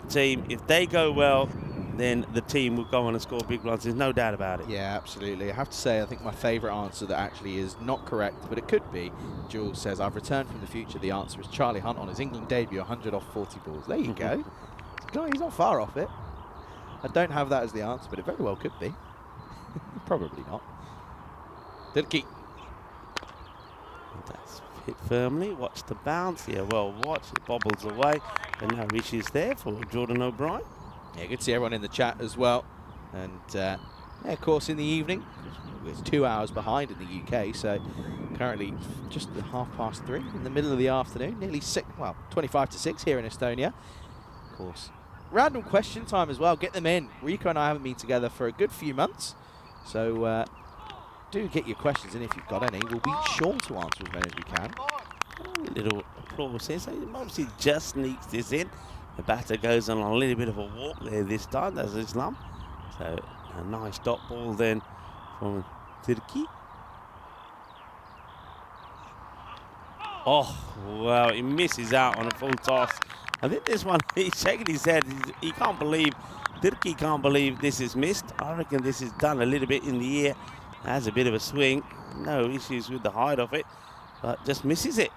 S1: team. If they go well, then the team will go on and score big runs. There's no doubt about it.
S5: Yeah, absolutely. I have to say, I think my favourite answer that actually is not correct, but it could be, Jules says, I've returned from the future. The answer is Charlie Hunt on his England debut, 100 off 40 balls. There you go. He's not far off it. I don't have that as the answer, but it very well could be. Probably not. Dilke.
S1: That's hit firmly. Watch the bounce. Yeah, well, watch. It bobbles away. And no issues there for Jordan O'Brien.
S5: Yeah, good to see everyone in the chat as well. And, yeah, of course, in the evening, it's 2 hours behind in the UK, so currently just at 3:30 in the middle of the afternoon, nearly 25 to 6 here in Estonia. Of course, random question time as well. Get them in. Rico and I haven't been together for a good few months, so do get your questions in if you've got any. We'll be sure to answer as many as we can.
S1: A little applause here. So he obviously just sneaks this in. The batter goes on a little bit of a walk there this time. That's Islam. So a nice dot ball then from Turkey. Oh, wow, he misses out on a full toss. I think this one, he's shaking his head. He can't believe, Turkey can't believe this is missed. I reckon this is done a little bit in the air. Has a bit of a swing. No issues with the height of it, but just misses it.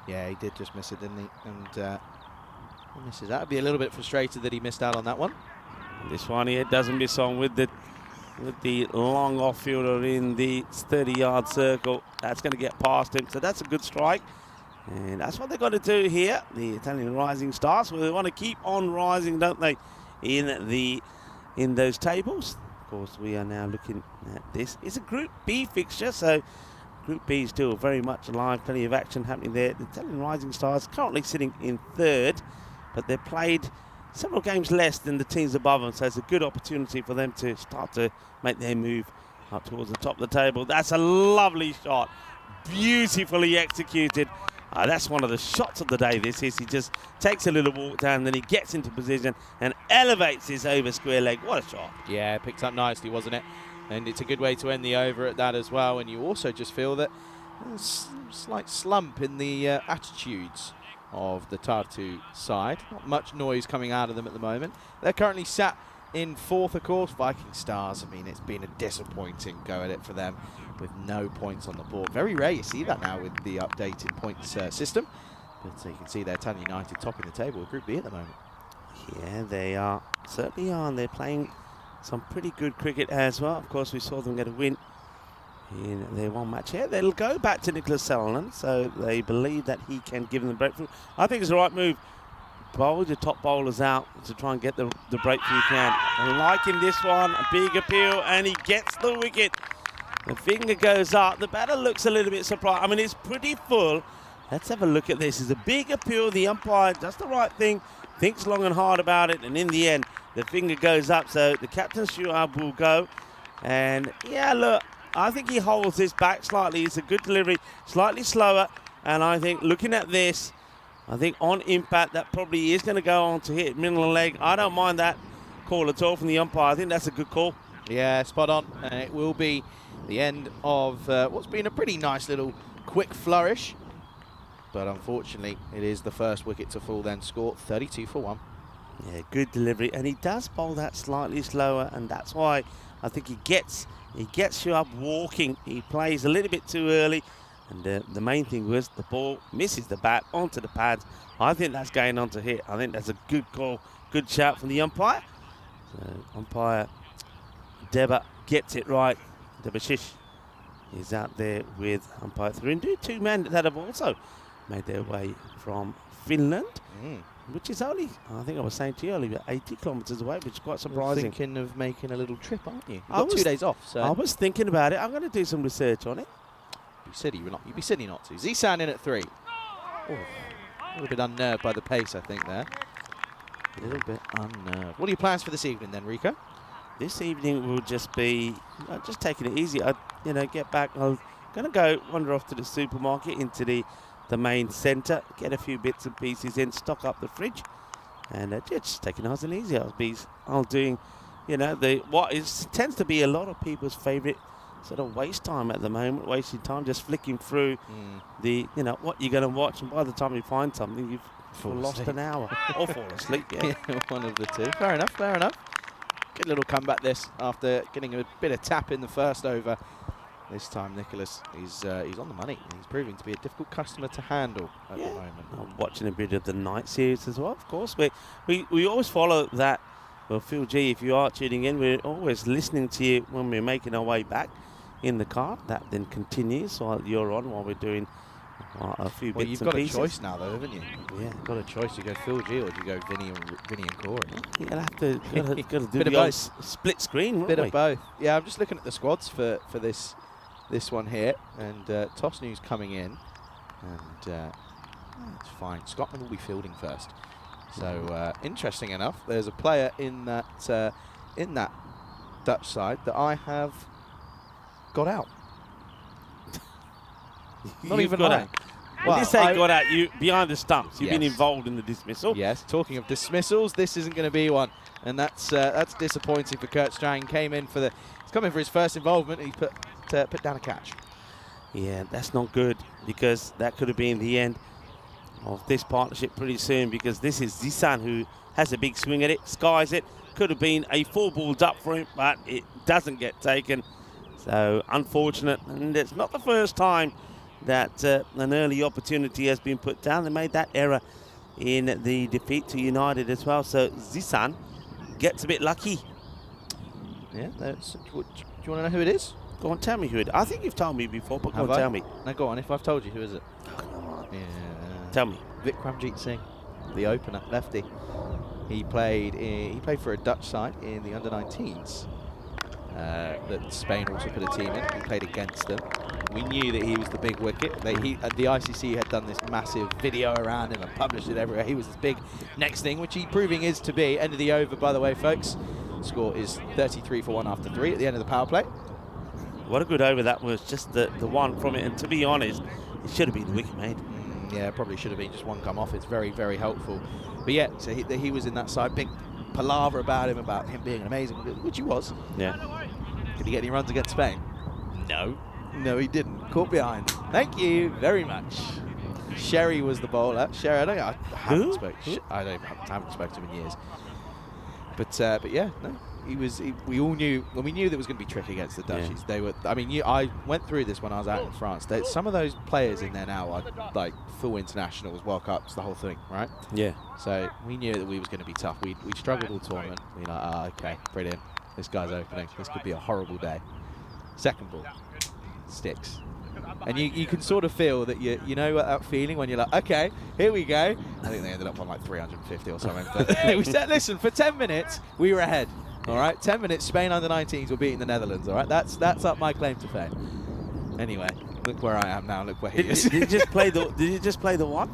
S5: Yeah, he did just miss it, didn't he? And he misses that. I'd be a little bit frustrated that he missed out on that one.
S1: This one here doesn't miss on with the long off-fielder in the 30-yard circle. That's going to get past him, so that's a good strike. And that's what they've got to do here, the Italian Rising Stars. Well, they want to keep on rising, don't they, in those tables. Of course, we are now looking at this. It's a Group B fixture, so Group B is still very much alive, plenty of action happening there. The Italian Rising Stars currently sitting in third, but they've played several games less than the teams above them, so it's a good opportunity for them to start to make their move up towards the top of the table. That's a lovely shot, beautifully executed. That's one of the shots of the day, this is. He just takes a little walk down, then he gets into position and elevates his over square leg. What a shot.
S5: Yeah, picked up nicely, wasn't it? And it's a good way to end the over at that as well. And you also just feel that there's a slight slump in the attitudes of the Tatu side. Not much noise coming out of them at the moment. They're currently sat in fourth, of course. Viking Stars, I mean, it's been a disappointing go at it for them with no points on the board. Very rare you see that now with the updated points system. But you can see they're Italian United topping the table with Group B at the moment.
S1: Yeah, they are. Certainly are. And they're playing some pretty good cricket as well. Of course, we saw them get a win in their one match here. They'll go back to Nicholas Selland, so they believe that he can give them the breakthrough. I think it's the right move. Bowl your top bowlers out to try and get the breakthrough you can. And liking this one, a big appeal, and he gets the wicket. The finger goes up. The batter looks a little bit surprised. I mean, it's pretty full. Let's have a look at this. It's a big appeal. The umpire does the right thing, thinks long and hard about it, and in the end, the finger goes up. So the captain's Shuab will go. And yeah, look, I think he holds this back slightly. It's a good delivery, slightly slower. And I think looking at this, I think on impact, that probably is going to go on to hit middle leg. I don't mind that call at all from the umpire. I think that's a good call.
S5: Yeah, spot on. And it will be the end of what's been a pretty nice little quick flourish. But unfortunately, it is the first wicket to fall then. Score 32 for 1.
S1: Yeah, good delivery. And he does bowl that slightly slower, and that's why I think he gets you up walking. He plays a little bit too early. And the main thing was the ball misses the bat onto the pads. I think that's going on to hit. I think that's a good call, good shout from the umpire. So umpire Deba gets it right. Debashish is out there with umpire Thurindu. Two men that have also made their way from Finland, which is only, I think I was saying to you earlier, 80 kilometres away, which is quite surprising.
S5: You're thinking of making a little trip, aren't you? You've got 2 days off. So
S1: I was thinking about it. I'm going to do some research on it.
S5: You'd be silly not to. Zisan in at 3. Oh, a little bit unnerved by the pace, I think, there. A little bit unnerved. What are your plans for this evening then, Rico?
S1: This evening will just be just taking it easy. Get back. I'm going to wander off to the supermarket into the main centre, get a few bits and pieces in, stock up the fridge, and just taking it nice and easy. I'll doing, tends to be a lot of people's favourite sort of waste time at the moment, wasting time just flicking through what you're going to watch, and by the time you find something, you've lost an hour or fall asleep. Yeah.
S5: One of the two. Fair enough. Good little comeback this after getting a bit of tap in the first over. This time Nicholas he's on the money. He's proving to be a difficult customer to handle at the moment.
S1: I'm watching a bit of the night series as well, of course. We always follow that. Well, Phil G, if you are tuning in, we're always listening to you when we're making our way back in the car. That then continues while you're on, while we're doing a few bits and pieces.
S5: You've got a choice now, though, haven't you?
S1: Yeah.
S5: You've got a choice. You go Phil G or do you go Vinny and Corey?
S1: You'll have to got to do the old split screen, won't we?
S5: Bit of both. Yeah, I'm just looking at the squads for this one here, and Tosnu's coming in, and it's fine. Scotland will be fielding first. So interesting enough, there's a player in that Dutch side that I have got out. Not even
S1: got
S5: lying.
S1: out. Well, this ain't got out. You behind the stumps. You've been
S5: Yes.
S1: involved in the dismissal.
S5: Yes. Talking of dismissals, this isn't going to be one, and that's disappointing for Kurt Strang. He's come in for his first involvement, and he put down a catch.
S1: Yeah, that's not good, because that could have been the end of this partnership pretty soon, because this is Zisan who has a big swing at it, skies it. Could have been a full Buildup for him, but it doesn't get taken. So unfortunate, and it's not the first time that an early opportunity has been put down. They made that error in the defeat to United as well. So Zisan gets a bit lucky.
S5: Yeah. Do you want to know who it is?
S1: Go on, tell me who it is. I think you've told me before, but
S5: Have
S1: go on,
S5: I?
S1: tell me.
S5: No, go on. If I've told you, who is it? Yeah.
S1: Tell me.
S5: Vikramjit Singh, the opener, lefty. He played for a Dutch side in the under-19s. that Spain also put a team in. We played against them. We knew that he was the big wicket. The ICC had done this massive video around him and published it everywhere. He was this big next thing, which he proving is to be. End of the over, by the way, folks. Score is 33 for 1 after 3 at the end of the power play.
S1: What a good over that was, just the one from it. And to be honest, it should have been the wicket made.
S5: Yeah, probably should have been just one come off. It's very, very helpful. But yeah, so he was in that side. Big palaver about him being amazing, which he was.
S1: Yeah.
S5: Did he get any runs against Spain? No. No, he didn't. Caught behind. Thank you very much. Sherry was the bowler. Sherry, I haven't spoken to him in years. But yeah, no. We all knew, well, we knew there was going to be tricky against the Dutchies.
S1: Yeah.
S5: They were. I mean, I went through this when I was out in France. Some of those players in there now are like full internationals, World Cups, the whole thing, right?
S1: Yeah.
S5: So we knew that we was going to be tough. We struggled all tournament. We were like, okay, brilliant. This guy's opening. This could be a horrible day. Second ball, sticks. And you can sort of feel that you know what that feeling when you're like, okay, here we go. I think they ended up on like 350 or something. But we said, listen, for 10 minutes we were ahead. All right, 10 minutes. Spain under-19s were beating the Netherlands. All right, that's up my claim to fame. Anyway, look where I am now. Look where he is.
S1: Did you just play the? Did you just play the one?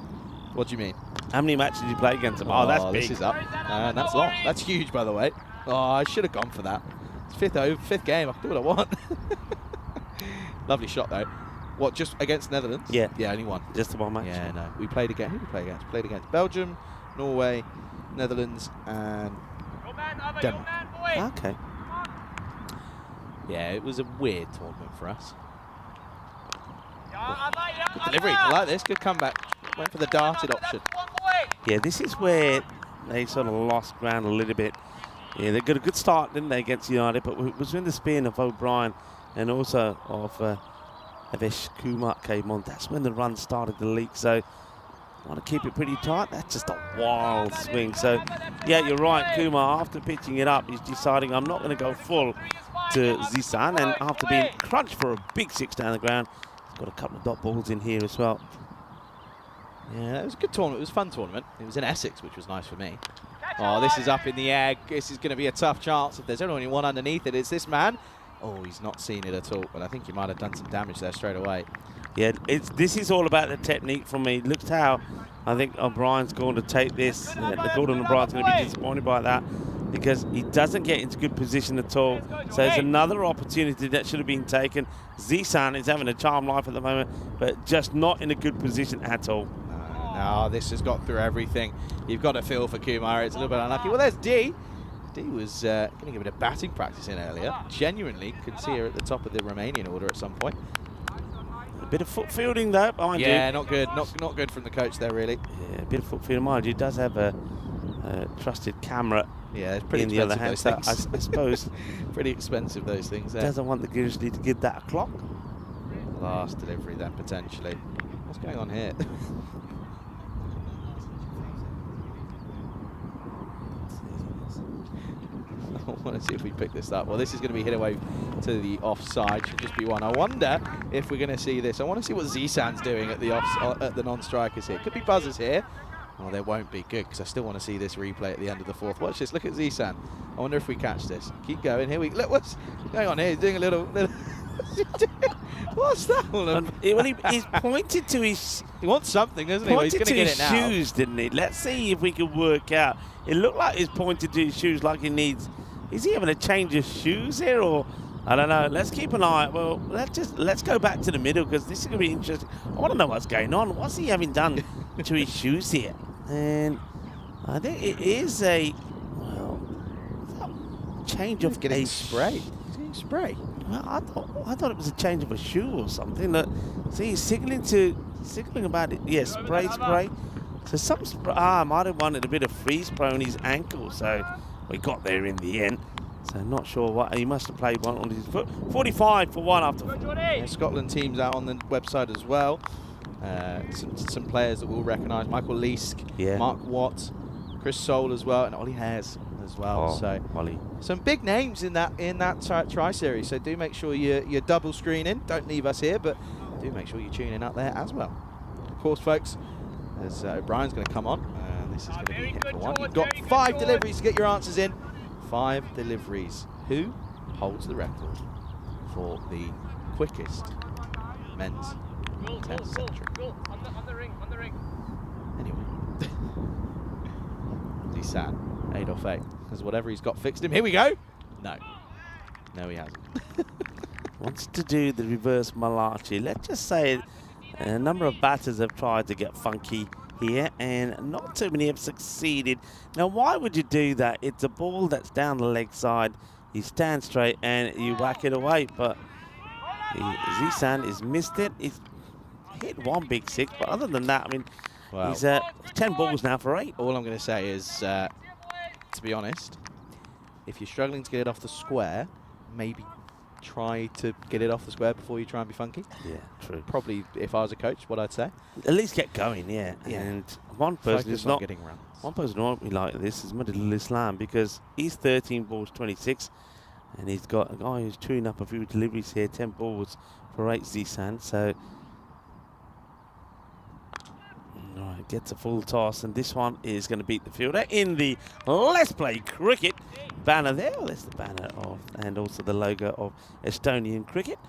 S5: What do you mean?
S1: How many matches did you play against them? Oh, that's big.
S5: This is up. And that's long. That's huge, by the way. Oh, I should have gone for that. It's fifth game. I can do what I want. Lovely shot though. What, just against Netherlands?
S1: Yeah.
S5: Yeah, only one.
S1: Just the one match.
S5: Yeah, no. We played against. Who did we play against? We played against Belgium, Norway, Netherlands, and Denmark.
S1: Okay.
S5: Yeah, it was a weird tournament for us. Good delivery. I like this. Good comeback. Went for the darted option.
S1: Yeah, this is where they sort of lost ground a little bit. Yeah, they got a good start, didn't they, against United? But it was when the spin of O'Brien and also of Avesh Kumar came on. That's when the run started to leak. So want to keep it pretty tight. That's just a wild swing. So yeah, you're right. Kumar, after pitching it up, he's deciding I'm not going to go full to Zisan, and after being crunched for a big six down the ground, he's got a couple of dot balls in here as well.
S5: Yeah, it was a good tournament. It was a fun tournament. It was in Essex, which was nice for me. Oh, this is up in the air. This is going to be a tough chance. If there's only one underneath it, it's this man. Oh, he's not seen it at all, but I think he might have done some damage there straight away. Yeah,
S1: this is all about the technique for me. Look how I think O'Brien's going to take this. Gordon O'Brien's going to be disappointed by that because he doesn't get into good position at all. So it's another opportunity that should have been taken. Zisan is having a charmed life at the moment, but just not in a good position at all.
S5: No, this has got through everything. You've got to feel for Kumar. It's a little bit unlucky. Well, there's D. D was going to give it a batting practice in earlier. Genuinely could see her at the top of the Romanian order at some point.
S1: A bit of foot fielding though, mind you.
S5: Yeah, not good. Not good from the coach there, really.
S1: Yeah, a bit of foot fielding, mind you. He does have a trusted camera.
S5: Yeah, it's pretty
S1: in the other hand.
S5: So I
S1: suppose
S5: pretty expensive, those things there.
S1: Doesn't want the Grizzly to give that a clock.
S5: Last delivery then, potentially. What's going on here? I want to see if we pick this up. Well, this is going to be hit away to the offside. Should just be one. I wonder if we're going to see this. I want to see what Zisan's doing at the non-strikers here. Could be buzzers here. Oh, there won't be. Good, because I still want to see this replay at the end of the fourth. Watch this. Look at Zisan. I wonder if we catch this. Keep going. Here we look. What's going on here? He's doing a little what's that all about?
S1: He's pointed to his...
S5: He wants something, doesn't he? Well, he's going to get it now.
S1: Pointed to his shoes, didn't he? Let's see if we can work out. It looked like he's pointed to his shoes like he needs... Is he having a change of shoes here, or... I don't know. Let's keep an eye. Well, let's go back to the middle, because this is going to be interesting. I want to know what's going on. What's he having done to his shoes here? And I think it is a... Well, change of
S5: getting
S1: a
S5: spray. He's getting spray.
S1: Well, I thought it was a change of a shoe or something. See, he's signaling about it. Yeah, spray. So some spray. Might have wanted a bit of freeze spray on his ankle. So we got there in the end. So not sure what he must have played one on his foot. 45 for one after.
S5: Yeah, Scotland teams out on the website as well. Some players that we'll recognise: Michael Leask, Mark Watt, Chris Soule as well, and Ollie Hares as well. So
S1: Ollie.
S5: Some big names in that tri series. So do make sure you're double screening. Don't leave us here, but do make sure you're tuning out there as well. Of course, folks, as O'Brien's going to come on, this is going to be hit for one. You've got 5 deliveries to get your answers in. 5 deliveries. Who holds the record for the quickest men's test century.
S2: On the ring.
S5: Anyway. Zisan, 8 off 8. Because whatever he's got fixed him. Here we go. No. No, he hasn't.
S1: Wants to do the reverse Malachi. Let's just say a number of batters have tried to get funky here, and not too many have succeeded. Now, why would you do that? It's a ball that's down the leg side. You stand straight and you whack it away, but Zisan has missed it. He's hit one big six, but other than that, I mean,
S5: Well,
S1: he's 10 balls now for 8.
S5: all I'm going to say is, to be honest, if you're struggling to get it off the square, maybe try to get it off the square before you try and be funky.
S1: Yeah, true.
S5: Probably, if I was a coach, what I'd say.
S1: At least get going, yeah.
S5: Yeah.
S1: And one person
S5: Focus
S1: is
S5: on
S1: not
S5: getting runs.
S1: One person who won't be like this is Madhul Islam, because he's 13 balls 26, and he's got a guy who's chewing up a few deliveries here, 10 balls for 8 Zisan. So, right, gets a full toss, and this one is going to beat the fielder in the Let's Play Cricket banner there. Well, that's the banner of, and also the logo of Estonian cricket.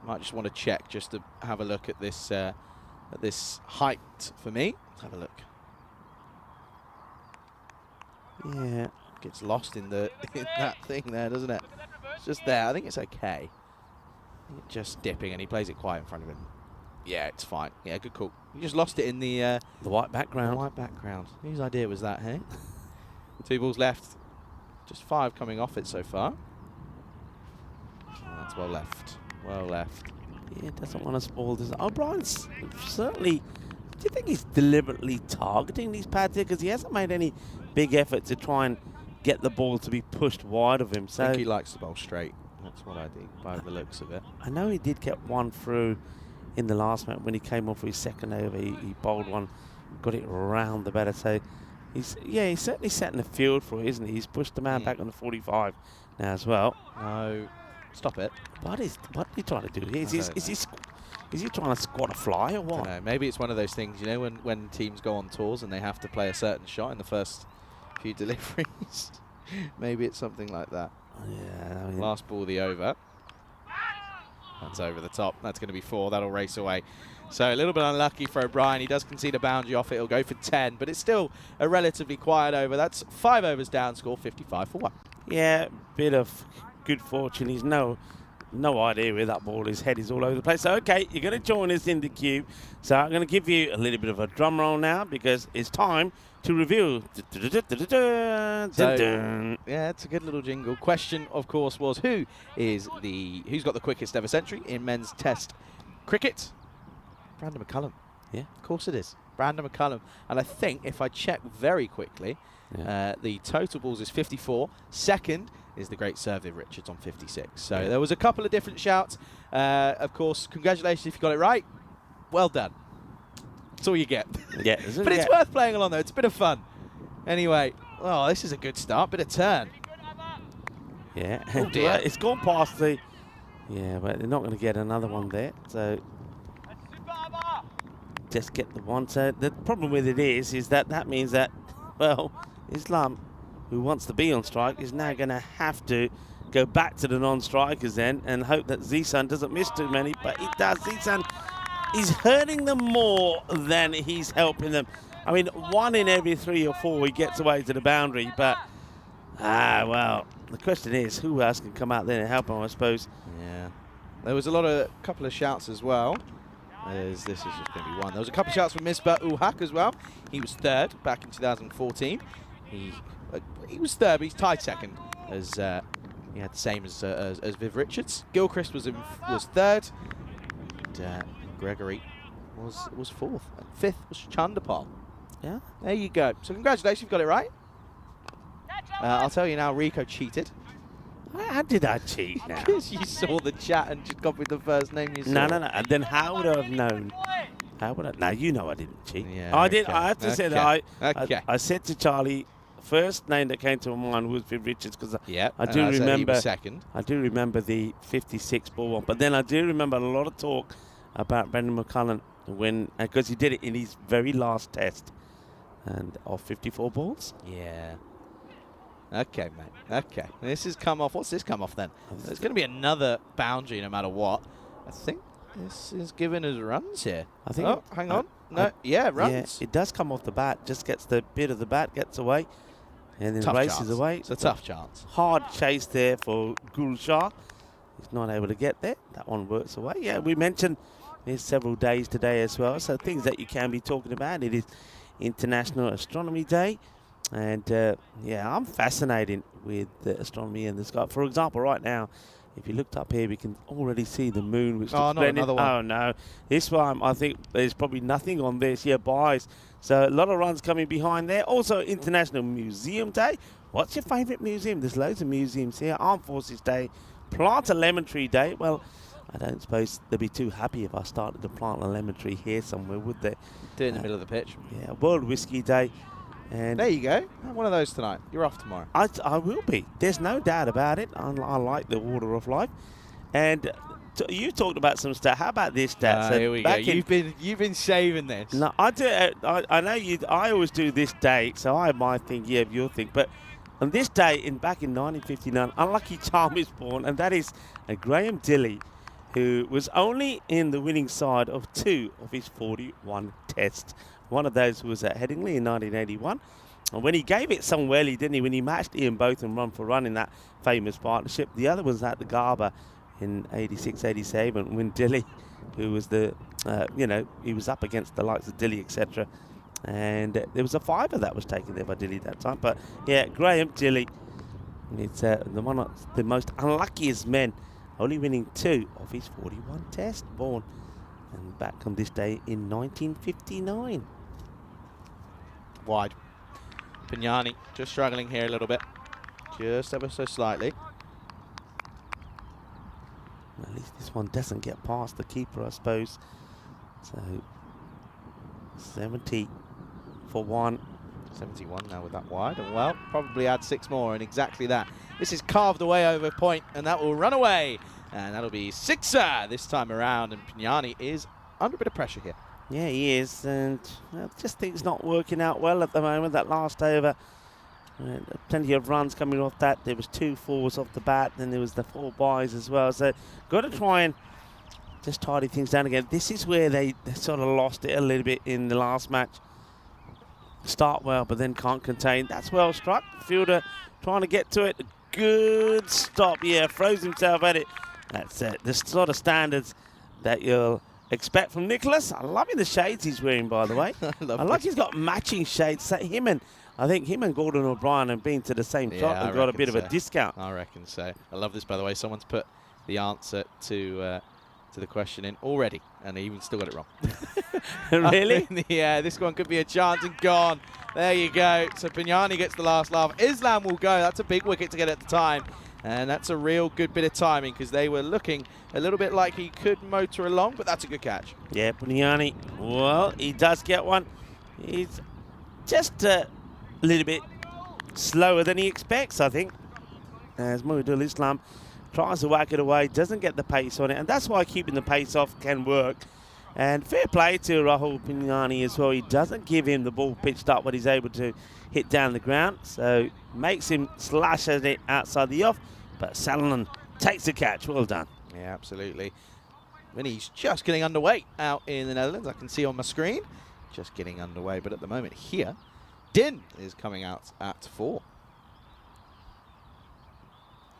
S5: Might just want to check just to have a look at this height for me. Let's have a look.
S1: Yeah.
S5: Gets lost in the in that thing there, doesn't it? It's just there. I think it's okay. I think it's just dipping, and he plays it quiet in front of him. Yeah, it's fine. Yeah, good call. You just lost it in the
S1: white background.
S5: white background. Whose idea was that, hey? 2 balls left. Just 5 coming off it so far. Oh, that's well left. Well left.
S1: Yeah, doesn't want to spoil this. O'Brien's certainly. Do you think he's deliberately targeting these pads here? Because he hasn't made any big effort to try and get the ball to be pushed wide of him.
S5: I
S1: So
S5: think he likes the ball straight. That's what I think, by the looks of it.
S1: I know he did get one through in the last match when he came off for his second over. He bowled one, got it round the batter. So he's certainly setting the field for it, isn't he? He's pushed the man back on the 45 now as well.
S5: No, stop it.
S1: What is he trying to do here? Is he trying to squat a fly or what?
S5: Dunno, maybe it's one of those things, you know, when teams go on tours and they have to play a certain shot in the first few deliveries. Maybe it's something like that.
S1: Yeah. I mean,
S5: Last ball of the over. That's over the top. That's going to be 4. That'll race away. So a little bit unlucky for O'Brien. He does concede a boundary off it. He'll go for 10, but it's still a relatively quiet over. That's 5 overs down, score 55 for 1.
S1: yeah, bit of good fortune. He's no idea where that ball is. Head is all over the place. So, okay, you're going to join us in the cube. So I'm going to give you a little bit of a drum roll now, because it's time to reveal.
S5: Yeah, it's a good little jingle. Question, of course, was who's got the quickest ever century in men's test cricket? Brandon McCullum.
S1: Yeah.
S5: Of course it is. Brandon McCullum. And I think if I check very quickly, the total balls is 54. Second is the great Sir Viv Richards on 56. So there was a couple of different shouts. Of course, congratulations if you got it right. Well done. That's all you get.
S1: Yeah,
S5: But it's worth playing along, though. It's a bit of fun. Anyway, oh, this is a good start. Bit of turn.
S1: Yeah.
S5: Oh, dear.
S1: It's gone past the. Yeah, but they're not going to get another one there. So just get the one. So the problem with it is that means that, well, Islam, who wants to be on strike, is now going to have to go back to the non-strikers then and hope that Zisan doesn't miss too many. But he does. Zisan is hurting them more than he's helping them. I mean, 1 in every 3 or 4 he gets away to the boundary. But, well, the question is, who else can come out there and help him, I suppose.
S5: Yeah. There was a couple of shouts as well. This is just going to be one. There was a couple of shouts from Misbah Uhak as well. He was 3rd back in 2014. He was 3rd, but he's tied 2nd, as he had the same as Viv Richards. Gilchrist was 3rd. And, Gregory was 4th. And 5th was Chandapal.
S1: Yeah.
S5: There you go. So congratulations, you've got it right. I'll tell you now, Rico cheated.
S1: How did I cheat now?
S5: Because you saw the chat and just copied the first name you saw.
S1: No. And then how would I have known? How would I? Now, you know I didn't cheat.
S5: Yeah,
S1: I did.
S5: okay.
S1: I have to say that
S5: Okay.
S1: I said to Charlie, first name that came to my mind was Viv Richards, because I do
S5: said he
S1: remember.
S5: was 2nd.
S1: I do remember the 56 ball one, but then I do remember a lot of talk about Brendan McCullum because he did it in his very last test, and of 54 balls.
S5: Yeah. Okay, mate. Okay. This has come off. What's this come off then? There's going to be another boundary no matter what. I think this is giving us runs here.
S1: I think.
S5: Oh, hang on. No, yeah, runs.
S1: Yeah, it does come off the bat. Just gets the bit of the bat, gets away, and then
S5: Tough
S1: races
S5: chance.
S1: away.
S5: It's a tough chance.
S1: Hard chase there for Gulshah. He's not able to get there. That one works away. Yeah, we mentioned there's several days today as well. So things that you can be talking about. It is International Astronomy Day. And yeah, I'm fascinated with the astronomy and the sky. For example, right now, if you looked up here, we can already see the moon, which looks splendid.
S5: Another one.
S1: Oh, no. This one, I think there's probably nothing on this. Yeah, buys. So a lot of runs coming behind there. Also, International Museum Day. What's your favourite museum? There's loads of museums here. Armed Forces Day. Plant a lemon tree day. Well, I don't suppose they'd be too happy if I started to plant a lemon tree here somewhere, would they?
S5: Do it in the middle of the pitch.
S1: Yeah, World Whiskey Day. And
S5: there you go. Have one of those tonight. You're off tomorrow.
S1: I will be. There's no doubt about it. I like the order of life. And you talked about some stat. How about this stat? So
S5: here we go. You've been shaving this.
S1: No, I do. I know you. I always do this date, so I have my thing. You have your thing. But on this day, back in 1959, unlucky charm is born, and that is Graham Dilley, who was only in the winning side of 2 of his 41 tests. One of those was at Headingley in 1981. And when he gave it some welly, didn't he, when he matched Ian Botham run for run in that famous partnership. The other was at the Garber in 86, 87, when Dilley, who was the, he was up against the likes of Dilley, etc. And there was a fiver that was taken there by Dilley that time. But yeah, Graham Dilley, it's one of the most unluckiest men, only winning 2 of his 41 tests born. And back on this day in 1959.
S5: Wide. Pignani just struggling here a little bit. Just ever so slightly.
S1: Well, at least this one doesn't get past the keeper, I suppose. So 70 for 1.
S5: 71 now with that wide. And well, probably add 6 more and exactly that. This is carved away over point and that will run away. And that'll be 6er this time around. And Pignani is under a bit of pressure here.
S1: Yeah, he is, and just things not working out well at the moment. That last over, plenty of runs coming off that. There was 2 fours off the bat, then there was the 4 buys as well. So got to try and just tidy things down again. This is where they sort of lost it a little bit in the last match. Start well, but then can't contain. That's well struck. Fielder trying to get to it. Good stop. Yeah, throws himself at it. That's it. The sort of standards that you'll expect from Nicholas. I'm loving the shades he's wearing, by the way. I like he's got matching shades. So I think him and Gordon O'Brien have been to the same shop and got a bit of a discount.
S5: I reckon so. I love this, by the way. Someone's put the answer to the question in already, and he even still got it wrong.
S1: Really?
S5: Yeah, this one could be a chance and gone. There you go. So Pignani gets the last laugh. Islam will go. That's a big wicket to get at the time. And that's a real good bit of timing because they were looking a little bit like he could motor along, but that's a good catch.
S1: Yeah, Pignani, well, he does get one. He's just a little bit slower than he expects, I think. As Muhidul Islam tries to whack it away, doesn't get the pace on it, and that's why keeping the pace off can work. And fair play to Rahul Pignani as well. He doesn't give him the ball pitched up, but he's able to hit down the ground. So makes him slash at it outside the off. But Salonen takes the catch. Well done.
S5: Yeah, absolutely. When he's just getting underway out in the Netherlands, I can see on my screen, just getting underway. But at the moment here, Din is coming out at 4.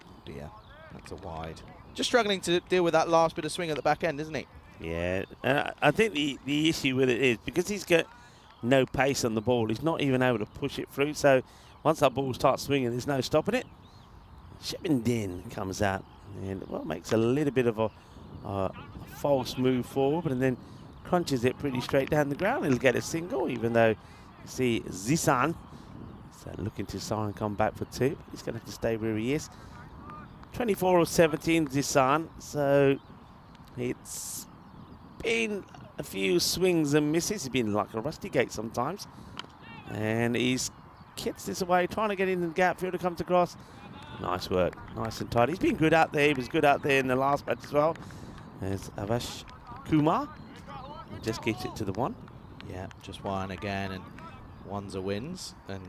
S5: Oh dear, that's a wide. Just struggling to deal with that last bit of swing at the back end, isn't he?
S1: Yeah, I think the issue with it is because he's got no pace on the ball, he's not even able to push it through. So once that ball starts swinging, there's no stopping it. Shipman Din comes out and, well, makes a little bit of a false move forward and then crunches it pretty straight down the ground. He'll get a single, even though you see Zisan looking to Siren come back for 2. He's going to have to stay where he is. 24 of 17, Zisan. So it's been a few swings and misses. He's been like a rusty gate sometimes. And he's kicks this away, trying to get in the gap. Fielder comes across. Nice work. Nice and tight. He's been good out there. He was good out there in the last match as well. There's Avash Kumar. He just keeps it to the 1.
S5: Yeah, just 1 again. And ones are wins. And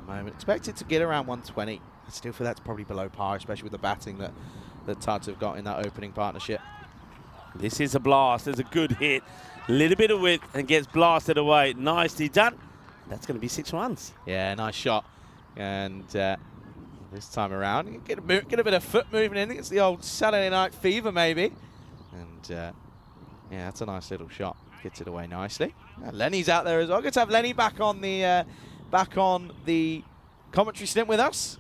S5: the moment. Expected to get around 120. I still feel that's probably below par, especially with the batting that Tatu have got in that opening partnership.
S1: This is a blast. There's a good hit. A little bit of width and gets blasted away. Nicely done. That's going to be 6 runs.
S5: Yeah, nice shot. And this time around, you get a bit of foot movement in. It's the old Saturday night fever, maybe. And yeah, that's a nice little shot. Gets it away nicely. And Lenny's out there as well. Good to have Lenny back on the commentary stint with us.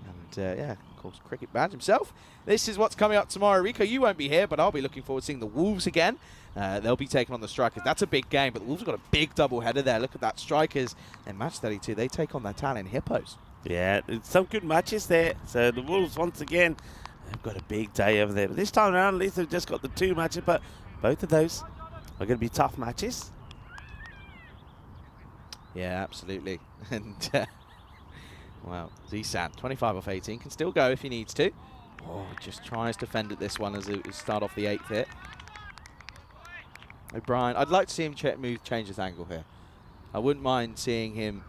S5: And yeah, of course, cricket badge himself. This is what's coming up tomorrow. Rico, you won't be here, but I'll be looking forward to seeing the Wolves again. They'll be taking on the Strikers. That's a big game, but the Wolves have got a big double header there. Look at that. Strikers in match 32, they take on their Italian Hippos.
S1: Yeah, some good matches there. So the Wolves, once again, they've got a big day over there. But this time around, at least they've just got the 2 matches, but both of those are going to be tough matches.
S5: Yeah, absolutely. And, well, Zishan, 25 off 18, can still go if he needs to. Oh, just tries to fend at this one as it start off the 8th hit. O'Brien, I'd like to see him change his angle here. I wouldn't mind seeing him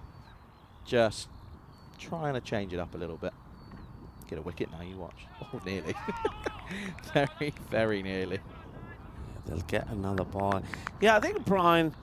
S5: just trying to change it up a little bit. Get a wicket now, you watch. Oh, nearly. Very, very nearly.
S1: They'll get another ball. Yeah, I think O'Brien,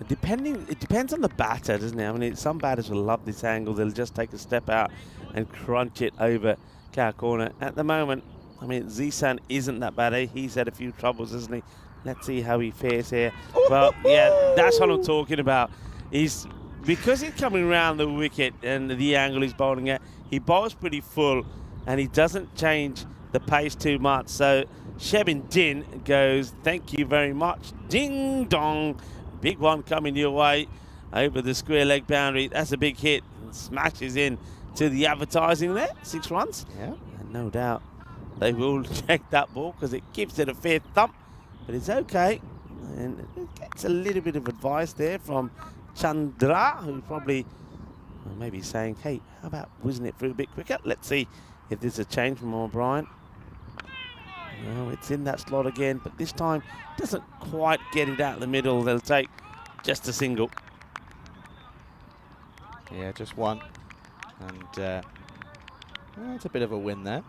S1: it depends on the batter, doesn't it? I mean, some batters will love this angle. They'll just take a step out and crunch it over cow corner. At the moment, I mean, Zishan isn't that bad. He's had a few troubles, hasn't he? Let's see how he fares here. Well, yeah, that's what I'm talking about. Because he's coming around the wicket and the angle he's bowling at, he bowls pretty full and he doesn't change the pace too much. So Shebin Din goes, thank you very much. Ding dong. Big one coming your way over the square leg boundary. That's a big hit. Smashes in to the advertising there. 6 runs.
S5: Yeah.
S1: And no doubt they will check that ball because it gives it a fair thump. But it's okay. And it gets a little bit of advice there from Chandra, who probably maybe saying, hey, how about whizzing it through a bit quicker? Let's see if there's a change from O'Brien. No, it's in that slot again, but this time doesn't quite get it out the middle. They'll take just a single.
S5: Yeah, just one. And it's a bit of a win there.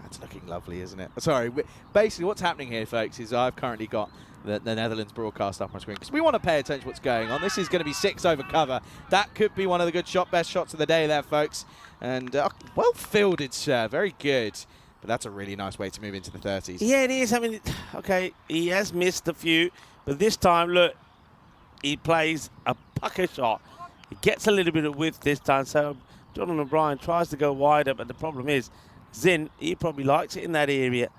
S5: That's looking lovely, isn't it? Sorry, basically what's happening here, folks, is I've currently got the Netherlands broadcast up on screen because we want to pay attention to what's going on. This is going to be 6 over cover. That could be one of the best shots of the day there, folks. And well fielded, sir. Very good. But that's a really nice way to move into the 30s.
S1: Yeah, it is. I mean, okay, he has missed a few, but this time, look, he plays a pucker shot. He gets a little bit of width this time, so Jordan O'Brien tries to go wider, but the problem is, Zin, he probably likes it in that area.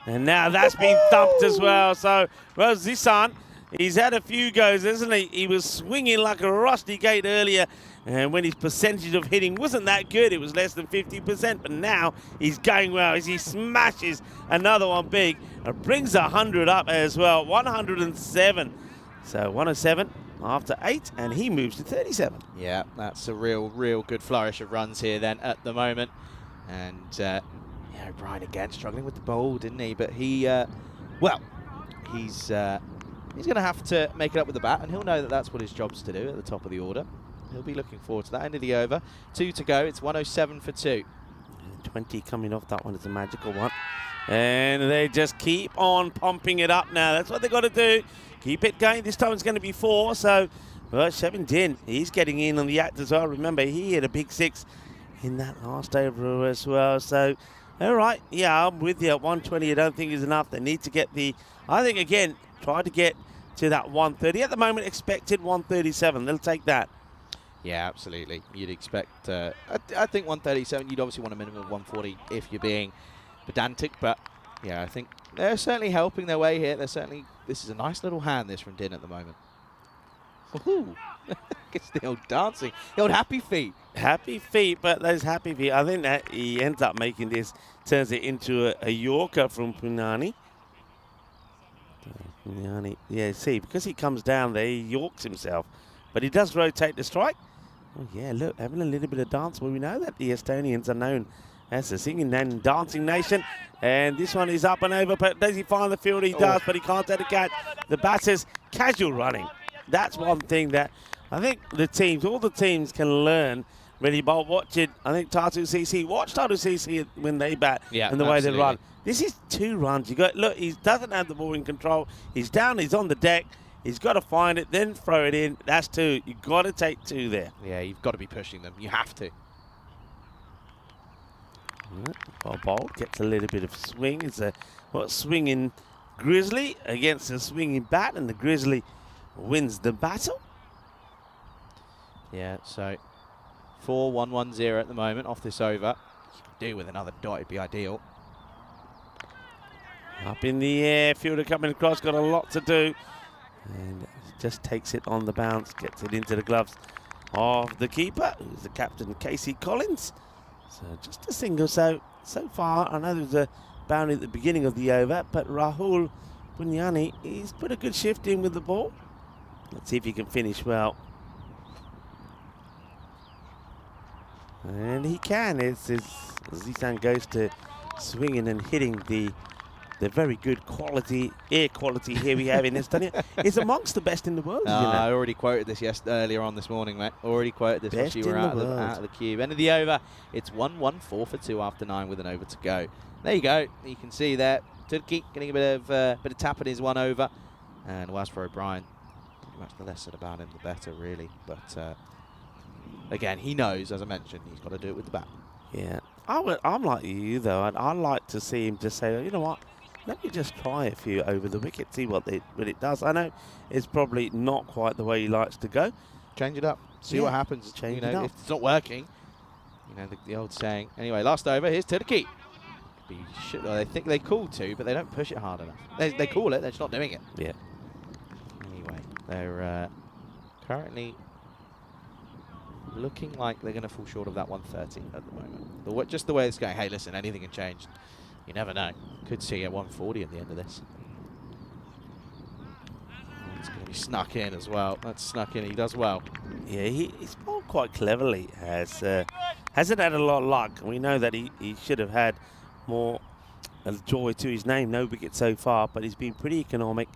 S1: And now that's been thumped as well. So, well, Zishan, he's had a few goes, hasn't he? He was swinging like a rusty gate earlier, and when his percentage of hitting wasn't that good, it was less than 50%, but now he's going well as he smashes another one big and brings 100 up as well, 107. So 107 after 8, and he moves to 37.
S5: Yeah, that's a real good flourish of runs here then at the moment. And yeah, O'Brien again struggling with the bowl, didn't he? But he, well, he's going to have to make it up with the bat, and he'll know that that's what his job's to do at the top of the order. He'll be looking forward to that. End of the over. 2 to go. It's 107 for 2.
S1: 20 coming off that one is a magical one. And they just keep on pumping it up now. That's what they've got to do. Keep it going. This time it's going to be 4. So, well, Shebin Din, he's getting in on the act as well. Remember, he hit a big 6 in that last over as well. So, all right. Yeah, I'm with you. 120 I don't think is enough. They need to get I think, again, try to get to that 130. At the moment, expected 137. They'll take that.
S5: Yeah, absolutely. You'd expect, I think 137, you'd obviously want a minimum of 140 if you're being pedantic, but yeah, I think they're certainly helping their way here. This is a nice little hand, this from Din at the moment. Ooh, it's the old dancing, the old happy feet.
S1: Happy feet, but those happy feet, I think that he ends up making this, turns it into a Yorker from Punani. Yeah, see, because he comes down there, he Yorks himself, but he does rotate the strike. Oh, yeah, look, having a little bit of dance. Well, we know that the Estonians are known as the singing and dancing nation. And this one is up and over, but does he find the field? He does, but he can't take the catch. The batter's casual running. That's one thing that I think all the teams can learn really by watching. I think Tatu CC, watch Tatu CC when they bat and the way they run. This is 2 runs. You got look. He doesn't have the ball in control. He's down. He's on the deck. He's got to find it, then throw it in. That's 2. You've got to take 2 there.
S5: Yeah, you've got to be pushing them. You have to.
S1: Well, Bolt gets a little bit of swing. It's a swinging Grizzly against a swinging bat, and the Grizzly wins the battle.
S5: Yeah, so 4-1-1-0 at the moment off this over. You could do with another dot, it'd be ideal.
S1: Up in the air, fielder coming across, got a lot to do. And just takes it on the bounce, gets it into the gloves of the keeper, who's the captain, Casey Collins. So just a single so far. I know there was a boundary at the beginning of the over, but Rahul Bunyani, he's put a good shift in with the ball. Let's see if he can finish well. And he can. As Zishan goes to swinging and hitting the very good air quality here we have in Estonia. It's amongst the best in the world,
S5: I already quoted this earlier on this morning, mate. Already quoted this
S1: best
S5: when you were out
S1: of
S5: the cube. End of the over. It's 1-1, 4 for 2 after 9 with an over to go. There you go. You can see there. Turkey getting a bit of tap in his 1 over. And whilst for O'Brien, pretty much the less said about him, the better, really. But again, he knows, as I mentioned, he's got to do it with the bat.
S1: Yeah. I'm like you, though. I'd like to see him just say, you know what? Let me just try a few over the wicket, see what it does. I know it's probably not quite the way he likes to go.
S5: Change it up. See what happens.
S1: Change it up.
S5: If it's not working, the old saying. Anyway, last over. Here's Turkey. They think they call 2, but they don't push it hard enough. They call it. They're just not doing it.
S1: Yeah.
S5: Anyway, they're currently looking like they're going to fall short of that 130 at the moment. Just the way it's going. Hey, listen, anything can change. You never know. Could see a 140 at the end of this. It's going to be snuck in as well. That's snuck in. He does well.
S1: Yeah, he's bowled quite cleverly. Hasn't had a lot of luck. We know that he should have had more joy to his name. No wicket so far, but he's been pretty economic,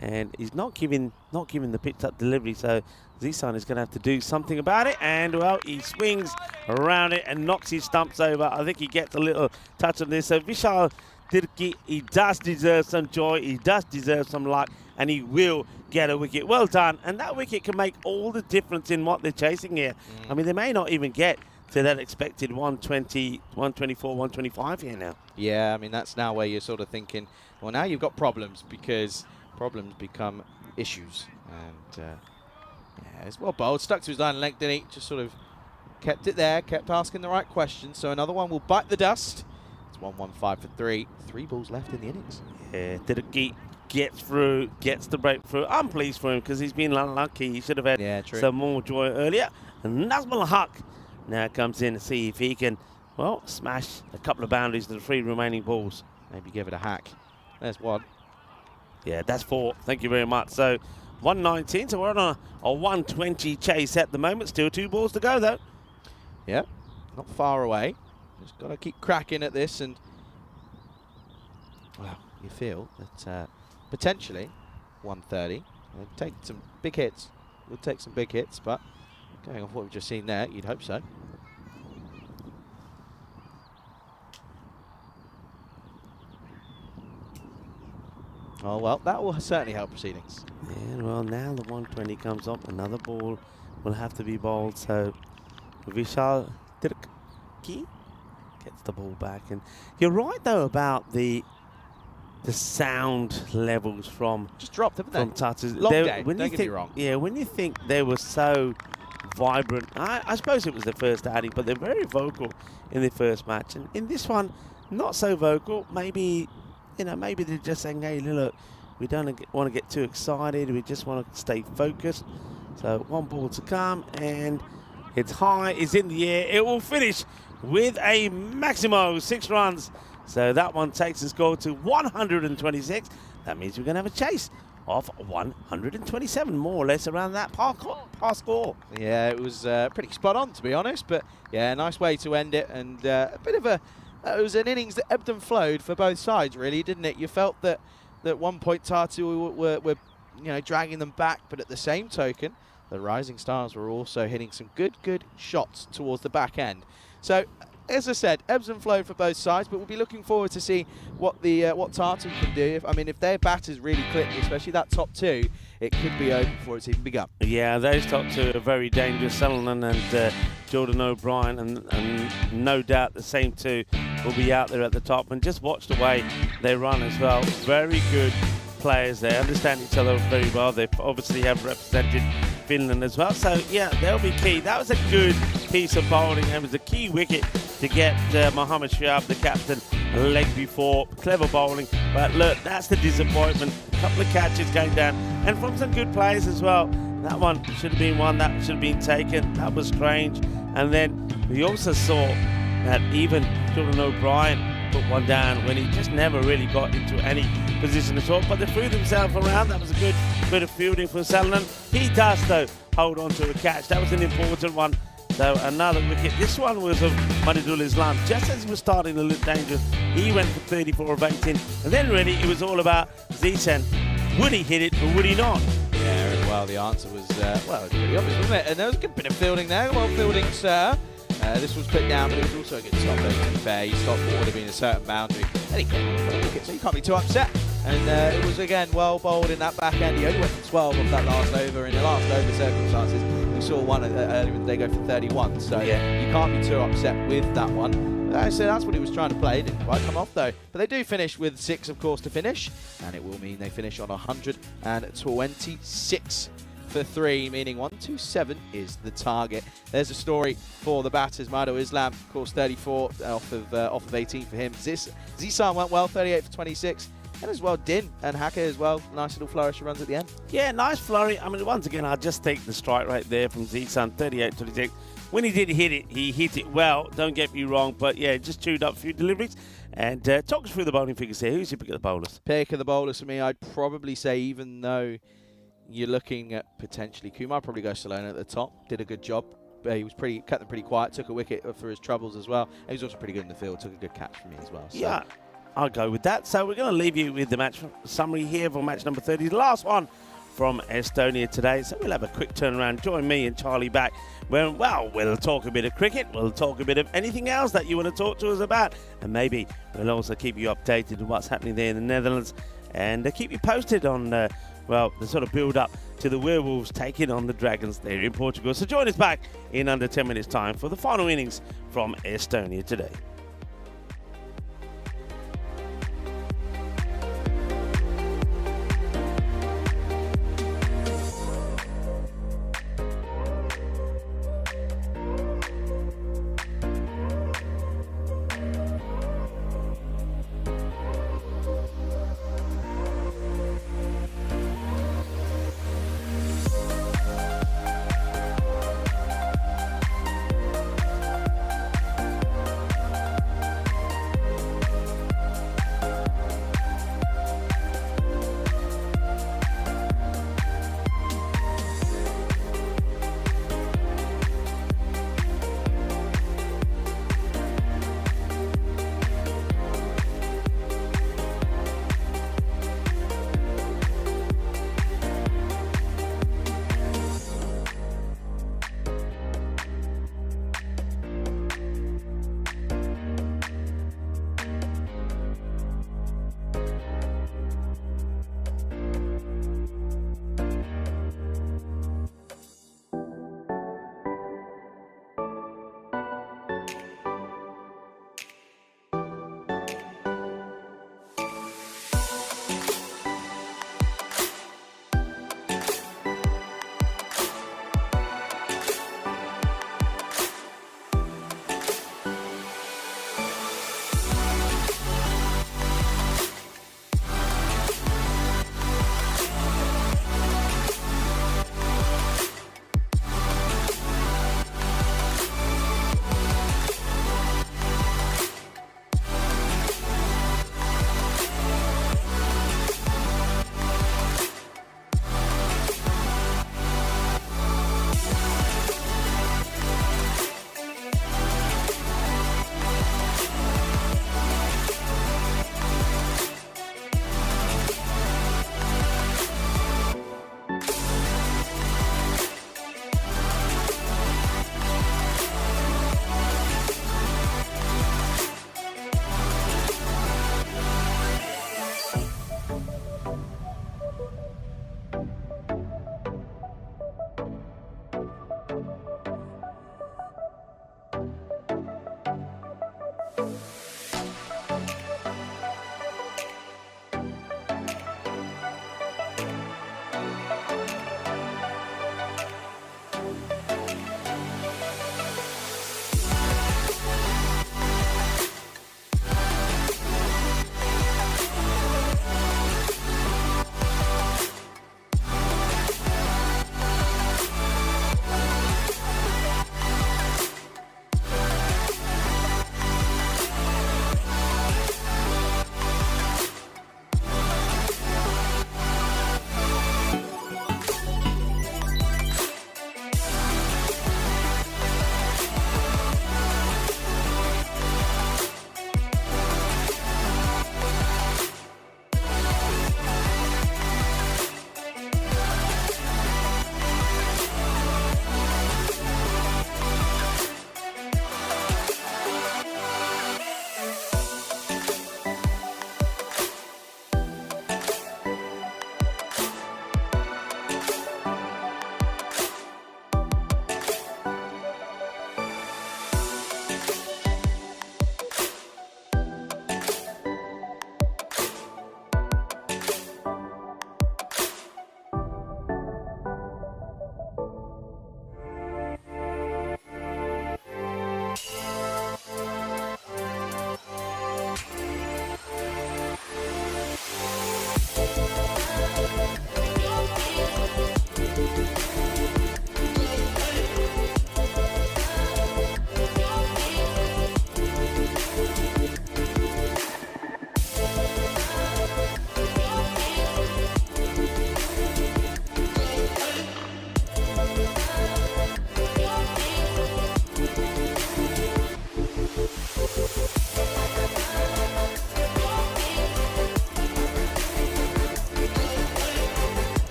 S1: and he's not giving the pitch up delivery. So Zishan is going to have to do something about it. And well, he swings around it and knocks his stumps over. I think he gets a little touch on this. So Vishal Tirki, he does deserve some joy. He does deserve some luck, and he will get a wicket. Well done. And that wicket can make all the difference in what they're chasing here. I mean, they may not even get to that expected 120, 124, 125 here now.
S5: Yeah, I mean, that's now where you're sort of thinking, well, now you've got problems, because problems become issues. And yeah, it's well bowled. Stuck to his line leg, didn't he? Just sort of kept it there, kept asking the right questions. So another one will bite the dust. It's 1-1-5 for 3. 3 balls left in the innings.
S1: Yeah, Tirki gets through, gets the breakthrough. I'm pleased for him because he's been unlucky. He should have had some more joy earlier. And Nazmul Haq now comes in to see if he can, well, smash a couple of boundaries to the 3 remaining balls.
S5: Maybe give it a hack. There's 1.
S1: Yeah, that's 4. Thank you very much. So 119, so we're on a 120 chase at the moment. Still 2 balls to go, though.
S5: Yeah, not far away. Just got to keep cracking at this, and well, you feel that potentially 130. We'll take some big hits. We'll take some big hits, but going off what we've just seen there, you'd hope so. Oh, well, that will certainly help proceedings.
S1: Yeah, well, now the 120 comes up. Another ball will have to be bowled. So Vishal Tirki gets the ball back. And you're right, though, about the sound levels from
S5: just dropped, haven't
S1: from
S5: they?
S1: Tatu.
S5: Long day, don't get me wrong.
S1: Yeah, when you think they were so vibrant, I suppose it was their first outing, but they're very vocal in their first match. And in this one, not so vocal. Maybe, maybe they're just saying, hey, look, we don't want to get too excited. We just want to stay focused. So 1 ball to come, and it's high, it's in the air. It will finish with a maximo 6 runs. So that one takes the score to 126. That means we're going to have a chase of 127, more or less around that par score.
S5: Yeah, it was pretty spot on, to be honest. But yeah, nice way to end it, and a bit of a. It was an innings that ebbed and flowed for both sides, really, didn't it? You felt that at one point Tatu were dragging them back, but at the same token, the Rising Stars were also hitting some good shots towards the back end. So, as I said, ebbs and flow for both sides, but we'll be looking forward to see what what Tatu can do. If their batters really click, especially that top two, it could be over before it's even begun.
S1: Yeah, those top two are very dangerous. Sutherland and Jordan O'Brien, and no doubt the same two will be out there at the top. And just watch the way they run as well. Very good players. They understand each other very well. They obviously have represented Finland as well. So, yeah, they'll be key. That was a good piece of bowling. It was a key wicket to get Mohammad Shahab, the captain, a leg before. Clever bowling. But look, that's the disappointment. A couple of catches going down. And from some good players as well. That one should have been one. That should have been taken. That was strange. And then we also saw that even Jordan O'Brien put one down when he just never really got into any position at all. But they threw themselves around. That was a good bit of fielding from Sutherland. He does, though, hold on to a catch. That was an important one. So another wicket. This one was of Mahidul Islam. Just as he was starting to look dangerous, he went for 34 of 18. And then really it was all about T10. Would he hit it or would he not?
S5: Yeah, and well, the answer was, well, it was pretty obvious, wasn't it? And there was a good bit of fielding there. Well fielding, sir. This was put down, but it was also a good stop, though, to be fair. He stopped what would have been a certain boundary. And he got a wicket, so you can't be too upset. And it was, again, well bowled in that back end. He only went for 12 off that last over. In the last over circumstances, we saw one earlier in the day go for 31. So
S1: Yeah.
S5: you can't be too upset with that one. But as I said, that's what he was trying to play. Didn't quite come off, though. But they do finish with 6, of course, to finish. And it will mean they finish on 126 for 3, meaning 127 is the target. There's a story for the batters. Mahidul Islam, of course, 34 off of 18 for him. Zisan went well, 38 for 26. And as well, Din and Hacker as well. Nice little flourish of runs at the end.
S1: Yeah, nice flurry. Once again, I just take the strike right there from Zisan, 38-26. When he did hit it, he hit it well. Don't get me wrong, but yeah, just chewed up a few deliveries. And talk us through the bowling figures here. Who's your pick of the bowlers?
S5: Pick of the bowlers for me, I'd probably say, even though you're looking at potentially Kumar, probably go Salona at the top. Did a good job. He was kept them pretty quiet. Took a wicket for his troubles as well. And he was also pretty good in the field. Took a good catch for me as well. So.
S1: Yeah, I'll go with that. So we're going to leave you with the match summary here for match number 30. The last one from Estonia today. So we'll have a quick turnaround. Join me and Charlie back when, well, we'll talk a bit of cricket. We'll talk a bit of anything else that you want to talk to us about. And maybe we'll also keep you updated on what's happening there in the Netherlands. And keep you posted on, well, the sort of build-up to the Werewolves taking on the Dragons there in Portugal. So join us back in under 10 minutes' time for the final innings from Estonia today.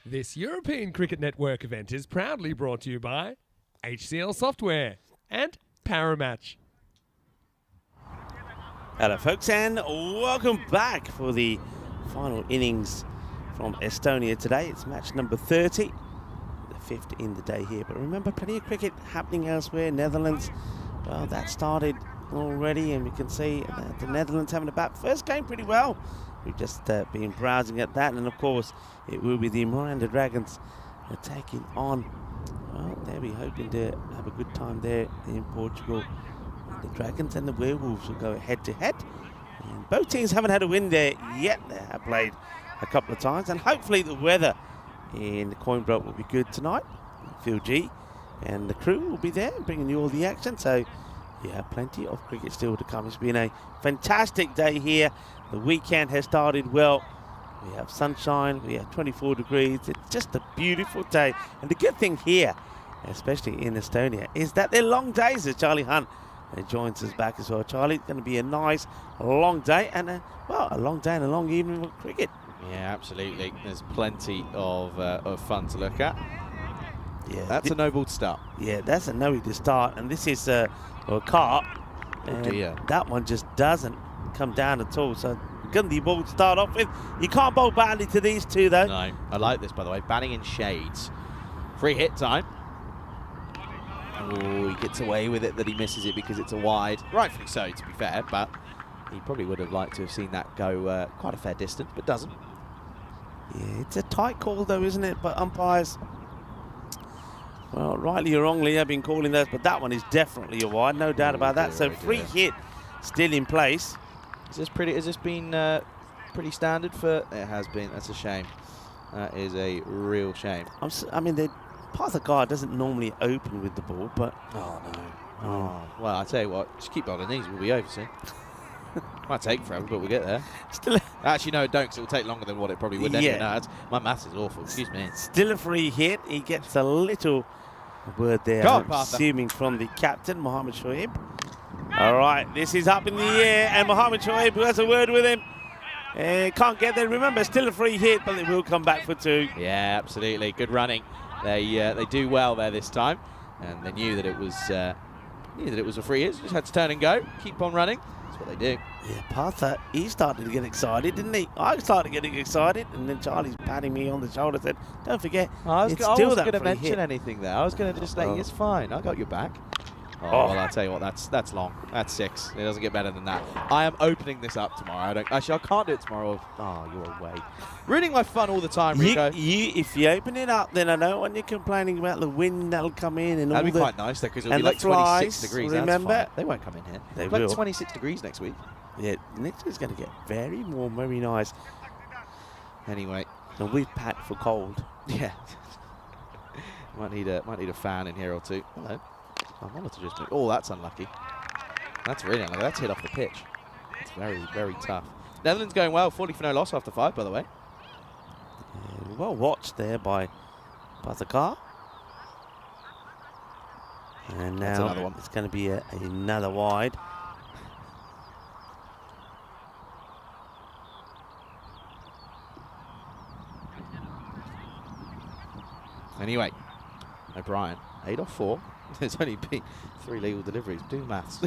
S2: This European Cricket Network event is proudly brought to you by HCL Software and Para match.
S1: Hello folks and welcome back for the final innings from Estonia today. It's match number 30, the 5th in the day here. But remember, plenty of cricket happening elsewhere. Netherlands, well, that started already, and we can see the Netherlands having a bat first game pretty well. We've just been browsing at that, and of course it will be the Miranda Dragons taking on, well, they'll be hoping to have a good time there in Portugal. The Dragons and the Werewolves will go head to head. And both teams haven't had a win there yet. They have played a couple of times, and hopefully the weather in the Coimbra will be good tonight. Phil G and the crew will be there bringing you all the action. So yeah, plenty of cricket still to come. It's been a fantastic day here. The weekend has started well. We have sunshine, we have 24 degrees. It's just a beautiful day. And the good thing here, especially in Estonia, is that they're long days, as Charlie Hunt joins us back as well. Charlie, it's going to be a nice long day, and a long day and a long evening of cricket.
S5: Yeah, absolutely. There's plenty of fun to look at.
S1: Yeah,
S5: that's a no ball to start.
S1: Yeah, that's a no to start, and this is a carp.
S5: Oh dear.
S1: That one just doesn't come down at all. So Gundy ball to start off with. You can't bowl badly to these two though.
S5: No, I like this by the way. Batting in shades. Free hit time. Oh, he gets away with it that he misses it because it's a wide. Rightfully so, to be fair, but he probably would have liked to have seen that go quite a fair distance, but doesn't.
S1: Yeah, it's a tight call though, isn't it? But umpires, well, rightly or wrongly, have been calling those, but that one is definitely a wide, no doubt about that. So free hit still in place.
S5: Has this been pretty standard for? It has been. That's a shame. That is a real shame.
S1: I mean, Partha doesn't normally open with the ball, but
S5: oh no. Oh well, I tell you what, just keep on these. We'll be over soon. Might take forever, but we'll get there. Actually, no, don't, because it will take longer than what it probably would.
S1: Yeah.
S5: No, my maths is awful. Excuse me.
S1: Still a free hit. He gets a little word there, assuming from the captain, Mohammed Shoaib. All right, this is up in the air, and Mohammed Shoaib, who has a word with him, can't get there. Remember, still a free hit, but it will come back for two.
S5: Yeah, absolutely. Good running. They do well there this time, and they knew that it was a free hit. Just had to turn and go, keep on running. That's what they do.
S1: Yeah, Partha, he started to get excited, didn't he? I started getting excited, and then Charlie's patting me on the shoulder, said, "Don't forget,
S5: I
S1: it's
S5: wasn't
S1: still that
S5: going to
S1: free
S5: mention
S1: hit."
S5: anything there. I was going to just say, it's fine. I got your back. Oh, well, I'll tell you what, that's long. That's 6. It doesn't get better than that. I am opening this up tomorrow. I can't do it tomorrow. Oh, you're away. Ruining my fun all the time, Rico.
S1: If you open it up, then I don't want you complaining about the wind that'll come in and
S5: that'd
S1: all
S5: be quite nice, though, because it'll
S1: and
S5: be like
S1: the flies,
S5: 26 degrees.
S1: remember?
S5: That's fine. They won't come in here.
S1: They
S5: like
S1: will.
S5: 26 degrees next week.
S1: Yeah, next week's going to get very warm, very nice.
S5: Anyway.
S1: And we've packed for cold.
S5: Yeah. might need a fan in here or two. Hello. I wanted to just move. Oh, that's unlucky. That's really unlucky. That's hit off the pitch. It's very, very tough. Netherlands going well. 40 for no loss after 5, by the way.
S1: Yeah, well watched there by Pathakar. And now it's going to be another wide.
S5: Anyway, O'Brien, 8 off 4. There's only been 3 legal deliveries. Do maths.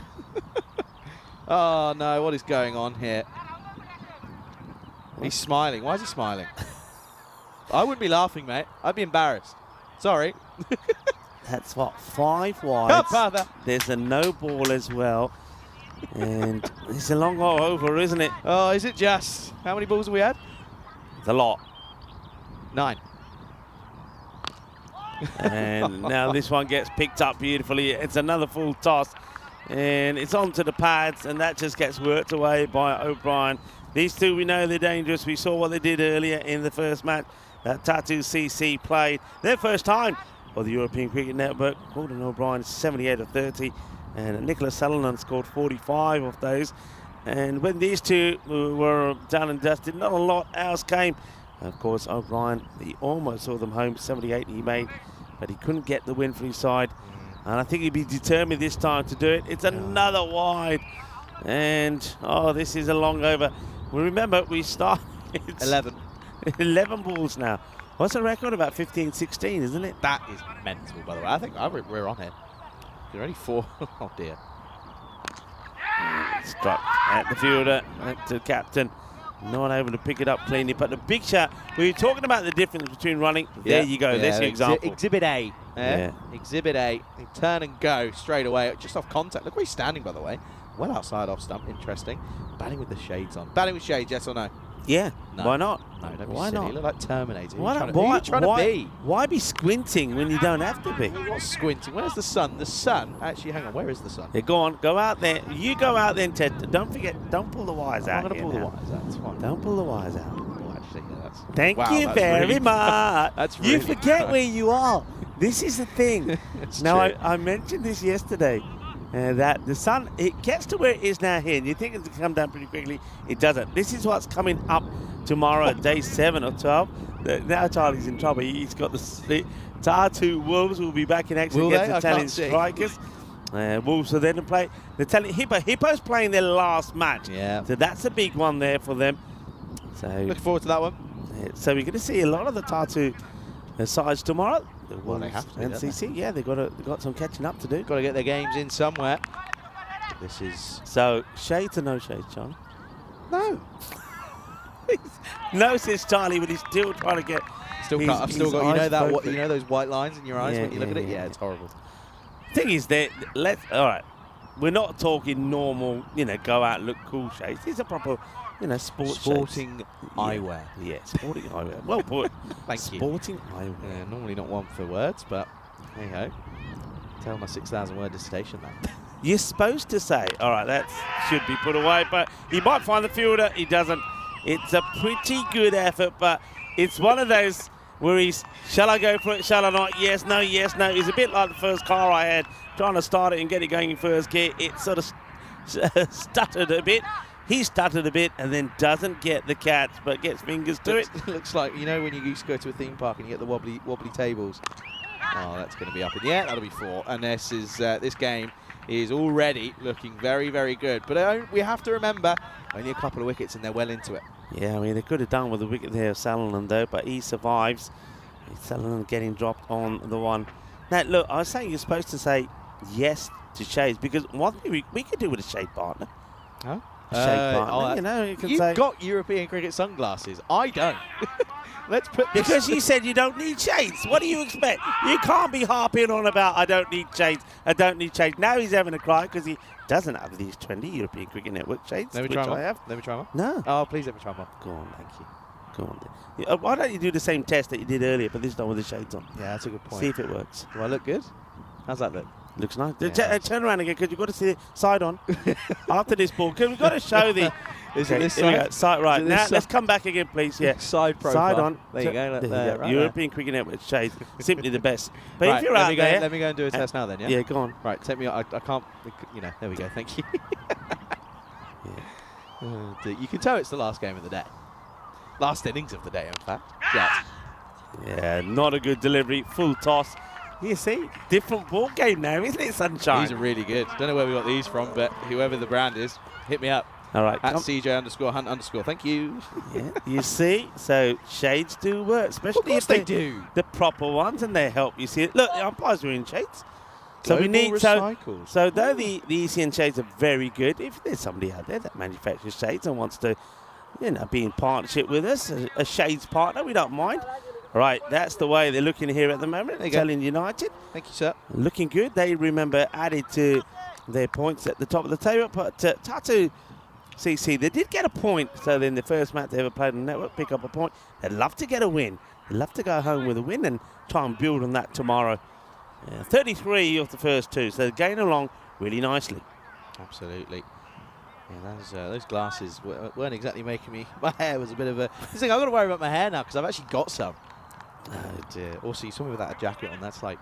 S5: Oh no, what is going on here? He's smiling. Why is he smiling? I wouldn't be laughing, mate. I'd be embarrassed. Sorry.
S1: That's what, 5 wides.
S5: Father.
S1: There's a no ball as well. And it's a long over, isn't it?
S5: Oh, is it just? How many balls have we had?
S1: It's a lot.
S5: 9.
S1: And now this one gets picked up beautifully. It's another full toss. And it's onto the pads, and that just gets worked away by O'Brien. These two, we know they're dangerous. We saw what they did earlier in the first match that Tatu CC played. Their first time for the European Cricket Network. Gordon O'Brien, 78 of 30. And Nicholas Sutherland scored 45 of those. And when these two were done and dusted, not a lot else came. Of course, O'Brien, he almost saw them home. 78 he made, but he couldn't get the win for his side. And I think he'd be determined this time to do it. It's another wide. And, oh, this is a long over. Well, remember, we started
S5: 11.
S1: 11 balls now. What's the record? About 15, 16, isn't it?
S5: That is mental, by the way. I think we're on it. You're only 4. Oh, dear.
S1: Struck at the fielder, went to the captain. Not able to pick it up cleanly, but the big shot, we were talking about the difference between running. There you go, there's your example.
S5: Exhibit A.
S1: Yeah.
S5: Exhibit A. They turn and go straight away, just off contact. Look where he's standing, by the way. Well outside off stump, interesting. Batting with the shades on. Batting with shades, yes or no?
S1: Yeah,
S5: No.
S1: why not?
S5: No, don't be
S1: Why
S5: silly.
S1: not?
S5: You look like Terminator.
S1: Why not?
S5: Who are you trying to be?
S1: Why be squinting when you don't have to be?
S5: What's squinting? Where's the sun? The sun, actually, hang on, where is the sun?
S1: Yeah, go on, go out there. You go out there, Ted. Don't forget, don't pull the wires out.
S5: I'm going to
S1: here
S5: pull the
S1: now.
S5: wires out, it's fine.
S1: Don't pull the wires out.
S5: Oh, actually, yeah, that's...
S1: Thank
S5: Wow,
S1: you
S5: that's
S1: very
S5: really-
S1: much.
S5: That's
S1: you
S5: really
S1: forget
S5: kind.
S1: where you are. This is the thing.
S5: It's
S1: Now,
S5: true.
S1: I mentioned this yesterday, that the sun, it gets to where it is now here, and you think it's going to come down pretty quickly. It doesn't. This is what's coming up tomorrow, day 7 or 12. Now Charlie's in trouble. He's got the Tatu Wolves will be back in action
S5: Will
S1: against
S5: they? I
S1: Italian
S5: can't see.
S1: Strikers. Wolves are then to play the Italian Hippo's playing their last match.
S5: Yeah.
S1: So that's a big one there for them. So
S5: Looking forward to that one.
S1: so we're going to see a lot of the Tatu sides tomorrow. The
S5: Well, they
S1: Wolves
S5: have to,
S1: and
S5: don't they?
S1: CC, yeah, they've got some catching up to do.
S5: Got to get their games in somewhere. This is...
S1: So shades or no shades, Charlie?
S5: No.
S1: No, says Charlie, but he's still trying to get.
S5: Still
S1: his-
S5: got, I've still
S1: his
S5: got, you know
S1: eyes
S5: that,
S1: focused.
S5: you know those white lines in your eyes
S1: Yeah,
S5: when you look
S1: yeah,
S5: at it?
S1: yeah,
S5: Yeah, it's horrible.
S1: Thing is that all right, we're not talking normal, go out look cool shades. These are proper, sports
S5: Sporting
S1: shades.
S5: eyewear.
S1: Yeah, sporting eyewear. Well put.
S5: Thank you.
S1: Sporting eyewear.
S5: Yeah, normally not one for words, but hey ho. Tell my 6,000 word dissertation that.
S1: You're supposed to say, all right, that should be put away, but he might find the fielder. He doesn't. It's a pretty good effort, but it's one of those where he's, shall I go for it, shall I not? Yes, no, yes, no. It's a bit like the first car I had, trying to start it and get it going in first gear. It sort of stuttered a bit. He stuttered a bit and then doesn't get the catch, but gets fingers to it.
S5: Looks like, when you used to go to a theme park and you get the wobbly tables. Oh, that's going to be up in the air. That'll be 4. And this game is already looking very, very good. But we have to remember, only a couple of wickets and they're well into it.
S1: Yeah, I mean, they could have done with a wicket there of Sutherland, though, but he survives. Sutherland getting dropped on the one. Now, look, I was saying you're supposed to say yes to shades, because one thing we could do with a shade partner.
S5: Huh?
S1: A shade partner, you can
S5: You've
S1: say.
S5: got European cricket sunglasses. I don't. Let's put this...
S1: Because you said you don't need shades. What do you expect? You can't be harping on about I don't need shades. I don't need shades. Now he's having a cry because he doesn't have these trendy European Cricket Network shades,
S5: Let me
S1: which
S5: try
S1: I
S5: one.
S1: have.
S5: Let me try one.
S1: No.
S5: Oh, please let me try one.
S1: Go on.
S5: Thank you.
S1: Go on. Yeah, why don't you do the same test that you did earlier, but this time with the shades on?
S5: Yeah, that's a good point.
S1: See if it works.
S5: Do I look good? How's that look?
S1: Looks nice.
S5: Yeah.
S1: Turn around again because you've got to see it side on after this ball. Because we've got to show the.
S5: Is it this
S1: here we go.
S5: side?
S1: Side right.
S5: Is it
S1: Now
S5: this
S1: let's
S5: side?
S1: come back again, please. Yeah.
S5: Side profile.
S1: Side on.
S5: There you go.
S1: There you go.
S5: Right
S1: European Cricket Network shades. Simply the best. But
S5: right,
S1: if you're
S5: let
S1: out
S5: me go,
S1: there.
S5: let me go and do a test now then, yeah?
S1: Yeah, go on.
S5: Right, take me... I can't... there we go. Thank you. Oh, dear. You can tell it's the last game of the day. Last innings of the day, in fact. Yeah.
S1: Yeah, not a good delivery. Full toss. You see, different ball game now, isn't it, Sunshine?
S5: These are really good. Don't know where we got these from, but whoever the brand is, hit me up.
S1: All right.
S5: At CJ_Hunt_. Thank you.
S1: Yeah, you see, so shades do work, especially
S5: Of course
S1: if
S5: they do.
S1: the proper ones, and they help you see it. Look, the umpires are in shades. So we
S5: Global
S1: need
S5: recycles.
S1: so though the ECN shades are very good, if there's somebody out there that manufactures shades and wants to, be in partnership with us, a shades partner, we don't mind. Right, that's the way they're looking here at the moment.
S5: There you go.
S1: Italian United,
S5: Thank you, sir.
S1: looking good. They remember added to their points at the top of the table, but Tatu CC, they did get a point. So then the first match they ever played on the network, pick up a point. They'd love to get a win. They'd love to go home with a win and try and build on that tomorrow. 33 of the first 2, so they're going along really nicely.
S5: Absolutely. Yeah, those glasses weren't exactly making me... My hair was a bit of a... I've got to worry about my hair now because I've actually got some. Oh, dear. Also, you saw me without a jacket on. That's like...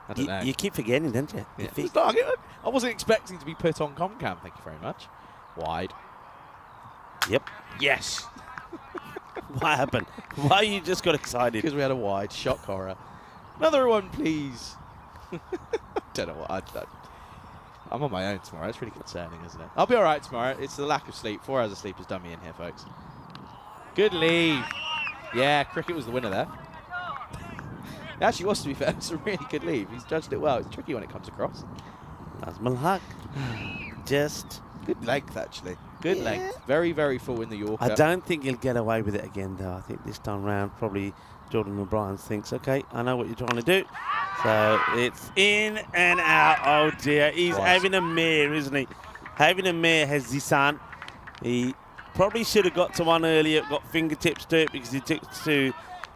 S5: I don't know.
S1: You keep forgetting, don't you?
S5: Yeah.
S1: Your feet.
S5: It's not- I wasn't expecting to be put on Comcam. Thank you very much. Wide.
S1: Yep. Yes. What happened? Why you just got excited?
S5: Because we had a wide. Shock horror. Another one, please. Don't know what I'm on my own tomorrow. It's really concerning, isn't it? I'll be all right tomorrow. It's the lack of sleep. 4 hours of sleep has done me in here, folks. Good leave. Yeah, cricket was the winner there. It actually was, to be fair. It's a really good leave. He's judged it well. It's tricky when it comes across.
S1: Nazmul Haq. Just
S5: Good length, actually. Good length. Very, very full in the Yorker.
S1: I don't think he'll get away with it again, though. I think this time round, probably Jordan O'Brien thinks, okay, I know what you're trying to do. So it's in and out. Oh, dear. He's having a mare, isn't he? Having a mare has Zisan. He probably should have got to one earlier, got fingertips to it because he took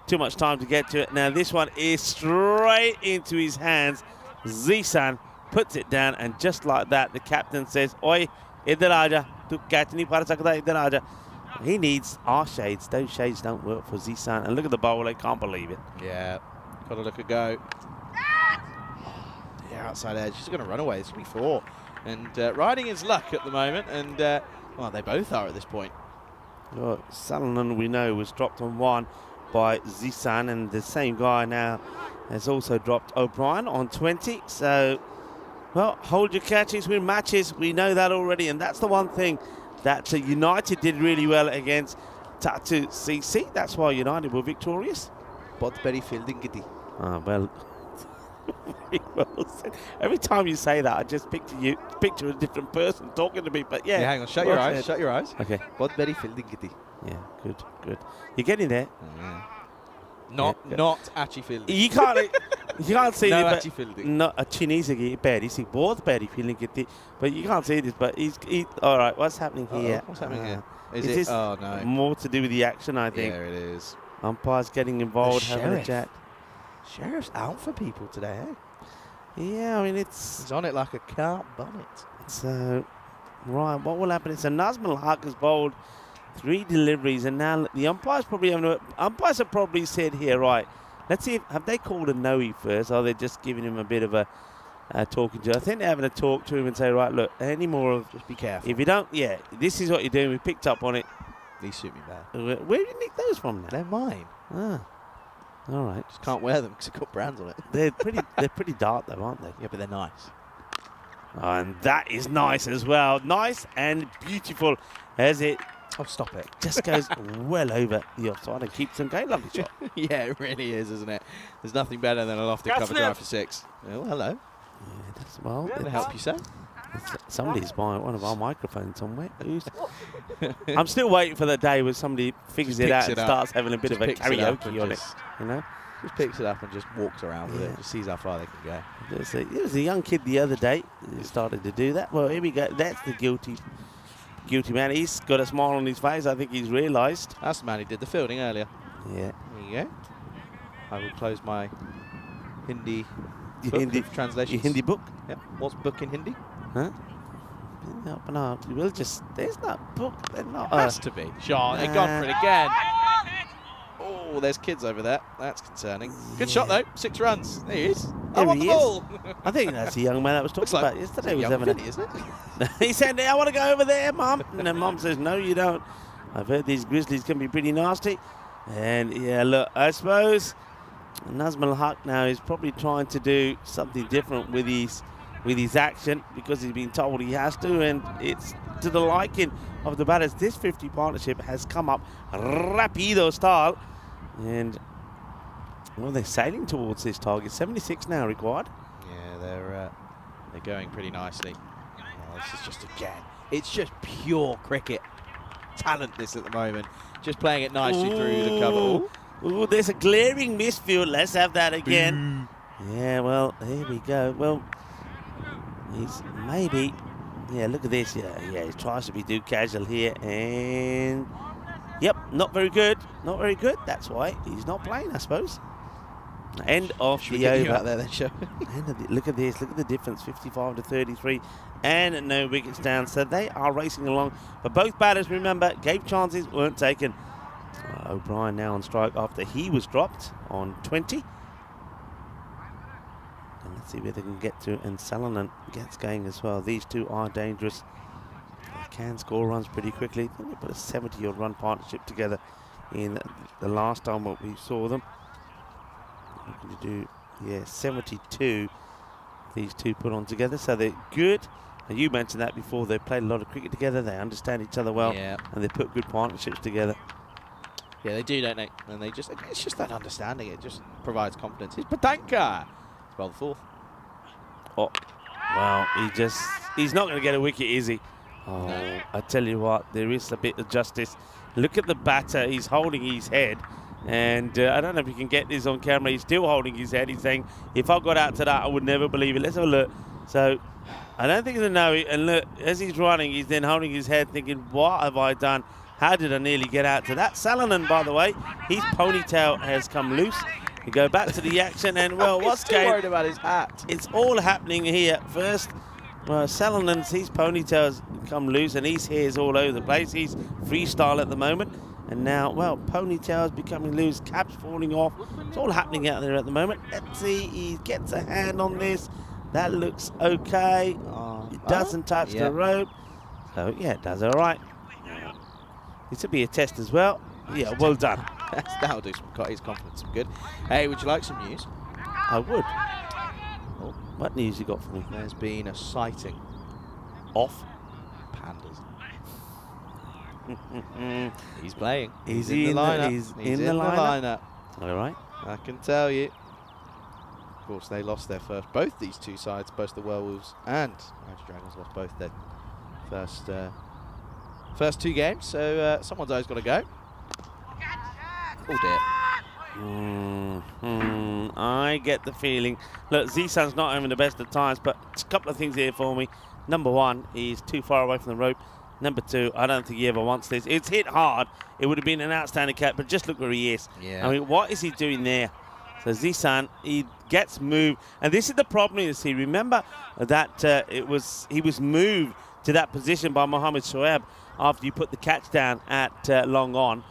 S1: too much time to get to it. Now this one is straight into his hands. Zisan puts it down, and just like that, the captain says, Oi, idhar aaja, tu catch nahi par sakta, idhar aaja. He needs our shades. Those shades don't work for Zisan. And look at the bowl, I can't believe it.
S5: Yeah, got to look a go. Yeah, outside edge. He's going to run away. It's 24. And riding his luck at the moment. And, well, they both are at this point.
S1: Well, Salonen, we know, was dropped on one by Zisan. And the same guy now has also dropped O'Brien on 20. So, well, hold your catches, win matches. We know that already. And that's the one thing that United did really well against Tatu CC. That's why United were victorious.
S5: Botberry fielding giddy.
S1: Oh, well, very well said. Every time you say that, I just picture a different person talking to me. But yeah,
S5: hang on, shut your eyes, shut your eyes.
S1: Okay.
S5: Botberry fielding giddy.
S1: Yeah, good, good. You're getting there.
S5: Not actually fielding.
S1: You can't see
S5: no
S1: it.
S5: actually fielding.
S1: Not a Chinese bad. He's both bad feeling it. But you can't see this. But he's all right. What's happening here?
S5: What's happening here?
S1: Is
S5: it?
S1: This
S5: Oh no.
S1: more to do with the action? I think.
S5: Yeah, it is.
S1: Umpires getting involved, having a chat.
S5: Sheriff's out for people today, eh?
S1: Yeah, I mean it's.
S5: He's on it like a cart bonnet.
S1: So, right, what will happen? It's a Nazmul Haq has bowled 3 deliveries, and now the umpires have probably said here, right, let's see, have they called a no first, or are they just giving him a bit of a talking to? I think they're having a talk to him and say, right, look, any more of,
S5: just be careful.
S1: If you don't, yeah, this is what you're doing. We picked up on it.
S5: These suit me bad.
S1: Where did you nick those from now?
S5: They're mine.
S1: Ah, all right.
S5: Just can't wear them because they've got brands on it.
S1: They're pretty dark though, aren't they?
S5: Yeah, but they're nice.
S1: Oh, and that is nice as well. Nice and beautiful as it.
S5: Oh, stop it.
S1: Just goes well over the offside and keeps them going. Lovely shot.
S5: Yeah, it really is, isn't it? There's nothing better than a lofted cover drive for 6. Oh, hello.
S1: Yeah, that's, well,
S5: Can I help you, sir?
S1: Somebody's buying one of our microphones somewhere. I'm still waiting for the day where somebody figures it out and starts having a bit of a karaoke on it. You know?
S5: Just picks it up and just walks around with it. Just sees how far they can go.
S1: There was a young kid the other day who started to do that. Well, here we go. That's the guilty man. He's got a smile on his face. I think he's realised.
S5: That's the man who did the fielding earlier.
S1: Yeah.
S5: There you go. I will close my Hindi translation.
S1: Your Hindi book?
S5: Yep. What's book in Hindi?
S1: Huh? No, we'll just. There's not book. There's not.
S5: Has to be. Sean, they've gone for it again. Oh, there's kids over there. That's concerning. Good shot though. 6 runs. There he is. I want the ball.
S1: I think that's the young man that was talking about yesterday. Was having
S5: Vinny, isn't it?
S1: He said, I want to go over there, Mum. And then Mum says, no, you don't. I've heard these Grizzlies can be pretty nasty. And yeah, look, I suppose Nazmul Haq now is probably trying to do something different with his action because he's been told he has to, and it's to the liking of the batters. This 50 partnership has come up rapido style, and well, they're sailing towards this target. 76 now required.
S5: Yeah, they're going pretty nicely. Oh, this is just it's just pure cricket talent this at the moment. Just playing it nicely through the cover.
S1: Ooh, there's a glaring misfield. Let's have that again. Yeah, well, here we go. Well, he's maybe, yeah, look at this. Yeah, he tries to be too casual here, and yep, not very good. Not very good. That's why he's not playing, I suppose. End of the over.
S5: Out there then, show.
S1: Look at this. Look at the difference. 55 to 33, and no wickets down. So they are racing along. But both batters, remember, gave chances, weren't taken. O'Brien now on strike after he was dropped on 20. And let's see where they can get to. And Salonen gets going as well. These two are dangerous. They can score runs pretty quickly. I think they put a 70-odd run partnership together in the last time what we saw them. Looking to do, yeah, 72 these two put on together. So they're good. And you mentioned that before. They played a lot of cricket together. They understand each other well.
S5: Yeah.
S1: And they put good partnerships together.
S5: Yeah, they do, don't they? And it's just that understanding. It just provides confidence. It's Patanka. It's well the fourth.
S1: Oh, well, he's not going to get a wicket, is he? Oh,
S5: No.
S1: I tell you what, there is a bit of justice. Look at the batter. He's holding his head. And I don't know if you can get this on camera. He's still holding his head. He's saying, if I got out to that, I would never believe it. Let's have a look. So I don't think he's a no. And look, as he's running, he's then holding his head thinking, what have I done? How did I nearly get out to that? Salonen, by the way, his ponytail has come loose. We go back to the action, and well, what's
S5: still
S1: going?
S5: worried about his hat.
S1: It's all happening here. First, Salonen's his ponytail's come loose, and his hair's all over the place. He's freestyle at the moment, and now, well, ponytail's becoming loose, cap's falling off. It's all happening out there at the moment. Let's see, he gets a hand on this. That looks okay. It doesn't touch the rope. So yeah, it does all right. This will be a test as well. Yeah, well done.
S5: That'll do his confidence some good. Hey, would you like some news?
S1: I would. Oh, what news you got for me?
S5: There's been a sighting of pandas. He's playing.
S1: Is
S5: in
S1: he
S5: the
S1: in the-
S5: lineup.
S1: he's
S5: He's
S1: in the lineup? All right.
S5: I can tell you. Of course, they lost their first. Both these two sides, both the Werewolves and Mighty Dragons, lost both their first two games. So someone's always got to go. Oh dear.
S1: I get the feeling. Look, Zisan's not having the best of times, but a couple of things here for me. Number one, he's too far away from the rope. Number two, I don't think he ever wants this. It's hit hard. It would have been an outstanding catch, but just look where he is.
S5: Yeah.
S1: I mean, what is he doing there? So Zisan, he gets moved, and this is the problem you see. Remember that he was moved to that position by Mohammed Shoaib after you put the catch down at long on.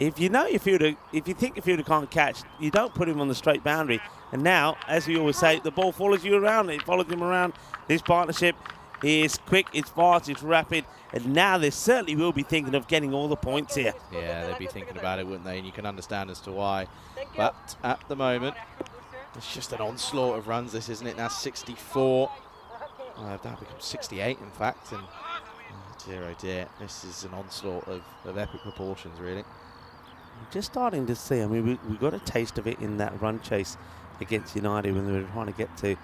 S1: If you know your fielder, if you think your fielder can't catch, you don't put him on the straight boundary. And now, as we always say, the ball follows you around. It follows him around. This partnership is quick, it's fast, it's rapid, and now they certainly will be thinking of getting all the points here.
S5: Yeah, they'd be thinking about it, wouldn't they? And you can understand as to why. But at the moment, it's just an onslaught of runs, this, isn't it? Now 64. That becomes 68, in fact. And oh dear, this is an onslaught of epic proportions, really.
S1: Just starting to see, I mean, we got a taste of it in that run chase against United when they were trying to get to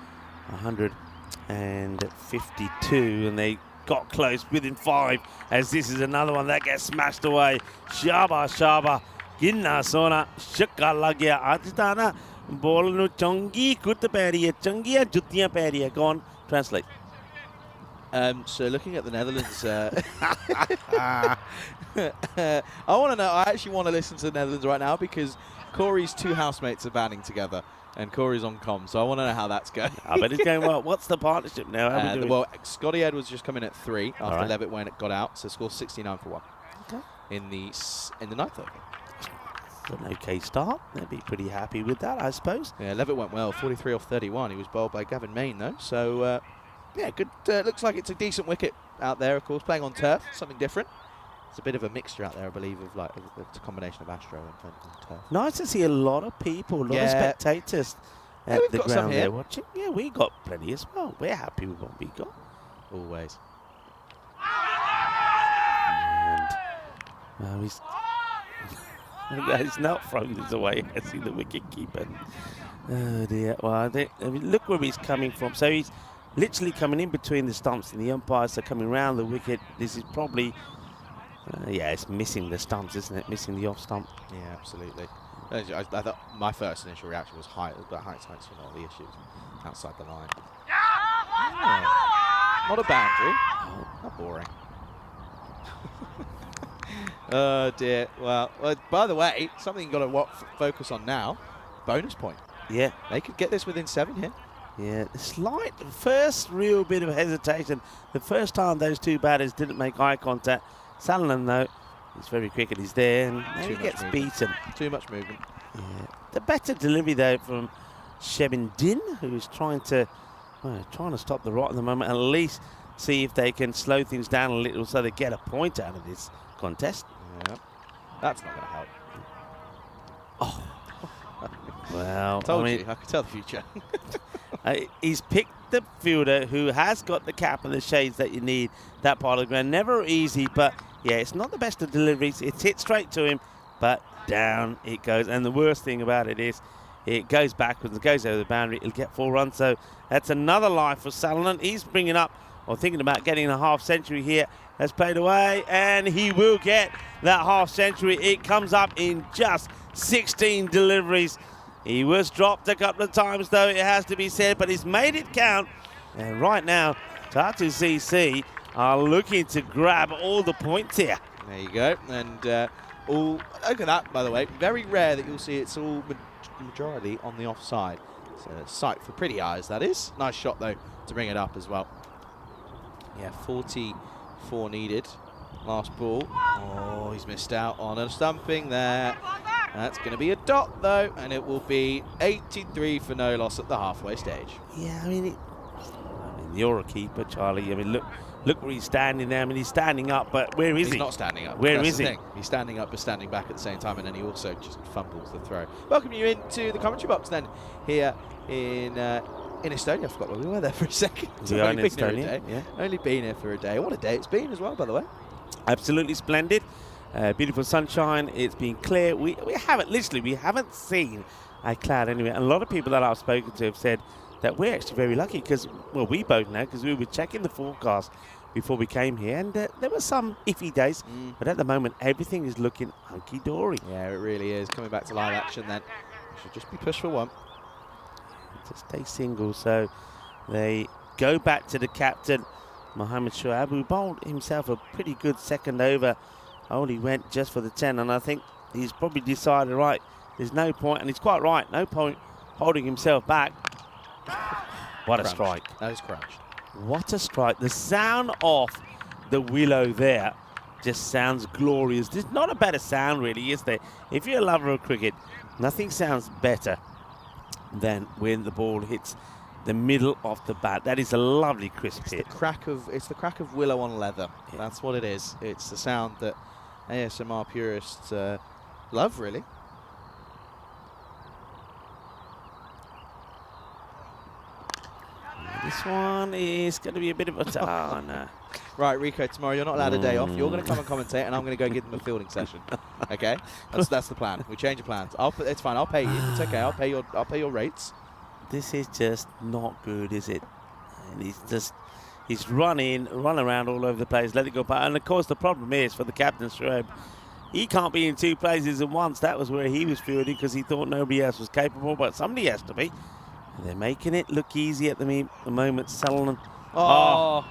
S1: 152, and they got close within 5, as this is another one that gets smashed away. Shaba, ginna sona, shakka lagya, ajtana, ball nu changi kut pariya, changiya juttiyan pariya. Go on, translate.
S5: So looking at the Netherlands, I want to know, I actually want to listen to the Netherlands right now because Corey's two housemates are banding together and Corey's on comm, so I want to know how that's going.
S1: I bet it's going well. What's the partnership now? How we doing?
S5: Well, Scotty Edwards just come in at 3 after
S1: right.
S5: Levitt went got out, so scored 69 for 1 in the ninth over.
S1: An okay start. They'd be pretty happy with that, I suppose.
S5: Yeah, Levitt went well, 43 off 31. He was bowled by Gavin Main though, so yeah, good. Looks like it's a decent wicket out there, of course, playing on turf, something different. It's a bit of a mixture out there, I believe, of like it's a combination of Astro and turf.
S1: Nice to see a lot of people, a lot of spectators at
S5: we've
S1: the
S5: got some
S1: ground
S5: here.
S1: there watching. Yeah, we got plenty as well. We're happy with what we got.
S5: Always.
S1: And he's he's not thrown this away. I see the wicket keeper. Oh dear. Well, I mean, look where he's coming from. So he's literally coming in between the stumps, and the umpires are coming round the wicket. This is probably, yeah, it's missing the stumps, isn't it? Missing the off stump.
S5: Yeah, absolutely. I thought my first initial reaction was height, but height's you know, the issues outside the line. Yeah. Not a boundary. Not boring. Oh dear. Well, by the way, something you've got to focus on now. Bonus point.
S1: Yeah.
S5: They could get this within 7 here.
S1: Yeah, slight first real bit of hesitation. The first time those two batters didn't make eye contact. Salonen, though, he's very quick and he's there, and now he gets beaten.
S5: Too much movement.
S1: Yeah. The better delivery, though, from Shebin Din, who's trying to stop the rot at the moment, and at least see if they can slow things down a little so they get a point out of this contest.
S5: Yeah. That's not going to help.
S1: Oh. Well,
S5: Told you, I could tell the future.
S1: He's picked the fielder who has got the cap and the shades that you need, that part of the ground. Never easy, but yeah, it's not the best of deliveries. It's hit straight to him. but down it goes. And the worst thing about it is it goes backwards, it goes over the boundary, it'll get 4 runs. So that's another life for Sutherland. He's bringing up, or thinking about getting a half century here. That's played away, and he will get that half century. It comes up in just 16 deliveries. He was dropped a couple of times, though, it has to be said, but he's made it count. And right now, Tatu CC are looking to grab all the points here.
S5: There you go. And all, look at that, by the way. Very rare that you'll see it's all majority on the offside. So sight for pretty eyes, that is. Nice shot, though, to bring it up as well. Yeah, 44 needed. Last ball. Oh, he's missed out on a stumping there. That's going to be a dot, though, and it will be 83 for no loss at the halfway stage.
S1: Yeah, I mean, you're a keeper, Charlie. I mean, look where he's standing there. I mean, he's standing up, but where is he?
S5: He's not standing up.
S1: Where
S5: That's
S1: is
S5: the
S1: he?
S5: thing. He's standing up but standing back at the same time, and then he also just fumbles the throw. Welcome you into the commentary box then, here in Estonia. I forgot where we were there for a second.
S1: We are in
S5: Only been here a
S1: Estonia,
S5: day.
S1: yeah.
S5: Only been here for a day. What a day it's been as well, by the way.
S1: Absolutely splendid. Beautiful sunshine. It's been clear. We haven't seen a cloud anywhere. And a lot of people that I've spoken to have said that we're actually very lucky because, well, we both know because we were checking the forecast before we came here, and there were some iffy days, but at the moment everything is looking hunky-dory.
S5: Yeah, it really is. Coming back to live action then. Should just be pushed for one.
S1: To stay single, so they go back to the captain, Mohammed Shoaib, who bowled himself a pretty good second over. Only went just for the 10, and I think he's probably decided, right, there's no point, and he's quite right, no point holding himself back. What a strike.
S5: That is crunched.
S1: What a strike. The sound of the willow there just sounds glorious. There's not a better sound, really, is there? If you're a lover of cricket, nothing sounds better than when the ball hits the middle of the bat. That is a lovely crisp hit.
S5: It's the crack of willow on leather. Yeah. That's what it is. It's the sound that ASMR purists love, really.
S1: This one is going to be a bit of a... Oh, no.
S5: Right, Rico, tomorrow you're not allowed a day off. You're going to come and commentate, and I'm going to go give them a fielding session. Okay? That's the plan. We change the plans. It's fine. I'll pay you. It's okay. I'll pay your rates.
S1: This is just not good, is it? And he's run around all over the place, let it go by. And of course the problem is for the captain, Shoaib, he can't be in 2 places at once. That was where he was fielding because he thought nobody else was capable, but somebody has to be. And they're making it look easy at the moment. Sutherland. Oh,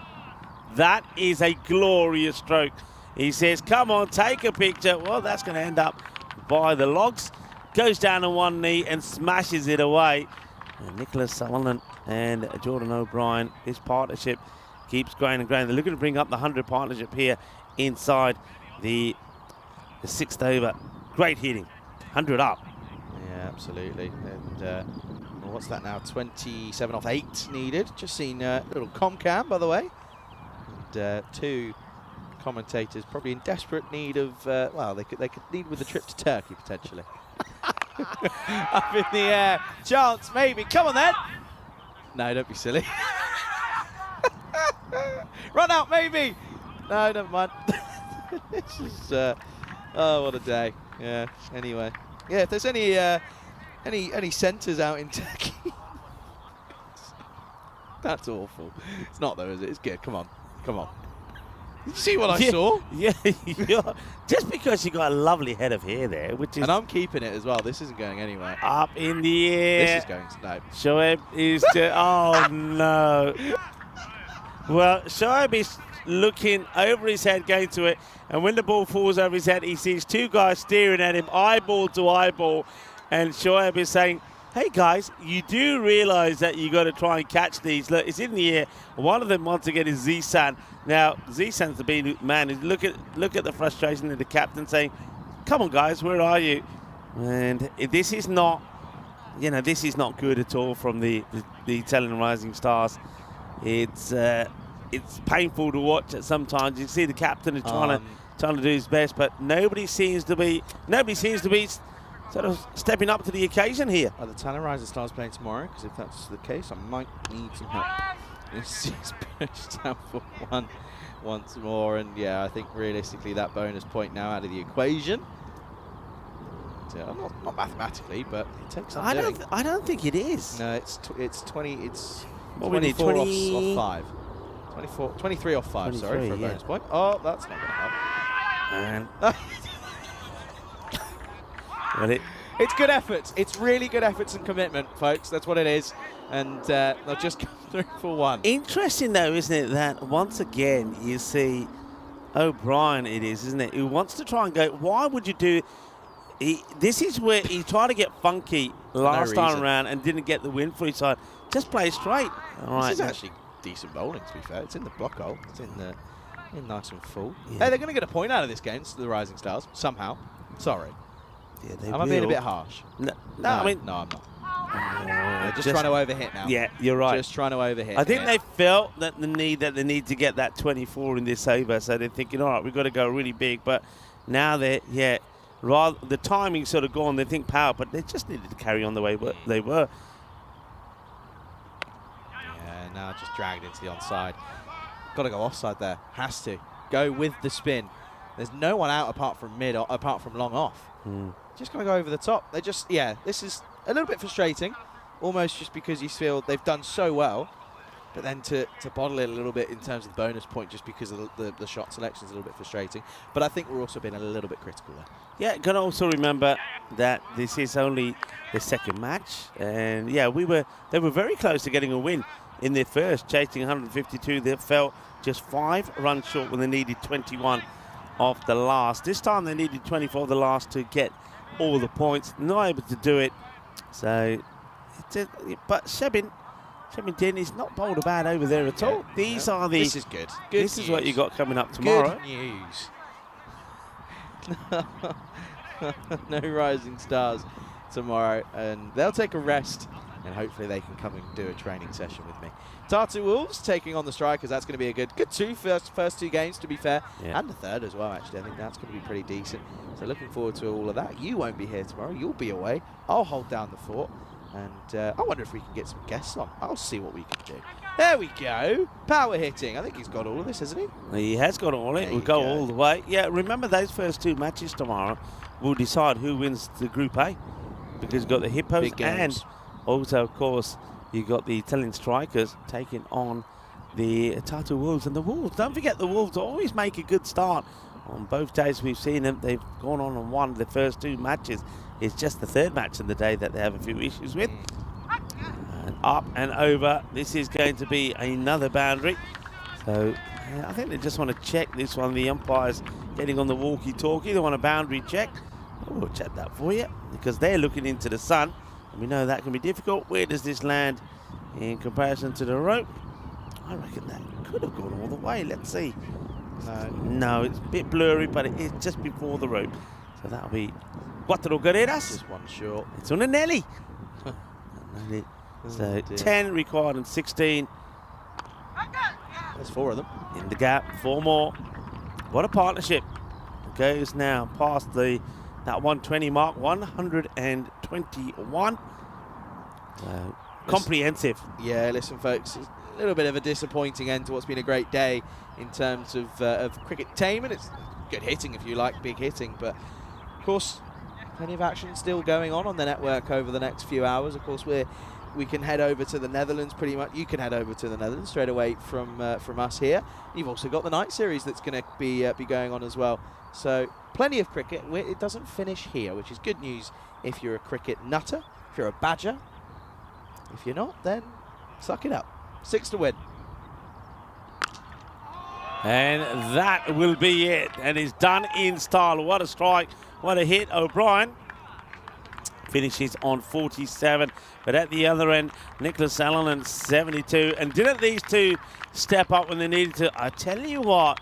S1: that is a glorious stroke. He says, come on, take a picture. Well, that's going to end up by the logs. Goes down on one knee and smashes it away. And Nicholas Sutherland and Jordan O'Brien, his partnership keeps growing and growing. They're looking to bring up the 100 partnership here inside the 6th over. Great hitting. 100 up.
S5: Yeah, absolutely. And what's that now? 27 off 8 needed. Just seen a little comcam, by the way. And 2 commentators probably in desperate need of, well, they could need with a trip to Turkey, potentially. Up in the air. Chance, maybe. Come on, then. No, don't be silly. Run out, maybe. No, never mind. This is, oh, what a day. Yeah, anyway. Yeah, if there's any centres out in Turkey. That's awful. It's not, though, is it? It's good. Come on. Come on. Did you see what I saw?
S1: Yeah, just because you got a lovely head of hair there, which is...
S5: And I'm keeping it as well. This isn't going anywhere.
S1: Up in the air.
S5: This is going to... No.
S1: Shoaib is just... Oh, no. Well, Shoaib is looking over his head, going to it, and when the ball falls over his head, he sees 2 guys staring at him, eyeball to eyeball, and Shoaib is saying, hey, guys, you do realise that you got to try and catch these. Look, it's in the air. One of them, once again, is Zishan. Now, Zishan's the big man. Look at the frustration of the captain saying, come on, guys, where are you? And this is not, this is not good at all from the Italian Rising Stars. It's painful to watch at sometimes. You see the captain is trying to do his best, but nobody seems to be sort of stepping up to the occasion here.
S5: Are the Italian Rising Stars playing tomorrow? Because if that's the case, I might need some help. This is pushed down for 1 once more, and yeah, I think realistically that bonus point now out of the equation. not mathematically, but it takes some
S1: I
S5: doing.
S1: don't think it is.
S5: No, it's 20. It's
S1: What we need,
S5: 24
S1: 20
S5: off 5. 23 off 5. Sorry, for a bonus point. Oh, that's not going to help.
S1: And well,
S5: It's good efforts. It's really good efforts and commitment, folks. That's what it is. And they'll just come through for one.
S1: interesting though, isn't it, that once again you see O'Brien, it is, isn't it, who wants to try and go, why would you do, this is where he tried to get funky last time around and didn't get the win for his side. Just play straight. All right.
S5: This is actually decent bowling, to be fair. It's in the block hole. It's in nice and full.
S1: Yeah.
S5: Hey, they're going to get a point out of this game, the Rising Stars, somehow. Sorry.
S1: Yeah, they
S5: Am I being a
S1: will.
S5: bit harsh?
S1: No, I mean,
S5: no, I'm not. They're just trying to overhit now.
S1: Yeah, you're right.
S5: Just trying to overhit.
S1: I think they felt that they need to get that 24 in this over, so they're thinking, all right, we've got to go really big. But now rather the timing's sort of gone. They think power, but they just needed to carry on the way they were.
S5: Yeah, now just dragged into the onside. Got to go offside there. Has to go with the spin. There's no one out apart from long off. Just going to go over the top. They just, this is a little bit frustrating, almost just because you feel they've done so well, but then to bottle it a little bit in terms of the bonus point just because of the shot selection is a little bit frustrating. But I think we're also being a little bit critical there.
S1: Yeah, got to also remember that this is only the second match, and they were very close to getting a win in their first, chasing 152. They fell just 5 runs short when they needed 21 off the last. This time they needed 24 of the last to get all the points. Not able to do it. So, but Shebin is not bowled about over there at all. These are the.
S5: This is good.
S1: This is what you got coming up tomorrow.
S5: Good news. No Rising Stars tomorrow, and they'll take a rest, and hopefully they can come and do a training session with me. Tatu Wolves taking on the Strikers. That's going to be a good first 2 games, to be fair, and the third as well, actually. I think that's going to be pretty decent. So looking forward to all of that. You won't be here tomorrow. You'll be away. I'll hold down the fort, and I wonder if we can get some guests on. I'll see what we can do. There we go. Power hitting. I think he's got all of this, hasn't he?
S1: He has got all it. We'll go all the way. Yeah, remember those first 2 matches tomorrow will decide who wins the Group A, because you've got the Hippos and also, of course, you've got the Italian Strikers taking on the Tatu Wolves. And the Wolves, don't forget, the Wolves always make a good start. On both days we've seen them, they've gone on and won the first 2 matches. It's just the 3rd match of the day that they have a few issues with. And up and over. This is going to be another boundary. So I think they just want to check this one. The umpire's getting on the walkie-talkie. They want a boundary check. We'll check that for you, because they're looking into the sun. And we know that can be difficult. Where does this land in comparison to the rope? I reckon that could have gone all the way. Let's see. No, it's a bit blurry, but it is just before the rope. So that'll be 4 carreras.
S5: Just 1 short.
S1: It's on a Nelly. So 10 required and 16.
S5: There's 4 of them.
S1: In the gap, 4 more. What a partnership. Goes now past that 120 mark, 121. Comprehensive.
S5: Yeah, listen, folks, it's a little bit of a disappointing end to what's been a great day in terms of cricketainment. It's good hitting, if you like, big hitting, but of course, plenty of action still going on the network over the next few hours. Of course, we can head over to the Netherlands pretty much. You can head over to the Netherlands straight away from us here. You've also got the night series that's going to be going on as well. So plenty of cricket. It doesn't finish here, which is good news if you're a cricket nutter, if you're a badger. If you're not, then suck it up. 6 to win.
S1: And that will be it. And it's done in style. What a strike. What a hit. O'Brien finishes on 47. But at the other end, Nicholas Allen 72. And didn't these two step up when they needed to? I tell you what,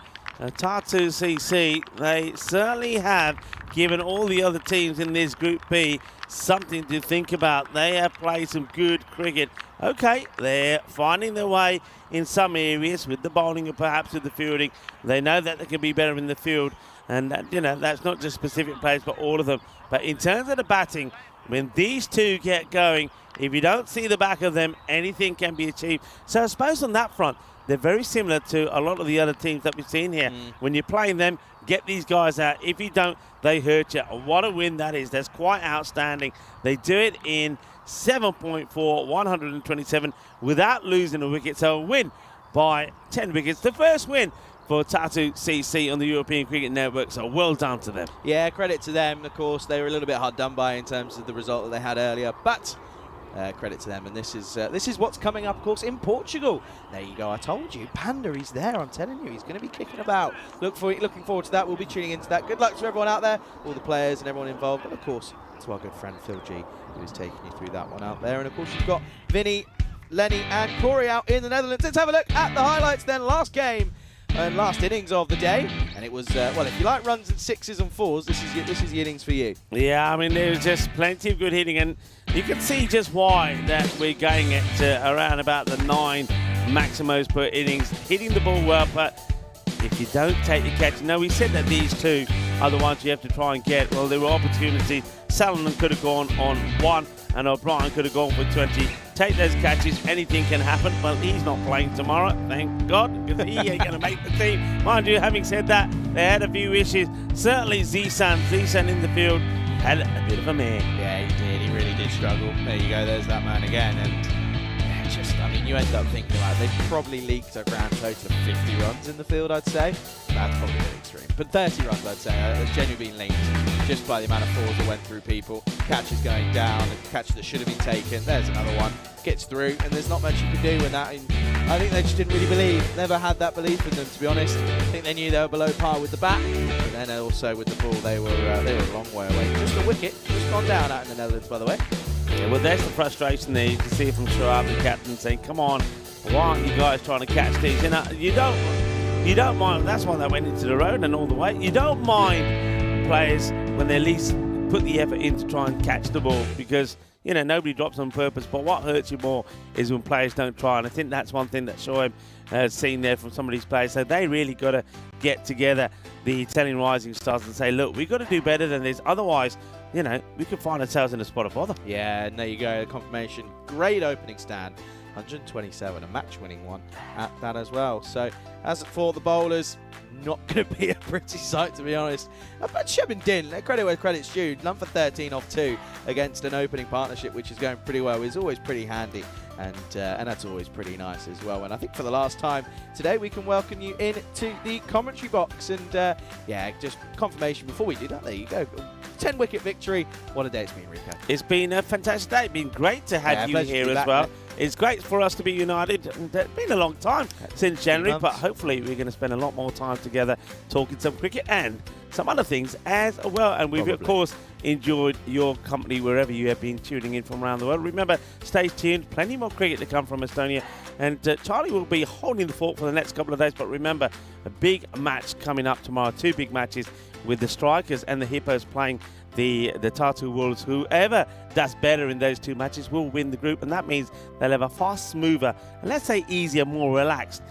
S1: Tatu CC, they certainly have given all the other teams in this Group B something to think about. They have played some good cricket. Okay, they're finding their way in some areas with the bowling and perhaps with the fielding. They know that they can be better in the field, and that, that's not just specific players, but all of them. But in terms of the batting, when these two get going, if you don't see the back of them, anything can be achieved. So I suppose on that front, they're very similar to a lot of the other teams that we've seen here. When you're playing them, get these guys out. If you don't, they hurt you. What a win that is. That's quite outstanding. They do it in 7.4, 127, without losing a wicket. So a win by 10 wickets. The first win for Tatu CC on the European Cricket Network, so well done to them.
S5: Yeah, credit to them. Of course, they were a little bit hard done by in terms of the result that they had earlier, but credit to them. And this is what's coming up, of course, in Portugal. There you go. I told you, Panda, he's there. I'm telling you, he's going to be kicking about. Looking forward to that. We'll be tuning into that. Good luck to everyone out there, all the players and everyone involved, but of course to our good friend Phil G, who is taking you through that one out there. And of course, you've got Vinny, Lenny, and Corey out in the Netherlands. Let's have a look at the highlights then. Last game and last innings of the day, and it was well, if you like runs and sixes and fours, this is the innings for you.
S1: Yeah, I mean, there was just plenty of good hitting, and you can see just why that we're going at around about the 9 maximos per innings, hitting the ball well. But if you don't take the catch, we said that these two are the ones you have to try and get. Well, there were opportunities. Salonen could have gone on 1, and O'Brien could have gone for 20. Take those catches, anything can happen. Well, he's not playing tomorrow, thank God, because he ain't going to make the team. Mind you, having said that, they had a few issues. Certainly Zishan in the field had a bit of a mare.
S5: Yeah, he did. He really did struggle. There you go. There's that man again. And I mean, you end up thinking about they probably leaked a grand total of 50 runs in the field, I'd say. That's probably a bit extreme. But 30 runs, I'd say. It's genuinely been leaked just by the amount of fours that went through people. Catches going down, and catches that should have been taken. There's another one. Gets through, and there's not much you can do when that. I think they just didn't really believe. Never had that belief in them, to be honest. I think they knew they were below par with the bat, and then also with the ball, they were a long way away. Just a wicket, just gone down out in the Netherlands, by the way.
S1: Yeah, well, there's the frustration there. You can see from Sharab, the captain, saying, "Come on, why aren't you guys trying to catch these?" You don't mind. That's why they went into the road and all the way. You don't mind players when they at least put the effort in to try and catch the ball, because nobody drops on purpose. But what hurts you more is when players don't try, and I think that's one thing that Shoaib has seen there from some of these players. So they really got to get together, the Italian rising stars, and say, look, we've got to do better than this. Otherwise, we could find ourselves in a spot of bother.
S5: Yeah, and there you go, confirmation. Great opening stand, 127, a match-winning one at that as well. So as for the bowlers, not going to be a pretty sight, to be honest. But Shebin Din, credit where credit's due, none for 13 off 2 against an opening partnership, which is going pretty well. Is always pretty handy, and that's always pretty nice as well. And I think for the last time today, we can welcome you into the commentary box. And yeah, just confirmation before we do that. There you go. 10-wicket victory. What a day it's been, Rico.
S1: It's been a fantastic day. It's been great to have you here as well. It's great for us to be united. It's been a long time since January, but hopefully we're going to spend a lot more time together talking some cricket and some other things as well. And we've, of course, enjoyed your company wherever you have been tuning in from around the world. Remember, stay tuned. Plenty more cricket to come from Estonia. And Charlie will be holding the fort for the next couple of days. But remember, a big match coming up tomorrow. 2 big matches with the Strikers and the Hippos playing the Tatu Wolves. Whoever does better in those 2 matches will win the group, and that means they'll have a far smoother and, let's say, easier, more relaxed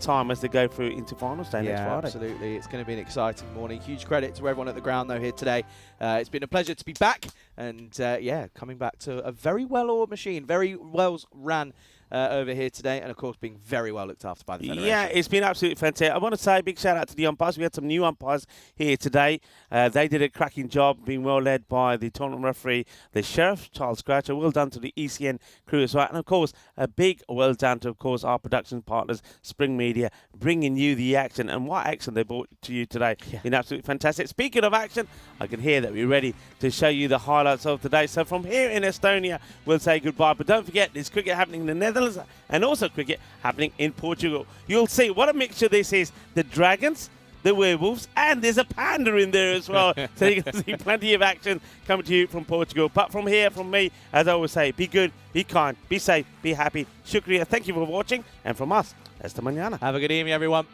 S1: time as they go through into finals day next Friday.
S5: Absolutely. It's going to be an exciting morning. Huge credit to everyone at the ground, though, here today. It's been a pleasure to be back, and yeah, coming back to a very well-oiled machine, very well ran over here today, and of course being very well looked after by the Federation.
S1: Yeah, it's been absolutely fantastic. I want to say a big shout out to the umpires. We had some new umpires here today. They did a cracking job, being well led by the tournament referee, the Sheriff, Charles Scratcher. Well done to the ECN crew as well. And of course, a big well done to, of course, our production partners, Spring Media, bringing you the action. And what action they brought to you today. Yeah. Been absolutely fantastic. Speaking of action, I can hear that we're ready to show you the highlights of today. So from here in Estonia, we'll say goodbye. But don't forget, there's cricket happening in the Netherlands and also cricket happening in Portugal. You'll see what a mixture this is. The Dragons, the Werewolves, and there's a panda in there as well. So you can see plenty of action coming to you from Portugal. But from here, from me, as I always say, be good, be kind, be safe, be happy. Shukriya, thank you for watching. And from us, hasta mañana.
S5: Have a good evening, everyone.